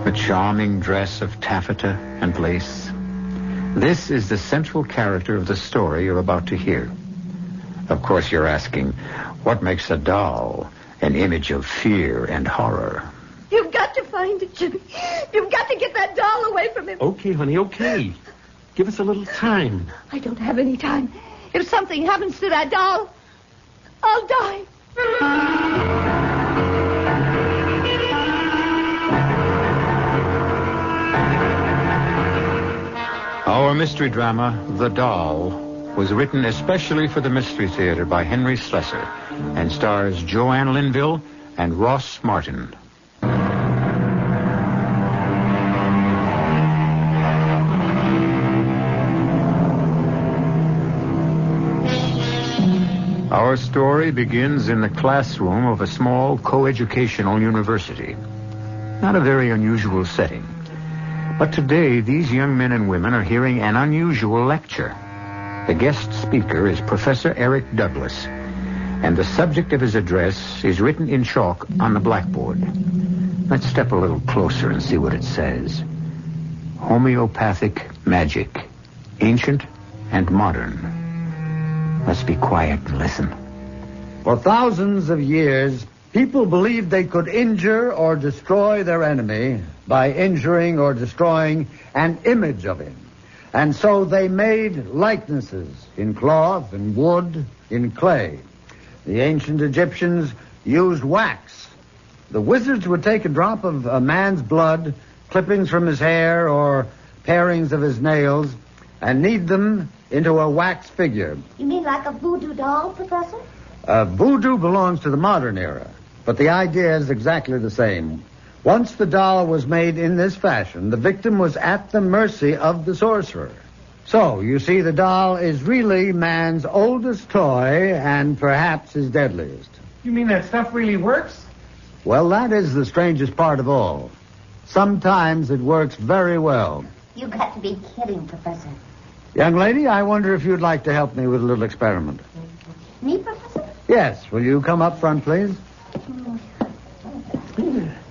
a charming dress of taffeta and lace. This is the central character of the story you're about to hear. Of course, you're asking, what makes a doll an image of fear and horror? You've got to find it, Jimmy. You've got to get that doll away from him. Okay, honey, okay. Give us a little time. I don't have any time. If something happens to that doll, I'll die. Our mystery drama, The Doll, was written especially for the Mystery Theater by Henry Slessor and stars Joanne Linville and Ross Martin. Our story begins in the classroom of a small coeducational university. Not a very unusual setting. But today, these young men and women are hearing an unusual lecture. The guest speaker is Professor Eric Douglas, and the subject of his address is written in chalk on the blackboard. Let's step a little closer and see what it says. Homeopathic magic, ancient and modern. Let's be quiet and listen. For thousands of years, people believed they could injure or destroy their enemy by injuring or destroying an image of him. And so they made likenesses in cloth, in wood, in clay. The ancient Egyptians used wax. The wizards would take a drop of a man's blood, clippings from his hair, or parings of his nails, and knead them into a wax figure. You mean like a voodoo doll, Professor? Voodoo belongs to the modern era, but the idea is exactly the same. Once the doll was made in this fashion, the victim was at the mercy of the sorcerer. So, you see, the doll is really man's oldest toy and perhaps his deadliest. You mean that stuff really works? Well, that is the strangest part of all. Sometimes it works very well. You got to be kidding, Professor. Young lady, I wonder if you'd like to help me with a little experiment. Me, Professor? Yes, will you come up front, please?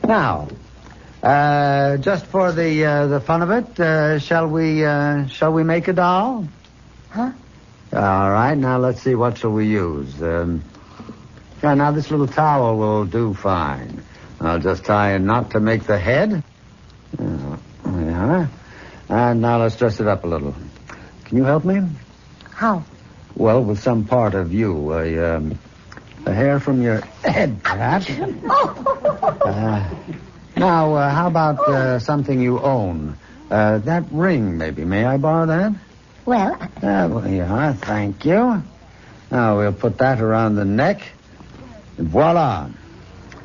Now, just for the fun of it, shall we make a doll? Huh? All right, now let's see, what shall we use? Now this little towel will do fine. I'll just tie a knot to make the head. There we are. And now let's dress it up a little. Can you help me? How? Well, with some part of you. A hair from your head, perhaps. Now, how about something you own? That ring, maybe. May I borrow that? Well, yeah, thank you. Now, we'll put that around the neck. And voila.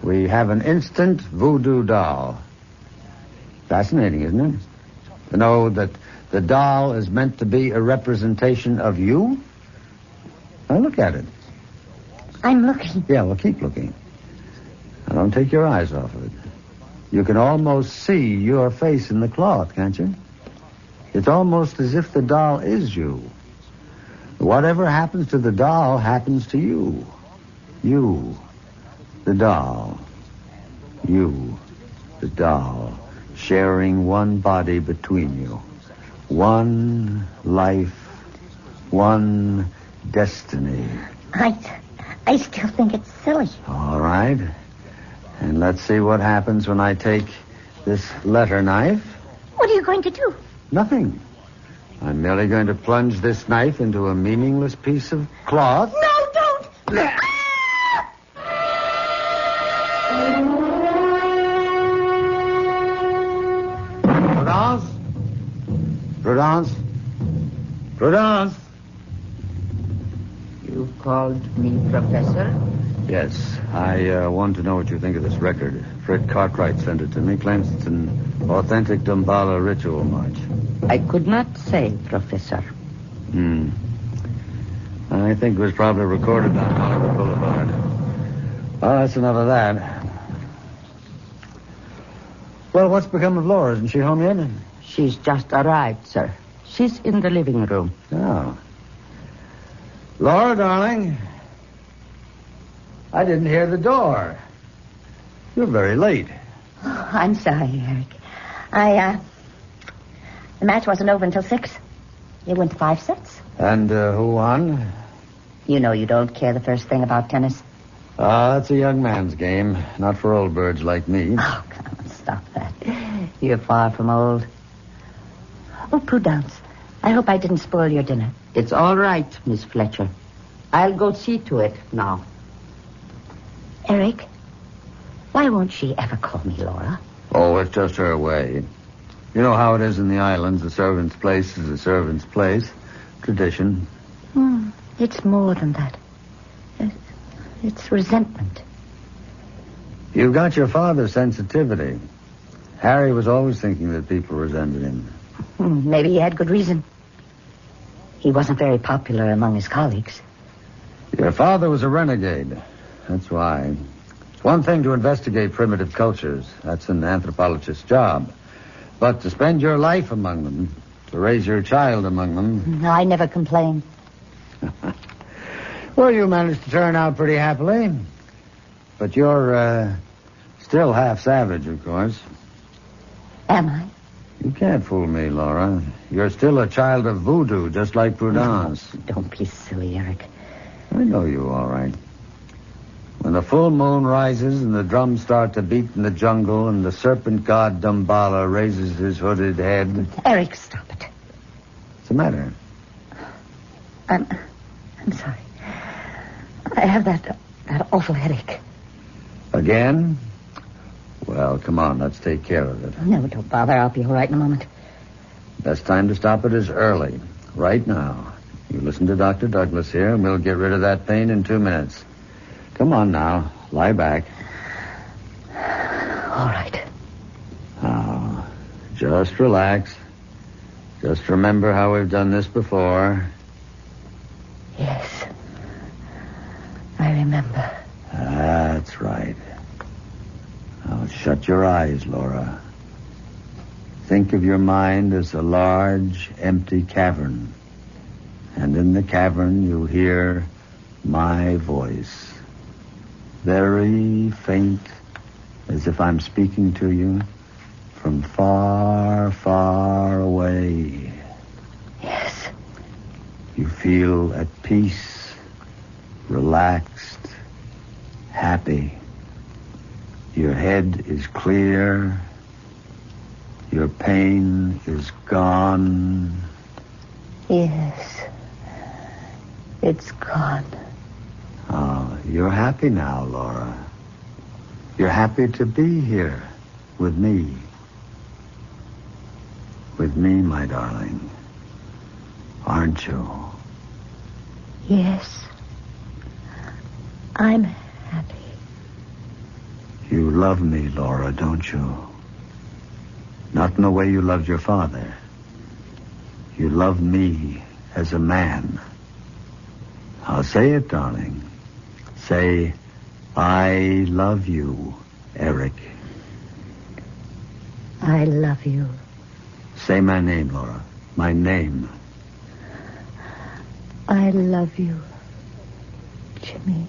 We have an instant voodoo doll. Fascinating, isn't it? To know that the doll is meant to be a representation of you? Now, look at it. I'm looking. Yeah, well, keep looking. Now, don't take your eyes off of it. You can almost see your face in the cloth, can't you? It's almost as if the doll is you. Whatever happens to the doll happens to you. You, the doll. You, the doll, sharing one body between you. One life, one destiny. I still think it's silly. All right. And let's see what happens when I take this letter knife. What are you going to do? Nothing. I'm merely going to plunge this knife into a meaningless piece of cloth. No, don't! Prudence? Prudence? You called me Professor? Yes. I want to know what you think of this record. Fred Cartwright sent it to me. Claims it's an authentic Damballa ritual march. I could not say, Professor. I think it was probably recorded on Hollywood Boulevard. Well, that's enough of that. Well, what's become of Laura? Isn't she home yet? She's just arrived, sir. She's in the living room. Oh. Laura, darling. I didn't hear the door. You're very late. Oh, I'm sorry, Eric. The match wasn't over until 6. It went to 5 sets. And who won? You know you don't care the first thing about tennis. That's a young man's game. Not for old birds like me. Oh, come on, stop that. You're far from old. Oh, Prudence, I hope I didn't spoil your dinner. It's all right, Miss Fletcher. I'll go see to it now. Eric, why won't she ever call me Laura? Oh, it's just her way. You know how it is in the islands. The servant's place is the servant's place. Tradition. It's more than that. It's resentment. You've got your father's sensitivity. Harry was always thinking that people resented him. Maybe he had good reason. He wasn't very popular among his colleagues. Your father was a renegade. That's why. It's one thing to investigate primitive cultures. That's an anthropologist's job. But to spend your life among them, to raise your child among them... No, I never complained. Well, you managed to turn out pretty happily. But you're still half savage, of course. Am I? You can't fool me, Laura. You're still a child of voodoo, just like Prudence. Don't be silly, Eric. I know you, all right. When the full moon rises and the drums start to beat in the jungle and the serpent god Damballa raises his hooded head... Eric, stop it. What's the matter? I'm sorry. I have that awful headache. Again? Well, come on, let's take care of it. No, don't bother. I'll be all right in a moment. Best time to stop it is early. Right now. You listen to Dr. Douglas here, and we'll get rid of that pain in 2 minutes. Come on now. Lie back. All right. Now, just relax. Just remember how we've done this before. Yes. I remember. That's right. Now, shut your eyes, Laura. Think of your mind as a large, empty cavern. And in the cavern, you hear my voice. Very faint, as if I'm speaking to you from far, far away. Yes. You feel at peace, relaxed, happy. Your head is clear. Your pain is gone. Yes. It's gone. Oh, you're happy now, Laura. You're happy to be here with me. With me, my darling. Aren't you? Yes. I'm happy. You love me, Laura, don't you? Not in the way you loved your father. You love me as a man. I'll say it, darling. Say, I love you, Eric. I love you. Say my name, Laura. My name. I love you, Jimmy.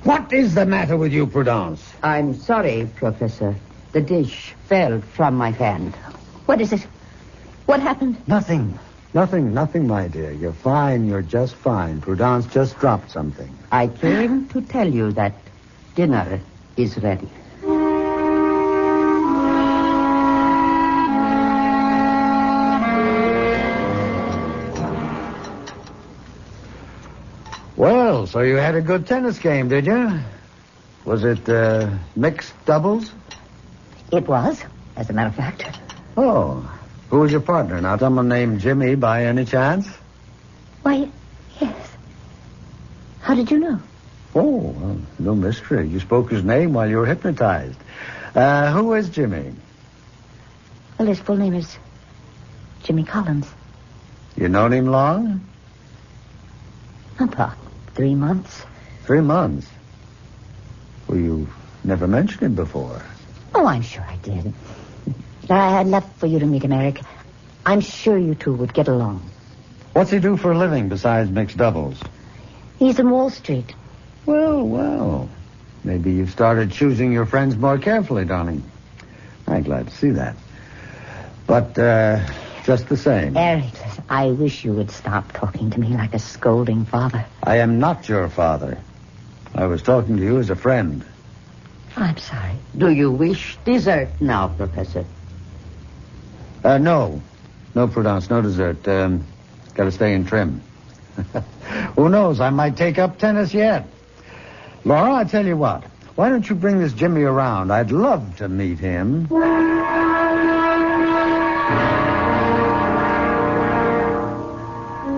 What is the matter with you, Prudence? I'm sorry, Professor. The dish fell from my hand. What is it? What happened? Nothing, my dear. You're fine. You're just fine. Prudence just dropped something. I came to tell you that dinner is ready. Well, so you had a good tennis game, did you? Was it mixed doubles? It was, as a matter of fact. Oh. Who was your partner? Now, someone named Jimmy by any chance? Why, yes. How did you know? Oh, well, no mystery. You spoke his name while you were hypnotized. Who is Jimmy? Well, his full name is Jimmy Collins. You known him long? About 3 months. 3 months? Well, you never mentioned him before. Oh, I'm sure I did. I'd love for you to meet him, Eric. I'm sure you two would get along. What's he do for a living besides mixed doubles? He's in Wall Street. Well. Maybe you've started choosing your friends more carefully, darling. I'm glad to see that. But, just the same. Eric, I wish you would stop talking to me like a scolding father. I am not your father. I was talking to you as a friend. I'm sorry. Do you wish dessert now, Professor? No. No, Prudence, no dessert. Gotta stay in trim. Who knows? I might take up tennis yet. Laura, I tell you what. Why don't you bring this Jimmy around? I'd love to meet him.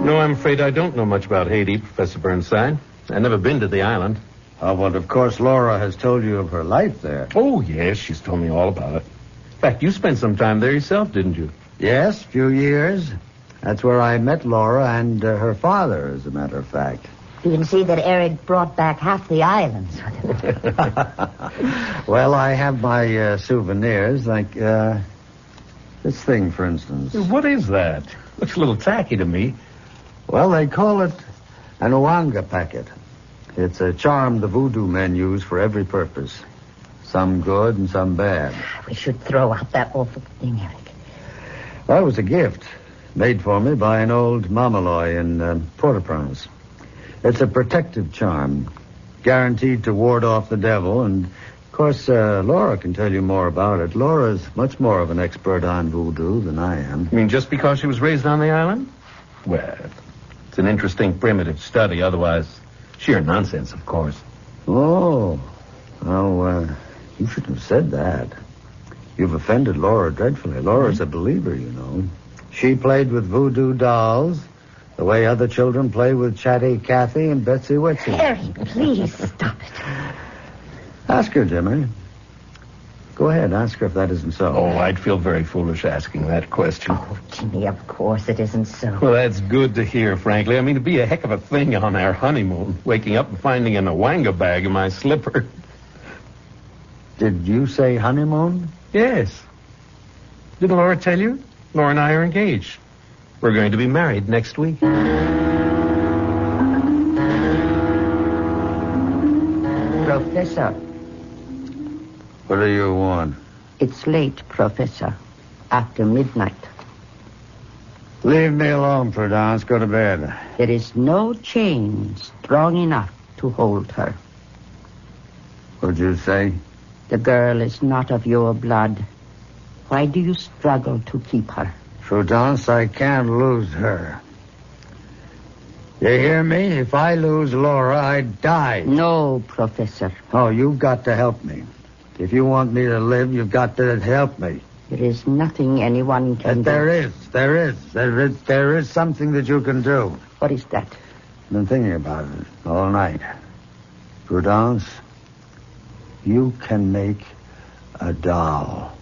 No, I'm afraid I don't know much about Haiti, Professor Burnside. I've never been to the island. Oh, well, of course, Laura has told you of her life there. Oh, yes, she's told me all about it. In fact, you spent some time there yourself, didn't you? Yes, a few years. That's where I met Laura and her father, as a matter of fact. You can see that Eric brought back half the islands with him. Well, I have my souvenirs, like this thing, for instance. What is that? Looks a little tacky to me. Well, they call it an Ouanga packet. It's a charm the voodoo men use for every purpose. Some good and some bad. We should throw out that awful thing, Eric. Well, it was a gift made for me by an old Mamaloy in Port-au-Prince. It's a protective charm, guaranteed to ward off the devil, and, of course, Laura can tell you more about it. Laura's much more of an expert on voodoo than I am. You mean just because she was raised on the island? Well, it's an interesting primitive study, otherwise sheer nonsense, of course. Oh, well, you shouldn't have said that. You've offended Laura dreadfully. Laura's a believer, you know. She played with voodoo dolls the way other children play with Chatty Cathy and Betsy Witsy. Harry, please stop it. Ask her, Jimmy. Go ahead, ask her if that isn't so. Oh, I'd feel very foolish asking that question. Oh, Jimmy, of course it isn't so. Well, that's good to hear, frankly. I mean, it'd be a heck of a thing on our honeymoon, waking up and finding an Ouanga bag in my slipper. Did you say honeymoon? Yes. Didn't Laura tell you? Laura and I are engaged. We're going to be married next week. Professor. What do you want? It's late, Professor. After midnight. Leave me alone, Prudence. Go to bed. There is no chain strong enough to hold her. What'd you say? The girl is not of your blood. Why do you struggle to keep her? Prudence, I can't lose her. You hear me? If I lose Laura, I die. No, Professor. Oh, you've got to help me. If you want me to live, you've got to help me. There is nothing anyone can do. There is something that you can do. What is that? I've been thinking about it all night. Prudence, you can make a doll.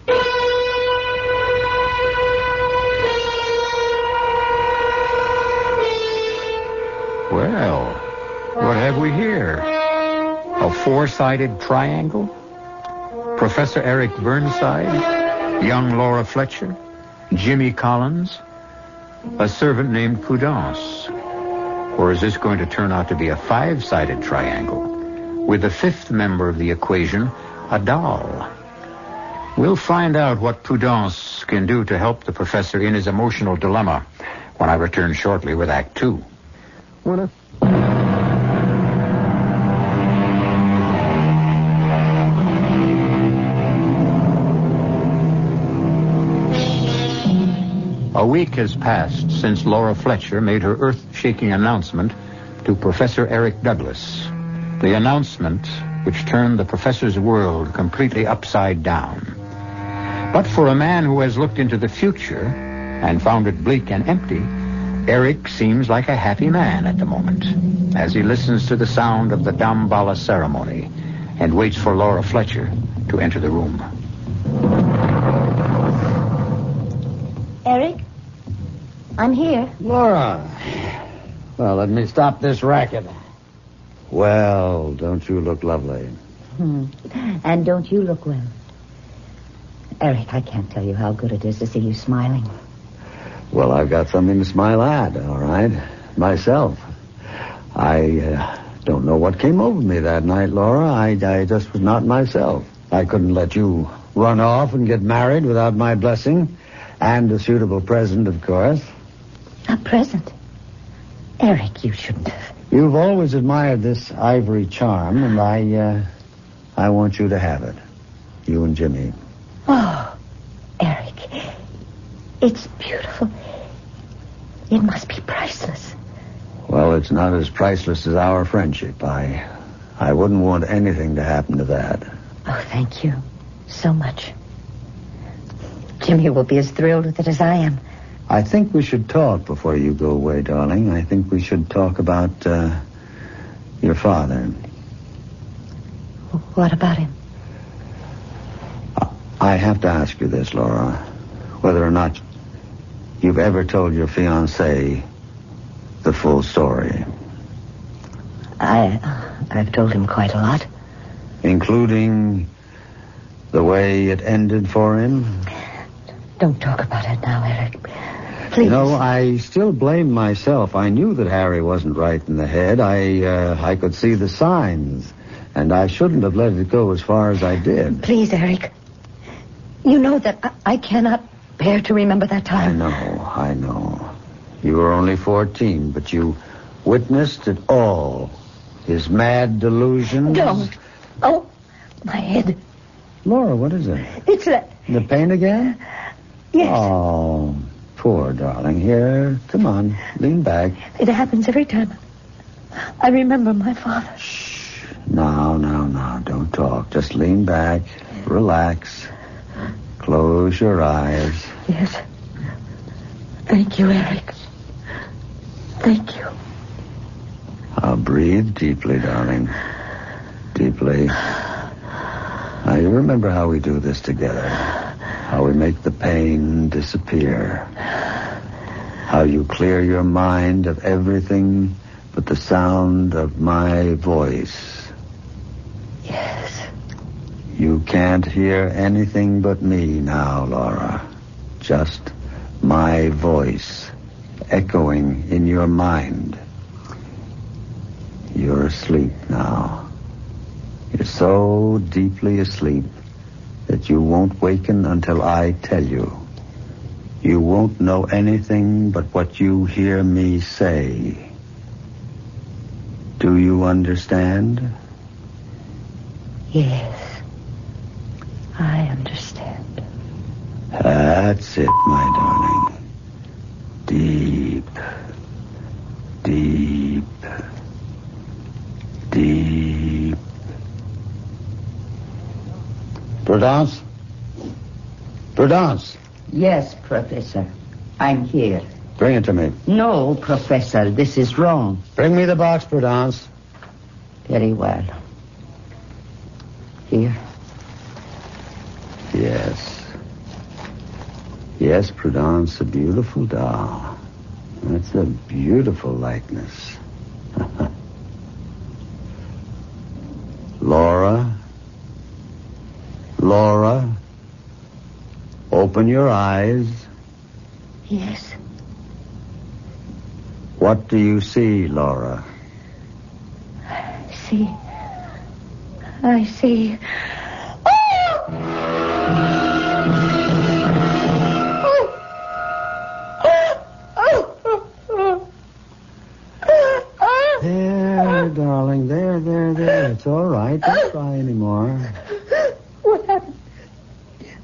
Well, what have we here? A four-sided triangle? Professor Eric Burnside, young Laura Fletcher, Jimmy Collins, a servant named Prudence. Or is this going to turn out to be a five-sided triangle with the fifth member of the equation, a doll? We'll find out what Prudence can do to help the professor in his emotional dilemma when I return shortly with Act 2. A week has passed since Laura Fletcher made her earth-shaking announcement to Professor Eric Douglas. The announcement which turned the professor's world completely upside down. But for a man who has looked into the future and found it bleak and empty, Eric seems like a happy man at the moment as he listens to the sound of the Damballa ceremony and waits for Laura Fletcher to enter the room. Eric? I'm here. Laura. Well, let me stop this racket. Well, don't you look lovely? And don't you look well? Eric, I can't tell you how good it is to see you smiling. Well, I've got something to smile at, all right? Myself. I don't know what came over me that night, Laura. I just was not myself. I couldn't let you run off and get married without my blessing. And a suitable present, of course. A present? Eric, you shouldn't have. You've always admired this ivory charm, and I want you to have it. You and Jimmy. Oh, Eric. It's beautiful. It must be priceless. Well, it's not as priceless as our friendship. I wouldn't want anything to happen to that. Oh, thank you so much. Jimmy will be as thrilled with it as I am. I think we should talk before you go away, darling. I think we should talk about your father. What about him? I have to ask you this, Laura. Whether or not you've ever told your fiancé the full story. I've told him quite a lot. Including the way it ended for him? Don't talk about it now, Eric. Please. You know, I still blame myself. I knew that Harry wasn't right in the head. I could see the signs. And I shouldn't have let it go as far as I did. Please, Eric. You know that I cannot bear to remember that time. I know. You were only 14, but you witnessed it all. His mad delusions. Don't. Oh, my head. Laura, what is it? It's that... The pain again? Yes. Oh, poor darling. Here, come on. Lean back. It happens every time I remember my father. Shh. No. Don't talk. Just lean back. Relax. Close your eyes. Yes. Thank you, Eric. Thank you. Now breathe deeply, darling. Deeply. Now, you remember how we do this together. How we make the pain disappear. How you clear your mind of everything but the sound of my voice. Yes. You can't hear anything but me now, Laura. Just my voice echoing in your mind. You're asleep now. You're so deeply asleep that you won't waken until I tell you. You won't know anything but what you hear me say. Do you understand? Yes, I understand. That's it, my darling. Deep, deep, deep. Prudence? Prudence? Yes, Professor. I'm here. Bring it to me. No, Professor, this is wrong. Bring me the box, Prudence. Very well. Here. Yes. Yes, Prudence, a beautiful doll. That's a beautiful likeness. Laura? Laura? Open your eyes. Yes. What do you see, Laura? I see. There, darling. There. It's all right. Don't cry anymore. What happened?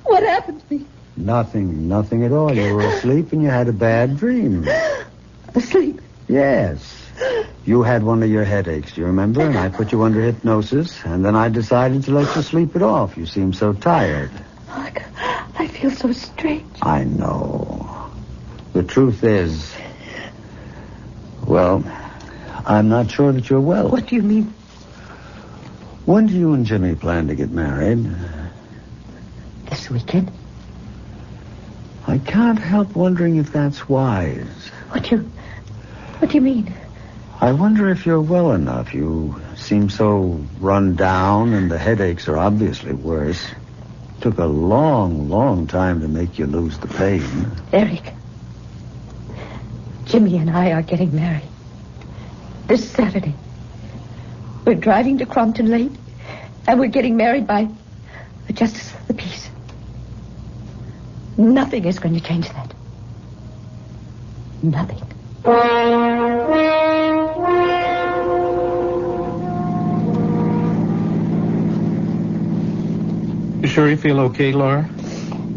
What happened to me? Nothing at all. You were asleep and you had a bad dream. Asleep? Yes. You had one of your headaches, do you remember? And I put you under hypnosis, and then I decided to let you sleep it off. You seem so tired. I feel so strange. I know. The truth is, well, I'm not sure that you're well. What do you mean? When do you and Jimmy plan to get married? This weekend? I can't help wondering if that's wise. What do you mean? I wonder if you're well enough. You seem so run down, and the headaches are obviously worse. Took a long time to make you lose the pain. Eric, Jimmy and I are getting married. This Saturday. We're driving to Crompton Lake, and we're getting married by the Justice of the Peace. Nothing is going to change that. Nothing. You sure you feel okay, Laura?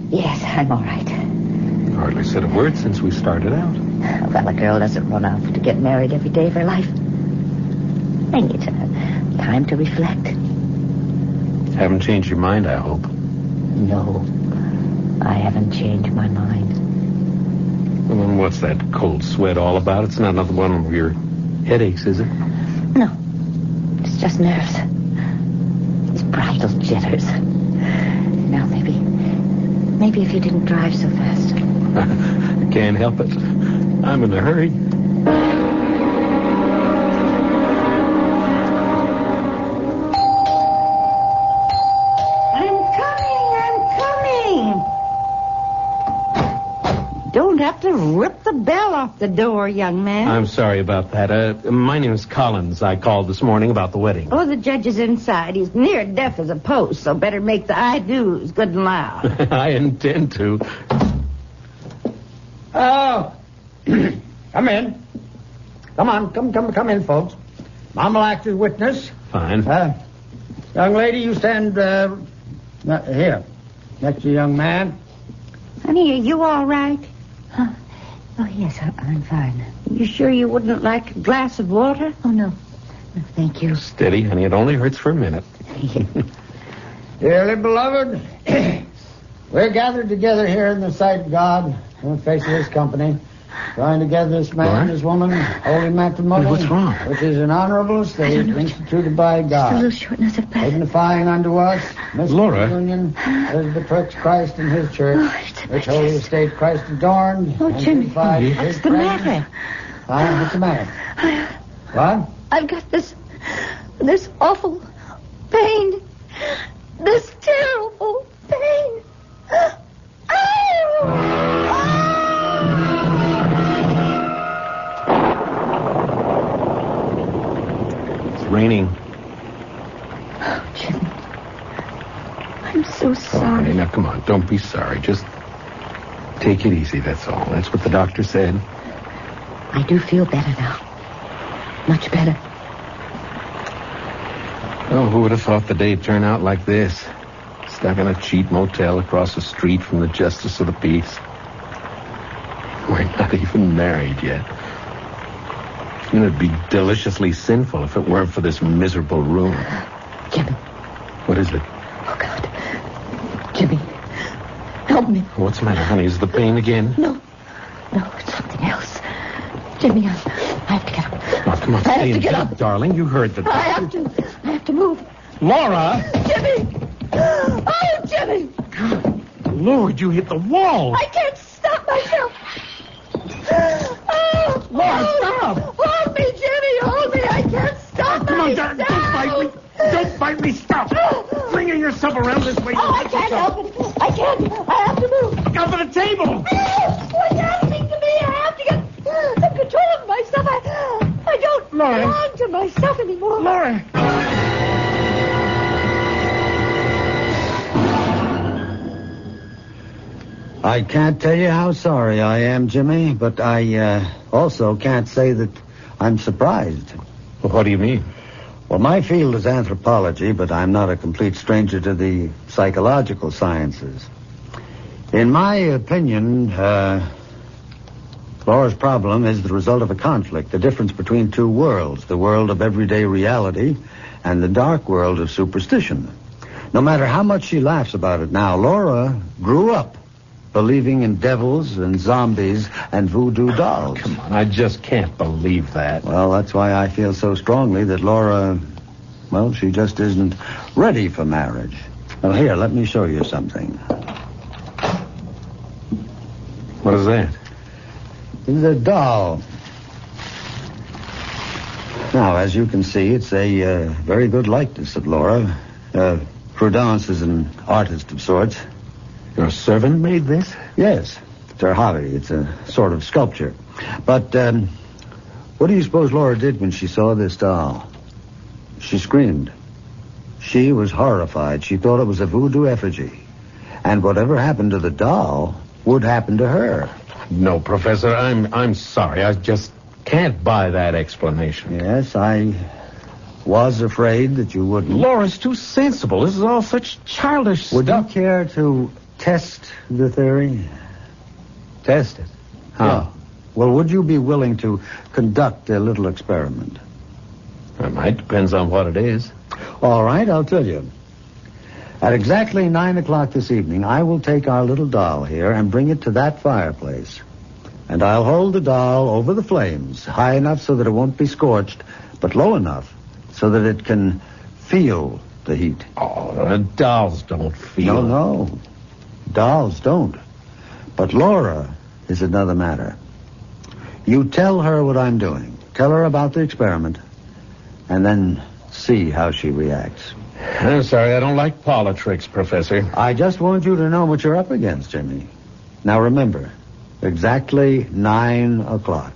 Yes, I'm all right. You hardly said a word since we started out. Well, a girl doesn't run off to get married every day of her life. I need time to reflect. Haven't changed your mind, I hope. No, I haven't changed my mind. Well, then what's that cold sweat all about? It's not another one of your headaches, is it? No, it's just nerves. It's bridal jitters. Now, maybe if you didn't drive so fast. I can't help it. I'm in a hurry. Don't have to rip the bell off the door, young man. I'm sorry about that. My name is Collins. I called this morning about the wedding. Oh, the judge is inside. He's near deaf as a post, so better make the I-do's good and loud. I intend to. Oh, come in. Come on, come in, folks. Mama will act as witness. Fine. Young lady, you stand here, next to the young man. Honey, are you all right? Huh? Oh, yes, I'm fine. You sure you wouldn't like a glass of water? Oh, no. No, thank you. Steady, honey. It only hurts for a minute. Dearly beloved, we're gathered together here in the sight of God, in the face of His company, trying together this man and this woman, holy matrimony. What's wrong? Which is an honorable estate instituted by God. Just a little shortness of breath. Signifying unto us, Laura. union, as betwixt Christ and His church, which holy estate Christ adorned. Oh, Jimmy, what's the matter? What's the matter? What? I've got this awful pain. This terrible pain. It's raining. Oh, Jimmy. Now, come on, don't be sorry. Just take it easy, that's all. That's what the doctor said. I do feel better now. Much better. Oh, who would have thought the day'd turn out like this? Stuck in a cheap motel across the street from the Justice of the Peace. We're not even married yet. And it'd be deliciously sinful if it weren't for this miserable room. Jimmy. What is it? Oh, God. Jimmy. Help me. What's the matter, honey? Is the pain again? No, it's something else. Jimmy, I have to get up. Oh, come on, I stay have to in get bed, up. darling. You heard the doctor. I have to move. Laura! Jimmy! Oh, Jimmy! Lord, you hit the wall. I can't stop myself. Oh, Laura, stop! Hold me, Jimmy! Hold me! I can't stop Come on, myself! don't bite me! Don't bite me! Stop! Flinging yourself around this way. Oh, I can't help it. I can't. I have to move. Look out for the table! What's happening to me? I have to get some control of myself. I don't belong to myself anymore. Laura! I can't tell you how sorry I am, Jimmy, but I also can't say that I'm surprised. Well, what do you mean? Well, my field is anthropology, but I'm not a complete stranger to the psychological sciences. In my opinion, Laura's problem is the result of a conflict, the difference between two worlds, the world of everyday reality and the dark world of superstition. No matter how much she laughs about it now, Laura grew up believing in devils and zombies and voodoo dolls. Come on, I just can't believe that. Well, that's why I feel so strongly that Laura, well, she just isn't ready for marriage. Well, here, let me show you something. What is that? It's a doll. Now, as you can see, it's a very good likeness of Laura. Prudence is an artist of sorts. Your servant made this? Yes. It's her hobby. It's a sort of sculpture. But what do you suppose Laura did when she saw this doll? She screamed. She was horrified. She thought it was a voodoo effigy. And whatever happened to the doll would happen to her. No, Professor, I'm sorry. I just can't buy that explanation. Yes, I was afraid that you wouldn't. Laura's too sensible. This is all such childish stuff. Would you care to test the theory? Test it? How? Yeah. Well, would you be willing to conduct a little experiment? It might. Depends on what it is. All right, I'll tell you. At exactly 9 o'clock this evening, I will take our little doll here and bring it to that fireplace. And I'll hold the doll over the flames, high enough so that it won't be scorched, but low enough so that it can feel the heat. Oh, dolls don't feel. No. Dolls don't. But Laura is another matter. You tell her what I'm doing. Tell her about the experiment. And then see how she reacts. I'm sorry, I don't like politics, Professor. I just want you to know what you're up against, Jimmy. Now remember, exactly 9 o'clock.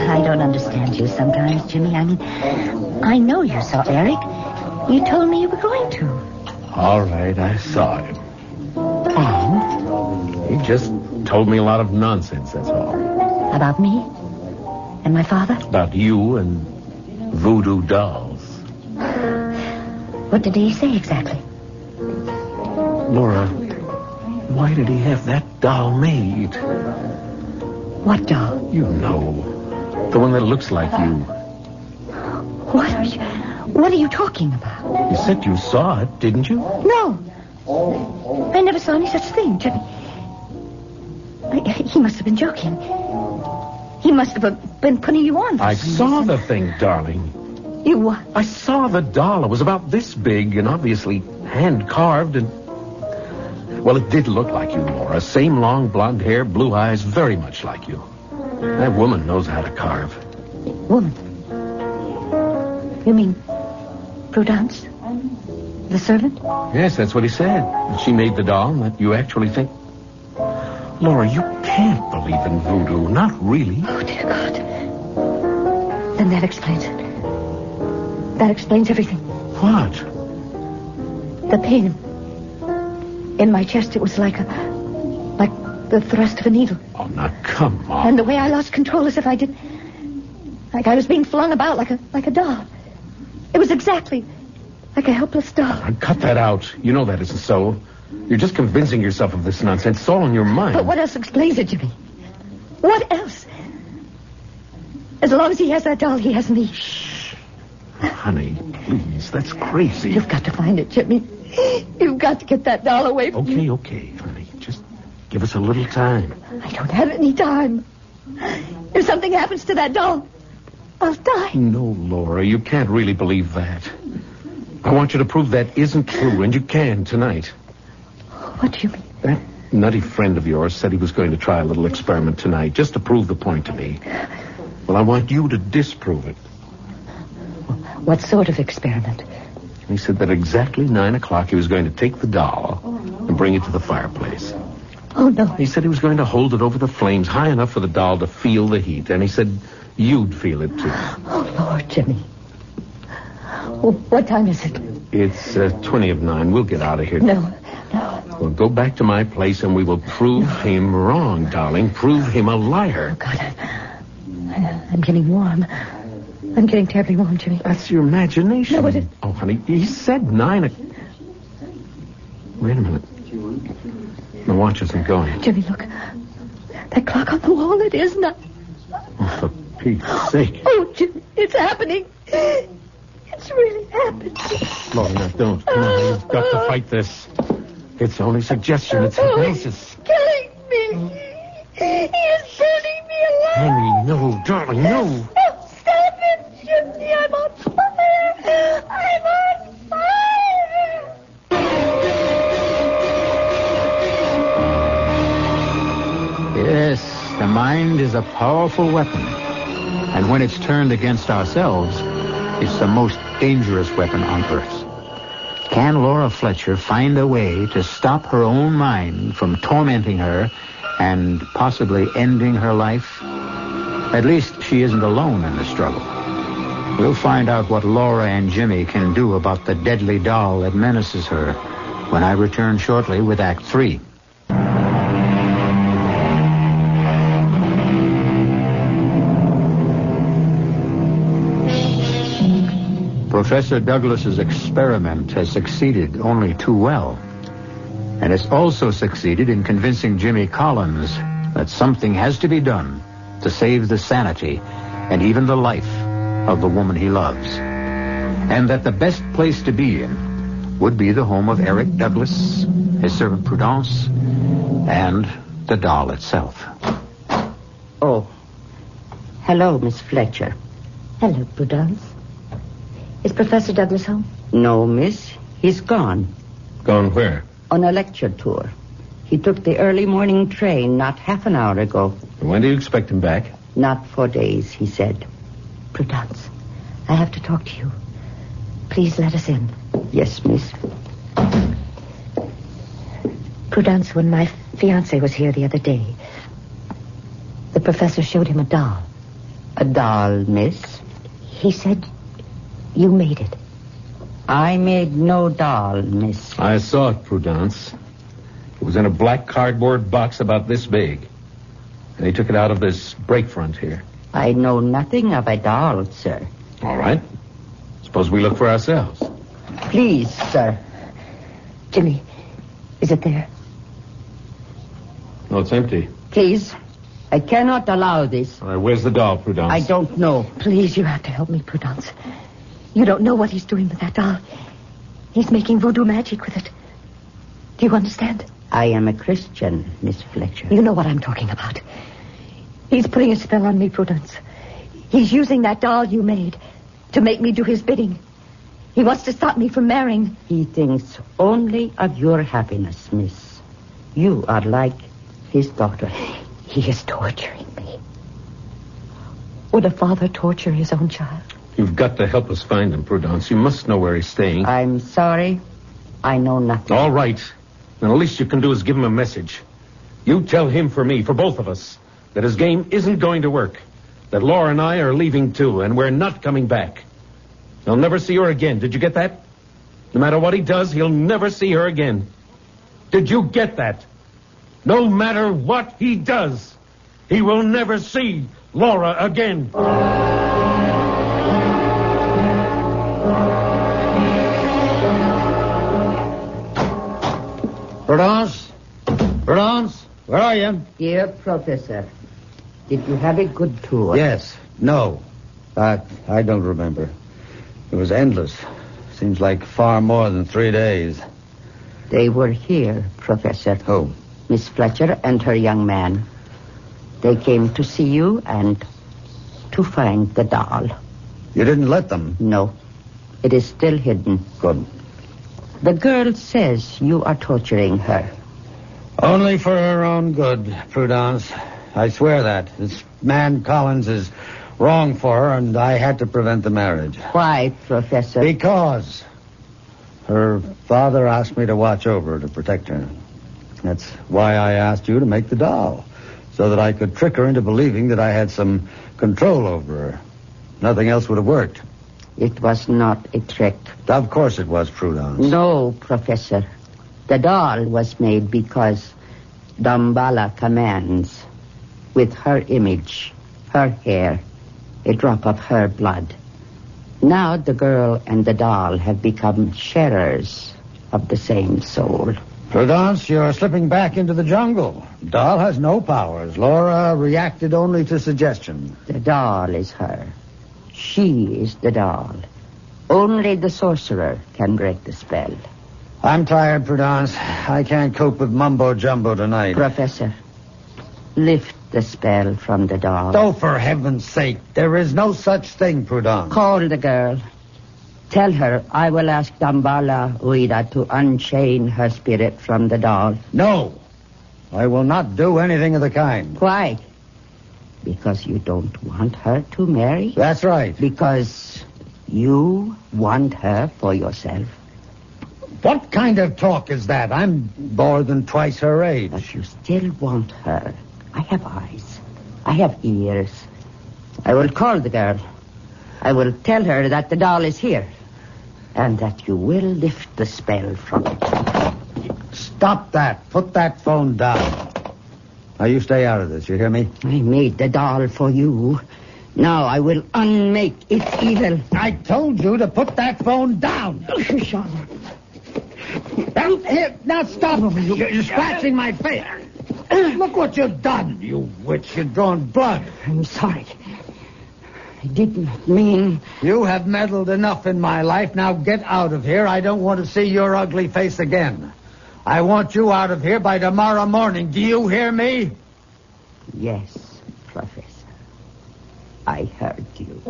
I don't understand you sometimes, Jimmy. I mean, I know you saw Eric. You told me you were going to. All right, I saw him. And? He just told me a lot of nonsense, that's all. About me? And my father? About you and voodoo dolls. What did he say exactly? Laura, why did he have that doll made? What doll? You know. The one that looks like you. What are you talking about? You said you saw it, didn't you? No. I never saw any such thing, Jimmy. He must have been joking. He must have been putting you on. I saw the thing, darling. You what? I saw the doll. It was about this big and obviously hand-carved and... Well, it did look like you, Laura. Same long blonde hair, blue eyes, very much like you. That woman knows how to carve. Woman? You mean Prudence? The servant? Yes, that's what he said. She made the doll, and that you actually think... Laura, you can't believe in voodoo. Not really. Oh, dear God. Then that explains it. That explains everything. What? The pain in my chest, it was like the thrust of a needle. Oh, now, come on. And the way I lost control as if I did... Like I was being flung about like a doll. It was exactly like a helpless doll. Now, cut that out. You know that isn't so. You're just convincing yourself of this nonsense. It's all in your mind. But what else explains it, Jimmy? What else? As long as he has that doll, he has me. Shh. Honey, please. That's crazy. You've got to find it, Jimmy. You've got to get that doll away from me. Okay, honey. Just give us a little time. I don't have any time. If something happens to that doll, I'll die. No, Laura, you can't really believe that. I want you to prove that isn't true, and you can tonight. What do you mean? That nutty friend of yours said he was going to try a little experiment tonight, just to prove the point to me. Well, I want you to disprove it. What sort of experiment? He said that exactly 9 o'clock he was going to take the doll and bring it to the fireplace. Oh, no. He said he was going to hold it over the flames high enough for the doll to feel the heat, and he said you'd feel it, too. Oh, Lord, Jimmy. Well, what time is it? It's 9:20. We'll get out of here. No. We'll go back to my place, and we will prove him wrong, darling. Prove him a liar. Oh, God, I'm getting warm. I'm getting terribly warm, Jimmy. That's your imagination. No, it is... Oh, honey, he said 9 o'clock. Wait a minute. My watch isn't going. Jimmy, look. That clock on the wall, it is not... Oh, for Pete's sake. Oh, Jimmy, it's happening. It's really happening. Laura, now, don't. Come on, you've got to fight this. It's only suggestion. It's hypnosis. He's killing me. He is burning me alive. Honey, no, darling, no. Stop it, Jimmy. I'm on fire. I'm on fire. Yes, the mind is a powerful weapon. And when it's turned against ourselves, it's the most dangerous weapon on earth. Can Laura Fletcher find a way to stop her own mind from tormenting her and possibly ending her life? At least she isn't alone in the struggle. We'll find out what Laura and Jimmy can do about the deadly doll that menaces her when I return shortly with Act 3. Professor Douglas's experiment has succeeded only too well. And it's also succeeded in convincing Jimmy Collins that something has to be done to save the sanity and even the life of the woman he loves. And that the best place to be in would be the home of Eric Douglas, his servant Prudence, and the doll itself. Oh. Hello, Miss Fletcher. Hello, Prudence. Is Professor Douglas home? No, miss. He's gone. Gone where? On a lecture tour. He took the early morning train not half an hour ago. When do you expect him back? Not for days, he said. Prudence, I have to talk to you. Please let us in. Yes, miss. Prudence, when my fiancé was here the other day, the professor showed him a doll. A doll, miss? He said you made it. I made no doll, miss. I saw it, Prudence. It was in a black cardboard box about this big. And he took it out of this break front here. I know nothing of a doll, sir. All right. Suppose we look for ourselves. Please, sir. Jimmy, is it there? No, it's empty. Please. I cannot allow this. All right, where's the doll, Prudence? I don't know. Please, you have to help me, Prudence. You don't know what he's doing with that doll. He's making voodoo magic with it. Do you understand? I am a Christian, Miss Fletcher. You know what I'm talking about. He's putting a spell on me, Prudence. He's using that doll you made to make me do his bidding. He wants to stop me from marrying. He thinks only of your happiness, miss. You are like his daughter. He is torturing me. Would a father torture his own child? You've got to help us find him, Prudence. You must know where he's staying. I'm sorry. I know nothing. All right. Then the least you can do is give him a message. You tell him for me, for both of us, that his game isn't going to work. that Laura and I are leaving too, and we're not coming back. I'll never see her again. Did you get that? No matter what he does, he'll never see her again. Did you get that? No matter what he does, he will never see Laura again. Prudence? Prudence? Where are you? Dear Professor, did you have a good tour? Yes. No. I don't remember. It was endless. Seems like far more than 3 days. They were here, Professor. Who? Miss Fletcher and her young man. They came to see you and to find the doll. You didn't let them? No. It is still hidden. Good. The girl says you are torturing her. Only for her own good, Prudence. I swear that. This man Collins is wrong for her, and I had to prevent the marriage. Why, Professor? Because her father asked me to watch over her, to protect her. That's why I asked you to make the doll, so that I could trick her into believing that I had some control over her. Nothing else would have worked. It was not a trick. Of course it was, Prudence. No, Professor. The doll was made because Damballa commands, with her image, her hair, a drop of her blood. Now the girl and the doll have become sharers of the same soul. Prudence, you're slipping back into the jungle. Doll has no powers. Laura reacted only to suggestion. The doll is her. She is the doll. Only the sorcerer can break the spell. I'm tired, Prudence. I can't cope with mumbo-jumbo tonight. Professor, lift the spell from the doll. Oh, for heaven's sake. There is no such thing, Prudence. Call the girl. Tell her I will ask Damballa Uida to unchain her spirit from the doll. No. I will not do anything of the kind. Why? Because you don't want her to marry? That's right. Because you want her for yourself? What kind of talk is that? I'm more than twice her age. But you still want her. I have eyes. I have ears. I will call the girl. I will tell her that the doll is here. And that you will lift the spell from it. Stop that. Put that phone down. Now, you stay out of this, you hear me? I made the doll for you. Now I will unmake its evil. I told you to put that phone down. Sean. Now stop. You're scratching my face. Look what you've done, you witch. You've drawn blood. I'm sorry. I did not mean... You have meddled enough in my life. Now get out of here. I don't want to see your ugly face again. I want you out of here by tomorrow morning. Do you hear me? Yes, Professor. I heard you.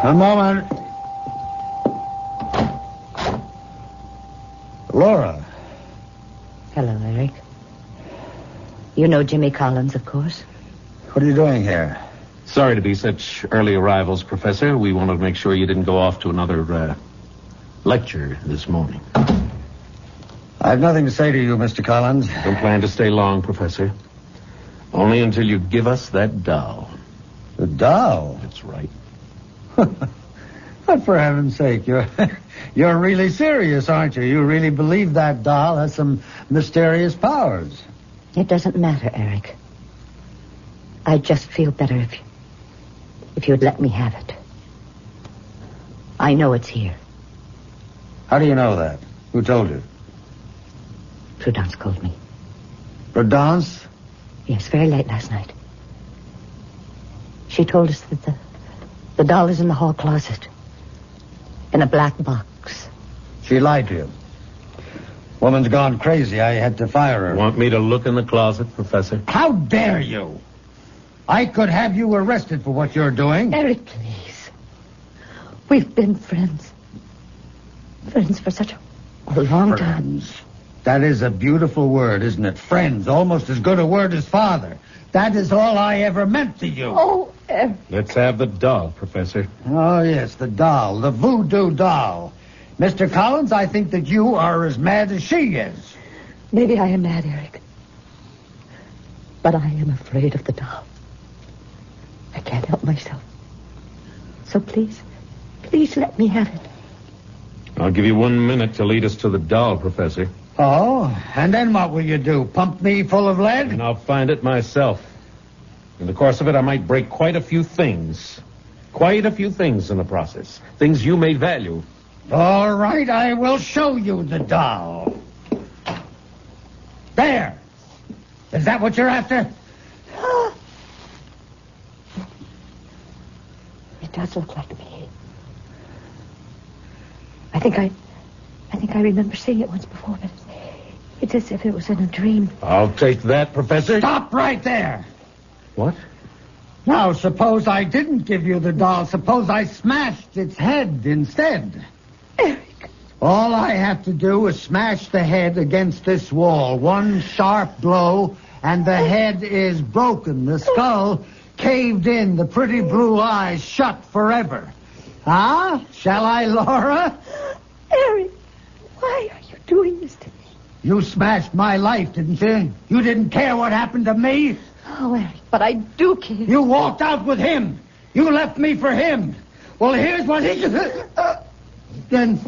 A moment. Laura. Hello, Eric. You know Jimmy Collins, of course. What are you doing here? Sorry to be such early arrivals, Professor. We wanted to make sure you didn't go off to another lecture this morning. I have nothing to say to you, Mr. Collins. Don't plan to stay long, Professor. Only until you give us that doll. The doll? That's right. But for heaven's sake, you're really serious, aren't you? You really believe that doll has some mysterious powers. It doesn't matter, Eric. I'd just feel better if you'd let me have it. I know it's here. How do you know that? Who told you? Prudence called me. Prudence? Yes, very late last night. She told us that the doll is in the hall closet. In a black box. She lied to you. Woman's gone crazy. I had to fire her. Want me to look in the closet, Professor? How dare you? I could have you arrested for what you're doing. Eric, please. We've been friends. Friends for such a long time. That is a beautiful word, isn't it? Friends, almost as good a word as father. That is all I ever meant to you. Oh, Eric. Let's have the doll, Professor. Oh, yes, the doll. The voodoo doll. Mr. Collins, I think that you are as mad as she is. Maybe I am mad, Eric. But I am afraid of the doll. I can't help myself. So please let me have it. I'll give you 1 minute to lead us to the doll, Professor. Oh, and then what will you do? Pump me full of lead? And I'll find it myself. In the course of it, I might break quite a few things. Quite a few things in the process. Things you may value. All right, I will show you the doll. There. Is that what you're after? It does look like me. I think I remember seeing it once before, but it's as if it was in a dream. I'll take that, Professor. Stop right there. What? Now, suppose I didn't give you the doll. Suppose I smashed its head instead. Eric. All I have to do is smash the head against this wall. One sharp blow, and the head is broken. The skull caved in. The pretty blue eyes shut forever. Ah, shall I, Laura? Eric, why are you doing this to me? You smashed my life, didn't you? You didn't care what happened to me? Oh, Eric, but I do care. You walked out with him. You left me for him. Well, here's what he... Then...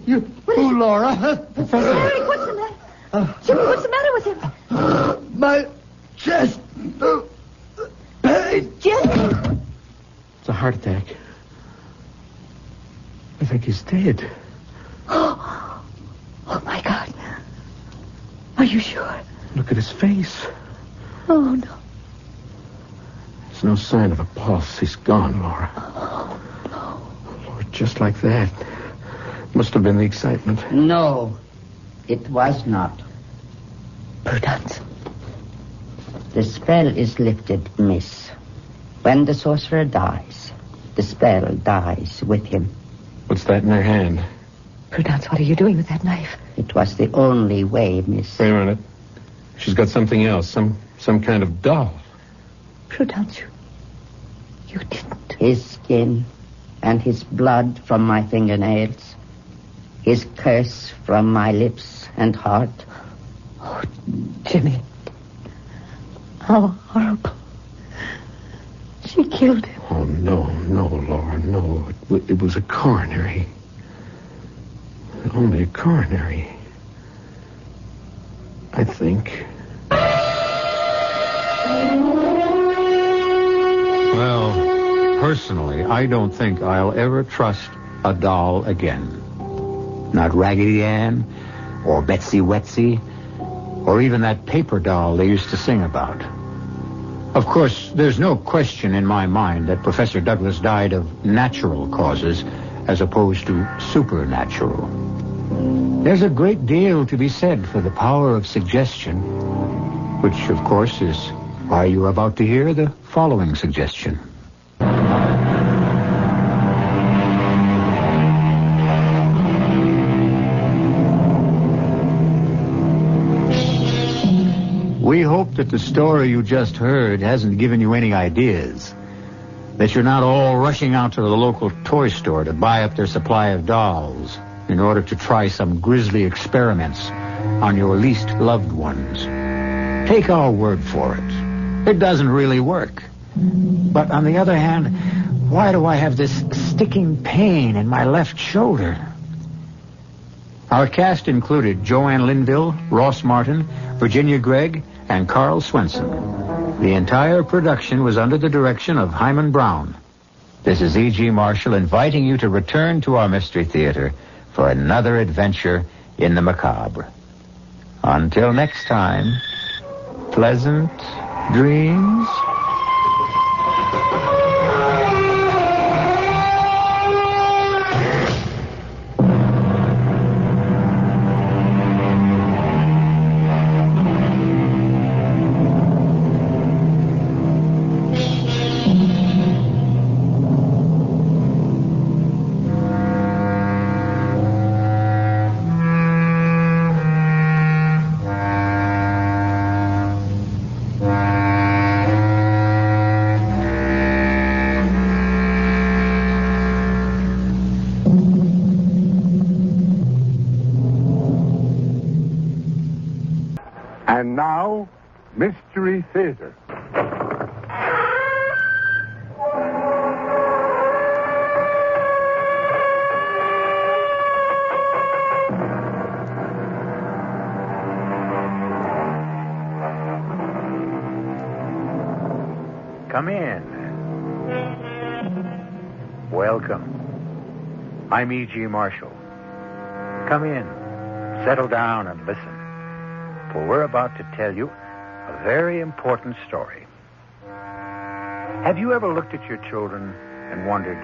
you, Laura. Professor. Eric, what's the matter? Jimmy, what's the matter with him? My chest... pain. Jimmy. It's a heart attack. I think he's dead. Oh, my God. Are you sure? Look at his face. Oh, no. There's no sign of a pulse. He's gone, Laura. Oh, no. Lord, just like that. Must have been the excitement. No, it was not. Prudence. The spell is lifted, miss. When the sorcerer dies, the spell dies with him. What's that in her hand? Prudence, what are you doing with that knife? It was the only way, miss. Wait a minute. She's got something else. Some kind of doll. Prudence, you didn't. His skin and his blood from my fingernails. His curse from my lips and heart. Oh, Jimmy. How horrible. She killed him. Oh, no, Laura, no. It was a coronary. Only a coronary. I think. Well, personally, I don't think I'll ever trust a doll again. Not Raggedy Ann, or Betsy Wetsy, or even that paper doll they used to sing about. Of course, there's no question in my mind that Professor Douglas died of natural causes as opposed to supernatural. There's a great deal to be said for the power of suggestion, which, of course, is why you're about to hear the following suggestion. We hope that the story you just heard hasn't given you any ideas. That you're not all rushing out to the local toy store to buy up their supply of dolls in order to try some grisly experiments on your least loved ones. Take our word for it. It doesn't really work. But on the other hand, why do I have this sticking pain in my left shoulder? Our cast included Joanne Linville, Ross Martin, Virginia Gregg, and Carl Swenson. The entire production was under the direction of Himan Brown. This is E.G. Marshall inviting you to return to our Mystery Theater for another adventure in the macabre. Until next time, pleasant dreams. And now, Mystery Theater. Come in. Welcome. I'm E.G. Marshall. Come in, settle down, and listen. For we're about to tell you a very important story. Have you ever looked at your children and wondered,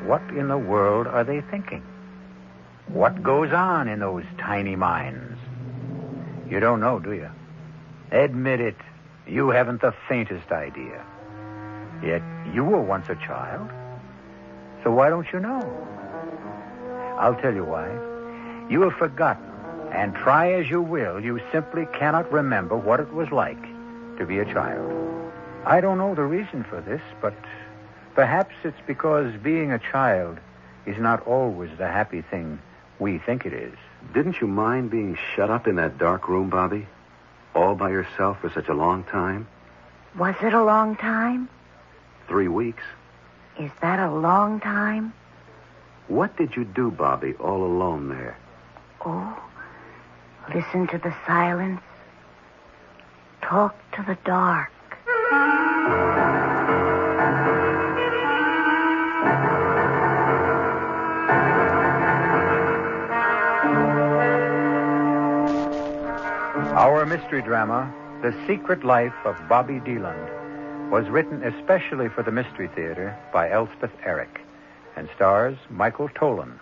what in the world are they thinking? What goes on in those tiny minds? You don't know, do you? Admit it. You haven't the faintest idea. Yet you were once a child. So why don't you know? I'll tell you why. You have forgotten, and try as you will, you simply cannot remember what it was like to be a child. I don't know the reason for this, but perhaps it's because being a child is not always the happy thing we think it is. Didn't you mind being shut up in that dark room, Bobby? All by yourself for such a long time? Was it a long time? 3 weeks. Is that a long time? What did you do, Bobby, all alone there? Oh, listen to the silence. Talk to the dark. Our mystery drama, The Secret Life of Bobby Deland, was written especially for the Mystery Theater by Elspeth Eric and stars Michael Tolan.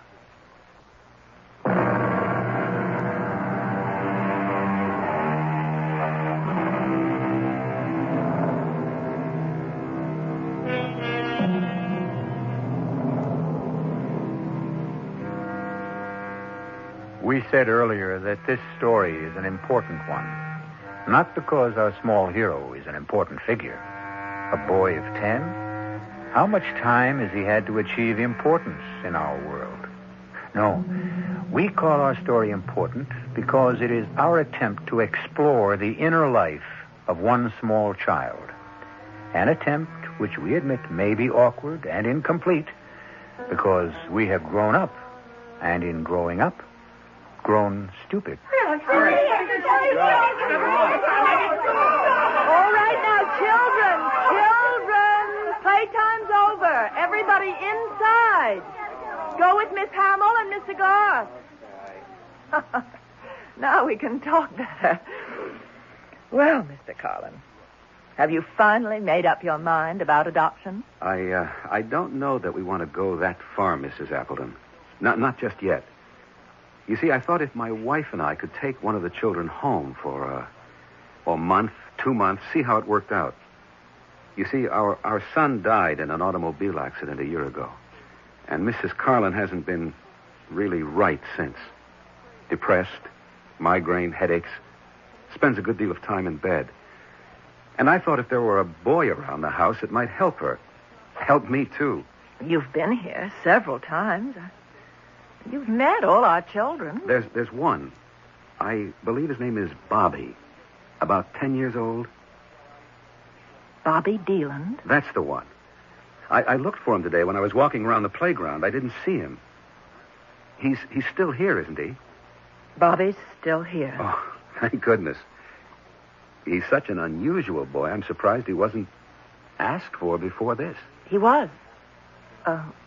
We said earlier that this story is an important one, not because our small hero is an important figure. A boy of 10? How much time has he had to achieve importance in our world? No, we call our story important because it is our attempt to explore the inner life of one small child. An attempt which we admit may be awkward and incomplete because we have grown up, and in growing up, grown stupid. All right now, children, playtime's over. Everybody inside. Go with Miss Hamill and Mr. Garth. Now we can talk better. Well, Mr. Collins, have you finally made up your mind about adoption? I don't know that we want to go that far, Mrs. Appleton. Not just yet. You see, I thought if my wife and I could take one of the children home for a month, 2 months, see how it worked out. You see, our son died in an automobile accident a year ago. And Mrs. Carlin hasn't been really right since. Depressed, migraine, headaches, spends a good deal of time in bed. And I thought if there were a boy around the house, it might help her. Help me, too. You've been here several times. You've met all our children. There's one. I believe his name is Bobby. About 10 years old. Bobby Deland? That's the one. I looked for him today when I was walking around the playground. I didn't see him. He's still here, isn't he? Bobby's still here. Oh, thank goodness. He's such an unusual boy. I'm surprised he wasn't asked for before this. He was.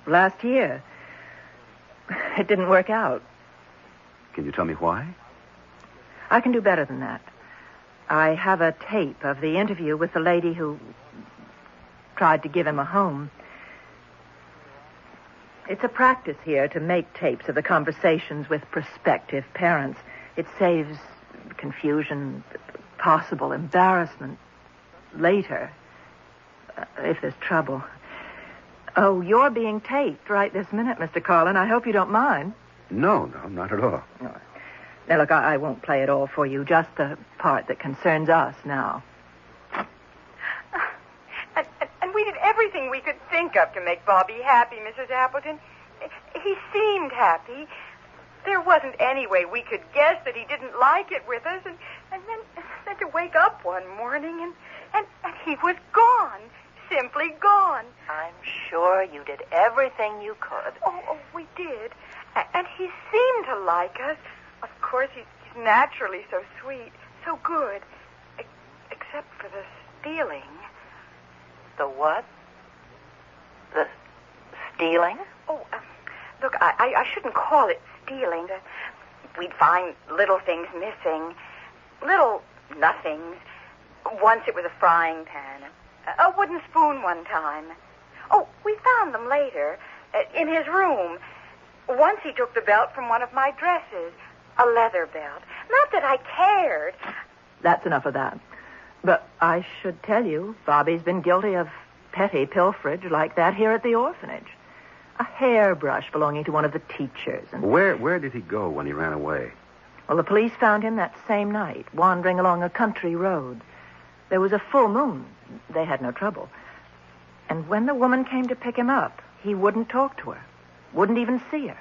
Last year. It didn't work out. Can you tell me why? I can do better than that. I have a tape of the interview with the lady who tried to give him a home. It's a practice here to make tapes of the conversations with prospective parents. It saves confusion, possible embarrassment later, if there's trouble. Oh, you're being taped right this minute, Mr. Carlin. I hope you don't mind. No, not at all. Now, look, I won't play it all for you, just the part that concerns us now. And we did everything we could think of to make Bobby happy, Mrs. Appleton. He seemed happy. There wasn't any way we could guess that he didn't like it with us. And And then to wake up one morning and he was gone. Simply gone. I'm sure you did everything you could. Oh, we did. And he seemed to like us. Of course, he's naturally so sweet, so good. Except for the stealing. The what? The stealing? Oh, look, I shouldn't call it stealing. We'd find little things missing. Little nothings. Once it was a frying pan. A wooden spoon one time. Oh, we found them later. In his room. Once he took the belt from one of my dresses. A leather belt. Not that I cared. That's enough of that. But I should tell you, Bobby's been guilty of petty pilferage like that here at the orphanage. A hairbrush belonging to one of the teachers. And Where did he go when he ran away? well, the police found him that same night, wandering along a country road. There was a full moon. They had no trouble. And when the woman came to pick him up, he wouldn't talk to her. Wouldn't even see her.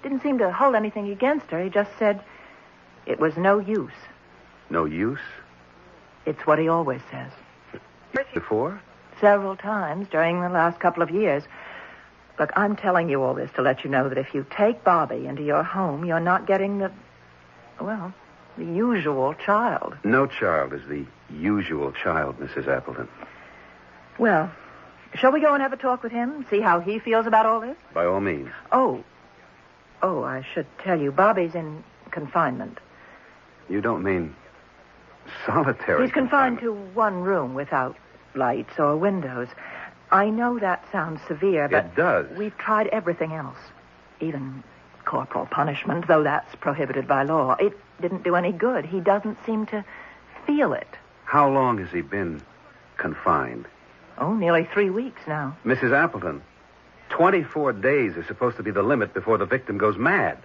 Didn't seem to hold anything against her. He just said it was no use. No use? It's what he always says. Before? Several times during the last couple of years. Look, I'm telling you all this to let you know that if you take Bobby into your home, you're not getting the usual child. No child is the usual child, Mrs. Appleton. Well, shall we go and have a talk with him? See how he feels about all this? By all means. Oh, I should tell you, Bobby's in confinement. You don't mean solitary He's confined to one room without lights or windows. I know that sounds severe, but It does. we've tried everything else. Even corporal punishment, though that's prohibited by law. It didn't do any good. He doesn't seem to feel it. How long has he been confined? Oh, nearly 3 weeks now. Mrs. Appleton, 24 days is supposed to be the limit before the victim goes mad.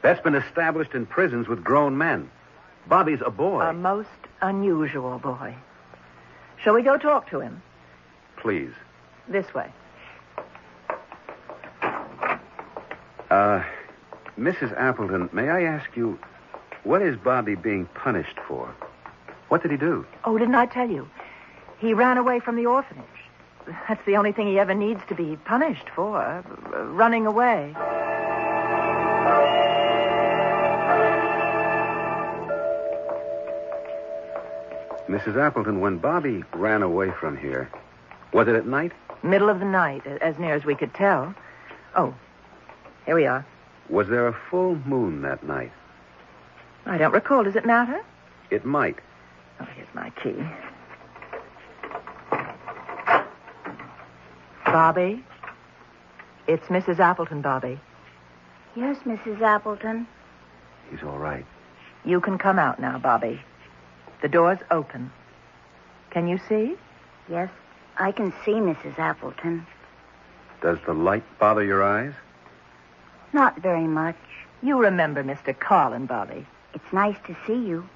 That's been established in prisons with grown men. Bobby's a boy. A most unusual boy. Shall we go talk to him? Please. This way. Mrs. Appleton, may I ask you, what is Bobby being punished for? What did he do? Oh, didn't I tell you? He ran away from the orphanage. That's the only thing he ever needs to be punished for. Running away. Mrs. Appleton, when Bobby ran away from here, was it at night? Middle of the night, as near as we could tell. Oh, here we are. Was there a full moon that night? I don't recall. Does it matter? It might. Oh, here's my key. Bobby? It's Mrs. Appleton, Bobby. Yes, Mrs. Appleton. He's all right. You can come out now, Bobby. The door's open. Can you see? Yes, I can see Mrs. Appleton. Does the light bother your eyes? Not very much. You remember Mr. Carlin, Bobby. It's nice to see you.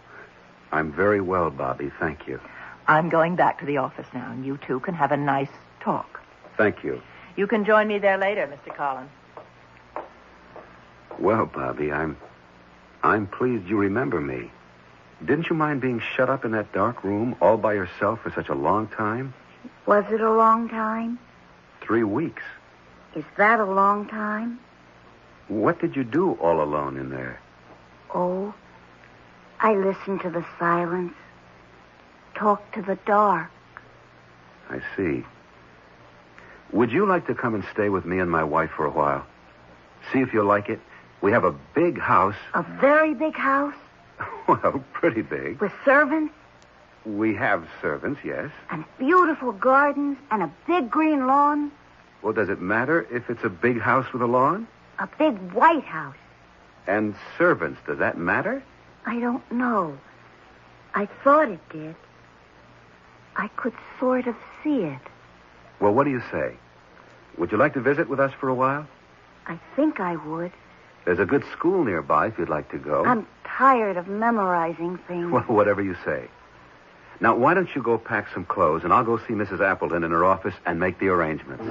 I'm very well, Bobby. Thank you. I'm going back to the office now, and you two can have a nice talk. Thank you. You can join me there later, Mr. Carlin. Well, Bobby, I'm pleased you remember me. Didn't you mind being shut up in that dark room all by yourself for such a long time? Was it a long time? 3 weeks. Is that a long time? What did you do all alone in there? Oh, I listened to the silence. Talked to the dark. I see. Would you like to come and stay with me and my wife for a while? See if you'll like it. We have a big house. A very big house? Well, pretty big. With servants? We have servants, yes. And beautiful gardens and a big green lawn? Well, does it matter if it's a big house with a lawn? A big white house. And servants, does that matter? I don't know. I thought it did. I could sort of see it. Well, what do you say? Would you like to visit with us for a while? I think I would. There's a good school nearby if you'd like to go. I'm tired of memorizing things. Well, whatever you say. Now, why don't you go pack some clothes, and I'll go see Mrs. Appleton in her office and make the arrangements.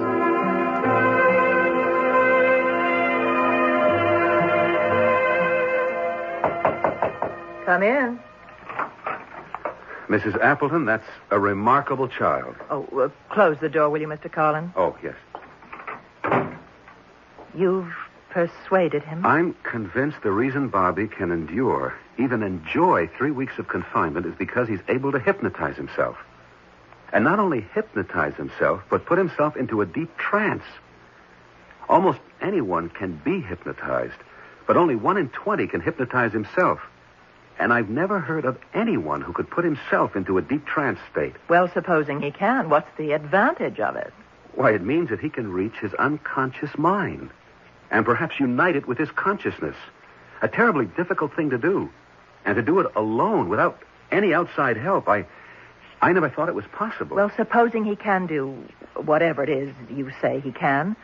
Come in. Mrs. Appleton, that's a remarkable child. Oh, close the door, will you, Mr. Carlin? Oh, yes. You've persuaded him? I'm convinced the reason Bobby can endure, even enjoy 3 weeks of confinement is because he's able to hypnotize himself. And not only hypnotize himself, but put himself into a deep trance. Almost anyone can be hypnotized, but only 1 in 20 can hypnotize himself. And I've never heard of anyone who could put himself into a deep trance state. Well, supposing he can, what's the advantage of it? Why, it means that he can reach his unconscious mind and perhaps unite it with his consciousness. A terribly difficult thing to do. And to do it alone without any outside help, I never thought it was possible. Well, supposing he can do whatever it is you say he can,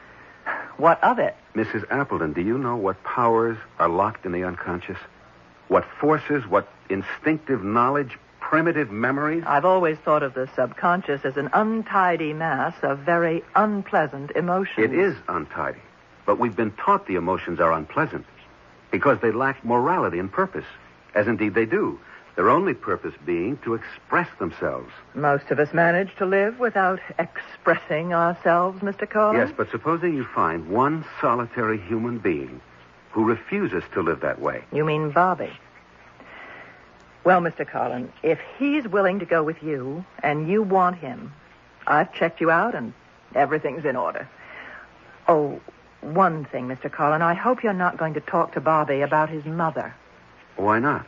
what of it? Mrs. Appleton, do you know what powers are locked in the unconscious? What forces, what instinctive knowledge, primitive memories? I've always thought of the subconscious as an untidy mass of very unpleasant emotions. It is untidy, but we've been taught the emotions are unpleasant because they lack morality and purpose, as indeed they do. Their only purpose being to express themselves. Most of us manage to live without expressing ourselves, Mr. Carlin. Yes, but supposing you find one solitary human being who refuses to live that way. You mean Bobby? Well, Mr. Carlin, if he's willing to go with you and you want him, I've checked you out and everything's in order. Oh, one thing, Mr. Carlin, I hope you're not going to talk to Bobby about his mother. Why not?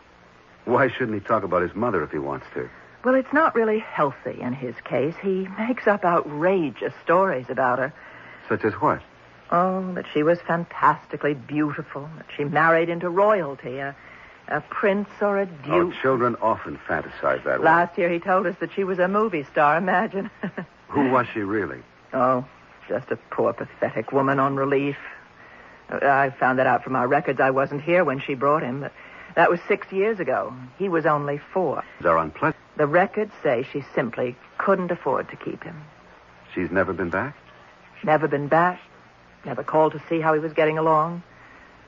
Why shouldn't he talk about his mother if he wants to? Well, it's not really healthy in his case. He makes up outrageous stories about her. Such as what? Oh, that she was fantastically beautiful, that she married into royalty, a prince or a duke. Oh, children often fantasize that way. Last year he told us that she was a movie star, imagine. Who was she really? Oh, just a poor, pathetic woman on relief. I found that out from our records. I wasn't here when she brought him, but that was 6 years ago. He was only 4. They're unpleasant. The records say she simply couldn't afford to keep him. She's never been back? Never been back. Never called to see how he was getting along.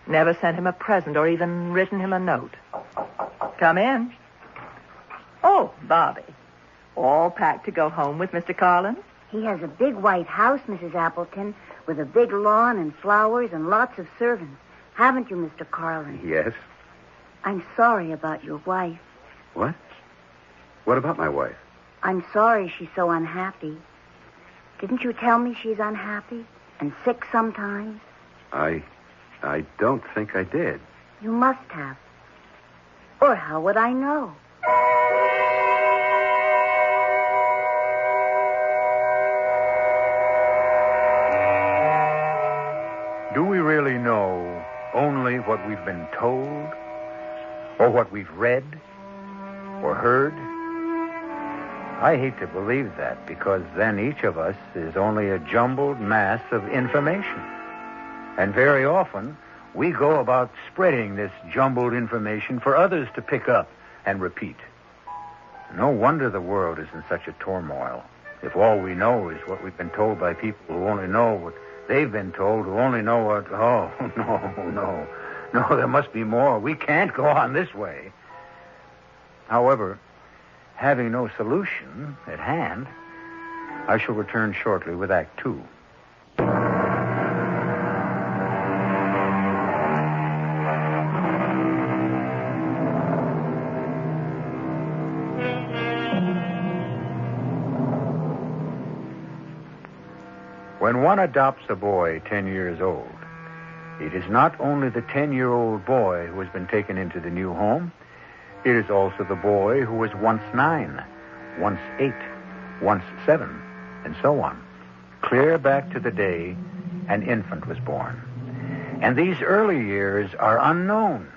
Never sent him a present or even written him a note. Come in. Oh, Bobby. All packed to go home with Mr. Carlin? He has a big white house, Mrs. Appleton, with a big lawn and flowers and lots of servants. Haven't you, Mr. Carlin? Yes. I'm sorry about your wife. What? What about my wife? I'm sorry she's so unhappy. Didn't you tell me she's unhappy and sick sometimes? I don't think I did. You must have. Or how would I know? Do we really know only what we've been told? Or what we've read? Or heard? I hate to believe that, because then each of us is only a jumbled mass of information. And very often, we go about spreading this jumbled information for others to pick up and repeat. No wonder the world is in such a turmoil, if all we know is what we've been told by people who only know what they've been told, who only know what... Oh, no, there must be more. We can't go on this way. However, having no solution at hand, I shall return shortly with Act 2. When one adopts a boy 10 years old, it is not only the 10-year-old boy who has been taken into the new home, it is also the boy who was once 9, once 8, once 7, and so on, clear back to the day an infant was born. And these early years are unknown,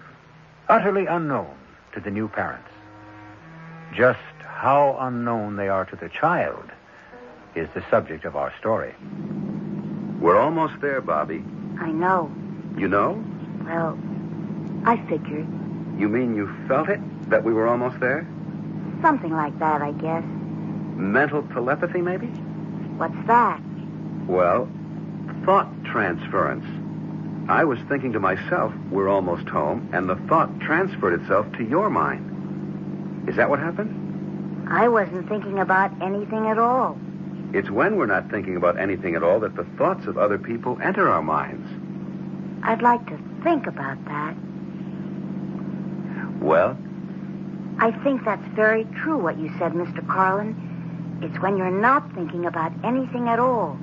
utterly unknown to the new parents. Just how unknown they are to the child is the subject of our story. We're almost there, Bobby. I know. You know? Well, I figured. You mean you felt it, that we were almost there? Something like that, I guess. Mental telepathy, maybe? What's that? Well, thought transference. I was thinking to myself, we're almost home, and the thought transferred itself to your mind. Is that what happened? I wasn't thinking about anything at all. It's when we're not thinking about anything at all that the thoughts of other people enter our minds. I'd like to think about that. Well? I think that's very true what you said, Mr. Carlin. It's when you're not thinking about anything at all.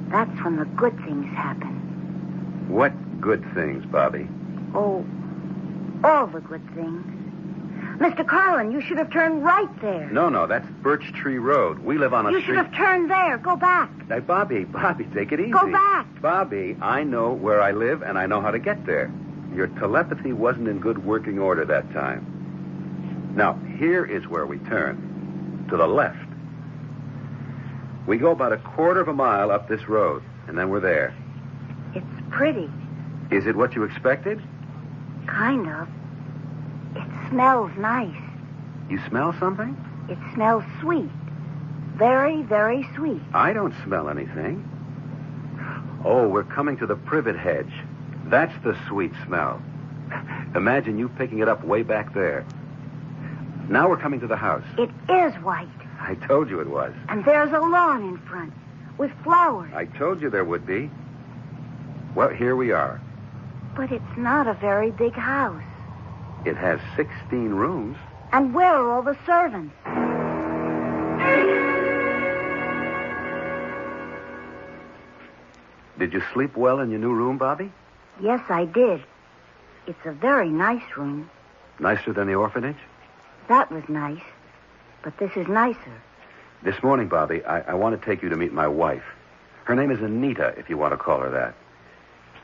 That's when the good things happen. What good things, Bobby? Oh, all the good things. Mr. Carlin, you should have turned right there. No, that's Birch Tree Road. We live on a You street... should have turned there. Go back. Hey, Bobby, take it easy. Go back. Bobby, I know where I live, and I know how to get there. Your telepathy wasn't in good working order that time. Now, here is where we turn. To the left. We go about a quarter of a mile up this road, and then we're there. It's pretty. Is it what you expected? Kind of. It smells nice. You smell something? It smells sweet. Very, very sweet. I don't smell anything. Oh, we're coming to the privet hedge. That's the sweet smell. Imagine you picking it up way back there. Now we're coming to the house. It is white. I told you it was. And there's a lawn in front with flowers. I told you there would be. Well, here we are. But it's not a very big house. It has 16 rooms. And where are all the servants? Did you sleep well in your new room, Bobby? Yes, I did. It's a very nice room. Nicer than the orphanage? That was nice. But this is nicer. This morning, Bobby, I want to take you to meet my wife. Her name is Anita, if you want to call her that.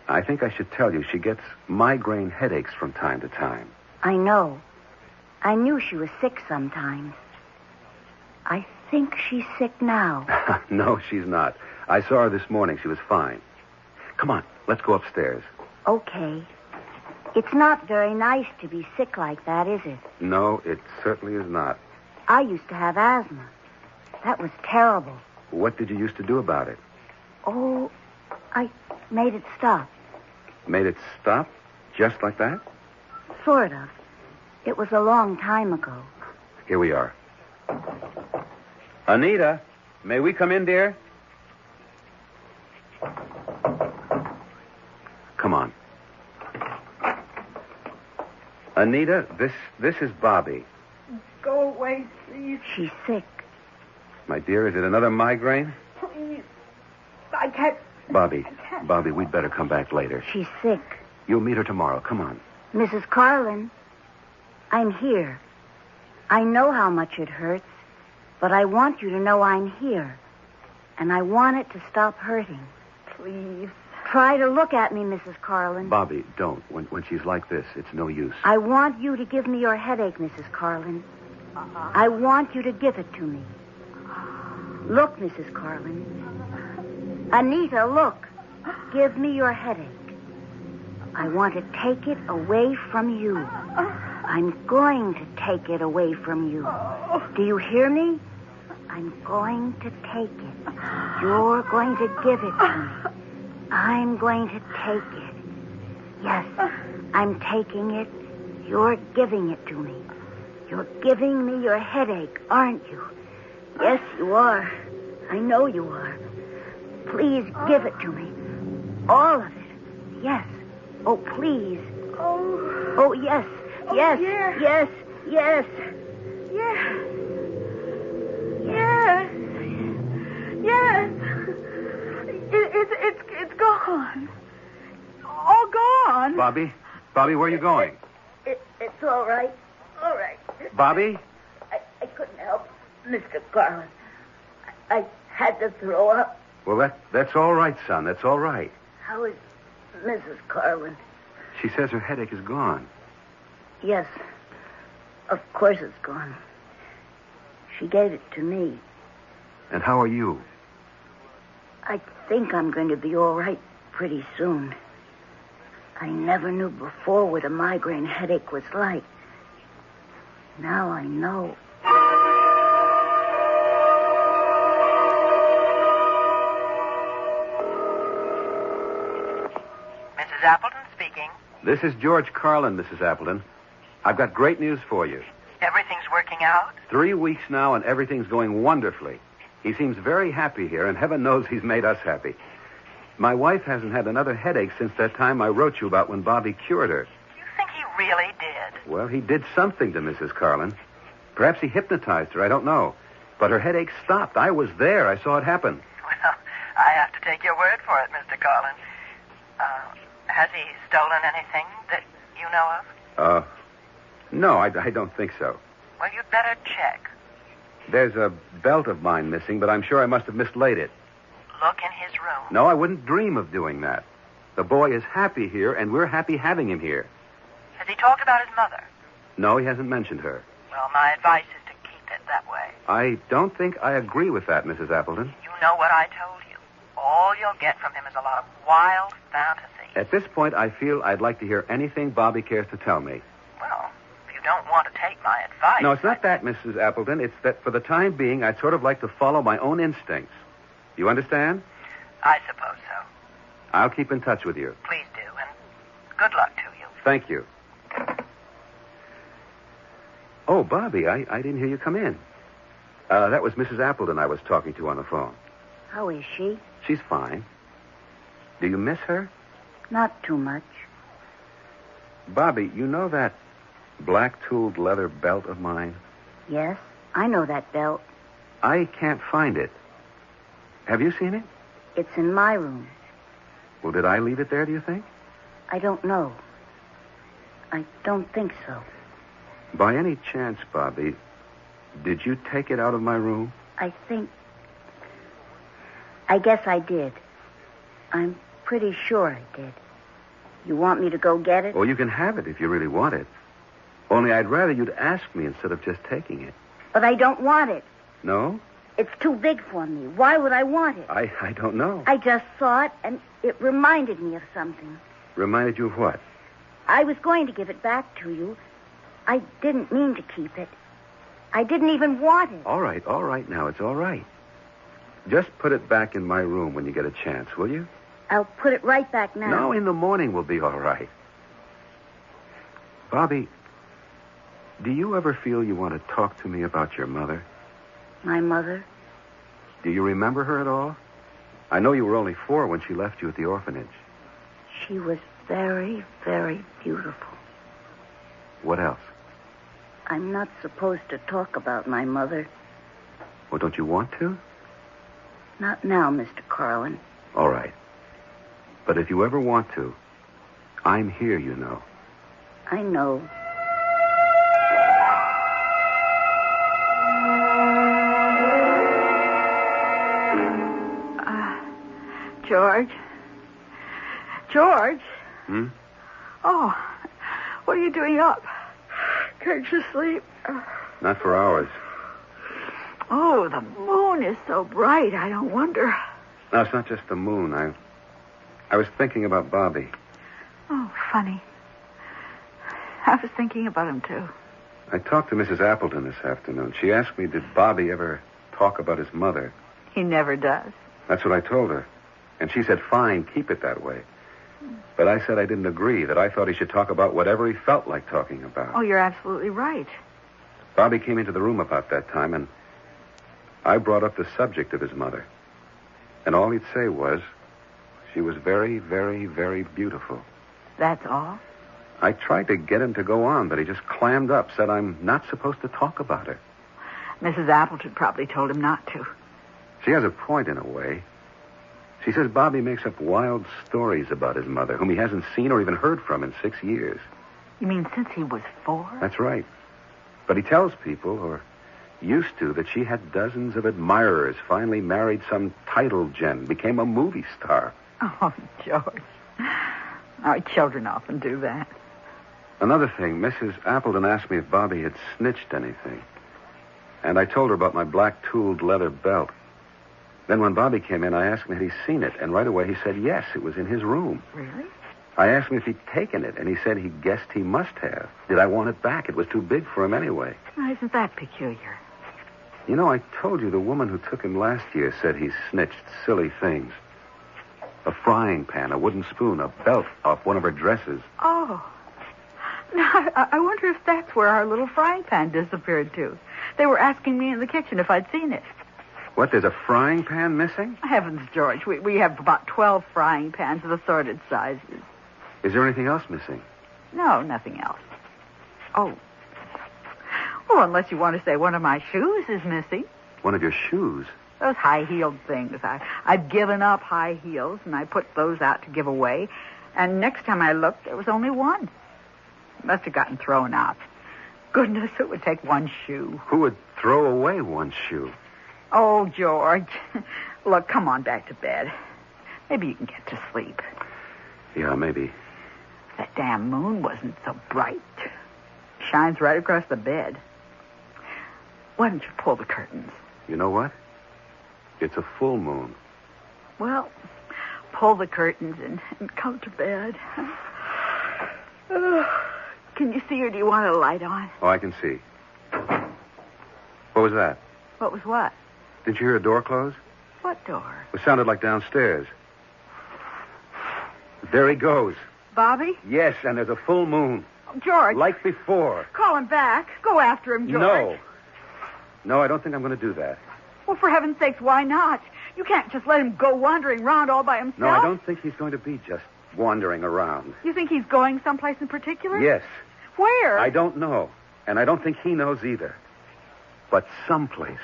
I think I should tell you she gets migraine headaches from time to time. I know. I knew she was sick sometimes. I think she's sick now. No, she's not. I saw her this morning. She was fine. Come on, let's go upstairs. Okay. It's not very nice to be sick like that, is it? No, it certainly is not. I used to have asthma. That was terrible. What did you used to do about it? Oh, I made it stop. Made it stop? Just like that? Sort of. It was a long time ago. Here we are. Anita, may we come in, dear? Come on. Anita, this is Bobby. Go away, please. She's sick. My dear, is it another migraine? Please. I can't... Bobby, we'd better come back later. She's sick. You'll meet her tomorrow. Come on. Mrs. Carlin, I'm here. I know how much it hurts, but I want you to know I'm here. And I want it to stop hurting. Please. Try to look at me, Mrs. Carlin. Bobby, don't. When she's like this, it's no use. I want you to give me your headache, Mrs. Carlin. I want you to give it to me. Look, Mrs. Carlin. Anita, look. Give me your headache. I want to take it away from you. I'm going to take it away from you. Do you hear me? I'm going to take it. You're going to give it to me. I'm going to take it. Yes, I'm taking it. You're giving it to me. You're giving me your headache, aren't you? Yes, you are. I know you are. Please give it to me. All of it. Yes. Oh, please. Oh, yes. Yes. Yeah. Yes. Yes. Yes. Yes. Yes. It's gone. All gone. Bobby, where are you going? It's all right. All right. Bobby? I couldn't help Mr. Carlin. I had to throw up. Well, that's all right, son. That's all right. How is Mrs. Carlin? She says her headache is gone. Yes. Of course it's gone. She gave it to me. And how are you? I think I'm going to be all right pretty soon. I never knew before what a migraine headache was like. Now I know. Mrs. Appleton speaking. This is George Carlin, Mrs. Appleton. I've got great news for you. Everything's working out? 3 weeks now, and everything's going wonderfully. He seems very happy here, and heaven knows he's made us happy. My wife hasn't had another headache since that time I wrote you about when Bobby cured her. You think he really did? Well, he did something to Mrs. Carlin. Perhaps he hypnotized her, I don't know. But her headache stopped. I was there. I saw it happen. Well, I have to take your word for it, Mr. Carlin. Has he stolen anything that you know of? No, I don't think so. Well, you'd better check. There's a belt of mine missing, but I'm sure I must have mislaid it. Look in his room. No, I wouldn't dream of doing that. The boy is happy here, and we're happy having him here. Has he talked about his mother? No, he hasn't mentioned her. Well, my advice is to keep it that way. I don't think I agree with that, Mrs. Appleton. You know what I told you. All you'll get from him is a lot of wild fantasy. At this point, I feel I'd like to hear anything Bobby cares to tell me. Well, if you don't want to take my advice... No, it's not that, Mrs. Appleton. It's that for the time being, I'd sort of like to follow my own instincts. You understand? I suppose so. I'll keep in touch with you. Please do, and good luck to you. Thank you. Oh, Bobby, I didn't hear you come in. That was Mrs. Appleton I was talking to on the phone. How is she? She's fine. Do you miss her? Not too much. Bobby, you know that black-tooled leather belt of mine? Yes, I know that belt. I can't find it. Have you seen it? It's in my room. Well, did I leave it there, do you think? I don't know. I don't think so. By any chance, Bobby, did you take it out of my room? I guess I did. I'm pretty sure I did. You want me to go get it? Oh, you can have it if you really want it. Only I'd rather you'd ask me instead of just taking it. But I don't want it. No? It's too big for me. Why would I want it? I don't know. I just saw it, and it reminded me of something. Reminded you of what? I was going to give it back to you. I didn't mean to keep it. I didn't even want it. All right now. It's all right. Just put it back in my room when you get a chance, will you? I'll put it right back now. No, in the morning we'll be all right. Bobby, do you ever feel you want to talk to me about your mother? My mother? Do you remember her at all? I know you were only 4 when she left you at the orphanage. She was very, very beautiful. What else? I'm not supposed to talk about my mother. Well, don't you want to? Not now, Mr. Carlin. All right. But if you ever want to, I'm here, you know. I know. George? George? Hmm? Oh, what are you doing up? Can't you sleep? Not for hours. Oh, the moon is so bright, I don't wonder. No, it's not just the moon. I was thinking about Bobby. Oh, funny. I was thinking about him, too. I talked to Mrs. Appleton this afternoon. She asked me, did Bobby ever talk about his mother? He never does. That's what I told her. And she said, fine, keep it that way. But I said I didn't agree, that I thought he should talk about whatever he felt like talking about. Oh, you're absolutely right. Bobby came into the room about that time, and I brought up the subject of his mother. And all he'd say was, she was very, very, very beautiful. That's all? I tried to get him to go on, but he just clammed up, said I'm not supposed to talk about her. Mrs. Appleton probably told him not to. She has a point in a way. She says Bobby makes up wild stories about his mother, whom he hasn't seen or even heard from in 6 years. You mean since he was 4? That's right. But he tells people, or used to, that she had dozens of admirers, finally married some title gen, became a movie star. Oh, George. Our children often do that. Another thing, Mrs. Appleton asked me if Bobby had snitched anything. And I told her about my black-tooled leather belt. Then when Bobby came in, I asked him had he seen it, and right away he said yes, it was in his room. Really? I asked him if he'd taken it, and he said he guessed he must have. Did I want it back? It was too big for him anyway. Now, isn't that peculiar? You know, I told you the woman who took him last year said he snitched silly things. A frying pan, a wooden spoon, a belt off one of her dresses. Oh, Now, I wonder if that's where our little frying pan disappeared to. They were asking me in the kitchen if I'd seen it. What, there's a frying pan missing? Heavens, George, we have about 12 frying pans of assorted sizes. Is there anything else missing? No, nothing else. Oh, unless you want to say one of my shoes is missing. One of your shoes? Those high-heeled things. I've given up high heels, and I put those out to give away. And next time I looked, there was only one. Must have gotten thrown out. Goodness, it would take one shoe. Who would throw away one shoe? Oh, George. Look, come on back to bed. Maybe you can get to sleep. Yeah, maybe. That damn moon wasn't so bright. Shines right across the bed. Why don't you pull the curtains? You know what? It's a full moon. Well, pull the curtains and come to bed. Can you see, or do you want a light on? Oh, I can see. What was that? What was what? Didn't you hear a door close? What door? It sounded like downstairs. There he goes. Bobby? Yes, and there's a full moon. Oh, George. Like before. Call him back. Go after him, George. No, I don't think I'm going to do that. Well, for heaven's sakes, why not? You can't just let him go wandering around all by himself. No, I don't think he's going to be just wandering around. You think he's going someplace in particular? Yes. Where? I don't know. And I don't think he knows either. But someplace.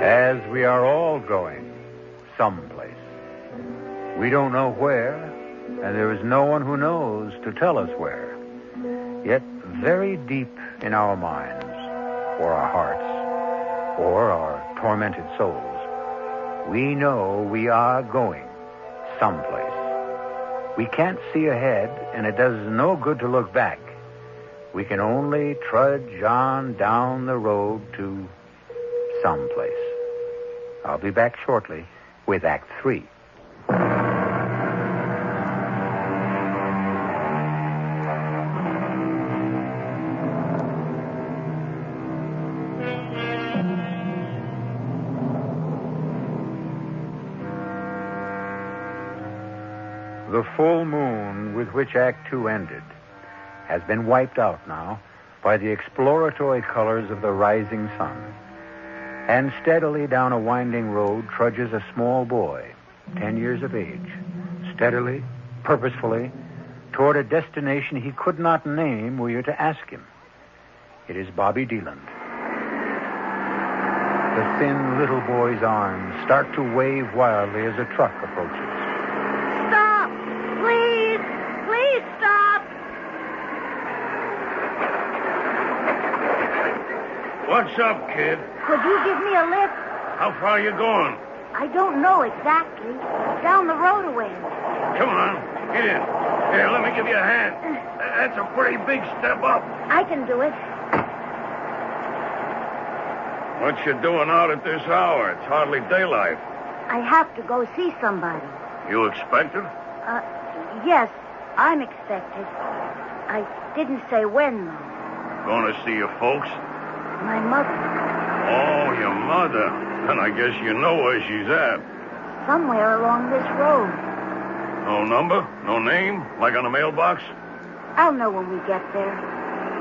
As we are all going someplace. We don't know where, and there is no one who knows to tell us where. Yet very deep in our minds, or our hearts, or our tormented souls, we know we are going someplace. We can't see ahead, and it does no good to look back. We can only trudge on down the road to someplace. I'll be back shortly with Act 3. The full moon with which Act 2 ended has been wiped out now by the exploratory colors of the rising sun. And steadily down a winding road trudges a small boy, 10 years of age, steadily, purposefully, toward a destination he could not name were you to ask him. It is Bobby Deland. The thin little boy's arms start to wave wildly as a truck approaches. Stop! Please! Please stop! What's up, kid? Could you give me a lift? How far are you going? I don't know exactly. Down the road a ways. Come on, get in. Here, let me give you a hand. That's a pretty big step up. I can do it. What you doing out at this hour? It's hardly daylight. I have to go see somebody. You expected? Yes, I'm expected. I didn't say when, though. Going to see your folks? My mother. Oh, your mother. And I guess you know where she's at. Somewhere along this road. No number? No name? Like on a mailbox? I'll know when we get there.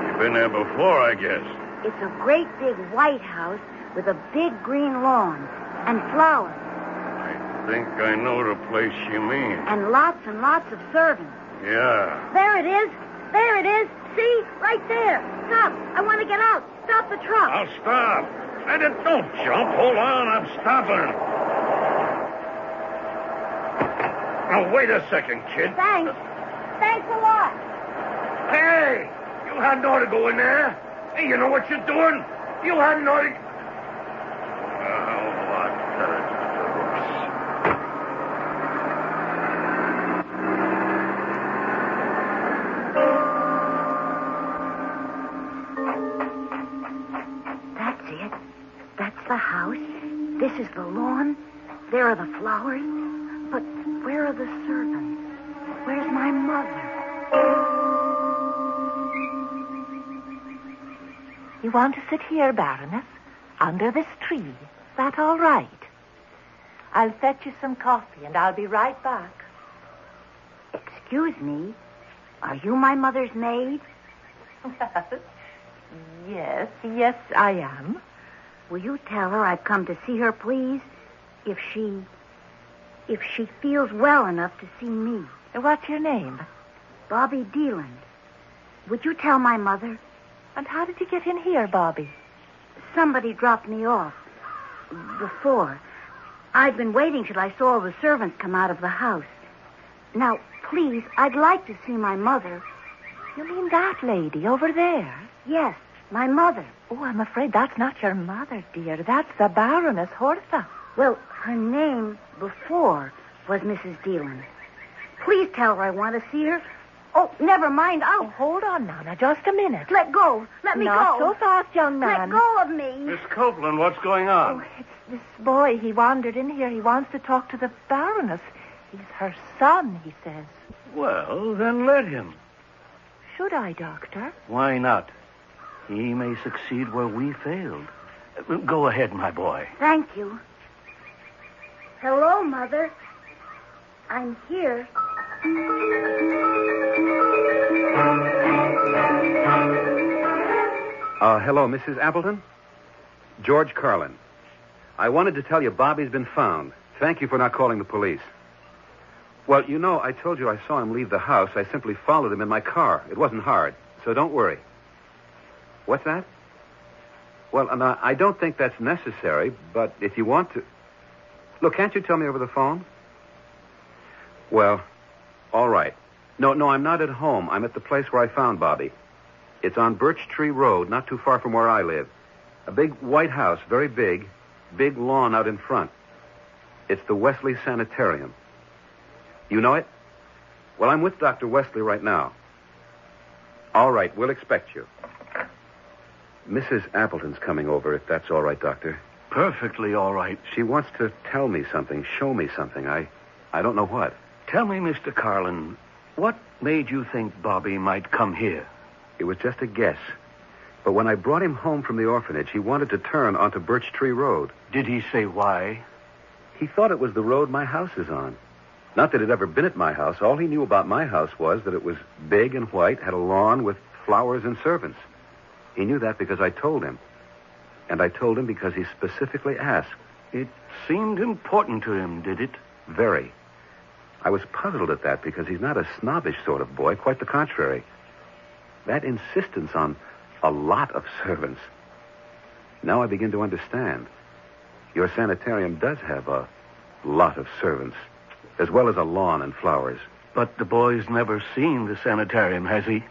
You've been there before, I guess. It's a great big white house with a big green lawn and flowers. I think I know the place you mean. And lots of servants. Yeah. There it is. There it is. See? Right there. Stop. I want to get out. Stop the truck. I'll stop. And don't jump. Hold on. I'm stopping. Now, wait a second, kid. Thanks. Thanks a lot. Hey! You hadn't ought to go in there. Hey, you know what you're doing? You hadn't ought to... That's it. That's the house. This is the lawn. There are the flowers. But where are the servants? Where's my mother? You want to sit here, Baroness, under this tree. Is that all right? I'll fetch you some coffee, and I'll be right back. Excuse me. Are you my mother's maid? Yes, I am. Will you tell her I've come to see her, please? If she feels well enough to see me. What's your name? Bobby Deland. Would you tell my mother? And how did you get in here, Bobby? Somebody dropped me off. Before. I'd been waiting till I saw the servants come out of the house. Now, please, I'd like to see my mother. You mean that lady over there? Yes, my mother. Oh, I'm afraid that's not your mother, dear. That's the Baroness Hortha. Well, her name before was Mrs. Deland. Please tell her I want to see her. Oh, never mind. Oh, hold on now, just a minute. Let go. Let me go. Not so fast, young man. Let go of me. Miss Copeland, what's going on? Oh, it's this boy. He wandered in here. He wants to talk to the Baroness. He's her son, he says. Well, then let him. Should I, Doctor? Why not? He may succeed where we failed. Go ahead, my boy. Thank you. Hello, Mother. I'm here. Hello, Mrs. Appleton? George Carlin. I wanted to tell you Bobby's been found. Thank you for not calling the police. Well, you know, I told you I saw him leave the house. I simply followed him in my car. It wasn't hard, so don't worry. What's that? Well, I don't think that's necessary, but if you want to... Look, can't you tell me over the phone? Well, all right. No, I'm not at home. I'm at the place where I found Bobby. It's on Birch Tree Road, not too far from where I live. A big white house, very big. Big lawn out in front. It's the Wesley Sanitarium. You know it? Well, I'm with Dr. Wesley right now. All right, we'll expect you. Mrs. Appleton's coming over, if that's all right, Doctor. Perfectly all right. She wants to tell me something, show me something. I don't know what. Tell me, Mr. Carlin, what made you think Bobby might come here? It was just a guess. But when I brought him home from the orphanage, he wanted to turn onto Birch Tree Road. Did he say why? He thought it was the road my house is on. Not that it had ever been at my house. All he knew about my house was that it was big and white, had a lawn with flowers and servants. He knew that because I told him. And I told him because he specifically asked. It seemed important to him, did it? Very. I was puzzled at that because he's not a snobbish sort of boy, quite the contrary. That insistence on a lot of servants. Now I begin to understand. Your sanitarium does have a lot of servants, as well as a lawn and flowers. But the boy's never seen the sanitarium, has he?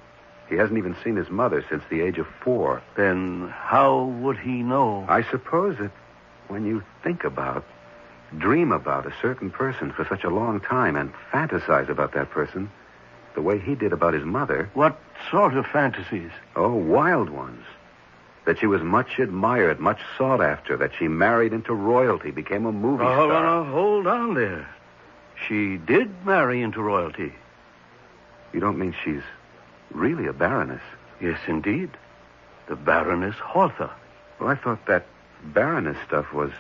He hasn't even seen his mother since the age of 4. Then how would he know? I suppose that when you dream about a certain person for such a long time and fantasize about that person the way he did about his mother... What sort of fantasies? Oh, wild ones. That she was much admired, much sought after, that she married into royalty, became a movie star. Hold on there. She did marry into royalty. You don't mean she's really a baroness? Yes, indeed. The Baroness Hortha. Well, I thought that baroness stuff was,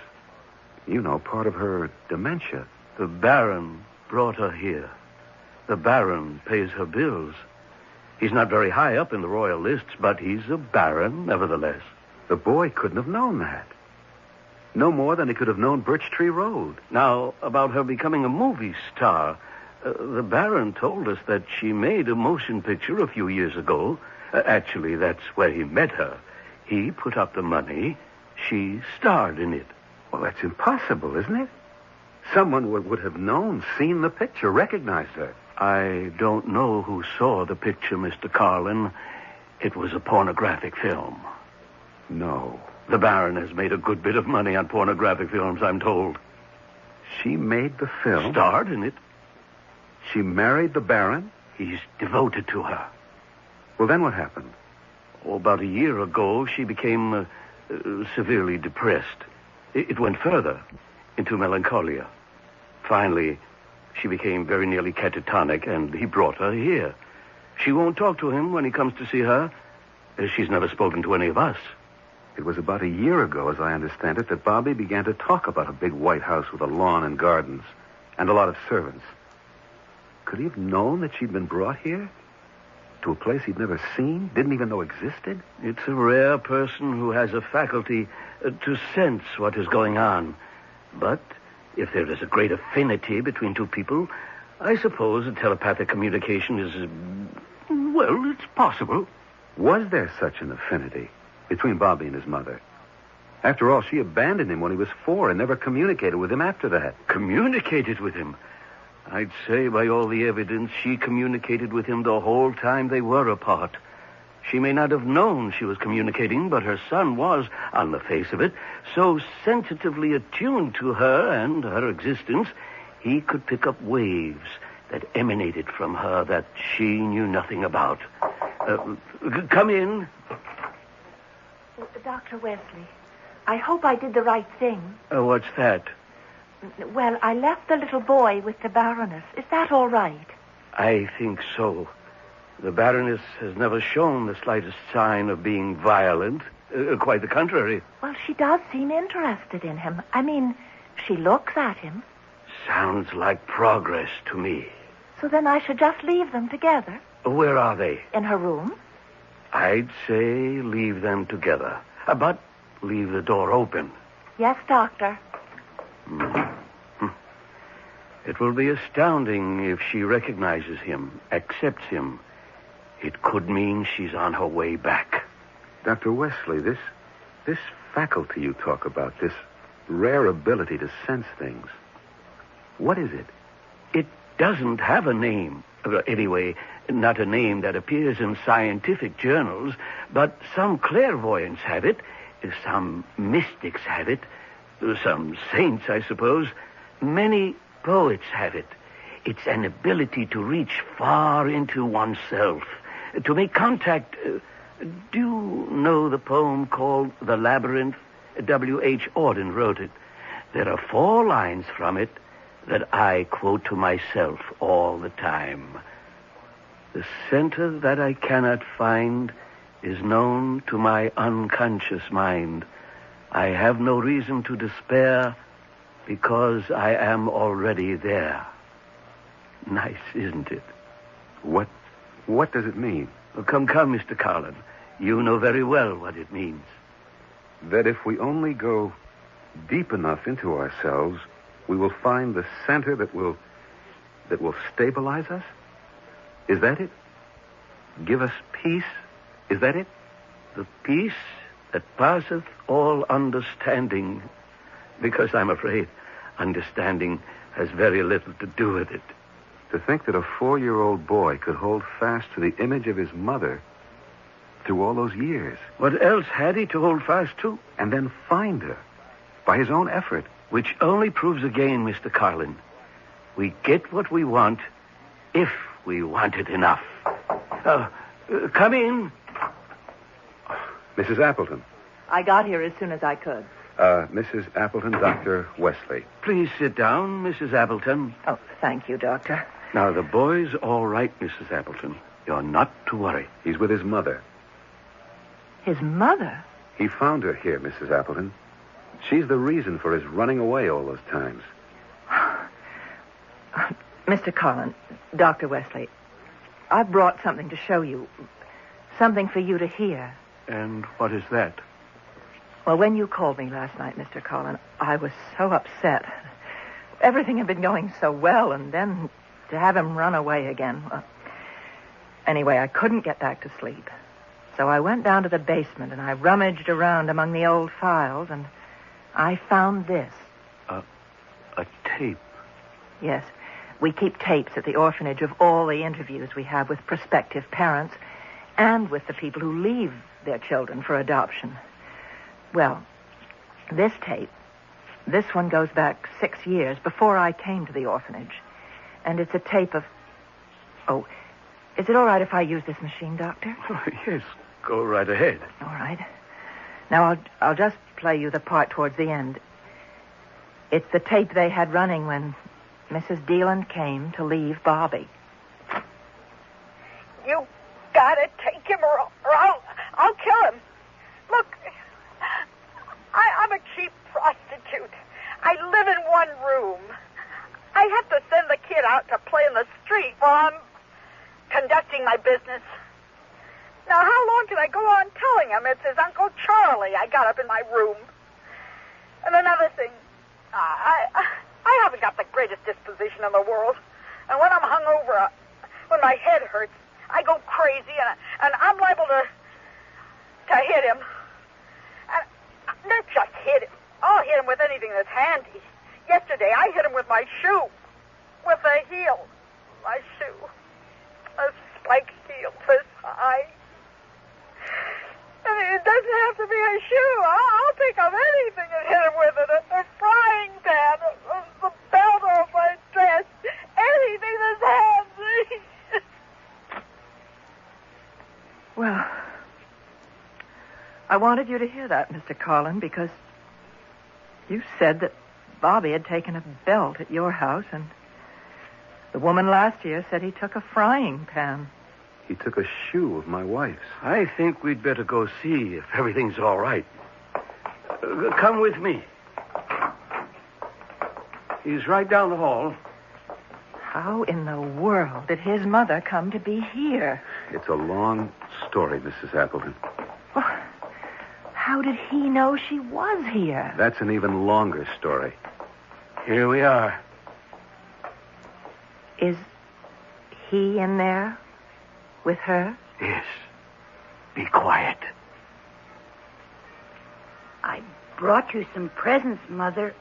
part of her dementia. The Baron brought her here. The Baron pays her bills. He's not very high up in the royal lists, but he's a baron, nevertheless. The boy couldn't have known that. No more than he could have known Birch Tree Road. Now, about her becoming a movie star, the Baron told us that she made a motion picture a few years ago. Actually, that's where he met her. He put up the money. She starred in it. Well, that's impossible, isn't it? Someone would have known, seen the picture, recognized her. I don't know who saw the picture, Mr. Carlin. It was a pornographic film. No. The Baron has made a good bit of money on pornographic films, I'm told. She made the film? Starred in it. She married the Baron? He's devoted to her. Well, then what happened? About a year ago, she became severely depressed. It went further, into melancholia. Finally, she became very nearly catatonic, and he brought her here. She won't talk to him when he comes to see her. She's never spoken to any of us. It was about a year ago, as I understand it, that Bobby began to talk about a big white house with a lawn and gardens and a lot of servants. Could he have known that she'd been brought here? To a place he'd never seen, didn't even know existed? It's a rare person who has a faculty to sense what is going on. But if there is a great affinity between two people, I suppose a telepathic communication is, well, it's possible. Was there such an affinity between Bobby and his mother? After all, she abandoned him when he was 4 and never communicated with him after that. Communicated with him? I'd say by all the evidence she communicated with him the whole time they were apart. She may not have known she was communicating, but her son was, on the face of it, so sensitively attuned to her and her existence, he could pick up waves that emanated from her that she knew nothing about. Come in. Dr. Wesley, I hope I did the right thing. What's that? Well, I left the little boy with the Baroness. Is that all right? I think so. The Baroness has never shown the slightest sign of being violent. Quite the contrary. Well, she does seem interested in him. I mean, she looks at him. Sounds like progress to me. So then I should just leave them together? Where are they? In her room. I'd say leave them together. But leave the door open. Yes, Doctor. It will be astounding if she recognizes him, accepts him. It could mean she's on her way back. Dr. Wesley, this faculty you talk about, this rare ability to sense things, what is it? It doesn't have a name. Anyway, not a name that appears in scientific journals, but some clairvoyants have it, some mystics have it, some saints, I suppose. Many poets have it. It's an ability to reach far into oneself, to make contact. Do you know the poem called The Labyrinth? W.H. Auden wrote it. There are 4 lines from it that I quote to myself all the time. The center that I cannot find is known to my unconscious mind. I have no reason to despair because I am already there. Nice, isn't it? What does it mean? Oh, come, Mr. Carlin. You know very well what it means. That if we only go deep enough into ourselves, we will find the center that will stabilize us? Is that it? Give us peace? Is that it? The peace that passeth all understanding, because I'm afraid understanding has very little to do with it. To think that a 4-year-old boy could hold fast to the image of his mother through all those years. What else had he to hold fast to? And then find her by his own effort. Which only proves again, Mr. Carlin, we get what we want if we want it enough. Come in. Mrs. Appleton. I got here as soon as I could. Mrs. Appleton, Dr. Wesley. Please sit down, Mrs. Appleton. Oh, thank you, Doctor. Now, the boy's all right, Mrs. Appleton. You're not to worry. He's with his mother. His mother? He found her here, Mrs. Appleton. She's the reason for his running away all those times. Mr. Carlin, Dr. Wesley, I brought something to show you. Something for you to hear. And what is that? Well, when you called me last night, Mr. Carlin, I was so upset. Everything had been going so well, and then to have him run away again. Well, anyway, I couldn't get back to sleep. So I went down to the basement, and I rummaged around among the old files, and I found this. A tape? Yes. We keep tapes at the orphanage of all the interviews we have with prospective parents and with the people who leave their children for adoption. Well, this tape, this one goes back 6 years before I came to the orphanage. And it's a tape of... Oh, is it all right if I use this machine, Doctor? Oh, yes, go right ahead. All right. Now, I'll just play you the part towards the end. It's the tape they had running when Mrs. Deland came to leave Bobby. You gotta take him or I'll kill him. Look, I'm a cheap prostitute. I live in one room. I have to send the kid out to play in the street while I'm conducting my business. Now, how long can I go on telling him it's his Uncle Charlie I got up in my room? And another thing, I haven't got the greatest disposition in the world. And when I'm hungover, when my head hurts, I go crazy, and I'm liable to hit him. And not just hit him. I'll hit him with anything that's handy. Yesterday, I hit him with my shoe. With the heel. My shoe. A spiked heel this high. And it doesn't have to be a shoe. I'll pick up anything and hit him with it. A frying pan. The belt off my dress. Anything that's handy. Well, I wanted you to hear that, Mr. Carlin, because you said that Bobby had taken a belt at your house, and the woman last year said he took a frying pan. He took a shoe of my wife's. I think we'd better go see if everything's all right. Come with me. He's right down the hall. How in the world did his mother come to be here? It's a long story, Mrs. Appleton. How did he know she was here? That's an even longer story. Here we are. Is he in there with her? Yes. Be quiet. I brought you some presents, Mother.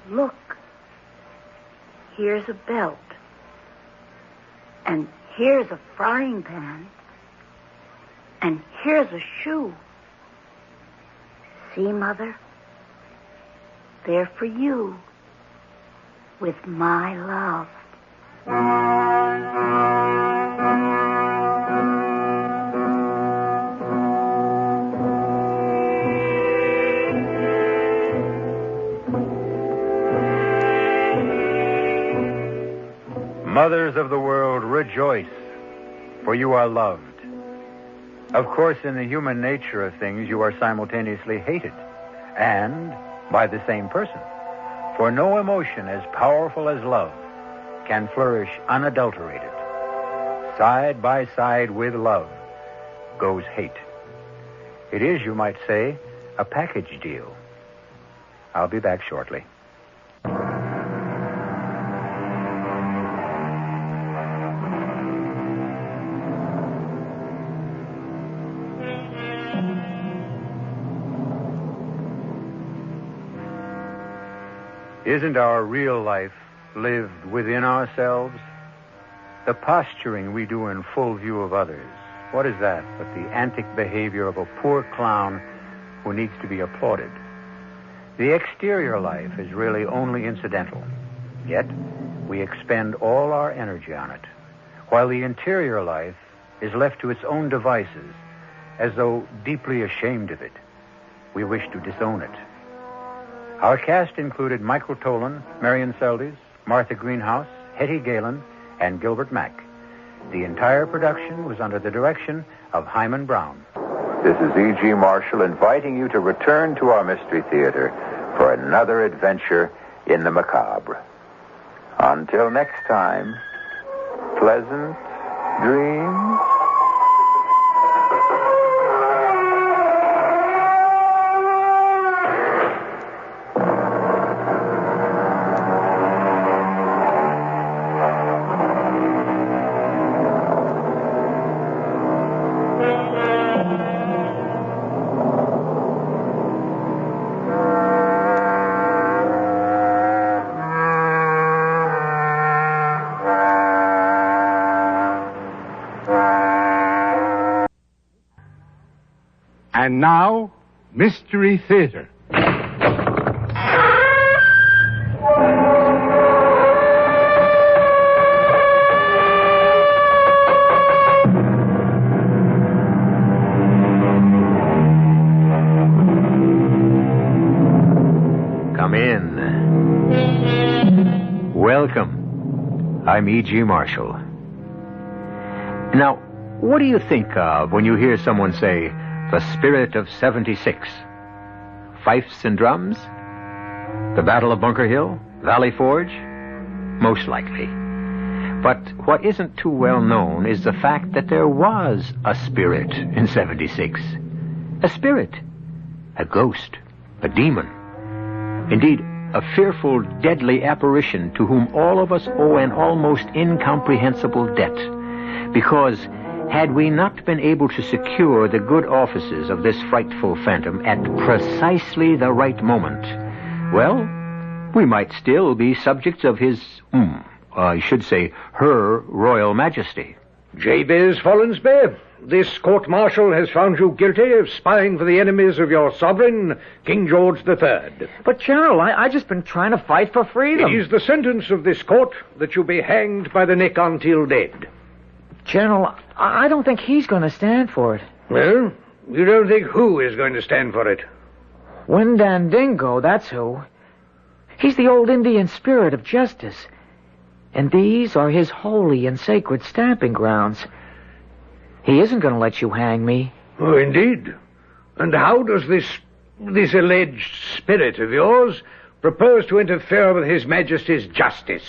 Look. Here's a belt. And here's a frying pan. And here's a shoe. See, Mother? They're for you. With my love. Mothers of the world, rejoice, for you are loved. Of course, in the human nature of things, you are simultaneously hated, and by the same person. For no emotion as powerful as love can flourish unadulterated. Side by side with love goes hate. It is, you might say, a package deal. I'll be back shortly. Isn't our real life lived within ourselves? The posturing we do in full view of others, what is that but the antic behavior of a poor clown who needs to be applauded? The exterior life is really only incidental, yet we expend all our energy on it, while the interior life is left to its own devices, as though deeply ashamed of it. We wish to disown it. Our cast included Michael Tolan, Marion Seldes, Martha Greenhouse, Hetty Galen, and Gilbert Mack. The entire production was under the direction of Himan Brown. This is E.G. Marshall inviting you to return to our Mystery Theater for another adventure in the macabre. Until next time, pleasant dreams. And now, Mystery Theater. Come in. Welcome. I'm E.G. Marshall. Now, what do you think of when you hear someone say, the spirit of 76? Fifes and drums? The Battle of Bunker Hill? Valley Forge? Most likely. But what isn't too well known is the fact that there was a spirit in 76. A spirit. A ghost. A demon. Indeed, a fearful, deadly apparition to whom all of us owe an almost incomprehensible debt. Because had we not been able to secure the good offices of this frightful phantom at precisely the right moment, well, we might still be subjects of his, I should say, her Royal Majesty. Jabez Follansby, this court-martial has found you guilty of spying for the enemies of your sovereign, King George III. But, General, I just been trying to fight for freedom. It is the sentence of this court that you be hanged by the neck until dead. General, I don't think he's going to stand for it. Well, you don't think who is going to stand for it? Windandingo, that's who. He's the old Indian spirit of justice. And these are his holy and sacred stamping grounds. He isn't going to let you hang me. Oh, indeed. And how does this alleged spirit of yours propose to interfere with His Majesty's justice?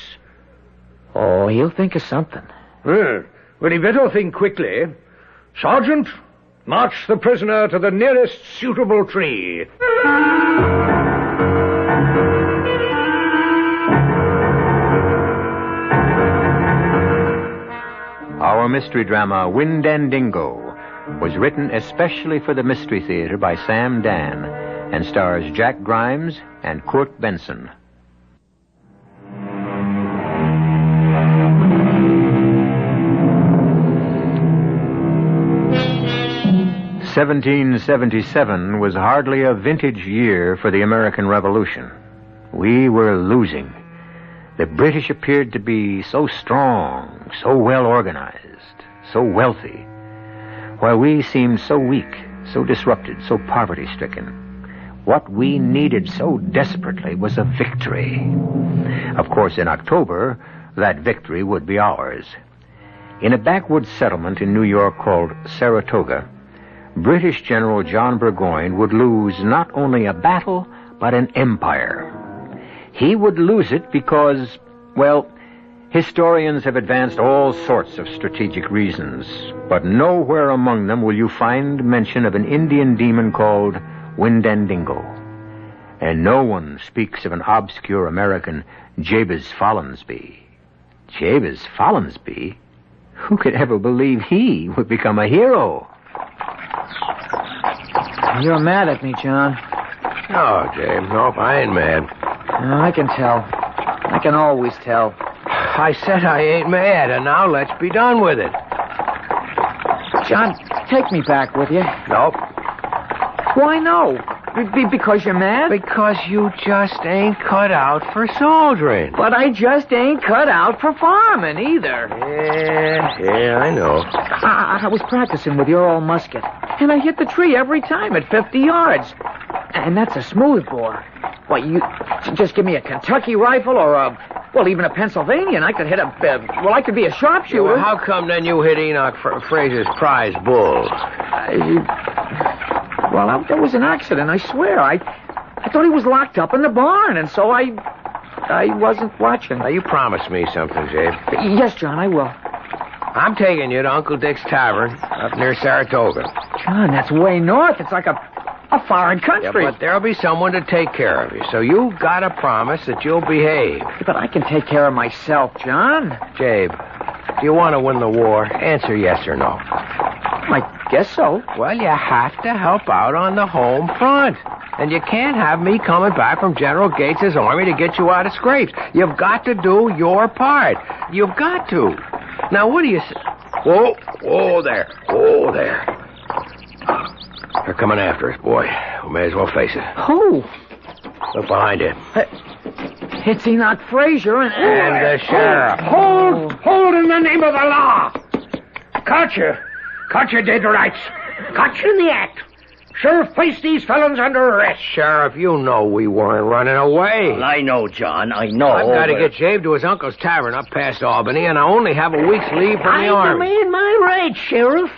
Oh, he'll think of something. Well, he better think quickly. Sergeant, march the prisoner to the nearest suitable tree. Our mystery drama, Windandingo, was written especially for the Mystery Theater by Sam Dan and stars Jack Grimes and Kurt Benson. "1777 was hardly a vintage year for the American Revolution. We were losing. The British appeared to be so strong, so well organized, so wealthy, while we seemed so weak, so disrupted, so poverty-stricken. What we needed so desperately was a victory. Of course, in October, that victory would be ours. In a backwoods settlement in New York called Saratoga, British General John Burgoyne would lose not only a battle, but an empire. He would lose it because, well, historians have advanced all sorts of strategic reasons, but nowhere among them will you find mention of an Indian demon called Windandingo. And no one speaks of an obscure American, Jabez Follansby. Jabez Follansby? Who could ever believe he would become a hero? You're mad at me, John. No, James. Nope, I ain't mad. I can tell. I can always tell. I said I ain't mad, and now let's be done with it. John, take me back with you. Nope. Why no? Because you're mad? Because you just ain't cut out for soldiering. But I just ain't cut out for farming either. Yeah, I know. I was practicing with your old musket, and I hit the tree every time at 50 yards. And that's a smooth bore. Why, you just give me a Kentucky rifle or even a Pennsylvania, and I could hit I could be a sharpshooter. Yeah, well, how come then you hit Enoch Fraser's prize bull? Well, there was an accident, I swear. I thought he was locked up in the barn, and so I wasn't watching. Now, you promised me something, Jabe. Yes, John, I will. I'm taking you to Uncle Dick's Tavern up near Saratoga. John, that's way north. It's like a foreign country. Yeah, but there'll be someone to take care of you, so you gotta promise that you'll behave. But I can take care of myself, John. Jabe, do you want to win the war? Answer yes or no. I guess so. Well, you have to help out on the home front. And you can't have me coming back from General Gates's army to get you out of scrapes. You've got to do your part. You've got to. Now, what do you say? Whoa there. They're coming after us, boy. We may as well face it. Who? Look behind you. It's Enoch Fraser and the sheriff. Hold in the name of the law. Caught you dead rights. Caught you in the act. Sheriff, place these felons under arrest. Sheriff, you know we weren't running away. Well, I know, John. I know. I've got to get Jabe to his uncle's tavern up past Albany, and I only have a week's leave from the army. I'm in my right, Sheriff.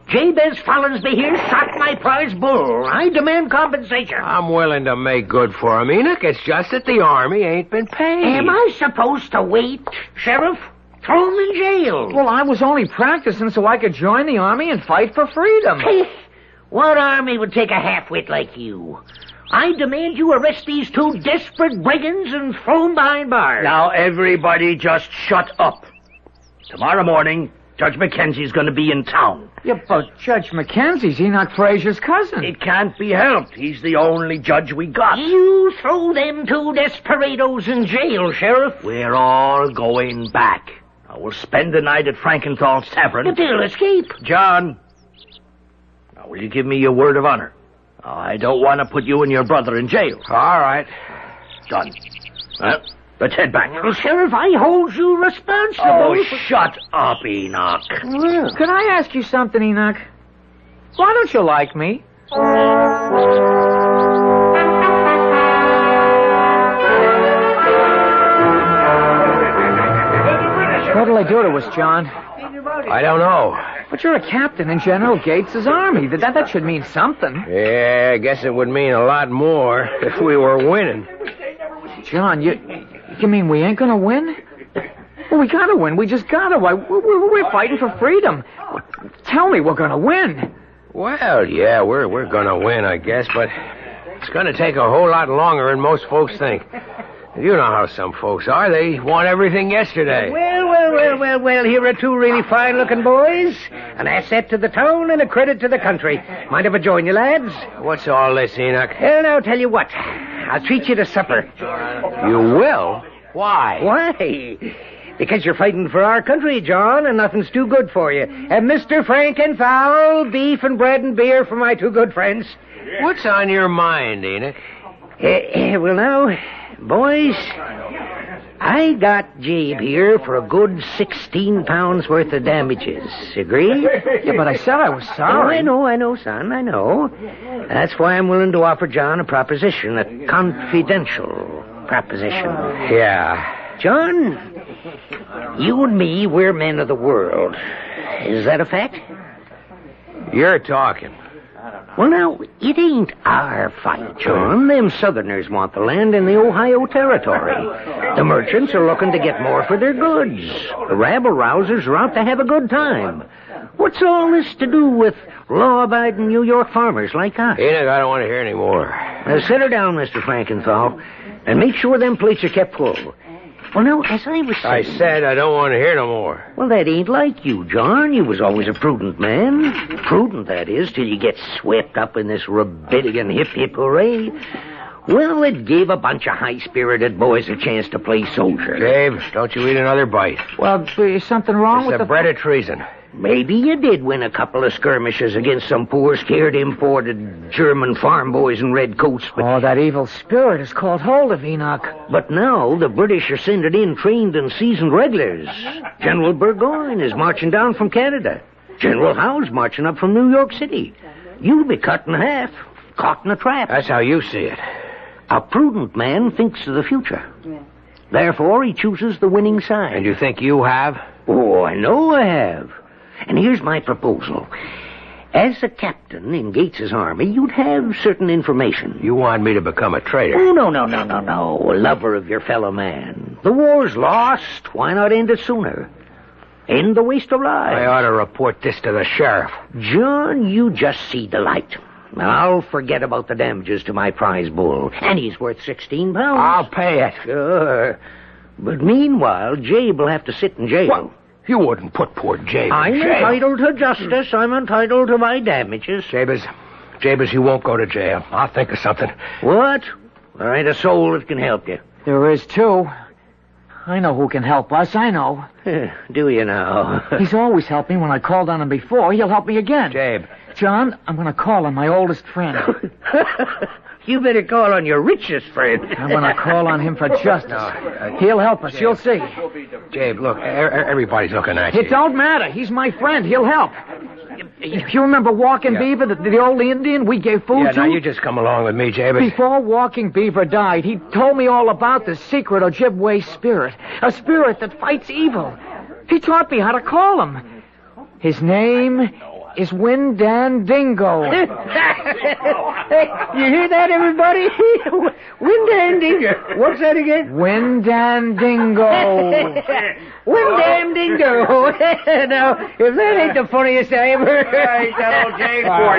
Jabez Follinsby here shot my prize bull. I demand compensation. I'm willing to make good for him, Enoch. It's just that the army ain't been paid. Am I supposed to wait, Sheriff? Throw him in jail. Well, I was only practicing so I could join the army and fight for freedom. What army would take a half-wit like you? I demand you arrest these two desperate brigands and throw them behind bars. Now, everybody just shut up. Tomorrow morning, Judge Mackenzie's going to be in town. Yeah, but Judge Mackenzie's Enoch Fraser's cousin. It can't be helped. He's the only judge we got. You throw them two desperados in jail, Sheriff. We're all going back. Now, we'll spend the night at Frankenthal's Tavern. But they'll escape. John, now will you give me your word of honor? I don't want to put you and your brother in jail. All right. Done. Let's head back. Well, Sheriff, I hold you responsible. Oh, shut up, Enoch. Well, can I ask you something, Enoch? Why don't you like me? What'll I do to us, John? I don't know. But you're a captain in General Gates's army. That should mean something. Yeah, I guess it would mean a lot more if we were winning. John, you mean we ain't gonna win? Well, we gotta win. We just gotta. We're fighting for freedom. Tell me we're gonna win. Well, yeah, we're gonna win, I guess, but it's gonna take a whole lot longer than most folks think. You know how some folks are. They want everything yesterday. Well, here are two really fine-looking boys. An asset to the town and a credit to the country. Mind if I join you, lads? What's all this, Enoch? Well, now, I'll tell you what. I'll treat you to supper. You will? Why? Why? Because you're fighting for our country, John, and nothing's too good for you. And Mr. Frankenfowl, beef and bread and beer for my two good friends. What's on your mind, Enoch? Well, now, boys, I got Jabe here for a good 16 pounds worth of damages. Agree? Yeah, but I said I was sorry. Oh, I know, son, I know. That's why I'm willing to offer John a proposition, a confidential proposition. Yeah. John, you and me, we're men of the world. Is that a fact? You're talking. Well, now, it ain't our fight, John. Them Southerners want the land in the Ohio Territory. The merchants are looking to get more for their goods. The rabble-rousers are out to have a good time. What's all this to do with law-abiding New York farmers like us? Enoch, I don't want to hear any more. Now, sit her down, Mr. Frankenthal, and make sure them plates are kept full. Well, now, as I was saying... I said I don't want to hear no more. Well, that ain't like you, John. You was always a prudent man. Prudent, that is, till you get swept up in this rebellion hip-hip hooray. Well, it gave a bunch of high-spirited boys a chance to play soldier. Dave, don't you eat another bite. Well, is something wrong with the bread of treason. Maybe you did win a couple of skirmishes against some poor, scared, imported German farm boys in red coats, but... Oh, that evil spirit is called hold of Enoch. But now the British are sending in trained and seasoned regulars. General Burgoyne is marching down from Canada. General Howe's marching up from New York City. You'll be cut in half, caught in a trap. That's how you see it. A prudent man thinks of the future. Therefore, he chooses the winning side. And you think you have? Oh, I know I have. And here's my proposal. As a captain in Gates's army, you'd have certain information. You want me to become a traitor? Oh, no. A lover of your fellow man. The war's lost. Why not end it sooner? End the waste of lives. I ought to report this to the sheriff. John, you just see the light. I'll forget about the damages to my prize bull. And he's worth 16 pounds. I'll pay it. Sure. But meanwhile, Jabe will have to sit in jail. What? You wouldn't put poor Jabe I'm in jail. Entitled to justice. I'm entitled to my damages. Jabez, you won't go to jail. I'll think of something. What? There ain't a soul that can help you. There is, too. I know who can help us. I know. Do you now? He's always helped me when I called on him before. He'll help me again. Jabe. John, I'm going to call on my oldest friend. You better call on your richest friend. I'm going to call on him for justice. He'll help us. Jabe. You'll see. Jabe, look, everybody's looking at you. It don't matter. He's my friend. He'll help. You remember Walking Beaver, the old Indian we gave food to? Yeah, now you just come along with me, Jabe. Before Walking Beaver died, he told me all about the secret Ojibwe spirit. A spirit that fights evil. He taught me how to call him. His name is Windandingo. Hey, you hear that, everybody? Windandingo. What's that again? Windandingo. Windandingo. Now, if that ain't the funniest I ever heard.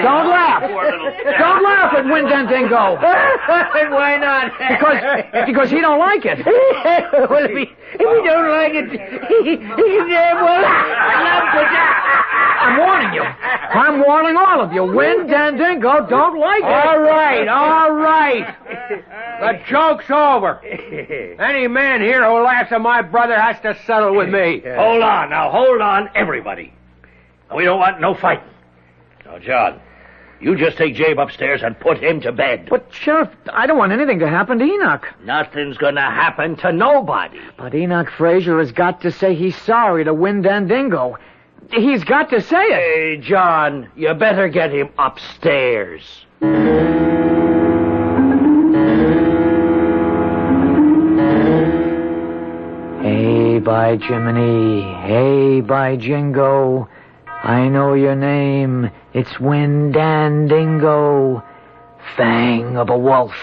Don't laugh. Don't laugh at Windandingo. Why not? Because he don't like it. Well, if he don't like it, he damn well. I'm warning you. I'm warning all of you. Windandingo don't like it. All right. The joke's over. Any man here who laughs at my brother has to settle with me. Hold on, everybody. We don't want no fighting. Now, John, you just take Jabe upstairs and put him to bed. But, Sheriff, I don't want anything to happen to Enoch. Nothing's gonna happen to nobody. But Enoch Fraser has got to say he's sorry to Windandingo. He's got to say it. Hey, John, you better get him upstairs. Hey, by Jiminy. Hey, by Jingo. I know your name. It's Windandingo. Fang of a wolf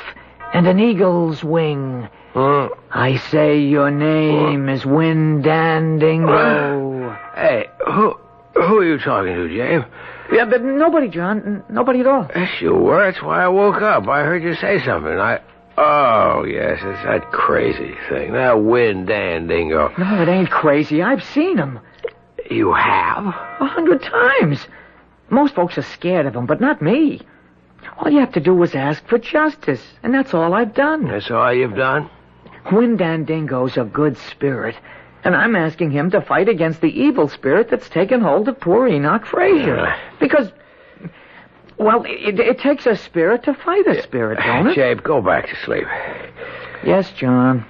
and an eagle's wing. I say your name is Windandingo. Hey, who are you talking to, Jabe? Yeah, but nobody, John. Nobody at all. Yes, you were. That's why I woke up. I heard you say something. Oh, yes, it's that crazy thing. That Windandingo. No, it ain't crazy. I've seen him. You have? 100 times. Most folks are scared of him, but not me. All you have to do is ask for justice, and that's all I've done. That's all you've done? Windandingo's a good spirit, and I'm asking him to fight against the evil spirit that's taken hold of poor Enoch Fraser. Because, well, it takes a spirit to fight a spirit, don't it? Jabe, go back to sleep. Yes, John.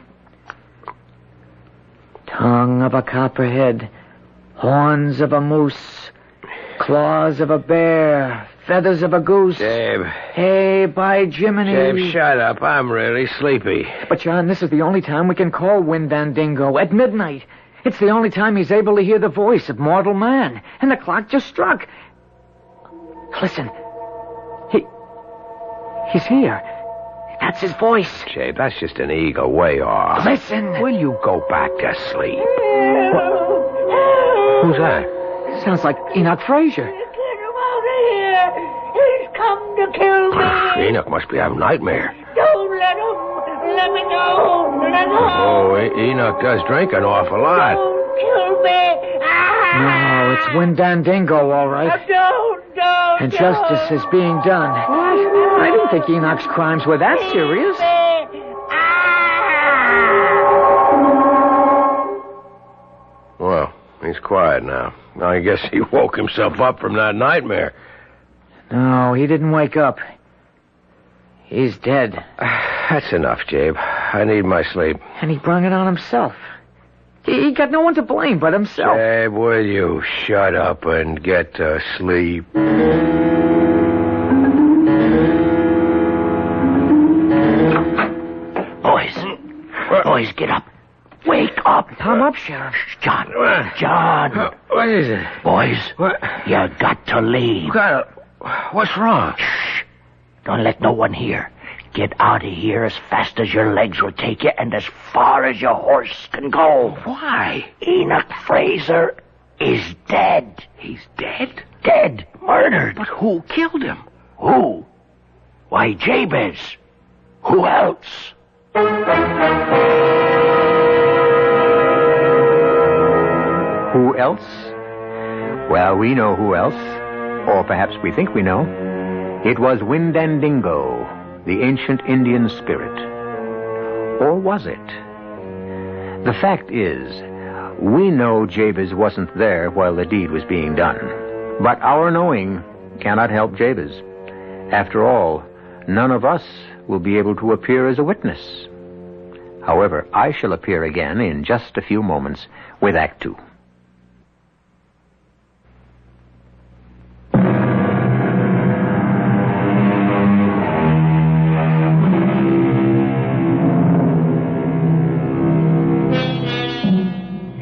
Tongue of a copperhead, horns of a moose, claws of a bear, feathers of a goose. Jabe. Hey, by Jiminy. Jabe, shut up. I'm really sleepy. But, John, this is the only time we can call Windandingo, at midnight. It's the only time he's able to hear the voice of mortal man. And the clock just struck. Listen. He's here. That's his voice. Jabe, that's just an eagle way off. Listen. Will you go back to sleep? Who's that? Sounds like Enoch Fraser. He's come to kill me. Enoch must be having a nightmare. Don't let him. Let me go. Let go. Oh, Enoch does drink an awful lot. Don't kill me. No, it's Windandingo, all right. Don't. And justice is being done. What? I didn't think Enoch's crimes were that serious. Well, he's quiet now. I guess he woke himself up from that nightmare. No, he didn't wake up. He's dead. That's enough, Jabe. I need my sleep. And he brung it on himself. He got no one to blame but himself. Jabe, will you shut up and get to sleep? Boys, get up. Wake up. Come up, Sheriff. John. What is it? Boys, what? You got to leave. What's wrong? Shh. Don't let no one hear. Get out of here as fast as your legs will take you and as far as your horse can go. Why? Enoch Fraser is dead. He's dead? Dead. Murdered. But who killed him? Who? Why, Jabez. Who else? Who else? Well, we know who else. Or perhaps we think we know. It was Windandingo, the ancient Indian spirit. Or was it? The fact is, we know Jabez wasn't there while the deed was being done. But our knowing cannot help Jabez. After all, none of us will be able to appear as a witness. However, I shall appear again in just a few moments with Act 2.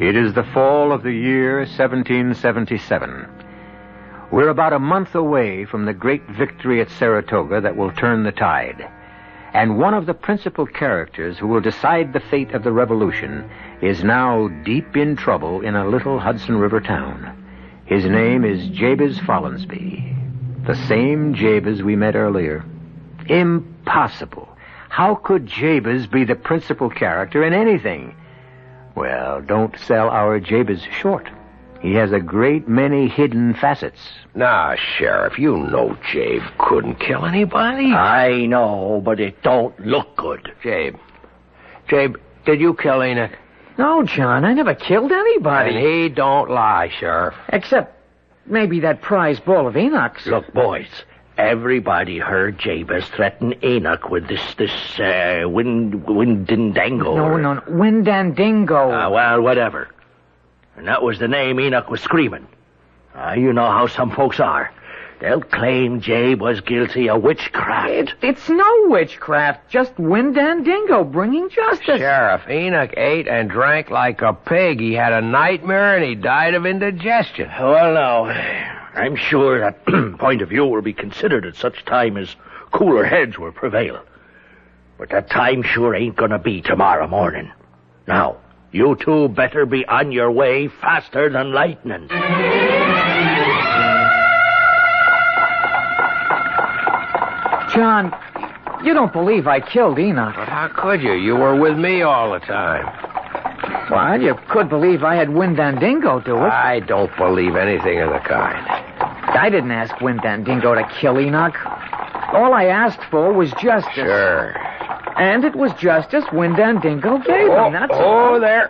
It is the fall of the year 1777. We're about a month away from the great victory at Saratoga that will turn the tide. And one of the principal characters who will decide the fate of the revolution is now deep in trouble in a little Hudson River town. His name is Jabez Follansbee, the same Jabez we met earlier. Impossible. How could Jabez be the principal character in anything? Well, don't sell our Jabez short. He has a great many hidden facets. Nah, Sheriff, you know Jabe couldn't kill anybody. I know, but it don't look good. Jabe, did you kill Enoch? No, John, I never killed anybody. And he don't lie, Sheriff. Except maybe that prize bull of Enoch's. Look, boys, everybody heard Jabez threaten Enoch with this Windindango. No, Windandingo. Well, whatever. And that was the name Enoch was screaming. You know how some folks are. They'll claim Jabe was guilty of witchcraft. It's no witchcraft, just Windandingo bringing justice. Sheriff, Enoch ate and drank like a pig. He had a nightmare and he died of indigestion. Well, now, I'm sure that point of view will be considered at such time as cooler heads will prevail. But that time sure ain't gonna be tomorrow morning. Now, you two better be on your way faster than lightning. John, you don't believe I killed Enoch. But how could you? You were with me all the time. Well, you could believe I had Windandingo do it. I don't believe anything of the kind. I didn't ask Windandingo to kill Enoch. All I asked for was justice. Sure. And it was justice Windandingo gave him, that's all. There.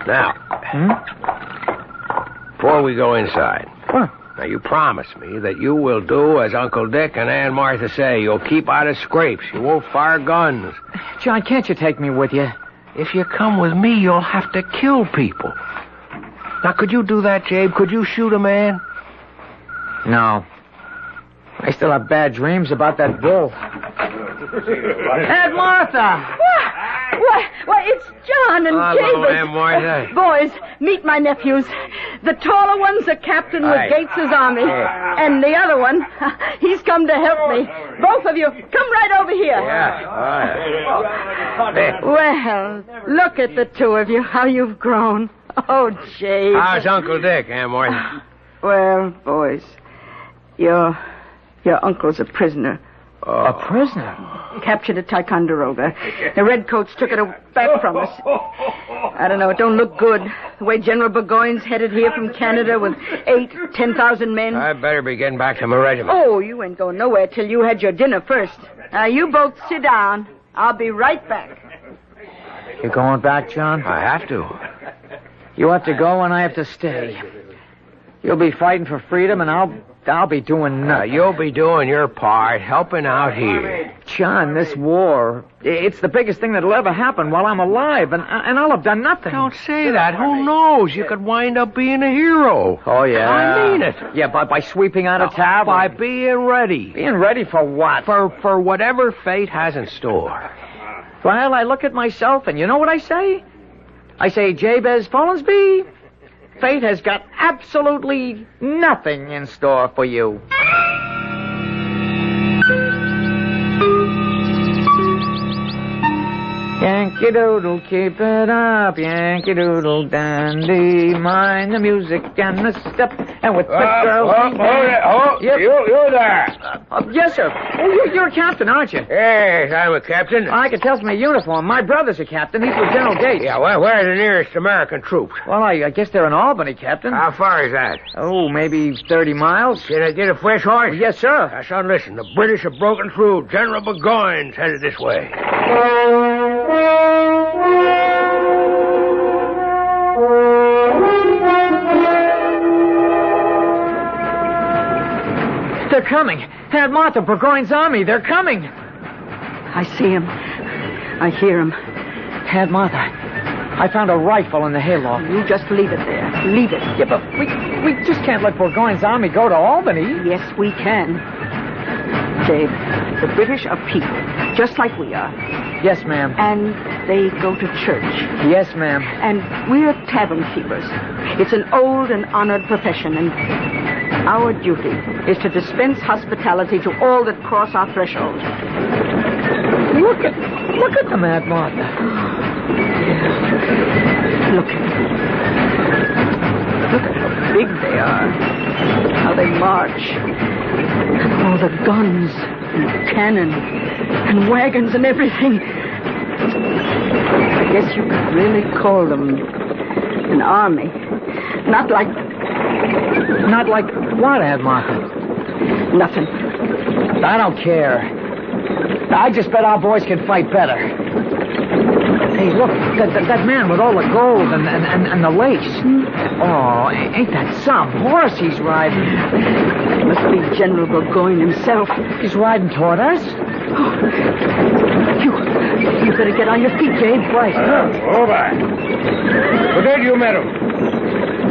Now, before we go inside... What? Now, you promise me that you will do as Uncle Dick and Aunt Martha say. You'll keep out of scrapes. You won't fire guns. John, can't you take me with you? If you come with me, you'll have to kill people. Now, could you do that, Jabe? Could you shoot a man? No. I still have bad dreams about that bull. Aunt Martha! Why, it's John and Hello, Jabez. Aunt Martha. Boys, meet my nephews. The taller one's a captain with Gates's army. And the other one, he's come to help me. Both of you, come right over here. Yeah, all right. Well, look at the two of you, how you've grown. Oh, Jabe. How's Uncle Dick, Aunt Martha? Well, boys, your uncle's a prisoner. A prisoner? Captured at Ticonderoga. The redcoats took it back from us. I don't know, it don't look good. The way General Burgoyne's headed here from Canada with 10,000 men. I better be getting back to my regiment. Oh, you ain't going nowhere till you had your dinner first. Now, you both sit down. I'll be right back. You going back, John? I have to. You have to go and I have to stay. You'll be fighting for freedom and I'll be doing nothing. You'll be doing your part, helping out here. John, this war, it's the biggest thing that'll ever happen while I'm alive, and I'll have done nothing. Don't say that. Who knows? You could wind up being a hero. Oh, yeah. I mean it. Yeah, by sweeping out a tavern. By being ready. Being ready for what? For whatever fate has in store. Well, I look at myself, and you know what I say? I say, Jabez Follansbee, fate has got absolutely nothing in store for you. Yankee Doodle, keep it up, Yankee Doodle dandy. Mind the music and the step, and with quick girls. Yep. You there. Yes, sir. Oh, you're a captain, aren't you? Yes, I'm a captain. I can tell from your uniform. My brother's a captain. He's with General Gates. Yeah, well, where's the nearest American troops? Well, I guess they're in Albany, Captain. How far is that? Oh, maybe 30 miles. Can I get a fresh horse? Yes, sir. Now, son, listen. The British have broken through. General Burgoyne's headed this way. They're coming. Aunt Martha, Burgoyne's army. They're coming. I see him. I hear him. Aunt Martha, I found a rifle in the hayloft. You just leave it there. Leave it. Yeah, but we just can't let Burgoyne's army go to Albany. Yes, we can. Dave, the British are people, just like we are. Yes, ma'am. And they go to church. Yes, ma'am. And we're tavern keepers. It's an old and honored profession, and our duty is to dispense hospitality to all that cross our threshold. Look at them, Aunt Martha. Look at how big they are. How they march. And all the guns and cannon and wagons and everything. I guess you could really call them an army. Not like what, Aunt Martha? Nothing. I don't care. I just bet our boys can fight better. Hey, look, that man with all the gold and the lace. Oh, ain't that some horse he's riding? It must be General Burgoyne himself. He's riding toward us? Oh, you better get on your feet, Jabe. Right. Over. Good day to you, madam.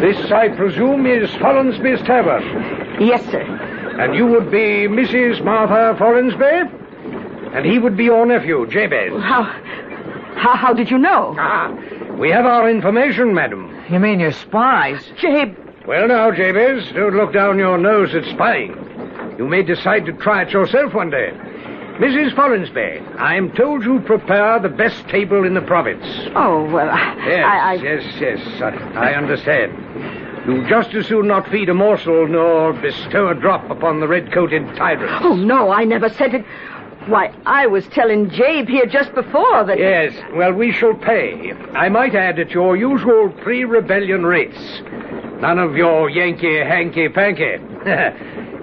This, I presume, is Follansby's Tavern. Yes, sir. And you would be Mrs. Martha Follansby? And he would be your nephew, Jabez. How did you know? We have our information, madam. You mean you're spies? Jabe. Well, now, Jabez, don't look down your nose at spying. You may decide to try it yourself one day. Mrs. Follansby, I'm told you prepare the best table in the province. Oh, well, Yes, I understand. You just as soon not feed a morsel nor bestow a drop upon the red-coated tyrants. Oh, no, I never said it. Why, I was telling Jabe here just before that... Yes, well, we shall pay. I might add at your usual pre-rebellion rates. None of your Yankee hanky-panky.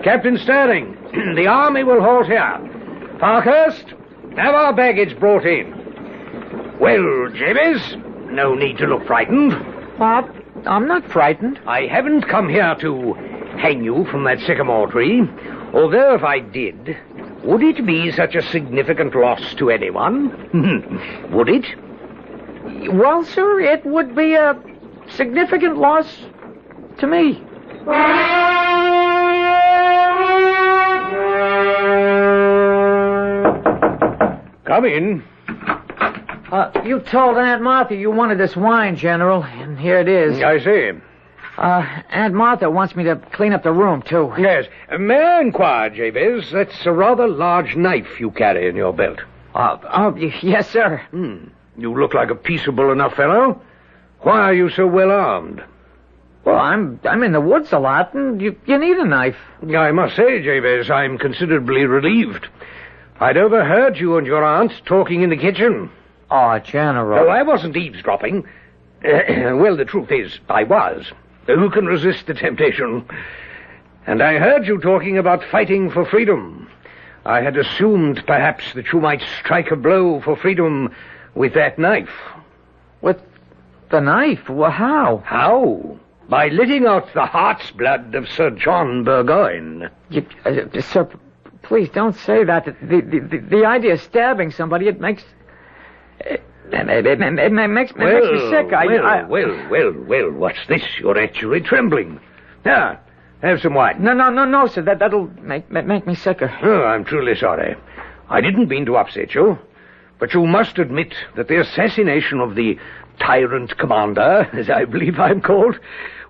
Captain Sterling, the army will halt here. Parkhurst, have our baggage brought in. Well, Jabez, no need to look frightened. What? I'm not frightened. I haven't come here to hang you from that sycamore tree. Although if I did, would it be such a significant loss to anyone? Would it? Well, sir, it would be a significant loss to me. Come in. You told Aunt Martha you wanted this wine, General, and here it is. I see. Aunt Martha wants me to clean up the room, too. Yes. May I inquire, Jabez, that's a rather large knife you carry in your belt. Yes, sir. You look like a peaceable enough fellow. Why are you so well armed? Well, I'm in the woods a lot, and you need a knife. I must say, Jabez, I'm considerably relieved. I'd overheard you and your aunt talking in the kitchen. Oh, General. No, I wasn't eavesdropping. Well, the truth is, I was. Who can resist the temptation? And I heard you talking about fighting for freedom. I had assumed, perhaps, that you might strike a blow for freedom with that knife. With the knife? Well, how? How? By letting out the heart's blood of Sir John Burgoyne. Sir, please don't say that. The idea of stabbing somebody, it makes... It makes me sick. Well, what's this? You're actually trembling. Now, have some wine. No, sir. That'll make me sicker. Oh, I'm truly sorry. I didn't mean to upset you. But you must admit that the assassination of the tyrant commander, as I believe I'm called,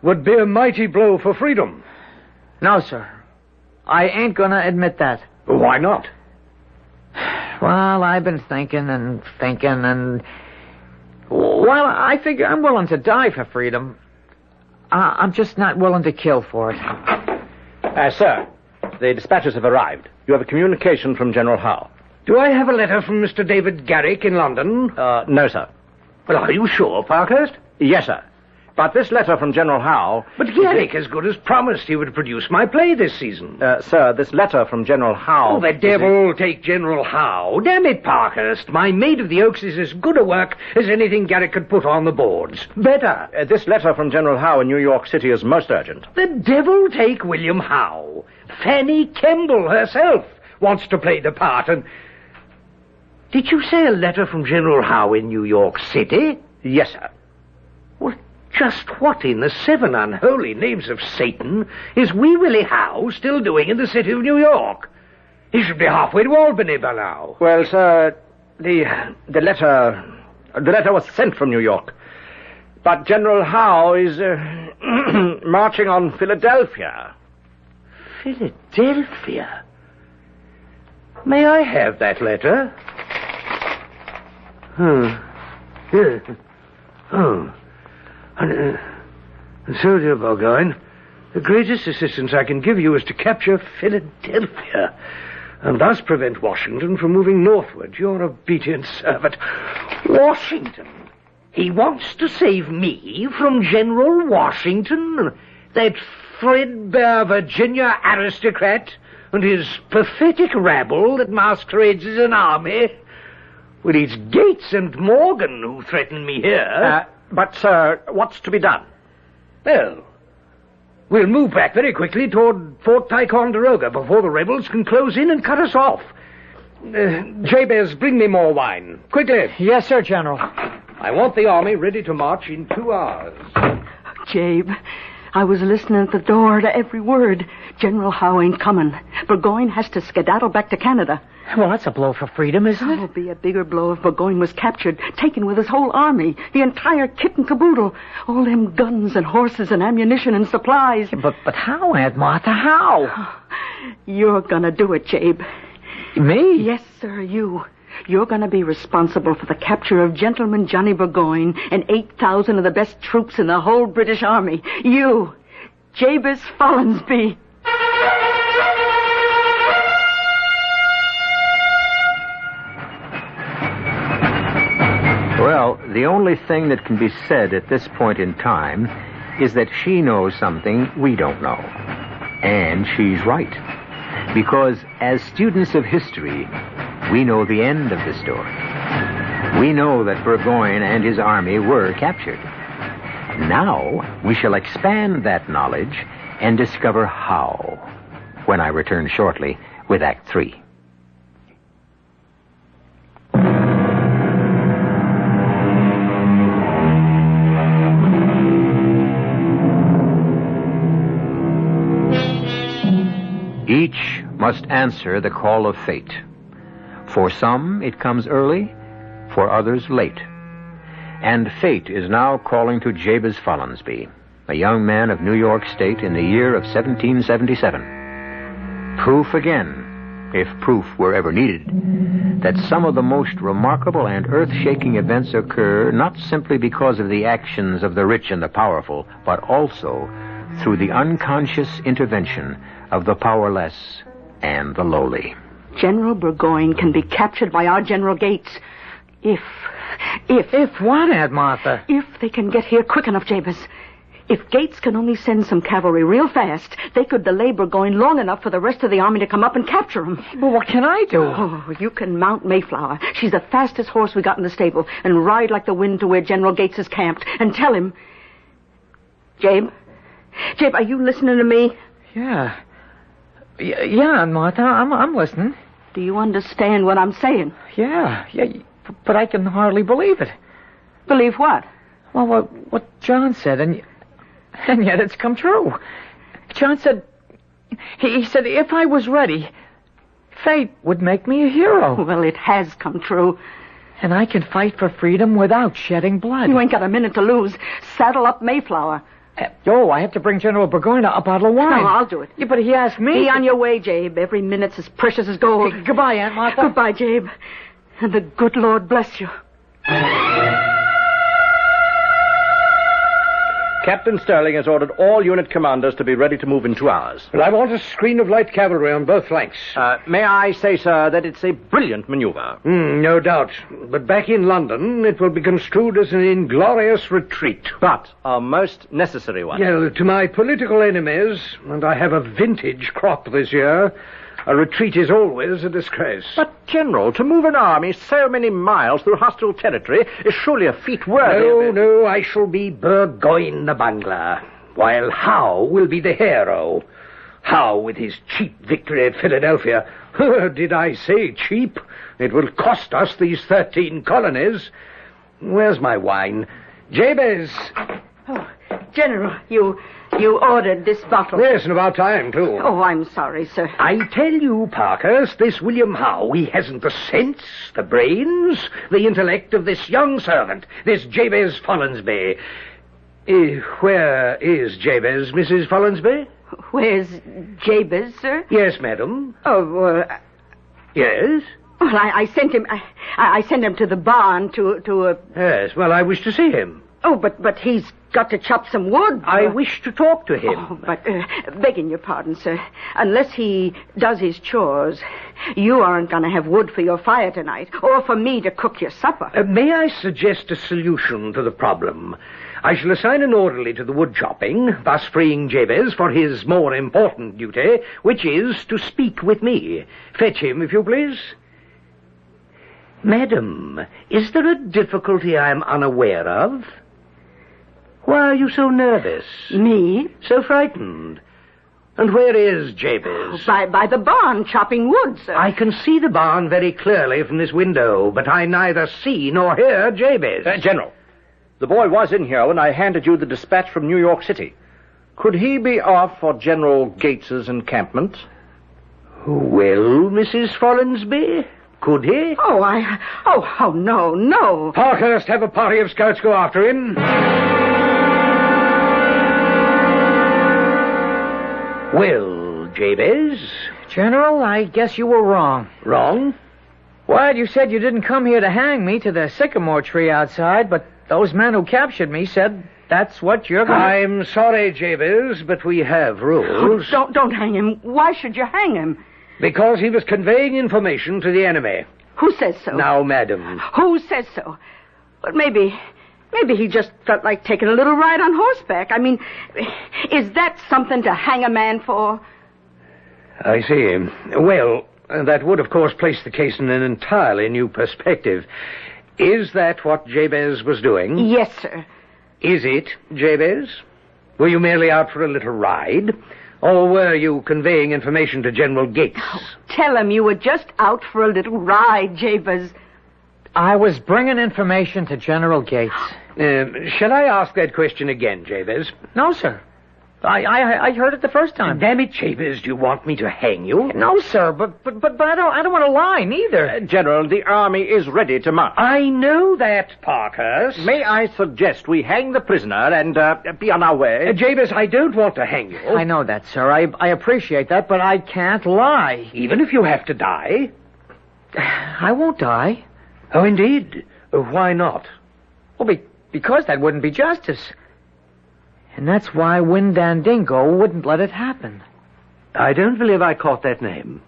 would be a mighty blow for freedom. No, sir. I ain't gonna admit that. Why not? Well, I've been thinking, well, I figure I'm willing to die for freedom. I'm just not willing to kill for it. Sir, the dispatches have arrived. You have a communication from General Howe. Do I have a letter from Mr. David Garrick in London? No, sir. Well, are you sure, Parkhurst? Yes, sir. But this letter from General Howe... But Garrick, as good as promised, he would produce my play this season. Sir, this letter from General Howe... Oh, the devil take General Howe. Damn it, Parkhurst. My Maid of the Oaks is as good a work as anything Garrick could put on the boards. Better. This letter from General Howe in New York City is most urgent. The devil take William Howe. Fanny Kemble herself wants to play the part, and... Did you say a letter from General Howe in New York City? Yes, sir. Well, just what in the seven unholy names of Satan is Wee Willie Howe still doing in the city of New York? He should be halfway to Albany by now. Well, sir, the letter... The letter was sent from New York. But General Howe is marching on Philadelphia. Philadelphia? May I have that letter? So, dear Burgoyne, the greatest assistance I can give you is to capture Philadelphia, and thus prevent Washington from moving northward. Your obedient servant. Washington? He wants to save me from General Washington? That threadbare Virginia aristocrat and his pathetic rabble that masquerades as an army? Well, it's Gates and Morgan who threaten me here. But, sir, what's to be done? Well, we'll move back very quickly toward Fort Ticonderoga before the rebels can close in and cut us off. Jabez, bring me more wine. Quickly. Yes, sir, General. I want the army ready to march in 2 hours. Jabe, I was listening at the door to every word. General Howe ain't coming. Burgoyne has to skedaddle back to Canada. Well, that's a blow for freedom, isn't it? It would be a bigger blow if Burgoyne was captured, taken with his whole army, the entire kit and caboodle, all them guns and horses and ammunition and supplies. But how, Aunt Martha, how? You're gonna do it, Jabe. Me? Yes, sir, you. You're going to be responsible for the capture of Gentleman Johnny Burgoyne and 8,000 of the best troops in the whole British Army. You, Jabez Follansby. Well, the only thing that can be said at this point in time is that she knows something we don't know. And she's right. Because as students of history, we know the end of the story. We know that Burgoyne and his army were captured. Now we shall expand that knowledge and discover how, when I return shortly with Act 3. Each must answer the call of fate. For some, it comes early, for others, late. And fate is now calling to Jabez Follansby, a young man of New York State in the year of 1777. Proof again, if proof were ever needed, that some of the most remarkable and earth-shaking events occur not simply because of the actions of the rich and the powerful, but also through the unconscious intervention of the powerless and the lowly. General Burgoyne can be captured by our General Gates. If what, Aunt Martha? If they can get here quick enough, Jabez. If Gates can only send some cavalry real fast, they could delay Burgoyne long enough for the rest of the army to come up and capture him. But what can I do? Oh, you can mount Mayflower. She's the fastest horse we got in the stable, and ride like the wind to where General Gates is camped, and tell him... Jabe, are you listening to me? Yeah, Aunt Martha, I'm listening. Do you understand what I'm saying? Yeah, but I can hardly believe it. Believe what? Well, what John said, and yet it's come true. John said, he said if I was ready, fate would make me a hero. Well, it has come true. And I can fight for freedom without shedding blood. You ain't got a minute to lose. Saddle up Mayflower. I have to bring General Burgoyne a bottle of wine. No, I'll do it. Yeah, but he asked me... Be on your way, Jabe. Every minute's as precious as gold. Hey, goodbye, Aunt Martha. Goodbye, Jabe. And the good Lord bless you. Captain Sterling has ordered all unit commanders to be ready to move in 2 hours. Well, I want a screen of light cavalry on both flanks. May I say, sir, that it's a brilliant maneuver. No doubt. But back in London, it will be construed as an inglorious retreat. But a most necessary one. Well, to my political enemies, and I have a vintage crop this year, a retreat is always a disgrace. But, General, to move an army so many miles through hostile territory is surely a feat worthy of it. No, I shall be Burgoyne the bungler, while Howe will be the hero. Howe with his cheap victory at Philadelphia. Did I say cheap? It will cost us these 13 colonies. Where's my wine? Jabez! Oh, General, you You ordered this bottle. Yes, and about time, too. Oh, I'm sorry, sir. I tell you, Parkhurst, this William Howe, he hasn't the sense, the brains, the intellect of this young servant, this Jabez Follansby. Where is Jabez, Mrs. Follansby? Where's Jabez, sir? Yes, madam. Oh, Yes? Well, I sent him. I sent him to the barn to. Yes. Well, I wish to see him. Oh, but he's got to chop some wood. I wish to talk to him. Oh, but begging your pardon, sir, unless he does his chores, you aren't going to have wood for your fire tonight, or for me to cook your supper. May I suggest a solution to the problem? I shall assign an orderly to the wood chopping, thus freeing Jabez for his more important duty, which is to speak with me. Fetch him, if you please. Madam, is there a difficulty I am unaware of? Why are you so nervous? Me? So frightened? And where is Jabez? By the barn, chopping wood, sir. I can see the barn very clearly from this window, but I neither see nor hear Jabez. General, the boy was in here when I handed you the dispatch from New York City. Could he be off for General Gates's encampment? Well, Mrs. Follansby, could he? Oh, no. Parkhurst, have a party of scouts go after him. Well, Jabez? General, I guess you were wrong. Wrong? What? You said you didn't come here to hang me to the sycamore tree outside, but those men who captured me said that's what you're going to... I'm sorry, Jabez, but we have rules. Oh, don't hang him. Why should you hang him? Because he was conveying information to the enemy. Who says so? Now, madam. Who says so? But maybe he just felt like taking a little ride on horseback. I mean, is that something to hang a man for? I see. Well, that would, of course, place the case in an entirely new perspective. Is that what Jabez was doing? Yes, sir. Is it, Jabez? Were you merely out for a little ride? Or were you conveying information to General Gates? Oh, tell him you were just out for a little ride, Jabez. I was bringing information to General Gates. Shall I ask that question again, Jabez? No, sir. I heard it the first time. Damn it, Jabez, do you want me to hang you? No, sir, but I don't want to lie, neither. General, the army is ready to march. I know that, Parkhurst. May I suggest we hang the prisoner and be on our way? Jabez, I don't want to hang you. I know that, sir. I appreciate that, but I can't lie. Even if you have to die? I won't die. Oh, indeed? Why not? Well, because that wouldn't be justice. And that's why Windandingo wouldn't let it happen. I don't believe I caught that name.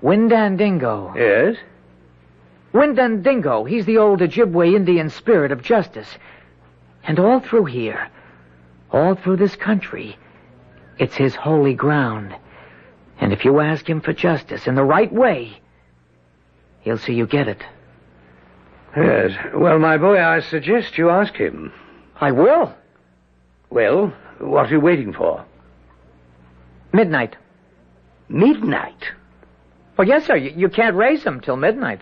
Windandingo. Yes? Windandingo. He's the old Ojibwe Indian spirit of justice. And all through here, all through this country, it's his holy ground. And if you ask him for justice in the right way, he'll see you get it. Yes. Well, my boy, I suggest you ask him. I will. Well, what are you waiting for? Midnight. Midnight? Well, yes, sir. You can't raise him till midnight.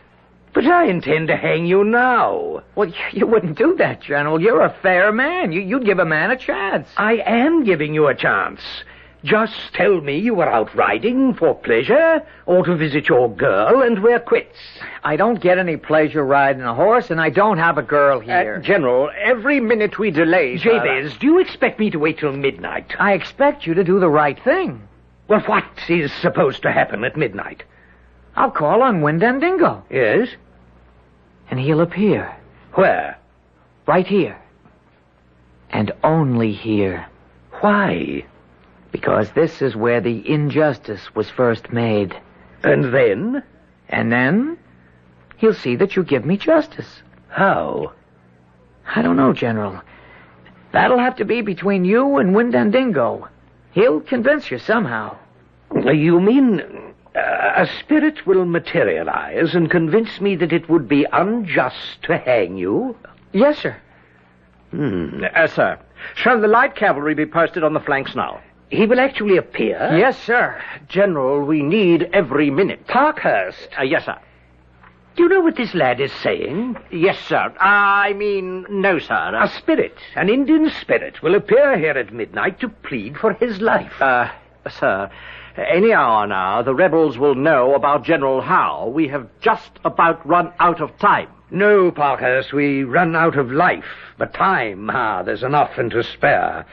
But I intend to hang you now. Well, you wouldn't do that, General. You're a fair man. You'd give a man a chance. I am giving you a chance. Just tell me you were out riding for pleasure or to visit your girl, and we're quits. I don't get any pleasure riding a horse, and I don't have a girl here. General, every minute we delay... Jabez, do you expect me to wait till midnight? I expect you to do the right thing. Well, what is supposed to happen at midnight? I'll call on Windandingo. Yes? And he'll appear. Where? Right here. And only here. Why? Because this is where the injustice was first made. And then? And then, he'll see that you give me justice. How? I don't know, General. That'll have to be between you and Windandingo. He'll convince you somehow. You mean a spirit will materialize and convince me that it would be unjust to hang you? Yes, sir. Sir. Shall the light cavalry be posted on the flanks now? He will actually appear? Yes, sir. General, we need every minute. Parkhurst. Yes, sir. Do you know what this lad is saying? Yes, sir. I mean, no, sir. A spirit, an Indian spirit, will appear here at midnight to plead for his life. Sir, any hour now, the rebels will know about General Howe. We have just about run out of time. No, Parkhurst, we run out of life. But time, there's enough and to spare.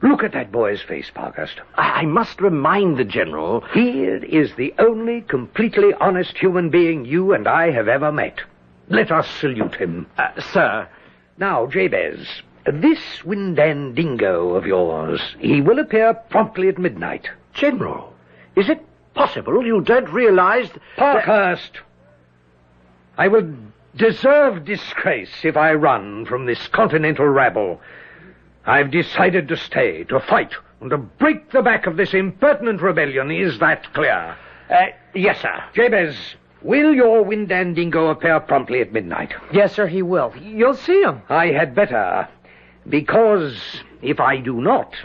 Look at that boy's face, Parkhurst. I must remind the General... He is the only completely honest human being you and I have ever met. Let us salute him. Sir. Now, Jabez, this Windandingo of yours, he will appear promptly at midnight. General, is it possible you don't realize... Parkhurst, I will deserve disgrace if I run from this continental rabble. I've decided to stay, to fight, and to break the back of this impertinent rebellion. Is that clear? Yes, sir. Jabez, will your Windandingo appear promptly at midnight? Yes, sir, he will. You'll see him. I had better, because if I do not,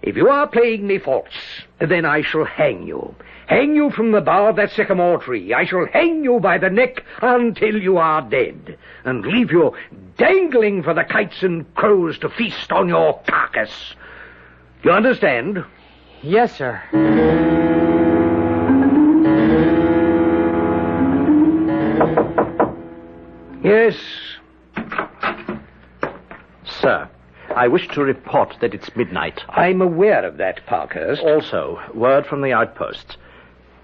if you are playing me false, then I shall hang you. Hang you from the bough of that sycamore tree. I shall hang you by the neck until you are dead, and leave you dangling for the kites and crows to feast on your carcass. You understand? Yes, sir. Yes. Sir, I wish to report that it's midnight. I'm aware of that, Parkhurst. Also, word from the outposts.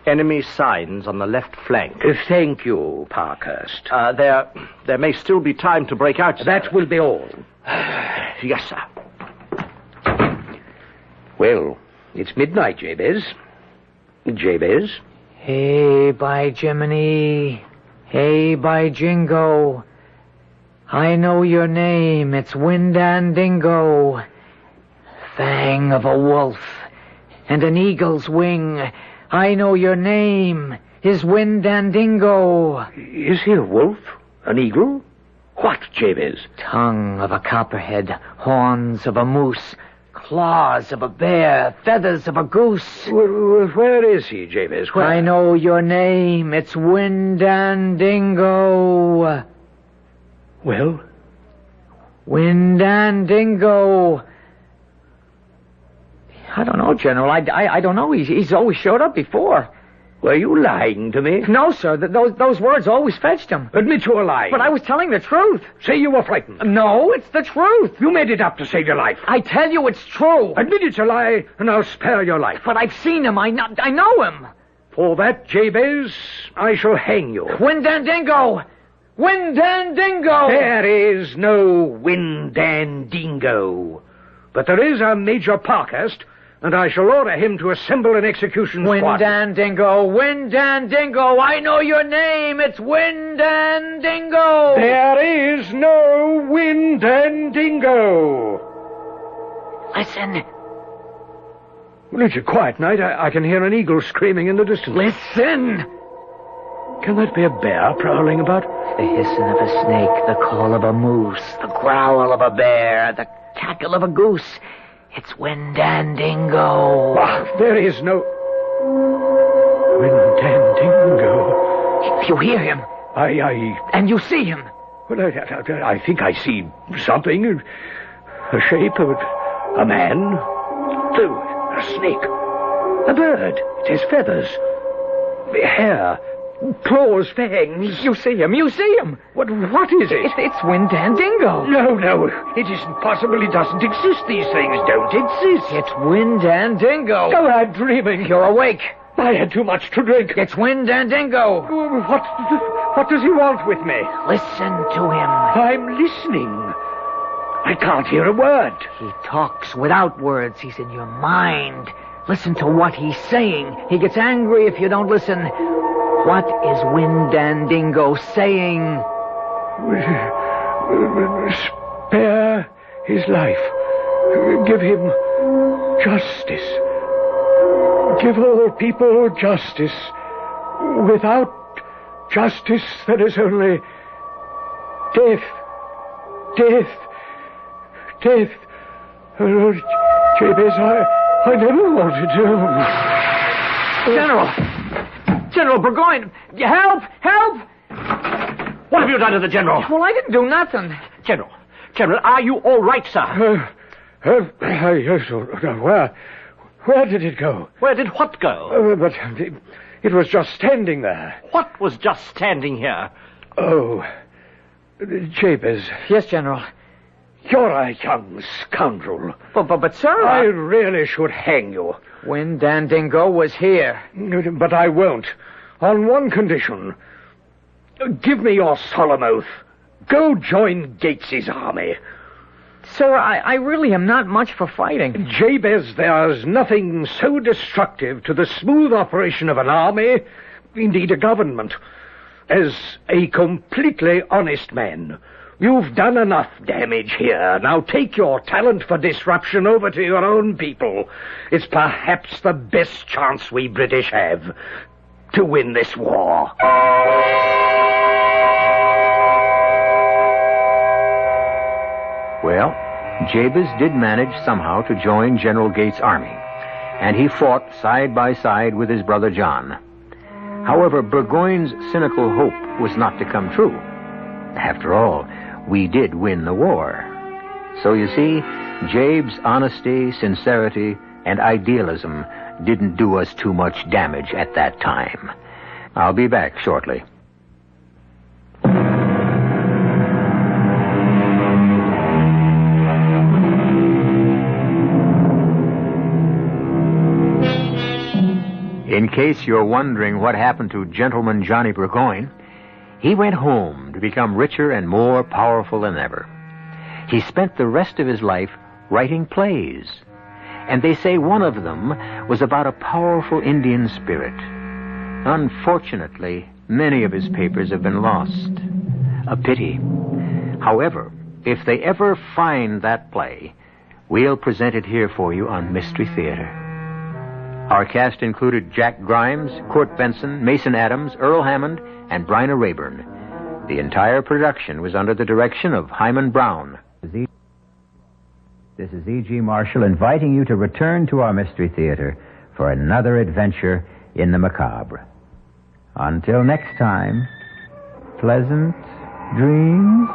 Enemy signs on the left flank. Thank you, Parkhurst. There may still be time to break out, sir. That will be all. Yes, sir. Well, it's midnight, Jabez. Jabez? Hey, by Jiminy. Hey, by Jingo. I know your name. It's Windandingo. Fang of a wolf and an eagle's wing. I know your name is Windandingo. Is he a wolf? An eagle? What, Jabez? Tongue of a copperhead, horns of a moose, claws of a bear, feathers of a goose. Where is he, Jabez? Where? I know your name. It's Windandingo. Well? Windandingo. I don't know, General. I don't know. He's always showed up before. Were you lying to me? No, sir. Those words always fetched him. Admit you were lying. But I was telling the truth. Say you were frightened. No, it's the truth. You made it up to save your life. I tell you it's true. Admit it's a lie, and I'll spare your life. But I've seen him. I know him. For that, Jabez, I shall hang you. Windandingo! Windandingo! There is no Windandingo. But there is a Major Parkhurst, and I shall order him to assemble an execution squad. Windandingo, Windandingo, I know your name. It's Windandingo. There is no Windandingo. Listen. Well, it's a quiet night. I can hear an eagle screaming in the distance. Listen. Can that be a bear prowling about? The hissing of a snake, the call of a moose, the growl of a bear, the cackle of a goose. It's Windandingo. There is no Windandingo. You hear him? And you see him? Well, I think I see something. A shape of a man. A snake. A bird. It has feathers. Hair. Claws, fangs. You see him. What is it? It's Windandingo. No. It isn't possible. It doesn't exist. These things don't exist. It's Windandingo. Go on dreaming. You're awake. I had too much to drink. It's Windandingo. What does he want with me? Listen to him. I'm listening. I can't hear a word. He talks without words. He's in your mind. Listen to what he's saying. He gets angry if you don't listen. What is Windandingo saying? Spare his life. Give him justice. Give all people justice. Without justice, there is only death. Oh, Jabez, I never wanted to. General Burgoyne, help! What have you done to the General? Well, I didn't do nothing. General, are you all right, sir? Yes, where did it go? Where did what go? But it was just standing there. What was just standing here? Oh, Jabez. Yes, General. You're a young scoundrel. But sir, I really should hang you. When Dan Dingo was here. But I won't. On one condition. Give me your solemn oath. Go join Gates's army. Sir, I really am not much for fighting. Jabez, there's nothing so destructive to the smooth operation of an army, indeed a government, as a completely honest man. You've done enough damage here. Now take your talent for disruption over to your own people. It's perhaps the best chance we British have to win this war. Well, Jabez did manage somehow to join General Gates' army, and he fought side by side with his brother John. However, Burgoyne's cynical hope was not to come true. After all, we did win the war. So you see, Jabe's honesty, sincerity, and idealism didn't do us too much damage at that time. I'll be back shortly. In case you're wondering what happened to Gentleman Johnny Burgoyne, he went home to become richer and more powerful than ever. He spent the rest of his life writing plays, and they say one of them was about a powerful Indian spirit. Unfortunately, many of his papers have been lost. A pity. However, if they ever find that play, we'll present it here for you on Mystery Theater. Our cast included Jack Grimes, Court Benson, Mason Adams, Earl Hammond, and Bryna Rayburn. The entire production was under the direction of Himan Brown. This is E.G. Marshall inviting you to return to our Mystery Theater for another adventure in the macabre. Until next time, pleasant dreams.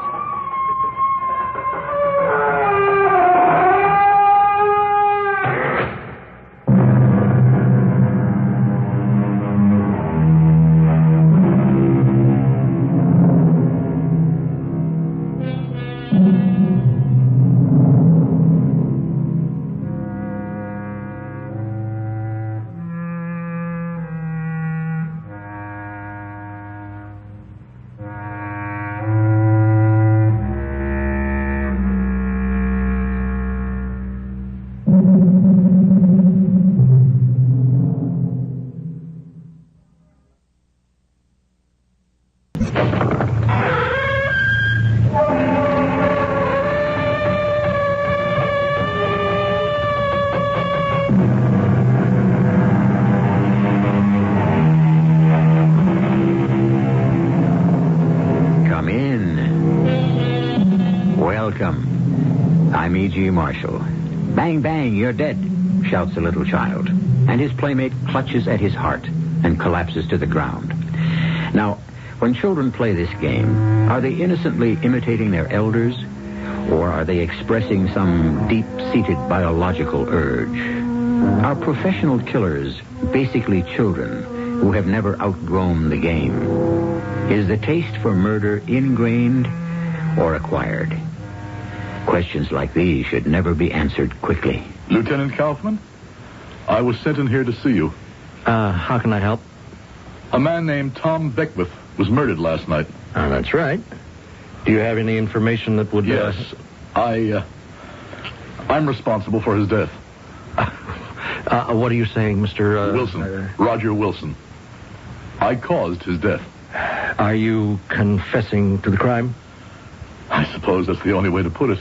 I'm E.G. Marshall. Bang, bang, you're dead, shouts the little child. And his playmate clutches at his heart and collapses to the ground. Now, when children play this game, are they innocently imitating their elders, or are they expressing some deep-seated biological urge? Are professional killers basically children who have never outgrown the game? Is the taste for murder ingrained or acquired? Questions like these should never be answered quickly. Lieutenant Kaufman, I was sent in here to see you. How can I help? A man named Tom Beckwith was murdered last night. That's right. Do you have any information that would... Yes. I'm responsible for his death. What are you saying, Mr... Wilson. Roger Wilson. I caused his death. Are you confessing to the crime? I suppose that's the only way to put it.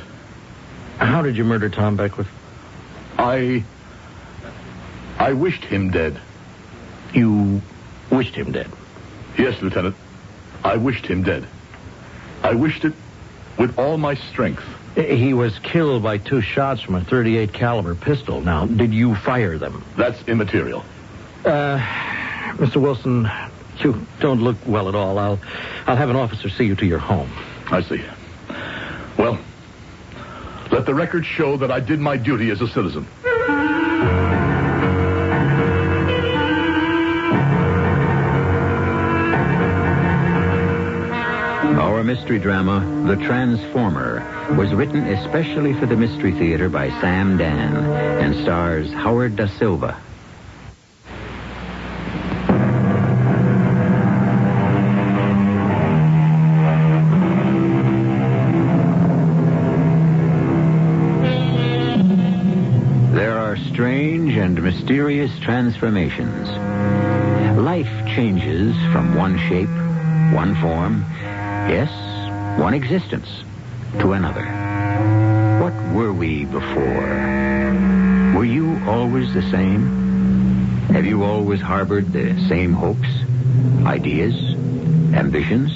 How did you murder Tom Beckwith? I wished him dead. You wished him dead? Yes, Lieutenant. I wished him dead. I wished it with all my strength. He was killed by 2 shots from a .38 caliber pistol. Now, did you fire them? That's immaterial. Mr. Wilson, You don't look well at all. I'll have an officer see you to your home. I see. Well, let the record show that I did my duty as a citizen. Our mystery drama, The Transformer, was written especially for the Mystery Theater by Sam Dan and stars Howard Da Silva. There are strange and mysterious transformations. Life changes from one shape, one form, yes, one existence, to another. What were we before? Were you always the same? Have you always harbored the same hopes, ideas, ambitions?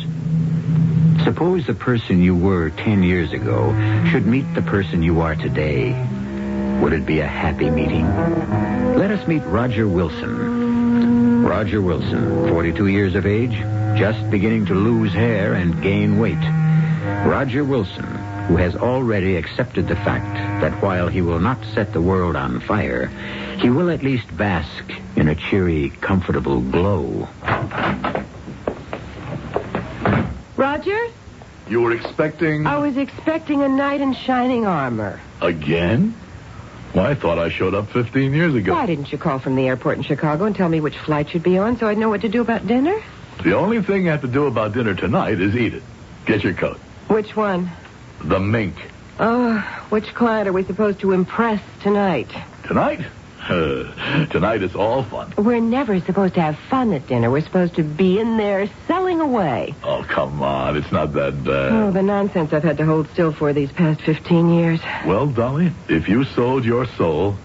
Suppose the person you were 10 years ago should meet the person you are today. Would it be a happy meeting? Let us meet Roger Wilson. Roger Wilson, 42 years of age, just beginning to lose hair and gain weight. Roger Wilson, who has already accepted the fact that while he will not set the world on fire, he will at least bask in a cheery, comfortable glow. Roger? You were expecting... I was expecting a knight in shining armor. Again? Well, I thought I showed up 15 years ago. Why didn't you call from the airport in Chicago and tell me which flight you'd be on so I'd know what to do about dinner? The only thing you have to do about dinner tonight is eat it. Get your coat. Which one? The mink. Oh, which client are we supposed to impress tonight? Tonight? Tonight is all fun. We're never supposed to have fun at dinner. We're supposed to be in there selling away. Oh, come on. It's not that bad. Oh, the nonsense I've had to hold still for these past 15 years. Well, Dolly, if you sold your soul,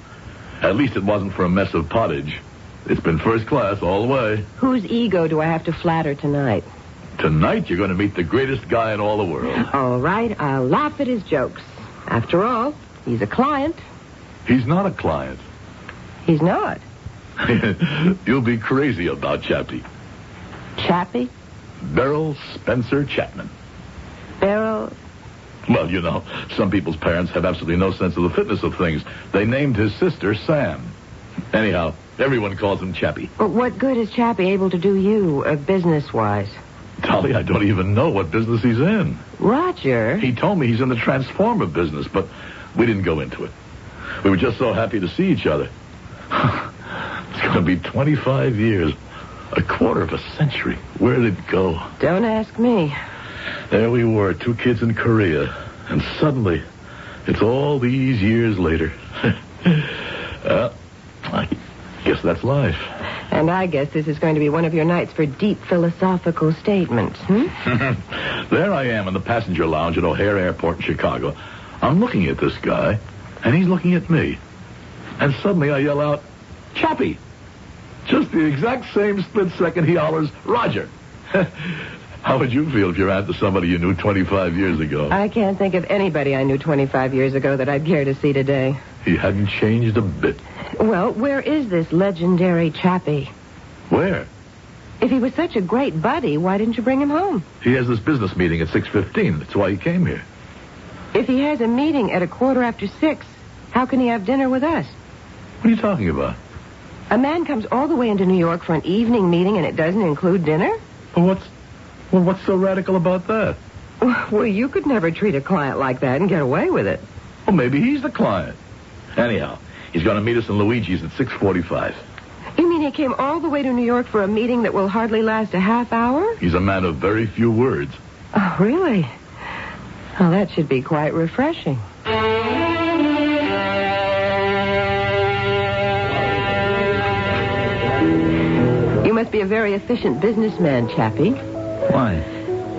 at least it wasn't for a mess of pottage. It's been first class all the way. Whose ego do I have to flatter tonight? Tonight, you're going to meet the greatest guy in all the world. All right, I'll laugh at his jokes. After all, he's a client. He's not a client. He's not. You'll be crazy about Chappie. Chappie? Beryl Spencer Chapman. Beryl? Well, you know, some people's parents have absolutely no sense of the fitness of things. They named his sister Sam. Anyhow, everyone calls him Chappie. But what good is Chappie able to do you, business-wise? Dolly, I don't even know what business he's in. Roger? He told me he's in the transformer business, but we didn't go into it. We were just so happy to see each other. It's going to be 25 years. A quarter of a century. Where did it go? Don't ask me. There we were, two kids in Korea. And suddenly, it's all these years later. I guess that's life. And I guess this is going to be one of your nights for deep philosophical statements, There I am in the passenger lounge at O'Hare Airport in Chicago. I'm looking at this guy, and he's looking at me. And suddenly I yell out, Chappie! Just the exact same split second he hollers, Roger! How would you feel if you ran to somebody you knew 25 years ago? I can't think of anybody I knew 25 years ago that I'd care to see today. He hadn't changed a bit. Well, where is this legendary Chappie? Where? If he was such a great buddy, why didn't you bring him home? He has this business meeting at 6:15. That's why he came here. If he has a meeting at 6:15, how can he have dinner with us? What are you talking about? A man comes all the way into New York for an evening meeting and it doesn't include dinner? Well, what's so radical about that? Well, you could never treat a client like that and get away with it. Well, maybe he's the client. Anyhow, he's going to meet us in Luigi's at 6:45. You mean he came all the way to New York for a meeting that will hardly last a half hour? He's a man of very few words. Oh, really? Well, that should be quite refreshing. You must be a very efficient businessman, Chappie. Why?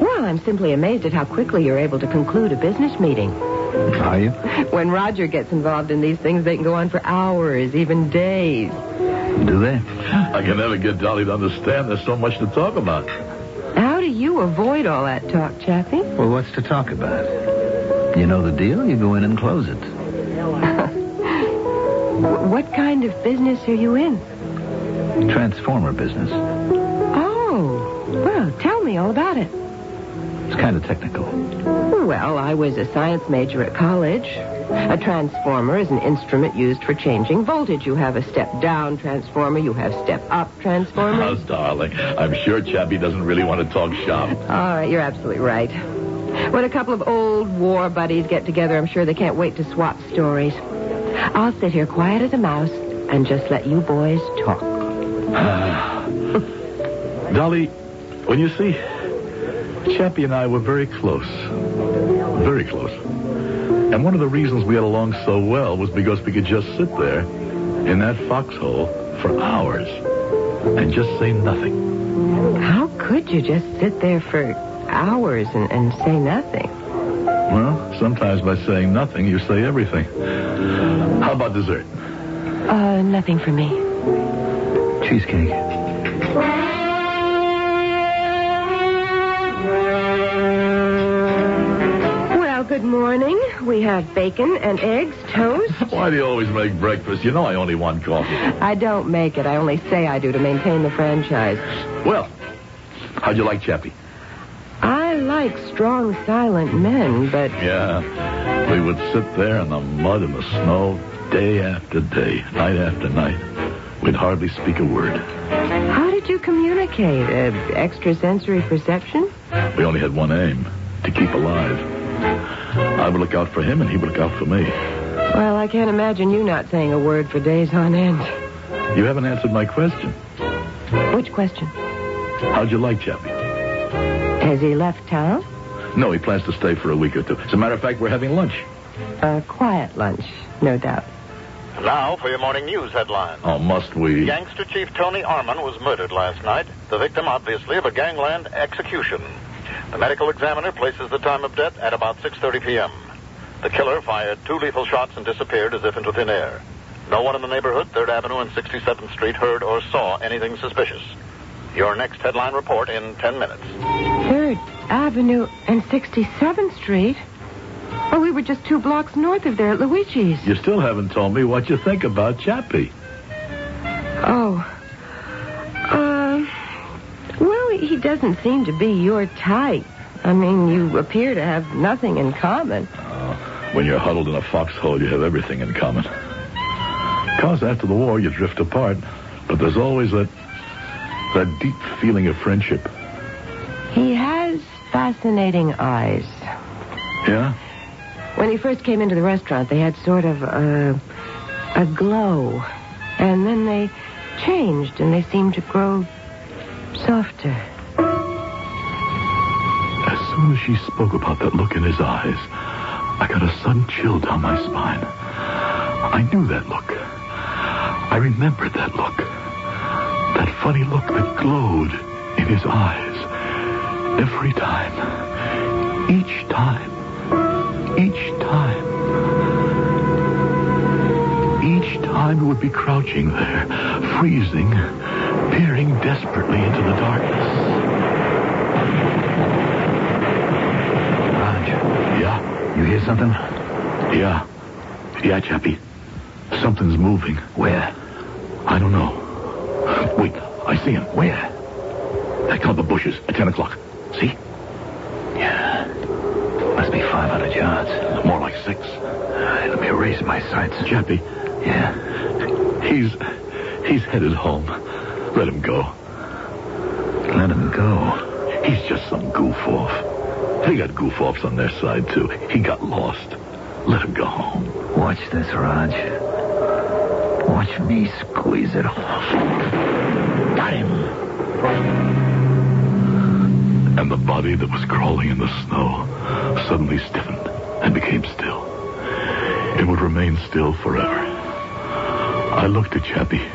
Well, I'm simply amazed at how quickly you're able to conclude a business meeting. Are you? When Roger gets involved in these things, they can go on for hours, even days. Do they? I can never get Dolly to understand there's so much to talk about. How do you avoid all that talk, Chappie? Well, what's to talk about? You know the deal, you go in and close it. What kind of business are you in? Transformer business. Oh. Well, tell me all about it. It's kind of technical. Well, I was a science major at college. A transformer is an instrument used for changing voltage. You have a step-down transformer. You have step-up transformer. Oh, darling, I'm sure Chappie doesn't really want to talk shop. All right, you're absolutely right. When a couple of old war buddies get together, I'm sure they can't wait to swap stories. I'll sit here quiet as a mouse and just let you boys talk. Dolly, when you see, Chappie and I were very close. Very close. And one of the reasons we got along so well was because we could just sit there in that foxhole for hours and just say nothing. How could you just sit there for hours and say nothing? Well, sometimes by saying nothing, you say everything. How about dessert? Nothing for me. Cheesecake. Well, good morning. We have bacon and eggs, toast. Why do you always make breakfast? You know I only want coffee. I don't make it. I only say I do to maintain the franchise. Well, how'd you like Chappie? I like strong, silent men, but... Yeah, we would sit there in the mud and the snow day after day, night after night. We'd hardly speak a word. How did you communicate? Extrasensory perception? We only had one aim, to keep alive. I would look out for him, and he would look out for me. Well, I can't imagine you not saying a word for days on end. You haven't answered my question. Which question? How'd you like Chappie? Has he left town? No, he plans to stay for a week or two. As a matter of fact, we're having lunch. A quiet lunch, no doubt. Now for your morning news headlines. Oh, must we? Gangster Chief Tony Arman was murdered last night. The victim, obviously, of a gangland execution. The medical examiner places the time of death at about 6:30 p.m. The killer fired 2 lethal shots and disappeared as if into thin air. No one in the neighborhood, 3rd Avenue and 67th Street, heard or saw anything suspicious. Your next headline report in 10 minutes. 3rd Avenue and 67th Street? Oh, we were just 2 blocks north of there at Luigi's. You still haven't told me what you think about Chappie. Oh. Well, he doesn't seem to be your type. I mean, you appear to have nothing in common. When you're huddled in a foxhole, you have everything in common. Because after the war, you drift apart. But there's always that deep feeling of friendship. He has fascinating eyes. Yeah? When he first came into the restaurant, they had sort of a glow. And then they changed, and they seemed to grow softer. As soon as she spoke about that look in his eyes, I got a sudden chill down my spine. I knew that look. I remembered that look. That funny look that glowed in his eyes. Every time. Each time. Each time. Each time he would be crouching there, freezing, peering desperately into the darkness. Raj. Yeah? You hear something? Yeah. Yeah, Chappie. Something's moving. Where? I don't know. Wait, I see him. Where? That clump of bushes at 10 o'clock. See? Yeah. Must be 500 yards. More like 6. Let me raise my sights. Chappie. Yeah? He's headed home. Let him go. Let him go? He's just some goof-off. They got goof-offs on their side, too. He got lost. Let him go home. Watch this, Raj. Watch me squeeze it off. Got him. And the body that was crawling in the snow suddenly stiffened and became still. It would remain still forever. I looked at Chappie.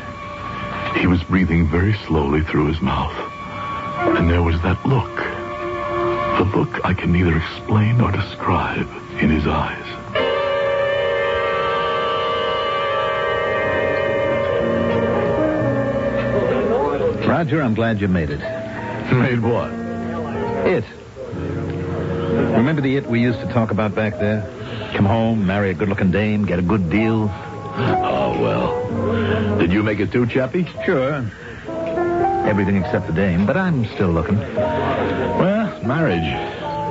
He was breathing very slowly through his mouth. And there was that look. The look I can neither explain nor describe in his eyes. Roger, I'm glad you made it. Made what? It. Remember the it we used to talk about back there? Come home, marry a good-looking dame, get a good deal. Oh, well. Did you make it too, Chappie? Sure. Everything except the dame, but I'm still looking. Well, marriage.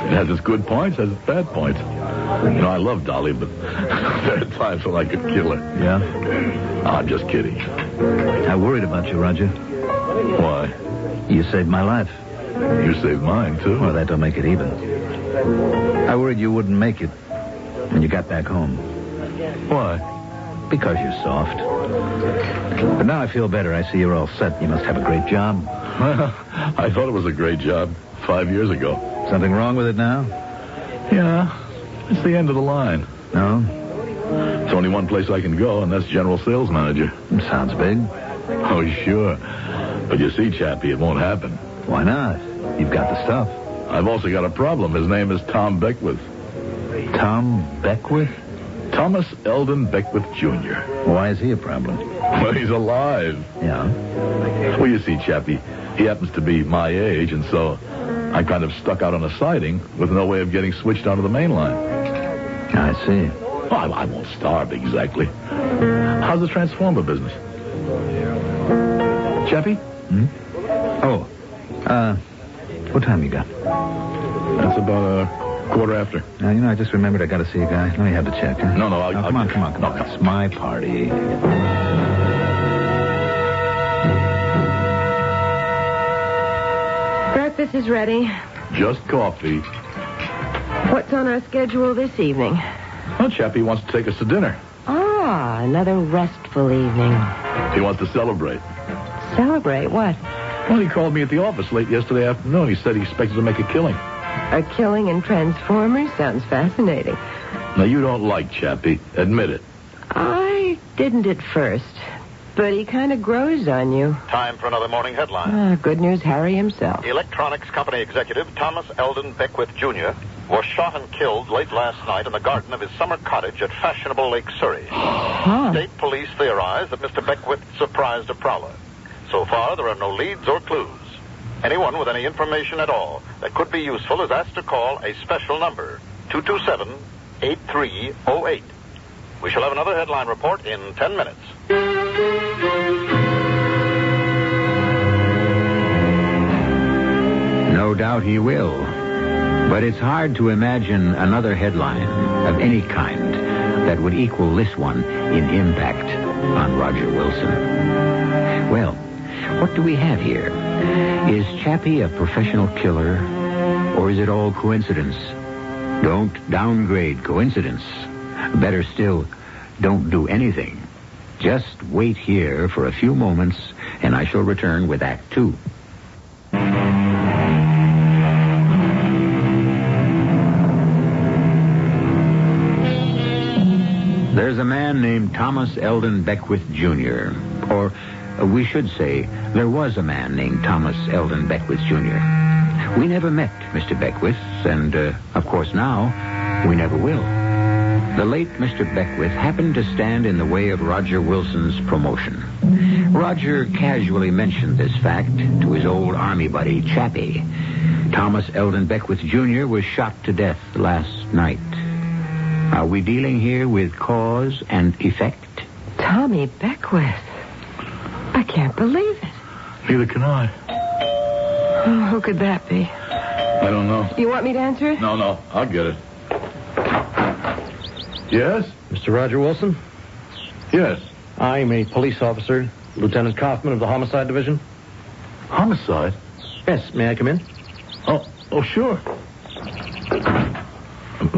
It has its good points, has its bad points. You know, I love Dolly, but there are times when I could kill her. Yeah? I'm just kidding. I worried about you, Roger. Why? You saved my life. You saved mine, too. Well, that don't make it even. I worried you wouldn't make it when you got back home. Why? Because you're soft. But now I feel better. I see you're all set. You must have a great job. Well, I thought it was a great job 5 years ago. Something wrong with it now? Yeah. It's the end of the line. No? There's only one place I can go, and that's general sales manager. Sounds big. Oh, sure. But you see, Chappie, it won't happen. Why not? You've got the stuff. I've also got a problem. His name is Tom Beckwith. Tom Beckwith? Thomas Eldon Beckwith, Jr. Why is he a problem? Well, he's alive. Yeah? Well, you see, Chappie, he happens to be my age, and so I'm kind of stuck out on a siding with no way of getting switched onto the main line. I see. Oh, I won't starve exactly. How's the transformer business? Chappie? Hmm? Oh. What time you got? That's about 1:15. I just remembered I got to see a guy. Let me have the check, huh? No, come on. It's my party. Breakfast is ready. Just coffee. What's on our schedule this evening? Well, Chappie wants to take us to dinner. Ah, another restful evening. He wants to celebrate. Celebrate what? Well, he called me at the office late yesterday afternoon. He said he expected to make a killing. A killing in Transformers? Sounds fascinating. Now, you don't like Chappie. Admit it. I didn't at first, but he kind of grows on you. Time for another morning headline. Good news, Harry himself. Electronics company executive Thomas Eldon Beckwith, Jr. was shot and killed late last night in the garden of his summer cottage at fashionable Lake Surrey. State police theorize that Mr. Beckwith surprised a prowler. So far, there are no leads or clues. Anyone with any information at all that could be useful is asked to call a special number, 227-8308. We shall have another headline report in 10 minutes. No doubt he will. But it's hard to imagine another headline of any kind that would equal this one in impact on Roger Wilson. Well, what do we have here? Is Chappie a professional killer, or is it all coincidence? Don't downgrade coincidence. Better still, don't do anything. Just wait here for a few moments, and I shall return with Act 2. There's a man named Thomas Eldon Beckwith, Jr., or we should say, there was a man named Thomas Eldon Beckwith, Jr. We never met Mr. Beckwith, and, of course, now, we never will. The late Mr. Beckwith happened to stand in the way of Roger Wilson's promotion. Roger casually mentioned this fact to his old army buddy, Chappie. Thomas Eldon Beckwith, Jr. was shot to death last night. Are we dealing here with cause and effect? Tommy Beckwith. I can't believe it. Neither can I. Oh, who could that be? I don't know. You want me to answer it? No, I'll get it. Yes? Mr. Roger Wilson? Yes. I'm a police officer, Lieutenant Kaufman of the Homicide Division. Homicide? Yes, may I come in? Oh, sure.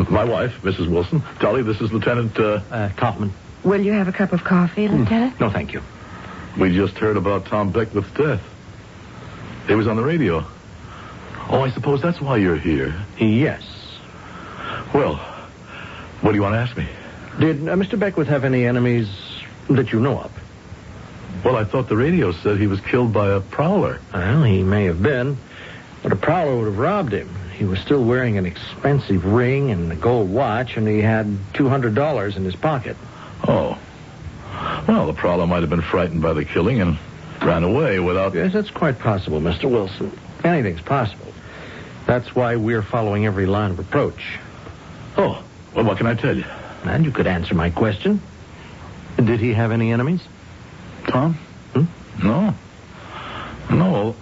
My wife, Mrs. Wilson. Dolly, this is Lieutenant, Kaufman. Will you have a cup of coffee, Lieutenant? No, thank you. We just heard about Tom Beckwith's death. It was on the radio. Oh, I suppose that's why you're here. Yes. Well, what do you want to ask me? Did Mr. Beckwith have any enemies that you know of? Well, I thought the radio said he was killed by a prowler. Well, he may have been, but a prowler would have robbed him. He was still wearing an expensive ring and a gold watch, and he had $200 in his pocket. Oh. Well, the prowler might have been frightened by the killing and ran away without... Yes, that's quite possible, Mr. Wilson. Anything's possible. That's why we're following every line of approach. Oh, well, what can I tell you? And you could answer my question. Did he have any enemies? Tom? No. No.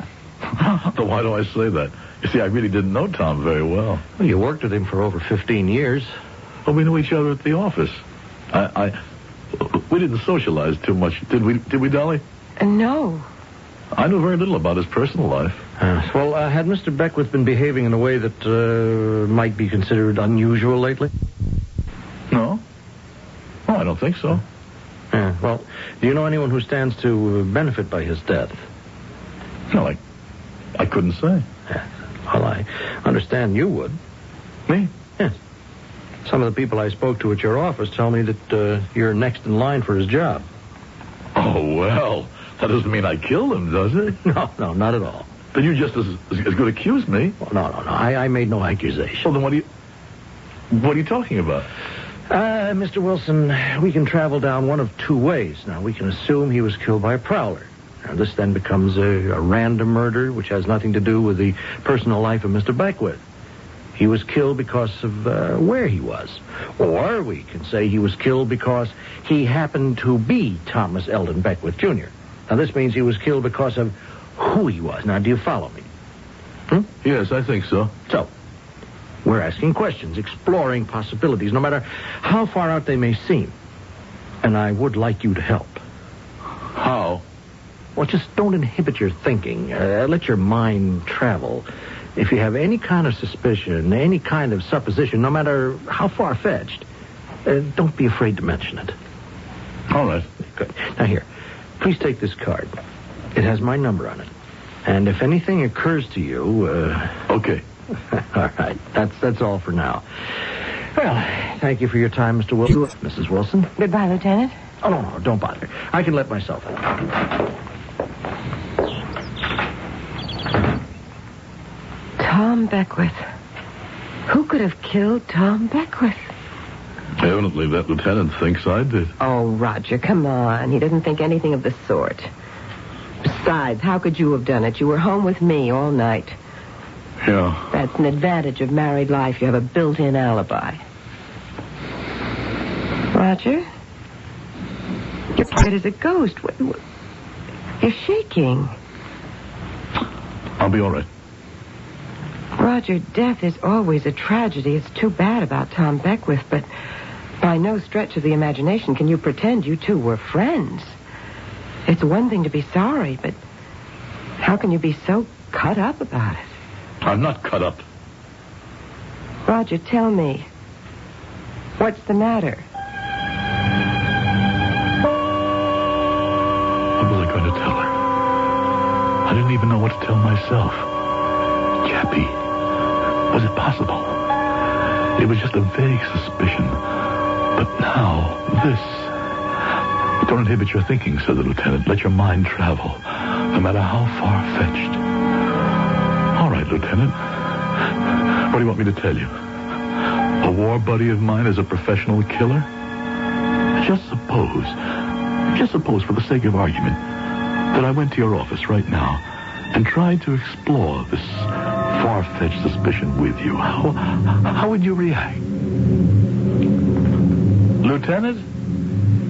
So why do I say that? You see, I really didn't know Tom very well. Well, you worked with him for over 15 years. Well, we knew each other at the office. We didn't socialize too much, did we, Dolly? No. I knew very little about his personal life. Well, had Mr. Beckwith been behaving in a way that might be considered unusual lately? No. Oh, I don't think so. Yeah, well, do you know anyone who stands to benefit by his death? No, I couldn't say. Yeah. Well, I understand you would. Me? Yes. Some of the people I spoke to at your office tell me that you're next in line for his job. Oh, well, that doesn't mean I killed him, does it? No, not at all. Then you just as good accuse me. Well, no. I made no accusation. Well, then what are you talking about? Mr. Wilson, we can travel down one of two ways. Now, we can assume he was killed by a prowler. Now, this then becomes a random murder, which has nothing to do with the personal life of Mr. Beckwith. He was killed because of where he was. Or we can say he was killed because he happened to be Thomas Eldon Beckwith, Jr. Now, this means he was killed because of who he was. Now, do you follow me? Yes, I think so. So, we're asking questions, exploring possibilities, no matter how far out they may seem. And I would like you to help. How? Well, just don't inhibit your thinking. Let your mind travel. If you have any kind of suspicion, any kind of supposition, no matter how far-fetched, don't be afraid to mention it. All right. Good. Now, here, please take this card. It has my number on it. And if anything occurs to you... Okay. All right. That's all for now. Well, thank you for your time, Mr. Wilson. Mrs. Wilson. Goodbye, Lieutenant. Oh, no, don't bother. I can let myself in. Tom Beckwith. Who could have killed Tom Beckwith? Evidently, that lieutenant thinks I did. Oh, Roger, come on. He doesn't think anything of the sort. Besides, how could you have done it? You were home with me all night. Yeah. That's an advantage of married life. You have a built-in alibi. Roger? You're quiet as a ghost. You're shaking. I'll be all right. Roger, death is always a tragedy. It's too bad about Tom Beckwith, but by no stretch of the imagination can you pretend you two were friends. It's one thing to be sorry, but how can you be so cut up about it? I'm not cut up. Roger, tell me. What's the matter? What was I going to tell her? I didn't even know what to tell myself. Chappie. Was it possible? It was just a vague suspicion. But now, this... Don't inhibit your thinking, said the lieutenant. Let your mind travel, no matter how far-fetched. All right, Lieutenant. What do you want me to tell you? A war buddy of mine is a professional killer? Just suppose, for the sake of argument, that I went to your office right now and tried to explore this far-fetched suspicion with you. How would you react? Lieutenant,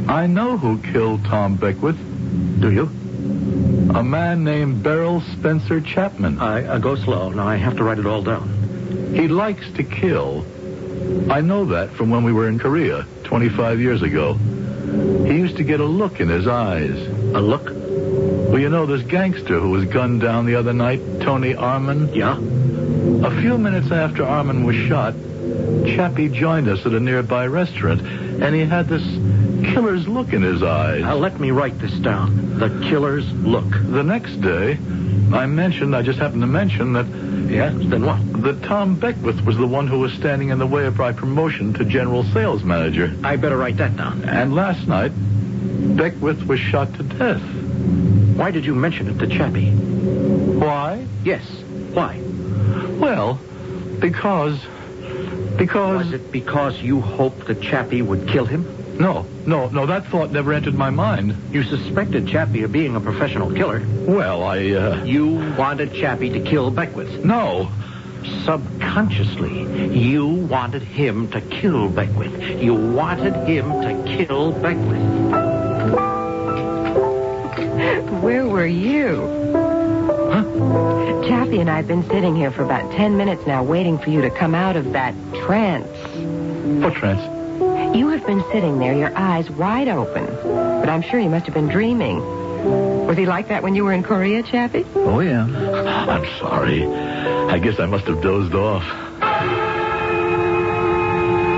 I know who killed Tom Beckwith. Do you? A man named Beryl Spencer Chapman. I go slow. Now, I have to write it all down. He likes to kill. I know that from when we were in Korea 25 years ago. He used to get a look in his eyes. A look? Well, you know this gangster who was gunned down the other night, Tony Arman? Yeah? A few minutes after Arman was shot, Chappie joined us at a nearby restaurant, and he had this killer's look in his eyes. Now, let me write this down. The killer's look. The next day, I just happened to mention that... Yeah? Then what? That Tom Beckwith was the one who was standing in the way of my promotion to general sales manager. I better write that down. And last night, Beckwith was shot to death. Why did you mention it to Chappie? Why? Yes. Why? Well, because... Was it because you hoped that Chappie would kill him? No, that thought never entered my mind. You suspected Chappie of being a professional killer. Well, You wanted Chappie to kill Beckwith. No. Subconsciously, you wanted him to kill Beckwith. You wanted him to kill Beckwith. Where were you? Chappie and I have been sitting here for about 10 minutes now waiting for you to come out of that trance. What trance? You have been sitting there, your eyes wide open. But I'm sure you must have been dreaming. Was he like that when you were in Korea, Chappie? Oh, yeah. I'm sorry. I guess I must have dozed off.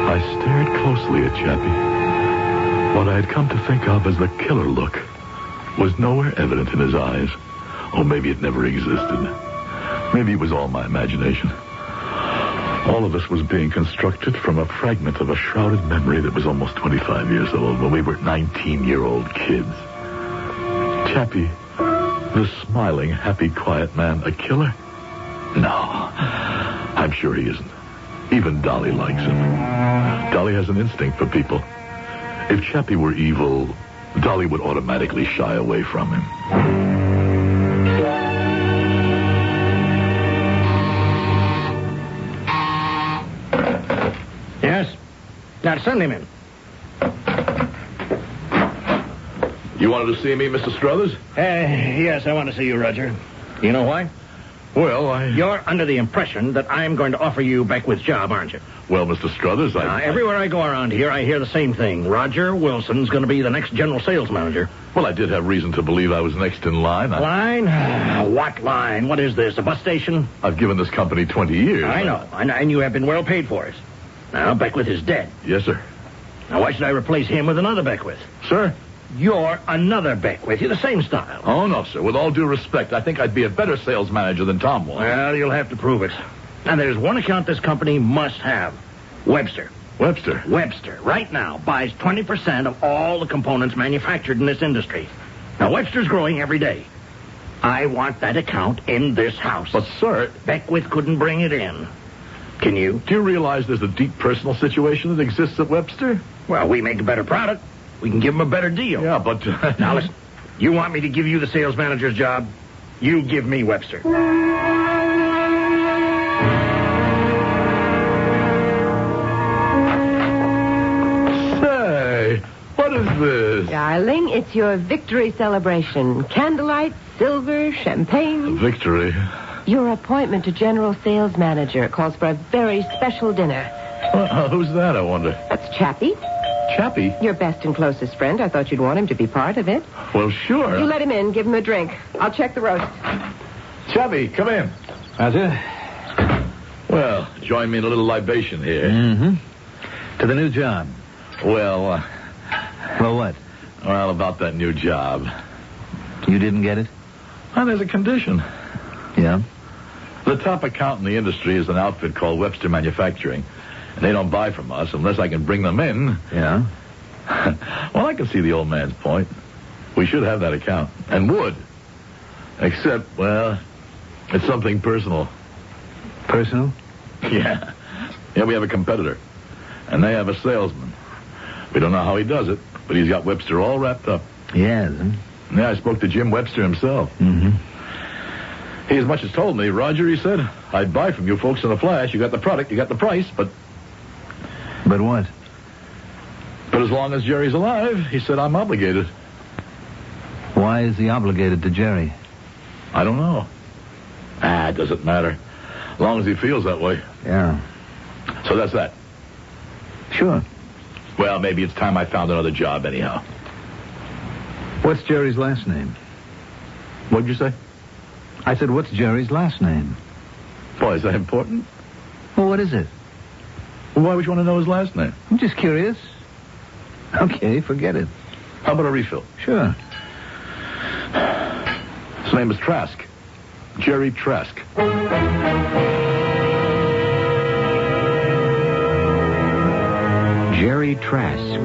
I stared closely at Chappie. What I had come to think of as the killer look was nowhere evident in his eyes. Or maybe it never existed. Maybe it was all my imagination. All of this was being constructed from a fragment of a shrouded memory that was almost 25 years old when we were 19-year-old kids. Chappie, the smiling, happy, quiet man, a killer? No, I'm sure he isn't. Even Dolly likes him. Dolly has an instinct for people. If Chappie were evil, Dolly would automatically shy away from him. Yes? Now send him in. You wanted to see me, Mr. Struthers? Yes, I want to see you, Roger. You know why? Well, You're under the impression that I'm going to offer you Beckwith's job, aren't you? Well, Mr. Struthers, everywhere I go around here, I hear the same thing. Roger Wilson's going to be the next general sales manager. Well, I did have reason to believe I was next in line. Line? What line? What is this, a bus station? I've given this company 20 years. I know, and you have been well paid for it. Now, Beckwith is dead. Yes, sir. Now, why should I replace him with another Beckwith? Sir? You're another Beckwith. You're the same style. Oh, no, sir. With all due respect, I think I'd be a better sales manager than Tom was. Well, you'll have to prove it. Now, there's one account this company must have. Webster. Webster? Webster, right now, buys 20% of all the components manufactured in this industry. Now, Webster's growing every day. I want that account in this house. But, sir... Beckwith couldn't bring it in. Can you? Do you realize there's a deep personal situation that exists at Webster? Well, we make a better product. We can give him a better deal. Yeah, but... Now, listen. You want me to give you the sales manager's job? You give me Webster. Say, what is this? Darling, it's your victory celebration. Candlelight, silver, champagne. Victory? Your appointment to general sales manager calls for a very special dinner. Who's that, I wonder? That's Chappie. Chappie? Your best and closest friend. I thought you'd want him to be part of it. Well, sure. You let him in. Give him a drink. I'll check the roast. Chappie, come in. Roger. Well, join me in a little libation here. Mm-hmm. To the new job. Well, Well, what? Well, about that new job. You didn't get it? Well, there's a condition. Yeah? The top account in the industry is an outfit called Webster Manufacturing. And they don't buy from us unless I can bring them in. Yeah? Well, I can see the old man's point. We should have that account. And would. Except, well, it's something personal. Personal? Yeah. Yeah, we have a competitor. And they have a salesman. We don't know how he does it, but he's got Webster all wrapped up. Yes. Yeah, I spoke to Jim Webster himself. Mm-hmm. He as much as told me, Roger, he said, I'd buy from you folks in a flash. You got the product, you got the price, but... But what? But as long as Jerry's alive, he said, I'm obligated. Why is he obligated to Jerry? I don't know. It doesn't matter. As long as he feels that way. Yeah. So that's that. Sure. Well, maybe it's time I found another job anyhow. What's Jerry's last name? What'd you say? I said, what's Jerry's last name? Boy, is that important? Well, what is it? Well, why would you want to know his last name? I'm just curious. Okay, forget it. How about a refill? Sure. His name is Trask. Jerry Trask. Jerry Trask.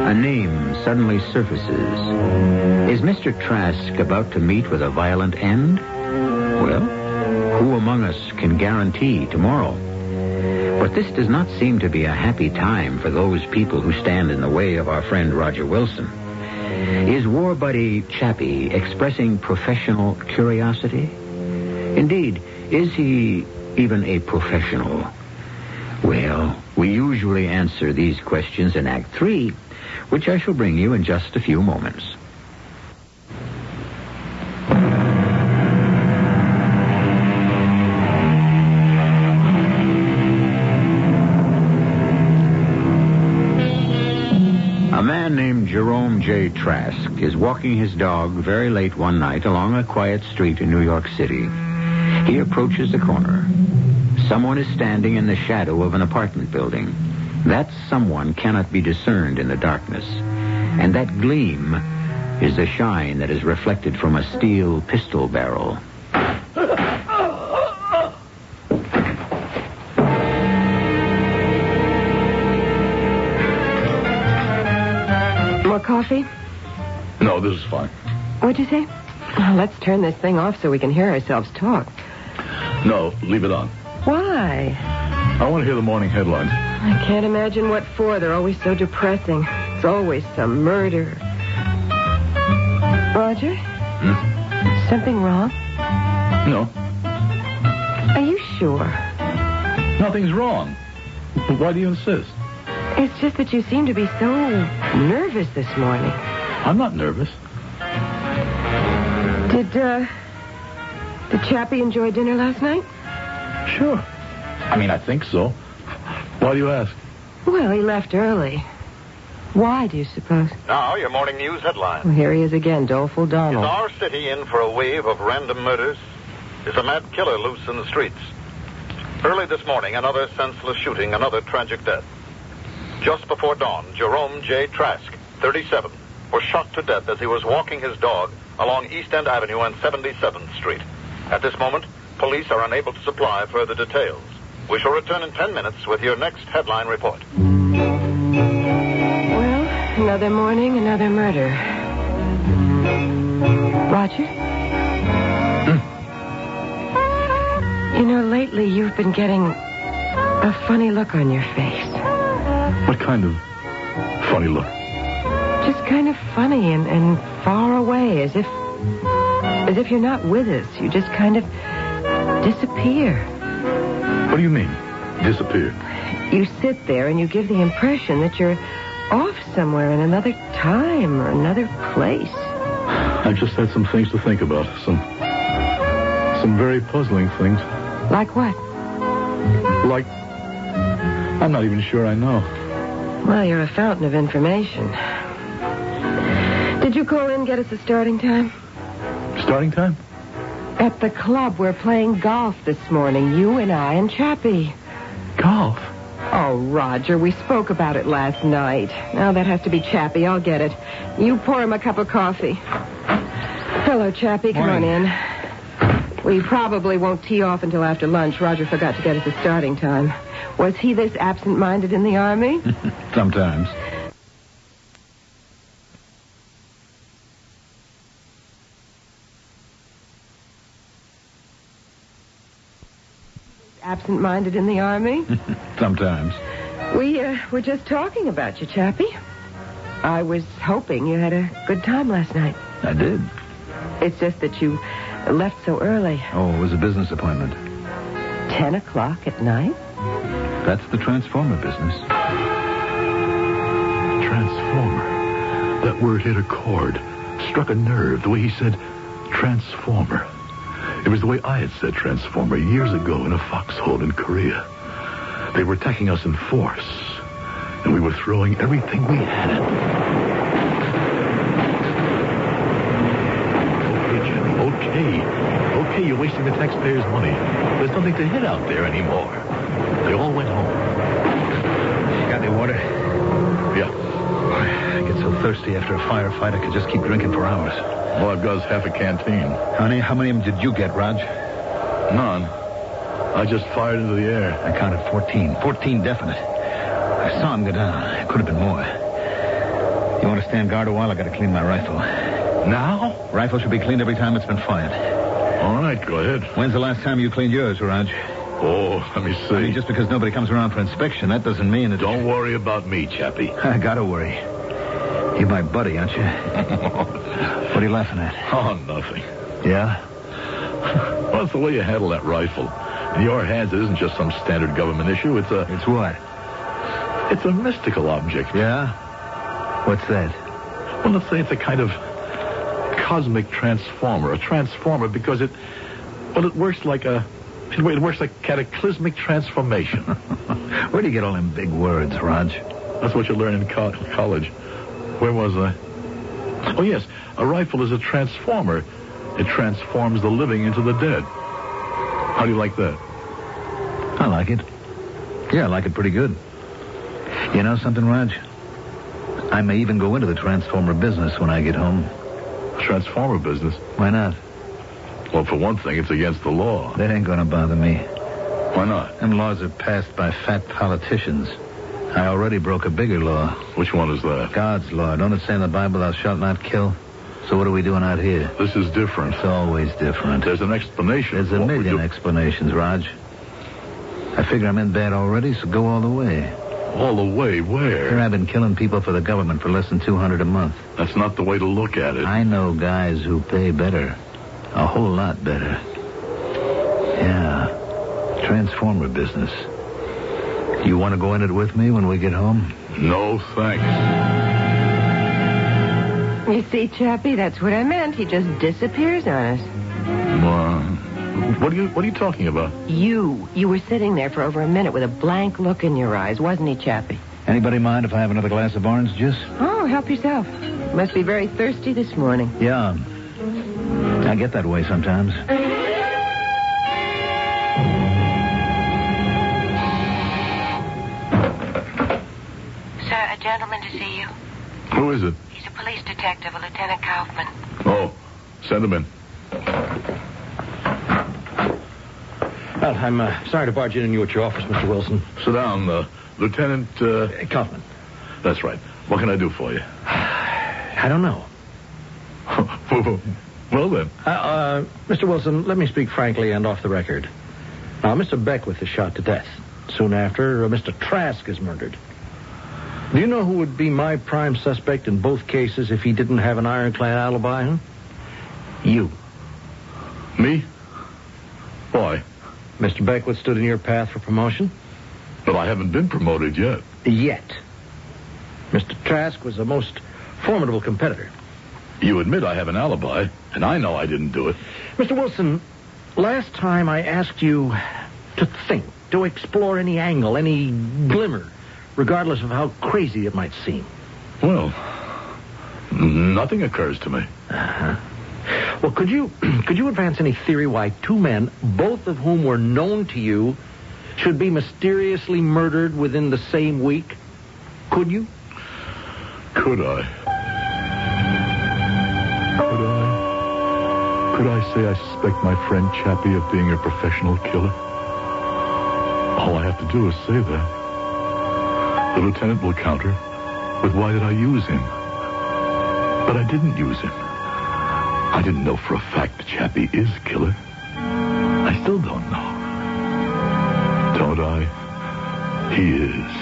A name suddenly surfaces. Is Mr. Trask about to meet with a violent end? Well, who among us can guarantee tomorrow? But this does not seem to be a happy time for those people who stand in the way of our friend Roger Wilson. Is war buddy Chappie expressing professional curiosity? Indeed, is he even a professional? Well, we usually answer these questions in Act 3, which I shall bring you in just a few moments. A man named Jerome J. Trask is walking his dog very late one night along a quiet street in New York City. He approaches the corner. Someone is standing in the shadow of an apartment building. That someone cannot be discerned in the darkness. And that gleam is the shine that is reflected from a steel pistol barrel. More coffee? No, this is fine. What'd you say? Well, let's turn this thing off so we can hear ourselves talk. No, leave it on. Why? I want to hear the morning headlines. I can't imagine what for. They're always so depressing. It's always some murder. Roger? Something wrong? No. Are you sure? Nothing's wrong. Why do you insist? It's just that you seem to be so nervous this morning. I'm not nervous. Did Chappie enjoy dinner last night? Sure. I mean, I think so. Why do you ask? Well, he left early. Why, do you suppose? Now, your morning news headline. Well, here he is again, Doleful Donald. Is our city in for a wave of random murders? Is a mad killer loose in the streets? Early this morning, another senseless shooting, another tragic death. Just before dawn, Jerome J. Trask, 37, was shot to death as he was walking his dog along East End Avenue and 77th Street. At this moment, police are unable to supply further details. We shall return in 10 minutes with your next headline report. Well, another morning, another murder. Roger? You know, lately you've been getting a funny look on your face. What kind of funny look? Just kind of funny and far away, as if you're not with us. You just kind of disappear. What do you mean, disappear? You sit there and you give the impression that you're off somewhere in another time or another place. I've just had some things to think about. Some very puzzling things. Like what? Like, I'm not even sure I know. Well, you're a fountain of information. Did you call in and get us a starting time? Starting time? At the club, we're playing golf this morning. You and I and Chappie. Golf? Oh, Roger, we spoke about it last night. Now that has to be Chappie. I'll get it. You pour him a cup of coffee. Hello, Chappie. Come on in. We probably won't tee off until after lunch. Roger forgot to get us a starting time. Was he this absent-minded in the Army? Sometimes. Absent-minded in the Army? Sometimes. We were just talking about you, Chappie. I was hoping you had a good time last night. I did. It's just that you left so early. Oh, it was a business appointment. 10 o'clock at night? That's the transformer business. Transformer. That word hit a chord, struck a nerve, the way he said transformer. It was the way I had said transformer years ago in a foxhole in Korea. They were attacking us in force, and we were throwing everything we had at them. Okay, Jimmy, okay, you're wasting the taxpayers' money. There's nothing to hit out there anymore. They all went home. Got any water? Yeah. I get so thirsty after a firefight, I could just keep drinking for hours. All I've got is half a canteen. Honey, how many of them did you get, Raj? None. I just fired into the air. I counted 14. 14 definite. I saw him go down. It could have been more. You want to stand guard a while? I got to clean my rifle. Now? Rifle should be cleaned every time it's been fired. All right, go ahead. When's the last time you cleaned yours, Raj? Oh, let me see. I mean, just because nobody comes around for inspection, that doesn't mean that... Don't worry about me, Chappie. I gotta worry. You're my buddy, aren't you? What are you laughing at? Oh, nothing. Yeah? Well, it's the way you handle that rifle. In your hands, it isn't just some standard government issue. It's what? It's a mystical object. Yeah? What's that? Well, let's say it's a kind of cosmic transformer. A transformer because it works like cataclysmic transformation. Where do you get all them big words, Raj? That's what you learn in college. Where was I? Oh, yes. A rifle is a transformer. It transforms the living into the dead. How do you like that? I like it. Yeah, I like it pretty good. You know something, Raj? I may even go into the transformer business when I get home. Transformer business? Why not? Well, for one thing, it's against the law. That ain't gonna bother me. Why not? Them laws are passed by fat politicians. I already broke a bigger law. Which one is that? God's law. Don't it say in the Bible, thou shalt not kill? So what are we doing out here? This is different. It's always different. There's an explanation. There's a million explanations, Raj. I figure I'm in bad already, so go all the way. All the way? Where? Here I've been killing people for the government for less than $200 a month. That's not the way to look at it. I know guys who pay better. A whole lot better. Yeah. Transformer business. You want to go in it with me when we get home? No, thanks. You see, Chappie, that's what I meant. He just disappears on us. What are you talking about? You were sitting there for over a minute with a blank look in your eyes, wasn't he, Chappie? Anybody mind if I have another glass of orange juice? Oh, help yourself. Must be very thirsty this morning. Yeah. I get that way sometimes. Sir, a gentleman to see you. Who is it? He's a police detective, a Lieutenant Kaufman. Oh, send him in. Well, I'm sorry to barge in on you at your office, Mr. Wilson. Sit down, Lieutenant... Kaufman. That's right. What can I do for you? I don't know. Well, then. Mr. Wilson, let me speak frankly and off the record. Now, Mr. Beckwith is shot to death. Soon after, Mr. Trask is murdered. Do you know who would be my prime suspect in both cases if he didn't have an ironclad alibi, huh? You. Me? Why? Mr. Beckwith stood in your path for promotion? But I haven't been promoted yet. Yet. Mr. Trask was a most formidable competitor. You admit I have an alibi, and I know I didn't do it. Mr. Wilson, last time I asked you to think, to explore any angle, any glimmer, regardless of how crazy it might seem. Well, nothing occurs to me. Uh-huh. Well, could you advance any theory why two men, both of whom were known to you, should be mysteriously murdered within the same week? Could you? Could I? Could I say I suspect my friend Chappie of being a professional killer? All I have to do is say that. The lieutenant will counter with why did I use him? But I didn't use him. I didn't know for a fact that Chappie is a killer. I still don't know. Don't I? He is.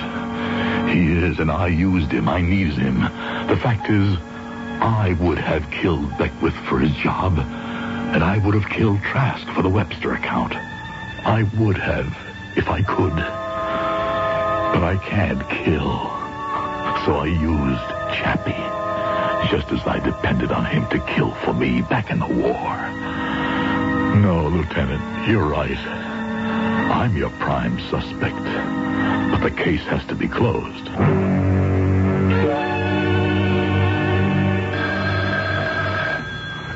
He is, and I used him. I needed him. The fact is, I would have killed Beckwith for his job, and I would have killed Trask for the Webster account. I would have, if I could. But I can't kill. So I used Chappie, just as I depended on him to kill for me back in the war. No, Lieutenant, you're right. I'm your prime suspect. But the case has to be closed.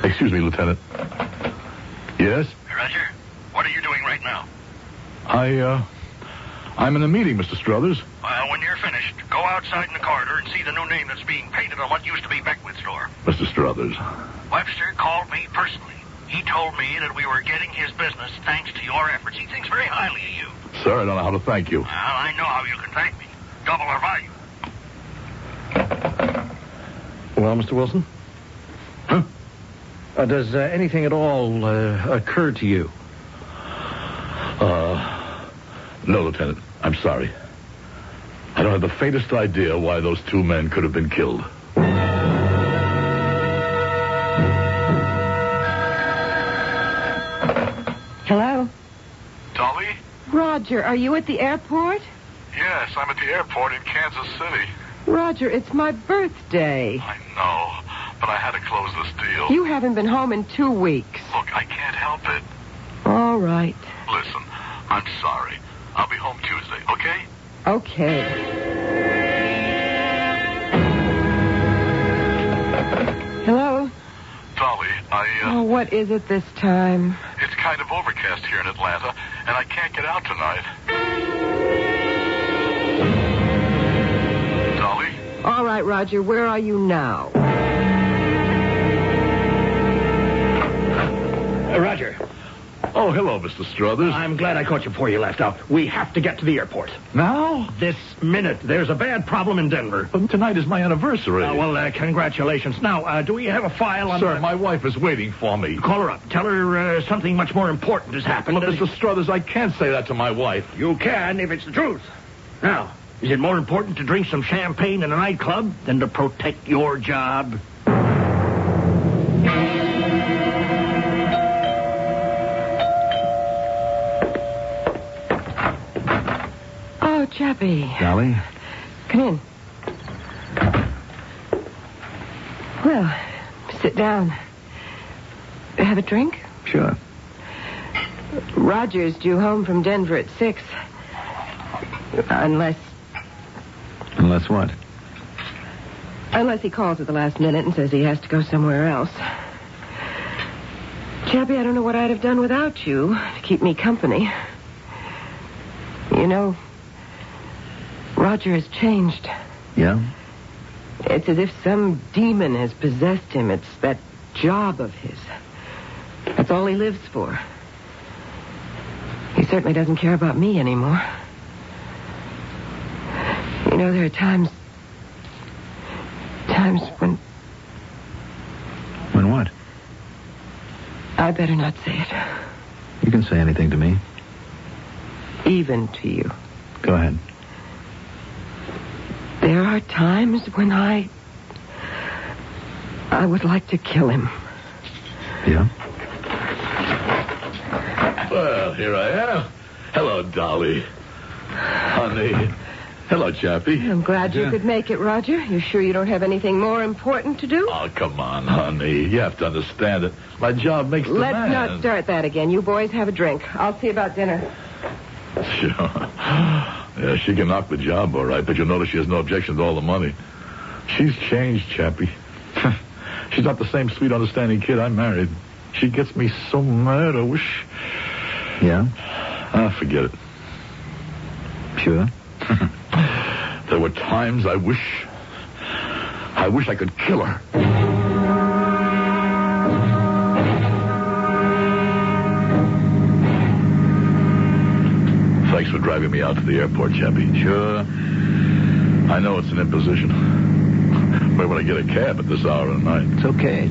Excuse me, Lieutenant. Yes? Roger. What are you doing right now? I'm in a meeting, Mr. Struthers. Well, when you're finished, go outside in the corridor and see the new name that's being painted on what used to be Beckwith's store. Mr. Struthers. Webster called me personally. He told me that we were getting his business thanks to your efforts. He thinks very highly of you. Sir, I don't know how to thank you. Well, I know how you can thank me. Double our value. Well, Mr. Wilson? Huh? Does anything at all occur to you? No, Lieutenant. I'm sorry. I don't have the faintest idea why those two men could have been killed. Hello? Dolly? Roger, are you at the airport? Yes, I'm at the airport in Kansas City. Roger, it's my birthday. I know, but I had to close this deal. You haven't been home in 2 weeks. Look, I can't help it. All right. Listen, I'm sorry. I'll be home Tuesday, okay? Okay. What is it this time? It's kind of overcast here in Atlanta, and I can't get out tonight. Dolly? All right, Roger, where are you now? Roger. Oh, hello, Mr. Struthers. I'm glad I caught you before you left. Now, we have to get to the airport. Now? This minute. There's a bad problem in Denver. But tonight is my anniversary. Congratulations. Now, do we have a file on... Sir, my wife is waiting for me. Call her up. Tell her something much more important has happened. But, Mr. Struthers, I can't say that to my wife. You can if it's the truth. Now, is it more important to drink some champagne in a nightclub than to protect your job? Oh, Chappie. Dolly? Come in. Well, sit down. Have a drink? Sure. Roger's due home from Denver at 6. Unless what? Unless he calls at the last minute and says he has to go somewhere else. Chappie, I don't know what I'd have done without you to keep me company. You know, Roger has changed. Yeah? It's as if some demon has possessed him. It's that job of his. That's all he lives for. He certainly doesn't care about me anymore. You know, there are times when... When what? I better not say it. You can say anything to me. Even to you. Go ahead. There are times when I would like to kill him. Yeah? Well, here I am. Hello, Dolly. Honey. Hello, Chappie. I'm glad you could make it, Roger. You sure you don't have anything more important to do? Oh, come on, honey. You have to understand it. My job makes the Let's man. not start that again. You boys have a drink. I'll see about dinner. Sure. Yeah, she can knock the job, all right, but you'll notice she has no objection to all the money. She's changed, Chappie. She's not the same sweet, understanding kid I married. She gets me so mad, I wish... Yeah? Forget it. Sure? There were times I wish I could kill her. Thanks for driving me out to the airport, Chappie. Sure. I know it's an imposition. Where would I get a cab at this hour of the night? It's okay.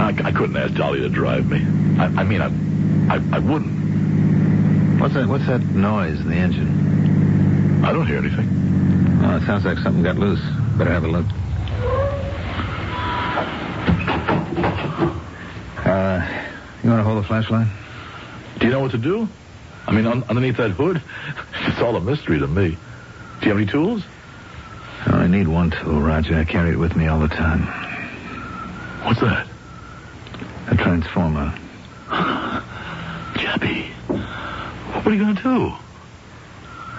I couldn't ask Dolly to drive me. I wouldn't. What's that noise in the engine? I don't hear anything. Oh, it sounds like something got loose. Better have a look. You want to hold the flashlight? Do you know what to do? I mean, underneath that hood, it's all a mystery to me. Do you have any tools? I only need one tool, Roger. I carry it with me all the time. What's that? A transformer. Chappie, what are you going to do?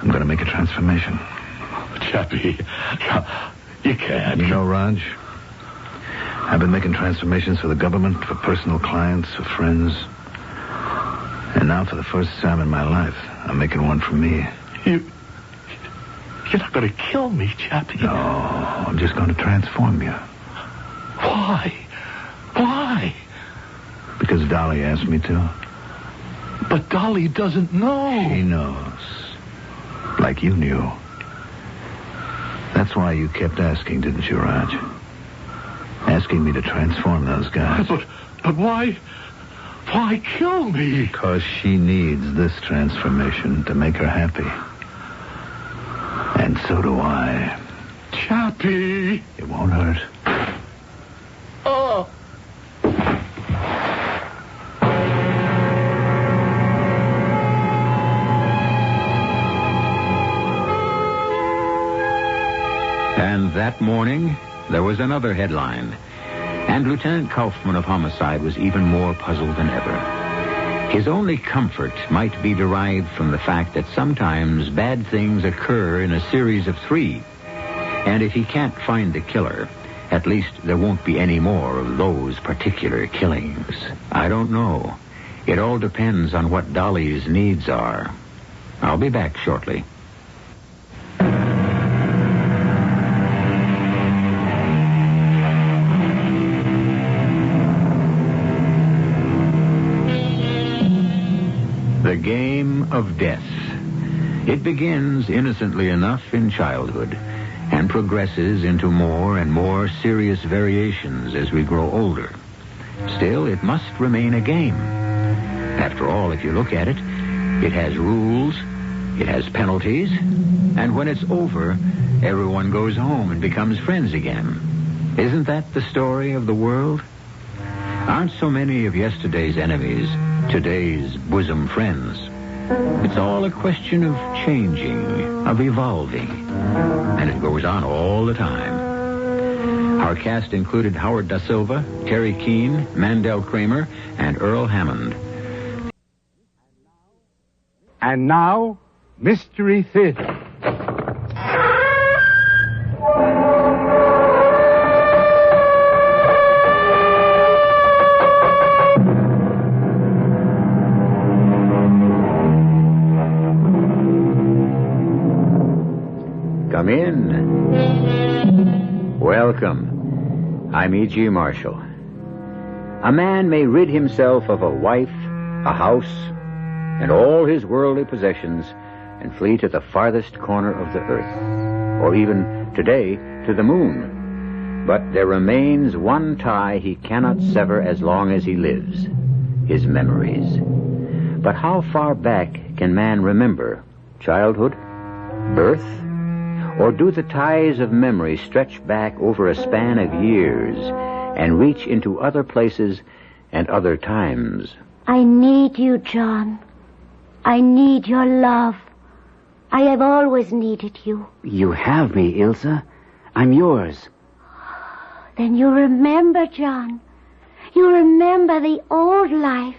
I'm going to make a transformation. Chappie, you can't. You know, Raj, I've been making transformations for the government, for personal clients, for friends. And now, for the first time in my life, I'm making one for me. You're not going to kill me, Chappie. No, I'm just going to transform you. Why? Because Dolly asked me to. But Dolly doesn't know. She knows. Like you knew. That's why you kept asking, didn't you, Raj? Asking me to transform those guys. But why? Why kill me? Because she needs this transformation to make her happy. And so do I. Chappie. It won't hurt. Oh. And that morning, there was another headline. And Lieutenant Kaufman of Homicide was even more puzzled than ever. His only comfort might be derived from the fact that sometimes bad things occur in a series of 3. And if he can't find the killer, At least there won't be any more of those particular killings. I don't know. It all depends on what Dolly's needs are. I'll be back shortly. The game of death. It begins innocently enough in childhood and progresses into more and more serious variations as we grow older. Still, it must remain a game. After all, if you look at it, it has rules, it has penalties, and when it's over, everyone goes home and becomes friends again. Isn't that the story of the world? Aren't so many of yesterday's enemies today's bosom friends? It's all a question of changing, of evolving, and it goes on all the time. Our cast included Howard Da Silva, Terry Keane, Mandel Kramer, and Earl Hammond. And now, Mystery Theater. Come in. Welcome. I'm E.G. Marshall. A man may rid himself of a wife, a house, and all his worldly possessions and flee to the farthest corner of the earth, or even, today, to the moon. But there remains one tie he cannot sever as long as he lives, his memories. But how far back can man remember? Childhood? Birth? Or do the ties of memory stretch back over a span of years and reach into other places and other times? I need you, John. I need your love. I have always needed you. You have me, Ilsa. I'm yours. Then you remember, John. You remember the old life.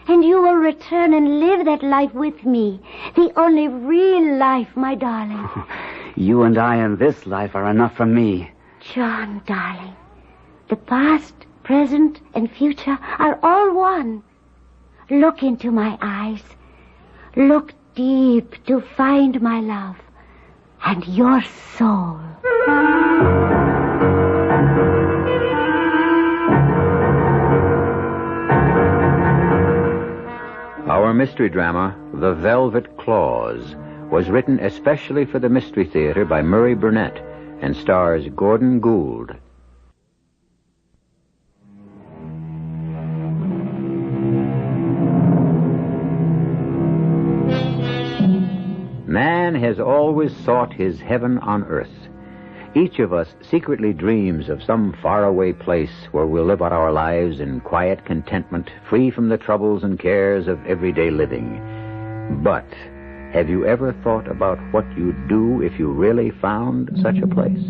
And you will return and live that life with me. The only real life, my darling. You and I in this life are enough for me. John, darling. The past, present, and future are all one. Look into my eyes. Look deep to find my love and your soul. Our mystery drama, The Velvet Claws, was written especially for the Mystery Theater by Murray Burnett and stars Gordon Gould. Man has always sought his heaven on earth. Each of us secretly dreams of some faraway place where we'll live out our lives in quiet contentment, free from the troubles and cares of everyday living. But have you ever thought about what you'd do if you really found such a place?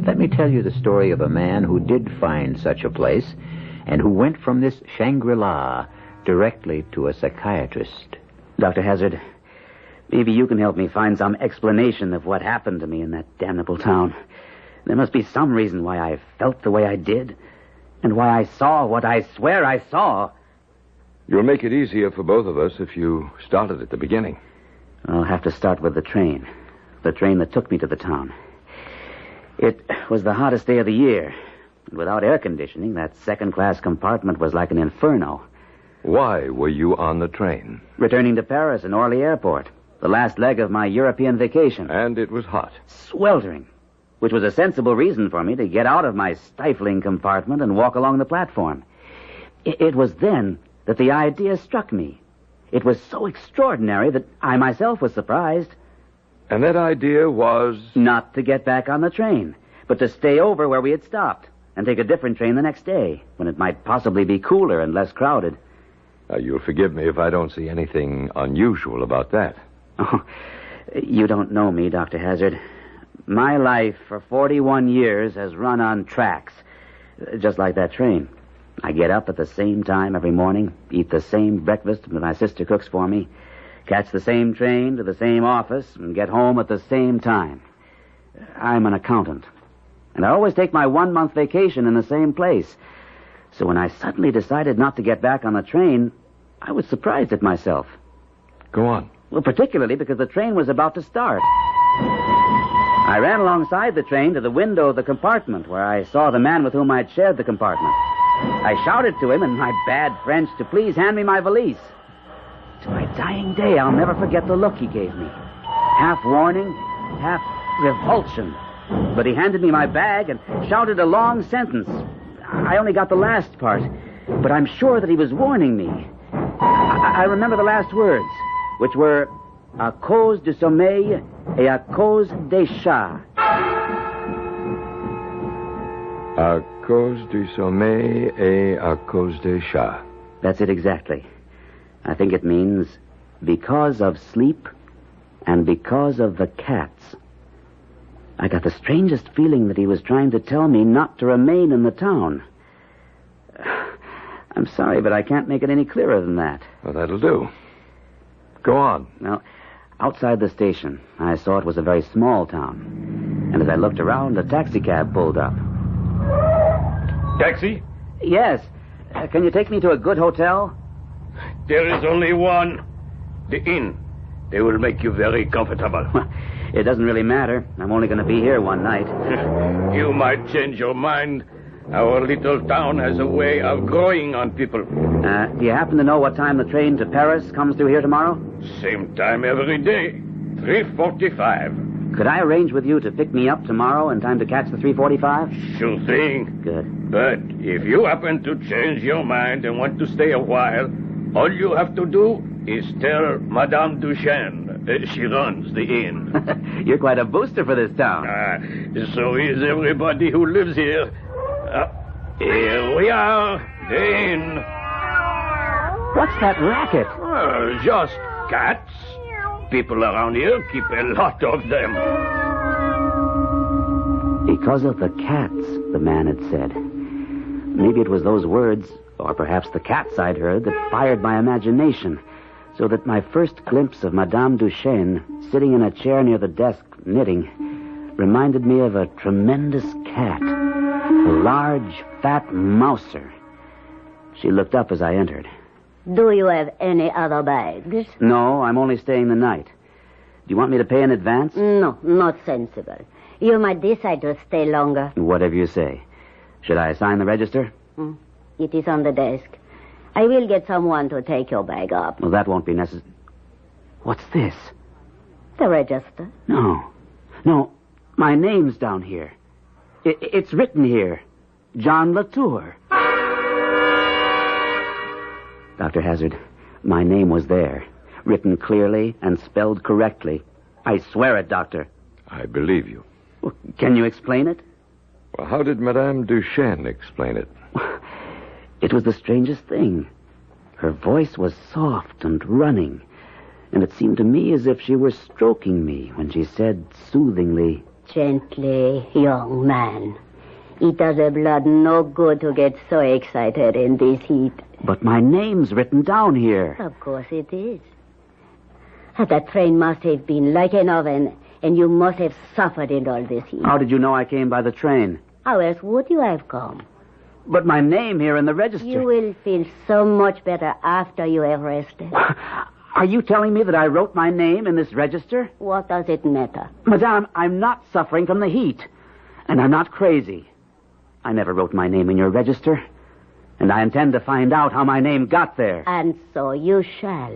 Let me tell you the story of a man who did find such a place and who went from this Shangri-La directly to a psychiatrist. Dr. Hazard, maybe you can help me find some explanation of what happened to me in that damnable town. There must be some reason why I felt the way I did, and why I saw what I swear I saw. You'll make it easier for both of us if you started at the beginning. I'll have to start with the train that took me to the town. It was the hottest day of the year, and without air conditioning, that second-class compartment was like an inferno. Why were you on the train? Returning to Paris and Orly Airport. The last leg of my European vacation. And it was hot. Sweltering. Which was a sensible reason for me to get out of my stifling compartment and walk along the platform. It was then that the idea struck me. It was so extraordinary that I myself was surprised. And that idea was? Not to get back on the train, but to stay over where we had stopped and take a different train the next day, when it might possibly be cooler and less crowded. You'll forgive me if I don't see anything unusual about that. Oh, you don't know me, Dr. Hazard. My life for 41 years has run on tracks, just like that train. I get up at the same time every morning, eat the same breakfast that my sister cooks for me, catch the same train to the same office, and get home at the same time. I'm an accountant. And I always take my 1-month vacation in the same place. So when I suddenly decided not to get back on the train, I was surprised at myself. Go on. Well, particularly because the train was about to start. I ran alongside the train to the window of the compartment where I saw the man with whom I'd shared the compartment. I shouted to him in my bad French to please hand me my valise. To my dying day, I'll never forget the look he gave me. Half warning, half revulsion. But he handed me my bag and shouted a long sentence. I only got the last part, but I'm sure that he was warning me. I remember the last words, which were, à cause du sommeil et à cause des chats. À cause du sommeil et à cause des chats. That's it exactly. I think it means because of sleep and because of the cats. I got the strangest feeling that he was trying to tell me not to remain in the town. I'm sorry, but I can't make it any clearer than that. Well, that'll do. Go on. Well, outside the station, I saw it was a very small town. And as I looked around, a taxicab pulled up. Taxi? Yes. Can you take me to a good hotel? There is only one. The inn. They will make you very comfortable. It doesn't really matter. I'm only going to be here one night. You might change your mind. Our little town has a way of growing on people. Do you happen to know what time the train to Paris comes through here tomorrow? Same time every day. 3:45. Could I arrange with you to pick me up tomorrow in time to catch the 3:45? Sure thing. Good. But if you happen to change your mind and want to stay a while, all you have to do is tell Madame Duchesne. She runs the inn. You're quite a booster for this town. So is everybody who lives here. Here we are, the inn. What's that racket? Just cats. People around here keep a lot of them. Because of the cats, the man had said. Maybe it was those words, or perhaps the cats I'd heard, that fired my imagination, so that my first glimpse of Madame Duchesne, sitting in a chair near the desk, knitting, reminded me of a tremendous cat, a large, fat mouser. She looked up as I entered. Do you have any other bags? No, I'm only staying the night. Do you want me to pay in advance? No, not sensible. You might decide to stay longer. Whatever you say. Should I sign the register? It is on the desk. I will get someone to take your bag up. Well, that won't be necessary. What's this? The register. No, my name's down here. It's written here. John Latour. Dr. Hazard, my name was there. Written clearly and spelled correctly. I swear it, Doctor. I believe you. Well, can you explain it? Well, how did Madame Duchesne explain it? It was the strangest thing. Her voice was soft and running, and it seemed to me as if she were stroking me when she said soothingly, Gently, young man. It does the blood no good to get so excited in this heat. But my name's written down here. Of course it is. That train must have been like an oven, and you must have suffered in all this heat. How did you know I came by the train? How else would you have come? But my name here in the register... You will feel so much better after you have rested. Are you telling me that I wrote my name in this register? What does it matter? Madame, I'm not suffering from the heat. And I'm not crazy. I never wrote my name in your register. And I intend to find out how my name got there. And so you shall.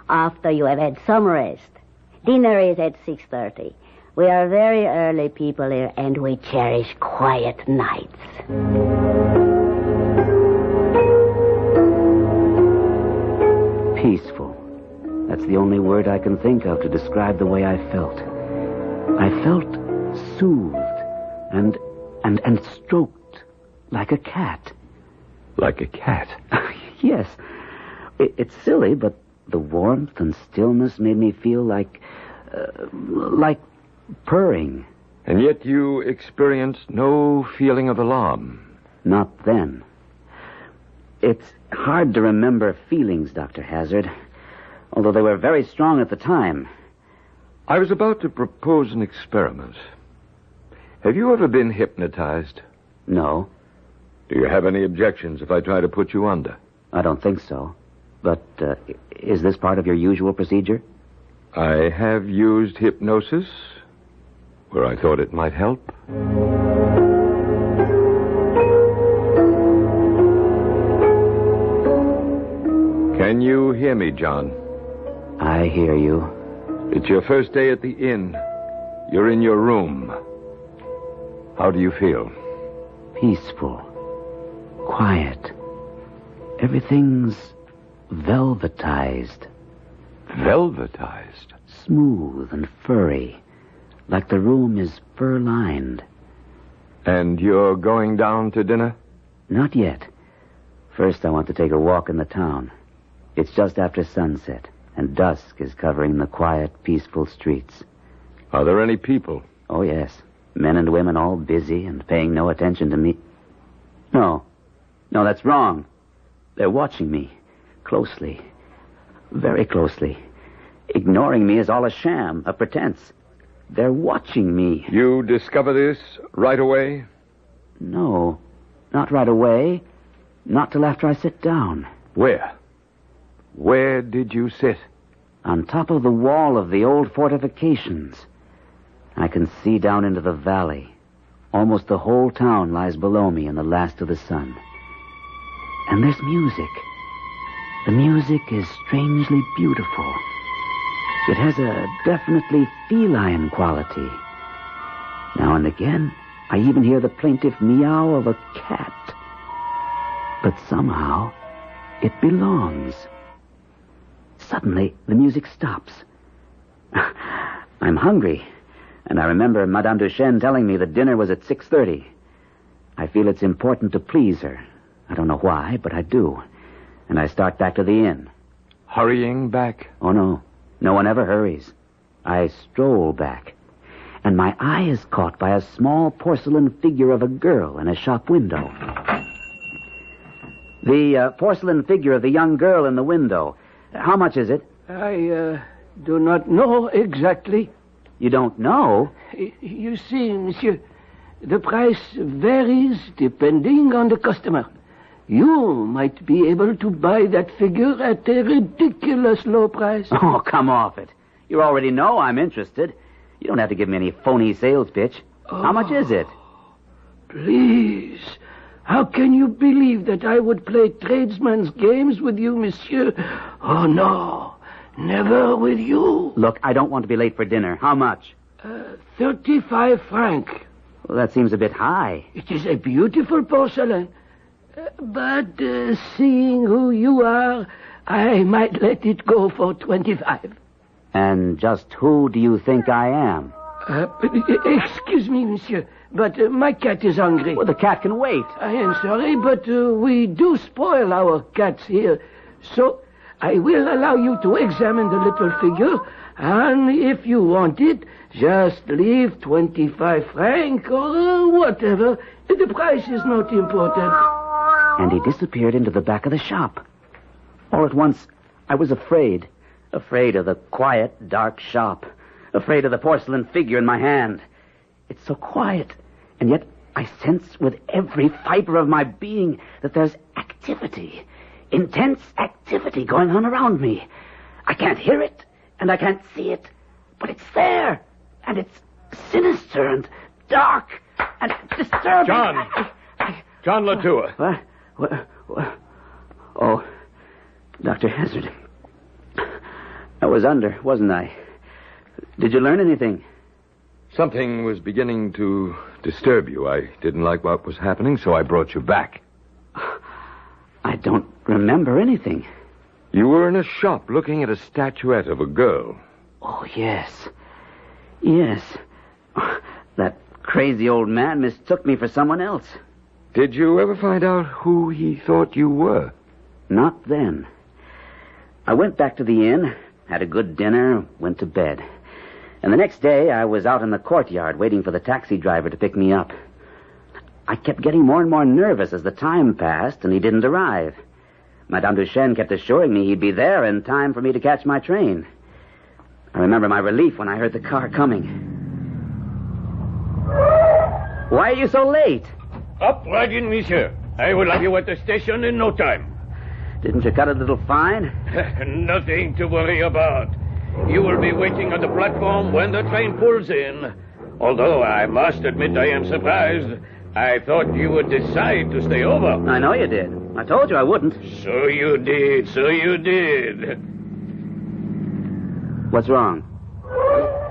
After you have had some rest. Dinner is at 6:30. We are very early people here, and we cherish quiet nights. Peaceful. That's the only word I can think of to describe the way I felt. I felt soothed and stroked like a cat. Like a cat? Yes. It's silly, but the warmth and stillness made me feel like purring. And yet you experienced no feeling of alarm? Not then. It's hard to remember feelings, Dr. Hazard, although they were very strong at the time. I was about to propose an experiment. Have you ever been hypnotized? No. Do you have any objections if I try to put you under? I don't think so. But is this part of your usual procedure? I have used hypnosis where I thought it might help. Can you hear me, John? I hear you. It's your first day at the inn. You're in your room. How do you feel? Peaceful. Quiet. Everything's velvetized. Velvetized? Smooth and furry, like the room is fur-lined. And you're going down to dinner? Not yet. First, I want to take a walk in the town. It's just after sunset, and dusk is covering the quiet, peaceful streets. Are there any people? Oh, yes. Men and women all busy and paying no attention to me. No, that's wrong. They're watching me. Closely. Very closely. Ignoring me is all a sham, a pretense. They're watching me. You discover this right away? No, not right away. Not till after I sit down. Where? Where did you sit? On top of the wall of the old fortifications. I can see down into the valley. Almost the whole town lies below me in the last of the sun. And there's music. The music is strangely beautiful. It has a definitely feline quality. Now and again, I even hear the plaintive meow of a cat. But somehow, it belongs. Suddenly, the music stops. I'm hungry, and I remember Madame Duchesne telling me that dinner was at 6:30. I feel it's important to please her. I don't know why, but I do. And I start back to the inn. Hurrying back? Oh, no. No one ever hurries. I stroll back. And my eye is caught by a small porcelain figure of a girl in a shop window. The porcelain figure of the young girl in the window. How much is it? I do not know exactly. You don't know? You see, monsieur, the price varies depending on the customer. You might be able to buy that figure at a ridiculous low price. Oh, come off it. You already know I'm interested. You don't have to give me any phony sales pitch. How much is it? Please. How can you believe that I would play tradesman's games with you, monsieur? Oh, no. Never with you. Look, I don't want to be late for dinner. How much? 35 francs. Well, that seems a bit high. It is a beautiful porcelain. But seeing who you are, I might let it go for 25. And just who do you think I am? Excuse me, monsieur, but my cat is hungry. Well, the cat can wait. I am sorry, but we do spoil our cats here. So I will allow you to examine the little figure, and if you want it, just leave 25 francs or whatever. The price is not important. And he disappeared into the back of the shop. All at once, I was afraid. Afraid of the quiet, dark shop. Afraid of the porcelain figure in my hand. It's so quiet, and yet I sense with every fiber of my being that there's activity. Intense activity going on around me. I can't hear it, and I can't see it, but it's there, and it's sinister and dark and disturbing. John Lithgow. What? Oh, Dr. Hazard. I was under, wasn't I? Did you learn anything? Something was beginning to disturb you. I didn't like what was happening, so I brought you back. I don't remember anything. You were in a shop looking at a statuette of a girl. Oh, yes. Yes. That crazy old man mistook me for someone else. Did you ever find out who he thought you were? Not then. I went back to the inn, had a good dinner, went to bed. And the next day, I was out in the courtyard waiting for the taxi driver to pick me up. I kept getting more and more nervous as the time passed, and he didn't arrive. Madame Duchesne kept assuring me he'd be there in time for me to catch my train. I remember my relief when I heard the car coming. Why are you so late? Up right in, monsieur. I will have you at the station in no time. Didn't you cut a little fine? Nothing to worry about. You will be waiting on the platform when the train pulls in. Although I must admit I am surprised. I thought you would decide to stay over. I know you did. I told you I wouldn't. So you did. What's wrong?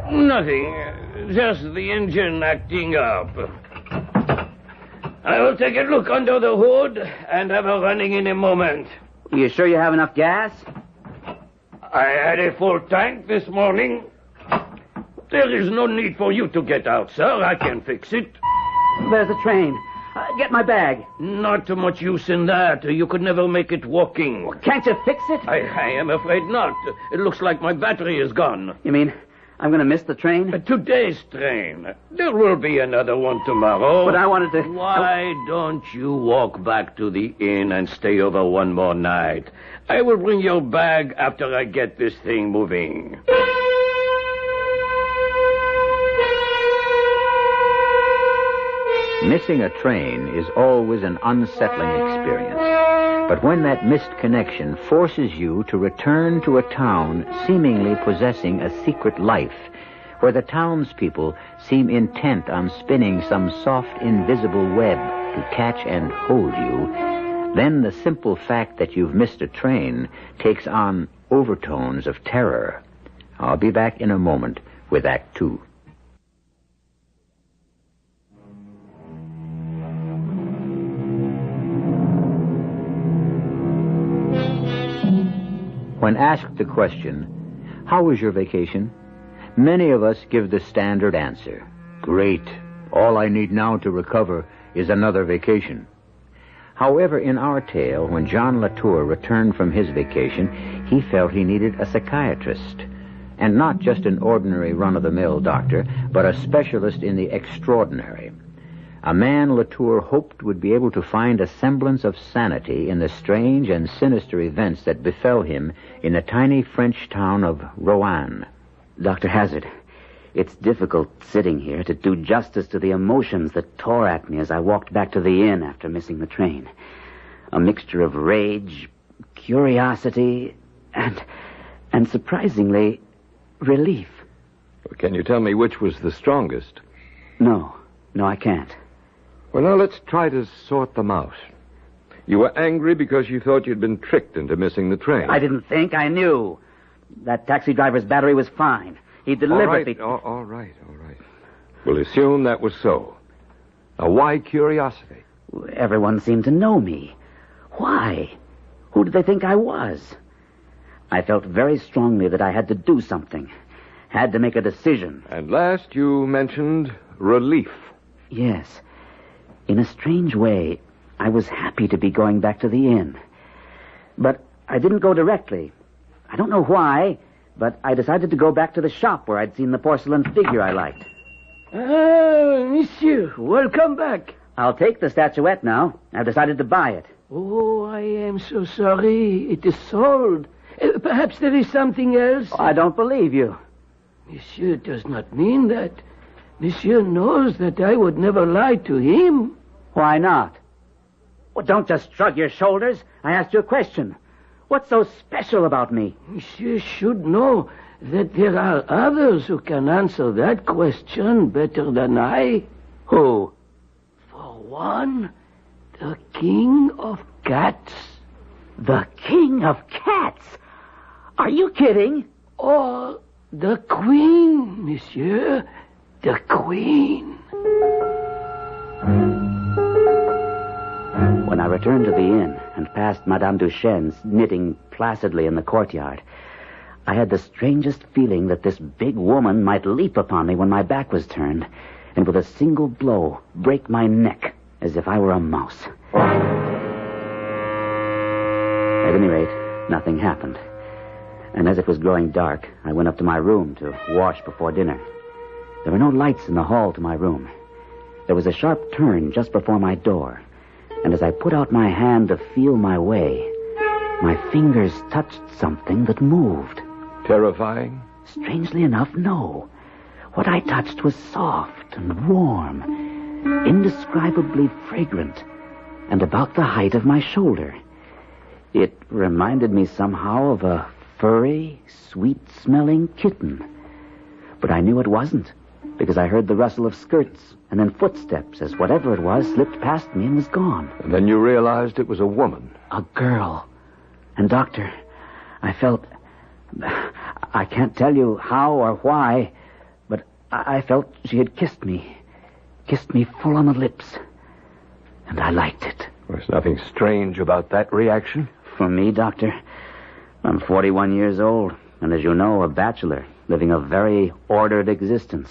Nothing. Just the engine acting up. I will take a look under the hood and have her running in a moment. You sure you have enough gas? I had a full tank this morning. There is no need for you to get out, sir. I can fix it. There's the train. Get my bag. Not too much use in that. You could never make it walking. Can't you fix it? I am afraid not. It looks like my battery is gone. You mean I'm going to miss the train? Today's train. There will be another one tomorrow. But I wanted to... Why don't you walk back to the inn and stay over one more night? I will bring your bag after I get this thing moving. Missing a train is always an unsettling experience. But when that missed connection forces you to return to a town seemingly possessing a secret life, where the townspeople seem intent on spinning some soft, invisible web to catch and hold you, then the simple fact that you've missed a train takes on overtones of terror. I'll be back in a moment with Act Two. When asked the question, "How was your vacation?" many of us give the standard answer, "Great. All I need now to recover is another vacation." However, in our tale, when John Latour returned from his vacation, he felt he needed a psychiatrist. And not just an ordinary run-of-the-mill doctor, but a specialist in the extraordinary. A man Latour hoped would be able to find a semblance of sanity in the strange and sinister events that befell him in the tiny French town of Roanne. Dr. Hazard, it's difficult sitting here to do justice to the emotions that tore at me as I walked back to the inn after missing the train. A mixture of rage, curiosity, and surprisingly, relief. Can you tell me which was the strongest? No, I can't. Well, now let's try to sort them out. You were angry because you thought you'd been tricked into missing the train. I didn't think, I knew. That taxi driver's battery was fine. He deliberately... All right. We'll assume that was so. Now, why curiosity? Everyone seemed to know me. Why? Who did they think I was? I felt very strongly that I had to do something. Had to make a decision. And last you mentioned relief. Yes. In a strange way, I was happy to be going back to the inn. But I didn't go directly. I don't know why, but I decided to go back to the shop where I'd seen the porcelain figure I liked. Monsieur, welcome back. I'll take the statuette now. I've decided to buy it. Oh, I am so sorry. It is sold. Perhaps there is something else. I don't believe you. Monsieur does not mean that. Monsieur knows that I would never lie to him. Why not? Well, don't just shrug your shoulders. I asked you a question. What's so special about me? Monsieur should know that there are others who can answer that question better than I. Who? For one, the King of Cats. The King of Cats? Are you kidding? Or the Queen, monsieur. The Queen. When I returned to the inn and passed Madame Duchesne's knitting placidly in the courtyard, I had the strangest feeling that this big woman might leap upon me when my back was turned, and with a single blow break my neck as if I were a mouse. At any rate, nothing happened. And as it was growing dark, I went up to my room to wash before dinner. There were no lights in the hall to my room. There was a sharp turn just before my door, and as I put out my hand to feel my way, my fingers touched something that moved. Terrifying? Strangely enough, no. What I touched was soft and warm, indescribably fragrant, and about the height of my shoulder. It reminded me somehow of a furry, sweet-smelling kitten. But I knew it wasn't, because I heard the rustle of skirts and then footsteps as whatever it was slipped past me and was gone. And then you realized it was a woman. A girl. And, Doctor, I felt... I can't tell you how or why, but I felt she had kissed me full on the lips. And I liked it. There's nothing strange about that reaction. For me, Doctor, I'm 41 years old, and as you know, a bachelor, living a very ordered existence.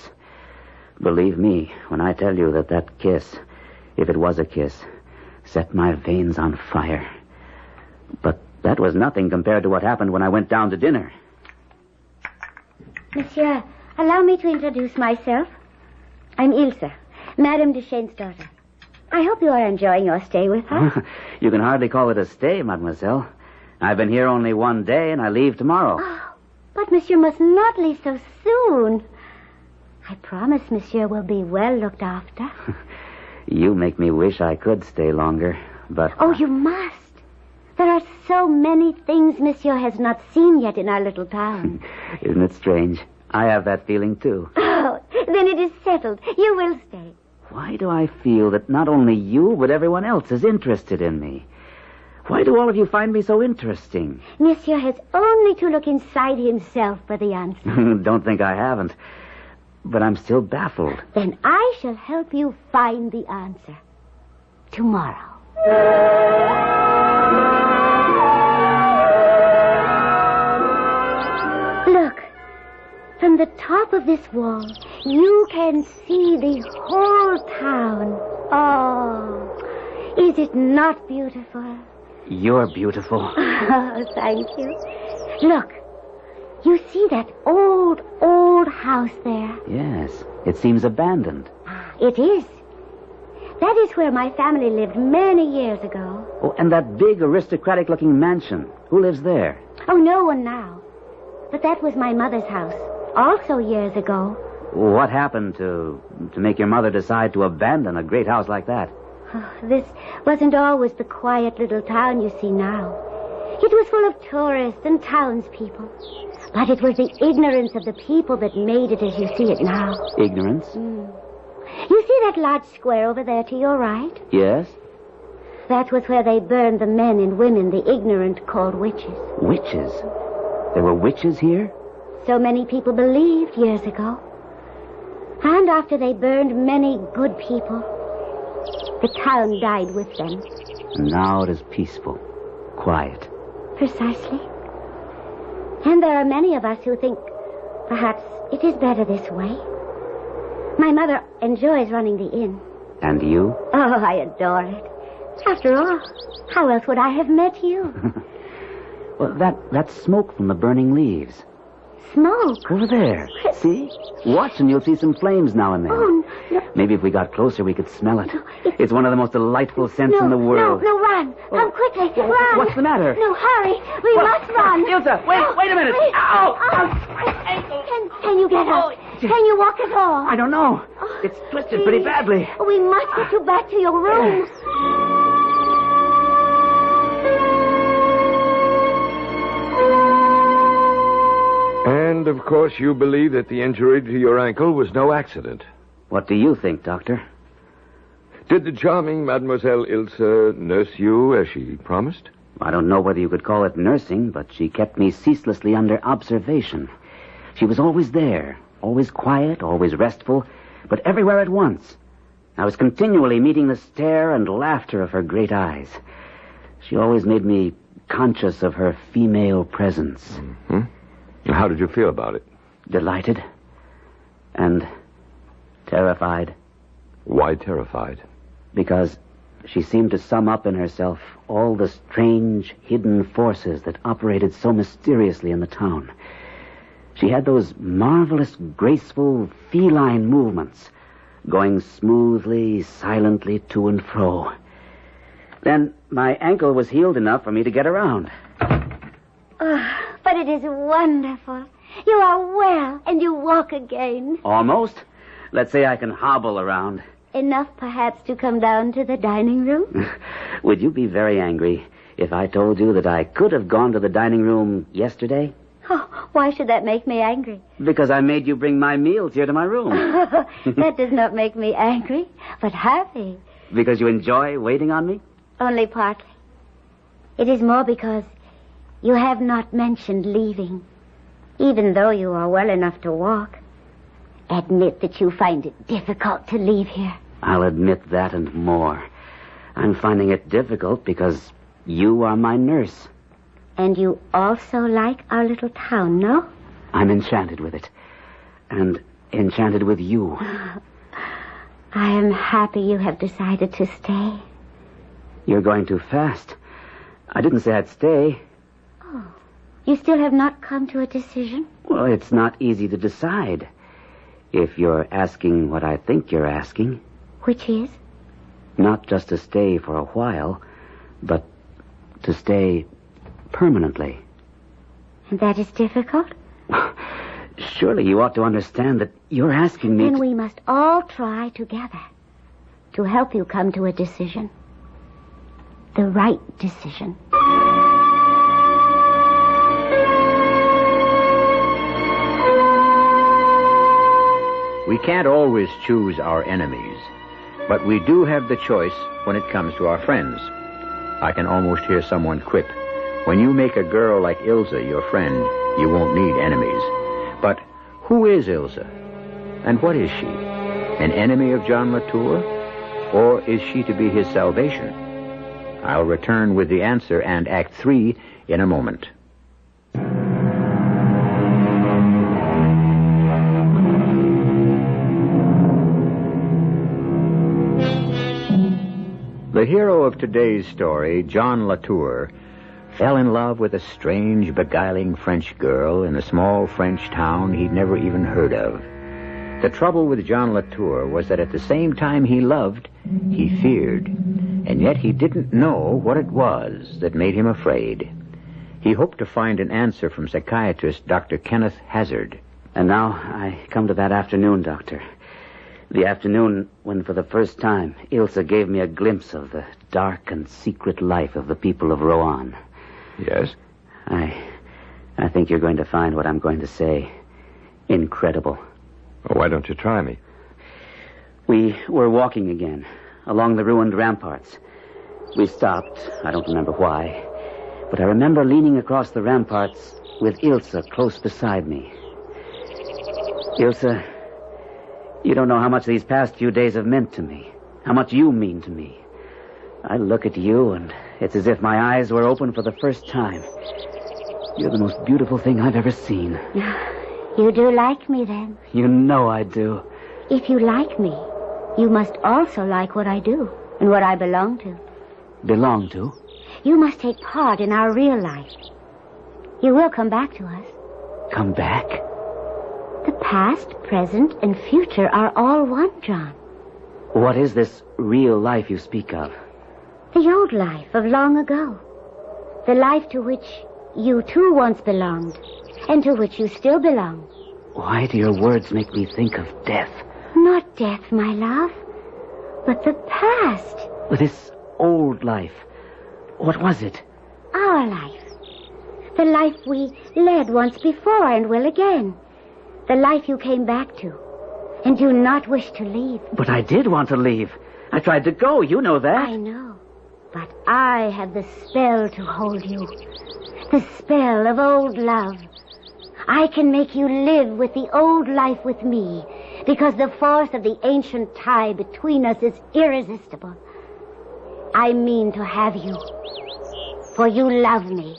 Believe me when I tell you that kiss, if it was a kiss, set my veins on fire. But that was nothing compared to what happened when I went down to dinner. Monsieur, allow me to introduce myself. I'm Ilse, Madame de Cheyne's daughter. I hope you are enjoying your stay with us. You can hardly call it a stay, mademoiselle. I've been here only one day, and I leave tomorrow. Oh, but monsieur must not leave so soon. I promise monsieur will be well looked after. You make me wish I could stay longer, but... Oh, you must. There are so many things monsieur has not seen yet in our little town. Isn't it strange? I have that feeling, too. Oh, then it is settled. You will stay. Why do I feel that not only you, but everyone else is interested in me? Why do all of you find me so interesting? Monsieur has only to look inside himself for the answer. Don't think I haven't. But I'm still baffled. Then I shall help you find the answer. Tomorrow. Look. From the top of this wall, you can see the whole town. Oh, is it not beautiful? You're beautiful. Oh, thank you. Look, you see that old house there? Yes, it seems abandoned. It is. That is where my family lived many years ago. Oh, and that big aristocratic-looking mansion. Who lives there? Oh, no one now. But that was my mother's house, also years ago. What happened to make your mother decide to abandon a great house like that? Oh, this wasn't always the quiet little town you see now. It was full of tourists and townspeople. But it was the ignorance of the people that made it as you see it now. Ignorance? You see that large square over there to your right? Yes. That was where they burned the men and women the ignorant called witches. Witches? There were witches here? So many people believed years ago. And after they burned many good people, the town died with them. And now it is peaceful, quiet. Precisely. And there are many of us who think perhaps it is better this way. My mother enjoys running the inn. And you? Oh, I adore it. After all, how else would I have met you? Well, that's smoke from the burning leaves. Smoke? Over there. See? Watch and you'll see some flames now and then. Oh, no. Maybe if we got closer, we could smell it. It's one of the most delightful scents in the world. No, run. Come quickly. Run. What's the matter? No, hurry. We must run. Ilsa, wait a minute. Please. Ow! Can you get up? Can you walk at all? I don't know. It's twisted pretty badly. We must get you back to your room. And, of course, you believe that the injury to your ankle was no accident. What do you think, Doctor? Did the charming Mademoiselle Ilse nurse you as she promised? I don't know whether you could call it nursing, but she kept me ceaselessly under observation. She was always there, always quiet, always restful, but everywhere at once. I was continually meeting the stare and laughter of her great eyes. She always made me conscious of her female presence. Mm-hmm. How did you feel about it? Delighted. And terrified. Why terrified? Because she seemed to sum up in herself all the strange, hidden forces that operated so mysteriously in the town. She had those marvelous, graceful, feline movements, going smoothly, silently to and fro. Then my ankle was healed enough for me to get around. Oh, but it is wonderful. You are well, and you walk again. Almost. Let's say I can hobble around. Enough, perhaps, to come down to the dining room? Would you be very angry if I told you that I could have gone to the dining room yesterday? Oh, why should that make me angry? Because I made you bring my meals here to my room. That does not make me angry, but happy. Because you enjoy waiting on me? Only partly. It is more because you have not mentioned leaving, even though you are well enough to walk. Admit that you find it difficult to leave here. I'll admit that and more. I'm finding it difficult because you are my nurse. And you also like our little town, no? I'm enchanted with it. And enchanted with you. I am happy you have decided to stay. You're going too fast. I didn't say I'd stay. Oh, you still have not come to a decision? Well, it's not easy to decide. If you're asking what I think you're asking. Which is? Not just to stay for a while, but to stay permanently. And that is difficult? Surely you ought to understand that you're asking me Then we must all try together to help you come to a decision. The right decision. We can't always choose our enemies, but we do have the choice when it comes to our friends. I can almost hear someone quip, when you make a girl like Ilsa your friend, you won't need enemies. But who is Ilsa? And what is she? An enemy of John Latour? Or is she to be his salvation? I'll return with the answer and Act 3 in a moment. The hero of today's story, John Latour, fell in love with a strange, beguiling French girl in a small French town he'd never even heard of. The trouble with John Latour was that at the same time he loved, he feared, and yet he didn't know what it was that made him afraid. He hoped to find an answer from psychiatrist Dr. Kenneth Hazard. And now I come to that afternoon, Doctor. The afternoon when, for the first time, Ilsa gave me a glimpse of the dark and secret life of the people of Rouen. Yes? I think you're going to find what I'm going to say incredible. Oh, why don't you try me? We were walking again, along the ruined ramparts. We stopped, I don't remember why, but I remember leaning across the ramparts with Ilsa close beside me. Ilsa, you don't know how much these past few days have meant to me, how much you mean to me. I look at you, and it's as if my eyes were open for the first time. You're the most beautiful thing I've ever seen. You do like me, then? You know I do. If you like me, you must also like what I do and what I belong to. Belong to? You must take part in our real life. You will come back to us. Come back? The past, present, and future are all one, John. What is this real life you speak of? The old life of long ago. The life to which you too once belonged, and to which you still belong. Why do your words make me think of death? Not death, my love, but the past. This old life, what was it? Our life. The life we led once before and will again. The life you came back to, and do not wish to leave. But I did want to leave. I tried to go, you know that. I know, but I have the spell to hold you. The spell of old love. I can make you live with the old life with me, because the force of the ancient tie between us is irresistible. I mean to have you, for you love me,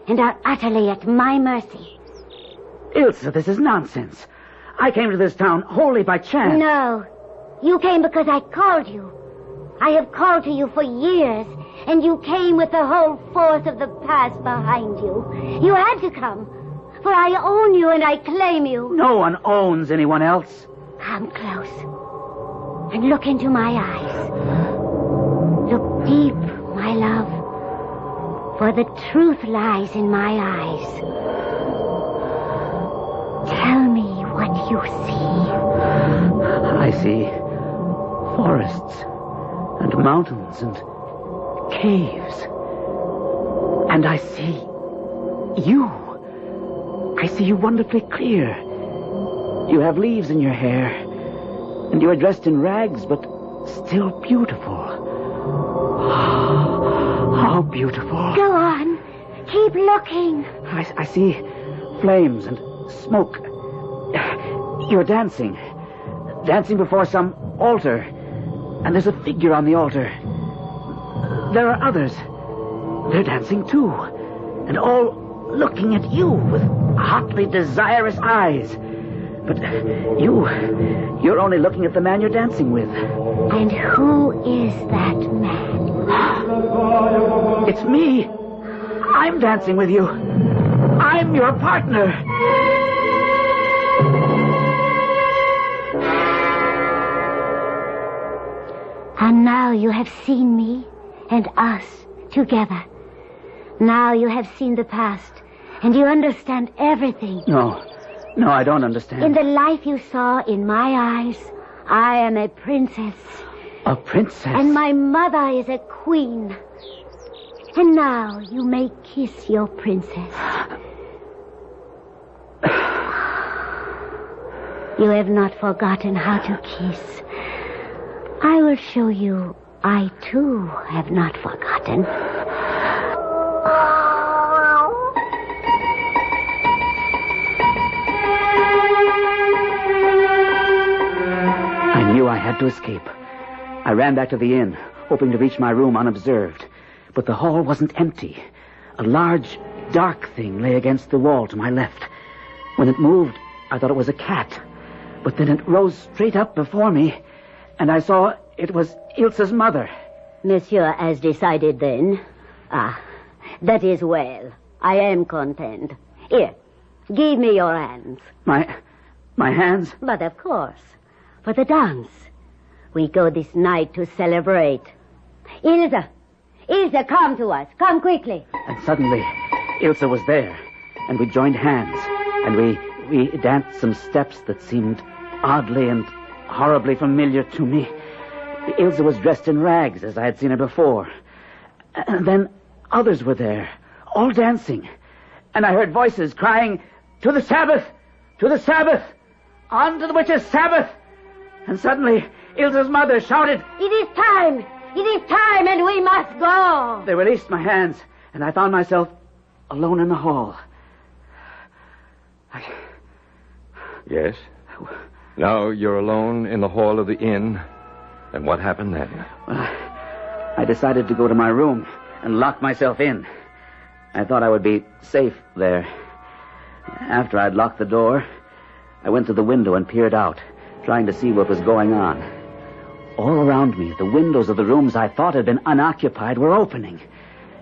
and are utterly at my mercy. Ilsa, this is nonsense. I came to this town wholly by chance. No, you came because I called you. I have called to you for years, and you came with the whole force of the past behind you. You had to come, for I own you and I claim you. No one owns anyone else. Come close and look into my eyes. Look deep, my love, for the truth lies in my eyes. Tell me what you see. I see forests and mountains and caves. And I see you. I see you wonderfully clear. You have leaves in your hair, and you are dressed in rags, but still beautiful. How beautiful. Go on. Keep looking. I see flames and smoke. You're dancing. Dancing before some altar. And there's a figure on the altar. There are others. They're dancing too. And all looking at you with hotly desirous eyes. But you're only looking at the man you're dancing with. And who is that man? It's me. I'm dancing with you. I'm your partner. And now you have seen me and us together. Now you have seen the past, and you understand everything. No, I don't understand. In the life you saw in my eyes, I am a princess. A princess? And my mother is a queen. And now you may kiss your princess. You have not forgotten how to kiss. I will show you I, too, have not forgotten. I knew I had to escape. I ran back to the inn, hoping to reach my room unobserved. But the hall wasn't empty. A large, dark thing lay against the wall to my left. When it moved, I thought it was a cat. But then it rose straight up before me, and I saw it was Ilse's mother. Monsieur has decided then. That is well. I am content. Here, give me your hands. My hands? But of course, for the dance. We go this night to celebrate. Ilse, come to us. Come quickly. And suddenly, Ilse was there, and we joined hands, and we danced some steps that seemed oddly and horribly familiar to me. Ilse was dressed in rags, as I had seen her before. And then others were there, all dancing. And I heard voices crying, "To the Sabbath! To the Sabbath! On to the witches' Sabbath!" And suddenly, Ilse's mother shouted, It is time! It is time, and we must go! They released my hands, and I found myself alone in the hall. Yes? Now you're alone in the hall of the inn. And what happened then? I decided to go to my room and lock myself in. I thought I would be safe there. After I'd locked the door, I went to the window and peered out, trying to see what was going on. All around me, the windows of the rooms I thought had been unoccupied were opening,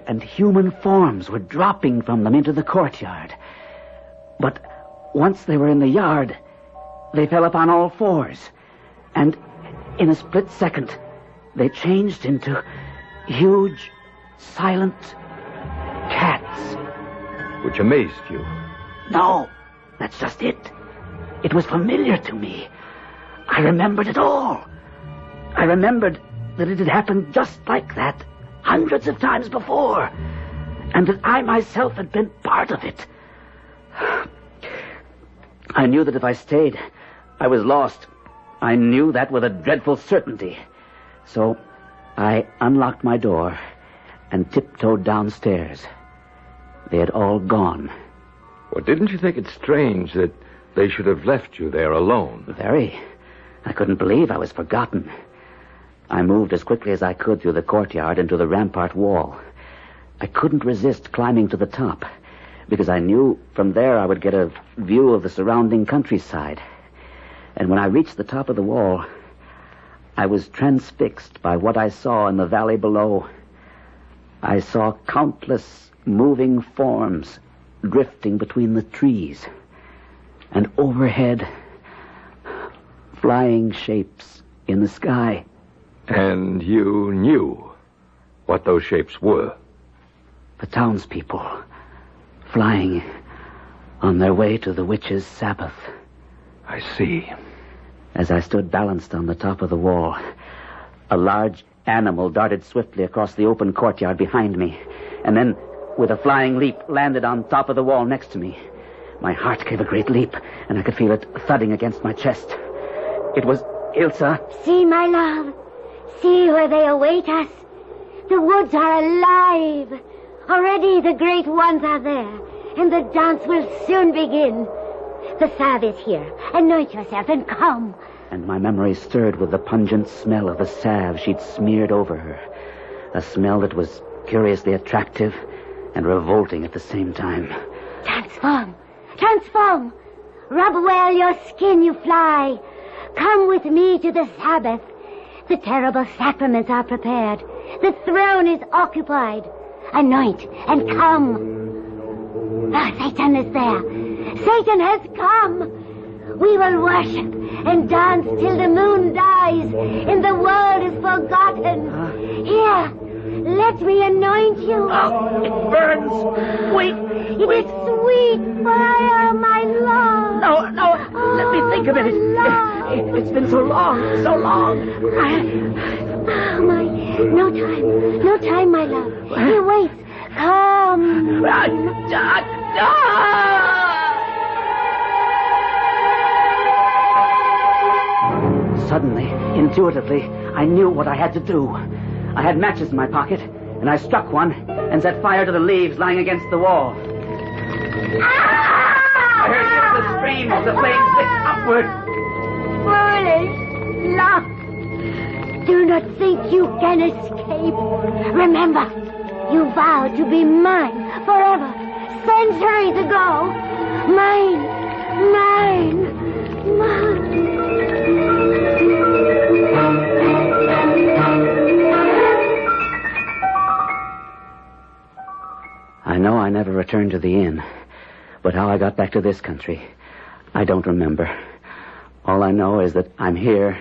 and human forms were dropping from them into the courtyard. But once they were in the yard, they fell upon all fours, and in a split second, they changed into huge, silent cats. Which amazed you? No, that's just it. It was familiar to me. I remembered it all. I remembered that it had happened just like that hundreds of times before, and that I myself had been part of it. I knew that if I stayed, I was lost. I knew that with a dreadful certainty. So I unlocked my door and tiptoed downstairs. They had all gone. Well, didn't you think it strange that they should have left you there alone? Very. I couldn't believe I was forgotten. I moved as quickly as I could through the courtyard and to the rampart wall. I couldn't resist climbing to the top, because I knew from there I would get a view of the surrounding countryside. And when I reached the top of the wall, I was transfixed by what I saw in the valley below. I saw countless moving forms drifting between the trees, and overhead, flying shapes in the sky. And you knew what those shapes were? The townspeople, flying on their way to the witches' Sabbath. I see. As I stood balanced on the top of the wall, A large animal darted swiftly across the open courtyard behind me, and then, with a flying leap, landed on top of the wall next to me. My heart gave a great leap, and I could feel it thudding against my chest. It was Ilsa. See, my love. See where they await us. The woods are alive. Already the great ones are there, and the dance will soon begin. The salve is here. Anoint yourself and come. And my memory stirred with the pungent smell of the salve she'd smeared over her. A smell that was curiously attractive and revolting at the same time. Transform. Transform. Rub well your skin, you fly. Come with me to the Sabbath. The terrible sacraments are prepared. The throne is occupied. Anoint and come. Ah, Satan is there. Satan has come. We will worship and dance till the moon dies and the world is forgotten. Here, let me anoint you. Oh, it burns. Wait. It is sweet, for I am my love. No. Let me think a minute. It's been so long. No time, my love. Here, wait. Come. Suddenly, intuitively, I knew what I had to do. I had matches in my pocket, and I struck one and set fire to the leaves lying against the wall. I heard the scream of the flames licked upward. Foolish love. Do not think you can escape. Remember, you vowed to be mine forever, centuries ago. Mine. I know I never returned to the inn, but how I got back to this country, I don't remember. All I know is that I'm here,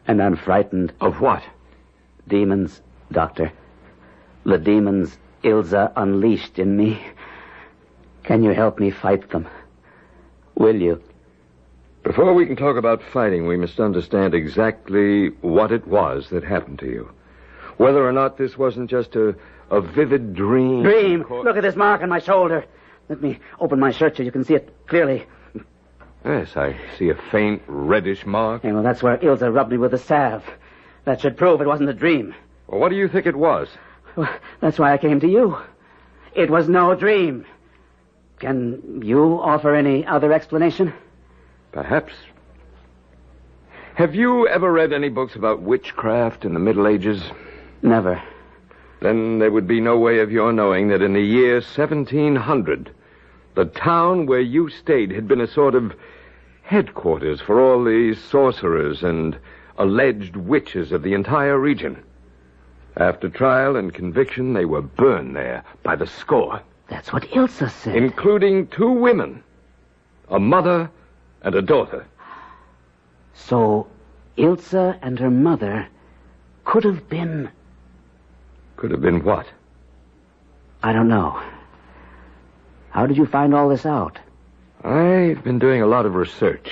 and I'm frightened. Of what? Demons, Doctor. The demons Ilsa unleashed in me. Can you help me fight them? Will you? Before we can talk about fighting, we must understand exactly what it was that happened to you. Whether or not this wasn't just a vivid dream. Dream? Look at this mark on my shoulder. Let me open my shirt so you can see it clearly. Yes, I see a faint reddish mark. Yeah, well, that's where Ilsa rubbed me with the salve. That should prove it wasn't a dream. Well, what do you think it was? Well, that's why I came to you. It was no dream. Can you offer any other explanation? Perhaps. Have you ever read any books about witchcraft in the Middle Ages? Never. Then there would be no way of your knowing that in the year 1700, the town where you stayed had been a sort of headquarters for all the sorcerers and alleged witches of the entire region. After trial and conviction, they were burned there by the score. That's what Ilsa said. Including 2 women, a mother and a daughter. So Ilsa and her mother could have been... Could have been what? I don't know. How did you find all this out? I've been doing a lot of research.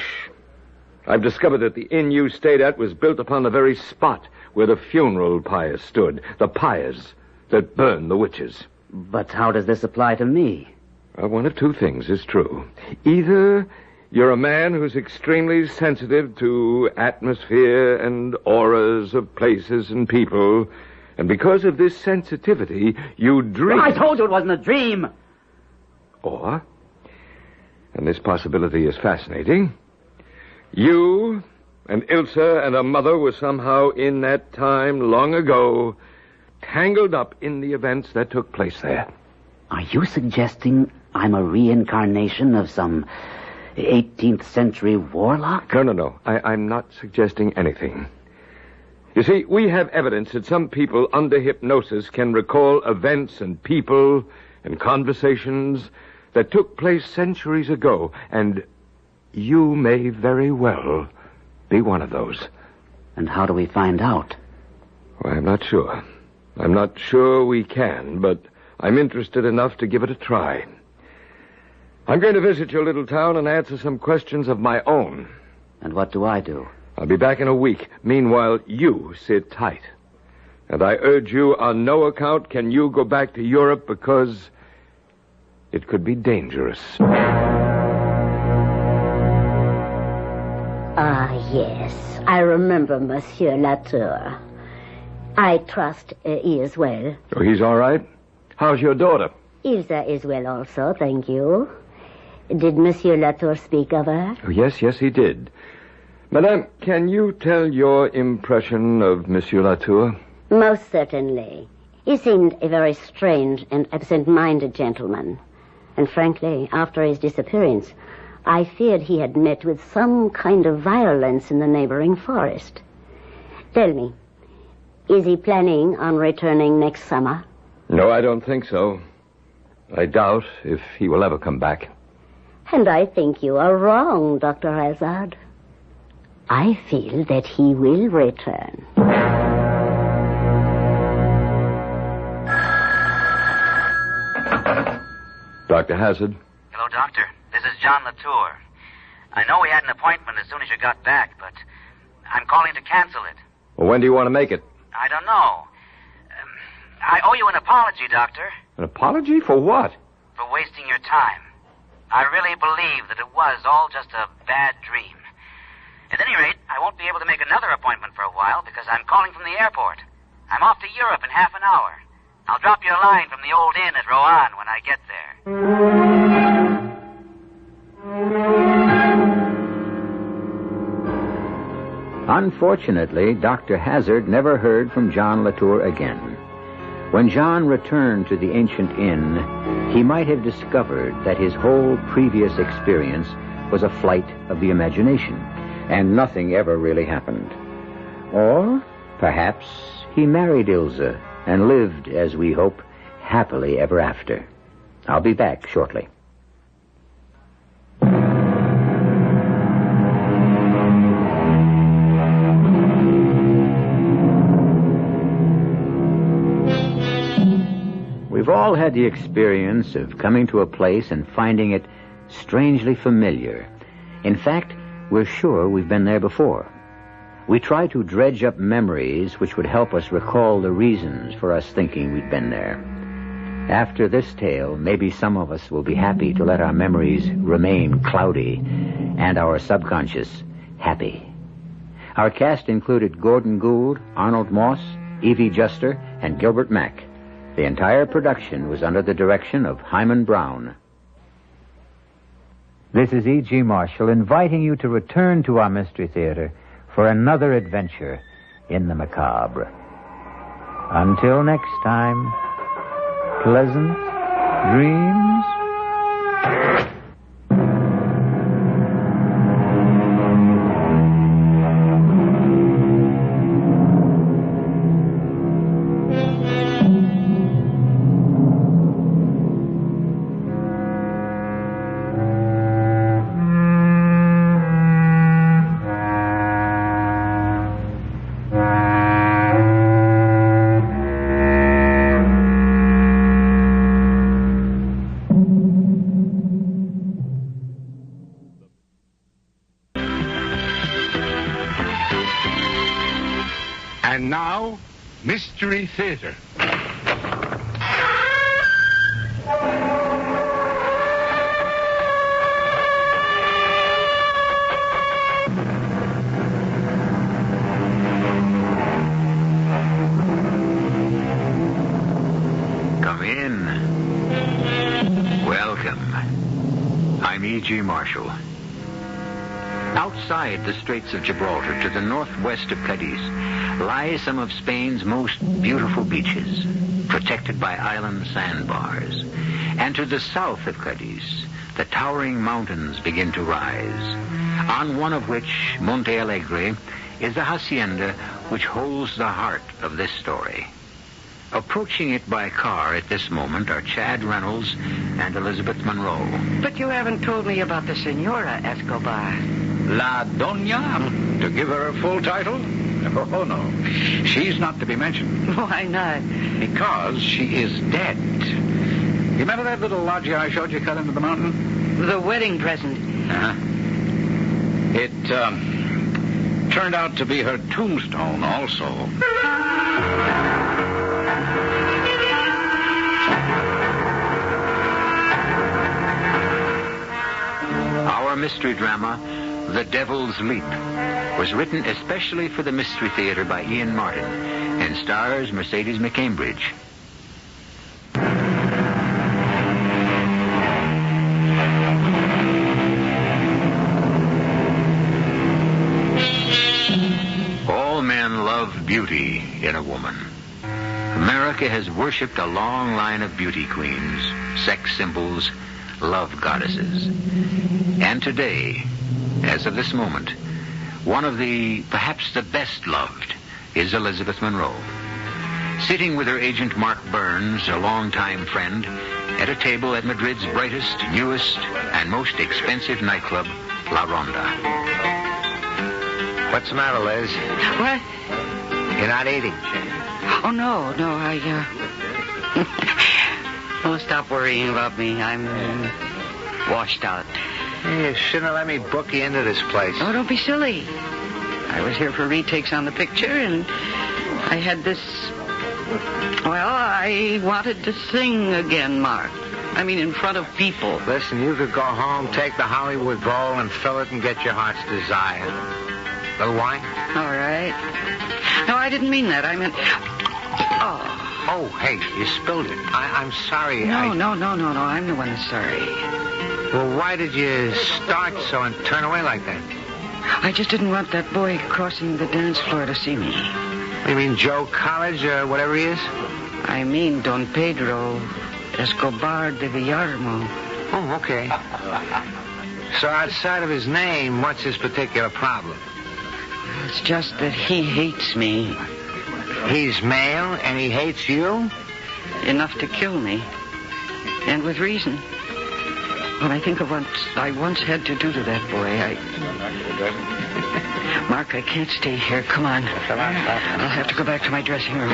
I've discovered that the inn you stayed at was built upon the very spot where the funeral pyre stood. The pyres that burned the witches. But how does this apply to me? Well, one of 2 things is true. Either you're a man who's extremely sensitive to atmosphere and auras of places and people, and because of this sensitivity, you dream... Well, I told you it wasn't a dream! Or, and this possibility is fascinating, you and Ilsa and her mother were somehow in that time long ago tangled up in the events that took place there. Are you suggesting I'm a reincarnation of some 18th century warlock? No. I'm not suggesting anything. You see, we have evidence that some people under hypnosis can recall events and people and conversations that took place centuries ago, and you may very well be one of those. And how do we find out? Well, I'm not sure. I'm not sure we can, but I'm interested enough to give it a try. I'm going to visit your little town and answer some questions of my own. And what do I do? I'll be back in a week. Meanwhile, you sit tight. And I urge you, on no account can you go back to Europe because it could be dangerous. Ah, yes. I remember Monsieur Latour. I trust he is well. Oh, he's all right? How's your daughter? Ilsa is well also, thank you. Did Monsieur Latour speak of her? Oh, yes, he did. Madame, can you tell your impression of Monsieur Latour? Most certainly. He seemed a very strange and absent-minded gentleman. And frankly, after his disappearance, I feared he had met with some kind of violence in the neighboring forest. Tell me, is he planning on returning next summer? No, I don't think so. I doubt if he will ever come back. And I think you are wrong, Dr. Hazard. I feel that he will return. Dr. Hazard? Hello, Doctor. This is John Latour. I know we had an appointment as soon as you got back, but I'm calling to cancel it. Well, when do you want to make it? I don't know. I owe you an apology, Doctor. An apology? For what? For wasting your time. I really believe that it was all just a bad dream. At any rate, I won't be able to make another appointment for a while because I'm calling from the airport. I'm off to Europe in half an hour. I'll drop you a line from the old inn at Rouen when I get there. Unfortunately, Dr. Hazard never heard from John Latour again. When John returned to the ancient inn, he might have discovered that his whole previous experience was a flight of the imagination, and nothing ever really happened. Or perhaps he married Ilsa and lived, as we hope, happily ever after. I'll be back shortly. We've all had the experience of coming to a place and finding it strangely familiar. In fact, we're sure we've been there before. We try to dredge up memories which would help us recall the reasons for us thinking we'd been there. After this tale, maybe some of us will be happy to let our memories remain cloudy and our subconscious happy. Our cast included Gordon Gould, Arnold Moss, Evie Juster, and Gilbert Mack. The entire production was under the direction of Himan Brown. This is E.G. Marshall inviting you to return to our Mystery Theater for another adventure in the macabre. Until next time, pleasant dreams. And now, Mystery Theater. Come in. Welcome. I'm E.G. Marshall. Outside the Straits of Gibraltar, to the northwest of Cadiz, lie some of Spain's most beautiful beaches, protected by island sandbars. And to the south of Cadiz, the towering mountains begin to rise, on one of which, Monte Alegre, is the hacienda which holds the heart of this story. Approaching it by car at this moment are Chad Reynolds and Elizabeth Monroe. But you haven't told me about the Senora Escobar. La Doña, to give her a full title? Oh, no. She's not to be mentioned. Why not? Because she is dead. You remember that little lodgia I showed you cut into the mountain? The wedding present. Uh-huh. turned out to be her tombstone also. Our mystery drama, The Devil's Leap, was written especially for the Mystery Theater by Ian Martin and stars Mercedes McCambridge. All men love beauty in a woman. America has worshipped a long line of beauty queens, sex symbols, love goddesses. And today, as of this moment, one of the, perhaps the best loved, is Elizabeth Monroe. Sitting with her agent Mark Burns, a longtime friend, at a table at Madrid's brightest, newest, and most expensive nightclub, La Ronda. What's the matter, Liz? What? You're not eating. Oh, no, I, Don't stop worrying about me. I'm washed out. You shouldn't have let me book you into this place. Oh, don't be silly. I was here for retakes on the picture, and I had this... Well, I wanted to sing again, Mark. I mean, in front of people. Listen, you could go home, take the Hollywood bowl, and fill it and get your heart's desire. Little wine? All right. No, I didn't mean that. I meant... Oh, hey, you spilled it. I'm sorry. No, I'm the one that's sorry. Well, why did you start so and turn away like that? I just didn't want that boy crossing the dance floor to see me. You mean Joe College or whatever he is? I mean Don Pedro Escobar de Villarmo. Oh, okay. So outside of his name, what's his particular problem? It's just that he hates me. He's male and he hates you? Enough to kill me. And with reason. When I think of what I once had to do to that boy, Mark, I can't stay here. Come on. I'll have to go back to my dressing room.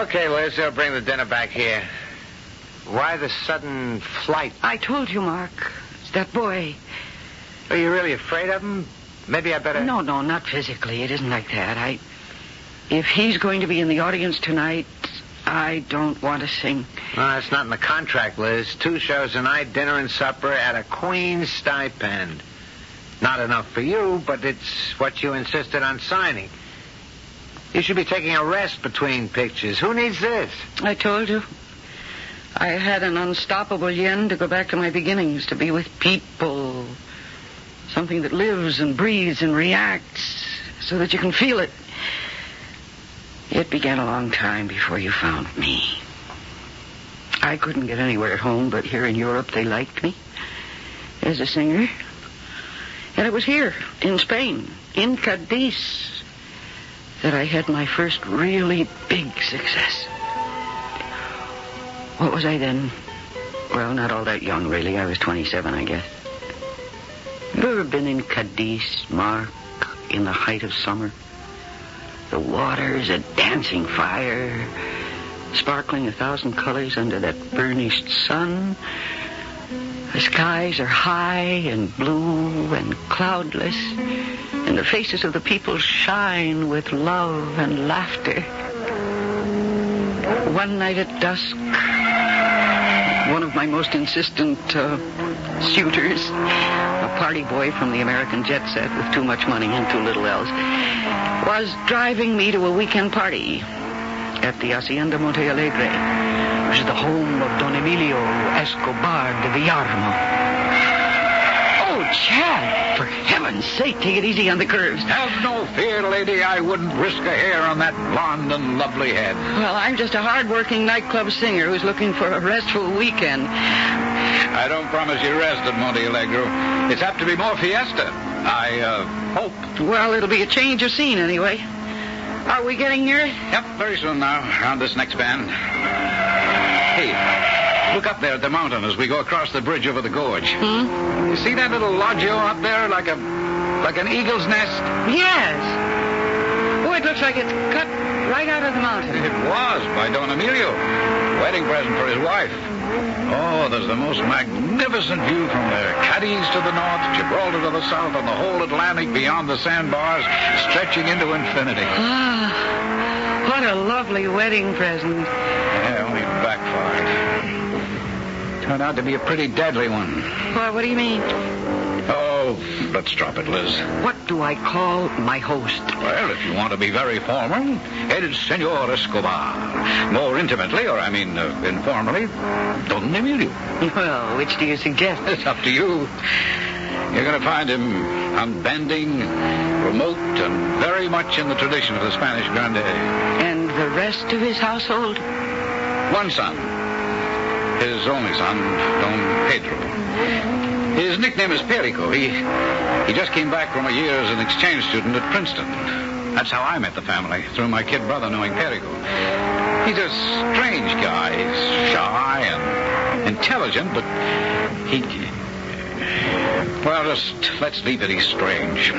Okay, Liz, I'll bring the dinner back here. Why the sudden flight? I told you, Mark. It's that boy. Are you really afraid of him? Maybe I better... No, not physically. It isn't like that. If he's going to be in the audience tonight, I don't want to sing. No, it's not in the contract, Liz. 2 shows a night, dinner and supper at a queen's stipend. Not enough for you, but it's what you insisted on signing. You should be taking a rest between pictures. Who needs this? I told you. I had an unstoppable yen to go back to my beginnings, to be with people. Something that lives and breathes and reacts so that you can feel it. It began a long time before you found me. I couldn't get anywhere at home, but here in Europe they liked me as a singer. And it was here, in Spain, in Cadiz, that I had my first really big success. What was I then? Well, not all that young, really. I was 27, I guess. Have you ever been in Cadiz, Mark, in the height of summer? The water's a dancing fire, sparkling 1,000 colors under that burnished sun. The skies are high and blue and cloudless, and the faces of the people shine with love and laughter. One night at dusk, one of my most insistent suitors, a party boy from the American jet set with too much money and too little else, was driving me to a weekend party at the Hacienda Monte Alegre, which is the home of Don Emilio Escobar de Villarmo. Oh, Chad, for heaven's sake, take it easy on the curves. Have no fear, lady. I wouldn't risk a hair on that blonde and lovely head. Well, I'm just a hard-working nightclub singer who's looking for a restful weekend. I don't promise you rest at Monte Alegre. It's apt to be more fiesta. I hope. Well, it'll be a change of scene anyway. Are we getting near it? Yep, very soon now, around this next bend. Hey, look up there at the mountain as we go across the bridge over the gorge. You see that little loggia up there, like an eagle's nest? Yes. Oh, it looks like it's cut right out of the mountain. It was, by Don Emilio. Wedding present for his wife. Oh, there's the most magnificent view from the Cadiz to the north, Gibraltar to the south, and the whole Atlantic beyond the sandbars, stretching into infinity. Ah, what a lovely wedding present. Yeah, only backfired. Turned out to be a pretty deadly one. Why, what do you mean? Oh, let's drop it, Liz. What do I call my host? Well, if you want to be very formal, it's Senor Escobar. More intimately, or informally, Don Emilio. Well, which do you suggest? It's up to you. You're going to find him unbending, remote, and very much in the tradition of the Spanish grande. And the rest of his household? One son. His only son, Don Pedro. His nickname is Perico. He just came back from a year as an exchange student at Princeton. That's how I met the family, through my kid brother knowing Perico. He's a strange guy. He's shy and intelligent, but well, just let's leave it. He's strange.